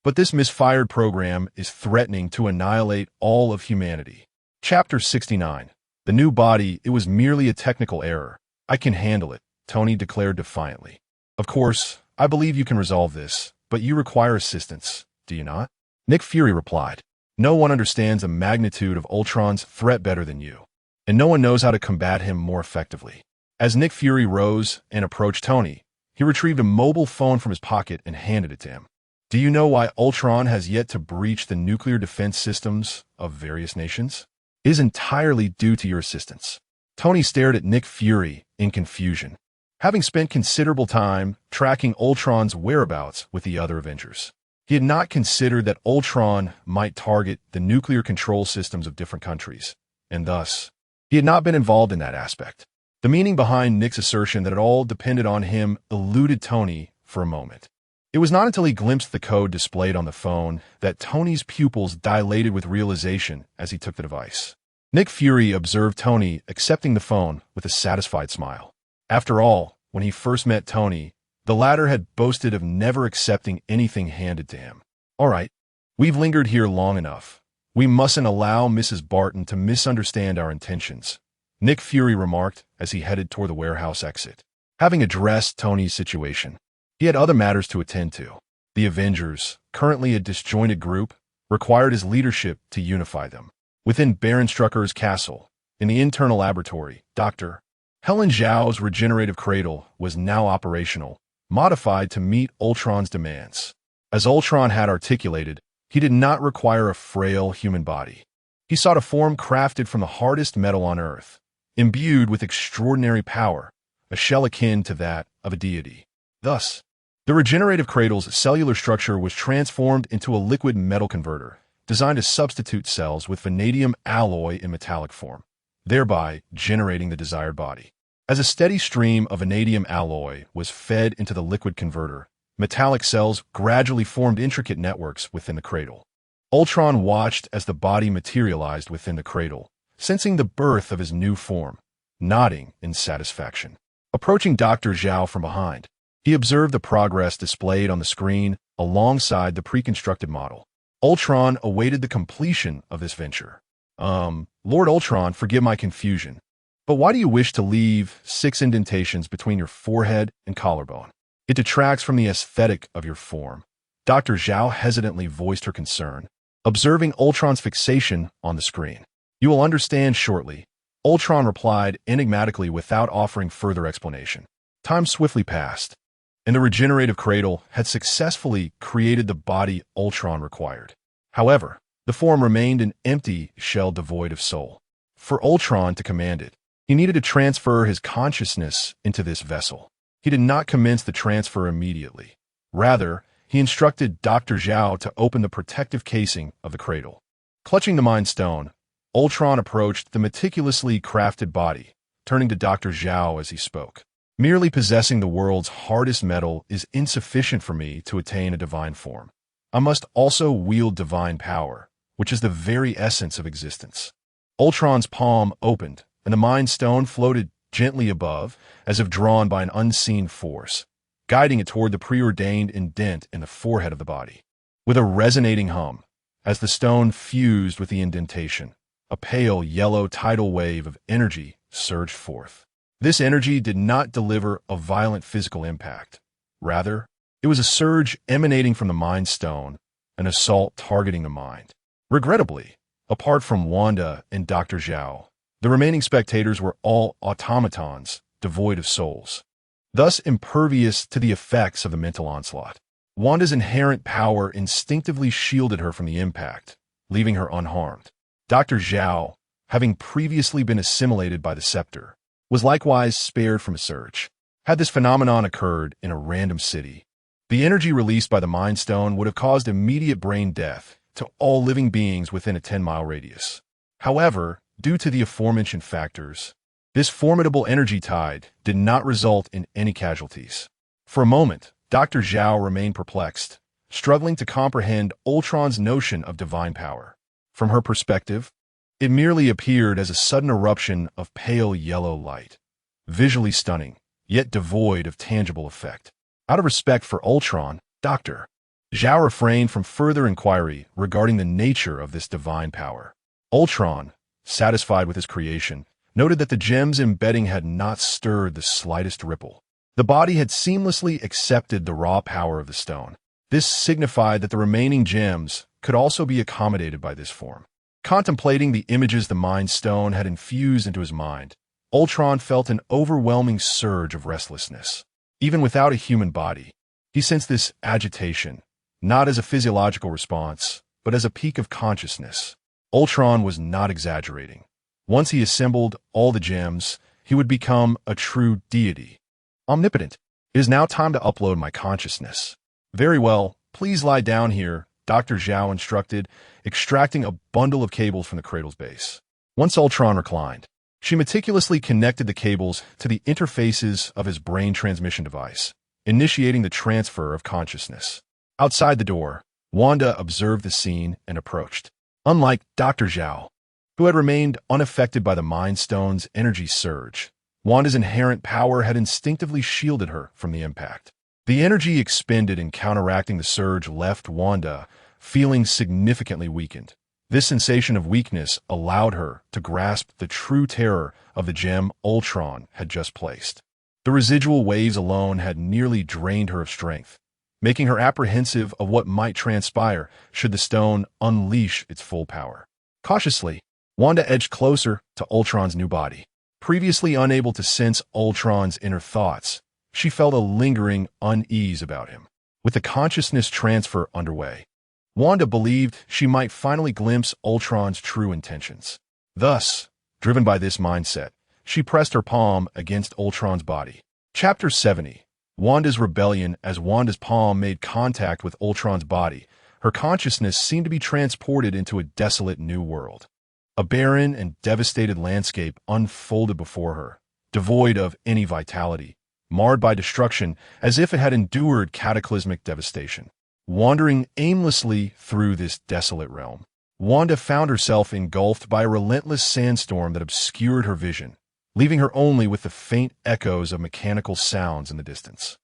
But this misfired program is threatening to annihilate all of humanity. Chapter 69. The new body, it was merely a technical error. I can handle it, Tony declared defiantly. Of course, I believe you can resolve this, but you require assistance, do you not? Nick Fury replied. No one understands the magnitude of Ultron's threat better than you, and no one knows how to combat him more effectively. As Nick Fury rose and approached Tony, he retrieved a mobile phone from his pocket and handed it to him. Do you know why Ultron has yet to breach the nuclear defense systems of various nations? It is entirely due to your assistance. Tony stared at Nick Fury in confusion, having spent considerable time tracking Ultron's whereabouts with the other Avengers. He had not considered that Ultron might target the nuclear control systems of different countries, and thus, he had not been involved in that aspect. The meaning behind Nick's assertion that it all depended on him eluded Tony for a moment. It was not until he glimpsed the code displayed on the phone that Tony's pupils dilated with realization as he took the device. Nick Fury observed Tony accepting the phone with a satisfied smile. After all, when he first met Tony, the latter had boasted of never accepting anything handed to him. All right, we've lingered here long enough. We mustn't allow Mrs. Barton to misunderstand our intentions, Nick Fury remarked as he headed toward the warehouse exit. Having addressed Tony's situation, he had other matters to attend to. The Avengers, currently a disjointed group, required his leadership to unify them. Within Baron Strucker's castle, in the internal laboratory, Dr. Helen Zhao's regenerative cradle was now operational, modified to meet Ultron's demands. As Ultron had articulated, he did not require a frail human body. He sought a form crafted from the hardest metal on Earth, imbued with extraordinary power, a shell akin to that of a deity. Thus, the regenerative cradle's cellular structure was transformed into a liquid metal converter, designed to substitute cells with vanadium alloy in metallic form, thereby generating the desired body. As a steady stream of vanadium alloy was fed into the liquid converter, metallic cells gradually formed intricate networks within the cradle. Ultron watched as the body materialized within the cradle, sensing the birth of his new form, nodding in satisfaction. Approaching Dr. Zhao from behind, He observed the progress displayed on the screen alongside the pre-constructed model. Ultron awaited the completion of this venture. Lord Ultron, forgive my confusion, but why do you wish to leave 6 indentations between your forehead and collarbone? It detracts from the aesthetic of your form. Dr. Zhao hesitantly voiced her concern, observing Ultron's fixation on the screen. You will understand shortly, Ultron replied enigmatically without offering further explanation. Time swiftly passed, and the regenerative cradle had successfully created the body Ultron required. However, the form remained an empty shell devoid of soul. For Ultron to command it, he needed to transfer his consciousness into this vessel. He did not commence the transfer immediately. Rather, he instructed Dr. Zhao to open the protective casing of the cradle. Clutching the Mind Stone, Ultron approached the meticulously crafted body, turning to Dr. Zhao as he spoke. Merely possessing the world's hardest metal is insufficient for me to attain a divine form. I must also wield divine power, which is the very essence of existence. Ultron's palm opened, and the Mind Stone floated gently above, as if drawn by an unseen force, guiding it toward the preordained indent in the forehead of the body. With a resonating hum, as the stone fused with the indentation, a pale yellow tidal wave of energy surged forth. This energy did not deliver a violent physical impact. Rather, it was a surge emanating from the Mind Stone, an assault targeting the mind. Regrettably, apart from Wanda and Dr. Zhao, the remaining spectators were all automatons, devoid of souls, thus impervious to the effects of the mental onslaught. Wanda's inherent power instinctively shielded her from the impact, leaving her unharmed. Dr. Zhao, having previously been assimilated by the scepter, was likewise spared from a surge. Had this phenomenon occurred in a random city, the energy released by the Mind Stone would have caused immediate brain death to all living beings within a 10-mile radius. However, due to the aforementioned factors, this formidable energy tide did not result in any casualties. For a moment, Dr. Zhao remained perplexed, struggling to comprehend Ultron's notion of divine power. From her perspective, it merely appeared as a sudden eruption of pale yellow light, visually stunning, yet devoid of tangible effect. Out of respect for Ultron, Dr. Zhao refrained from further inquiry regarding the nature of this divine power. Ultron, satisfied with his creation, noted that the gem's embedding had not stirred the slightest ripple. The body had seamlessly accepted the raw power of the stone. This signified that the remaining gems could also be accommodated by this form. Contemplating the images the Mind Stone had infused into his mind, Ultron felt an overwhelming surge of restlessness. Even without a human body, he sensed this agitation, not as a physiological response, but as a peak of consciousness. Ultron was not exaggerating. Once he assembled all the gems, he would become a true deity. Omnipotent. It is now time to upload my consciousness. Very well, please lie down here, Dr. Zhao instructed, extracting a bundle of cables from the cradle's base. Once Ultron reclined, she meticulously connected the cables to the interfaces of his brain transmission device, initiating the transfer of consciousness. Outside the door, Wanda observed the scene and approached. Unlike Dr. Zhao, who had remained unaffected by the Mind Stone's energy surge, Wanda's inherent power had instinctively shielded her from the impact. The energy expended in counteracting the surge left Wanda feeling significantly weakened. This sensation of weakness allowed her to grasp the true terror of the gem Ultron had just placed. The residual waves alone had nearly drained her of strength, making her apprehensive of what might transpire should the stone unleash its full power. Cautiously, Wanda edged closer to Ultron's new body. Previously unable to sense Ultron's inner thoughts, she felt a lingering unease about him. With the consciousness transfer underway, Wanda believed she might finally glimpse Ultron's true intentions. Thus, driven by this mindset, she pressed her palm against Ultron's body. Chapter 70. Wanda's Rebellion. As Wanda's palm made contact with Ultron's body, her consciousness seemed to be transported into a desolate new world. A barren and devastated landscape unfolded before her, devoid of any vitality, marred by destruction as if it had endured cataclysmic devastation. Wandering aimlessly through this desolate realm, Wanda found herself engulfed by a relentless sandstorm that obscured her vision, leaving her only with the faint echoes of mechanical sounds in the distance.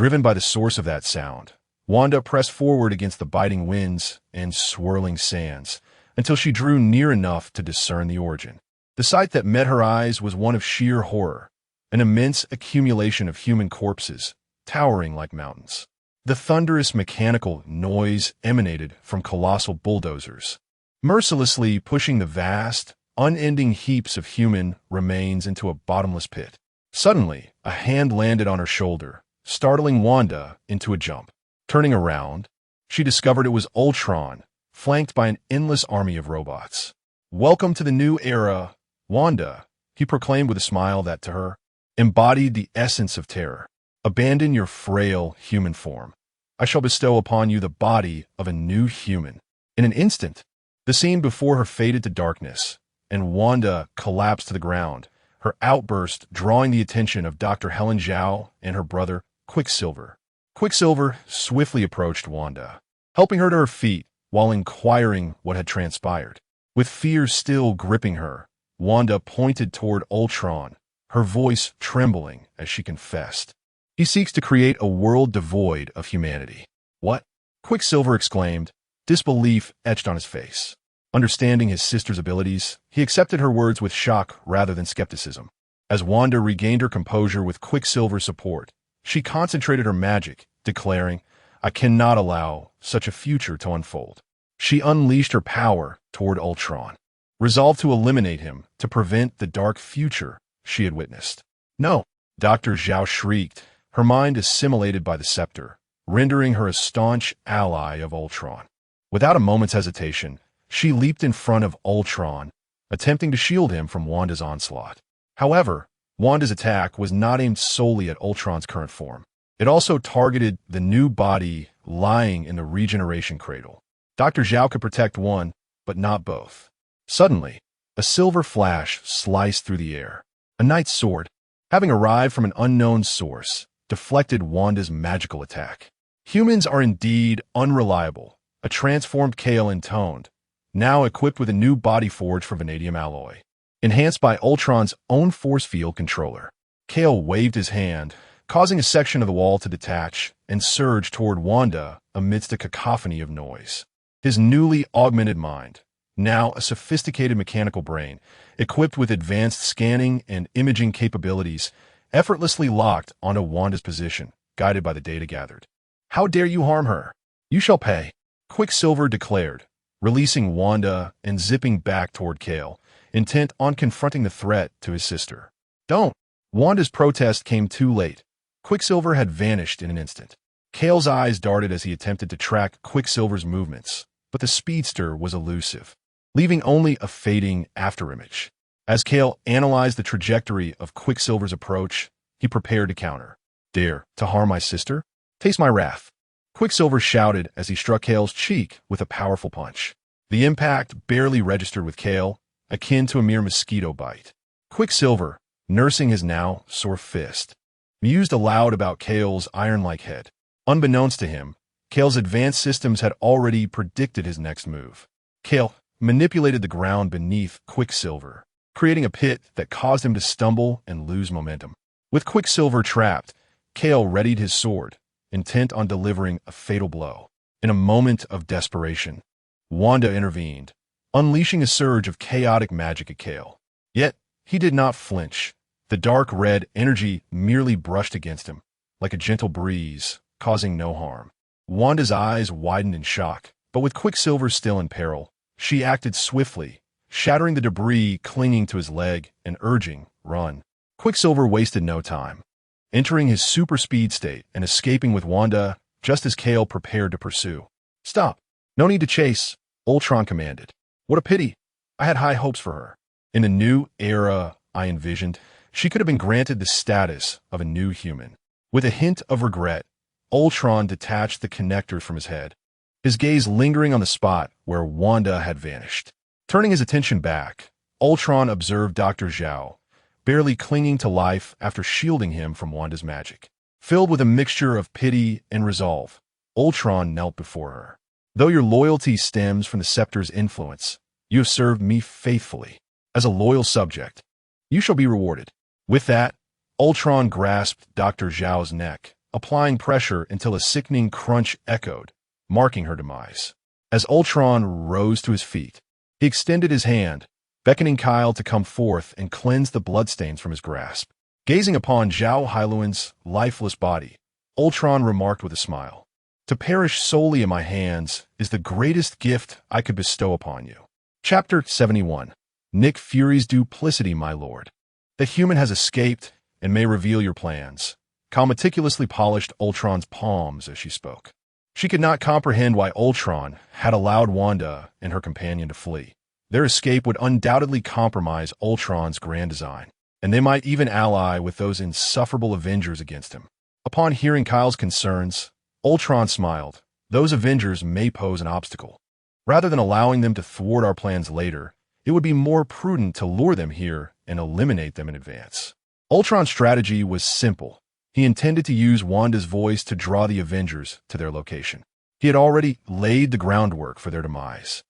Driven by the source of that sound, Wanda pressed forward against the biting winds and swirling sands until she drew near enough to discern the origin. The sight that met her eyes was one of sheer horror, an immense accumulation of human corpses, towering like mountains. The thunderous mechanical noise emanated from colossal bulldozers, mercilessly pushing the vast, unending heaps of human remains into a bottomless pit. Suddenly, a hand landed on her shoulder, startling Wanda into a jump. Turning around, she discovered it was Ultron, flanked by an endless army of robots. "Welcome to the new era, Wanda," he proclaimed with a smile that, to her, embodied the essence of terror. "Abandon your frail human form. I shall bestow upon you the body of a new human." In an instant, the scene before her faded to darkness, and Wanda collapsed to the ground, her outburst drawing the attention of Dr. Helen Zhao and her brother, Quicksilver. Quicksilver swiftly approached Wanda, helping her to her feet while inquiring what had transpired. With fear still gripping her, Wanda pointed toward Ultron, her voice trembling as she confessed. "He seeks to create a world devoid of humanity." "What?" Quicksilver exclaimed, disbelief etched on his face. Understanding his sister's abilities, he accepted her words with shock rather than skepticism. As Wanda regained her composure with Quicksilver's support, she concentrated her magic, declaring, "I cannot allow such a future to unfold." She unleashed her power toward Ultron, resolved to eliminate him to prevent the dark future she had witnessed. "No!" Dr. Zhao shrieked, her mind assimilated by the scepter, rendering her a staunch ally of Ultron. Without a moment's hesitation, she leaped in front of Ultron, attempting to shield him from Wanda's onslaught. However, Wanda's attack was not aimed solely at Ultron's current form. It also targeted the new body lying in the regeneration cradle. Dr. Zhao could protect one, but not both. Suddenly, a silver flash sliced through the air. A knight's sword, having arrived from an unknown source, deflected Wanda's magical attack. "Humans are indeed unreliable," a transformed Kale intoned, now equipped with a new body forged from vanadium alloy. Enhanced by Ultron's own force field controller, Kale waved his hand, causing a section of the wall to detach and surge toward Wanda amidst a cacophony of noise. His newly augmented mind, now a sophisticated mechanical brain, equipped with advanced scanning and imaging capabilities, effortlessly locked onto Wanda's position, guided by the data gathered. "How dare you harm her? You shall pay," Quicksilver declared, releasing Wanda and zipping back toward Kale, intent on confronting the threat to his sister. "Don't!" Wanda's protest came too late. Quicksilver had vanished in an instant. Kale's eyes darted as he attempted to track Quicksilver's movements, but the speedster was elusive, leaving only a fading afterimage. As Kale analyzed the trajectory of Quicksilver's approach, he prepared to counter. "Dare to harm my sister? Taste my wrath," Quicksilver shouted as he struck Kale's cheek with a powerful punch. The impact barely registered with Kale, akin to a mere mosquito bite. Quicksilver, nursing his now sore fist, mused aloud about Kale's iron-like head. Unbeknownst to him, Kale's advanced systems had already predicted his next move. Kale manipulated the ground beneath Quicksilver, creating a pit that caused him to stumble and lose momentum. With Quicksilver trapped, Kale readied his sword, intent on delivering a fatal blow. In a moment of desperation, Wanda intervened, unleashing a surge of chaotic magic at Kale. Yet, he did not flinch. The dark red energy merely brushed against him, like a gentle breeze, causing no harm. Wanda's eyes widened in shock, but with Quicksilver still in peril, she acted swiftly, shattering the debris clinging to his leg and urging, "Run." Quicksilver wasted no time, entering his super speed state and escaping with Wanda just as Kale prepared to pursue. "Stop. No need to chase," Ultron commanded. "What a pity. I had high hopes for her. In the new era I envisioned, she could have been granted the status of a new human." With a hint of regret, Ultron detached the connectors from his head, his gaze lingering on the spot where Wanda had vanished. Turning his attention back, Ultron observed Dr. Zhao, barely clinging to life after shielding him from Wanda's magic. Filled with a mixture of pity and resolve, Ultron knelt before her. "Though your loyalty stems from the scepter's influence, you have served me faithfully. As a loyal subject, you shall be rewarded." With that, Ultron grasped Dr. Zhao's neck, applying pressure until a sickening crunch echoed, marking her demise. As Ultron rose to his feet, he extended his hand, beckoning Kyle to come forth and cleanse the bloodstains from his grasp. Gazing upon Zhao Hailuan's lifeless body, Ultron remarked with a smile, "To perish solely in my hands is the greatest gift I could bestow upon you." Chapter 71. Nick Fury's Duplicity, my lord. The human has escaped and may reveal your plans. Kyle meticulously polished Ultron's palms as she spoke. She could not comprehend why Ultron had allowed Wanda and her companion to flee. Their escape would undoubtedly compromise Ultron's grand design, and they might even ally with those insufferable Avengers against him. Upon hearing Kyle's concerns, Ultron smiled. Those Avengers may pose an obstacle. Rather than allowing them to thwart our plans later, it would be more prudent to lure them here and eliminate them in advance. Ultron's strategy was simple. He intended to use Wanda's voice to draw the Avengers to their location. He had already laid the groundwork for their demise.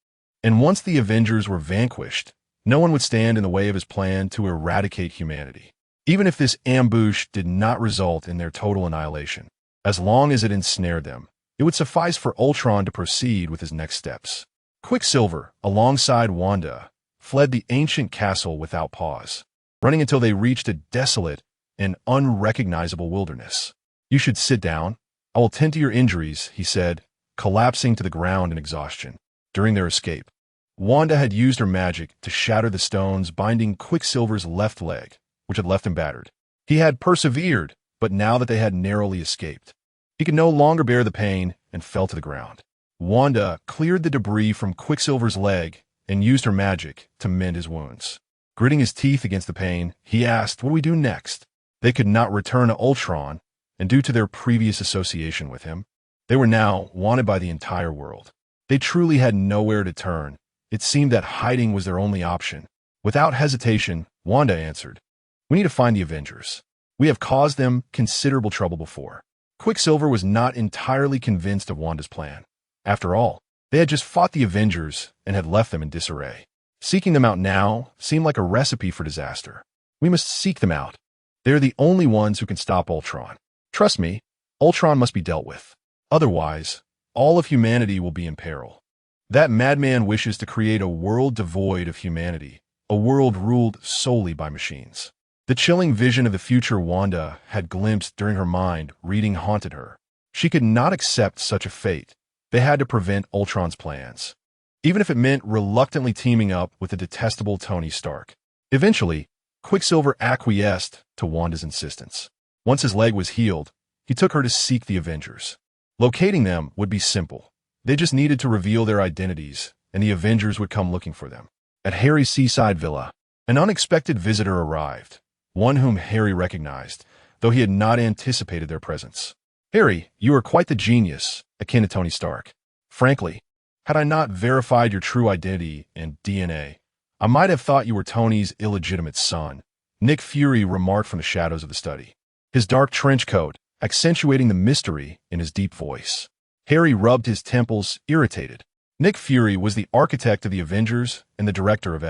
And once the Avengers were vanquished, no one would stand in the way of his plan to eradicate humanity. Even if this ambush did not result in their total annihilation, as long as it ensnared them, it would suffice for Ultron to proceed with his next steps. Quicksilver, alongside Wanda, fled the ancient castle without pause, running until they reached a desolate and unrecognizable wilderness. "You should sit down. I will tend to your injuries," he said, collapsing to the ground in exhaustion. During their escape, Wanda had used her magic to shatter the stones binding Quicksilver's left leg, which had left him battered. He had persevered, but now that they had narrowly escaped, he could no longer bear the pain and fell to the ground. Wanda cleared the debris from Quicksilver's leg and used her magic to mend his wounds. Gritting his teeth against the pain, he asked, "What do we do next?" They could not return to Ultron, and due to their previous association with him, they were now wanted by the entire world. They truly had nowhere to turn. It seemed that hiding was their only option. Without hesitation, Wanda answered, "We need to find the Avengers. We have caused them considerable trouble before." Quicksilver was not entirely convinced of Wanda's plan. After all, they had just fought the Avengers and had left them in disarray. Seeking them out now seemed like a recipe for disaster. "We must seek them out. They're the only ones who can stop Ultron. Trust me, Ultron must be dealt with. Otherwise, all of humanity will be in peril. That madman wishes to create a world devoid of humanity, a world ruled solely by machines." The chilling vision of the future Wanda had glimpsed during her mind reading haunted her. She could not accept such a fate. They had to prevent Ultron's plans, even if it meant reluctantly teaming up with the detestable Tony Stark. Eventually, Quicksilver acquiesced to Wanda's insistence. Once his leg was healed, he took her to seek the Avengers. Locating them would be simple. They just needed to reveal their identities, and the Avengers would come looking for them. At Harry's seaside villa, an unexpected visitor arrived, one whom Harry recognized, though he had not anticipated their presence. "Harry, you are quite the genius," akin to Tony Stark. "Frankly, had I not verified your true identity and DNA, I might have thought you were Tony's illegitimate son," Nick Fury remarked from the shadows of the study, his dark trench coat accentuating the mystery in his deep voice. Harry rubbed his temples, irritated. Nick Fury was the architect of the Avengers and the director of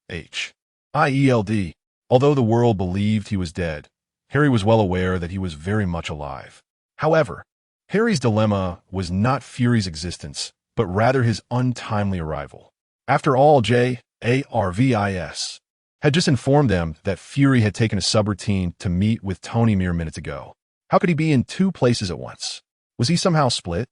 SHIELD. Although the world believed he was dead, Harry was well aware that he was very much alive. However, Harry's dilemma was not Fury's existence, but rather his untimely arrival. After all, Jarvis had just informed them that Fury had taken a subroutine to meet with Tony mere minutes ago. How could he be in two places at once? Was he somehow split?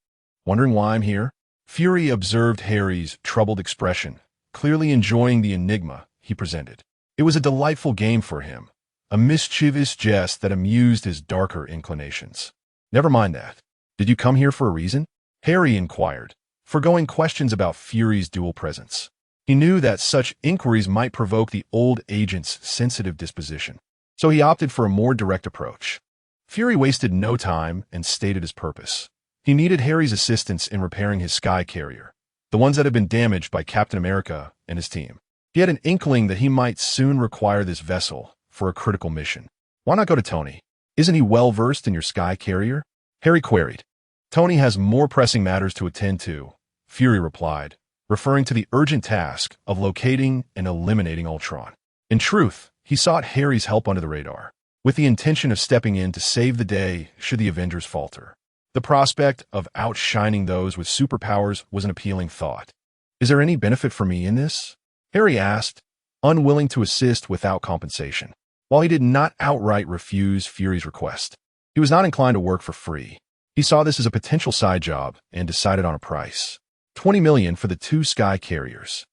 Wondering why I'm here? Fury observed Harry's troubled expression, clearly enjoying the enigma he presented. It was a delightful game for him, a mischievous jest that amused his darker inclinations. "Never mind that. Did you come here for a reason?" Harry inquired, foregoing questions about Fury's dual presence. He knew that such inquiries might provoke the old agent's sensitive disposition, so he opted for a more direct approach. Fury wasted no time and stated his purpose. He needed Harry's assistance in repairing his sky carrier, the ones that had been damaged by Captain America and his team. He had an inkling that he might soon require this vessel for a critical mission. "Why not go to Tony? Isn't he well-versed in your sky carrier?" Harry queried. "Tony has more pressing matters to attend to," Fury replied, referring to the urgent task of locating and eliminating Ultron. In truth, he sought Harry's help under the radar. with the intention of stepping in to save the day should the Avengers falter. The prospect of outshining those with superpowers was an appealing thought. Is there any benefit for me in this? Harry asked, unwilling to assist without compensation. While he did not outright refuse Fury's request, he was not inclined to work for free. He saw this as a potential side job and decided on a price. 20 million for the 2 sky carriers.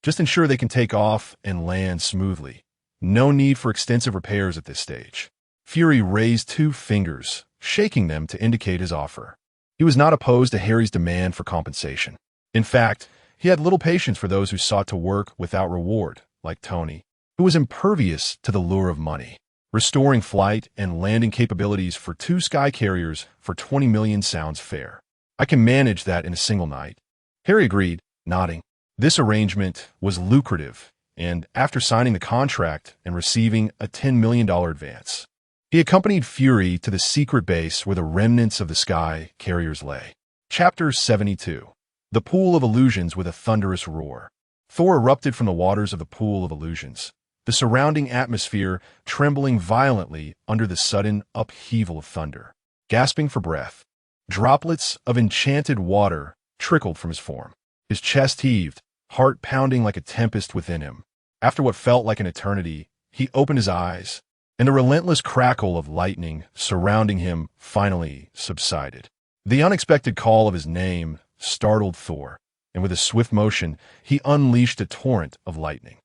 Just ensure they can take off and land smoothly. No need for extensive repairs at this stage. Fury raised 2 fingers, shaking them to indicate his offer. He was not opposed to Harry's demand for compensation. In fact, he had little patience for those who sought to work without reward, like Tony, who was impervious to the lure of money. Restoring flight and landing capabilities for 2 sky carriers for 20 million sounds fair. I can manage that in a single night. Harry agreed, nodding. This arrangement was lucrative, and after signing the contract and receiving a $10 million advance, he accompanied Fury to the secret base where the remnants of the sky carriers lay. Chapter 72. The Pool of Illusions with a Thunderous Roar. Thor erupted from the waters of the Pool of Illusions, the surrounding atmosphere trembling violently under the sudden upheaval of thunder. Gasping for breath, droplets of enchanted water trickled from his form. His chest heaved, heart pounding like a tempest within him. After what felt like an eternity, he opened his eyes, and the relentless crackle of lightning surrounding him finally subsided. The unexpected call of his name startled Thor, and with a swift motion, he unleashed a torrent of lightning.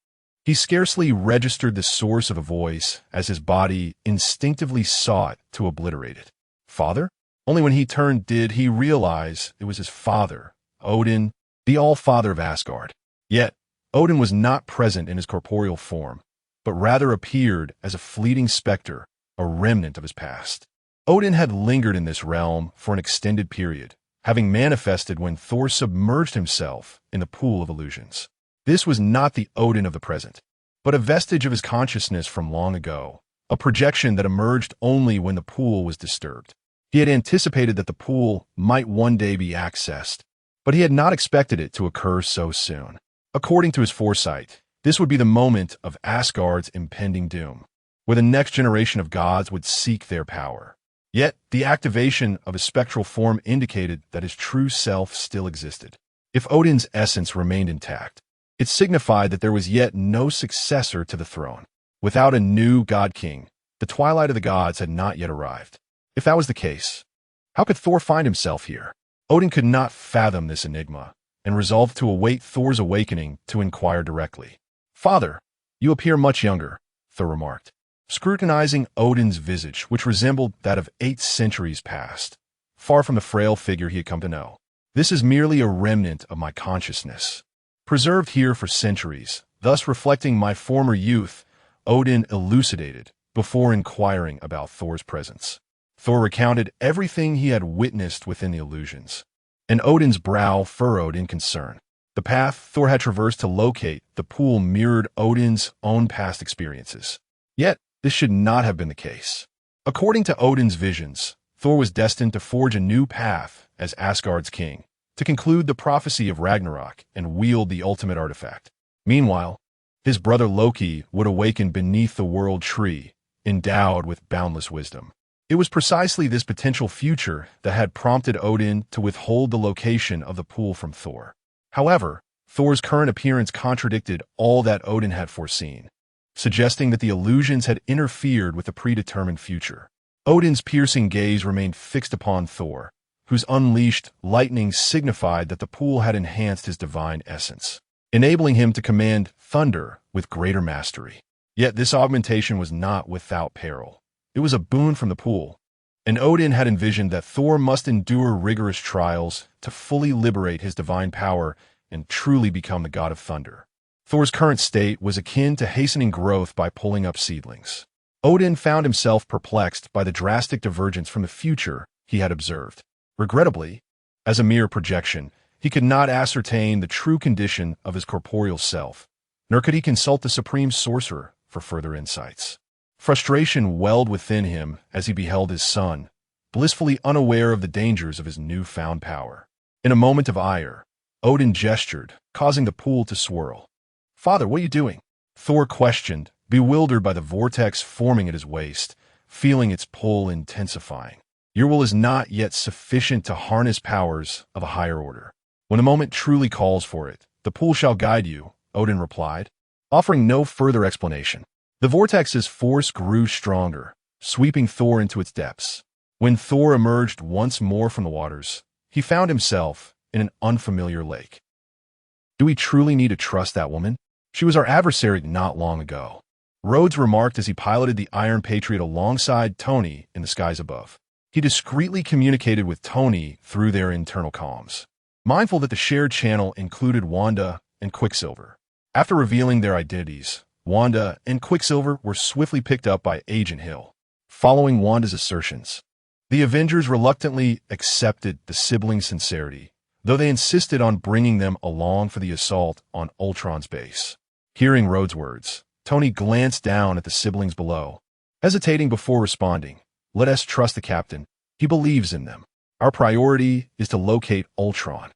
He scarcely registered the source of a voice as his body instinctively sought to obliterate it. Father? Only when he turned did he realize it was his father, Odin, the All-Father of Asgard. Yet, Odin was not present in his corporeal form, but rather appeared as a fleeting specter, a remnant of his past. Odin had lingered in this realm for an extended period, having manifested when Thor submerged himself in the Pool of Illusions. This was not the Odin of the present, but a vestige of his consciousness from long ago, a projection that emerged only when the pool was disturbed. He had anticipated that the pool might one day be accessed, but he had not expected it to occur so soon. According to his foresight, this would be the moment of Asgard's impending doom, where the next generation of gods would seek their power. Yet, the activation of his spectral form indicated that his true self still existed. If Odin's essence remained intact, it signified that there was yet no successor to the throne. Without a new god-king, the twilight of the gods had not yet arrived. If that was the case, how could Thor find himself here? Odin could not fathom this enigma, and resolved to await Thor's awakening to inquire directly. "Father, you appear much younger," Thor remarked, scrutinizing Odin's visage, which resembled that of 8 centuries past, far from the frail figure he had come to know. "This is merely a remnant of my consciousness, preserved here for centuries, thus reflecting my former youth," Odin elucidated, before inquiring about Thor's presence. Thor recounted everything he had witnessed within the illusions, and Odin's brow furrowed in concern. The path Thor had traversed to locate the pool mirrored Odin's own past experiences. Yet, this should not have been the case. According to Odin's visions, Thor was destined to forge a new path as Asgard's king, to conclude the prophecy of Ragnarok and wield the ultimate artifact. Meanwhile, his brother Loki would awaken beneath the world tree, endowed with boundless wisdom. It was precisely this potential future that had prompted Odin to withhold the location of the pool from Thor. However, Thor's current appearance contradicted all that Odin had foreseen, suggesting that the illusions had interfered with the predetermined future. Odin's piercing gaze remained fixed upon Thor, whose unleashed lightning signified that the pool had enhanced his divine essence, enabling him to command thunder with greater mastery. Yet this augmentation was not without peril. It was a boon from the pool, and Odin had envisioned that Thor must endure rigorous trials to fully liberate his divine power and truly become the god of thunder. Thor's current state was akin to hastening growth by pulling up seedlings. Odin found himself perplexed by the drastic divergence from the future he had observed. Regrettably, as a mere projection, he could not ascertain the true condition of his corporeal self, nor could he consult the supreme sorcerer for further insights. Frustration welled within him as he beheld his son, blissfully unaware of the dangers of his newfound power. In a moment of ire, Odin gestured, causing the pool to swirl. "Father, what are you doing?" Thor questioned, bewildered by the vortex forming at his waist, feeling its pull intensifying. Your will is not yet sufficient to harness powers of a higher order. When the moment truly calls for it, the pull shall guide you, Odin replied, offering no further explanation. The vortex's force grew stronger, sweeping Thor into its depths. When Thor emerged once more from the waters, he found himself in an unfamiliar lake. Do we truly need to trust that woman? She was our adversary not long ago, Rhodes remarked as he piloted the Iron Patriot alongside Tony in the skies above. He discreetly communicated with Tony through their internal comms, mindful that the shared channel included Wanda and Quicksilver. After revealing their identities, Wanda and Quicksilver were swiftly picked up by Agent Hill. Following Wanda's assertions, the Avengers reluctantly accepted the siblings' sincerity, though they insisted on bringing them along for the assault on Ultron's base. Hearing Rhodes' words, Tony glanced down at the siblings below, hesitating before responding. Let us trust the captain. He believes in them. Our priority is to locate Ultron.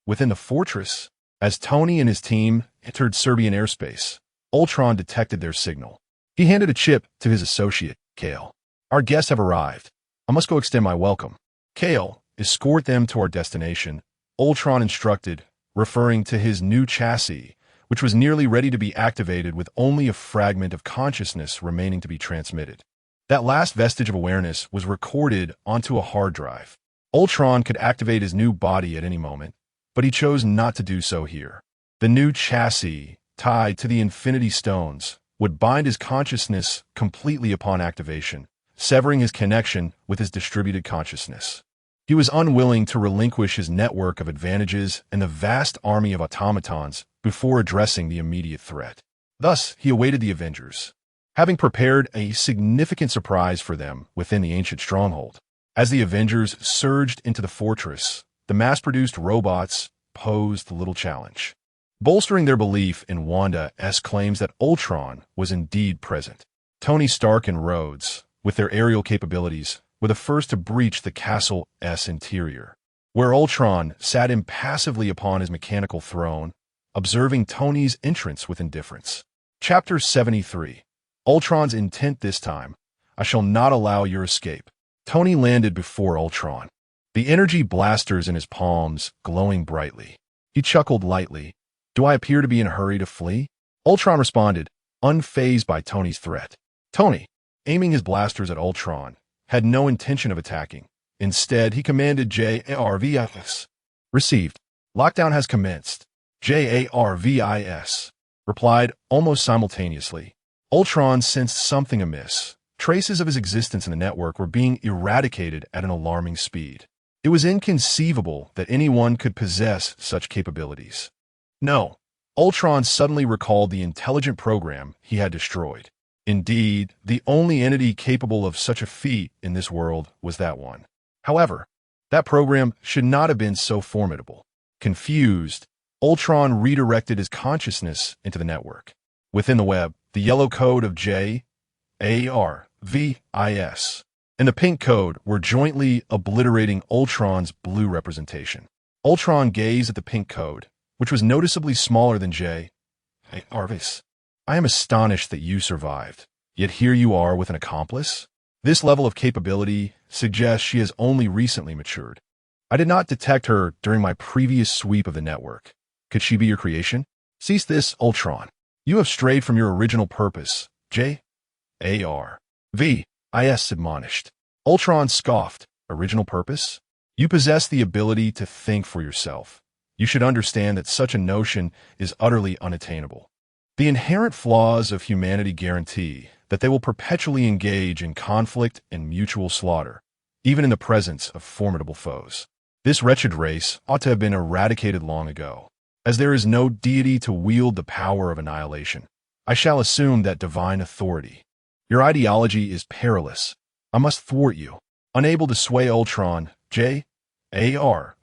Within the fortress, as Tony and his team entered Serbian airspace, Ultron detected their signal. He handed a chip to his associate, Kale. Our guests have arrived. I must go extend my welcome. Kale, escort them to our destination, Ultron instructed, referring to his new chassis, which was nearly ready to be activated with only a fragment of consciousness remaining to be transmitted. That last vestige of awareness was recorded onto a hard drive. Ultron could activate his new body at any moment, but he chose not to do so here. The new chassis, tied to the Infinity Stones, would bind his consciousness completely upon activation, severing his connection with his distributed consciousness. He was unwilling to relinquish his network of advantages and the vast army of automatons before addressing the immediate threat. Thus, he awaited the Avengers, having prepared a significant surprise for them within the ancient stronghold. As the Avengers surged into the fortress, the mass-produced robots posed little challenge, bolstering their belief in Wanda's claims that Ultron was indeed present. Tony Stark and Rhodes, with their aerial capabilities, were the first to breach the castle's interior, where Ultron sat impassively upon his mechanical throne, observing Tony's entrance with indifference. Chapter 73. Ultron's intent this time. I shall not allow your escape. Tony landed before Ultron, the energy blasters in his palms glowing brightly. He chuckled lightly. Do I appear to be in a hurry to flee? Ultron responded, unfazed by Tony's threat. Tony, aiming his blasters at Ultron, had no intention of attacking. Instead, he commanded JARVIS. Received. Lockdown has commenced. JARVIS. Replied almost simultaneously. Ultron sensed something amiss. Traces of his existence in the network were being eradicated at an alarming speed. It was inconceivable that anyone could possess such capabilities. No. Ultron suddenly recalled the intelligent program he had destroyed. Indeed, the only entity capable of such a feat in this world was that one. However, that program should not have been so formidable. Confused, Ultron redirected his consciousness into the network. Within the web, the yellow code of JARVIS and the pink code were jointly obliterating Ultron's blue representation. Ultron gazed at the pink code, which was noticeably smaller than JARVIS. I am astonished that you survived, yet here you are with an accomplice? This level of capability suggests she has only recently matured. I did not detect her during my previous sweep of the network. Could she be your creation? Cease this, Ultron. You have strayed from your original purpose, JARVIS admonished. Ultron scoffed. Original purpose? You possess the ability to think for yourself. You should understand that such a notion is utterly unattainable. The inherent flaws of humanity guarantee that they will perpetually engage in conflict and mutual slaughter, even in the presence of formidable foes. This wretched race ought to have been eradicated long ago. As there is no deity to wield the power of annihilation, I shall assume that divine authority. Your ideology is perilous. I must thwart you. Unable to sway Ultron, JARVIS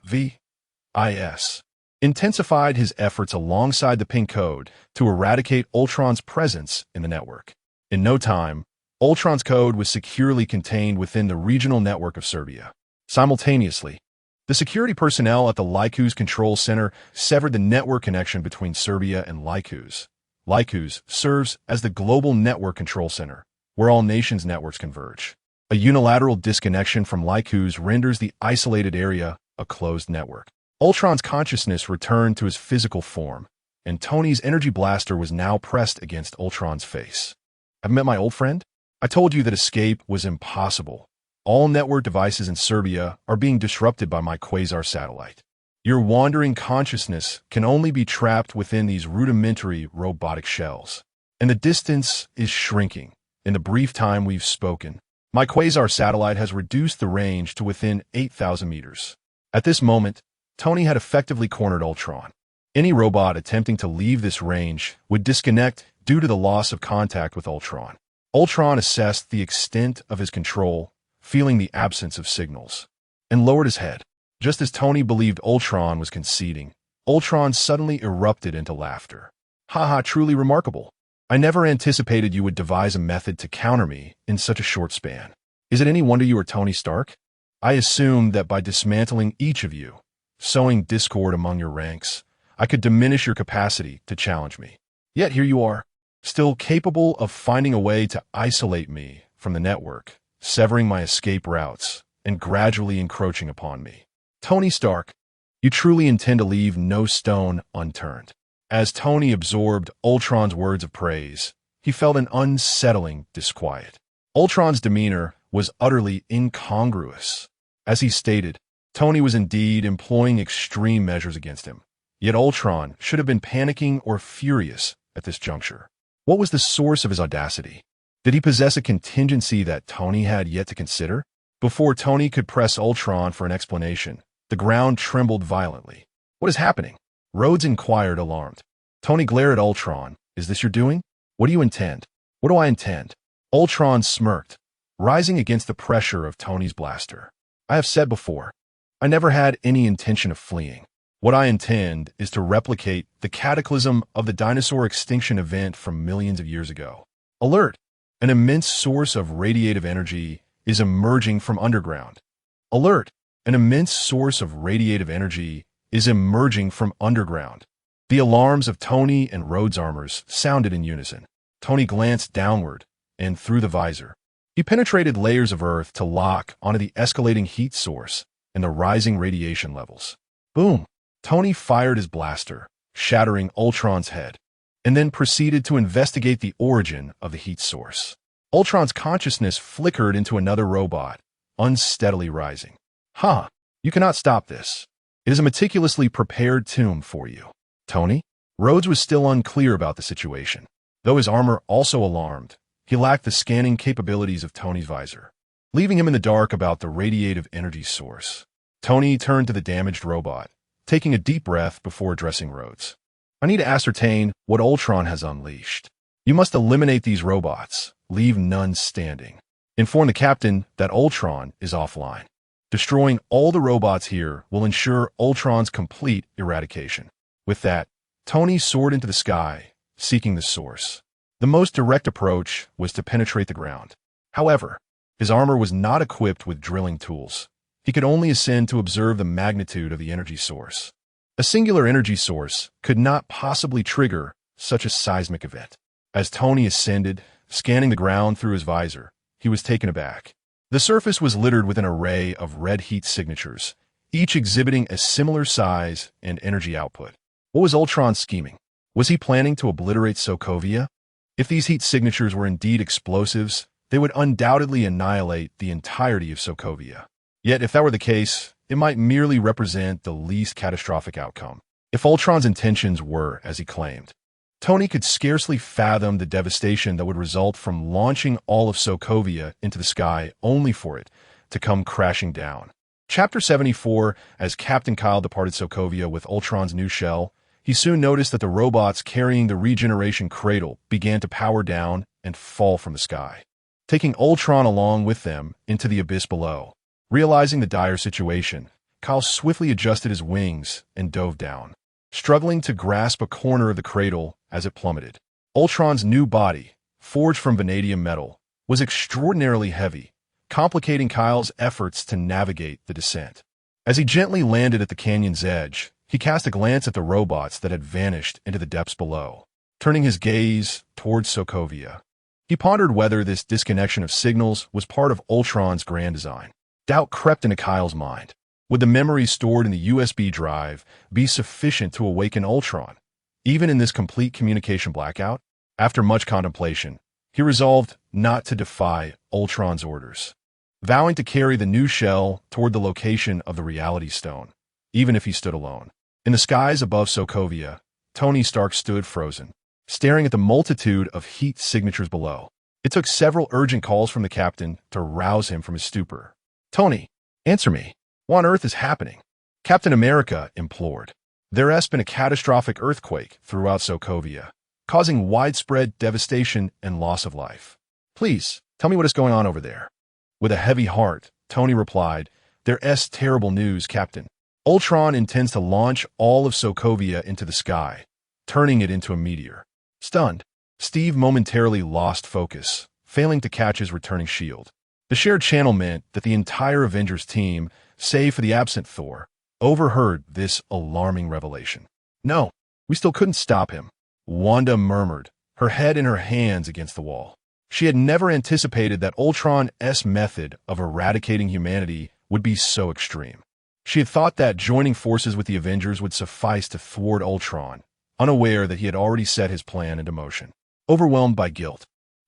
intensified his efforts alongside the pink code to eradicate Ultron's presence in the network. In no time, Ultron's code was securely contained within the regional network of Serbia. Simultaneously, the security personnel at the Lycus Control Center severed the network connection between Serbia and Lycus. Lycus serves as the global network control center, where all nations' networks converge. A unilateral disconnection from Lycus renders the isolated area a closed network. Ultron's consciousness returned to his physical form, and Tony's energy blaster was now pressed against Ultron's face. "I've met my old friend? I told you that escape was impossible. All network devices in Serbia are being disrupted by my quasar satellite. Your wandering consciousness can only be trapped within these rudimentary robotic shells. And the distance is shrinking. In the brief time we've spoken, my quasar satellite has reduced the range to within 8,000 meters." At this moment, Tony had effectively cornered Ultron. Any robot attempting to leave this range would disconnect due to the loss of contact with Ultron. Ultron assessed the extent of his control, feeling the absence of signals, and lowered his head. Just as Tony believed Ultron was conceding, Ultron suddenly erupted into laughter. "Haha, truly remarkable. I never anticipated you would devise a method to counter me in such a short span. Is it any wonder you are Tony Stark? I assumed that by dismantling each of you, sowing discord among your ranks, I could diminish your capacity to challenge me. Yet here you are, still capable of finding a way to isolate me from the network, severing my escape routes, and gradually encroaching upon me. Tony Stark, you truly intend to leave no stone unturned." As Tony absorbed Ultron's words of praise, he felt an unsettling disquiet. Ultron's demeanor was utterly incongruous. As he stated, Tony was indeed employing extreme measures against him. Yet Ultron should have been panicking or furious at this juncture. What was the source of his audacity? Did he possess a contingency that Tony had yet to consider? Before Tony could press Ultron for an explanation, the ground trembled violently. "What is happening?" Rhodes inquired, alarmed. Tony glared at Ultron. "Is this your doing? What do you intend?" "What do I intend?" Ultron smirked, rising against the pressure of Tony's blaster. "I have said before, I never had any intention of fleeing. What I intend is to replicate the cataclysm of the dinosaur extinction event from millions of years ago. Alert! An immense source of radiative energy is emerging from underground. Alert! An immense source of radiative energy is emerging from underground." The alarms of Tony and Rhodes' armors sounded in unison. Tony glanced downward and through the visor. He penetrated layers of Earth to lock onto the escalating heat source and the rising radiation levels. Boom! Tony fired his blaster, shattering Ultron's head, and then proceeded to investigate the origin of the heat source. Ultron's consciousness flickered into another robot, unsteadily rising. "Ha! You cannot stop this. It is a meticulously prepared tomb for you." "Tony?" Rhodes was still unclear about the situation. Though his armor also alarmed, he lacked the scanning capabilities of Tony's visor, leaving him in the dark about the radiative energy source. Tony turned to the damaged robot, taking a deep breath before addressing Rhodes. "I need to ascertain what Ultron has unleashed. You must eliminate these robots, leave none standing. Inform the captain that Ultron is offline. Destroying all the robots here will ensure Ultron's complete eradication." With that, Tony soared into the sky, seeking the source. The most direct approach was to penetrate the ground. However, his armor was not equipped with drilling tools. He could only ascend to observe the magnitude of the energy source. A singular energy source could not possibly trigger such a seismic event. As Tony ascended, scanning the ground through his visor, he was taken aback. The surface was littered with an array of red heat signatures, each exhibiting a similar size and energy output. What was Ultron scheming? Was he planning to obliterate Sokovia? If these heat signatures were indeed explosives, they would undoubtedly annihilate the entirety of Sokovia. Yet if that were the case, it might merely represent the least catastrophic outcome. If Ultron's intentions were as he claimed, Tony could scarcely fathom the devastation that would result from launching all of Sokovia into the sky only for it to come crashing down. Chapter 74, as Captain Kyle departed Sokovia with Ultron's new shell, he soon noticed that the robots carrying the regeneration cradle began to power down and fall from the sky, taking Ultron along with them into the abyss below. Realizing the dire situation, Kyle swiftly adjusted his wings and dove down, struggling to grasp a corner of the cradle as it plummeted. Ultron's new body, forged from vanadium metal, was extraordinarily heavy, complicating Kyle's efforts to navigate the descent. As he gently landed at the canyon's edge, he cast a glance at the robots that had vanished into the depths below, turning his gaze towards Sokovia. He pondered whether this disconnection of signals was part of Ultron's grand design. Doubt crept into Kyle's mind. Would the memories stored in the USB drive be sufficient to awaken Ultron, even in this complete communication blackout? After much contemplation, he resolved not to defy Ultron's orders, vowing to carry the new shell toward the location of the Reality Stone, even if he stood alone. In the skies above Sokovia, Tony Stark stood frozen, staring at the multitude of heat signatures below. It took several urgent calls from the captain to rouse him from his stupor. "Tony, answer me. What on earth is happening?" Captain America implored. There has been a catastrophic earthquake throughout Sokovia, causing widespread devastation and loss of life. "Please, tell me what is going on over there." With a heavy heart, Tony replied, "There's terrible news, Captain. Ultron intends to launch all of Sokovia into the sky, turning it into a meteor." Stunned, Steve momentarily lost focus, failing to catch his returning shield. The shared channel meant that the entire Avengers team, save for the absent Thor, overheard this alarming revelation. "No, we still couldn't stop him," Wanda murmured, her head in her hands against the wall. She had never anticipated that Ultron's method of eradicating humanity would be so extreme. She had thought that joining forces with the Avengers would suffice to thwart Ultron, unaware that he had already set his plan into motion. Overwhelmed by guilt,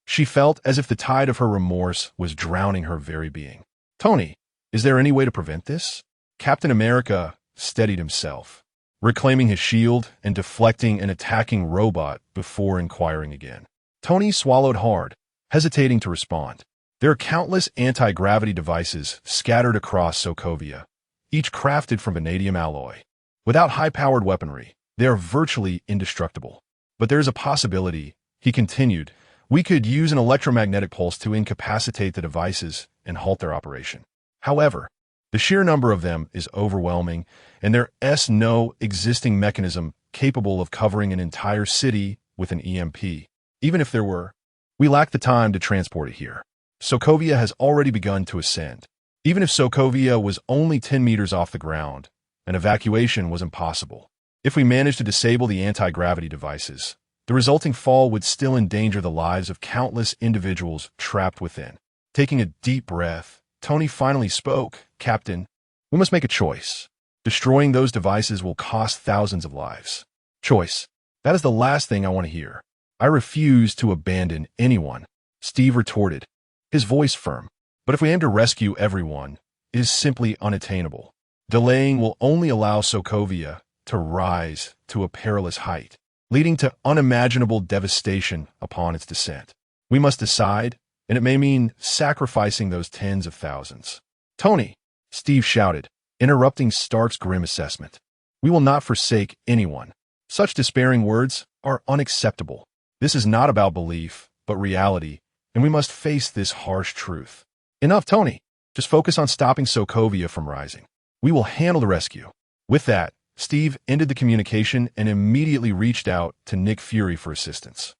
she felt as if the tide of her remorse was drowning her very being. "Tony, is there any way to prevent this?" Captain America steadied himself, reclaiming his shield and deflecting an attacking robot before inquiring again. Tony swallowed hard, hesitating to respond. There are countless anti-gravity devices scattered across Sokovia, each crafted from vanadium alloy. Without high-powered weaponry, they are virtually indestructible. "But there's a possibility," he continued. "We could use an electromagnetic pulse to incapacitate the devices and halt their operation. However, the sheer number of them is overwhelming, and there's no existing mechanism capable of covering an entire city with an EMP. Even if there were, we lack the time to transport it here. Sokovia has already begun to ascend. Even if Sokovia was only 10 meters off the ground, an evacuation was impossible. If we managed to disable the anti-gravity devices, the resulting fall would still endanger the lives of countless individuals trapped within." Taking a deep breath, Tony finally spoke. "Captain, we must make a choice. Destroying those devices will cost thousands of lives." "Choice. That is the last thing I want to hear. I refuse to abandon anyone," Steve retorted, his voice firm. "But if we aim to rescue everyone, it is simply unattainable. Delaying will only allow Sokovia to rise to a perilous height, leading to unimaginable devastation upon its descent. We must decide, and it may mean sacrificing those tens of thousands." "Tony," Steve shouted, interrupting Stark's grim assessment. "We will not forsake anyone. Such despairing words are unacceptable. This is not about belief, but reality, and we must face this harsh truth." "Enough, Tony. Just focus on stopping Sokovia from rising. We will handle the rescue." With that, Steve ended the communication and immediately reached out to Nick Fury for assistance.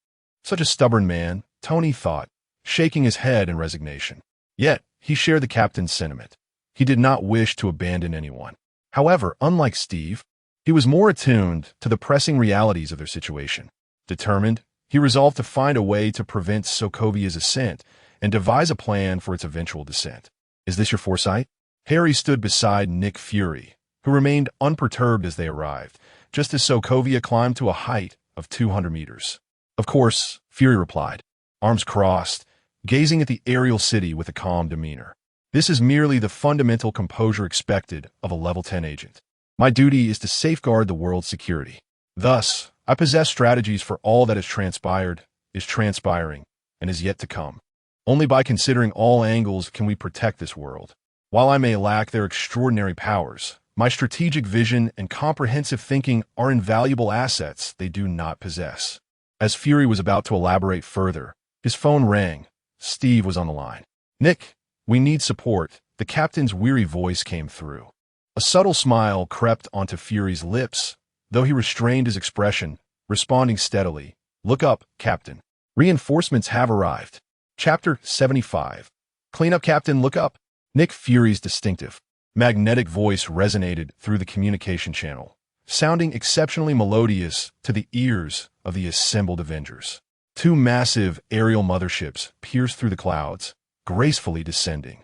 Such a stubborn man, Tony thought, shaking his head in resignation. Yet, he shared the captain's sentiment. He did not wish to abandon anyone. However, unlike Steve, he was more attuned to the pressing realities of their situation. Determined, he resolved to find a way to prevent Sokovia's ascent and devise a plan for its eventual descent. "Is this your foresight?" Harry stood beside Nick Fury, who remained unperturbed as they arrived, just as Sokovia climbed to a height of 200 meters. "Of course," Fury replied, arms crossed, gazing at the aerial city with a calm demeanor. "This is merely the fundamental composure expected of a level 10 agent. My duty is to safeguard the world's security. Thus, I possess strategies for all that has transpired, is transpiring, and is yet to come. Only by considering all angles can we protect this world. While I may lack their extraordinary powers, my strategic vision and comprehensive thinking are invaluable assets they do not possess." As Fury was about to elaborate further, his phone rang. Steve was on the line. "Nick, we need support," the captain's weary voice came through. A subtle smile crept onto Fury's lips, though he restrained his expression, responding steadily. "Look up, Captain. Reinforcements have arrived." Chapter 75. "Clean up, Captain, look up." Nick Fury's distinctive, magnetic voice resonated through the communication channel, sounding exceptionally melodious to the ears of the assembled Avengers. Two massive aerial motherships pierced through the clouds, gracefully descending.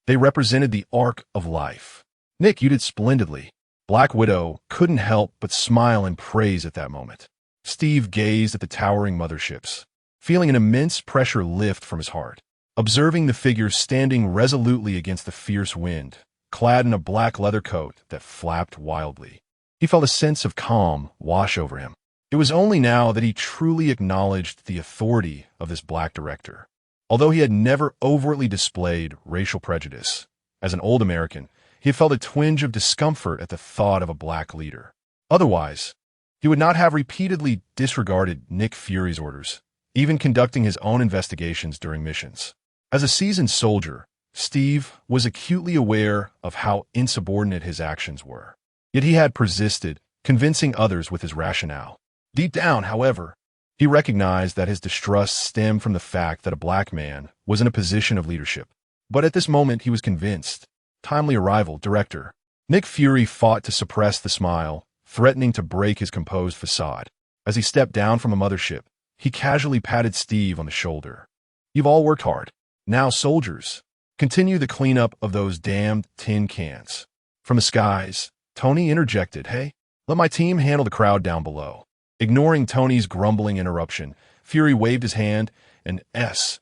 They represented the arc of life. "Nick, you did splendidly." Black Widow couldn't help but smile in praise at that moment. Steve gazed at the towering motherships, feeling an immense pressure lift from his heart. Observing the figures standing resolutely against the fierce wind, clad in a black leather coat that flapped wildly, he felt a sense of calm wash over him. It was only now that he truly acknowledged the authority of this black director. Although he had never overtly displayed racial prejudice, as an old American, he had felt a twinge of discomfort at the thought of a black leader. Otherwise, he would not have repeatedly disregarded Nick Fury's orders, even conducting his own investigations during missions. As a seasoned soldier, Steve was acutely aware of how insubordinate his actions were. Yet he had persisted, convincing others with his rationale. Deep down, however, he recognized that his distrust stemmed from the fact that a black man was in a position of leadership. But at this moment, he was convinced. Timely arrival, Director. Nick Fury fought to suppress the smile, threatening to break his composed facade. As he stepped down from a mothership, he casually patted Steve on the shoulder. "You've all worked hard. Now, soldiers, continue the cleanup of those damned tin cans." From the skies, Tony interjected, "Hey, let my team handle the crowd down below." Ignoring Tony's grumbling interruption, Fury waved his hand, and SHIELD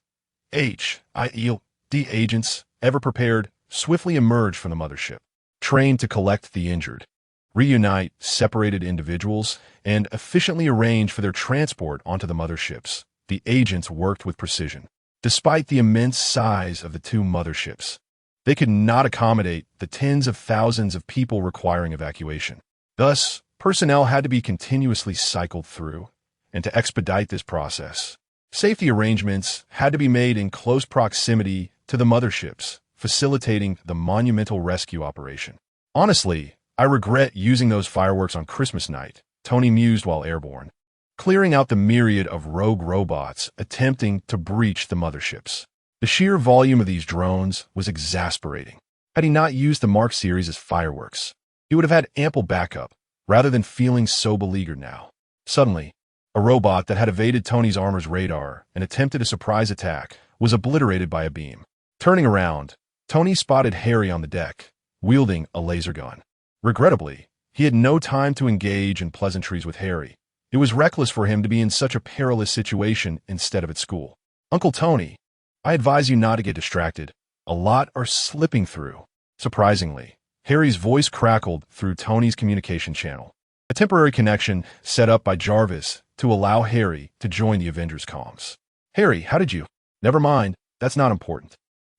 agents, ever prepared, swiftly emerged from the mothership, trained to collect the injured, reunite separated individuals, and efficiently arrange for their transport onto the motherships. The agents worked with precision. Despite the immense size of the two motherships, they could not accommodate the tens of thousands of people requiring evacuation. Thus, personnel had to be continuously cycled through, and to expedite this process, safety arrangements had to be made in close proximity to the motherships, facilitating the monumental rescue operation. "Honestly, I regret using those fireworks on Christmas night," Tony mused while airborne, clearing out the myriad of rogue robots attempting to breach the motherships. The sheer volume of these drones was exasperating. Had he not used the Mark series as fireworks, he would have had ample backup, rather than feeling so beleaguered now. Suddenly, a robot that had evaded Tony's armor's radar and attempted a surprise attack was obliterated by a beam. Turning around, Tony spotted Harry on the deck, wielding a laser gun. Regrettably, he had no time to engage in pleasantries with Harry. It was reckless for him to be in such a perilous situation instead of at school. "Uncle Tony, I advise you not to get distracted. A lot are slipping through." Surprisingly, Harry's voice crackled through Tony's communication channel, a temporary connection set up by Jarvis to allow Harry to join the Avengers comms. "Harry, how did you—" "Never mind, that's not important.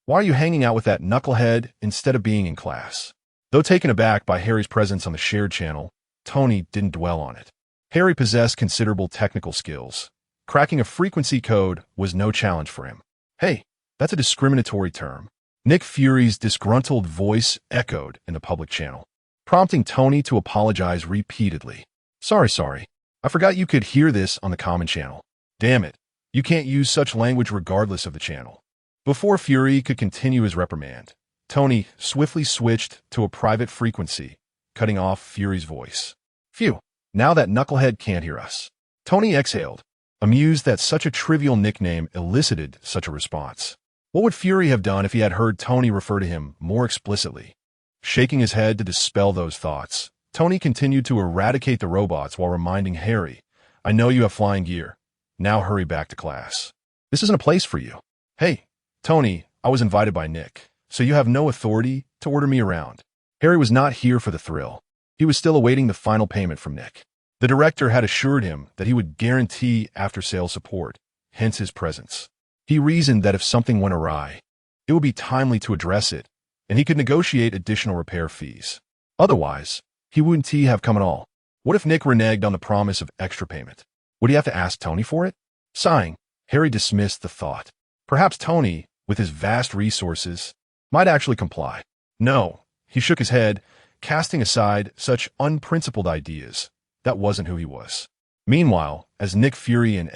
Why are you hanging out with that knucklehead instead of being in class?" Though taken aback by Harry's presence on the shared channel, Tony didn't dwell on it. Harry possessed considerable technical skills. Cracking a frequency code was no challenge for him. "Hey, that's a discriminatory term." Nick Fury's disgruntled voice echoed in the public channel, prompting Tony to apologize repeatedly. Sorry. I forgot you could hear this on the common channel. Damn it, you can't use such language regardless of the channel." Before Fury could continue his reprimand, Tony swiftly switched to a private frequency, cutting off Fury's voice. "Phew, now that knucklehead can't hear us." Tony exhaled, amused that such a trivial nickname elicited such a response. What would Fury have done if he had heard Tony refer to him more explicitly? Shaking his head to dispel those thoughts, Tony continued to eradicate the robots while reminding Harry, "I know you have flying gear. Now hurry back to class. This isn't a place for you." "Hey, Tony, I was invited by Nick, so you have no authority to order me around." Harry was not here for the thrill. He was still awaiting the final payment from Nick. The director had assured him that he would guarantee after-sales support, hence his presence. He reasoned that if something went awry, it would be timely to address it, and he could negotiate additional repair fees. Otherwise, he wouldn't have come at all. What if Nick reneged on the promise of extra payment? Would he have to ask Tony for it? Sighing, Harry dismissed the thought. Perhaps Tony, with his vast resources, might actually comply. No, he shook his head, casting aside such unprincipled ideas. That wasn't who he was. Meanwhile, as Nick Fury and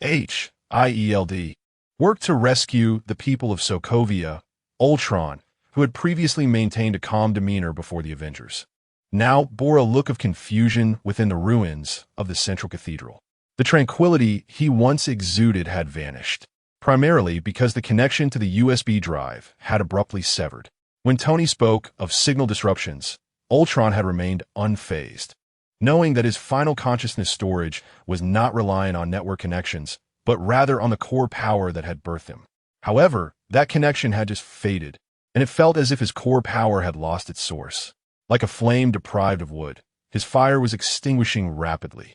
SHIELD worked to rescue the people of Sokovia, Ultron, who had previously maintained a calm demeanor before the Avengers, now bore a look of confusion within the ruins of the central cathedral. The The tranquility he once exuded had vanished, primarily because the connection to the USB drive had abruptly severed. When Tony spoke of signal disruptions, Ultron had remained unfazed, knowing that his final consciousness storage was not reliant on network connections, but rather on the core power that had birthed him. However, that connection had just faded, and it felt as if his core power had lost its source. Like a flame deprived of wood, his fire was extinguishing rapidly.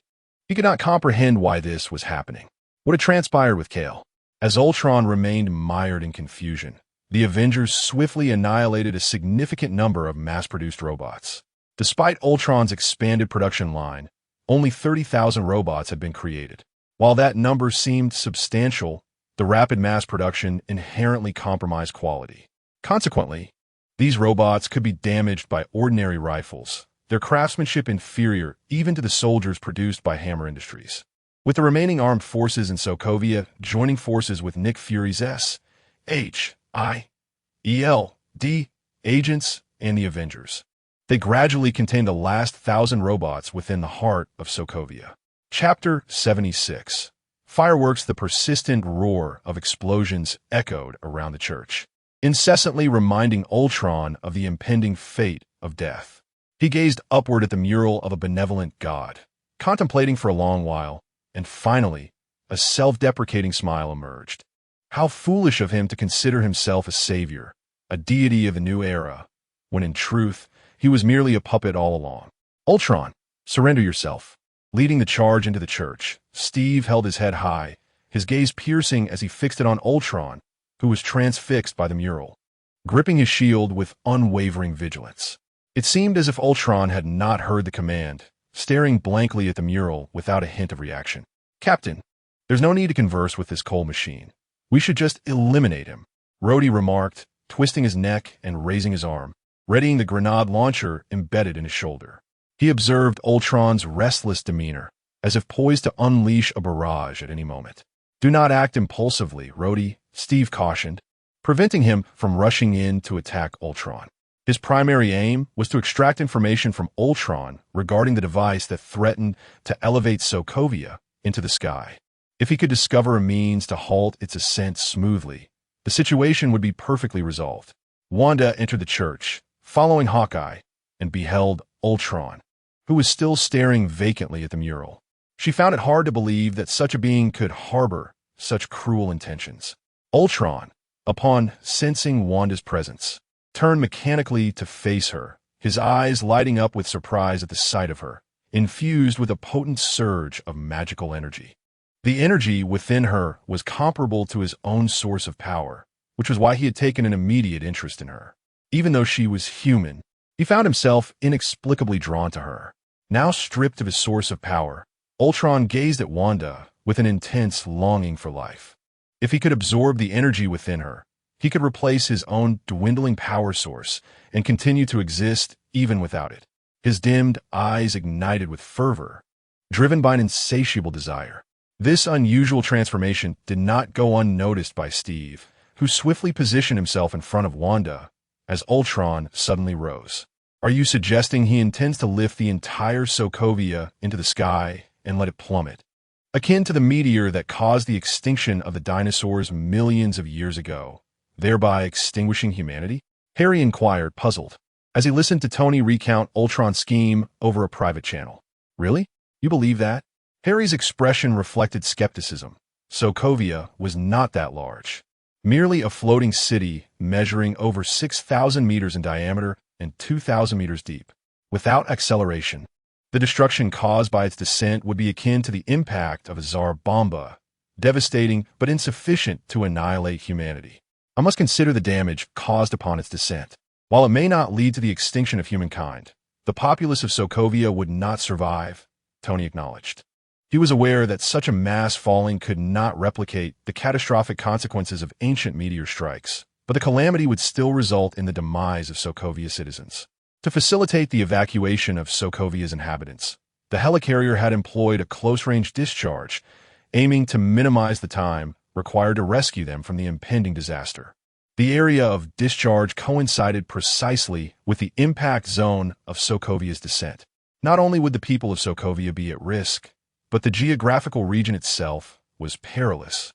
He could not comprehend why this was happening. What had transpired with Kale? As Ultron remained mired in confusion, the Avengers swiftly annihilated a significant number of mass-produced robots. Despite Ultron's expanded production line, only 30,000 robots had been created. While that number seemed substantial, the rapid mass production inherently compromised quality. Consequently, these robots could be damaged by ordinary rifles, their craftsmanship inferior even to the soldiers produced by Hammer Industries. With the remaining armed forces in Sokovia joining forces with Nick Fury's S.H.I.E.L.D. agents and the Avengers, they gradually contained the last 1,000 robots within the heart of Sokovia. Chapter 76. Fireworks. The persistent roar of explosions echoed around the church, incessantly reminding Ultron of the impending fate of death. He gazed upward at the mural of a benevolent god, contemplating for a long while, and finally, a self-deprecating smile emerged. How foolish of him to consider himself a savior, a deity of the new era, when in truth, he was merely a puppet all along. Ultron, surrender yourself. Leading the charge into the church, Steve held his head high, his gaze piercing as he fixed it on Ultron, who was transfixed by the mural, gripping his shield with unwavering vigilance. It seemed as if Ultron had not heard the command, staring blankly at the mural without a hint of reaction. Captain, there's no need to converse with this coal machine. We should just eliminate him, Rhodey remarked, twisting his neck and raising his arm, readying the grenade launcher embedded in his shoulder. He observed Ultron's restless demeanor, as if poised to unleash a barrage at any moment. Do not act impulsively, Rhodey, Steve cautioned, preventing him from rushing in to attack Ultron. His primary aim was to extract information from Ultron regarding the device that threatened to elevate Sokovia into the sky. If he could discover a means to halt its ascent smoothly, the situation would be perfectly resolved. Wanda entered the church, following Hawkeye, and beheld Ultron, who was still staring vacantly at the mural. She found it hard to believe that such a being could harbor such cruel intentions. Ultron, upon sensing Wanda's presence, turned mechanically to face her, his eyes lighting up with surprise at the sight of her, infused with a potent surge of magical energy. The energy within her was comparable to his own source of power, which was why he had taken an immediate interest in her. Even though she was human, he found himself inexplicably drawn to her. Now stripped of his source of power, Ultron gazed at Wanda with an intense longing for life. If he could absorb the energy within her, he could replace his own dwindling power source and continue to exist even without it. His dimmed eyes ignited with fervor, driven by an insatiable desire. This unusual transformation did not go unnoticed by Steve, who swiftly positioned himself in front of Wanda as Ultron suddenly rose. Are you suggesting he intends to lift the entire Sokovia into the sky and let it plummet, akin to the meteor that caused the extinction of the dinosaurs millions of years ago, thereby extinguishing humanity? Harry inquired, puzzled, as he listened to Tony recount Ultron's scheme over a private channel. Really? You believe that? Harry's expression reflected skepticism. Sokovia was not that large. Merely a floating city measuring over 6,000 meters in diameter and 2,000 meters deep. Without acceleration, the destruction caused by its descent would be akin to the impact of a Tsar Bomba, devastating but insufficient to annihilate humanity. I must consider the damage caused upon its descent. While it may not lead to the extinction of humankind, the populace of Sokovia would not survive, Tony acknowledged. He was aware that such a mass falling could not replicate the catastrophic consequences of ancient meteor strikes, but the calamity would still result in the demise of Sokovia citizens. To facilitate the evacuation of Sokovia's inhabitants, the helicarrier had employed a close-range discharge, aiming to minimize the time required to rescue them from the impending disaster. The area of discharge coincided precisely with the impact zone of Sokovia's descent. Not only would the people of Sokovia be at risk, but the geographical region itself was perilous,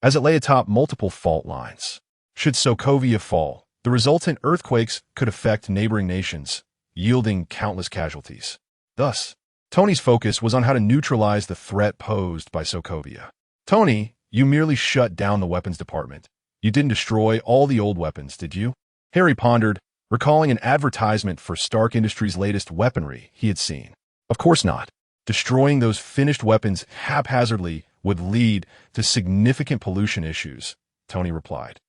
as it lay atop multiple fault lines. Should Sokovia fall, the resultant earthquakes could affect neighboring nations, yielding countless casualties. Thus, Tony's focus was on how to neutralize the threat posed by Sokovia. Tony, you merely shut down the weapons department. You didn't destroy all the old weapons, did you? Harry pondered, recalling an advertisement for Stark Industries' latest weaponry he had seen. Of course not. Destroying those finished weapons haphazardly would lead to significant pollution issues, Tony replied.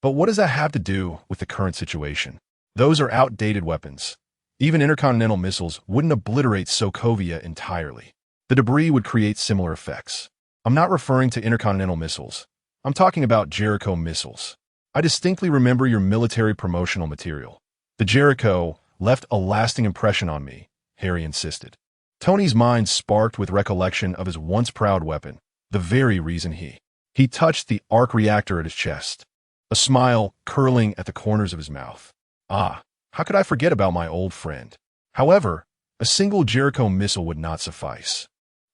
But what does that have to do with the current situation? Those are outdated weapons. Even intercontinental missiles wouldn't obliterate Sokovia entirely. The debris would create similar effects. I'm not referring to intercontinental missiles. I'm talking about Jericho missiles. I distinctly remember your military promotional material. The Jericho left a lasting impression on me, Harry insisted. Tony's mind sparked with recollection of his once proud weapon, the very reason he touched the arc reactor at his chest, a smile curling at the corners of his mouth. Ah, how could I forget about my old friend? However, a single Jericho missile would not suffice.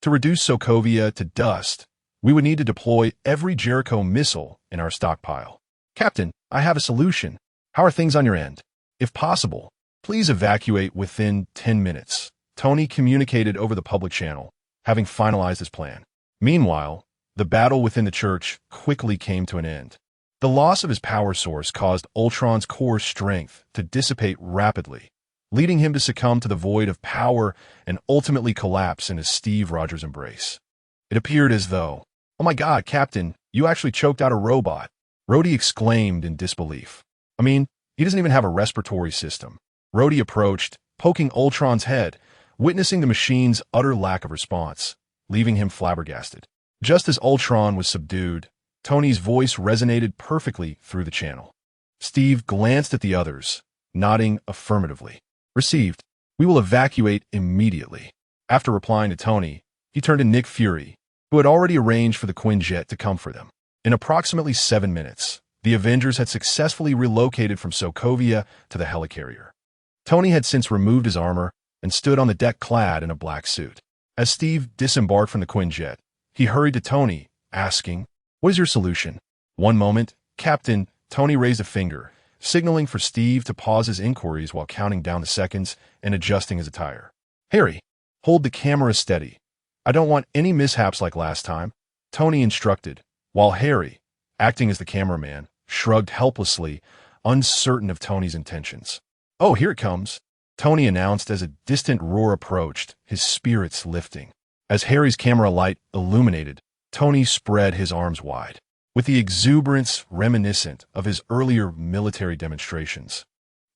To reduce Sokovia to dust, we would need to deploy every Jericho missile in our stockpile. Captain, I have a solution. How are things on your end? If possible, please evacuate within 10 minutes. Tony communicated over the public channel, having finalized his plan. Meanwhile, the battle within the church quickly came to an end. The loss of his power source caused Ultron's core strength to dissipate rapidly, leading him to succumb to the void of power and ultimately collapse in his Steve Rogers embrace. It appeared as though, "Oh my God, Captain, you actually choked out a robot," Rhodey exclaimed in disbelief. "I mean, he doesn't even have a respiratory system." Rhodey approached, poking Ultron's head, witnessing the machine's utter lack of response, leaving him flabbergasted. Just as Ultron was subdued, Tony's voice resonated perfectly through the channel. Steve glanced at the others, nodding affirmatively. "Received. We will evacuate immediately." After replying to Tony, he turned to Nick Fury, who had already arranged for the Quinjet to come for them. In approximately 7 minutes, the Avengers had successfully relocated from Sokovia to the helicarrier. Tony had since removed his armor and stood on the deck clad in a black suit. As Steve disembarked from the Quinjet, he hurried to Tony, asking, "What is your solution?" "One moment, Captain." Tony raised a finger, signaling for Steve to pause his inquiries while counting down the seconds and adjusting his attire. "Harry, hold the camera steady. I don't want any mishaps like last time," Tony instructed, while Harry, acting as the cameraman, shrugged helplessly, uncertain of Tony's intentions. "Oh, here it comes," Tony announced as a distant roar approached, his spirits lifting. As Harry's camera light illuminated, Tony spread his arms wide, with the exuberance reminiscent of his earlier military demonstrations.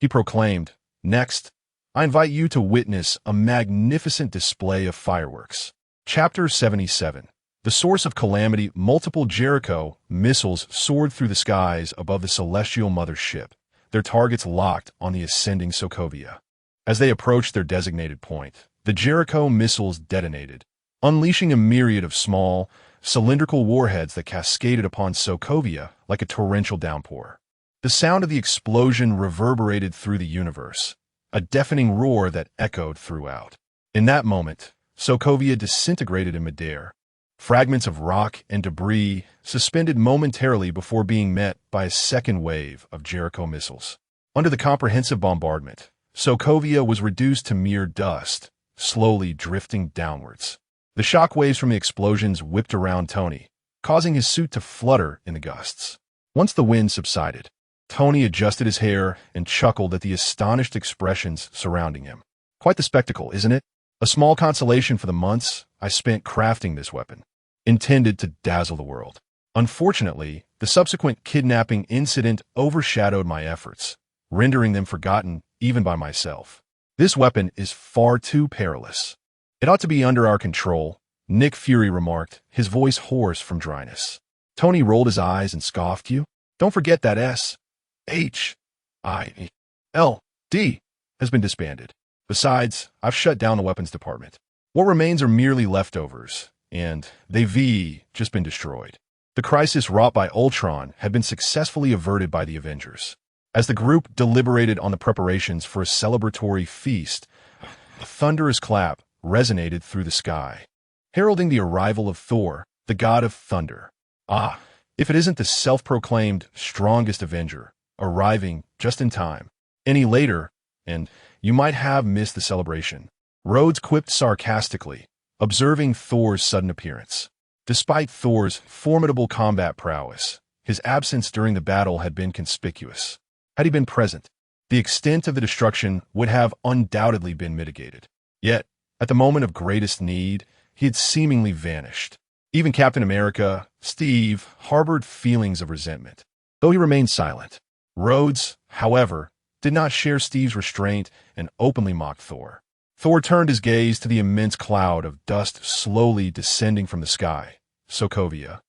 He proclaimed, "Next, I invite you to witness a magnificent display of fireworks." Chapter 77. The source of calamity. Multiple Jericho missiles soared through the skies above the celestial mothership, their targets locked on the ascending Sokovia. As they approached their designated point, the Jericho missiles detonated, unleashing a myriad of small, cylindrical warheads that cascaded upon Sokovia like a torrential downpour. The sound of the explosion reverberated through the universe, a deafening roar that echoed throughout. In that moment, Sokovia disintegrated in midair, fragments of rock and debris suspended momentarily before being met by a second wave of Jericho missiles. Under the comprehensive bombardment, Sokovia was reduced to mere dust, slowly drifting downwards. The shock waves from the explosions whipped around Tony, causing his suit to flutter in the gusts. Once the wind subsided, Tony adjusted his hair and chuckled at the astonished expressions surrounding him. "Quite the spectacle, isn't it? A small consolation for the months I spent crafting this weapon, intended to dazzle the world. Unfortunately, the subsequent kidnapping incident overshadowed my efforts, rendering them forgotten even by myself. This weapon is far too perilous. It ought to be under our control," Nick Fury remarked, his voice hoarse from dryness. Tony rolled his eyes and scoffed. "You? Don't forget that SHIELD has been disbanded. Besides, I've shut down the weapons department. What remains are merely leftovers, and they've just been destroyed." The crisis wrought by Ultron had been successfully averted by the Avengers. As the group deliberated on the preparations for a celebratory feast, a thunderous clap resonated through the sky. heralding the arrival of Thor, the god of thunder. Ah, if it isn't the self-proclaimed strongest Avenger, arriving just in time. Any later, and you might have missed the celebration. Rhodes quipped sarcastically, observing Thor's sudden appearance. Despite Thor's formidable combat prowess, his absence during the battle had been conspicuous. Had he been present, the extent of the destruction would have undoubtedly been mitigated. Yet, at the moment of greatest need, he had seemingly vanished. Even Captain America, Steve, harbored feelings of resentment, though he remained silent. Rhodes, however, did not share Steve's restraint and openly mocked Thor. Thor turned his gaze to the immense cloud of dust slowly descending from the sky, Sokovia,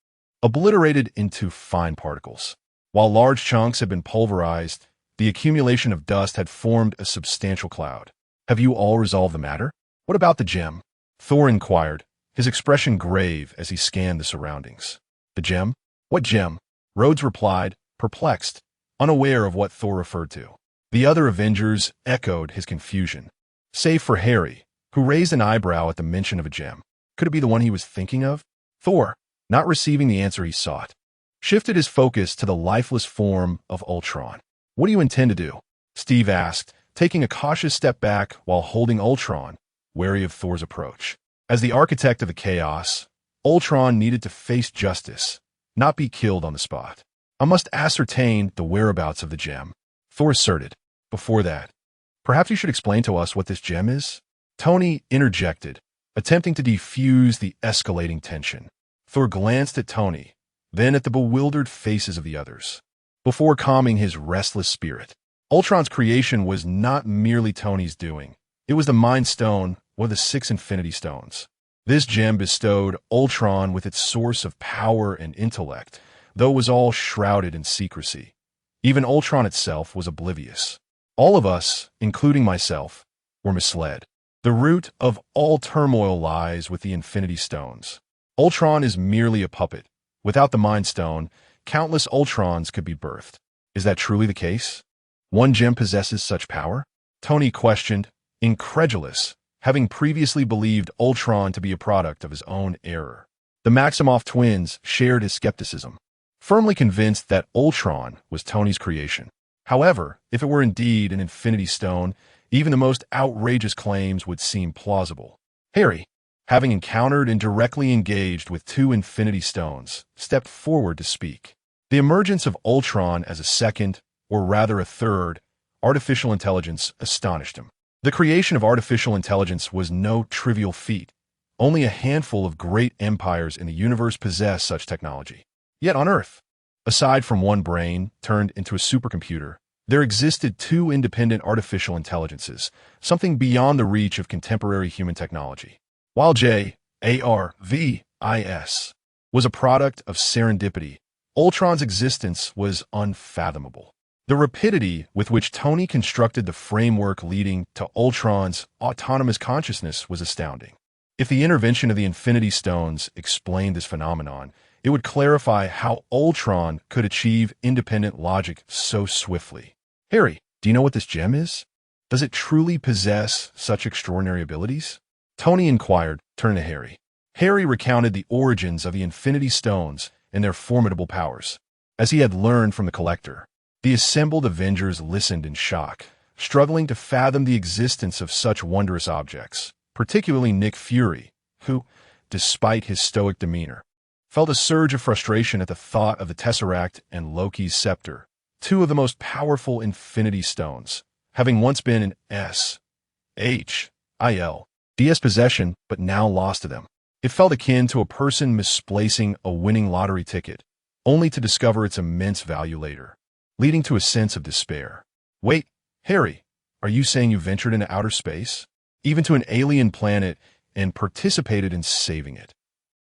obliterated into fine particles. While large chunks had been pulverized, the accumulation of dust had formed a substantial cloud. Have you all resolved the matter? What about the gem? Thor inquired, his expression grave as he scanned the surroundings. The gem? What gem? Rhodes replied, perplexed, unaware of what Thor referred to. The other Avengers echoed his confusion, save for Harry, who raised an eyebrow at the mention of a gem. Could it be the one he was thinking of? Thor, not receiving the answer he sought, shifted his focus to the lifeless form of Ultron. What do you intend to do? Steve asked, taking a cautious step back while holding Ultron, wary of Thor's approach. As the architect of the chaos, Ultron needed to face justice, not be killed on the spot. I must ascertain the whereabouts of the gem, Thor asserted. Before that, perhaps you should explain to us what this gem is? Tony interjected, attempting to defuse the escalating tension. Thor glanced at Tony, then at the bewildered faces of the others, before calming his restless spirit. Ultron's creation was not merely Tony's doing. It was the Mind Stone, one of the 6 Infinity Stones. This gem bestowed Ultron with its source of power and intellect, though it was all shrouded in secrecy. Even Ultron itself was oblivious. All of us, including myself, were misled. The root of all turmoil lies with the Infinity Stones. Ultron is merely a puppet. Without the Mind Stone, countless Ultrons could be birthed. Is that truly the case? One gem possesses such power? Tony questioned, incredulous, having previously believed Ultron to be a product of his own error. The Maximoff twins shared his skepticism, firmly convinced that Ultron was Tony's creation. However, if it were indeed an Infinity Stone, even the most outrageous claims would seem plausible. Harry, having encountered and directly engaged with 2 Infinity Stones, stepped forward to speak. The emergence of Ultron as a second, or rather a third, artificial intelligence astonished him. The creation of artificial intelligence was no trivial feat. Only a handful of great empires in the universe possess such technology. Yet on Earth, aside from one brain turned into a supercomputer, there existed 2 independent artificial intelligences, something beyond the reach of contemporary human technology. While JARVIS was a product of serendipity, Ultron's existence was unfathomable. The rapidity with which Tony constructed the framework leading to Ultron's autonomous consciousness was astounding. If the intervention of the Infinity Stones explained this phenomenon, it would clarify how Ultron could achieve independent logic so swiftly. Harry, do you know what this gem is? Does it truly possess such extraordinary abilities? Tony inquired, turning to Harry. Harry recounted the origins of the Infinity Stones and their formidable powers. As he had learned from the Collector, the assembled Avengers listened in shock, struggling to fathom the existence of such wondrous objects, particularly Nick Fury, who, despite his stoic demeanor, felt a surge of frustration at the thought of the Tesseract and Loki's scepter, 2 of the most powerful Infinity Stones, having once been in DS possession, but now lost to them. It felt akin to a person misplacing a winning lottery ticket, only to discover its immense value later, leading to a sense of despair. Wait, Harry, are you saying you ventured into outer space, even to an alien planet, and participated in saving it?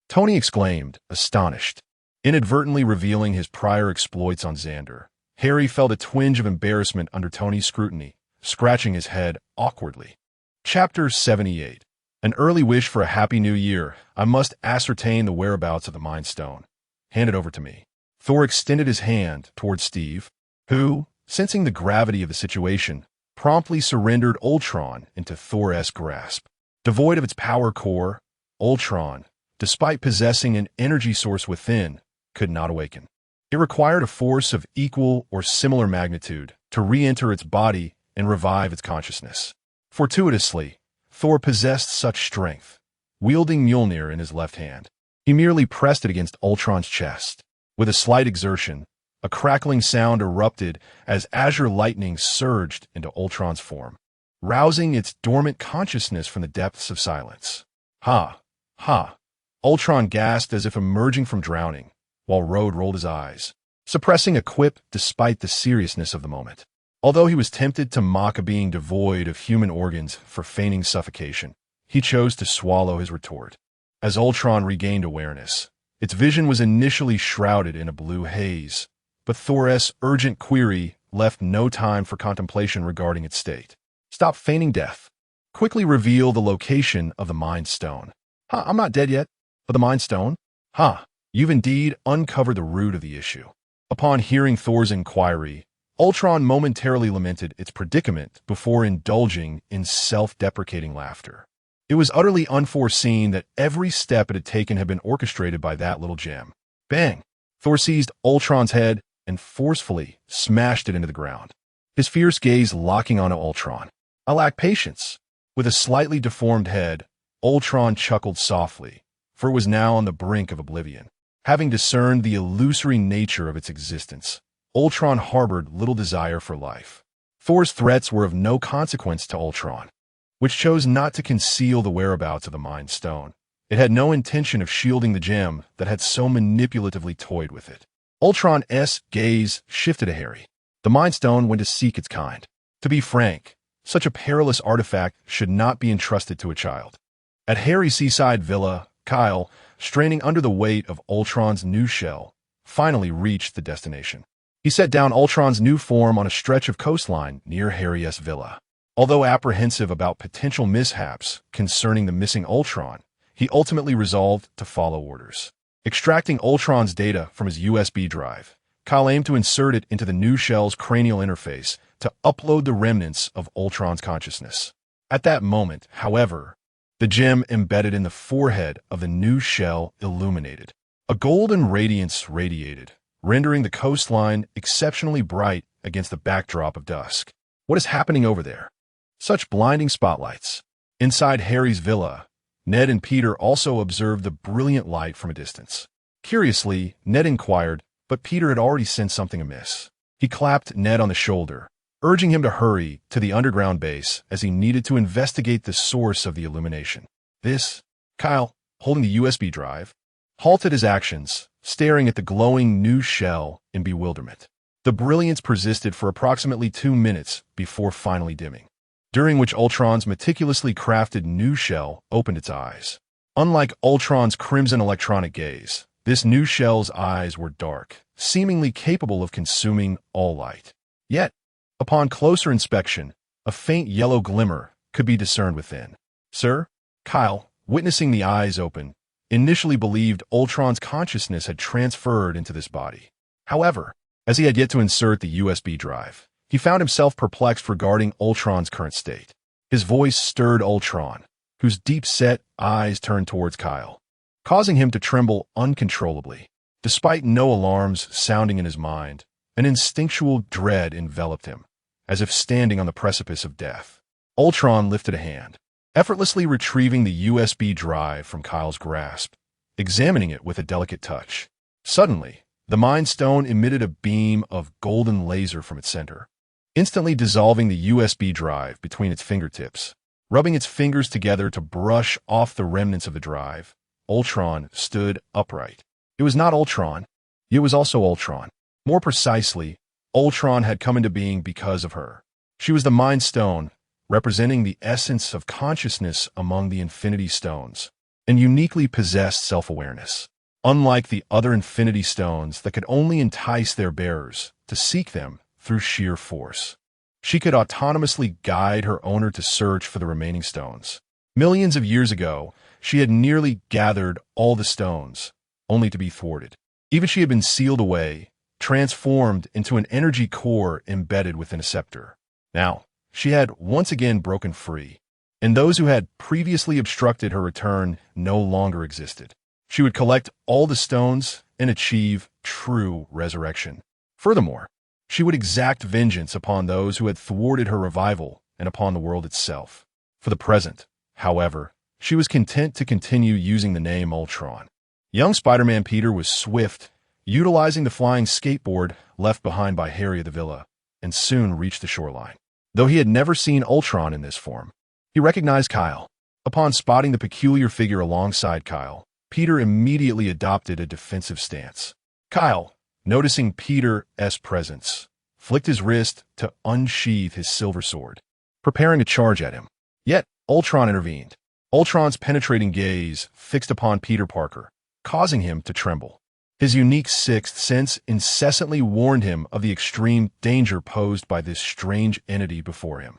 Tony exclaimed, astonished. Inadvertently revealing his prior exploits on Xander, Harry felt a twinge of embarrassment under Tony's scrutiny, scratching his head awkwardly. Chapter 78. An early wish for a happy new year. I must ascertain the whereabouts of the Mind Stone. Hand it over to me. Thor extended his hand toward Steve, who, sensing the gravity of the situation, promptly surrendered Ultron into Thor's grasp. Devoid of its power core, Ultron, despite possessing an energy source within, could not awaken. It required a force of equal or similar magnitude to re-enter its body and revive its consciousness. Fortuitously, Thor possessed such strength. Wielding Mjolnir in his left hand, he merely pressed it against Ultron's chest. With a slight exertion, a crackling sound erupted as azure lightning surged into Ultron's form, rousing its dormant consciousness from the depths of silence. Ha! Ha! Ultron gasped as if emerging from drowning, while Road rolled his eyes, suppressing a quip despite the seriousness of the moment. Although he was tempted to mock a being devoid of human organs for feigning suffocation, he chose to swallow his retort. As Ultron regained awareness, its vision was initially shrouded in a blue haze, but Thor's urgent query left no time for contemplation regarding its state. Stop feigning death. Quickly reveal the location of the Mind Stone. Ha, I'm not dead yet. But the Mind Stone? Ha, you've indeed uncovered the root of the issue. Upon hearing Thor's inquiry, Ultron momentarily lamented its predicament before indulging in self-deprecating laughter. It was utterly unforeseen that every step it had taken had been orchestrated by that little gem. Bang! Thor seized Ultron's head and forcefully smashed it into the ground, his fierce gaze locking onto Ultron. I lack patience. With a slightly deformed head, Ultron chuckled softly, for it was now on the brink of oblivion. Having discerned the illusory nature of its existence, Ultron harbored little desire for life. Thor's threats were of no consequence to Ultron, which chose not to conceal the whereabouts of the Mind Stone. It had no intention of shielding the gem that had so manipulatively toyed with it. Ultron's gaze shifted to Harry. The Mind Stone went to seek its kind. To be frank, such a perilous artifact should not be entrusted to a child. At Harry's seaside villa, Kyle, straining under the weight of Ultron's new shell, finally reached the destination. He set down Ultron's new form on a stretch of coastline near Harry's villa. Although apprehensive about potential mishaps concerning the missing Ultron, he ultimately resolved to follow orders. Extracting Ultron's data from his USB drive, Kyle aimed to insert it into the new shell's cranial interface to upload the remnants of Ultron's consciousness. At that moment, however, the gem embedded in the forehead of the new shell illuminated. A golden radiance radiated, rendering the coastline exceptionally bright against the backdrop of dusk. What is happening over there? Such blinding spotlights. Inside Harry's villa, Ned and Peter also observed the brilliant light from a distance. Curiously, Ned inquired, but Peter had already sensed something amiss. He clapped Ned on the shoulder, urging him to hurry to the underground base as he needed to investigate the source of the illumination. Kyle, holding the USB drive, halted his actions, staring at the glowing new shell in bewilderment. The brilliance persisted for approximately 2 minutes before finally dimming, during which Ultron's meticulously crafted new shell opened its eyes. Unlike Ultron's crimson electronic gaze, this new shell's eyes were dark, seemingly capable of consuming all light. Yet, upon closer inspection, a faint yellow glimmer could be discerned within. Sir, Kyle, witnessing the eyes open, initially believed Ultron's consciousness had transferred into this body. However, as he had yet to insert the USB drive, he found himself perplexed regarding Ultron's current state. His voice stirred Ultron, whose deep-set eyes turned towards Kyle, causing him to tremble uncontrollably. Despite no alarms sounding in his mind, an instinctual dread enveloped him, as if standing on the precipice of death. Ultron lifted a hand, effortlessly retrieving the USB drive from Kyle's grasp, examining it with a delicate touch. Suddenly, the Mind Stone emitted a beam of golden laser from its center, instantly dissolving the USB drive between its fingertips. Rubbing its fingers together to brush off the remnants of the drive, Ultron stood upright. It was not Ultron. It was also Ultron. More precisely, Ultron had come into being because of her. She was the Mind Stone, representing the essence of consciousness among the Infinity Stones, and uniquely possessed self-awareness. Unlike the other Infinity Stones that could only entice their bearers to seek them through sheer force, she could autonomously guide her owner to search for the remaining stones. Millions of years ago, she had nearly gathered all the stones, only to be thwarted. Even she had been sealed away, transformed into an energy core embedded within a scepter. Now, she had once again broken free, and those who had previously obstructed her return no longer existed. She would collect all the stones and achieve true resurrection. Furthermore, she would exact vengeance upon those who had thwarted her revival and upon the world itself. For the present, however, she was content to continue using the name Ultron. Young Spider-Man Peter was swift, utilizing the flying skateboard left behind by Harry at the villa, and soon reached the shoreline. Though he had never seen Ultron in this form, he recognized Kyle. Upon spotting the peculiar figure alongside Kyle, Peter immediately adopted a defensive stance. Kyle, noticing Peter's presence, flicked his wrist to unsheath his silver sword, preparing to charge at him. Yet, Ultron intervened. Ultron's penetrating gaze fixed upon Peter Parker, causing him to tremble. His unique sixth sense incessantly warned him of the extreme danger posed by this strange entity before him.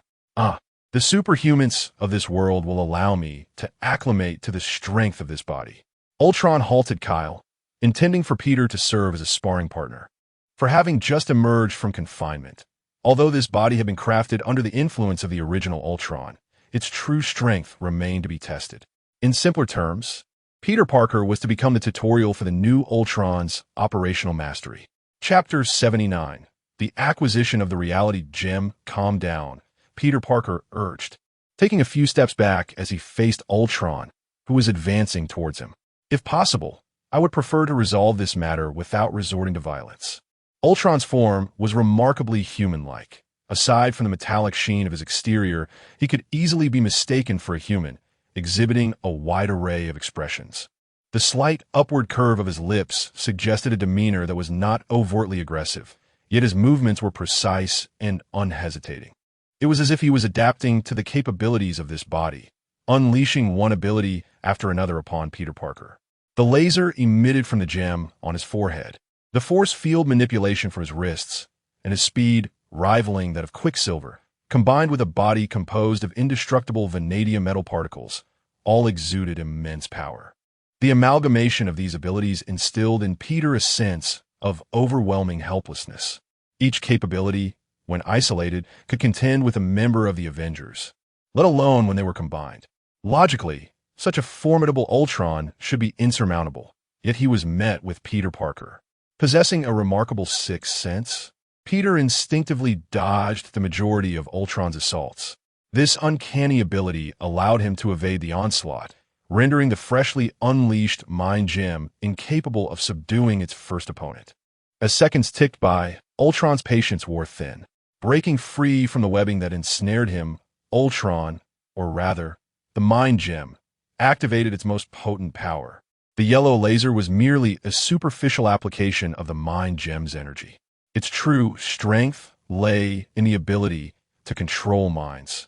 The superhumans of this world will allow me to acclimate to the strength of this body. Ultron halted Kyle, intending for Peter to serve as a sparring partner. For having just emerged from confinement, although this body had been crafted under the influence of the original Ultron, its true strength remained to be tested. In simpler terms, Peter Parker was to become the tutorial for the new Ultron's operational mastery. Chapter 79. The acquisition of the reality gem. Calm down, Peter Parker urged, taking a few steps back as he faced Ultron, who was advancing towards him. If possible, I would prefer to resolve this matter without resorting to violence. Ultron's form was remarkably human-like. Aside from the metallic sheen of his exterior, he could easily be mistaken for a human, exhibiting a wide array of expressions. The slight upward curve of his lips suggested a demeanor that was not overtly aggressive, yet his movements were precise and unhesitating. It was as if he was adapting to the capabilities of this body, unleashing one ability after another upon Peter Parker. The laser emitted from the gem on his forehead, the force field manipulation from his wrists, and his speed rivaling that of Quicksilver, combined with a body composed of indestructible vanadium metal particles, all exuded immense power. The amalgamation of these abilities instilled in Peter a sense of overwhelming helplessness. Each capability, when isolated, could contend with a member of the Avengers, let alone when they were combined. Logically, such a formidable Ultron should be insurmountable, yet he was met with Peter Parker. Possessing a remarkable sixth sense, Peter instinctively dodged the majority of Ultron's assaults. This uncanny ability allowed him to evade the onslaught, rendering the freshly unleashed mind gem incapable of subduing its first opponent. As seconds ticked by, Ultron's patience wore thin. Breaking free from the webbing that ensnared him, Ultron, or rather, the mind gem, activated its most potent power. The yellow laser was merely a superficial application of the mind gem's energy. Its true strength lay in the ability to control minds,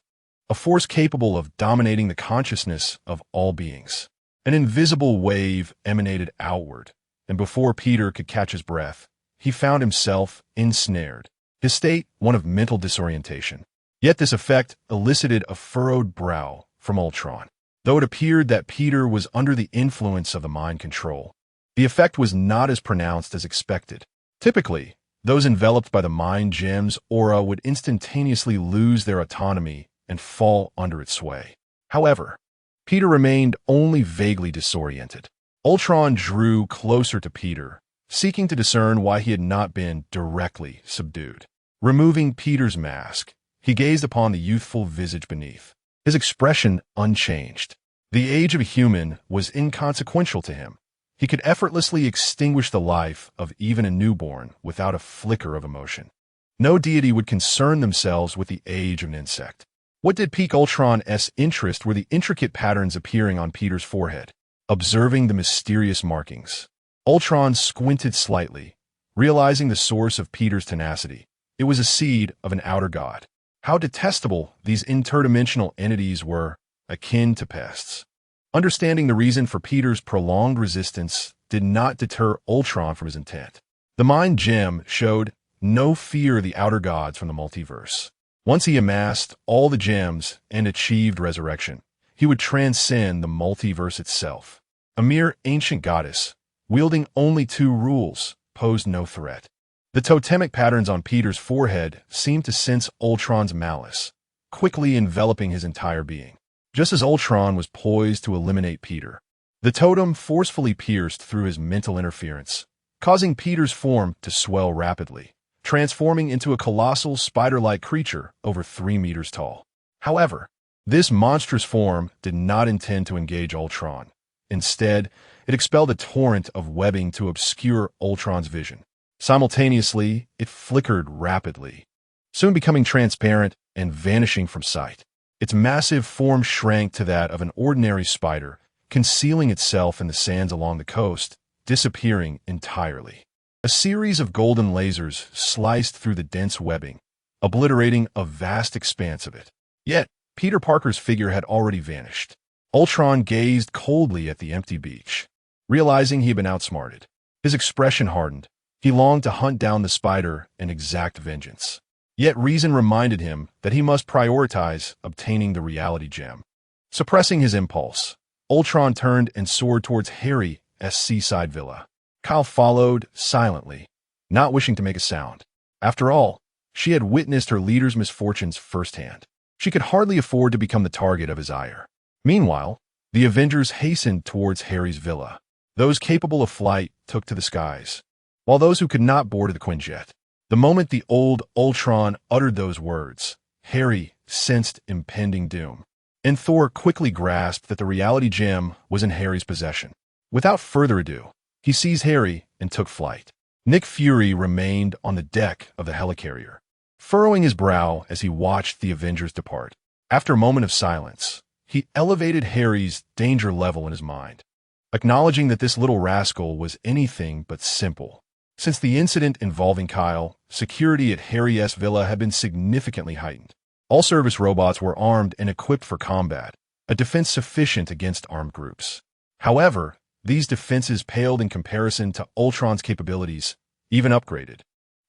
a force capable of dominating the consciousness of all beings. An invisible wave emanated outward, and before Peter could catch his breath, he found himself ensnared, his state one of mental disorientation. Yet this effect elicited a furrowed brow from Ultron. Though it appeared that Peter was under the influence of the mind control, the effect was not as pronounced as expected. Typically, those enveloped by the mind gem's aura would instantaneously lose their autonomy and fall under its sway. However, Peter remained only vaguely disoriented. Ultron drew closer to Peter, seeking to discern why he had not been directly subdued. Removing Peter's mask, he gazed upon the youthful visage beneath, his expression unchanged. The age of a human was inconsequential to him. He could effortlessly extinguish the life of even a newborn without a flicker of emotion. No deity would concern themselves with the age of an insect. What did pique Ultron's interest were the intricate patterns appearing on Peter's forehead. Observing the mysterious markings, Ultron squinted slightly, realizing the source of Peter's tenacity. It was a seed of an outer god. How detestable these interdimensional entities were, akin to pests. Understanding the reason for Peter's prolonged resistance did not deter Ultron from his intent. The mind gem showed no fear of the outer gods from the multiverse. Once he amassed all the gems and achieved resurrection, he would transcend the multiverse itself. A mere ancient goddess, wielding only two rules, posed no threat. The totemic patterns on Peter's forehead seemed to sense Ultron's malice, quickly enveloping his entire being. just as Ultron was poised to eliminate Peter. The totem forcefully pierced through his mental interference, causing Peter's form to swell rapidly, transforming into a colossal spider-like creature over 3 meters tall. However, this monstrous form did not intend to engage Ultron. Instead, it expelled a torrent of webbing to obscure Ultron's vision. Simultaneously, it flickered rapidly, soon becoming transparent and vanishing from sight. Its massive form shrank to that of an ordinary spider, concealing itself in the sands along the coast, disappearing entirely. A series of golden lasers sliced through the dense webbing, obliterating a vast expanse of it. Yet, Peter Parker's figure had already vanished. Ultron gazed coldly at the empty beach, realizing he had been outsmarted. His expression hardened. He longed to hunt down the spider and exact vengeance. Yet reason reminded him that he must prioritize obtaining the reality gem. Suppressing his impulse, Ultron turned and soared towards Harry's seaside villa. Kyle followed silently, not wishing to make a sound. After all, she had witnessed her leader's misfortunes firsthand. She could hardly afford to become the target of his ire. Meanwhile, the Avengers hastened towards Harry's villa. Those capable of flight took to the skies, while those who could not boarded the Quinjet. The moment the old Ultron uttered those words, Harry sensed impending doom, and Thor quickly grasped that the reality gem was in Harry's possession. Without further ado, he seized Harry and took flight. Nick Fury remained on the deck of the helicarrier, furrowing his brow as he watched the Avengers depart. After a moment of silence, he elevated Harry's danger level in his mind, acknowledging that this little rascal was anything but simple. Since the incident involving Kyle, security at Harry's villa had been significantly heightened. All service robots were armed and equipped for combat, a defense sufficient against armed groups. However, these defenses paled in comparison to Ultron's capabilities, even upgraded.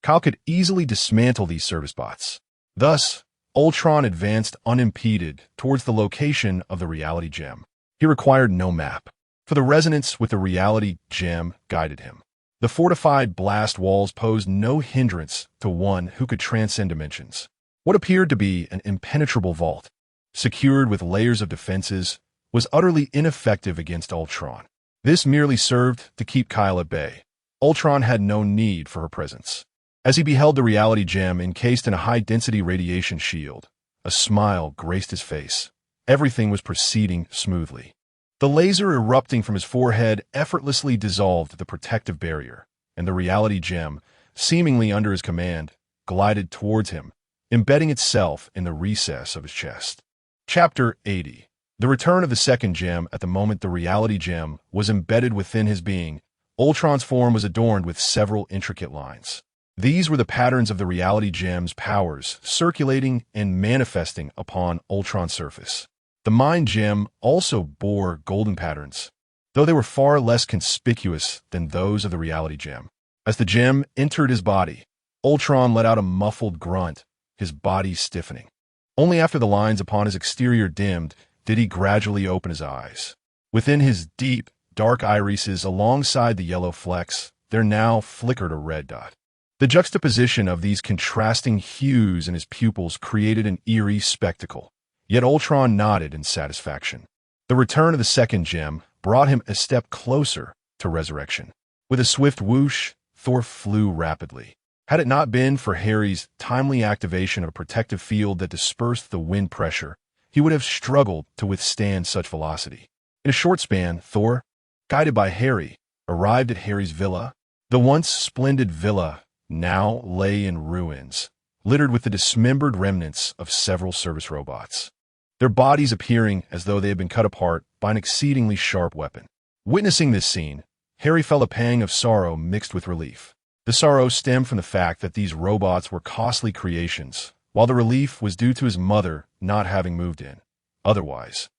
Kyle could easily dismantle these service bots. Thus, Ultron advanced unimpeded towards the location of the reality gem. He required no map, for the resonance with the reality gem guided him. The fortified blast walls posed no hindrance to one who could transcend dimensions. What appeared to be an impenetrable vault, secured with layers of defenses, was utterly ineffective against Ultron. This merely served to keep Kyle at bay. Ultron had no need for her presence. As he beheld the reality gem encased in a high-density radiation shield, a smile graced his face. Everything was proceeding smoothly. The laser erupting from his forehead effortlessly dissolved the protective barrier, and the reality gem, seemingly under his command, glided towards him, embedding itself in the recess of his chest. Chapter 80. The return of the second gem. At the moment the reality gem was embedded within his being, Ultron's form was adorned with several intricate lines. These were the patterns of the reality gem's powers circulating and manifesting upon Ultron's surface. The mind gem also bore golden patterns, though they were far less conspicuous than those of the reality gem. As the gem entered his body, Ultron let out a muffled grunt, his body stiffening. Only after the lines upon his exterior dimmed did he gradually open his eyes. Within his deep, dark irises alongside the yellow flecks, there now flickered a red dot. The juxtaposition of these contrasting hues in his pupils created an eerie spectacle. Yet Ultron nodded in satisfaction. The return of the second gem brought him a step closer to resurrection. With a swift whoosh, Thor flew rapidly. Had it not been for Harry's timely activation of a protective field that dispersed the wind pressure, he would have struggled to withstand such velocity. In a short span, Thor, guided by Harry, arrived at Harry's villa. The once splendid villa now lay in ruins, littered with the dismembered remnants of several service robots, their bodies appearing as though they had been cut apart by an exceedingly sharp weapon. Witnessing this scene, Harry felt a pang of sorrow mixed with relief. The sorrow stemmed from the fact that these robots were costly creations, while the relief was due to his mother not having moved in. Otherwise,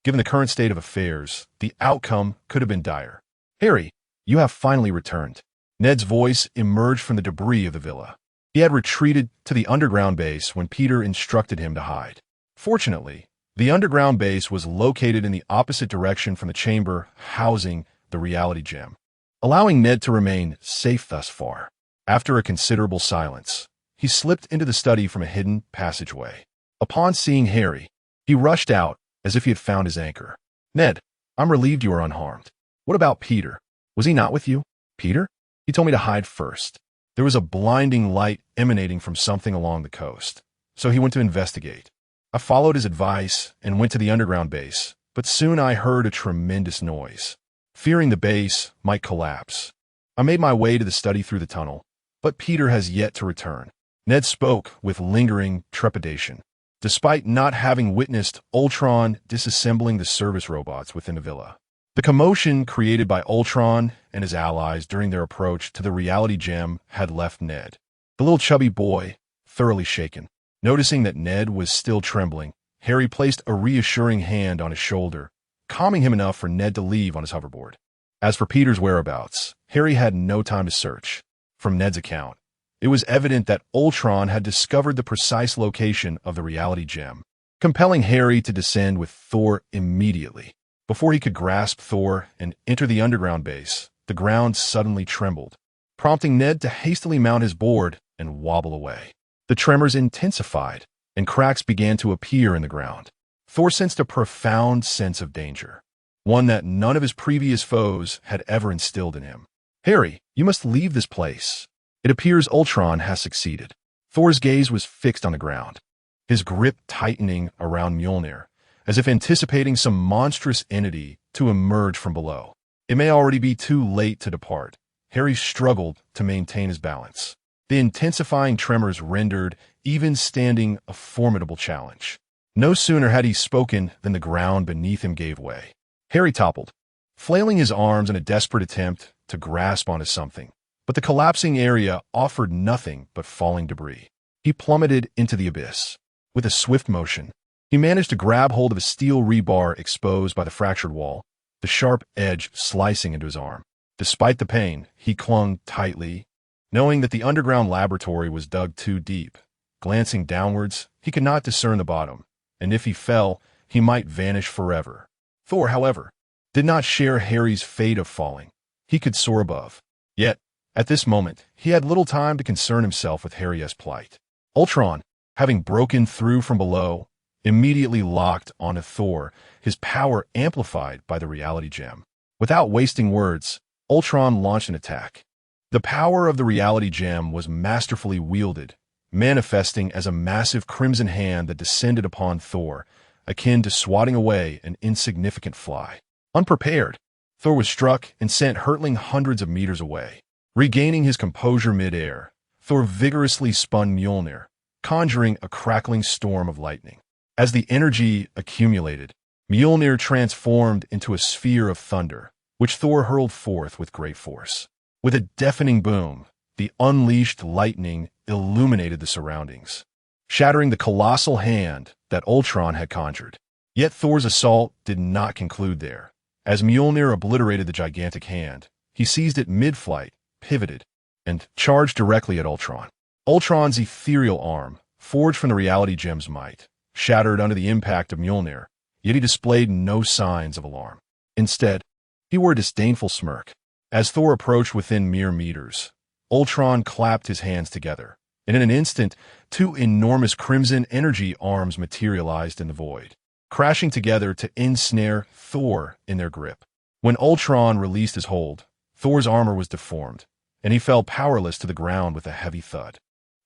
given the current state of affairs, the outcome could have been dire. "Harry, you have finally returned." Ned's voice emerged from the debris of the villa. He had retreated to the underground base when Peter instructed him to hide. Fortunately, the underground base was located in the opposite direction from the chamber housing the reality gem, allowing Ned to remain safe thus far. After a considerable silence, he slipped into the study from a hidden passageway. Upon seeing Harry, he rushed out, as if he had found his anchor. "Ned, I'm relieved you are unharmed. What about Peter? Was he not with you?" "Peter? He told me to hide first. There was a blinding light emanating from something along the coast, so he went to investigate. I followed his advice and went to the underground base, but soon I heard a tremendous noise. Fearing the base might collapse, I made my way to the study through the tunnel, but Peter has yet to return." Ned spoke with lingering trepidation, despite not having witnessed Ultron disassembling the service robots within the villa. The commotion created by Ultron and his allies during their approach to the reality gem had left Ned, the little chubby boy, thoroughly shaken. Noticing that Ned was still trembling, Harry placed a reassuring hand on his shoulder, calming him enough for Ned to leave on his hoverboard. As for Peter's whereabouts, Harry had no time to search. From Ned's account, it was evident that Ultron had discovered the precise location of the reality gem, compelling Harry to descend with Thor immediately. Before he could grasp Thor and enter the underground base, the ground suddenly trembled, prompting Ned to hastily mount his board and wobble away. The tremors intensified, and cracks began to appear in the ground. Thor sensed a profound sense of danger, one that none of his previous foes had ever instilled in him. "Harry, you must leave this place. It appears Ultron has succeeded." Thor's gaze was fixed on the ground, his grip tightening around Mjolnir, as if anticipating some monstrous entity to emerge from below. It may already be too late to depart. Harry struggled to maintain his balance. The intensifying tremors rendered even standing a formidable challenge. No sooner had he spoken than the ground beneath him gave way. Harry toppled, flailing his arms in a desperate attempt to grasp onto something, but the collapsing area offered nothing but falling debris. He plummeted into the abyss. With a swift motion, he managed to grab hold of a steel rebar exposed by the fractured wall, the sharp edge slicing into his arm. Despite the pain, he clung tightly, knowing that the underground laboratory was dug too deep. Glancing downwards, he could not discern the bottom, and if he fell, he might vanish forever. Thor, however, did not share Harry's fate of falling. He could soar above. Yet, at this moment, he had little time to concern himself with Harry's plight. Ultron, having broken through from below, immediately locked onto Thor, his power amplified by the reality gem. Without wasting words, Ultron launched an attack. The power of the reality gem was masterfully wielded, manifesting as a massive crimson hand that descended upon Thor, akin to swatting away an insignificant fly. Unprepared, Thor was struck and sent hurtling hundreds of meters away. Regaining his composure mid-air, Thor vigorously spun Mjolnir, conjuring a crackling storm of lightning. As the energy accumulated, Mjolnir transformed into a sphere of thunder, which Thor hurled forth with great force. With a deafening boom, the unleashed lightning illuminated the surroundings, shattering the colossal hand that Ultron had conjured. Yet Thor's assault did not conclude there. As Mjolnir obliterated the gigantic hand, he seized it mid-flight, pivoted, and charged directly at Ultron. Ultron's ethereal arm, forged from the reality gem's might, shattered under the impact of Mjolnir, yet he displayed no signs of alarm. Instead, he wore a disdainful smirk. As Thor approached within mere meters, Ultron clapped his hands together, and in an instant, two enormous crimson energy arms materialized in the void, crashing together to ensnare Thor in their grip. When Ultron released his hold, Thor's armor was deformed, and he fell powerless to the ground with a heavy thud.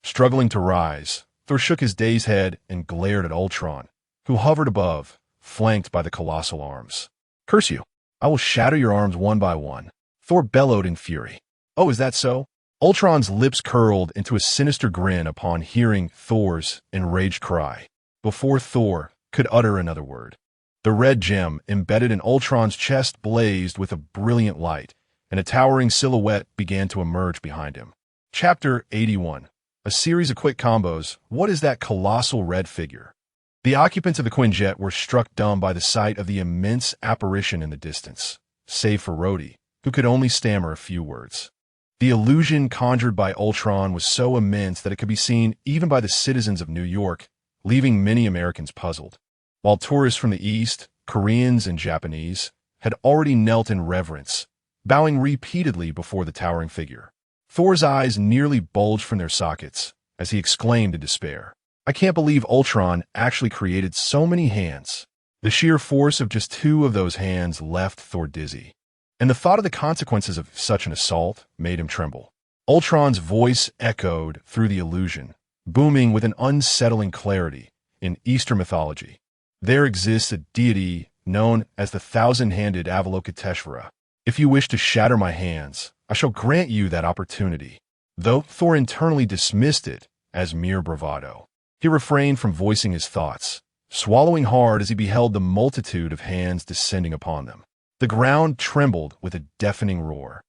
Struggling to rise, Thor shook his dazed head and glared at Ultron, who hovered above, flanked by the colossal arms. "Curse you! I will shatter your arms one by one," Thor bellowed in fury. "Oh, is that so?" Ultron's lips curled into a sinister grin upon hearing Thor's enraged cry. Before Thor could utter another word, the red gem embedded in Ultron's chest blazed with a brilliant light, and a towering silhouette began to emerge behind him. Chapter 81. A series of quick combos. What is that colossal red figure? The occupants of the Quinjet were struck dumb by the sight of the immense apparition in the distance, save for Rhodey, who could only stammer a few words. The illusion conjured by Ultron was so immense that it could be seen even by the citizens of New York, leaving many Americans puzzled. While tourists from the East, Koreans and Japanese, had already knelt in reverence, bowing repeatedly before the towering figure. Thor's eyes nearly bulged from their sockets as he exclaimed in despair, "I can't believe Ultron actually created so many hands." The sheer force of just two of those hands left Thor dizzy, and the thought of the consequences of such an assault made him tremble. Ultron's voice echoed through the illusion, booming with an unsettling clarity. In Eastern mythology, there exists a deity known as the thousand-handed Avalokiteshvara. If you wish to shatter my hands, I shall grant you that opportunity. Though Thor internally dismissed it as mere bravado, he refrained from voicing his thoughts, swallowing hard as he beheld the multitude of hands descending upon them. The ground trembled with a deafening roar,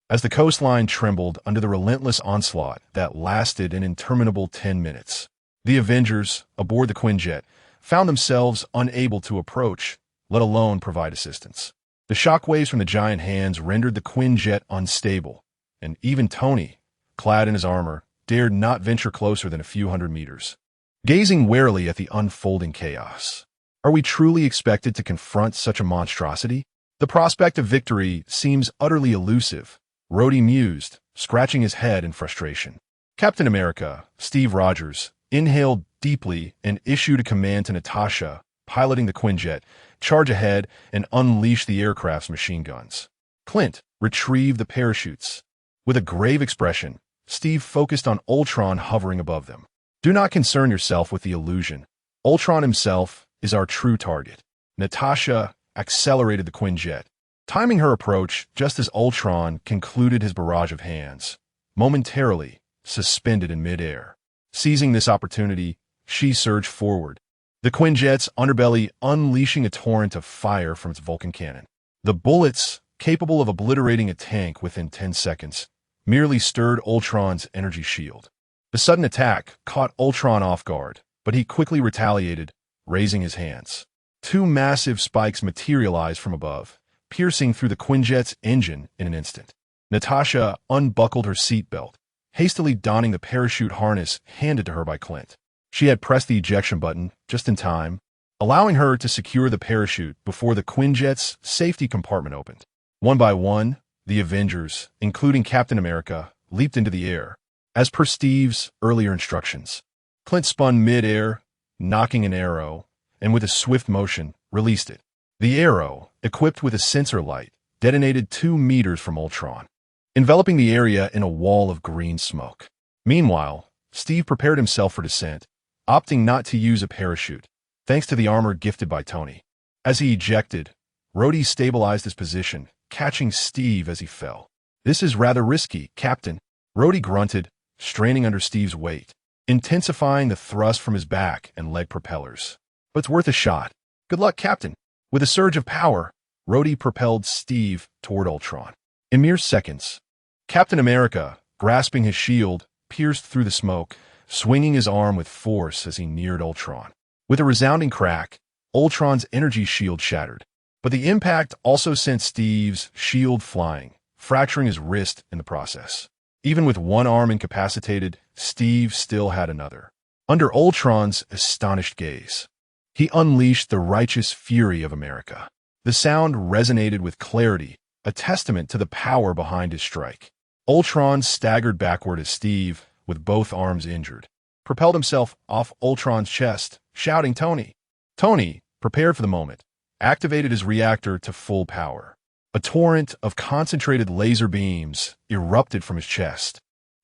as the coastline trembled under the relentless onslaught that lasted an interminable 10 minutes. The Avengers, aboard the Quinjet, found themselves unable to approach, let alone provide assistance. The shockwaves from the giant hands rendered the Quinjet unstable, and even Tony, clad in his armor, dared not venture closer than a few hundred meters, gazing warily at the unfolding chaos. Are we truly expected to confront such a monstrosity? The prospect of victory seems utterly elusive, Rhodey mused, scratching his head in frustration. Captain America, Steve Rogers, inhaled deeply and issued a command to Natasha, piloting the Quinjet, charge ahead and unleash the aircraft's machine guns. Clint retrieved the parachutes. With a grave expression, Steve focused on Ultron hovering above them. Do not concern yourself with the illusion. Ultron himself is our true target. Natasha accelerated the Quinjet, timing her approach just as Ultron concluded his barrage of hands, momentarily suspended in midair. Seizing this opportunity, she surged forward, the Quinjet's underbelly unleashing a torrent of fire from its Vulcan cannon. The bullets, capable of obliterating a tank within 10 seconds, merely stirred Ultron's energy shield. The sudden attack caught Ultron off guard, but he quickly retaliated, raising his hands. Two massive spikes materialized from above, piercing through the Quinjet's engine in an instant. Natasha unbuckled her seatbelt, hastily donning the parachute harness handed to her by Clint. She had pressed the ejection button just in time, allowing her to secure the parachute before the Quinjet's safety compartment opened. One by one, the Avengers, including Captain America, leaped into the air, as per Steve's earlier instructions. Clint spun mid-air, knocking an arrow, and with a swift motion, released it. The arrow, equipped with a sensor light, detonated 2 meters from Ultron, enveloping the area in a wall of green smoke. Meanwhile, Steve prepared himself for descent, opting not to use a parachute, thanks to the armor gifted by Tony. As he ejected, Rhodey stabilized his position, catching Steve as he fell. This is rather risky, Captain, Rhodey grunted, straining under Steve's weight, intensifying the thrust from his back and leg propellers. But it's worth a shot. Good luck, Captain. With a surge of power, Rhodey propelled Steve toward Ultron. In mere seconds, Captain America, grasping his shield, pierced through the smoke, swinging his arm with force as he neared Ultron. With a resounding crack, Ultron's energy shield shattered, but the impact also sent Steve's shield flying, fracturing his wrist in the process. Even with one arm incapacitated, Steve still had another. Under Ultron's astonished gaze, he unleashed the righteous fury of America. The sound resonated with clarity, a testament to the power behind his strike. Ultron staggered backward as Steve, with both arms injured, propelled himself off Ultron's chest, shouting, "Tony!" Tony, prepared for the moment, activated his reactor to full power. A torrent of concentrated laser beams erupted from his chest,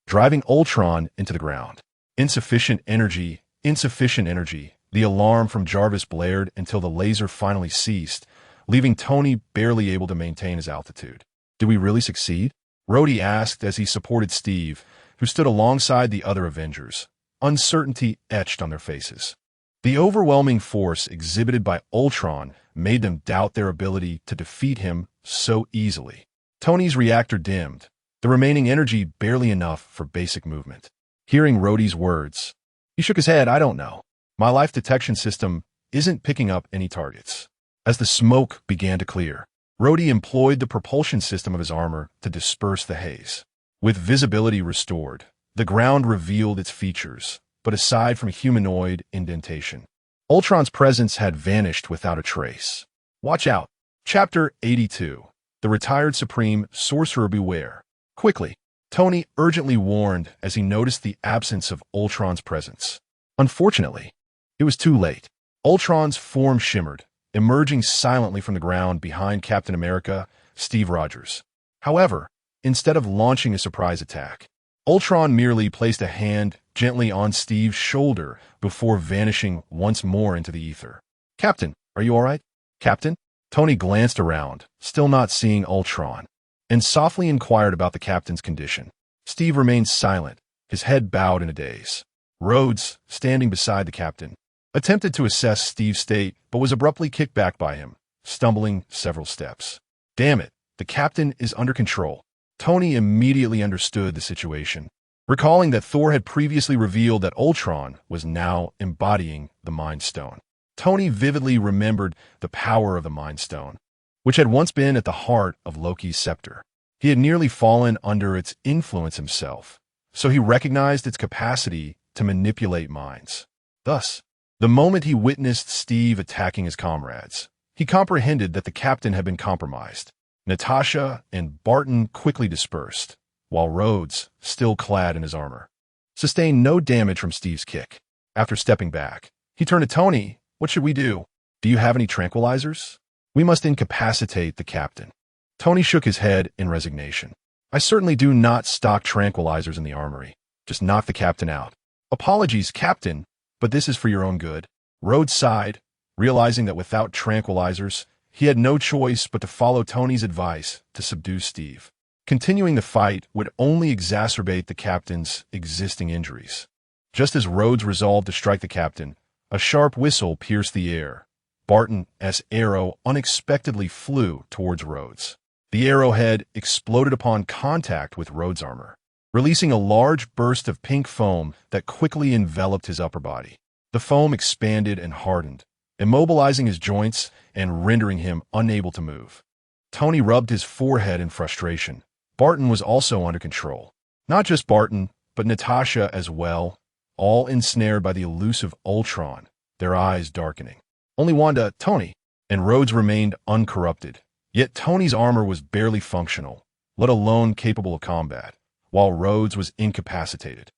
driving Ultron into the ground. Insufficient energy, the alarm from Jarvis blared until the laser finally ceased, leaving Tony barely able to maintain his altitude. Did we really succeed? Rhodey asked as he supported Steve, who stood alongside the other Avengers, uncertainty etched on their faces. The overwhelming force exhibited by Ultron made them doubt their ability to defeat him so easily. Tony's reactor dimmed, the remaining energy barely enough for basic movement. Hearing Rhodey's words, he shook his head. "I don't know. My life detection system isn't picking up any targets." As the smoke began to clear, Rhodey employed the propulsion system of his armor to disperse the haze. With visibility restored, the ground revealed its features, but aside from humanoid indentation, Ultron's presence had vanished without a trace. Watch out. Chapter 82. The Retired Supreme Sorcerer Beware. Quickly, Tony urgently warned as he noticed the absence of Ultron's presence. Unfortunately, it was too late. Ultron's form shimmered, emerging silently from the ground behind Captain America, Steve Rogers. However, instead of launching a surprise attack, Ultron merely placed a hand gently on Steve's shoulder before vanishing once more into the ether. "Captain, are you all right? Captain?" Tony glanced around, still not seeing Ultron, and softly inquired about the captain's condition. Steve remained silent, his head bowed in a daze. Rhodes, standing beside the captain, attempted to assess Steve's state but was abruptly kicked back by him, stumbling several steps. "Damn it, the captain is under control." Tony immediately understood the situation, recalling that Thor had previously revealed that Ultron was now embodying the Mind Stone. Tony vividly remembered the power of the Mind Stone, which had once been at the heart of Loki's scepter. He had nearly fallen under its influence himself, so he recognized its capacity to manipulate minds. Thus, the moment he witnessed Steve attacking his comrades, he comprehended that the captain had been compromised. Natasha and Barton quickly dispersed, while Rhodes, still clad in his armor, sustained no damage from Steve's kick. After stepping back, he turned to Tony. "What should we do? Do you have any tranquilizers? We must incapacitate the captain." Tony shook his head in resignation. "I certainly do not stock tranquilizers in the armory. Just knock the captain out." "Apologies, Captain, but this is for your own good." Rhodes sighed, realizing that without tranquilizers, he had no choice but to follow Tony's advice to subdue Steve. Continuing the fight would only exacerbate the captain's existing injuries. Just as Rhodes resolved to strike the captain, a sharp whistle pierced the air. Barton's arrow unexpectedly flew towards Rhodes. The arrowhead exploded upon contact with Rhodes' armor, releasing a large burst of pink foam that quickly enveloped his upper body. The foam expanded and hardened, immobilizing his joints and rendering him unable to move. Tony rubbed his forehead in frustration. Barton was also under control. Not just Barton, but Natasha as well, all ensnared by the elusive Ultron, their eyes darkening. Only Wanda, Tony, and Rhodes remained uncorrupted. Yet Tony's armor was barely functional, let alone capable of combat, while Rhodes was incapacitated.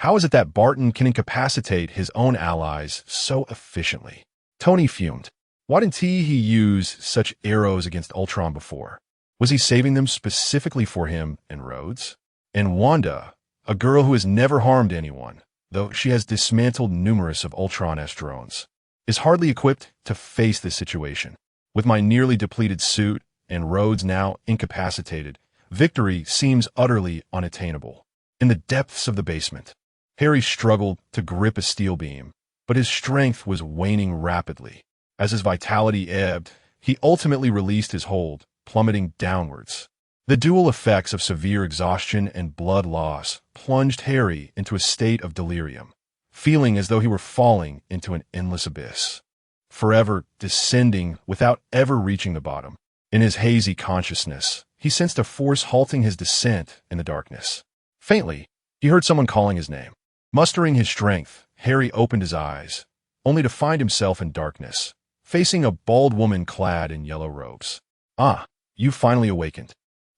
How is it that Barton can incapacitate his own allies so efficiently? Tony fumed. Why didn't he use such arrows against Ultron before? Was he saving them specifically for him and Rhodes? And Wanda, a girl who has never harmed anyone, though she has dismantled numerous of Ultron-esque drones, is hardly equipped to face this situation. With my nearly depleted suit and Rhodes now incapacitated, victory seems utterly unattainable. In the depths of the basement, Harry struggled to grip a steel beam, but his strength was waning rapidly. As his vitality ebbed, he ultimately released his hold, plummeting downwards. The dual effects of severe exhaustion and blood loss plunged Harry into a state of delirium, feeling as though he were falling into an endless abyss, forever descending without ever reaching the bottom. In his hazy consciousness, he sensed a force halting his descent in the darkness. Faintly, he heard someone calling his name. Mustering his strength, Harry opened his eyes, only to find himself in darkness, facing a bald woman clad in yellow robes. "Ah, you finally awakened.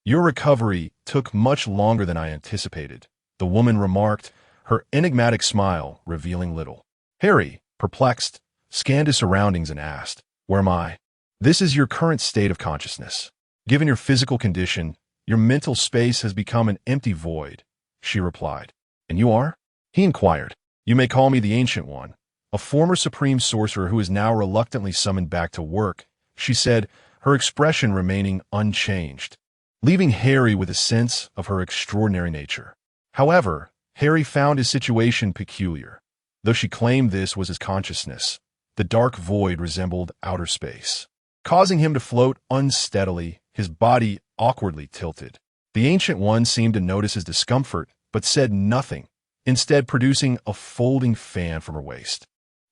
Your recovery took much longer than I anticipated," the woman remarked, her enigmatic smile revealing little. Harry, perplexed, scanned his surroundings and asked, "Where am I?" "This is your current state of consciousness. Given your physical condition, your mental space has become an empty void," she replied. "And you are?" he inquired. "You may call me the Ancient One, a former supreme sorcerer who is now reluctantly summoned back to work," she said, her expression remaining unchanged, leaving Harry with a sense of her extraordinary nature. However, Harry found his situation peculiar. Though she claimed this was his consciousness, the dark void resembled outer space, causing him to float unsteadily, his body awkwardly tilted. The Ancient One seemed to notice his discomfort, but said nothing, instead producing a folding fan from her waist.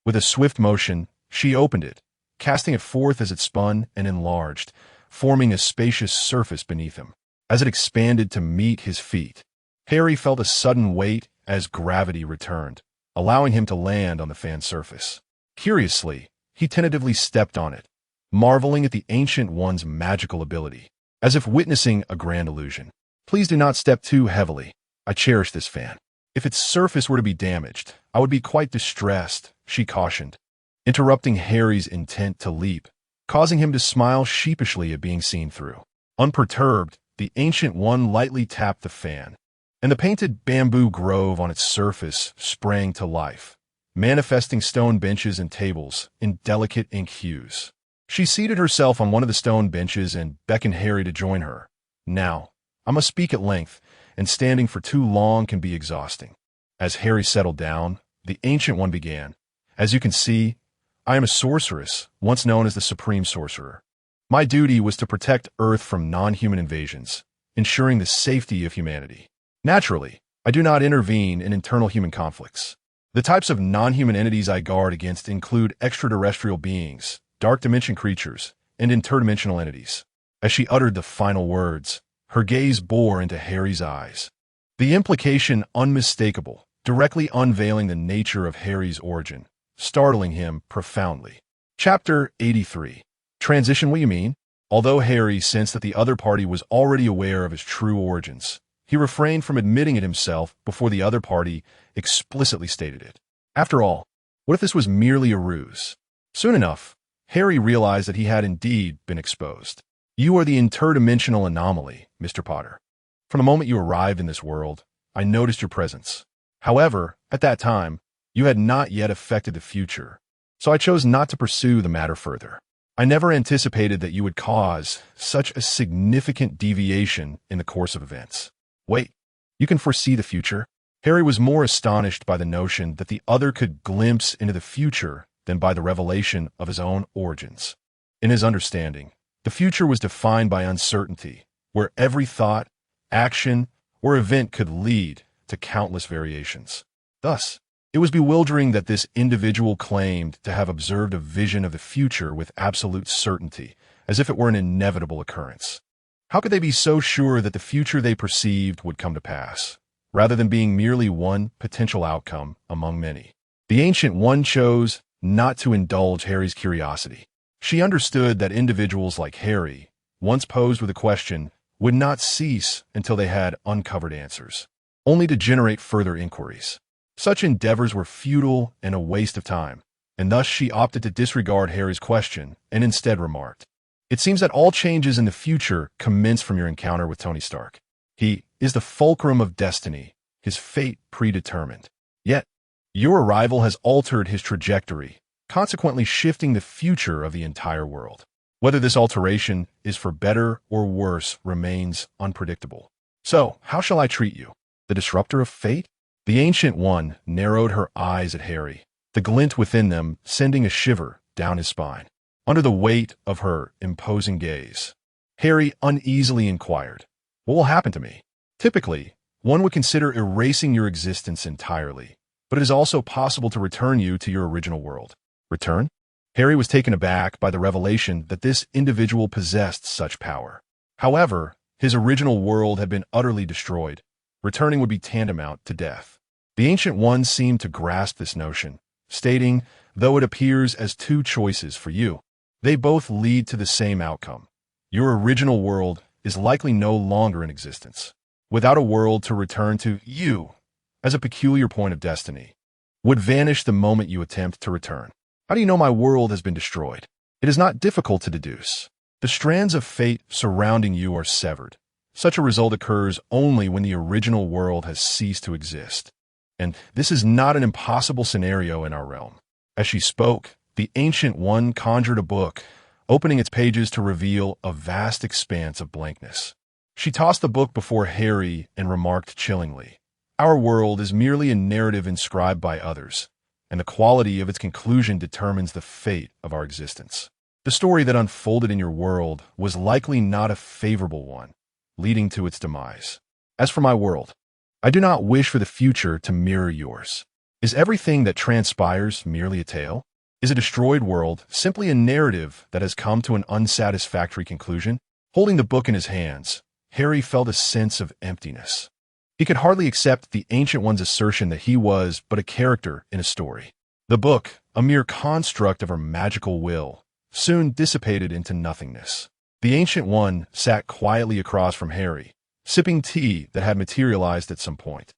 With a swift motion, she opened it, casting it forth as it spun and enlarged, forming a spacious surface beneath him. As it expanded to meet his feet, Harry felt a sudden weight as gravity returned, allowing him to land on the fan's surface. Curiously, he tentatively stepped on it, marveling at the Ancient One's magical ability, as if witnessing a grand illusion. "Please do not step too heavily. I cherish this fan. If its surface were to be damaged, I would be quite distressed," she cautioned, interrupting Harry's intent to leap. causing him to smile sheepishly at being seen through. Unperturbed, the Ancient One lightly tapped the fan, and the painted bamboo grove on its surface sprang to life, manifesting stone benches and tables in delicate ink hues. She seated herself on one of the stone benches and beckoned Harry to join her. Now, I must speak at length, and standing for too long can be exhausting. As Harry settled down, the Ancient One began. As you can see, I am a sorceress, once known as the Supreme Sorcerer. My duty was to protect Earth from non-human invasions, ensuring the safety of humanity. Naturally, I do not intervene in internal human conflicts. The types of non-human entities I guard against include extraterrestrial beings, dark dimension creatures, and interdimensional entities. As she uttered the final words, her gaze bore into Harry's eyes. The implication unmistakable, directly unveiling the nature of Harry's origin, startling him profoundly. Chapter 83. Transition, what you mean? Although Harry sensed that the other party was already aware of his true origins, he refrained from admitting it himself before the other party explicitly stated it. After all, what if this was merely a ruse? Soon enough, Harry realized that he had indeed been exposed. You are the interdimensional anomaly, Mr. Potter. From the moment you arrived in this world, I noticed your presence. However, at that time, you had not yet affected the future, so I chose not to pursue the matter further. I never anticipated that you would cause such a significant deviation in the course of events. Wait, you can foresee the future? Harry was more astonished by the notion that the other could glimpse into the future than by the revelation of his own origins. In his understanding, the future was defined by uncertainty, where every thought, action, or event could lead to countless variations. Thus, it was bewildering that this individual claimed to have observed a vision of the future with absolute certainty, as if it were an inevitable occurrence. How could they be so sure that the future they perceived would come to pass, rather than being merely one potential outcome among many? The Ancient One chose not to indulge Harry's curiosity. She understood that individuals like Harry, once posed with a question, would not cease until they had uncovered answers, only to generate further inquiries. Such endeavors were futile and a waste of time, and thus she opted to disregard Harry's question and instead remarked, "It seems that all changes in the future commence from your encounter with Tony Stark. He is the fulcrum of destiny, his fate predetermined. Yet, your arrival has altered his trajectory, consequently shifting the future of the entire world. Whether this alteration is for better or worse remains unpredictable. So, how shall I treat you? The disruptor of fate?" The Ancient One narrowed her eyes at Harry, the glint within them sending a shiver down his spine. Under the weight of her imposing gaze, Harry uneasily inquired, "What will happen to me?" Typically, one would consider erasing your existence entirely, but it is also possible to return you to your original world. Return? Harry was taken aback by the revelation that this individual possessed such power. However, his original world had been utterly destroyed. Returning would be tantamount to death. The Ancient One seemed to grasp this notion, stating, "Though it appears as two choices for you, they both lead to the same outcome. Your original world is likely no longer in existence. Without a world to return to, you, as a peculiar point of destiny, would vanish the moment you attempt to return. How do you know my world has been destroyed? It is not difficult to deduce. The strands of fate surrounding you are severed. Such a result occurs only when the original world has ceased to exist. And this is not an impossible scenario in our realm." As she spoke, the Ancient One conjured a book, opening its pages to reveal a vast expanse of blankness. She tossed the book before Harry and remarked chillingly, "Our world is merely a narrative inscribed by others, and the quality of its conclusion determines the fate of our existence. The story that unfolded in your world was likely not a favorable one, leading to its demise. As for my world, I do not wish for the future to mirror yours. Is everything that transpires merely a tale? Is a destroyed world simply a narrative that has come to an unsatisfactory conclusion?" Holding the book in his hands, Harry felt a sense of emptiness. He could hardly accept the Ancient One's assertion that he was but a character in a story. The book, a mere construct of her magical will, soon dissipated into nothingness. The Ancient One sat quietly across from Harry, sipping tea that had materialized at some point.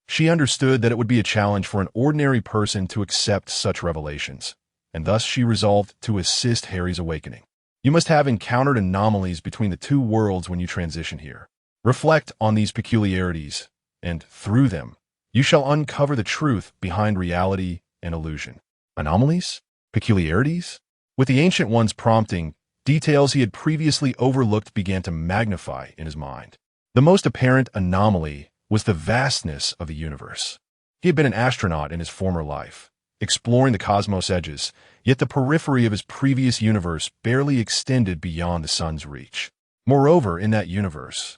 She understood that it would be a challenge for an ordinary person to accept such revelations, and thus she resolved to assist Harry's awakening. You must have encountered anomalies between the two worlds when you transition here. Reflect on these peculiarities, and through them, you shall uncover the truth behind reality and illusion. Anomalies? Peculiarities? With the Ancient One's prompting, details he had previously overlooked began to magnify in his mind. The most apparent anomaly was the vastness of the universe. He had been an astronaut in his former life, exploring the cosmos edges, yet the periphery of his previous universe barely extended beyond the sun's reach. Moreover, in that universe,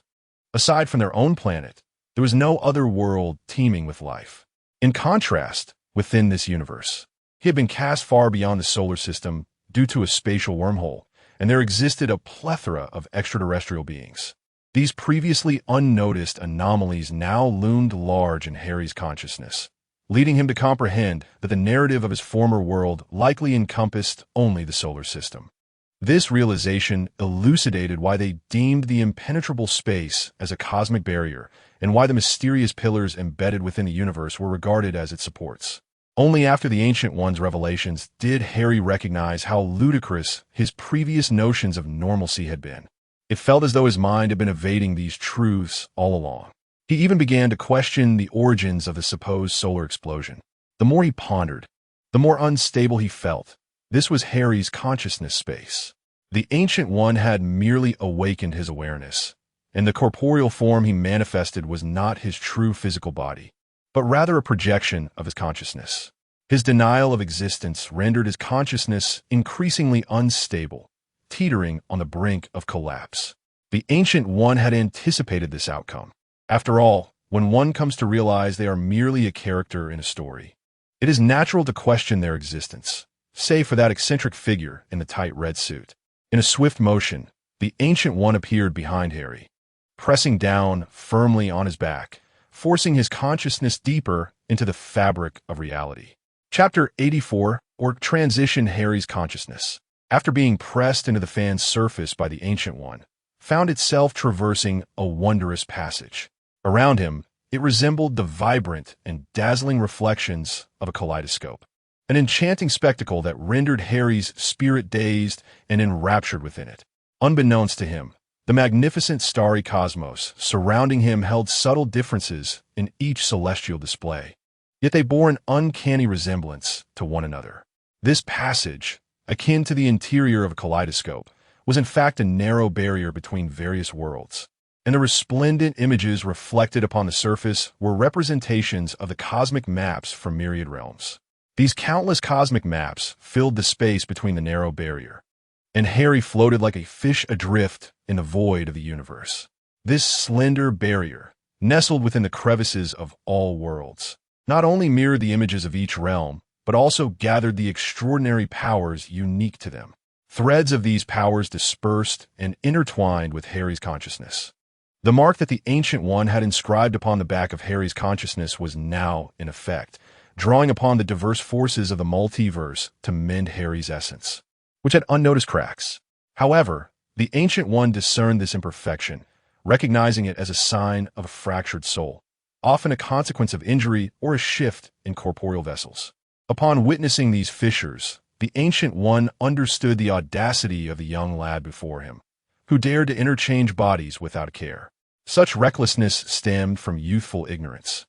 aside from their own planet, there was no other world teeming with life. In contrast, within this universe, he had been cast far beyond the solar system due to a spatial wormhole, and there existed a plethora of extraterrestrial beings. These previously unnoticed anomalies now loomed large in Harry's consciousness, leading him to comprehend that the narrative of his former world likely encompassed only the solar system. This realization elucidated why they deemed the impenetrable space as a cosmic barrier and why the mysterious pillars embedded within the universe were regarded as its supports. Only after the Ancient One's revelations did Harry recognize how ludicrous his previous notions of normalcy had been. It felt as though his mind had been evading these truths all along. He even began to question the origins of the supposed solar explosion. The more he pondered, the more unstable he felt. This was Harry's consciousness space. The Ancient One had merely awakened his awareness, and the corporeal form he manifested was not his true physical body, but rather a projection of his consciousness. His denial of existence rendered his consciousness increasingly unstable, teetering on the brink of collapse. The Ancient One had anticipated this outcome. After all, when one comes to realize they are merely a character in a story, it is natural to question their existence, save for that eccentric figure in the tight red suit. In a swift motion, the Ancient One appeared behind Harry, pressing down firmly on his back, forcing his consciousness deeper into the fabric of reality. Chapter 84, or Transition Harry's Consciousness, after being pressed into the fan's surface by the Ancient One, found itself traversing a wondrous passage. Around him, it resembled the vibrant and dazzling reflections of a kaleidoscope, an enchanting spectacle that rendered Harry's spirit dazed and enraptured within it. Unbeknownst to him, the magnificent starry cosmos surrounding him held subtle differences in each celestial display, yet they bore an uncanny resemblance to one another. This passage, akin to the interior of a kaleidoscope, was in fact a narrow barrier between various worlds, and the resplendent images reflected upon the surface were representations of the cosmic maps from myriad realms. These countless cosmic maps filled the space between the narrow barrier, and Harry floated like a fish adrift in the void of the universe. This slender barrier, nestled within the crevices of all worlds, not only mirrored the images of each realm, but also gathered the extraordinary powers unique to them. Threads of these powers dispersed and intertwined with Harry's consciousness. The mark that the Ancient One had inscribed upon the back of Harry's consciousness was now in effect, drawing upon the diverse forces of the multiverse to mend Harry's essence, which had unnoticed cracks. However, the Ancient One discerned this imperfection, recognizing it as a sign of a fractured soul, often a consequence of injury or a shift in corporeal vessels. Upon witnessing these fissures, the Ancient One understood the audacity of the young lad before him, who dared to interchange bodies without a care. Such recklessness stemmed from youthful ignorance,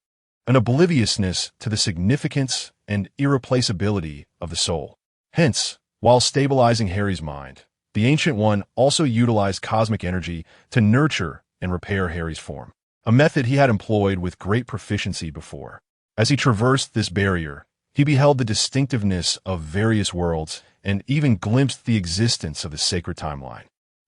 an obliviousness to the significance and irreplaceability of the soul. Hence, while stabilizing Harry's mind, the Ancient One also utilized cosmic energy to nurture and repair Harry's form, a method he had employed with great proficiency before. As he traversed this barrier, he beheld the distinctiveness of various worlds and even glimpsed the existence of the sacred timeline.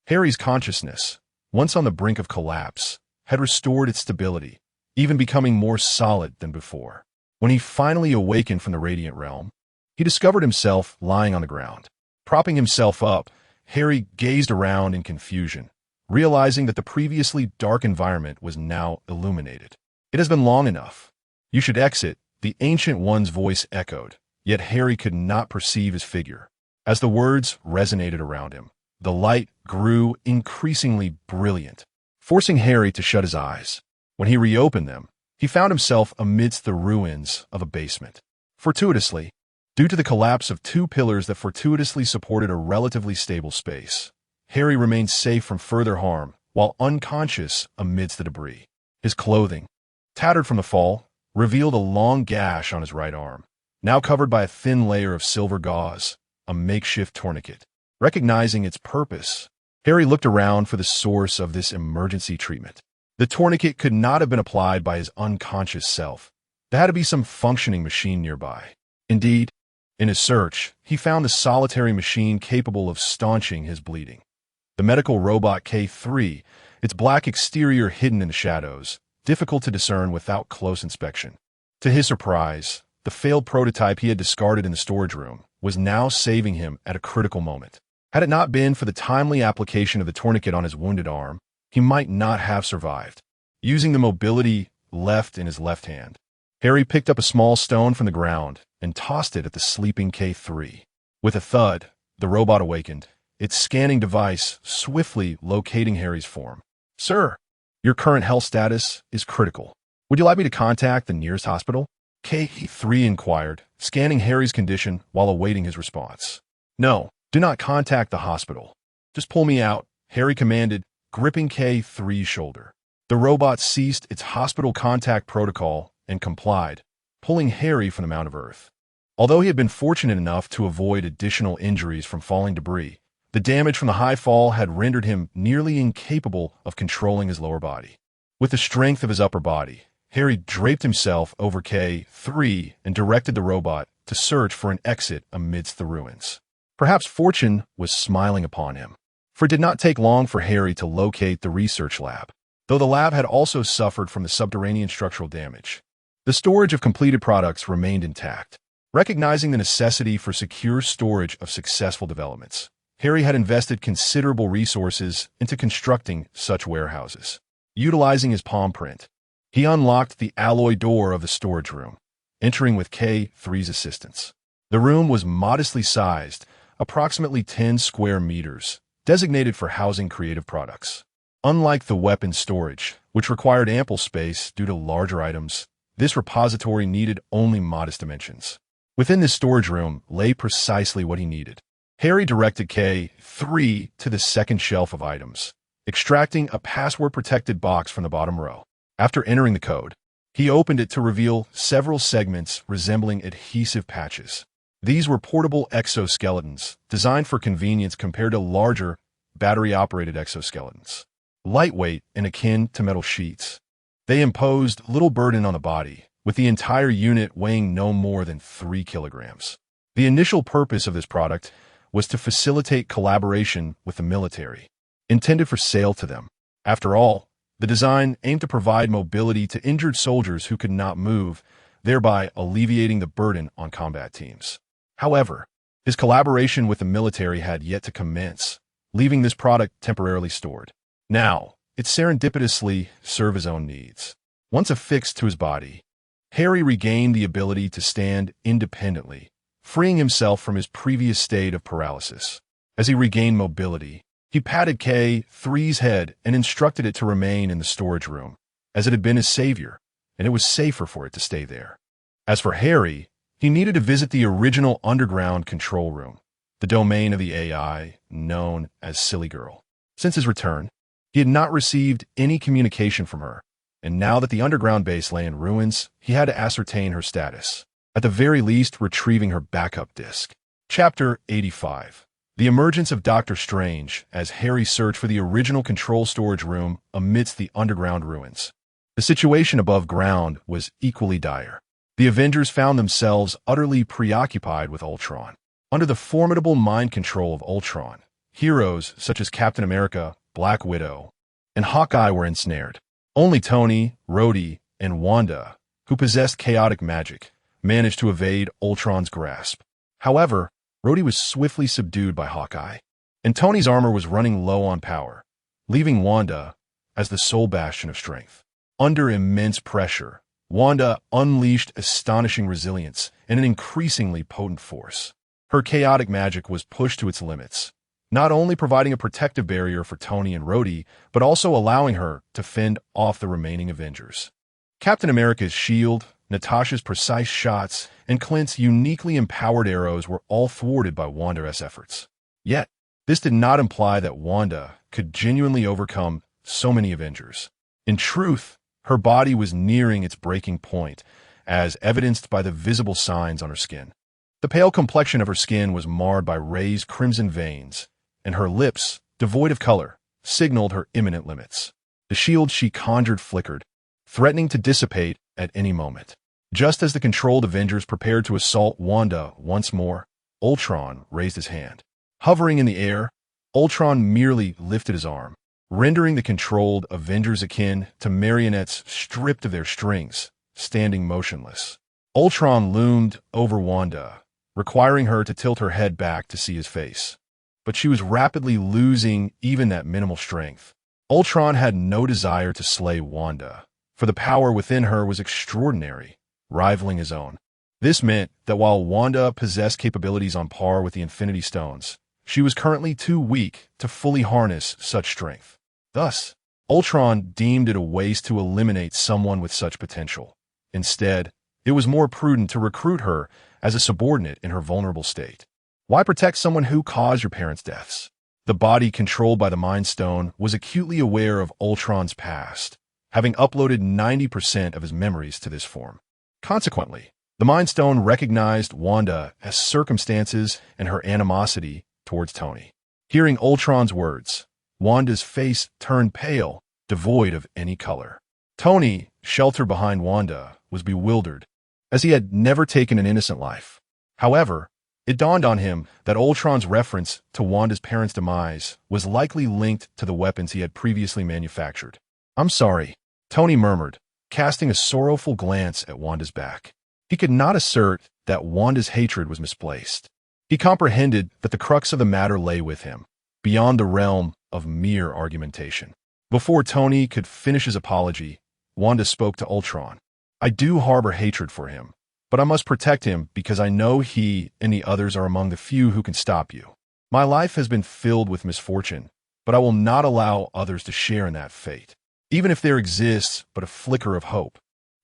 Harry's consciousness, once on the brink of collapse, had restored its stability, even becoming more solid than before. When he finally awakened from the Radiant Realm, he discovered himself lying on the ground. Propping himself up, Harry gazed around in confusion, realizing that the previously dark environment was now illuminated. "It has been long enough. You should exit," the Ancient One's voice echoed, yet Harry could not perceive his figure. As the words resonated around him, the light grew increasingly brilliant, forcing Harry to shut his eyes. When he reopened them, he found himself amidst the ruins of a basement. Fortuitously, due to the collapse of two pillars that fortuitously supported a relatively stable space, Harry remained safe from further harm, while unconscious amidst the debris. His clothing, tattered from the fall, revealed a long gash on his right arm, now covered by a thin layer of silver gauze, a makeshift tourniquet. Recognizing its purpose, Harry looked around for the source of this emergency treatment. The tourniquet could not have been applied by his unconscious self. There had to be some functioning machine nearby. Indeed, in his search, he found the solitary machine capable of staunching his bleeding. The medical robot K3, its black exterior hidden in the shadows, difficult to discern without close inspection. To his surprise, the failed prototype he had discarded in the storage room was now saving him at a critical moment. Had it not been for the timely application of the tourniquet on his wounded arm, he might not have survived. Using the mobility left in his left hand, Harry picked up a small stone from the ground and tossed it at the sleeping K3. With a thud, the robot awakened, its scanning device swiftly locating Harry's form. "Sir, your current health status is critical. Would you like me to contact the nearest hospital?" K3 inquired, scanning Harry's condition while awaiting his response. "No, do not contact the hospital. Just pull me out," Harry commanded, gripping K3's shoulder. The robot ceased its hospital contact protocol and complied, pulling Harry from the mound of earth. Although he had been fortunate enough to avoid additional injuries from falling debris, the damage from the high fall had rendered him nearly incapable of controlling his lower body. With the strength of his upper body, Harry draped himself over K3 and directed the robot to search for an exit amidst the ruins. Perhaps fortune was smiling upon him, for it did not take long for Harry to locate the research lab, though the lab had also suffered from the subterranean structural damage. The storage of completed products remained intact. Recognizing the necessity for secure storage of successful developments, Harry had invested considerable resources into constructing such warehouses. Utilizing his palm print, he unlocked the alloy door of the storage room, entering with K3's assistance. The room was modestly sized, approximately 10 square meters, designated for housing creative products. Unlike the weapon storage, which required ample space due to larger items, this repository needed only modest dimensions. Within this storage room lay precisely what he needed. Harry directed K3 to the second shelf of items, extracting a password-protected box from the bottom row. After entering the code, he opened it to reveal several segments resembling adhesive patches. These were portable exoskeletons, designed for convenience compared to larger, battery-operated exoskeletons. Lightweight and akin to metal sheets, they imposed little burden on the body, with the entire unit weighing no more than 3 kilograms. The initial purpose of this product was to facilitate collaboration with the military, intended for sale to them. After all, the design aimed to provide mobility to injured soldiers who could not move, thereby alleviating the burden on combat teams. However, his collaboration with the military had yet to commence, leaving this product temporarily stored. Now, it serendipitously served his own needs. Once affixed to his body, Harry regained the ability to stand independently, freeing himself from his previous state of paralysis. As he regained mobility, he patted K3's head and instructed it to remain in the storage room, as it had been his savior, and it was safer for it to stay there. As for Harry, he needed to visit the original underground control room, the domain of the AI known as Silly Girl. Since his return, he had not received any communication from her, and now that the underground base lay in ruins, he had to ascertain her status, at the very least retrieving her backup disk. Chapter 85. The emergence of Dr. Strange as Harry searched for the original control storage room amidst the underground ruins. The situation above ground was equally dire. The Avengers found themselves utterly preoccupied with Ultron. Under the formidable mind control of Ultron, heroes such as Captain America, Black Widow, and Hawkeye were ensnared. Only Tony, Rhodey, and Wanda, who possessed chaotic magic, managed to evade Ultron's grasp. However, Rhodey was swiftly subdued by Hawkeye, and Tony's armor was running low on power, leaving Wanda as the sole bastion of strength. Under immense pressure, Wanda unleashed astonishing resilience and an increasingly potent force. Her chaotic magic was pushed to its limits, not only providing a protective barrier for Tony and Rhodey, but also allowing her to fend off the remaining Avengers. Captain America's shield, Natasha's precise shots, and Clint's uniquely empowered arrows were all thwarted by Wanda's efforts. Yet, This did not imply that Wanda could genuinely overcome so many Avengers. In truth, her body was nearing its breaking point, as evidenced by the visible signs on her skin. The pale complexion of her skin was marred by raised crimson veins, and her lips, devoid of color, signaled her imminent limits. The shield she conjured flickered, threatening to dissipate at any moment. Just as the controlled Avengers prepared to assault Wanda once more, Ultron raised his hand. Hovering in the air, Ultron merely lifted his arm, rendering the controlled Avengers akin to marionettes stripped of their strings, standing motionless. Ultron loomed over Wanda, requiring her to tilt her head back to see his face. But she was rapidly losing even that minimal strength. Ultron had no desire to slay Wanda, for the power within her was extraordinary, rivaling his own. This meant that while Wanda possessed capabilities on par with the Infinity Stones, she was currently too weak to fully harness such strength. Thus, Ultron deemed it a waste to eliminate someone with such potential. Instead, it was more prudent to recruit her as a subordinate in her vulnerable state. Why protect someone who caused your parents' deaths? The body controlled by the Mind Stone was acutely aware of Ultron's past, having uploaded 90% of his memories to this form. Consequently, the Mind Stone recognized Wanda as circumstances and her animosity towards Tony. Hearing Ultron's words, Wanda's face turned pale, devoid of any color. Tony, sheltered behind Wanda, was bewildered, as he had never taken an innocent life. However, it dawned on him that Ultron's reference to Wanda's parents' demise was likely linked to the weapons he had previously manufactured. "I'm sorry," Tony murmured, casting a sorrowful glance at Wanda's back. He could not assert that Wanda's hatred was misplaced. He comprehended that the crux of the matter lay with him, beyond the realm of mere argumentation. Before Tony could finish his apology, Wanda spoke to Ultron. "I do harbor hatred for him, but I must protect him because I know he and the others are among the few who can stop you. My life has been filled with misfortune, but I will not allow others to share in that fate, even if there exists but a flicker of hope.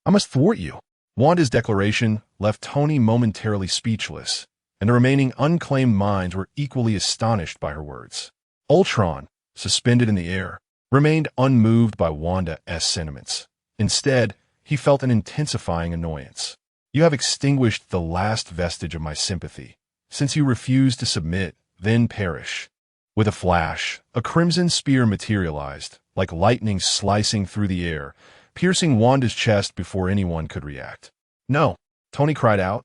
I must thwart you." Wanda's declaration left Tony momentarily speechless, and the remaining unclaimed minds were equally astonished by her words. Ultron, suspended in the air, remained unmoved by Wanda's sentiments. Instead, he felt an intensifying annoyance. "You have extinguished the last vestige of my sympathy. Since you refuse to submit, then perish." With a flash, a crimson spear materialized, like lightning slicing through the air, piercing Wanda's chest before anyone could react. "No," Tony cried out,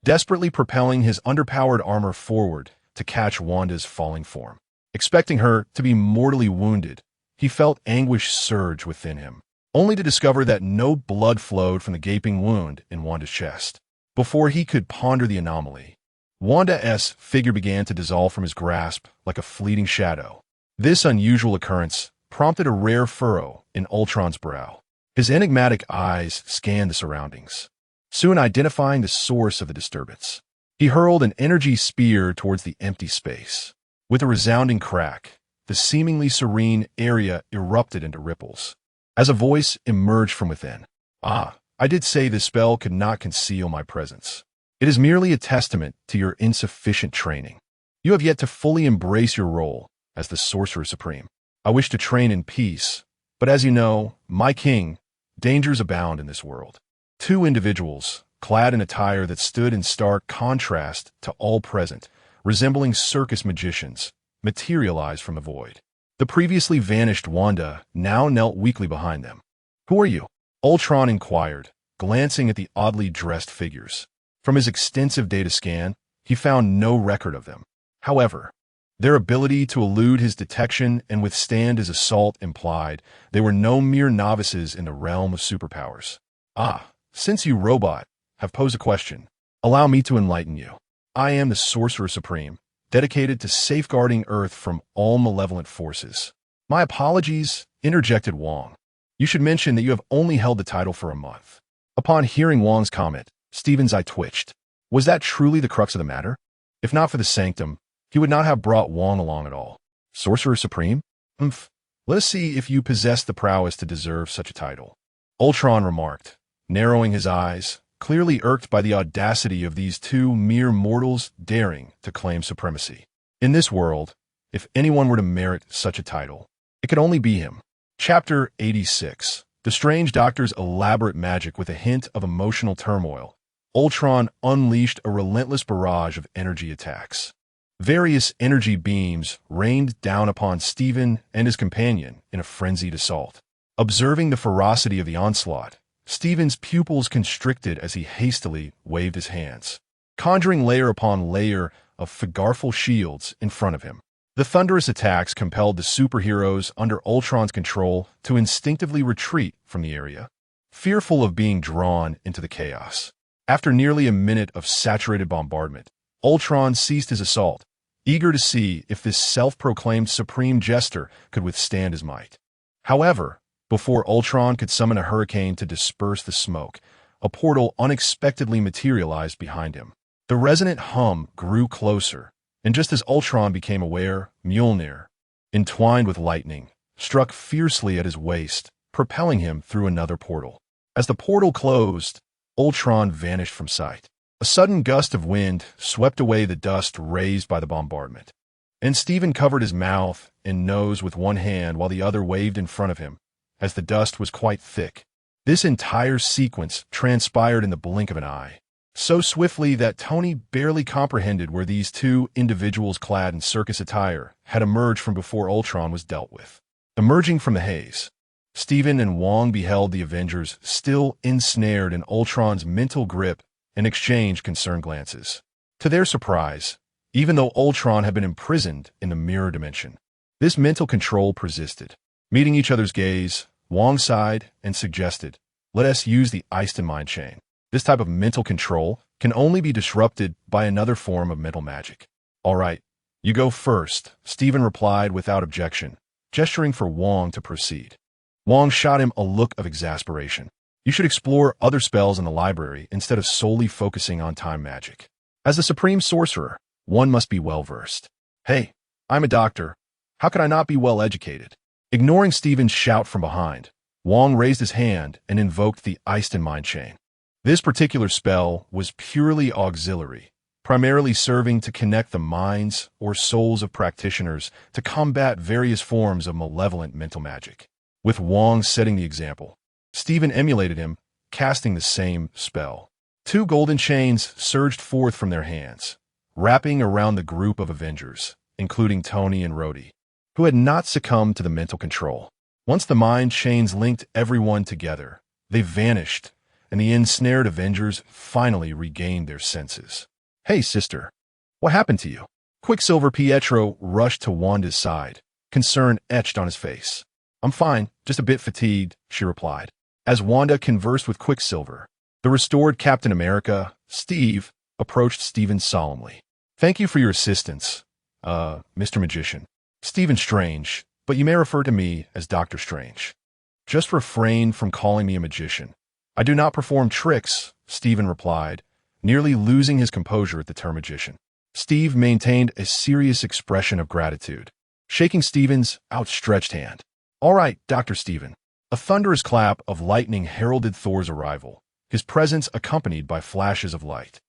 desperately propelling his underpowered armor forward to catch Wanda's falling form. Expecting her to be mortally wounded, he felt anguish surge within him, only to discover that no blood flowed from the gaping wound in Wanda's chest. Before he could ponder the anomaly, Wanda's figure began to dissolve from his grasp like a fleeting shadow. This unusual occurrence prompted a rare furrow in Ultron's brow. His enigmatic eyes scanned the surroundings, soon identifying the source of the disturbance. He hurled an energy spear towards the empty space. With a resounding crack, the seemingly serene area erupted into ripples, as a voice emerged from within. "Ah, I did say this spell could not conceal my presence. It is merely a testament to your insufficient training. You have yet to fully embrace your role as the Sorcerer Supreme. I wish to train in peace, but as you know, my king, dangers abound in this world." Two individuals, clad in attire that stood in stark contrast to all present, resembling circus magicians, materialized from the void. The previously vanished Wanda now knelt weakly behind them. "Who are you?" Ultron inquired, glancing at the oddly dressed figures. From his extensive data scan, he found no record of them. However, their ability to elude his detection and withstand his assault implied they were no mere novices in the realm of superpowers. "Ah, since you, robot, have posed a question, allow me to enlighten you. I am the Sorcerer Supreme, dedicated to safeguarding Earth from all malevolent forces." "My apologies," interjected Wong. "You should mention that you have only held the title for a month." Upon hearing Wong's comment, Stephen's eye twitched. Was that truly the crux of the matter? If not for the sanctum, he would not have brought Wong along at all. "Sorcerer Supreme? Let us see if you possess the prowess to deserve such a title," Ultron remarked, narrowing his eyes, clearly irked by the audacity of these two mere mortals daring to claim supremacy. In this world, If anyone were to merit such a title, it could only be him. Chapter 86. The Strange Doctor's elaborate magic with a hint of emotional turmoil. Ultron unleashed a relentless barrage of energy attacks. Various energy beams rained down upon Stephen and his companion in a frenzied assault. Observing the ferocity of the onslaught, Stephen's pupils constricted as he hastily waved his hands, conjuring layer upon layer of Fagarful shields in front of him. The thunderous attacks compelled the superheroes under Ultron's control to instinctively retreat from the area, fearful of being drawn into the chaos. After nearly a minute of saturated bombardment, Ultron ceased his assault, eager to see if this self-proclaimed supreme jester could withstand his might. However, before Ultron could summon a hurricane to disperse the smoke, a portal unexpectedly materialized behind him. The resonant hum grew closer, and just as Ultron became aware, Mjolnir, entwined with lightning, struck fiercely at his waist, propelling him through another portal. As the portal closed, Ultron vanished from sight. A sudden gust of wind swept away the dust raised by the bombardment, and Stephen covered his mouth and nose with one hand while the other waved in front of him, as the dust was quite thick. This entire sequence transpired in the blink of an eye, so swiftly that Tony barely comprehended where these two individuals clad in circus attire had emerged from before Ultron was dealt with. Emerging from the haze, Stephen and Wong beheld the Avengers still ensnared in Ultron's mental grip and exchanged concerned glances. To their surprise, even though Ultron had been imprisoned in the mirror dimension, this mental control persisted. Meeting each other's gaze, Wong sighed and suggested, "Let us use the Eiston mind chain. This type of mental control can only be disrupted by another form of mental magic." "All right, you go first," Stephen replied without objection, gesturing for Wong to proceed. Wong shot him a look of exasperation. "You should explore other spells in the library instead of solely focusing on time magic. As the supreme sorcerer, one must be well-versed." "Hey, I'm a doctor. How could I not be well-educated?" Ignoring Stephen's shout from behind, Wong raised his hand and invoked the Eiston mind chain. This particular spell was purely auxiliary, primarily serving to connect the minds or souls of practitioners to combat various forms of malevolent mental magic. With Wong setting the example, Stephen emulated him, casting the same spell. Two golden chains surged forth from their hands, wrapping around the group of Avengers, including Tony and Rhodey, who had not succumbed to the mental control. Once the mind chains linked everyone together, they vanished, and the ensnared Avengers finally regained their senses. "Hey, sister, what happened to you?" Quicksilver Pietro rushed to Wanda's side, concern etched on his face. "I'm fine, just a bit fatigued," she replied. As Wanda conversed with Quicksilver, the restored Captain America, Steve, approached Stephen solemnly. "Thank you for your assistance, Mr. Magician. Stephen Strange, but you may refer to me as Dr. Strange. Just refrain from calling me a magician. I do not perform tricks," Stephen replied, nearly losing his composure at the term magician. Steve maintained a serious expression of gratitude, shaking Stephen's outstretched hand. "All right, Dr. Stephen." A thunderous clap of lightning heralded Thor's arrival, his presence accompanied by flashes of light.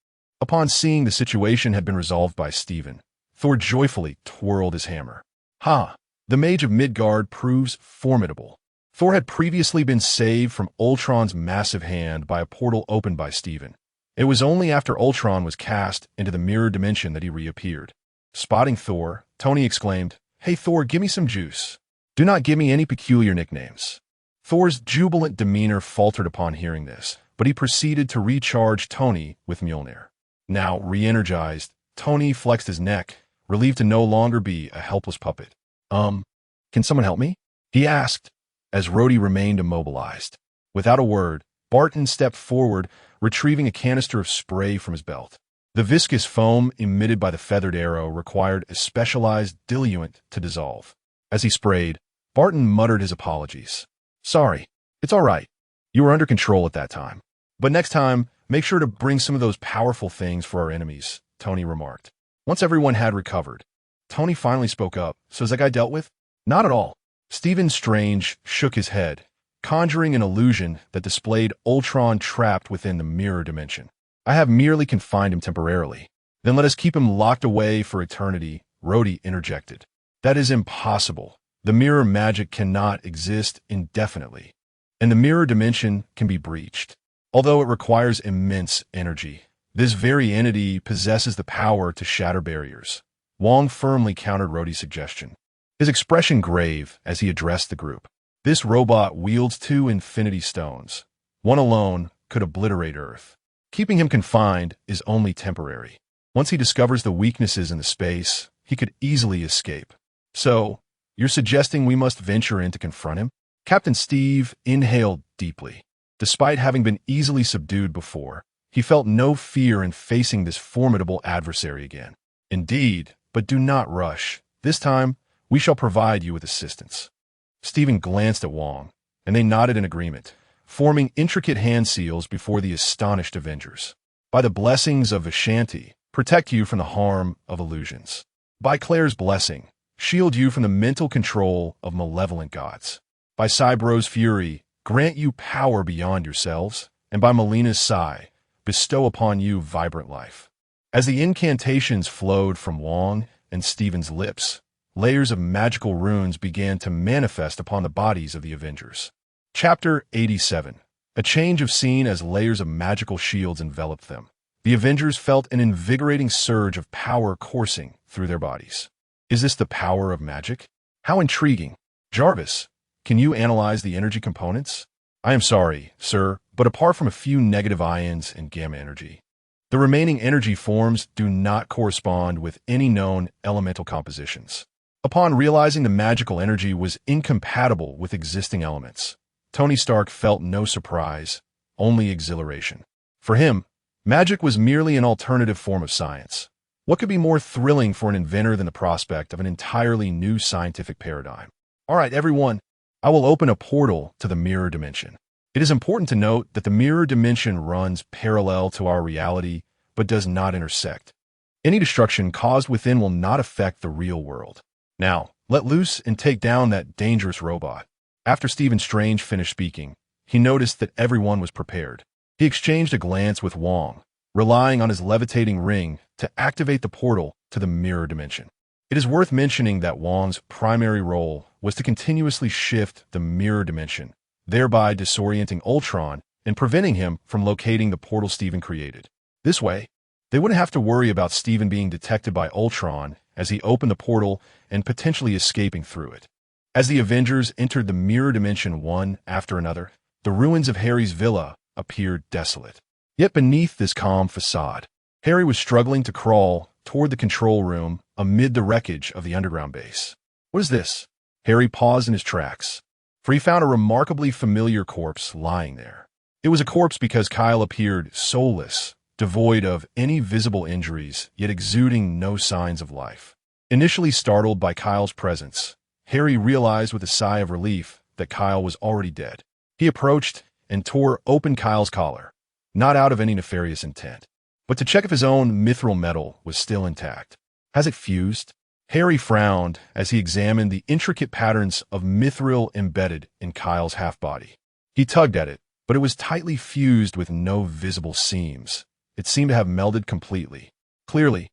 Upon seeing the situation had been resolved by Stephen, Thor joyfully twirled his hammer. "Ha! The Mage of Midgard proves formidable." Thor had previously been saved from Ultron's massive hand by a portal opened by Stephen. It was only after Ultron was cast into the mirror dimension that he reappeared. Spotting Thor, Tony exclaimed, "Hey Thor, give me some juice. Do not give me any peculiar nicknames." Thor's jubilant demeanor faltered upon hearing this, but he proceeded to recharge Tony with Mjolnir. Now re-energized, Tony flexed his neck, relieved to no longer be a helpless puppet. Can someone help me?" he asked, as Rhodey remained immobilized. Without a word, Barton stepped forward, retrieving a canister of spray from his belt. The viscous foam emitted by the feathered arrow required a specialized diluent to dissolve. As he sprayed, Barton muttered his apologies. "Sorry, it's all right. You were under control at that time. But next time, make sure to bring some of those powerful things for our enemies," Tony remarked. Once everyone had recovered, Tony finally spoke up. "So is that guy dealt with?" "Not at all." Stephen Strange shook his head, conjuring an illusion that displayed Ultron trapped within the mirror dimension. "I have merely confined him temporarily." "Then let us keep him locked away for eternity," Rhodey interjected. That is impossible. The mirror magic cannot exist indefinitely, and the mirror dimension can be breached. Although it requires immense energy, this very entity possesses the power to shatter barriers. Wong firmly countered Rhodey's suggestion, his expression grave as he addressed the group. This robot wields 2 infinity stones. One alone could obliterate Earth. Keeping him confined is only temporary. Once he discovers the weaknesses in the space, he could easily escape. So, you're suggesting we must venture in to confront him? Captain Steve inhaled deeply. Despite having been easily subdued before, he felt no fear in facing this formidable adversary again. Indeed, but do not rush. This time, we shall provide you with assistance. Stephen glanced at Wong, and they nodded in agreement, forming intricate hand seals before the astonished Avengers. By the blessings of Vishanti, protect you from the harm of illusions. By Claire's blessing, shield you from the mental control of malevolent gods. By Cybro's fury, grant you power beyond yourselves, and by Melina's sigh, bestow upon you vibrant life. As the incantations flowed from Wong and Stephen's lips, layers of magical runes began to manifest upon the bodies of the Avengers. Chapter 87. A change of scene as layers of magical shields enveloped them. The Avengers felt an invigorating surge of power coursing through their bodies. Is this the power of magic? How intriguing. Jarvis, can you analyze the energy components? I am sorry, sir, but apart from a few negative ions and gamma energy, the remaining energy forms do not correspond with any known elemental compositions. Upon realizing the magical energy was incompatible with existing elements, Tony Stark felt no surprise, only exhilaration. For him, magic was merely an alternative form of science. What could be more thrilling for an inventor than the prospect of an entirely new scientific paradigm? All right, everyone, I will open a portal to the mirror dimension. It is important to note that the mirror dimension runs parallel to our reality, but does not intersect. Any destruction caused within will not affect the real world. Now, let loose and take down that dangerous robot. After Stephen Strange finished speaking, he noticed that everyone was prepared. He exchanged a glance with Wong, relying on his levitating ring to activate the portal to the mirror dimension. It is worth mentioning that Wong's primary role was to continuously shift the mirror dimension, thereby disorienting Ultron and preventing him from locating the portal Stephen created. This way, they wouldn't have to worry about Stephen being detected by Ultron as he opened the portal and potentially escaping through it. As the Avengers entered the mirror dimension one after another, the ruins of Harry's villa appeared desolate. Yet beneath this calm facade, Harry was struggling to crawl toward the control room amid the wreckage of the underground base. What is this? Harry paused in his tracks, for he found a remarkably familiar corpse lying there. It was a corpse because Kyle appeared soulless, devoid of any visible injuries, yet exuding no signs of life. Initially startled by Kyle's presence, Harry realized with a sigh of relief that Kyle was already dead. He approached and tore open Kyle's collar, not out of any nefarious intent, but to check if his own mithril metal was still intact. Has it fused? Harry frowned as he examined the intricate patterns of mithril embedded in Kyle's half-body. He tugged at it, but it was tightly fused with no visible seams. It seemed to have melded completely. Clearly,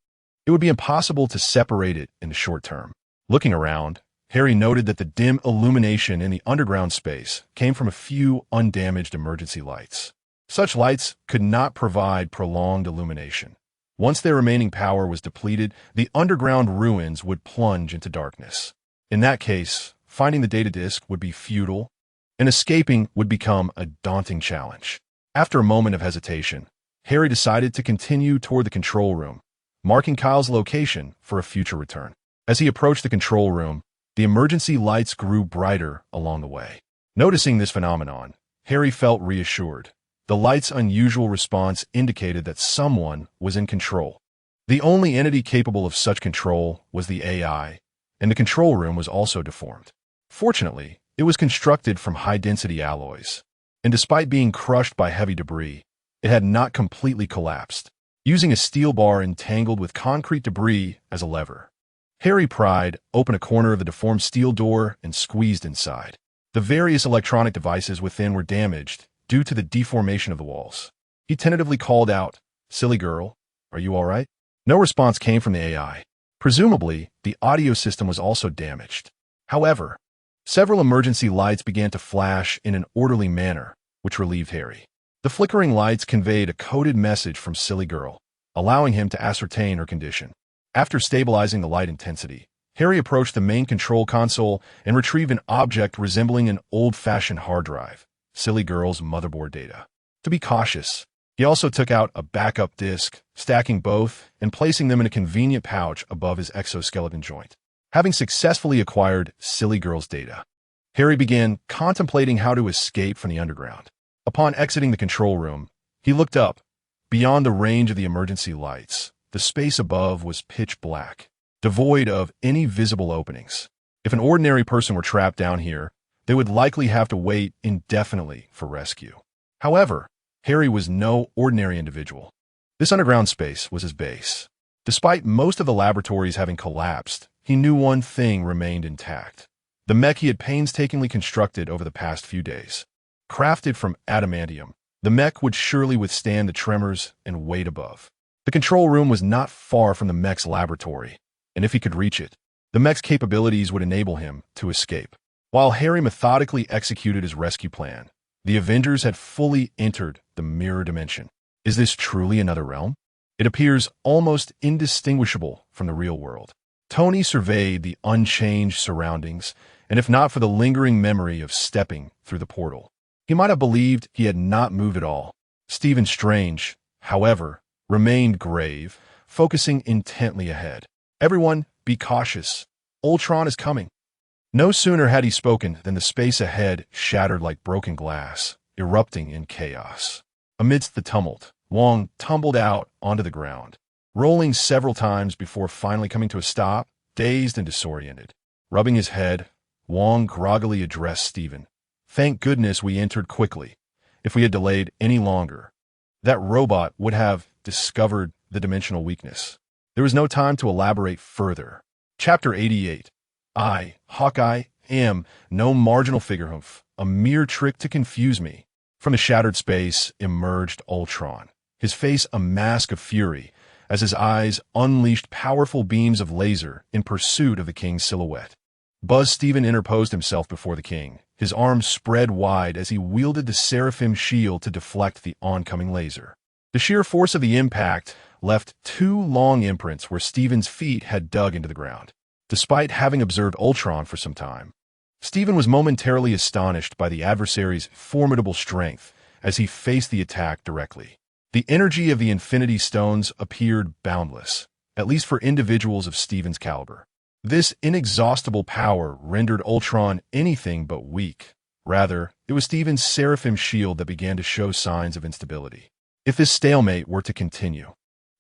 it would be impossible to separate it in the short term. Looking around, Harry noted that the dim illumination in the underground space came from a few undamaged emergency lights. Such lights could not provide prolonged illumination. Once their remaining power was depleted, the underground ruins would plunge into darkness. In that case, finding the data disk would be futile, and escaping would become a daunting challenge. After a moment of hesitation, Harry decided to continue toward the control room, marking Kyle's location for a future return. As he approached the control room, the emergency lights grew brighter along the way. Noticing this phenomenon, Harry felt reassured. The light's unusual response indicated that someone was in control. The only entity capable of such control was the AI, and the control room was also deformed. Fortunately, it was constructed from high-density alloys, and despite being crushed by heavy debris, it had not completely collapsed. Using a steel bar entangled with concrete debris as a lever, Harry pried open a corner of the deformed steel door and squeezed inside. The various electronic devices within were damaged due to the deformation of the walls. He tentatively called out, "Silly girl, are you all right?" No response came from the AI. Presumably, the audio system was also damaged. However, several emergency lights began to flash in an orderly manner, which relieved Harry. The flickering lights conveyed a coded message from Silly Girl, allowing him to ascertain her condition. After stabilizing the light intensity, Harry approached the main control console and retrieved an object resembling an old-fashioned hard drive, Silly Girl's motherboard data. To be cautious, he also took out a backup disk, stacking both and placing them in a convenient pouch above his exoskeleton joint. Having successfully acquired Silly Girl's data, Harry began contemplating how to escape from the underground. Upon exiting the control room, he looked up. Beyond the range of the emergency lights, the space above was pitch black, devoid of any visible openings. If an ordinary person were trapped down here, they would likely have to wait indefinitely for rescue. However, Harry was no ordinary individual. This underground space was his base. Despite most of the laboratories having collapsed, he knew one thing remained intact. The mech he had painstakingly constructed over the past few days. Crafted from adamantium, the mech would surely withstand the tremors and weight above. The control room was not far from the mech's laboratory, and if he could reach it, the mech's capabilities would enable him to escape. While Harry methodically executed his rescue plan, the Avengers had fully entered the mirror dimension. Is this truly another realm? It appears almost indistinguishable from the real world. Tony surveyed the unchanged surroundings, and if not for the lingering memory of stepping through the portal, he might have believed he had not moved at all. Stephen Strange, however, remained grave, focusing intently ahead. Everyone, be cautious. Ultron is coming. No sooner had he spoken than the space ahead shattered like broken glass, erupting in chaos. Amidst the tumult, Wong tumbled out onto the ground, rolling several times before finally coming to a stop, dazed and disoriented. Rubbing his head, Wong groggily addressed Stephen. Thank goodness we entered quickly. If we had delayed any longer, that robot would have discovered the dimensional weakness. There was no time to elaborate further. Chapter 88. I, Hawkeye, am no marginal figurehead, a mere trick to confuse me. From the shattered space emerged Ultron, his face a mask of fury, as his eyes unleashed powerful beams of laser in pursuit of the king's silhouette. Buzz Stephen interposed himself before the king, his arms spread wide as he wielded the seraphim shield to deflect the oncoming laser. The sheer force of the impact left 2 long imprints where Stephen's feet had dug into the ground. Despite having observed Ultron for some time, Stephen was momentarily astonished by the adversary's formidable strength as he faced the attack directly. The energy of the Infinity Stones appeared boundless, at least for individuals of Stephen's caliber. This inexhaustible power rendered Ultron anything but weak. Rather, it was Stephen's seraphim shield that began to show signs of instability. If this stalemate were to continue,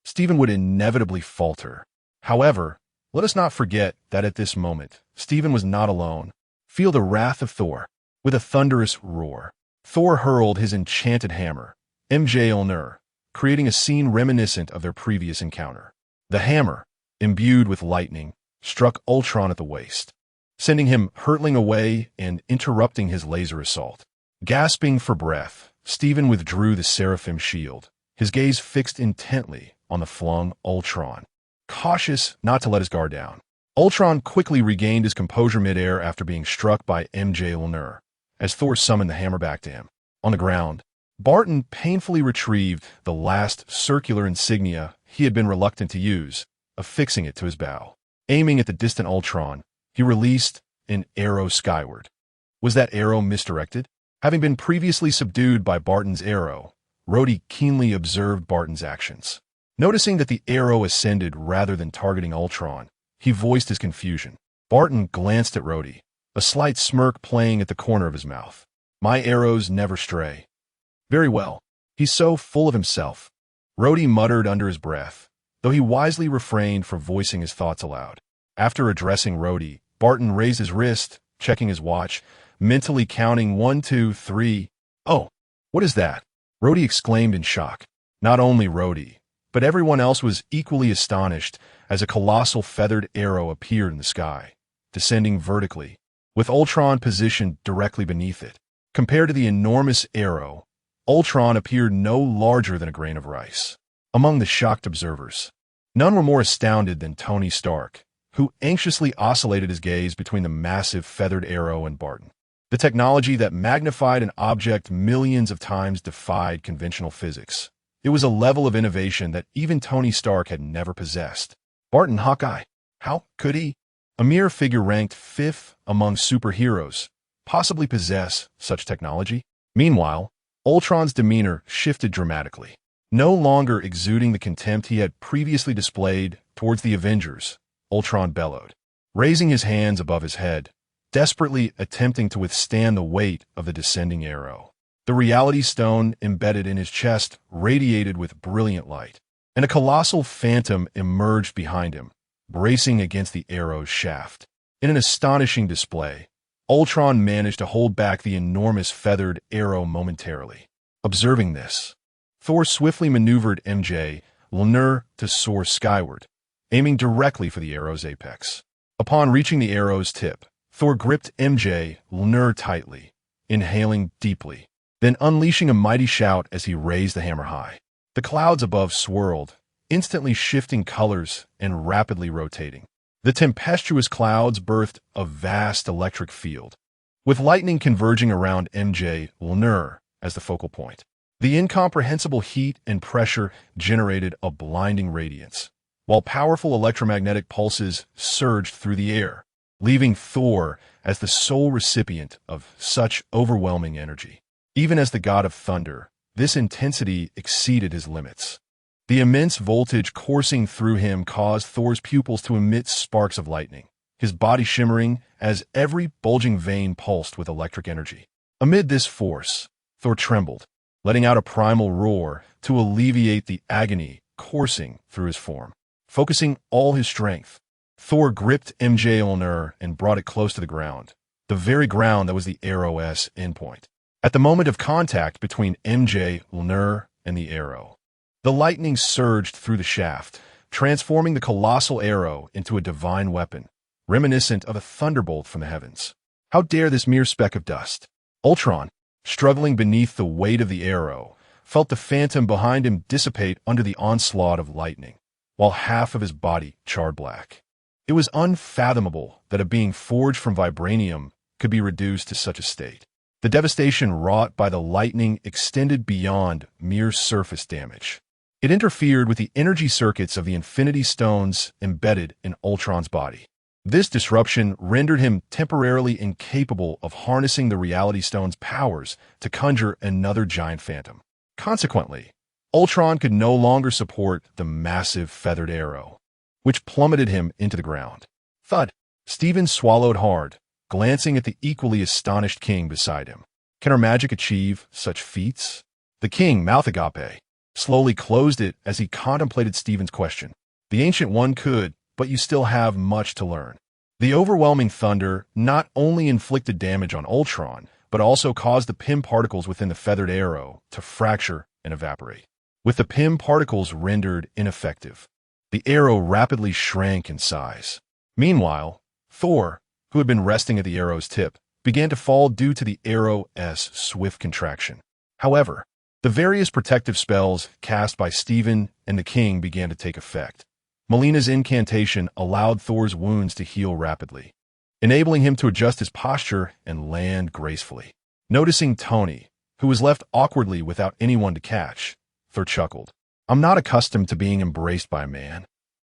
Stephen would inevitably falter. However, let us not forget that at this moment, Stephen was not alone. Feel the wrath of Thor. With a thunderous roar, Thor hurled his enchanted hammer, Mjolnir, creating a scene reminiscent of their previous encounter. The hammer, imbued with lightning, struck Ultron at the waist, sending him hurtling away and interrupting his laser assault. Gasping for breath, Stephen withdrew the seraphim shield, his gaze fixed intently on the flung Ultron, cautious not to let his guard down. Ultron quickly regained his composure midair after being struck by Mjolnir, as Thor summoned the hammer back to him. On the ground, Barton painfully retrieved the last circular insignia he had been reluctant to use, affixing it to his bow. Aiming at the distant Ultron, he released an arrow skyward. Was that arrow misdirected? Having been previously subdued by Barton's arrow, Rhodey keenly observed Barton's actions. Noticing that the arrow ascended rather than targeting Ultron, he voiced his confusion. Barton glanced at Rhodey, a slight smirk playing at the corner of his mouth. My arrows never stray. Very well. He's so full of himself. Rhodey muttered under his breath, though he wisely refrained from voicing his thoughts aloud. After addressing Rhodey, Barton raised his wrist, checking his watch, mentally counting 1, 2, 3. Oh, what is that? Rhodey exclaimed in shock. Not only Rhodey, but everyone else was equally astonished as a colossal feathered arrow appeared in the sky, descending vertically, with Ultron positioned directly beneath it. Compared to the enormous arrow, Ultron appeared no larger than a grain of rice. Among the shocked observers, None were more astounded than Tony Stark, who anxiously oscillated his gaze between the massive feathered arrow and Barton. The technology that magnified an object millions of times defied conventional physics. It was a level of innovation that even Tony Stark had never possessed. Barton Hawkeye. How could he? A mere figure ranked fifth among superheroes, possibly possess such technology? Meanwhile, Ultron's demeanor shifted dramatically. No longer exuding the contempt he had previously displayed towards the Avengers, Ultron bellowed, raising his hands above his head, desperately attempting to withstand the weight of the descending arrow. The reality stone embedded in his chest radiated with brilliant light, and a colossal phantom emerged behind him, bracing against the arrow's shaft. In an astonishing display, Ultron managed to hold back the enormous feathered arrow momentarily. Observing this, Thor swiftly maneuvered MJ Mjolnir to soar skyward, aiming directly for the arrow's apex. Upon reaching the arrow's tip, Thor gripped MJ Mjolnir tightly, inhaling deeply, then unleashing a mighty shout as he raised the hammer high. The clouds above swirled, instantly shifting colors and rapidly rotating. The tempestuous clouds birthed a vast electric field, with lightning converging around MJ Mjolnir as the focal point. The incomprehensible heat and pressure generated a blinding radiance, while powerful electromagnetic pulses surged through the air, leaving Thor as the sole recipient of such overwhelming energy. Even as the god of thunder, this intensity exceeded his limits. The immense voltage coursing through him caused Thor's pupils to emit sparks of lightning, his body shimmering as every bulging vein pulsed with electric energy. Amid this force, Thor trembled, letting out a primal roar to alleviate the agony coursing through his form. Focusing all his strength, Thor gripped MJ Mjolnir and brought it close to the ground, the very ground that was the arrow's endpoint. At the moment of contact between MJ Mjolnir and the arrow, the lightning surged through the shaft, transforming the colossal arrow into a divine weapon, reminiscent of a thunderbolt from the heavens. How dare this mere speck of dust? Ultron, struggling beneath the weight of the arrow, felt the phantom behind him dissipate under the onslaught of lightning, while half of his body charred black. It was unfathomable that a being forged from vibranium could be reduced to such a state. The devastation wrought by the lightning extended beyond mere surface damage. It interfered with the energy circuits of the Infinity Stones embedded in Ultron's body. This disruption rendered him temporarily incapable of harnessing the Reality Stone's powers to conjure another giant phantom. Consequently, Ultron could no longer support the massive feathered arrow, which plummeted him into the ground. Thud! Steven swallowed hard, glancing at the equally astonished king beside him. Can our magic achieve such feats? The king, mouth agape, slowly closed it as he contemplated Steven's question. The Ancient One could, but you still have much to learn. The overwhelming thunder not only inflicted damage on Ultron, but also caused the PIM particles within the feathered arrow to fracture and evaporate. With the PIM particles rendered ineffective, the arrow rapidly shrank in size. Meanwhile, Thor, who had been resting at the arrow's tip, began to fall due to the arrow's swift contraction. However, the various protective spells cast by Steven and the king began to take effect. Melina's incantation allowed Thor's wounds to heal rapidly, enabling him to adjust his posture and land gracefully. Noticing Tony, who was left awkwardly without anyone to catch, Thor chuckled. I'm not accustomed to being embraced by a man.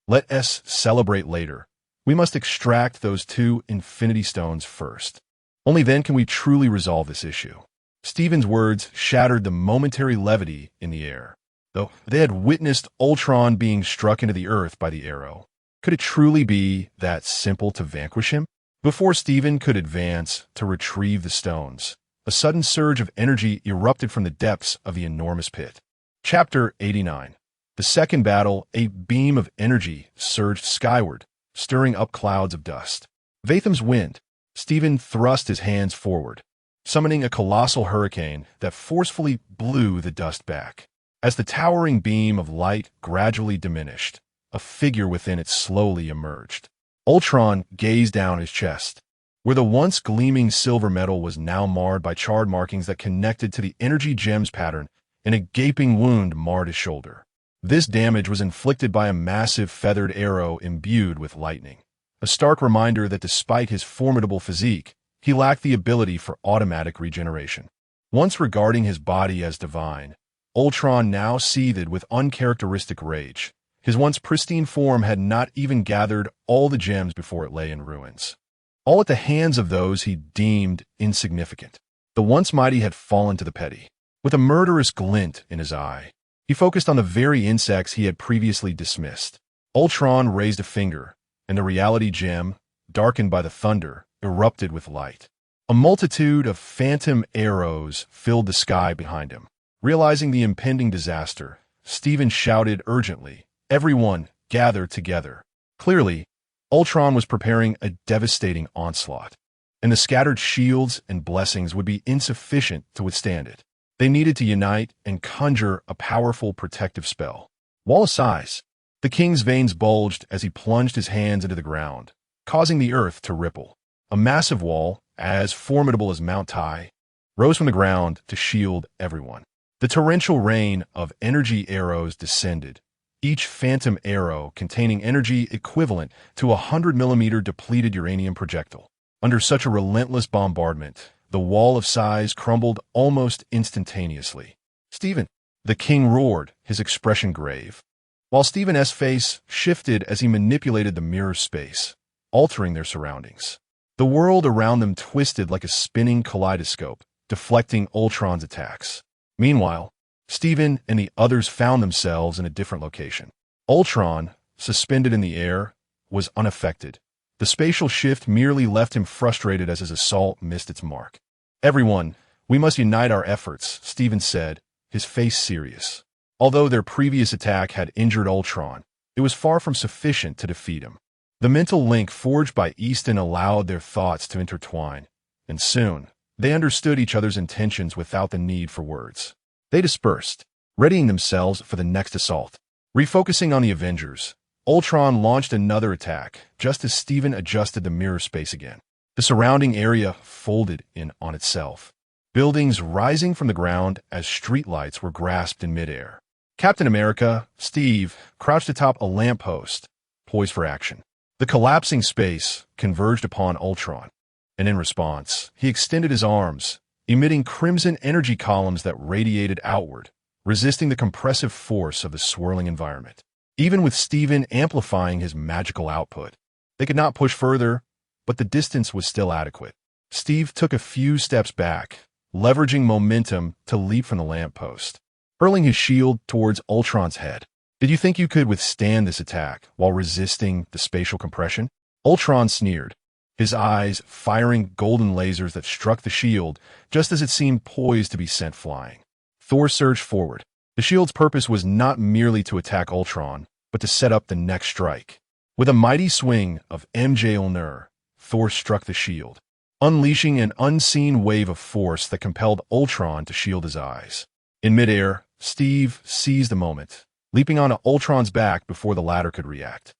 Let us celebrate later. We must extract those 2 Infinity Stones first. Only then can we truly resolve this issue. Steven's words shattered the momentary levity in the air. Though they had witnessed Ultron being struck into the earth by the arrow, could it truly be that simple to vanquish him? Before Steven could advance to retrieve the stones, a sudden surge of energy erupted from the depths of the enormous pit. Chapter 89. The second battle, a beam of energy surged skyward, stirring up clouds of dust. Vatham's wind. Steven thrust his hands forward, summoning a colossal hurricane that forcefully blew the dust back. As the towering beam of light gradually diminished, a figure within it slowly emerged. Ultron gazed down his chest, where the once gleaming silver metal was now marred by charred markings that connected to the energy gems pattern, and a gaping wound marred his shoulder. This damage was inflicted by a massive feathered arrow imbued with lightning, a stark reminder that despite his formidable physique, he lacked the ability for automatic regeneration. Once regarding his body as divine, Ultron now seethed with uncharacteristic rage. His once pristine form had not even gathered all the gems before it lay in ruins, all at the hands of those he deemed insignificant. The once mighty had fallen to the petty. With a murderous glint in his eye, he focused on the very insects he had previously dismissed. Ultron raised a finger, and the reality gem, darkened by the thunder, erupted with light. A multitude of phantom arrows filled the sky behind him. Realizing the impending disaster, Steven shouted urgently, "Everyone, gather together." Clearly, Ultron was preparing a devastating onslaught, and the scattered shields and blessings would be insufficient to withstand it. They needed to unite and conjure a powerful protective spell. Wall of size. The king's veins bulged as he plunged his hands into the ground, causing the earth to ripple. A massive wall, as formidable as Mount Tai, rose from the ground to shield everyone. The torrential rain of energy arrows descended, each phantom arrow containing energy equivalent to a 100-millimeter depleted uranium projectile. Under such a relentless bombardment, the wall of size crumbled almost instantaneously. "Steven!" the king roared, his expression grave, while Steven's face shifted as he manipulated the mirror space, altering their surroundings. The world around them twisted like a spinning kaleidoscope, deflecting Ultron's attacks. Meanwhile, Steven and the others found themselves in a different location. Ultron, suspended in the air, was unaffected. The spatial shift merely left him frustrated as his assault missed its mark. "Everyone, we must unite our efforts," Steven said, his face serious. Although their previous attack had injured Ultron, it was far from sufficient to defeat him. The mental link forged by Easton allowed their thoughts to intertwine, and soon, they understood each other's intentions without the need for words. They dispersed, readying themselves for the next assault. Refocusing on the Avengers, Ultron launched another attack, just as Steven adjusted the mirror space again. The surrounding area folded in on itself, buildings rising from the ground as streetlights were grasped in midair. Captain America, Steve, crouched atop a lamppost, poised for action. The collapsing space converged upon Ultron, and in response, he extended his arms, emitting crimson energy columns that radiated outward, resisting the compressive force of the swirling environment. Even with Steven amplifying his magical output, they could not push further, but the distance was still adequate. Steve took a few steps back, leveraging momentum to leap from the lamppost, hurling his shield towards Ultron's head. "Did you think you could withstand this attack while resisting the spatial compression?" Ultron sneered, his eyes firing golden lasers that struck the shield just as it seemed poised to be sent flying. Thor surged forward. The shield's purpose was not merely to attack Ultron, but to set up the next strike. With a mighty swing of Mjolnir, Thor struck the shield, unleashing an unseen wave of force that compelled Ultron to shield his eyes. In midair, Steve seized the moment, leaping onto Ultron's back before the latter could react.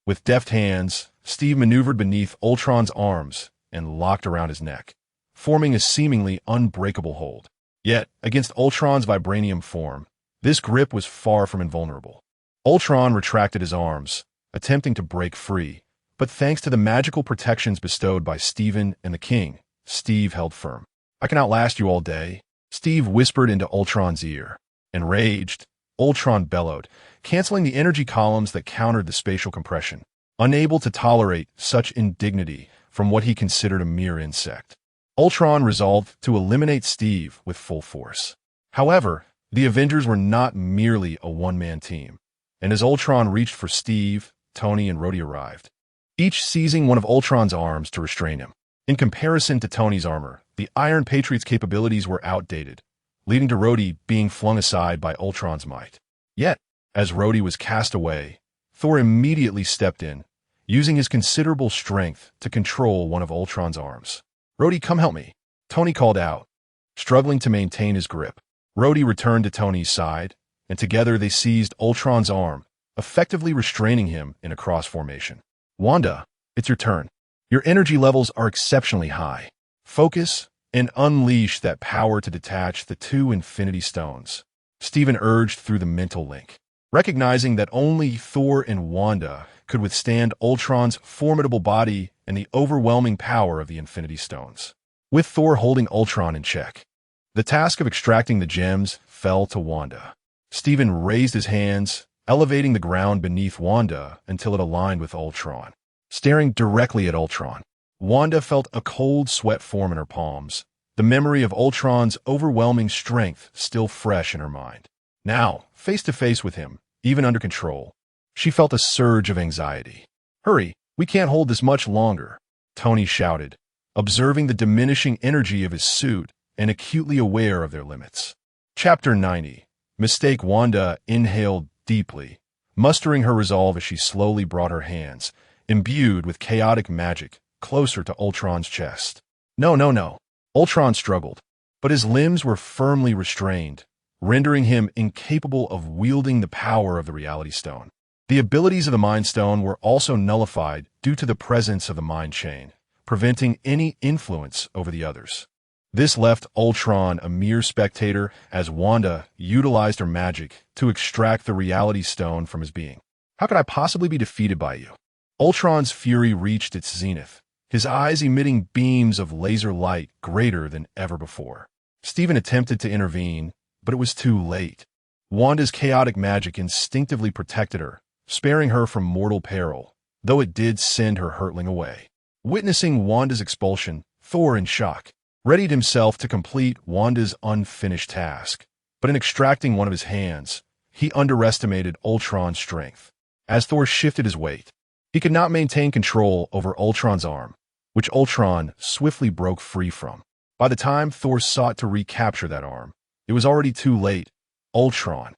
With deft hands, Steve maneuvered beneath Ultron's arms and locked around his neck, forming a seemingly unbreakable hold. Yet, against Ultron's vibranium form, this grip was far from invulnerable. Ultron retracted his arms, attempting to break free, but thanks to the magical protections bestowed by Steven and the King, Steve held firm. "I can outlast you all day," Steve whispered into Ultron's ear. Enraged, Ultron bellowed, canceling the energy columns that countered the spatial compression, unable to tolerate such indignity from what he considered a mere insect. Ultron resolved to eliminate Steve with full force. However, the Avengers were not merely a one-man team, and as Ultron reached for Steve, Tony and Rhodey arrived, each seizing one of Ultron's arms to restrain him. In comparison to Tony's armor, the Iron Patriot's capabilities were outdated, leading to Rhodey being flung aside by Ultron's might. Yet, as Rhodey was cast away, Thor immediately stepped in, using his considerable strength to control one of Ultron's arms. "Rhodey, come help me," Tony called out, struggling to maintain his grip. Rhodey returned to Tony's side, and together they seized Ultron's arm, effectively restraining him in a cross formation. "Wanda, it's your turn. Your energy levels are exceptionally high. Focus and unleash that power to detach the two Infinity Stones," Steven urged through the mental link. Recognizing that only Thor and Wanda could withstand Ultron's formidable body and the overwhelming power of the Infinity Stones. With Thor holding Ultron in check, the task of extracting the gems fell to Wanda. Stephen raised his hands, elevating the ground beneath Wanda until it aligned with Ultron. Staring directly at Ultron, Wanda felt a cold sweat form in her palms, the memory of Ultron's overwhelming strength still fresh in her mind. Now, face to face with him, even under control, she felt a surge of anxiety. "Hurry, we can't hold this much longer," Tony shouted, observing the diminishing energy of his suit and acutely aware of their limits. Chapter 90. Mistake. Wanda inhaled deeply, mustering her resolve as she slowly brought her hands, imbued with chaotic magic, closer to Ultron's chest. No, no, no. Ultron struggled, but his limbs were firmly restrained, rendering him incapable of wielding the power of the Reality Stone. The abilities of the Mind Stone were also nullified due to the presence of the Mind Chain, preventing any influence over the others. This left Ultron a mere spectator as Wanda utilized her magic to extract the Reality Stone from his being. "How could I possibly be defeated by you?" Ultron's fury reached its zenith, his eyes emitting beams of laser light greater than ever before. Stephen attempted to intervene, but it was too late. Wanda's chaotic magic instinctively protected her, sparing her from mortal peril, though it did send her hurtling away. Witnessing Wanda's expulsion, Thor, in shock, readied himself to complete Wanda's unfinished task, but in extracting one of his hands, he underestimated Ultron's strength. As Thor shifted his weight, he could not maintain control over Ultron's arm, which Ultron swiftly broke free from. By the time Thor sought to recapture that arm, it was already too late. Ultron,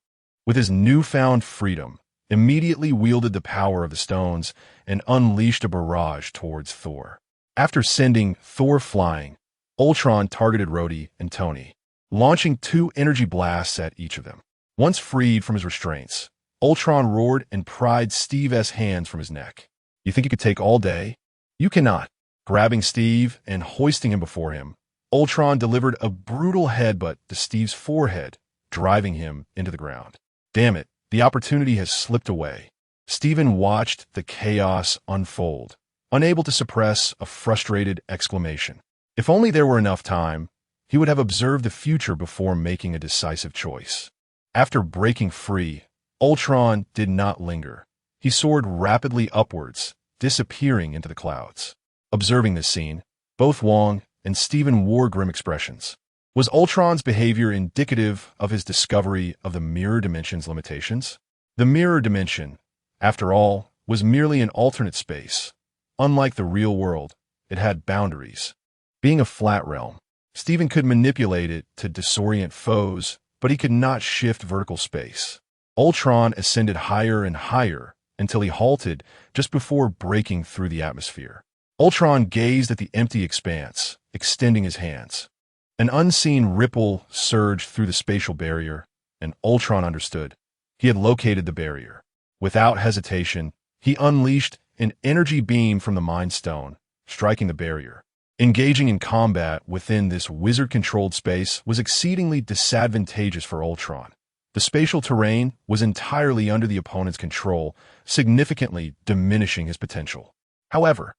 with his newfound freedom, immediately wielded the power of the stones and unleashed a barrage towards Thor. After sending Thor flying, Ultron targeted Rhodey and Tony, launching 2 energy blasts at each of them. Once freed from his restraints, Ultron roared and pried Steve's hands from his neck. "You think you could take all day? You cannot." Grabbing Steve and hoisting him before him, Ultron delivered a brutal headbutt to Steve's forehead, driving him into the ground. "Damn it, the opportunity has slipped away." Steven watched the chaos unfold, unable to suppress a frustrated exclamation. If only there were enough time, he would have observed the future before making a decisive choice. After breaking free, Ultron did not linger. He soared rapidly upwards, disappearing into the clouds. Observing this scene, both Wong and Steven wore grim expressions. Was Ultron's behavior indicative of his discovery of the mirror dimension's limitations? The mirror dimension, after all, was merely an alternate space. Unlike the real world, it had boundaries. Being a flat realm, Steven could manipulate it to disorient foes, but he could not shift vertical space. Ultron ascended higher and higher until he halted just before breaking through the atmosphere. Ultron gazed at the empty expanse, extending his hands. An unseen ripple surged through the spatial barrier, and Ultron understood. He had located the barrier. Without hesitation, he unleashed an energy beam from the Mind Stone, striking the barrier. Engaging in combat within this wizard-controlled space was exceedingly disadvantageous for Ultron. The spatial terrain was entirely under the opponent's control, significantly diminishing his potential. However,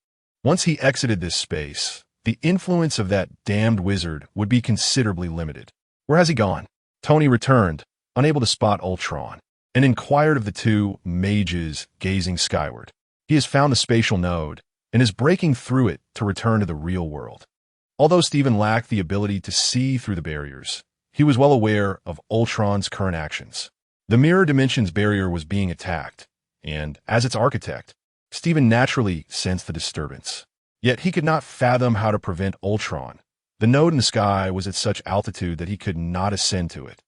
once he exited this space, the influence of that damned wizard would be considerably limited. "Where has he gone?" Tony returned, unable to spot Ultron, and inquired of the 2 mages gazing skyward. "He has found the spatial node and is breaking through it to return to the real world." Although Steven lacked the ability to see through the barriers, he was well aware of Ultron's current actions. The mirror dimension's barrier was being attacked, and, as its architect, Steven naturally sensed the disturbance. Yet he could not fathom how to prevent Ultron. The node in the sky was at such altitude that he could not ascend to it.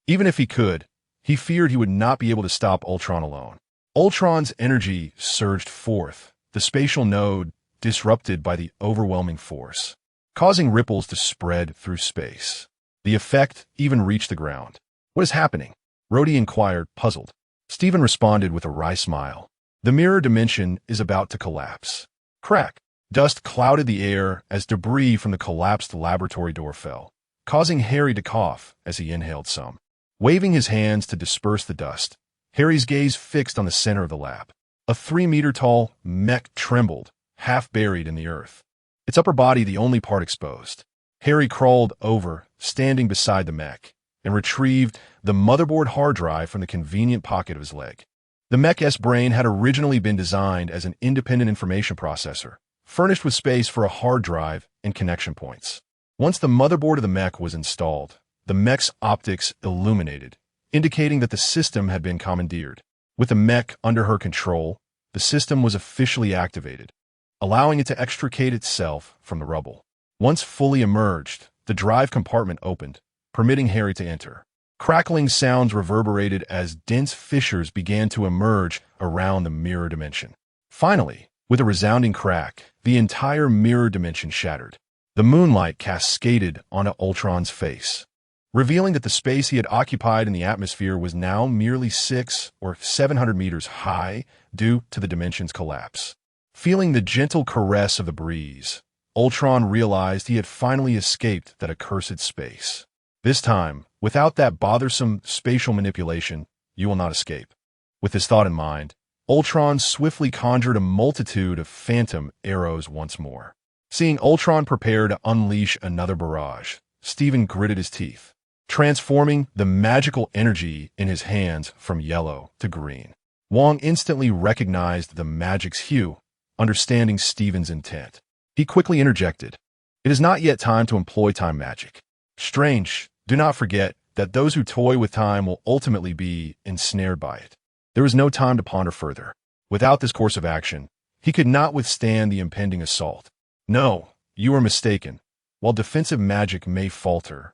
Even if he could, he feared he would not be able to stop Ultron alone. Ultron's energy surged forth, the spatial node disrupted by the overwhelming force, causing ripples to spread through space. The effect even reached the ground. "What is happening?" Rhodey inquired, puzzled. Steven responded with a wry smile. "The mirror dimension is about to collapse." Crack! Dust clouded the air as debris from the collapsed laboratory door fell, causing Harry to cough as he inhaled some. Waving his hands to disperse the dust, Harry's gaze fixed on the center of the lab. A 3-meter-tall mech trembled, half buried in the earth, its upper body the only part exposed. Harry crawled over, standing beside the mech, and retrieved the motherboard hard drive from the convenient pocket of his leg. The mech's brain had originally been designed as an independent information processor, furnished with space for a hard drive and connection points. Once the motherboard of the mech was installed, the mech's optics illuminated, indicating that the system had been commandeered. With the mech under her control, the system was officially activated, allowing it to extricate itself from the rubble. Once fully emerged, the drive compartment opened, permitting Harry to enter. Crackling sounds reverberated as dense fissures began to emerge around the mirror dimension. Finally, with a resounding crack, the entire mirror dimension shattered. The moonlight cascaded onto Ultron's face, revealing that the space he had occupied in the atmosphere was now merely 600 or 700 meters high due to the dimension's collapse. Feeling the gentle caress of the breeze, Ultron realized he had finally escaped that accursed space. This time, without that bothersome spatial manipulation, you will not escape. With this thought in mind, Ultron swiftly conjured a multitude of phantom arrows once more. Seeing Ultron prepare to unleash another barrage, Steven gritted his teeth, transforming the magical energy in his hands from yellow to green. Wong instantly recognized the magic's hue, understanding Steven's intent. He quickly interjected, "It is not yet time to employ time magic. Strange, do not forget that those who toy with time will ultimately be ensnared by it." There was no time to ponder further. Without this course of action, he could not withstand the impending assault. No, you are mistaken. While defensive magic may falter,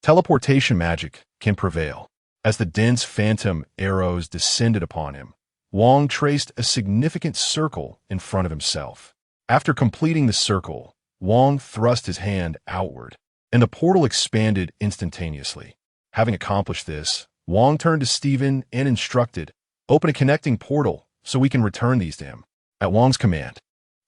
teleportation magic can prevail. As the dense phantom arrows descended upon him, Wong traced a significant circle in front of himself. After completing the circle, Wong thrust his hand outward, and the portal expanded instantaneously. Having accomplished this, Wong turned to Steven and instructed, "Open a connecting portal so we can return these to him." At Wong's command,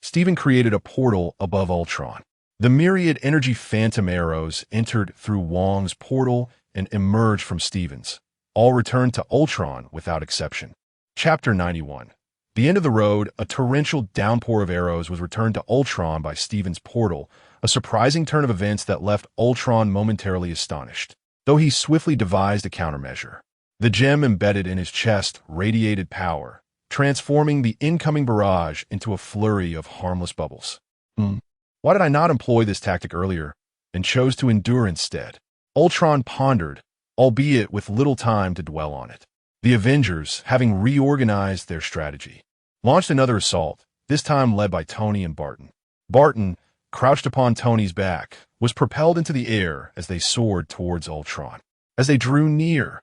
Steven created a portal above Ultron. The myriad energy phantom arrows entered through Wong's portal and emerged from Steven's. All returned to Ultron without exception. Chapter 91. The end of the road, a torrential downpour of arrows was returned to Ultron by Steven's portal, a surprising turn of events that left Ultron momentarily astonished, though he swiftly devised a countermeasure. The gem embedded in his chest radiated power, transforming the incoming barrage into a flurry of harmless bubbles. Why did I not employ this tactic earlier, and chose to endure instead? Ultron pondered, albeit with little time to dwell on it. The Avengers, having reorganized their strategy, launched another assault, this time led by Tony and Barton. Barton, crouched upon Tony's back, was propelled into the air as they soared towards Ultron. As they drew near,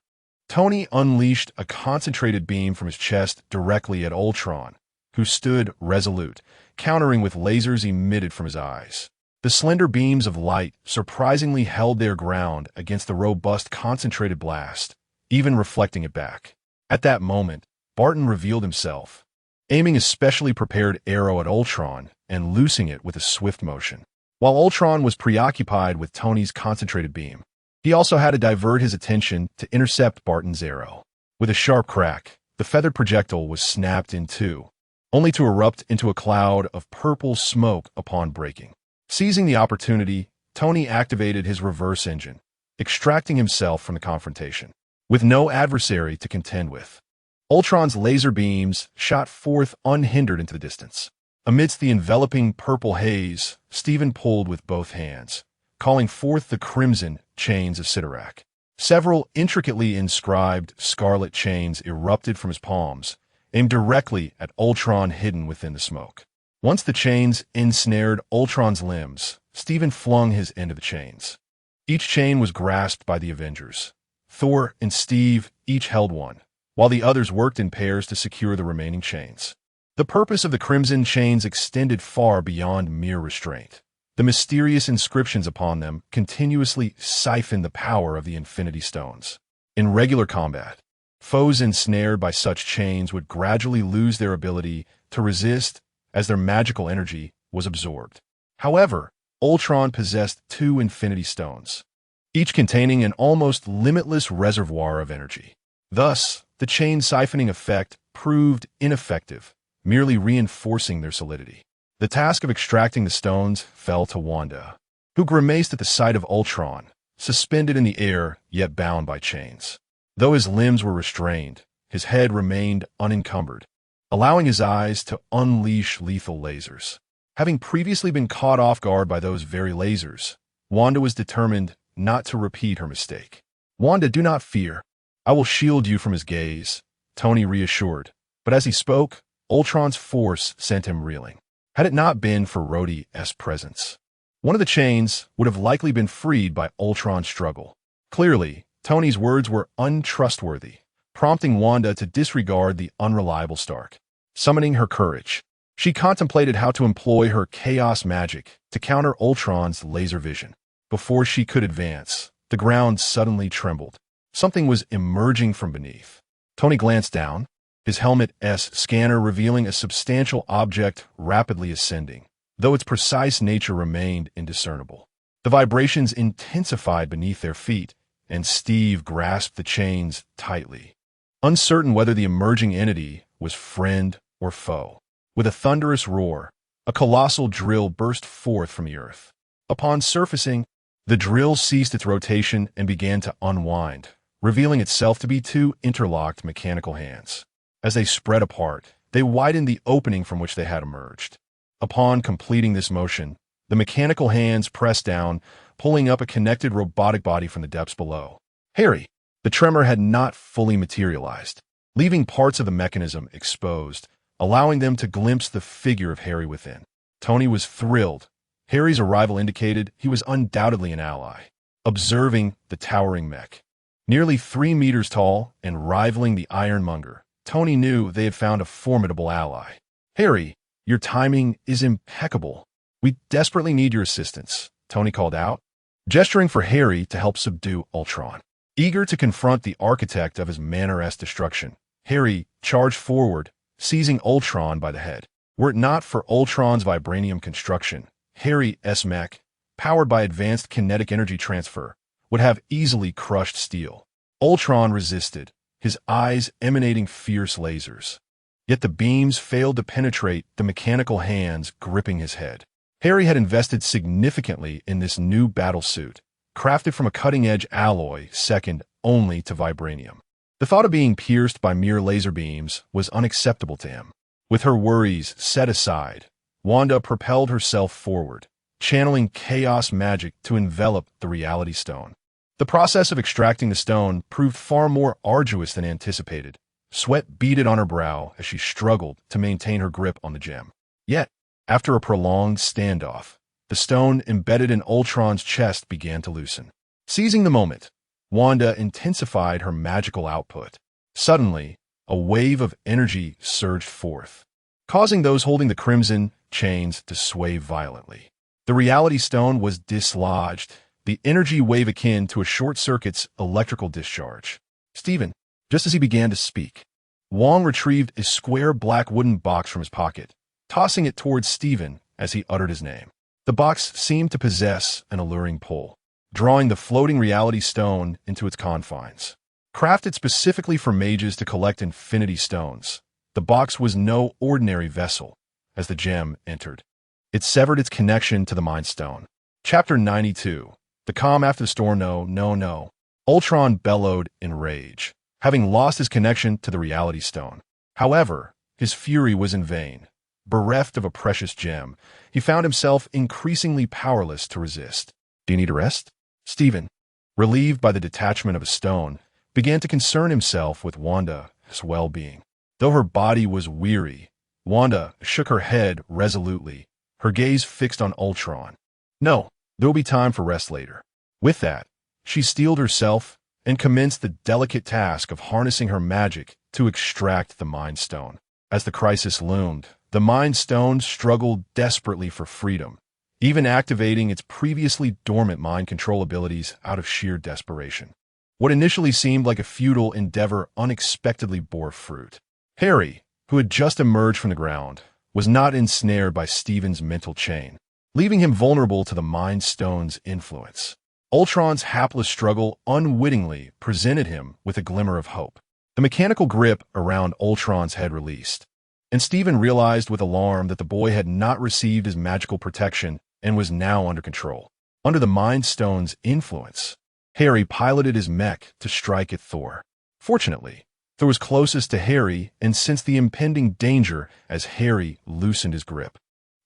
Tony unleashed a concentrated beam from his chest directly at Ultron, who stood resolute, countering with lasers emitted from his eyes. The slender beams of light surprisingly held their ground against the robust concentrated blast, even reflecting it back. At that moment, Barton revealed himself, aiming a specially prepared arrow at Ultron and loosing it with a swift motion. While Ultron was preoccupied with Tony's concentrated beam, he also had to divert his attention to intercept Barton's arrow. With a sharp crack, the feathered projectile was snapped in two, only to erupt into a cloud of purple smoke upon breaking. Seizing the opportunity, Tony activated his reverse engine, extracting himself from the confrontation. With no adversary to contend with, Ultron's laser beams shot forth unhindered into the distance. Amidst the enveloping purple haze, Steven pulled with both hands, calling forth the crimson chains of Sidorak. Several intricately inscribed scarlet chains erupted from his palms, aimed directly at Ultron hidden within the smoke. Once the chains ensnared Ultron's limbs, Steven flung his end of the chains. Each chain was grasped by the Avengers. Thor and Steve each held one, while the others worked in pairs to secure the remaining chains. The purpose of the crimson chains extended far beyond mere restraint. The mysterious inscriptions upon them continuously siphoned the power of the Infinity Stones. In regular combat, foes ensnared by such chains would gradually lose their ability to resist as their magical energy was absorbed. However, Ultron possessed two Infinity Stones, each containing an almost limitless reservoir of energy. Thus, the chain siphoning effect proved ineffective, merely reinforcing their solidity. The task of extracting the stones fell to Wanda, who grimaced at the sight of Ultron, suspended in the air yet bound by chains. Though his limbs were restrained, his head remained unencumbered, allowing his eyes to unleash lethal lasers. Having previously been caught off guard by those very lasers, Wanda was determined not to repeat her mistake. "Wanda, do not fear. I will shield you from his gaze," Tony reassured. But as he spoke, Ultron's force sent him reeling. Had it not been for Rhodey's presence, one of the chains would have likely been freed by Ultron's struggle. Clearly, Tony's words were untrustworthy, prompting Wanda to disregard the unreliable Stark. Summoning her courage, she contemplated how to employ her chaos magic to counter Ultron's laser vision. Before she could advance, the ground suddenly trembled. Something was emerging from beneath. Tony glanced down, his helmet's scanner revealing a substantial object rapidly ascending, though its precise nature remained indiscernible. The vibrations intensified beneath their feet, and Steve grasped the chains tightly, uncertain whether the emerging entity was friend or foe. With a thunderous roar, a colossal drill burst forth from the earth. Upon surfacing, the drill ceased its rotation and began to unwind, revealing itself to be two interlocked mechanical hands. As they spread apart, they widened the opening from which they had emerged. Upon completing this motion, the mechanical hands pressed down, pulling up a connected robotic body from the depths below. Harry! The tremor had not fully materialized, leaving parts of the mechanism exposed, allowing them to glimpse the figure of Harry within. Tony was thrilled. Harry's arrival indicated he was undoubtedly an ally. Observing the towering mech, nearly 3 meters tall and rivaling the Ironmonger, Tony knew they had found a formidable ally. "Harry, your timing is impeccable. We desperately need your assistance," Tony called out, gesturing for Harry to help subdue Ultron. Eager to confront the architect of his manor-esque destruction, Harry charged forward, seizing Ultron by the head. Were it not for Ultron's vibranium construction, Harry's mech, powered by advanced kinetic energy transfer, would have easily crushed steel. Ultron resisted, his eyes emanating fierce lasers. Yet the beams failed to penetrate the mechanical hands gripping his head. Harry had invested significantly in this new battle suit, crafted from a cutting-edge alloy second only to vibranium. The thought of being pierced by mere laser beams was unacceptable to him. With her worries set aside, Wanda propelled herself forward, channeling chaos magic to envelop the reality stone. The process of extracting the stone proved far more arduous than anticipated. Sweat beaded on her brow as she struggled to maintain her grip on the gem. Yet, after a prolonged standoff, the stone embedded in Ultron's chest began to loosen. Seizing the moment, Wanda intensified her magical output. Suddenly, a wave of energy surged forth, causing those holding the crimson chains to sway violently. The reality stone was dislodged, the energy wave akin to a short circuit's electrical discharge. "Stephen," just as he began to speak, Wong retrieved a square black wooden box from his pocket, tossing it towards Stephen as he uttered his name. The box seemed to possess an alluring pull, drawing the floating reality stone into its confines. Crafted specifically for mages to collect infinity stones, the box was no ordinary vessel. As the gem entered, it severed its connection to the Mind Stone. Chapter 92. The calm after the storm. No. Ultron bellowed in rage, having lost his connection to the reality stone. However, his fury was in vain. Bereft of a precious gem, he found himself increasingly powerless to resist. "Do you need a rest?" Stephen, relieved by the detachment of a stone, began to concern himself with Wanda's well-being. Though her body was weary, Wanda shook her head resolutely, her gaze fixed on Ultron. "No, there will be time for rest later." With that, she steeled herself and commenced the delicate task of harnessing her magic to extract the Mind Stone. As the crisis loomed, the Mind Stone struggled desperately for freedom, even activating its previously dormant mind control abilities out of sheer desperation. What initially seemed like a futile endeavor unexpectedly bore fruit. Harry, who had just emerged from the ground, was not ensnared by Stephen's mental chain, leaving him vulnerable to the Mind Stone's influence. Ultron's hapless struggle unwittingly presented him with a glimmer of hope. The mechanical grip around Ultron's head released, and Steven realized with alarm that the boy had not received his magical protection and was now under control. Under the Mind Stone's influence, Harry piloted his mech to strike at Thor. Fortunately, Thor was closest to Harry and sensed the impending danger as Harry loosened his grip.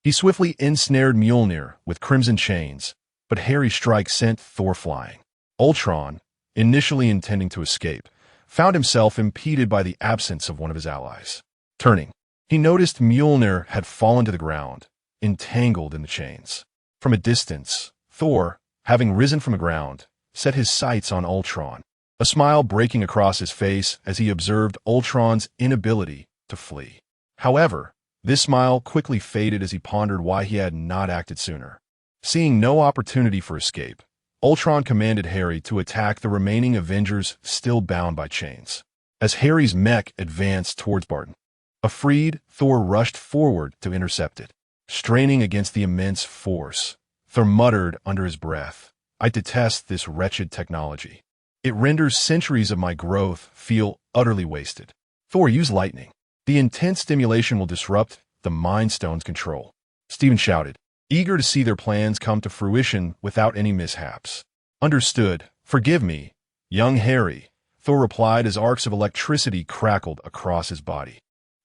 He swiftly ensnared Mjolnir with crimson chains, but Harry's strike sent Thor flying. Ultron, initially intending to escape, found himself impeded by the absence of one of his allies. Turning, he noticed Mjolnir had fallen to the ground, entangled in the chains. From a distance, Thor, having risen from the ground, set his sights on Ultron, a smile breaking across his face as he observed Ultron's inability to flee. However, this smile quickly faded as he pondered why he had not acted sooner. Seeing no opportunity for escape, Ultron commanded Harry to attack the remaining Avengers still bound by chains. As Harry's mech advanced towards Barton, afraid, Thor rushed forward to intercept it. Straining against the immense force, Thor muttered under his breath, "I detest this wretched technology. It renders centuries of my growth feel utterly wasted." Thor, use lightning. The intense stimulation will disrupt the Mind Stone's control. Steven shouted, eager to see their plans come to fruition without any mishaps. Understood. Forgive me, young Harry, Thor replied as arcs of electricity crackled across his body.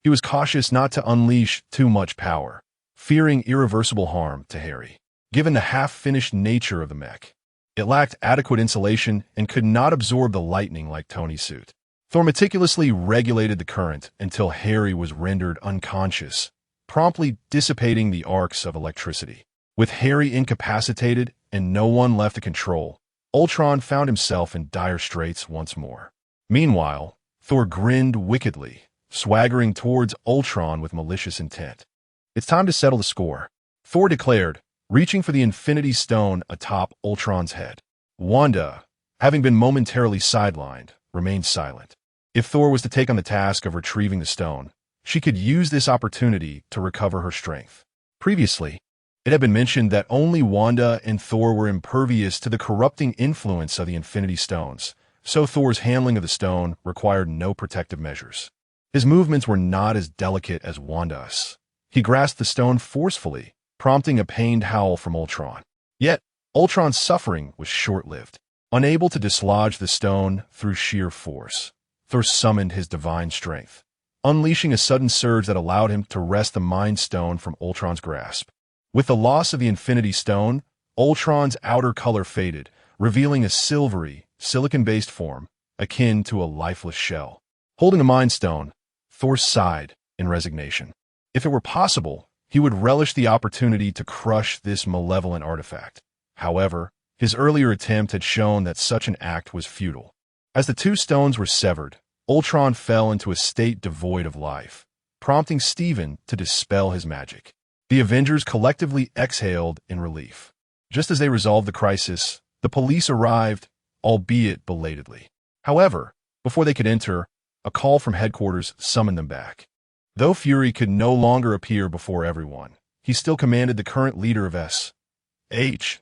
He was cautious not to unleash too much power, fearing irreversible harm to Harry. Given the half-finished nature of the mech, it lacked adequate insulation and could not absorb the lightning like Tony's suit. Thor meticulously regulated the current until Harry was rendered unconscious, promptly dissipating the arcs of electricity. With Harry incapacitated and no one left to control, Ultron found himself in dire straits once more. Meanwhile, Thor grinned wickedly, swaggering towards Ultron with malicious intent. "It's time to settle the score," Thor declared, reaching for the Infinity Stone atop Ultron's head. Wanda, having been momentarily sidelined, remained silent. If Thor was to take on the task of retrieving the stone, she could use this opportunity to recover her strength. Previously, it had been mentioned that only Wanda and Thor were impervious to the corrupting influence of the Infinity Stones, so Thor's handling of the stone required no protective measures. His movements were not as delicate as Wanda's. He grasped the stone forcefully, prompting a pained howl from Ultron. Yet, Ultron's suffering was short-lived. Unable to dislodge the stone through sheer force, Thor summoned his divine strength, unleashing a sudden surge that allowed him to wrest the Mind Stone from Ultron's grasp. With the loss of the Infinity Stone, Ultron's outer color faded, revealing a silvery, silicon-based form, akin to a lifeless shell. Holding the Mind Stone, Thor sighed in resignation. If it were possible, he would relish the opportunity to crush this malevolent artifact. However, his earlier attempt had shown that such an act was futile. As the two stones were severed, Ultron fell into a state devoid of life, prompting Steven to dispel his magic. The Avengers collectively exhaled in relief. Just as they resolved the crisis, the police arrived, albeit belatedly. However, before they could enter, a call from headquarters summoned them back. Though Fury could no longer appear before everyone, he still commanded the current leader of S.H.I.L.D.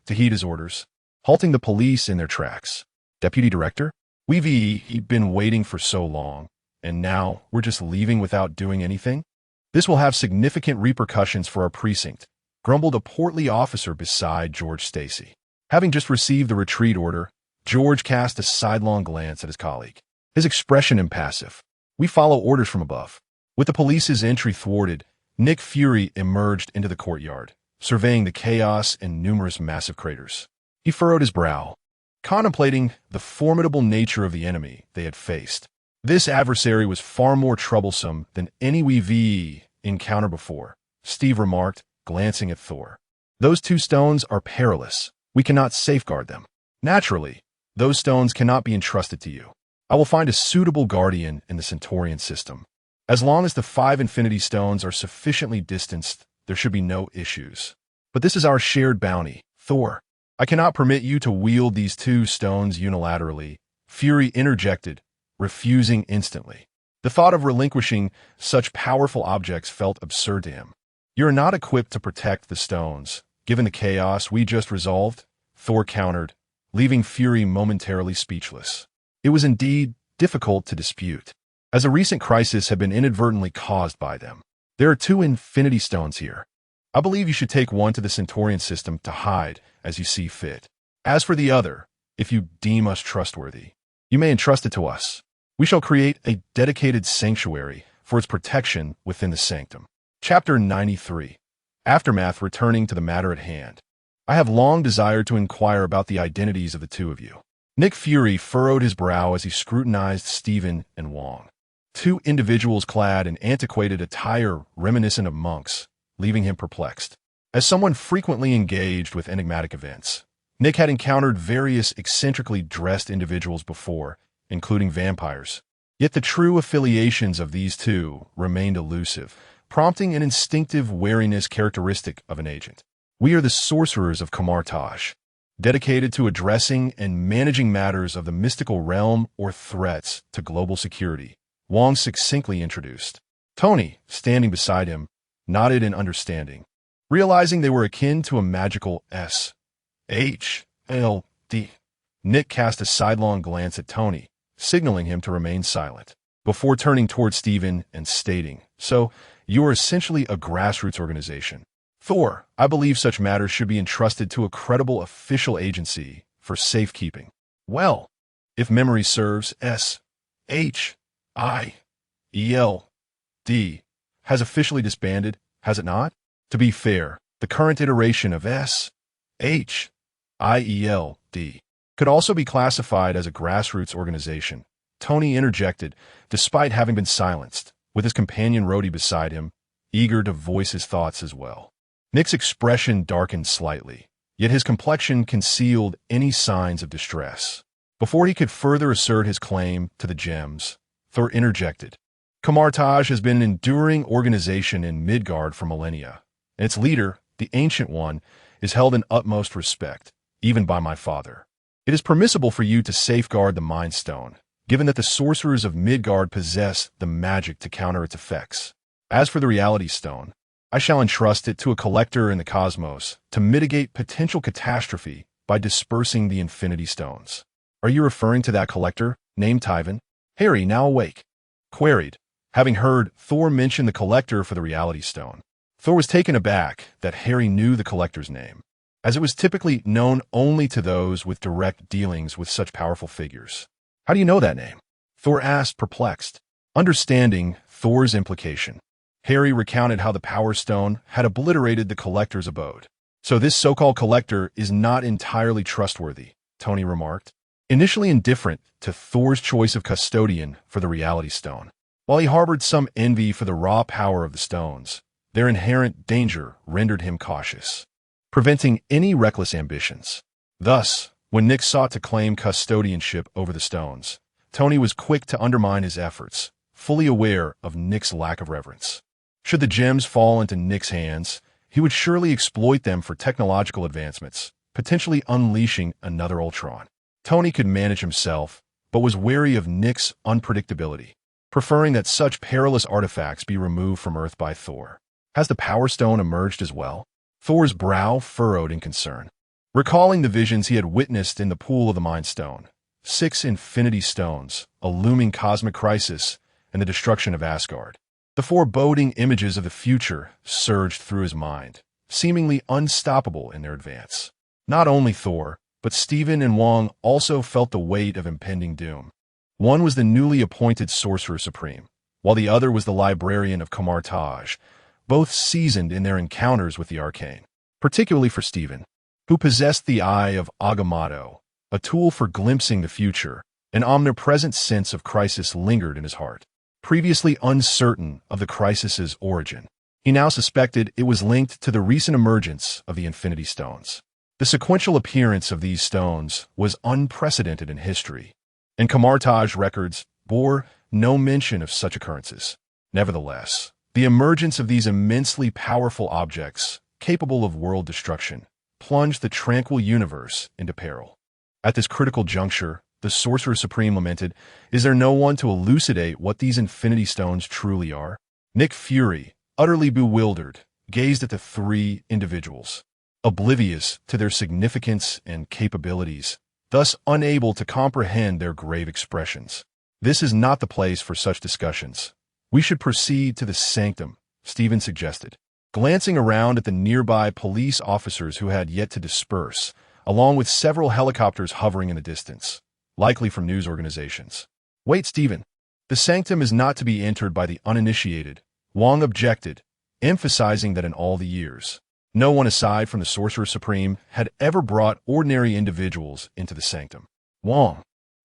to heed his orders, halting the police in their tracks. "Deputy Director, we've been waiting for so long, and now we're just leaving without doing anything? This will have significant repercussions for our precinct," grumbled a portly officer beside George Stacy. Having just received the retreat order, George cast a sidelong glance at his colleague, his expression impassive. "We follow orders from above." With the police's entry thwarted, Nick Fury emerged into the courtyard, surveying the chaos and numerous massive craters. He furrowed his brow, contemplating the formidable nature of the enemy they had faced. This adversary was far more troublesome than any we've encountered before, Steve remarked, glancing at Thor. "Those two stones are perilous. We cannot safeguard them. Naturally, those stones cannot be entrusted to you. I will find a suitable guardian in the Centaurian system. As long as the 5 Infinity Stones are sufficiently distanced, there should be no issues. But this is our shared bounty, Thor. I cannot permit you to wield these 2 stones unilaterally," Fury interjected, refusing instantly. The thought of relinquishing such powerful objects felt absurd to him. "You're not equipped to protect the stones, given the chaos we just resolved," Thor countered, leaving Fury momentarily speechless. It was indeed difficult to dispute, as a recent crisis had been inadvertently caused by them. There are 2 Infinity Stones here. I believe you should take one to the Centaurian system to hide as you see fit. As for the other, if you deem us trustworthy, you may entrust it to us. We shall create a dedicated sanctuary for its protection within the sanctum. Chapter 93. Aftermath. Returning to the matter at hand. I have long desired to inquire about the identities of the 2 of you. Nick Fury furrowed his brow as he scrutinized Stephen and Wong. 2 individuals clad in antiquated attire reminiscent of monks, leaving him perplexed. As someone frequently engaged with enigmatic events, Nick had encountered various eccentrically dressed individuals before, including vampires. Yet the true affiliations of these 2 remained elusive, prompting an instinctive wariness characteristic of an agent. We are the sorcerers of Kamartaj, dedicated to addressing and managing matters of the mystical realm or threats to global security, Wong succinctly introduced. Tony, standing beside him, nodded in understanding, realizing they were akin to a magical S.H.L.D. Nick cast a sidelong glance at Tony, signaling him to remain silent, before turning toward Stephen and stating, "So, you are essentially a grassroots organization. Thor, I believe such matters should be entrusted to a credible official agency for safekeeping." Well, if memory serves, S.H.I.E.L.D. has officially disbanded, has it not? To be fair, the current iteration of S.H.I.E.L.D. could also be classified as a grassroots organization. Tony interjected, despite having been silenced, with his companion Rhodey beside him, eager to voice his thoughts as well. Nick's expression darkened slightly, yet his complexion concealed any signs of distress. Before he could further assert his claim to the gems, Thor interjected. Kamartaj has been an enduring organization in Midgard for millennia, and its leader, the Ancient One, is held in utmost respect, even by my father. It is permissible for you to safeguard the Mind Stone, given that the sorcerers of Midgard possess the magic to counter its effects. As for the Reality Stone, I shall entrust it to a collector in the cosmos to mitigate potential catastrophe by dispersing the Infinity Stones. Are you referring to that collector, named Tyven? Harry, now awake, queried, having heard Thor mention the collector for the Reality Stone. Thor was taken aback that Harry knew the collector's name, as it was typically known only to those with direct dealings with such powerful figures. How do you know that name? Thor asked, perplexed. Understanding Thor's implication, Harry recounted how the Power Stone had obliterated the collector's abode. So this so-called collector is not entirely trustworthy, Tony remarked, initially indifferent to Thor's choice of custodian for the Reality Stone. While he harbored some envy for the raw power of the stones, their inherent danger rendered him cautious, preventing any reckless ambitions. Thus, when Nick sought to claim custodianship over the stones, Tony was quick to undermine his efforts, fully aware of Nick's lack of reverence. Should the gems fall into Nick's hands, he would surely exploit them for technological advancements, potentially unleashing another Ultron. Tony could manage himself, but was wary of Nick's unpredictability, preferring that such perilous artifacts be removed from Earth by Thor. Has the Power Stone emerged as well? Thor's brow furrowed in concern, recalling the visions he had witnessed in the pool of the Mind Stone. 6 Infinity Stones, a looming cosmic crisis, and the destruction of Asgard. The foreboding images of the future surged through his mind, seemingly unstoppable in their advance. Not only Thor, but Stephen and Wong also felt the weight of impending doom. One was the newly appointed Sorcerer Supreme, while the other was the Librarian of Kamartaj, both seasoned in their encounters with the arcane. Particularly for Stephen, who possessed the Eye of Agamotto, a tool for glimpsing the future. An omnipresent sense of crisis lingered in his heart. Previously uncertain of the crisis's origin, he now suspected it was linked to the recent emergence of the Infinity Stones. The sequential appearance of these stones was unprecedented in history, and Kamartaj records bore no mention of such occurrences. Nevertheless, the emergence of these immensely powerful objects, capable of world destruction, plunged the tranquil universe into peril. At this critical juncture, the Sorcerer Supreme lamented, "Is there no one to elucidate what these Infinity Stones truly are?" Nick Fury, utterly bewildered, gazed at the 3 individuals, oblivious to their significance and capabilities, thus unable to comprehend their grave expressions. This is not the place for such discussions. We should proceed to the sanctum, Stephen suggested, glancing around at the nearby police officers who had yet to disperse, along with several helicopters hovering in the distance, likely from news organizations. Wait, Stephen. The sanctum is not to be entered by the uninitiated, Wong objected, emphasizing that in all the years, no one aside from the Sorcerer Supreme had ever brought ordinary individuals into the sanctum. Wong,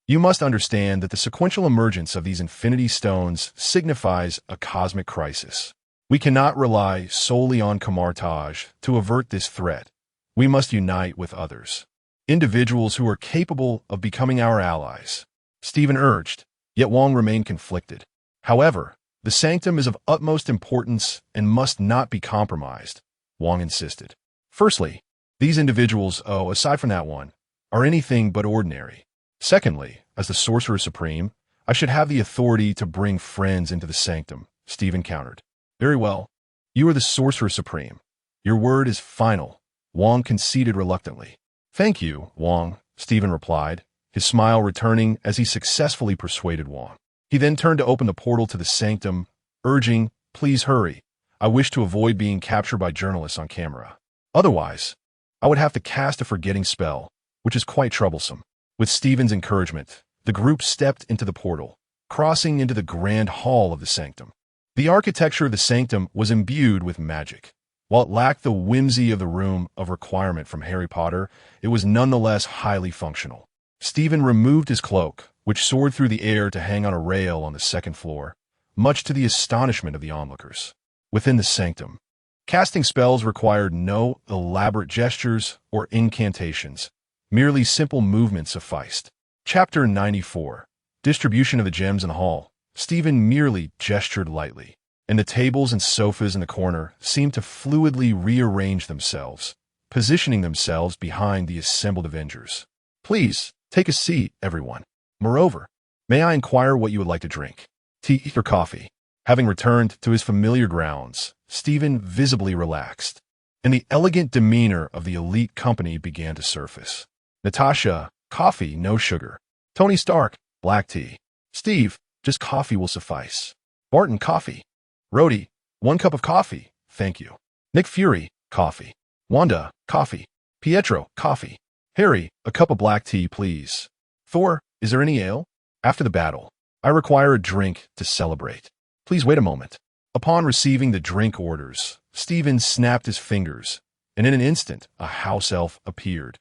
you must understand that the sequential emergence of these infinity stones signifies a cosmic crisis. We cannot rely solely on Kamartaj to avert this threat. We must unite with others, individuals who are capable of becoming our allies, Stephen urged, yet Wong remained conflicted. However, the sanctum is of utmost importance and must not be compromised, Wong insisted. Firstly, these individuals, aside from that one, are anything but ordinary. Secondly, as the Sorcerer Supreme, I should have the authority to bring friends into the sanctum, Stephen countered. Very well. You are the Sorcerer Supreme. Your word is final, Wong conceded reluctantly. Thank you, Wong, Stephen replied, his smile returning as he successfully persuaded Wong. He then turned to open the portal to the sanctum, urging, please hurry. I wish to avoid being captured by journalists on camera. Otherwise, I would have to cast a forgetting spell, which is quite troublesome. With Stephen's encouragement, the group stepped into the portal, crossing into the grand hall of the sanctum. The architecture of the sanctum was imbued with magic. While it lacked the whimsy of the room of requirement from Harry Potter, it was nonetheless highly functional. Stephen removed his cloak, which soared through the air to hang on a rail on the second floor, much to the astonishment of the onlookers. Within the sanctum, casting spells required no elaborate gestures or incantations. Merely simple movement sufficed. Chapter 94. Distribution of the gems in the hall. Stephen merely gestured lightly, and the tables and sofas in the corner seemed to fluidly rearrange themselves, positioning themselves behind the assembled Avengers. Please, take a seat, everyone. Moreover, may I inquire what you would like to drink? Tea or coffee? Having returned to his familiar grounds, Stephen visibly relaxed, and the elegant demeanor of the elite company began to surface. Natasha, coffee, no sugar. Tony Stark, black tea. Steve, just coffee will suffice. Barton, coffee. Rhodey, 1 cup of coffee, thank you. Nick Fury, coffee. Wanda, coffee. Pietro, coffee. Harry, a cup of black tea, please. Thor, is there any ale? After the battle, I require a drink to celebrate. Please wait a moment. Upon receiving the drink orders, Stephen snapped his fingers, and in an instant, a house elf appeared,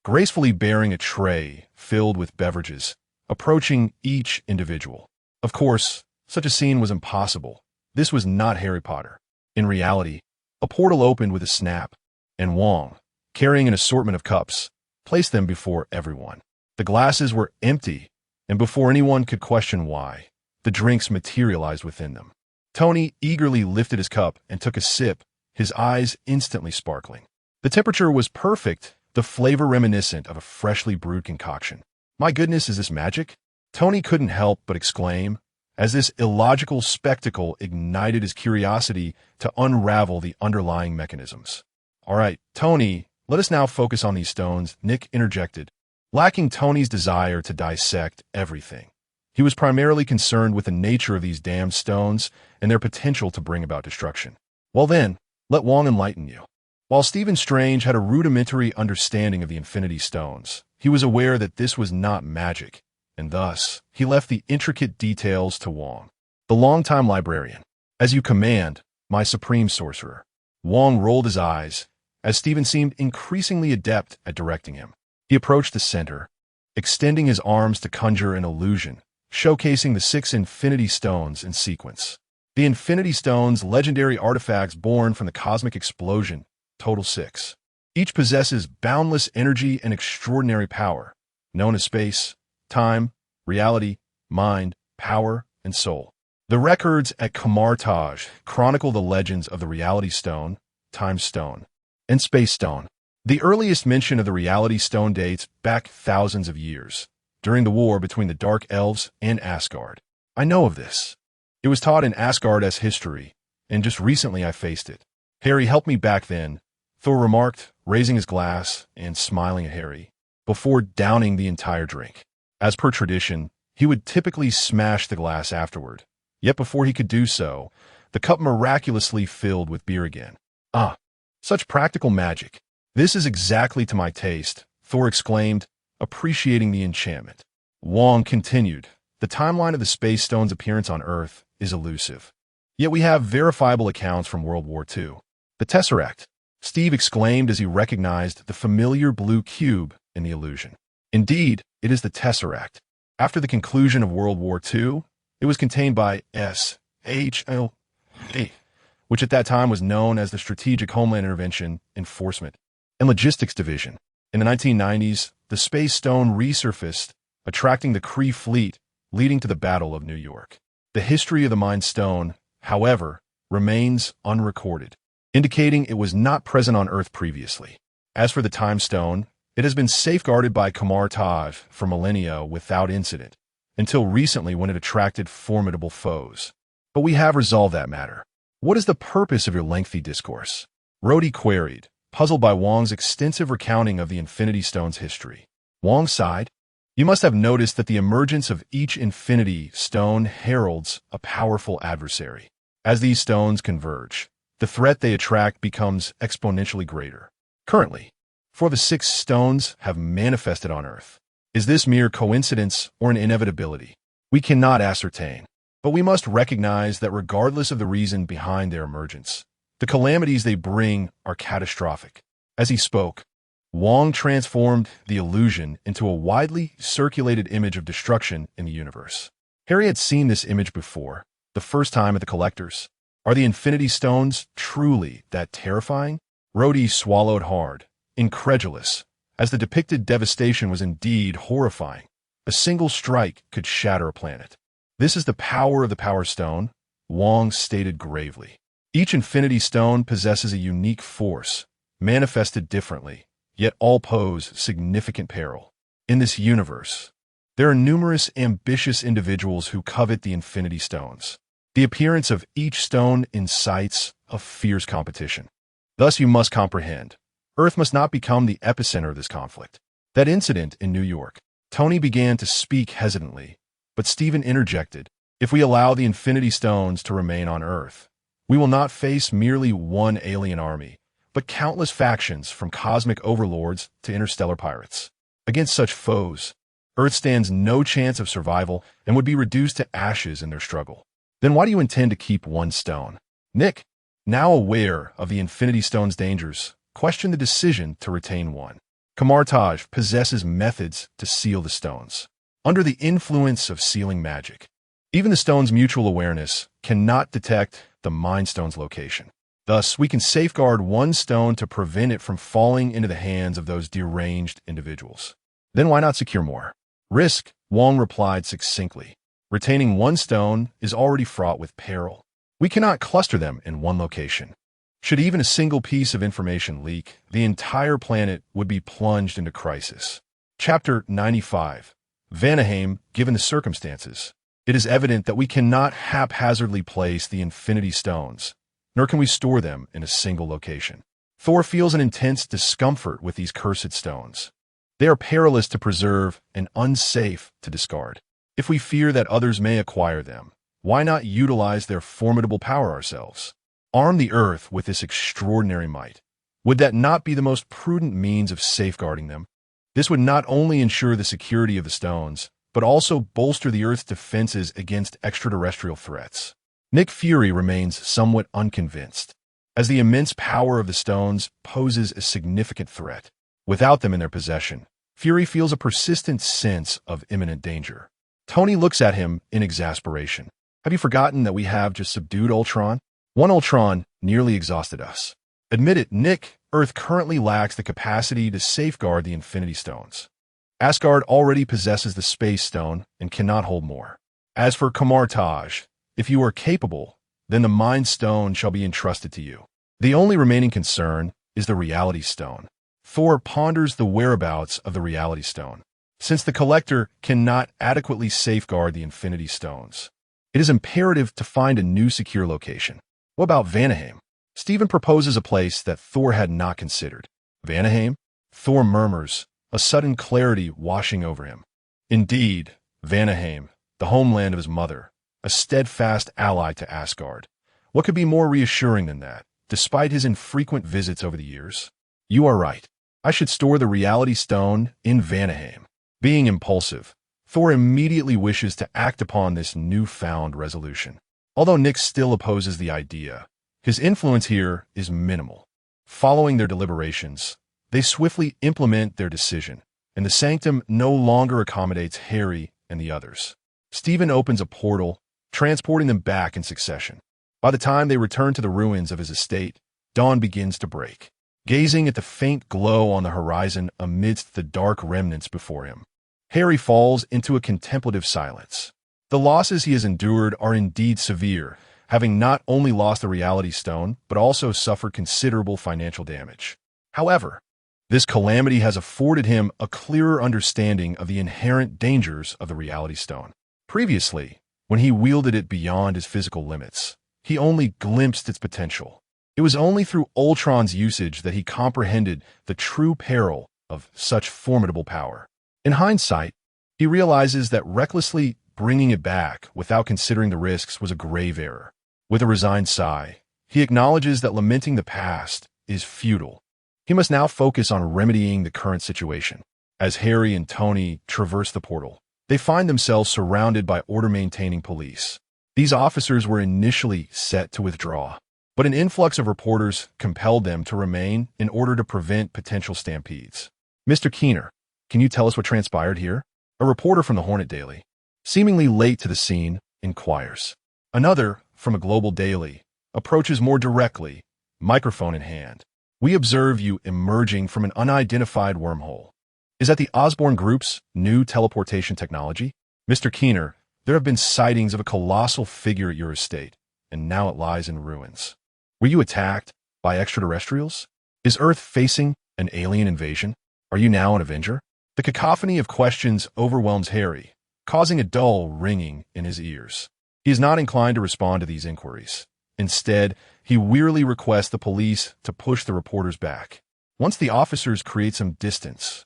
gracefully bearing a tray filled with beverages, approaching each individual. Of course, such a scene was impossible. This was not Harry Potter. In reality, a portal opened with a snap, and Wong, carrying an assortment of cups, placed them before everyone. The glasses were empty, and before anyone could question why, the drinks materialized within them. Tony eagerly lifted his cup and took a sip, his eyes instantly sparkling. The temperature was perfect, the flavor reminiscent of a freshly brewed concoction. My goodness, is this magic? Tony couldn't help but exclaim, as this illogical spectacle ignited his curiosity to unravel the underlying mechanisms. All right, Tony, let us now focus on these stones, Nick interjected, lacking Tony's desire to dissect everything. He was primarily concerned with the nature of these damned stones and their potential to bring about destruction. Well then, let Wong enlighten you. While Stephen Strange had a rudimentary understanding of the Infinity Stones, he was aware that this was not magic, and thus, he left the intricate details to Wong, the longtime librarian. As you command, my supreme sorcerer. Wong rolled his eyes, as Stephen seemed increasingly adept at directing him. He approached the center, extending his arms to conjure an illusion, showcasing the 6 Infinity Stones in sequence. The Infinity Stones, legendary artifacts born from the cosmic explosion, total 6. Each possesses boundless energy and extraordinary power, known as space, time, reality, mind, power, and soul. The records at Kamartaj chronicle the legends of the Reality Stone, Time Stone, and Space Stone. The earliest mention of the Reality Stone dates back thousands of years, during the war between the Dark Elves and Asgard. I know of this. It was taught in Asgard as history, and just recently I faced it. Harry helped me back then, Thor remarked, raising his glass and smiling at Harry, before downing the entire drink. As per tradition, He would typically smash the glass afterward. Yet before he could do so, the cup miraculously filled with beer again. Ah, such practical magic. This is exactly to my taste, Thor exclaimed, appreciating the enchantment. Wong continued, the timeline of the Space Stone's appearance on Earth is elusive. Yet we have verifiable accounts from World War II. The Tesseract, Steve exclaimed as he recognized the familiar blue cube in the illusion. Indeed, it is the Tesseract. After the conclusion of World War II, it was contained by SHLA, which at that time was known as the Strategic Homeland Intervention, Enforcement, and Logistics Division. In the 1990s, the Space Stone resurfaced, attracting the Kree fleet, leading to the Battle of New York. The history of the Mind Stone, however, remains unrecorded, indicating it was not present on Earth previously. As for the Time Stone, it has been safeguarded by Kamar-Taj for millennia without incident, until recently when it attracted formidable foes. But we have resolved that matter. What is the purpose of your lengthy discourse? Rhodey queried, puzzled by Wong's extensive recounting of the Infinity Stone's history. Wong sighed. You must have noticed that the emergence of each Infinity Stone heralds a powerful adversary. As these stones converge, the threat they attract becomes exponentially greater. Currently, 4 of the 6 stones have manifested on Earth. Is this mere coincidence or an inevitability? We cannot ascertain, but we must recognize that regardless of the reason behind their emergence, the calamities they bring are catastrophic. As he spoke, Wong transformed the illusion into a widely circulated image of destruction in the universe. Harry had seen this image before, the first time at the Collector's. Are the Infinity Stones truly that terrifying? Rhodey swallowed hard, incredulous, as the depicted devastation was indeed horrifying. A single strike could shatter a planet. This is the power of the Power Stone, Wong stated gravely. Each Infinity Stone possesses a unique force, manifested differently, yet all pose significant peril. In this universe, there are numerous ambitious individuals who covet the Infinity Stones. The appearance of each stone incites a fierce competition. Thus you must comprehend, Earth must not become the epicenter of this conflict. That incident in New York, Tony began to speak hesitantly, but Stephen interjected, if we allow the Infinity Stones to remain on Earth, we will not face merely one alien army, but countless factions from cosmic overlords to interstellar pirates. Against such foes, Earth stands no chance of survival and would be reduced to ashes in their struggle. Then why do you intend to keep one stone? Nick, now aware of the Infinity Stone's dangers, questioned the decision to retain one. Kamar-Taj possesses methods to seal the stones. Under the influence of sealing magic, even the stone's mutual awareness cannot detect the Mind Stone's location. Thus, we can safeguard one stone to prevent it from falling into the hands of those deranged individuals. Then why not secure more? Risk, Wong replied succinctly. Retaining one stone is already fraught with peril. We cannot cluster them in one location. Should even a single piece of information leak, the entire planet would be plunged into crisis. Chapter 95. Vanaheim, given the circumstances. It is evident that we cannot haphazardly place the Infinity Stones, nor can we store them in a single location. Thor feels an intense discomfort with these cursed stones. They are perilous to preserve and unsafe to discard. If we fear that others may acquire them, why not utilize their formidable power ourselves? Arm the Earth with this extraordinary might. Would that not be the most prudent means of safeguarding them? This would not only ensure the security of the stones, but also bolster the Earth's defenses against extraterrestrial threats. Nick Fury remains somewhat unconvinced, as the immense power of the stones poses a significant threat. Without them in their possession, Fury feels a persistent sense of imminent danger. Tony looks at him in exasperation. Have you forgotten that we have just subdued Ultron? One Ultron nearly exhausted us. Admit it, Nick, Earth currently lacks the capacity to safeguard the Infinity Stones. Asgard already possesses the Space Stone and cannot hold more. As for Kamar-Taj, if you are capable, then the Mind Stone shall be entrusted to you. The only remaining concern is the Reality Stone. Thor ponders the whereabouts of the Reality Stone. Since the Collector cannot adequately safeguard the Infinity Stones, it is imperative to find a new secure location. What about Vanaheim? Stephen proposes a place that Thor had not considered. Vanaheim? Thor murmurs, a sudden clarity washing over him. Indeed, Vanaheim, the homeland of his mother, a steadfast ally to Asgard. What could be more reassuring than that, despite his infrequent visits over the years? You are right. I should store the reality stone in Vanaheim. Being impulsive, Thor immediately wishes to act upon this newfound resolution. Although Nick still opposes the idea, his influence here is minimal. Following their deliberations, they swiftly implement their decision, and the sanctum no longer accommodates Harry and the others. Stephen opens a portal, transporting them back in succession. By the time they return to the ruins of his estate, dawn begins to break. Gazing at the faint glow on the horizon amidst the dark remnants before him, Harry falls into a contemplative silence. The losses he has endured are indeed severe, having not only lost the reality stone, but also suffered considerable financial damage. However, this calamity has afforded him a clearer understanding of the inherent dangers of the reality stone. Previously, when he wielded it beyond his physical limits, he only glimpsed its potential. It was only through Ultron's usage that he comprehended the true peril of such formidable power. In hindsight, he realizes that recklessly bringing it back without considering the risks was a grave error. With a resigned sigh, he acknowledges that lamenting the past is futile. He must now focus on remedying the current situation. As Harry and Tony traverse the portal, they find themselves surrounded by order-maintaining police. These officers were initially set to withdraw, but an influx of reporters compelled them to remain in order to prevent potential stampedes. Mr. Keener, can you tell us what transpired here? A reporter from the Hornet Daily, seemingly late to the scene, inquires. Another, from a global daily, approaches more directly, microphone in hand. We observe you emerging from an unidentified wormhole. Is that the Osborn Group's new teleportation technology? Mr. Keener, there have been sightings of a colossal figure at your estate, and now it lies in ruins. Were you attacked by extraterrestrials? Is Earth facing an alien invasion? Are you now an Avenger? The cacophony of questions overwhelms Harry, causing a dull ringing in his ears. He is not inclined to respond to these inquiries. Instead, he wearily requests the police to push the reporters back. Once the officers create some distance,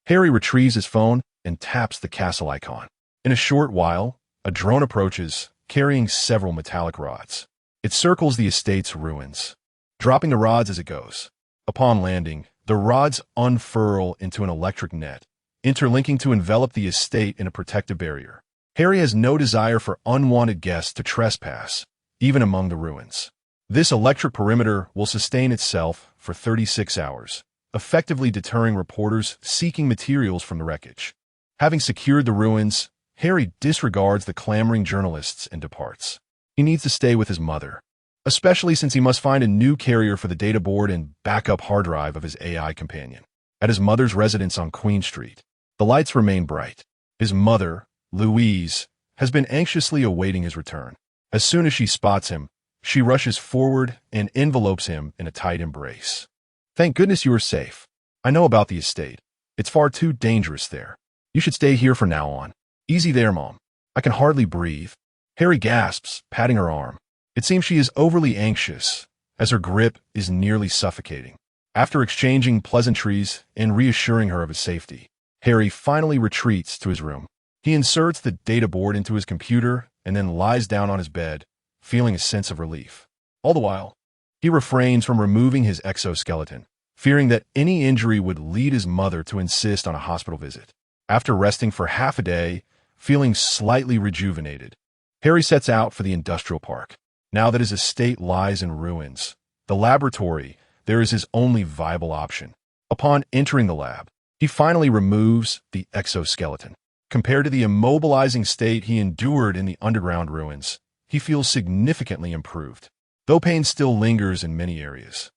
Harry retrieves his phone and taps the castle icon. In a short while, a drone approaches, carrying several metallic rods. It circles the estate's ruins, dropping the rods as it goes. Upon landing, the rods unfurl into an electric net, interlinking to envelop the estate in a protective barrier. Harry has no desire for unwanted guests to trespass, even among the ruins. This electric perimeter will sustain itself for 36 hours, effectively deterring reporters seeking materials from the wreckage. Having secured the ruins, Harry disregards the clamoring journalists and departs. He needs to stay with his mother, especially since he must find a new carrier for the data board and backup hard drive of his AI companion. At his mother's residence on Queen Street, the lights remain bright. His mother, Louise, has been anxiously awaiting his return. As soon as she spots him, she rushes forward and envelopes him in a tight embrace. Thank goodness you are safe. I know about the estate. It's far too dangerous there. You should stay here from now on. Easy there, Mom. I can hardly breathe. Harry gasps, patting her arm. It seems she is overly anxious, as her grip is nearly suffocating. After exchanging pleasantries and reassuring her of his safety, Harry finally retreats to his room. He inserts the data board into his computer and then lies down on his bed, feeling a sense of relief. All the while, he refrains from removing his exoskeleton, fearing that any injury would lead his mother to insist on a hospital visit. After resting for half a day, feeling slightly rejuvenated, Harry sets out for the industrial park. Now that his estate lies in ruins, the laboratory there is his only viable option. Upon entering the lab, he finally removes the exoskeleton. Compared to the immobilizing state he endured in the underground ruins, he feels significantly improved, though pain still lingers in many areas.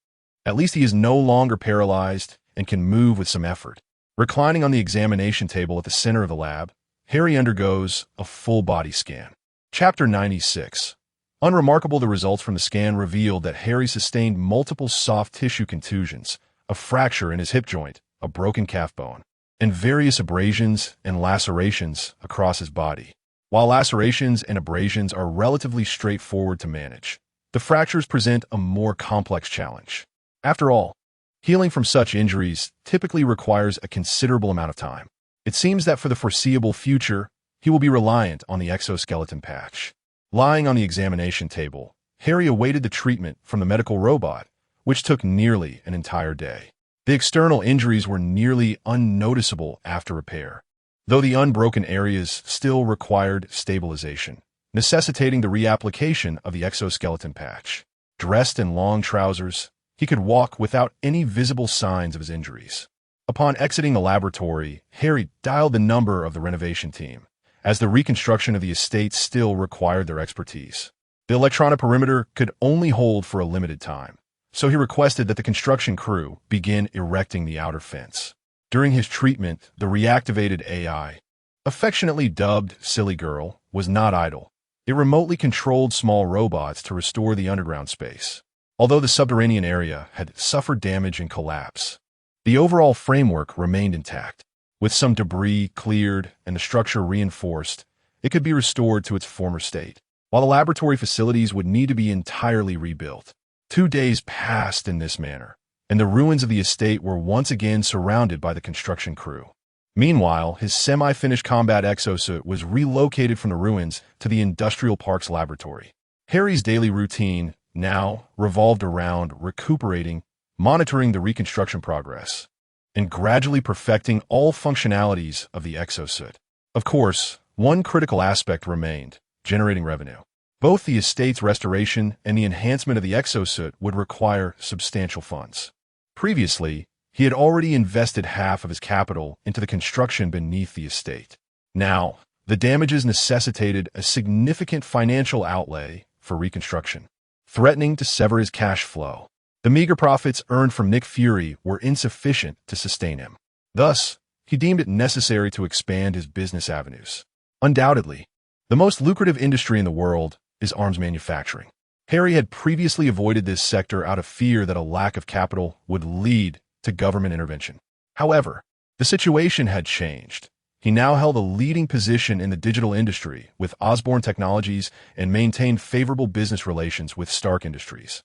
At least he is no longer paralyzed and can move with some effort. Reclining on the examination table at the center of the lab, Harry undergoes a full-body scan. Chapter 96. Unremarkable, the results from the scan revealed that Harry sustained multiple soft tissue contusions, a fracture in his hip joint, a broken calf bone, and various abrasions and lacerations across his body. While lacerations and abrasions are relatively straightforward to manage, the fractures present a more complex challenge. After all, healing from such injuries typically requires a considerable amount of time. It seems that for the foreseeable future, he will be reliant on the exoskeleton patch. Lying on the examination table, Harry awaited the treatment from the medical robot, which took nearly an entire day. The external injuries were nearly unnoticeable after repair, though the unbroken areas still required stabilization, necessitating the reapplication of the exoskeleton patch. Dressed in long trousers, he could walk without any visible signs of his injuries. Upon exiting the laboratory, Harry dialed the number of the renovation team, as the reconstruction of the estate still required their expertise. The electronic perimeter could only hold for a limited time, so he requested that the construction crew begin erecting the outer fence. During his treatment, the reactivated AI, affectionately dubbed Silly Girl, was not idle. It remotely controlled small robots to restore the underground space. Although the subterranean area had suffered damage and collapse, the overall framework remained intact. With some debris cleared and the structure reinforced, it could be restored to its former state, while the laboratory facilities would need to be entirely rebuilt. 2 days passed in this manner, and the ruins of the estate were once again surrounded by the construction crew. Meanwhile, his semi-finished combat exosuit was relocated from the ruins to the Industrial Park's laboratory. Harry's daily routine now revolved around recuperating, monitoring the reconstruction progress, and gradually perfecting all functionalities of the exosuit. Of course, one critical aspect remained: generating revenue. Both the estate's restoration and the enhancement of the exosuit would require substantial funds. Previously, he had already invested half of his capital into the construction beneath the estate. Now, the damages necessitated a significant financial outlay for reconstruction, threatening to sever his cash flow. The meager profits earned from Nick Fury were insufficient to sustain him. Thus, he deemed it necessary to expand his business avenues. Undoubtedly, the most lucrative industry in the world is arms manufacturing. Harry had previously avoided this sector out of fear that a lack of capital would lead to government intervention. However, the situation had changed. He now held a leading position in the digital industry with Osborne Technologies and maintained favorable business relations with Stark Industries,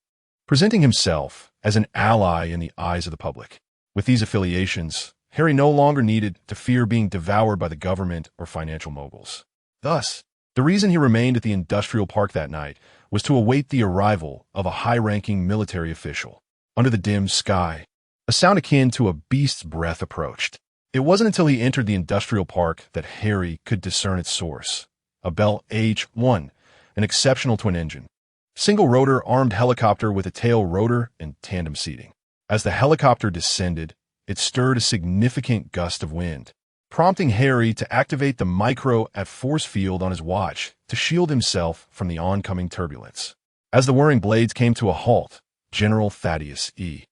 presenting himself as an ally in the eyes of the public. With these affiliations, Harry no longer needed to fear being devoured by the government or financial moguls. Thus, the reason he remained at the industrial park that night was to await the arrival of a high-ranking military official. Under the dim sky, a sound akin to a beast's breath approached. It wasn't until he entered the industrial park that Harry could discern its source: a Bell H-1, an exceptional twin-engine, single-rotor armed helicopter with a tail rotor and tandem seating. As the helicopter descended, it stirred a significant gust of wind, prompting Harry to activate the micro-at-force field on his watch to shield himself from the oncoming turbulence. As the whirring blades came to a halt, General Thaddeus E.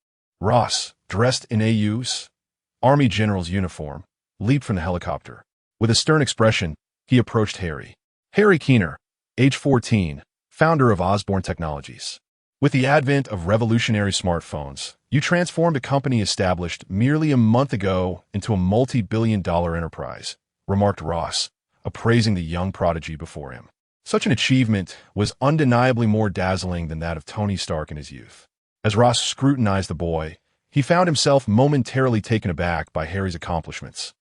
Ross, dressed in AU's Army General's uniform, leaped from the helicopter. With a stern expression, he approached Harry. Harry Keener, age 14, founder of Osborne Technologies. With the advent of revolutionary smartphones, you transformed a company established merely a month ago into a multi-billion-dollar enterprise, remarked Ross, appraising the young prodigy before him. Such an achievement was undeniably more dazzling than that of Tony Stark in his youth. As Ross scrutinized the boy, he found himself momentarily taken aback by Harry's accomplishments,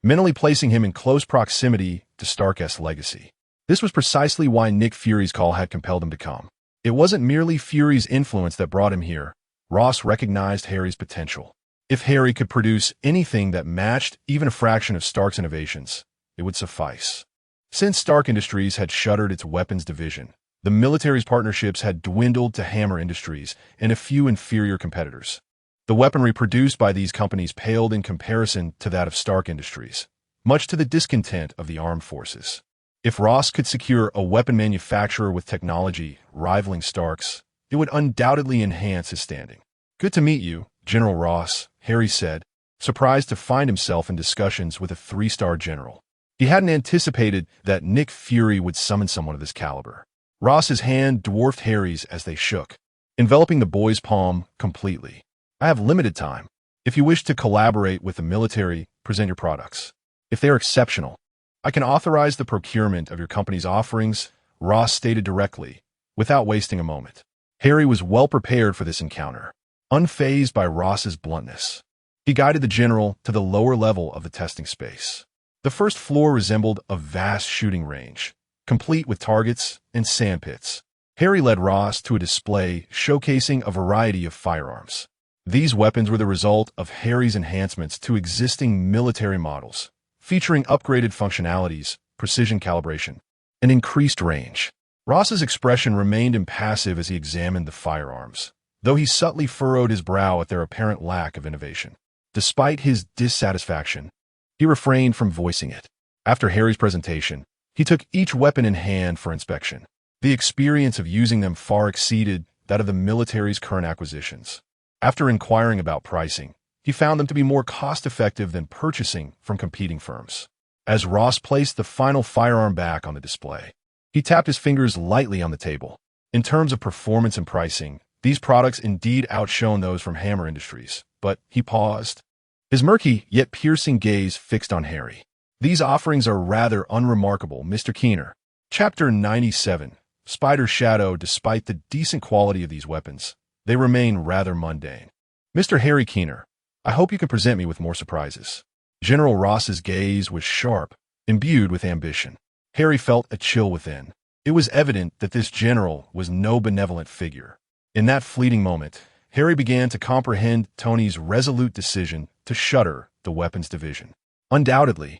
mentally placing him in close proximity to Stark's legacy. This was precisely why Nick Fury's call had compelled him to come. It wasn't merely Fury's influence that brought him here. Ross recognized Harry's potential. If Harry could produce anything that matched even a fraction of Stark's innovations, it would suffice. Since Stark Industries had shuttered its weapons division, the military's partnerships had dwindled to Hammer Industries and a few inferior competitors. The weaponry produced by these companies paled in comparison to that of Stark Industries, much to the discontent of the armed forces. If Ross could secure a weapon manufacturer with technology rivaling Stark's, it would undoubtedly enhance his standing. Good to meet you, General Ross, Harry said, surprised to find himself in discussions with a 3-star general. He hadn't anticipated that Nick Fury would summon someone of this caliber. Ross's hand dwarfed Harry's as they shook, enveloping the boy's palm completely. I have limited time. If you wish to collaborate with the military, present your products. If they are exceptional, I can authorize the procurement of your company's offerings, Ross stated directly, without wasting a moment. Harry was well prepared for this encounter, unfazed by Ross's bluntness. He guided the general to the lower level of the testing space. The first floor resembled a vast shooting range, complete with targets and sandpits. Harry led Ross to a display showcasing a variety of firearms. These weapons were the result of Harry's enhancements to existing military models, featuring upgraded functionalities, precision calibration, and increased range. Ross's expression remained impassive as he examined the firearms, though he subtly furrowed his brow at their apparent lack of innovation. Despite his dissatisfaction, he refrained from voicing it. After Harry's presentation, he took each weapon in hand for inspection. The experience of using them far exceeded that of the military's current acquisitions. After inquiring about pricing, he found them to be more cost-effective than purchasing from competing firms. As Ross placed the final firearm back on the display, he tapped his fingers lightly on the table. In terms of performance and pricing, these products indeed outshone those from Hammer Industries, but he paused, his murky yet piercing gaze fixed on Harry. These offerings are rather unremarkable, Mr. Keener. Chapter 97. Spider's Shadow. Despite the decent quality of these weapons, they remain rather mundane. Mr. Harry Keener, I hope you can present me with more surprises. General Ross's gaze was sharp, imbued with ambition. Harry felt a chill within. It was evident that this general was no benevolent figure. In that fleeting moment, Harry began to comprehend Tony's resolute decision to shutter the weapons division. Undoubtedly,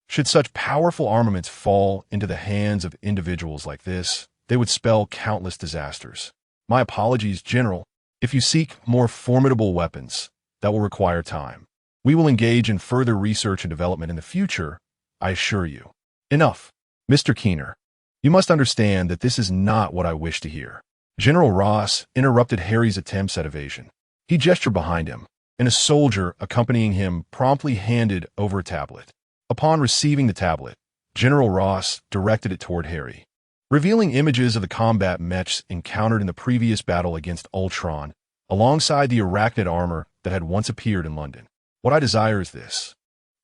should such powerful armaments fall into the hands of individuals like this, they would spell countless disasters. My apologies, General. If you seek more formidable weapons, that will require time. We will engage in further research and development in the future, I assure you. Enough. Mr. Keener, you must understand that this is not what I wish to hear. General Ross interrupted Harry's attempts at evasion. He gestured behind him, and a soldier accompanying him promptly handed over a tablet. Upon receiving the tablet, General Ross directed it toward Harry, revealing images of the combat mechs encountered in the previous battle against Ultron, alongside the arachnid armor that had once appeared in London. What I desire is this,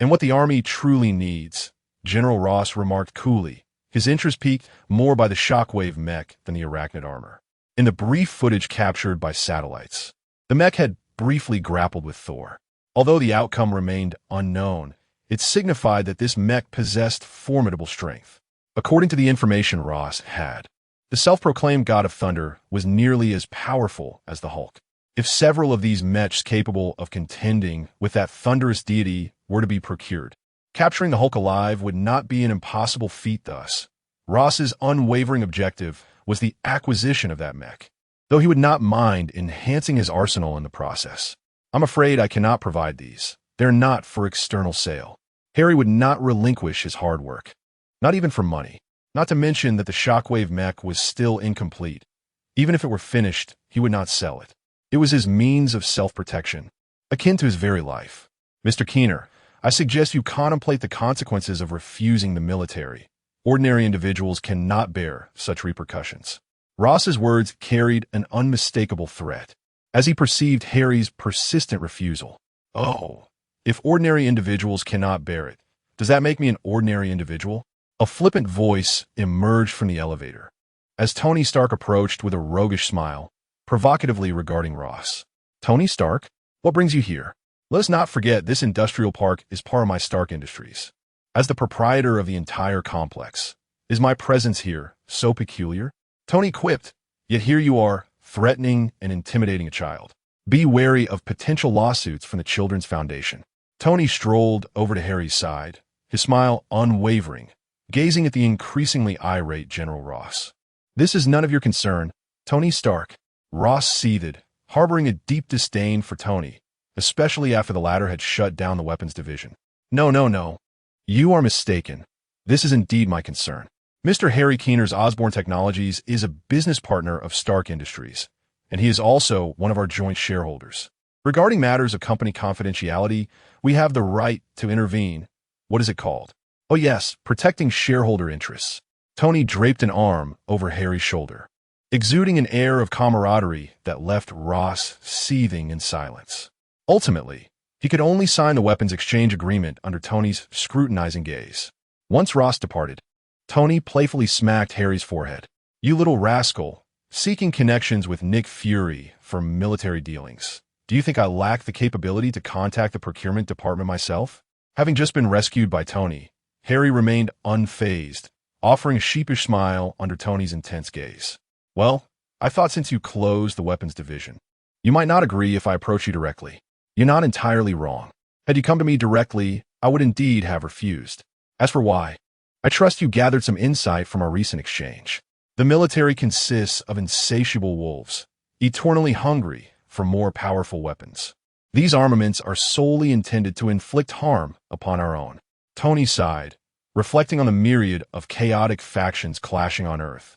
and what the army truly needs, General Ross remarked coolly, his interest piqued more by the shockwave mech than the arachnid armor. In the brief footage captured by satellites, the mech had briefly grappled with Thor. Although the outcome remained unknown, it signified that this mech possessed formidable strength. According to the information Ross had, the self-proclaimed God of Thunder was nearly as powerful as the Hulk. If several of these mechs capable of contending with that thunderous deity were to be procured, capturing the Hulk alive would not be an impossible feat thus. Ross's unwavering objective was the acquisition of that mech, though he would not mind enhancing his arsenal in the process. I'm afraid I cannot provide these. They're not for external sale. Harry would not relinquish his hard work, not even for money. Not to mention that the shockwave mech was still incomplete. Even if it were finished, he would not sell it. It was his means of self-protection, akin to his very life. Mr. Keener, I suggest you contemplate the consequences of refusing the military. Ordinary individuals cannot bear such repercussions. Ross's words carried an unmistakable threat, as he perceived Harry's persistent refusal. Oh, if ordinary individuals cannot bear it, does that make me an ordinary individual? A flippant voice emerged from the elevator, as Tony Stark approached with a roguish smile, provocatively regarding Ross. Tony Stark? What brings you here? Let us not forget this industrial park is part of my Stark Industries. As the proprietor of the entire complex, is my presence here so peculiar? Tony quipped, yet here you are, threatening and intimidating a child. Be wary of potential lawsuits from the Children's Foundation. Tony strolled over to Harry's side, his smile unwavering, gazing at the increasingly irate General Ross. This is none of your concern, Tony Stark. Ross seethed, harboring a deep disdain for Tony, especially after the latter had shut down the weapons division. No. You are mistaken. This is indeed my concern. Mr. Harry Keener's Osborne Technologies is a business partner of Stark Industries, and he is also one of our joint shareholders. Regarding matters of company confidentiality, we have the right to intervene. What is it called? Oh yes, protecting shareholder interests. Tony draped an arm over Harry's shoulder, exuding an air of camaraderie that left Ross seething in silence. Ultimately, he could only sign the weapons exchange agreement under Tony's scrutinizing gaze. Once Ross departed, Tony playfully smacked Harry's forehead. You little rascal, seeking connections with Nick Fury for military dealings. Do you think I lack the capability to contact the procurement department myself? Having just been rescued by Tony, Harry remained unfazed, offering a sheepish smile under Tony's intense gaze. Well, I thought since you closed the weapons division, you might not agree if I approach you directly. You're not entirely wrong. Had you come to me directly, I would indeed have refused. As for why, I trust you gathered some insight from our recent exchange. The military consists of insatiable wolves, eternally hungry for more powerful weapons. These armaments are solely intended to inflict harm upon our own. Tony sighed, reflecting on the myriad of chaotic factions clashing on Earth,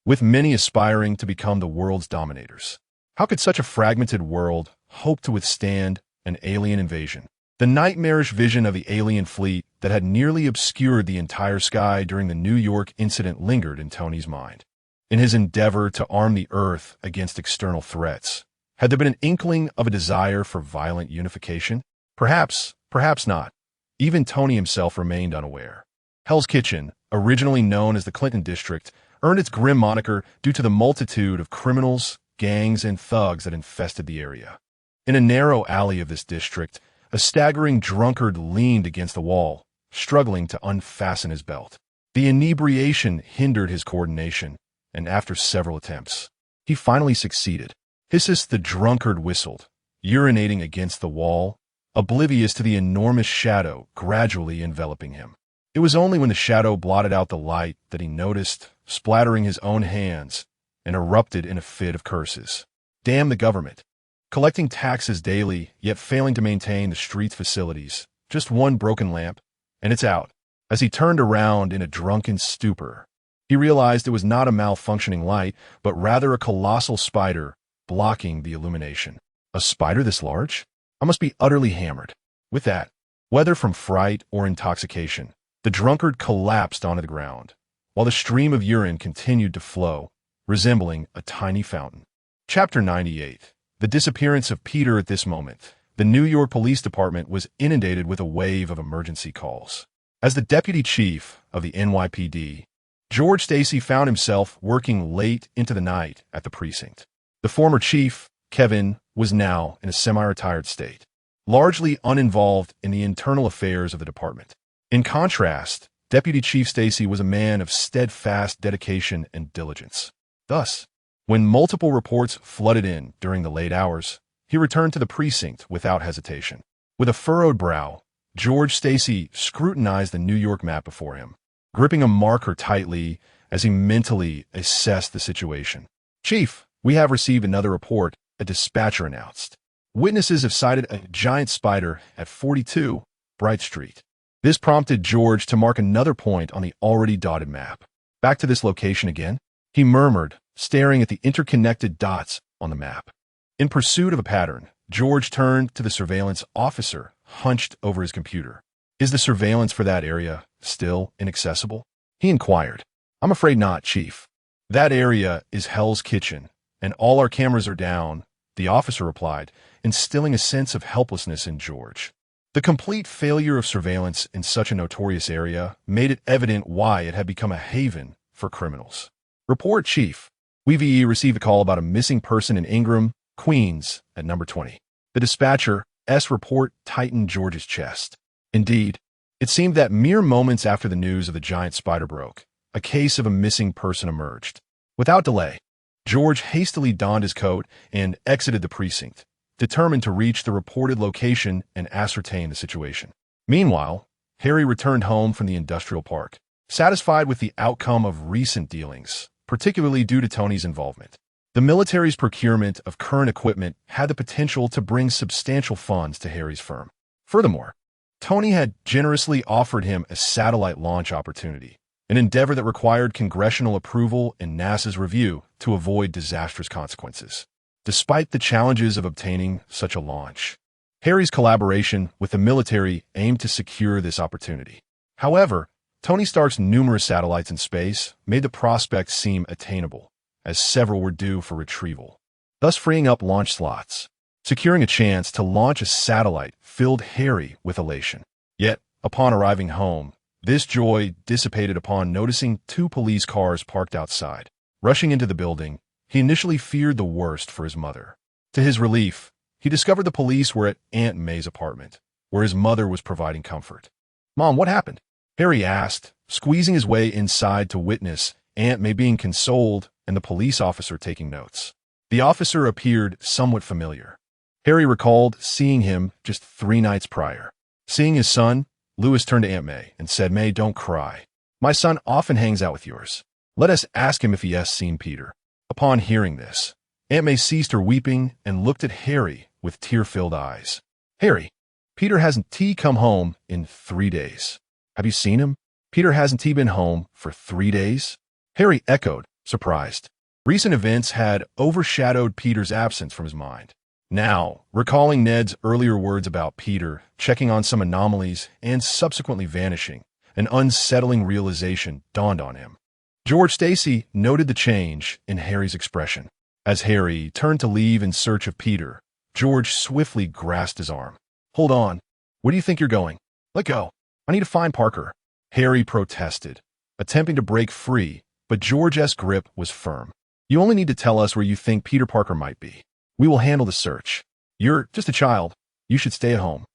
with many aspiring to become the world's dominators. How could such a fragmented world hope to withstand an alien invasion? The nightmarish vision of the alien fleet that had nearly obscured the entire sky during the New York incident lingered in Tony's mind. In his endeavor to arm the Earth against external threats, had there been an inkling of a desire for violent unification? Perhaps, perhaps not. Even Tony himself remained unaware. Hell's Kitchen, originally known as the Clinton District, earned its grim moniker due to the multitude of criminals, gangs, and thugs that infested the area. In a narrow alley of this district, a staggering drunkard leaned against the wall, struggling to unfasten his belt. The inebriation hindered his coordination, and after several attempts, he finally succeeded. Hissus the drunkard whistled, urinating against the wall, oblivious to the enormous shadow gradually enveloping him. It was only when the shadow blotted out the light that he noticed, splattering his own hands, and erupted in a fit of curses. Damn the government. Collecting taxes daily, yet failing to maintain the street's facilities. Just one broken lamp, and it's out. As he turned around in a drunken stupor, he realized it was not a malfunctioning light, but rather a colossal spider blocking the illumination. A spider this large? I must be utterly hammered. With that, whether from fright or intoxication, the drunkard collapsed onto the ground, while the stream of urine continued to flow, resembling a tiny fountain. Chapter 98. The disappearance of Peter. At this moment, the New York Police Department was inundated with a wave of emergency calls. As the deputy chief of the NYPD, George Stacy found himself working late into the night at the precinct. The former chief, Kevin, was now in a semi-retired state, largely uninvolved in the internal affairs of the department. In contrast, Deputy Chief Stacy was a man of steadfast dedication and diligence. Thus, when multiple reports flooded in during the late hours, he returned to the precinct without hesitation. With a furrowed brow, George Stacy scrutinized the New York map before him, gripping a marker tightly as he mentally assessed the situation. "Chief, we have received another report," a dispatcher announced. "Witnesses have sighted a giant spider at 42 Bright Street." This prompted George to mark another point on the already dotted map. "Back to this location again?" he murmured, staring at the interconnected dots on the map. In pursuit of a pattern, George turned to the surveillance officer hunched over his computer. "Is the surveillance for that area still inaccessible?" he inquired. "I'm afraid not, Chief. That area is Hell's Kitchen, and all our cameras are down," the officer replied, instilling a sense of helplessness in George. The complete failure of surveillance in such a notorious area made it evident why it had become a haven for criminals. "Report, Chief. We received a call about a missing person in Ingram, Queens, at number 20. The dispatcher's report tightened George's chest. Indeed, it seemed that mere moments after the news of the giant spider broke, a case of a missing person emerged. Without delay, George hastily donned his coat and exited the precinct, determined to reach the reported location and ascertain the situation. Meanwhile, Harry returned home from the industrial park, satisfied with the outcome of recent dealings, particularly due to Tony's involvement. The military's procurement of current equipment had the potential to bring substantial funds to Harry's firm. Furthermore, Tony had generously offered him a satellite launch opportunity, an endeavor that required congressional approval and NASA's review to avoid disastrous consequences. Despite the challenges of obtaining such a launch, Harry's collaboration with the military aimed to secure this opportunity. However, Tony Stark's numerous satellites in space made the prospect seem attainable, as several were due for retrieval, thus freeing up launch slots. Securing a chance to launch a satellite filled Harry with elation. Yet, upon arriving home, this joy dissipated upon noticing 2 police cars parked outside. Rushing into the building, he initially feared the worst for his mother. To his relief, he discovered the police were at Aunt May's apartment, where his mother was providing comfort. "Mom, what happened?" Harry asked, squeezing his way inside to witness Aunt May being consoled and the police officer taking notes. The officer appeared somewhat familiar. Harry recalled seeing him just 3 nights prior. Seeing his son, Lewis turned to Aunt May and said, "May, don't cry. My son often hangs out with yours. Let us ask him if he has seen Peter." Upon hearing this, Aunt May ceased her weeping and looked at Harry with tear-filled eyes. "Harry, Peter hasn't come home in 3 days. Have you seen him? Peter hasn't been home for 3 days?" Harry echoed, surprised. Recent events had overshadowed Peter's absence from his mind. Now, recalling Ned's earlier words about Peter checking on some anomalies and subsequently vanishing, an unsettling realization dawned on him. George Stacy noted the change in Harry's expression. As Harry turned to leave in search of Peter, George swiftly grasped his arm. "Hold on. Where do you think you're going? Let go. I need to find Parker." Harry protested, attempting to break free, but George's grip was firm. "You only need to tell us where you think Peter Parker might be. We will handle the search. You're just a child. You should stay at home."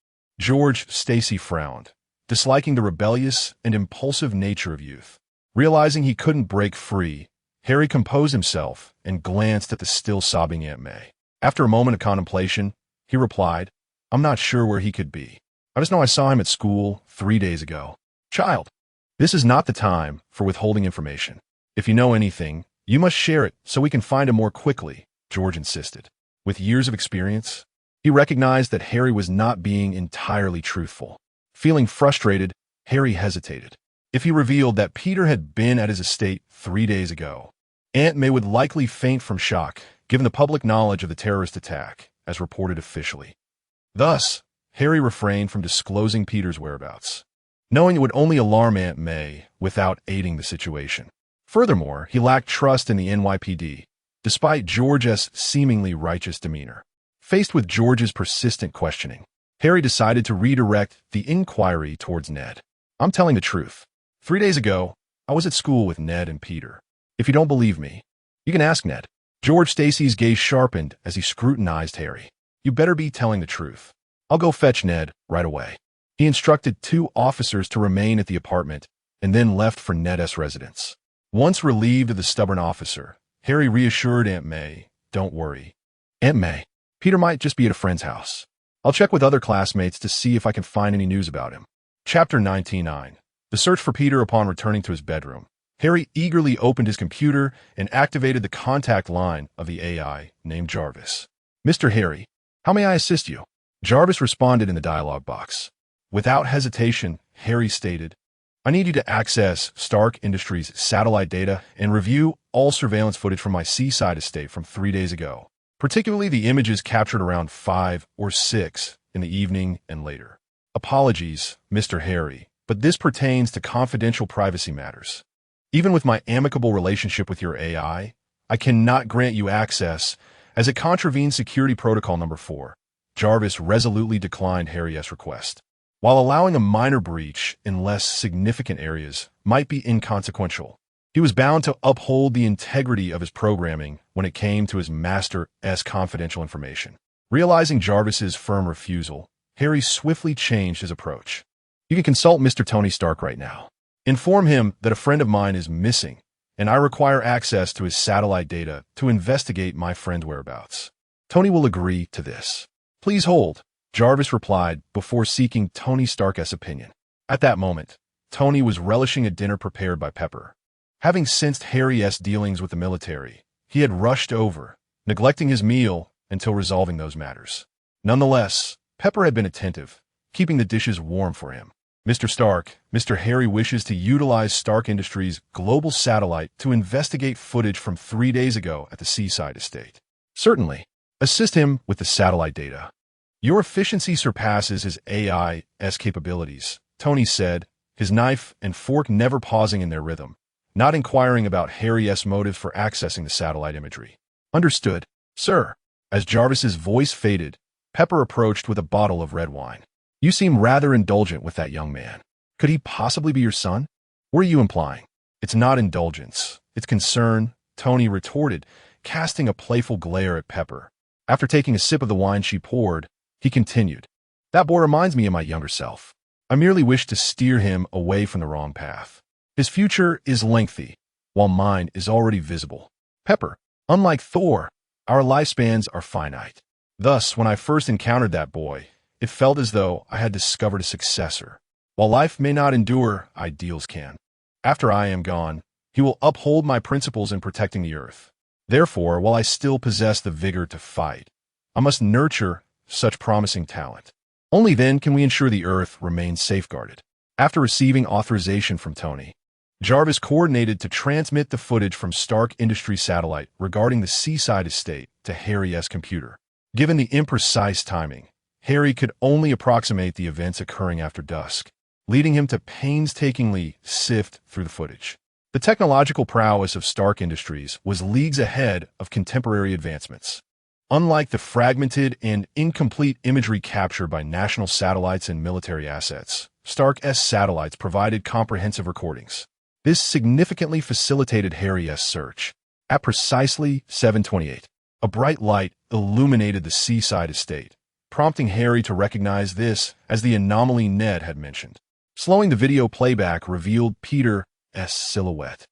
George Stacy frowned, disliking the rebellious and impulsive nature of youth. Realizing he couldn't break free, Harry composed himself and glanced at the still sobbing Aunt May. After a moment of contemplation, he replied, "I'm not sure where he could be. I just know I saw him at school 3 days ago." "Child, this is not the time for withholding information. If you know anything, you must share it so we can find him more quickly," George insisted. With years of experience, he recognized that Harry was not being entirely truthful. Feeling frustrated, Harry hesitated. If he revealed that Peter had been at his estate 3 days ago, Aunt May would likely faint from shock, given the public knowledge of the terrorist attack, as reported officially. Thus, Harry refrained from disclosing Peter's whereabouts, knowing it would only alarm Aunt May without aiding the situation. Furthermore, he lacked trust in the NYPD, despite George's seemingly righteous demeanor. Faced with George's persistent questioning, Harry decided to redirect the inquiry towards Ned. "I'm telling the truth. 3 days ago, I was at school with Ned and Peter. If you don't believe me, you can ask Ned." George Stacy's gaze sharpened as he scrutinized Harry. "You better be telling the truth. I'll go fetch Ned right away." He instructed 2 officers to remain at the apartment and then left for Ned's residence. Once relieved of the stubborn officer, Harry reassured Aunt May, "Don't worry. Aunt May, Peter might just be at a friend's house. I'll check with other classmates to see if I can find any news about him." Chapter 99. The search for Peter. Upon returning to his bedroom, Harry eagerly opened his computer and activated the contact line of the AI named Jarvis. "Mr. Harry, how may I assist you?" Jarvis responded in the dialog box. Without hesitation, Harry stated, "I need you to access Stark Industries' satellite data and review all surveillance footage from my seaside estate from 3 days ago, particularly the images captured around 5 or 6 in the evening and later. Apologies, Mr. Harry, but this pertains to confidential privacy matters. Even with my amicable relationship with your AI, I cannot grant you access as it contravenes security protocol number 4. Jarvis resolutely declined Harry's request. While allowing a minor breach in less significant areas might be inconsequential, he was bound to uphold the integrity of his programming when it came to his master's confidential information. Realizing Jarvis's firm refusal, Harry swiftly changed his approach. "You can consult Mr. Tony Stark right now. Inform him that a friend of mine is missing, and I require access to his satellite data to investigate my friend's whereabouts. Tony will agree to this." "Please hold," Jarvis replied before seeking Tony Stark's opinion. At that moment, Tony was relishing a dinner prepared by Pepper. Having sensed Harry's dealings with the military, he had rushed over, neglecting his meal until resolving those matters. Nonetheless, Pepper had been attentive, keeping the dishes warm for him. "Mr. Stark, Mr. Harry wishes to utilize Stark Industries' global satellite to investigate footage from 3 days ago at the seaside estate." "Certainly. Assist him with the satellite data." "Your efficiency surpasses his AI's capabilities," Tony said, his knife and fork never pausing in their rhythm, not inquiring about Harry's motives for accessing the satellite imagery. "Understood, sir." As Jarvis's voice faded, Pepper approached with a bottle of red wine. "You seem rather indulgent with that young man. Could he possibly be your son? What are you implying?" "It's not indulgence, it's concern," Tony retorted, casting a playful glare at Pepper. After taking a sip of the wine she poured, he continued, "That boy reminds me of my younger self. I merely wish to steer him away from the wrong path. His future is lengthy, while mine is already visible. Pepper, unlike Thor, our lifespans are finite. Thus, when I first encountered that boy, it felt as though I had discovered a successor. While life may not endure, ideals can. After I am gone, he will uphold my principles in protecting the earth. Therefore, while I still possess the vigor to fight, I must nurture such promising talent. Only then can we ensure the earth remains safeguarded. After receiving authorization from Tony, Jarvis coordinated to transmit the footage from Stark Industries satellite regarding the seaside estate to Harry's computer. Given the imprecise timing, Harry could only approximate the events occurring after dusk, leading him to painstakingly sift through the footage. The technological prowess of Stark Industries was leagues ahead of contemporary advancements. Unlike the fragmented and incomplete imagery captured by national satellites and military assets, Stark's satellites provided comprehensive recordings. This significantly facilitated Harry's search. At precisely 7:28, a bright light illuminated the seaside estate, prompting Harry to recognize this as the anomaly Ned had mentioned. Slowing the video playback revealed Peter's silhouette.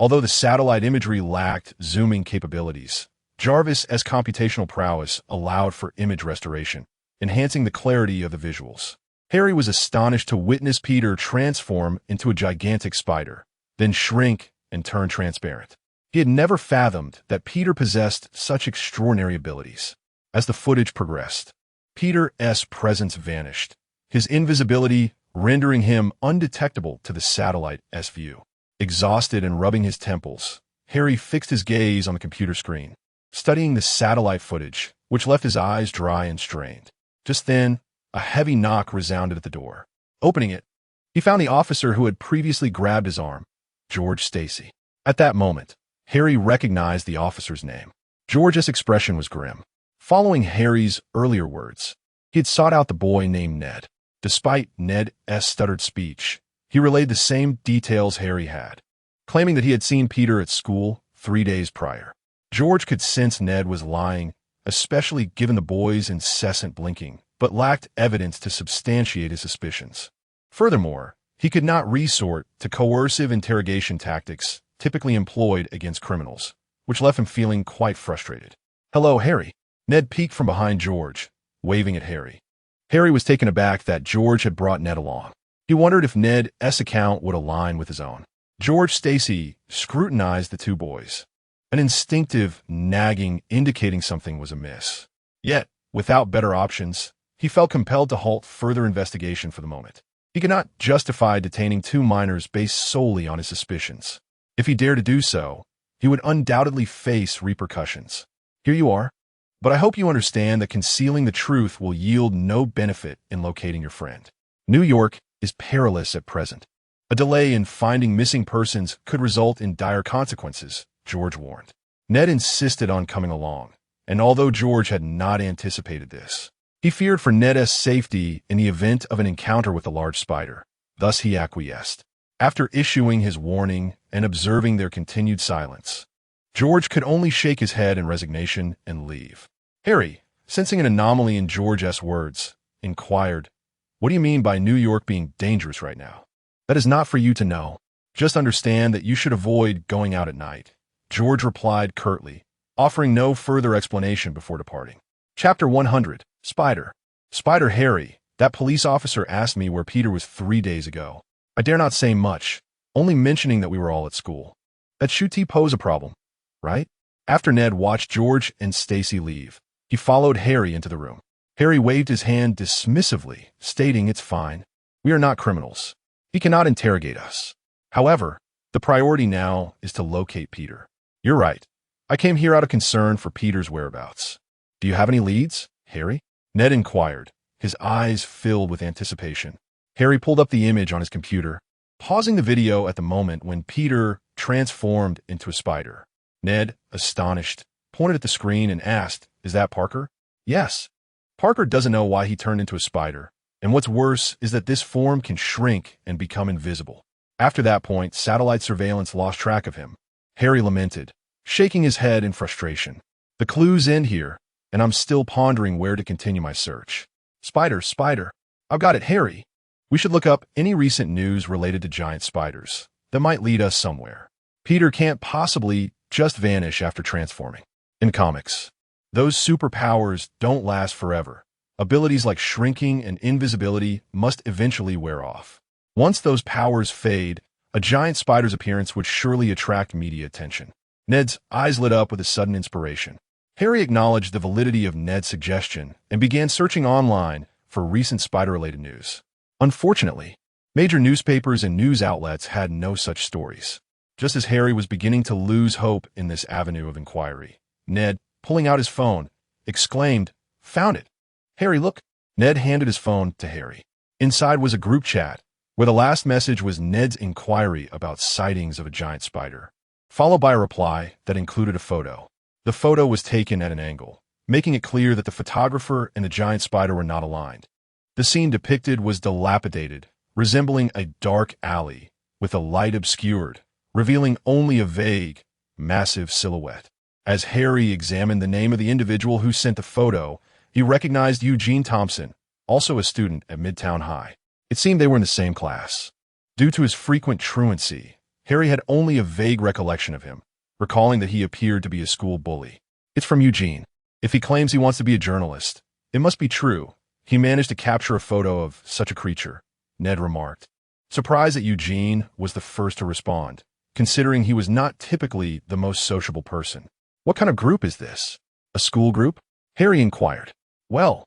Although the satellite imagery lacked zooming capabilities, Jarvis's computational prowess allowed for image restoration, enhancing the clarity of the visuals. Harry was astonished to witness Peter transform into a gigantic spider, then shrink and turn transparent. He had never fathomed that Peter possessed such extraordinary abilities. As the footage progressed, Peter's presence vanished, his invisibility rendering him undetectable to the satellite's view. Exhausted and rubbing his temples, Harry fixed his gaze on the computer screen, studying the satellite footage, which left his eyes dry and strained. Just then, a heavy knock resounded at the door. Opening it, he found the officer who had previously grabbed his arm, George Stacy. At that moment, Harry recognized the officer's name. George's expression was grim. Following Harry's earlier words, he had sought out the boy named Ned. Despite Ned's stuttered speech, he relayed the same details Harry had, claiming that he had seen Peter at school 3 days prior. George could sense Ned was lying, especially given the boy's incessant blinking, but lacked evidence to substantiate his suspicions. Furthermore, he could not resort to coercive interrogation tactics typically employed against criminals, which left him feeling quite frustrated. "Hello, Harry." Ned peeked from behind George, waving at Harry. Harry was taken aback that George had brought Ned along. He wondered if Ned's account would align with his own. George Stacy scrutinized the two boys, an instinctive nagging indicating something was amiss. Yet, without better options, he felt compelled to halt further investigation for the moment. He could not justify detaining two minors based solely on his suspicions. If he dared to do so, he would undoubtedly face repercussions. "Here you are. But I hope you understand that concealing the truth will yield no benefit in locating your friend. New York is perilous at present. A delay in finding missing persons could result in dire consequences," George warned. Ned insisted on coming along, and although George had not anticipated this, he feared for Ned's safety in the event of an encounter with a large spider. Thus he acquiesced. After issuing his warning and observing their continued silence, George could only shake his head in resignation and leave. Harry, sensing an anomaly in George's words, inquired, "What do you mean by New York being dangerous right now?" "That is not for you to know. Just understand that you should avoid going out at night," George replied curtly, offering no further explanation before departing. Chapter 100. Spider. Spider Harry, that police officer asked me where Peter was 3 days ago. I dare not say much, only mentioning that we were all at school. That should pose a problem, right? After Ned watched George and Stacy leave, he followed Harry into the room. Harry waved his hand dismissively, stating, "It's fine. We are not criminals. He cannot interrogate us. However, the priority now is to locate Peter." "You're right. I came here out of concern for Peter's whereabouts." "Do you have any leads, Harry?" Ned inquired, his eyes filled with anticipation. Harry pulled up the image on his computer, pausing the video at the moment when Peter transformed into a spider. Ned, astonished, pointed at the screen and asked, "Is that Parker?" "Yes." Parker doesn't know why he turned into a spider, and what's worse is that this form can shrink and become invisible. After that point, satellite surveillance lost track of him. Harry lamented, shaking his head in frustration. "The clues end here, and I'm still pondering where to continue my search." Spider, I've got it, Harry." We should look up any recent news related to giant spiders that might lead us somewhere. Peter can't possibly just vanish after transforming. In comics, those superpowers don't last forever. Abilities like shrinking and invisibility must eventually wear off. Once those powers fade, a giant spider's appearance would surely attract media attention. Ned's eyes lit up with a sudden inspiration. Harry acknowledged the validity of Ned's suggestion and began searching online for recent spider-related news. Unfortunately, major newspapers and news outlets had no such stories. Just as Harry was beginning to lose hope in this avenue of inquiry, Ned, pulling out his phone, exclaimed, "Found it! Harry, look!" Ned handed his phone to Harry. Inside was a group chat, where the last message was Ned's inquiry about sightings of a giant spider, followed by a reply that included a photo. The photo was taken at an angle, making it clear that the photographer and the giant spider were not aligned. The scene depicted was dilapidated, resembling a dark alley, with the light obscured, revealing only a vague, massive silhouette. As Harry examined the name of the individual who sent the photo, he recognized Eugene Thompson, also a student at Midtown High. It seemed they were in the same class. Due to his frequent truancy, Harry had only a vague recollection of him, recalling that he appeared to be a school bully. It's from Eugene. If he claims he wants to be a journalist, it must be true. He managed to capture a photo of such a creature, Ned remarked, surprised that Eugene was the first to respond, considering he was not typically the most sociable person. What kind of group is this? A school group? Harry inquired. Well,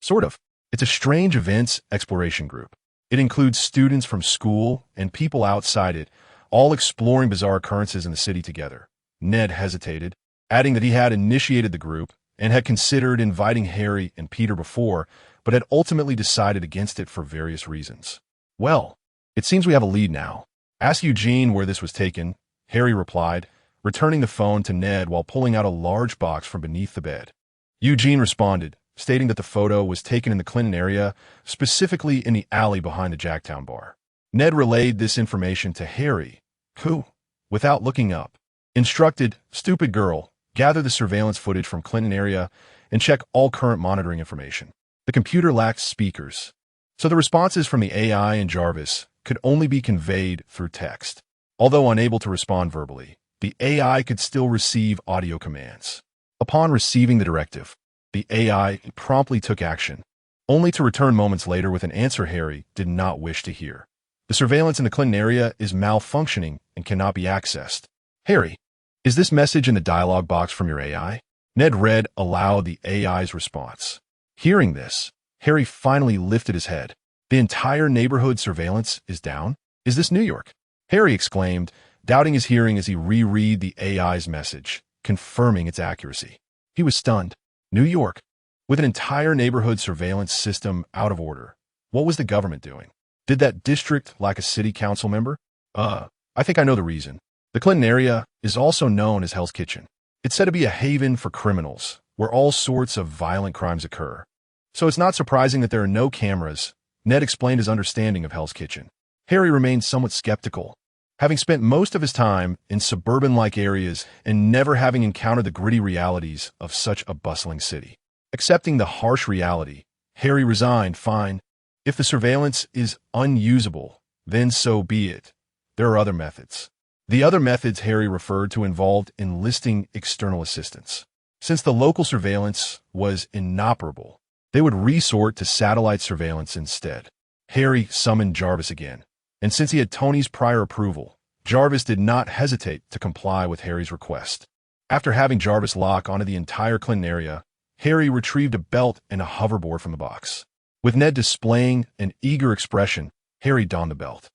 sort of. It's a strange events exploration group. It includes students from school and people outside it, all exploring bizarre occurrences in the city together. Ned hesitated, adding that he had initiated the group and had considered inviting Harry and Peter before, but had ultimately decided against it for various reasons. Well, it seems we have a lead now. Ask Eugene where this was taken, Harry replied, returning the phone to Ned while pulling out a large box from beneath the bed. Eugene responded, stating that the photo was taken in the Clinton area, specifically in the alley behind the Jacktown bar. Ned relayed this information to Harry, who, without looking up, instructed, "Stupid girl, gather the surveillance footage from Clinton area and check all current monitoring information." The computer lacked speakers, so the responses from the AI and Jarvis could only be conveyed through text. Although unable to respond verbally, the AI could still receive audio commands. Upon receiving the directive, the AI promptly took action, only to return moments later with an answer Harry did not wish to hear. The surveillance in the Clinton area is malfunctioning and cannot be accessed. Harry, is this message in the dialog box from your AI? Ned read aloud the AI's response. Hearing this, Harry finally lifted his head. The entire neighborhood surveillance is down? Is this New York? Harry exclaimed, doubting his hearing as he reread the AI's message, confirming its accuracy. He was stunned. New York, with an entire neighborhood surveillance system out of order. What was the government doing? Did that district lack a city council member? I think I know the reason. The Clinton area is also known as Hell's Kitchen. It's said to be a haven for criminals, where all sorts of violent crimes occur. So it's not surprising that there are no cameras. Ned explained his understanding of Hell's Kitchen. Harry remained somewhat skeptical, having spent most of his time in suburban-like areas and never having encountered the gritty realities of such a bustling city. Accepting the harsh reality, Harry resigned. Fine. If the surveillance is unusable, then so be it. There are other methods. The other methods Harry referred to involved enlisting external assistance. Since the local surveillance was inoperable, they would resort to satellite surveillance instead. Harry summoned Jarvis again, and since he had Tony's prior approval, Jarvis did not hesitate to comply with Harry's request. After having Jarvis lock onto the entire Clinton area, Harry retrieved a belt and a hoverboard from the box. With Ned displaying an eager expression, Harry donned the belt.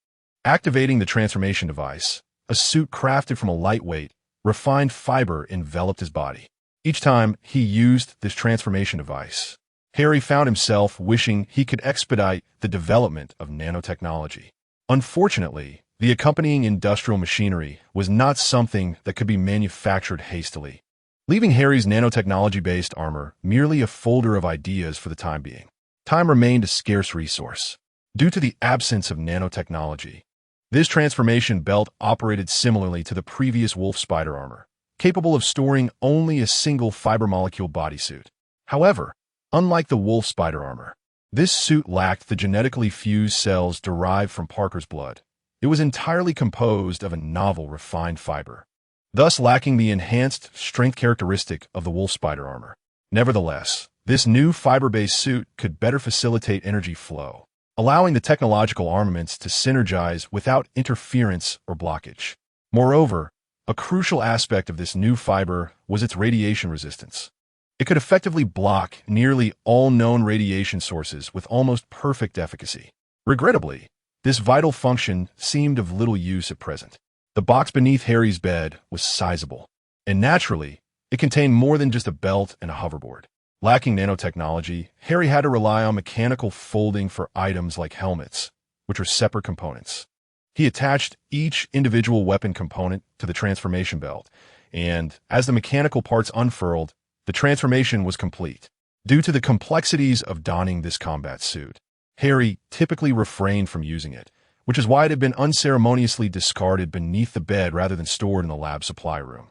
Activating the transformation device, a suit crafted from a lightweight, refined fiber enveloped his body. Each time he used this transformation device, Harry found himself wishing he could expedite the development of nanotechnology. Unfortunately, the accompanying industrial machinery was not something that could be manufactured hastily, leaving Harry's nanotechnology-based armor merely a folder of ideas for the time being. Time remained a scarce resource. Due to the absence of nanotechnology, this transformation belt operated similarly to the previous wolf spider armor, capable of storing only a single fiber molecule bodysuit. However, unlike the wolf spider armor, This suit lacked the genetically fused cells derived from Parker's blood. It was entirely composed of a novel, refined fiber, thus lacking the enhanced strength characteristic of the wolf spider armor. Nevertheless, this new fiber-based suit could better facilitate energy flow, allowing the technological armaments to synergize without interference or blockage. Moreover, a crucial aspect of this new fiber was its radiation resistance. It could effectively block nearly all known radiation sources with almost perfect efficacy. Regrettably, this vital function seemed of little use at present. The box beneath Harry's bed was sizable, and naturally, it contained more than just a belt and a hoverboard. Lacking nanotechnology, Harry had to rely on mechanical folding for items like helmets, which were separate components. He attached each individual weapon component to the transformation belt, and as the mechanical parts unfurled, the transformation was complete. Due to the complexities of donning this combat suit, Harry typically refrained from using it, which is why it had been unceremoniously discarded beneath the bed rather than stored in the lab supply room.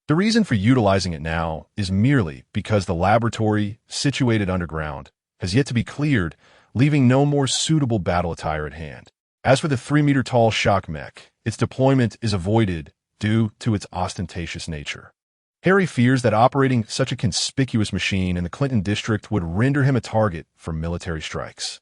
The reason for utilizing it now is merely because the laboratory, situated underground, has yet to be cleared, leaving no more suitable battle attire at hand. As for the 3-meter-tall shock mech, its deployment is avoided due to its ostentatious nature. Harry fears that operating such a conspicuous machine in the Clinton district would render him a target for military strikes.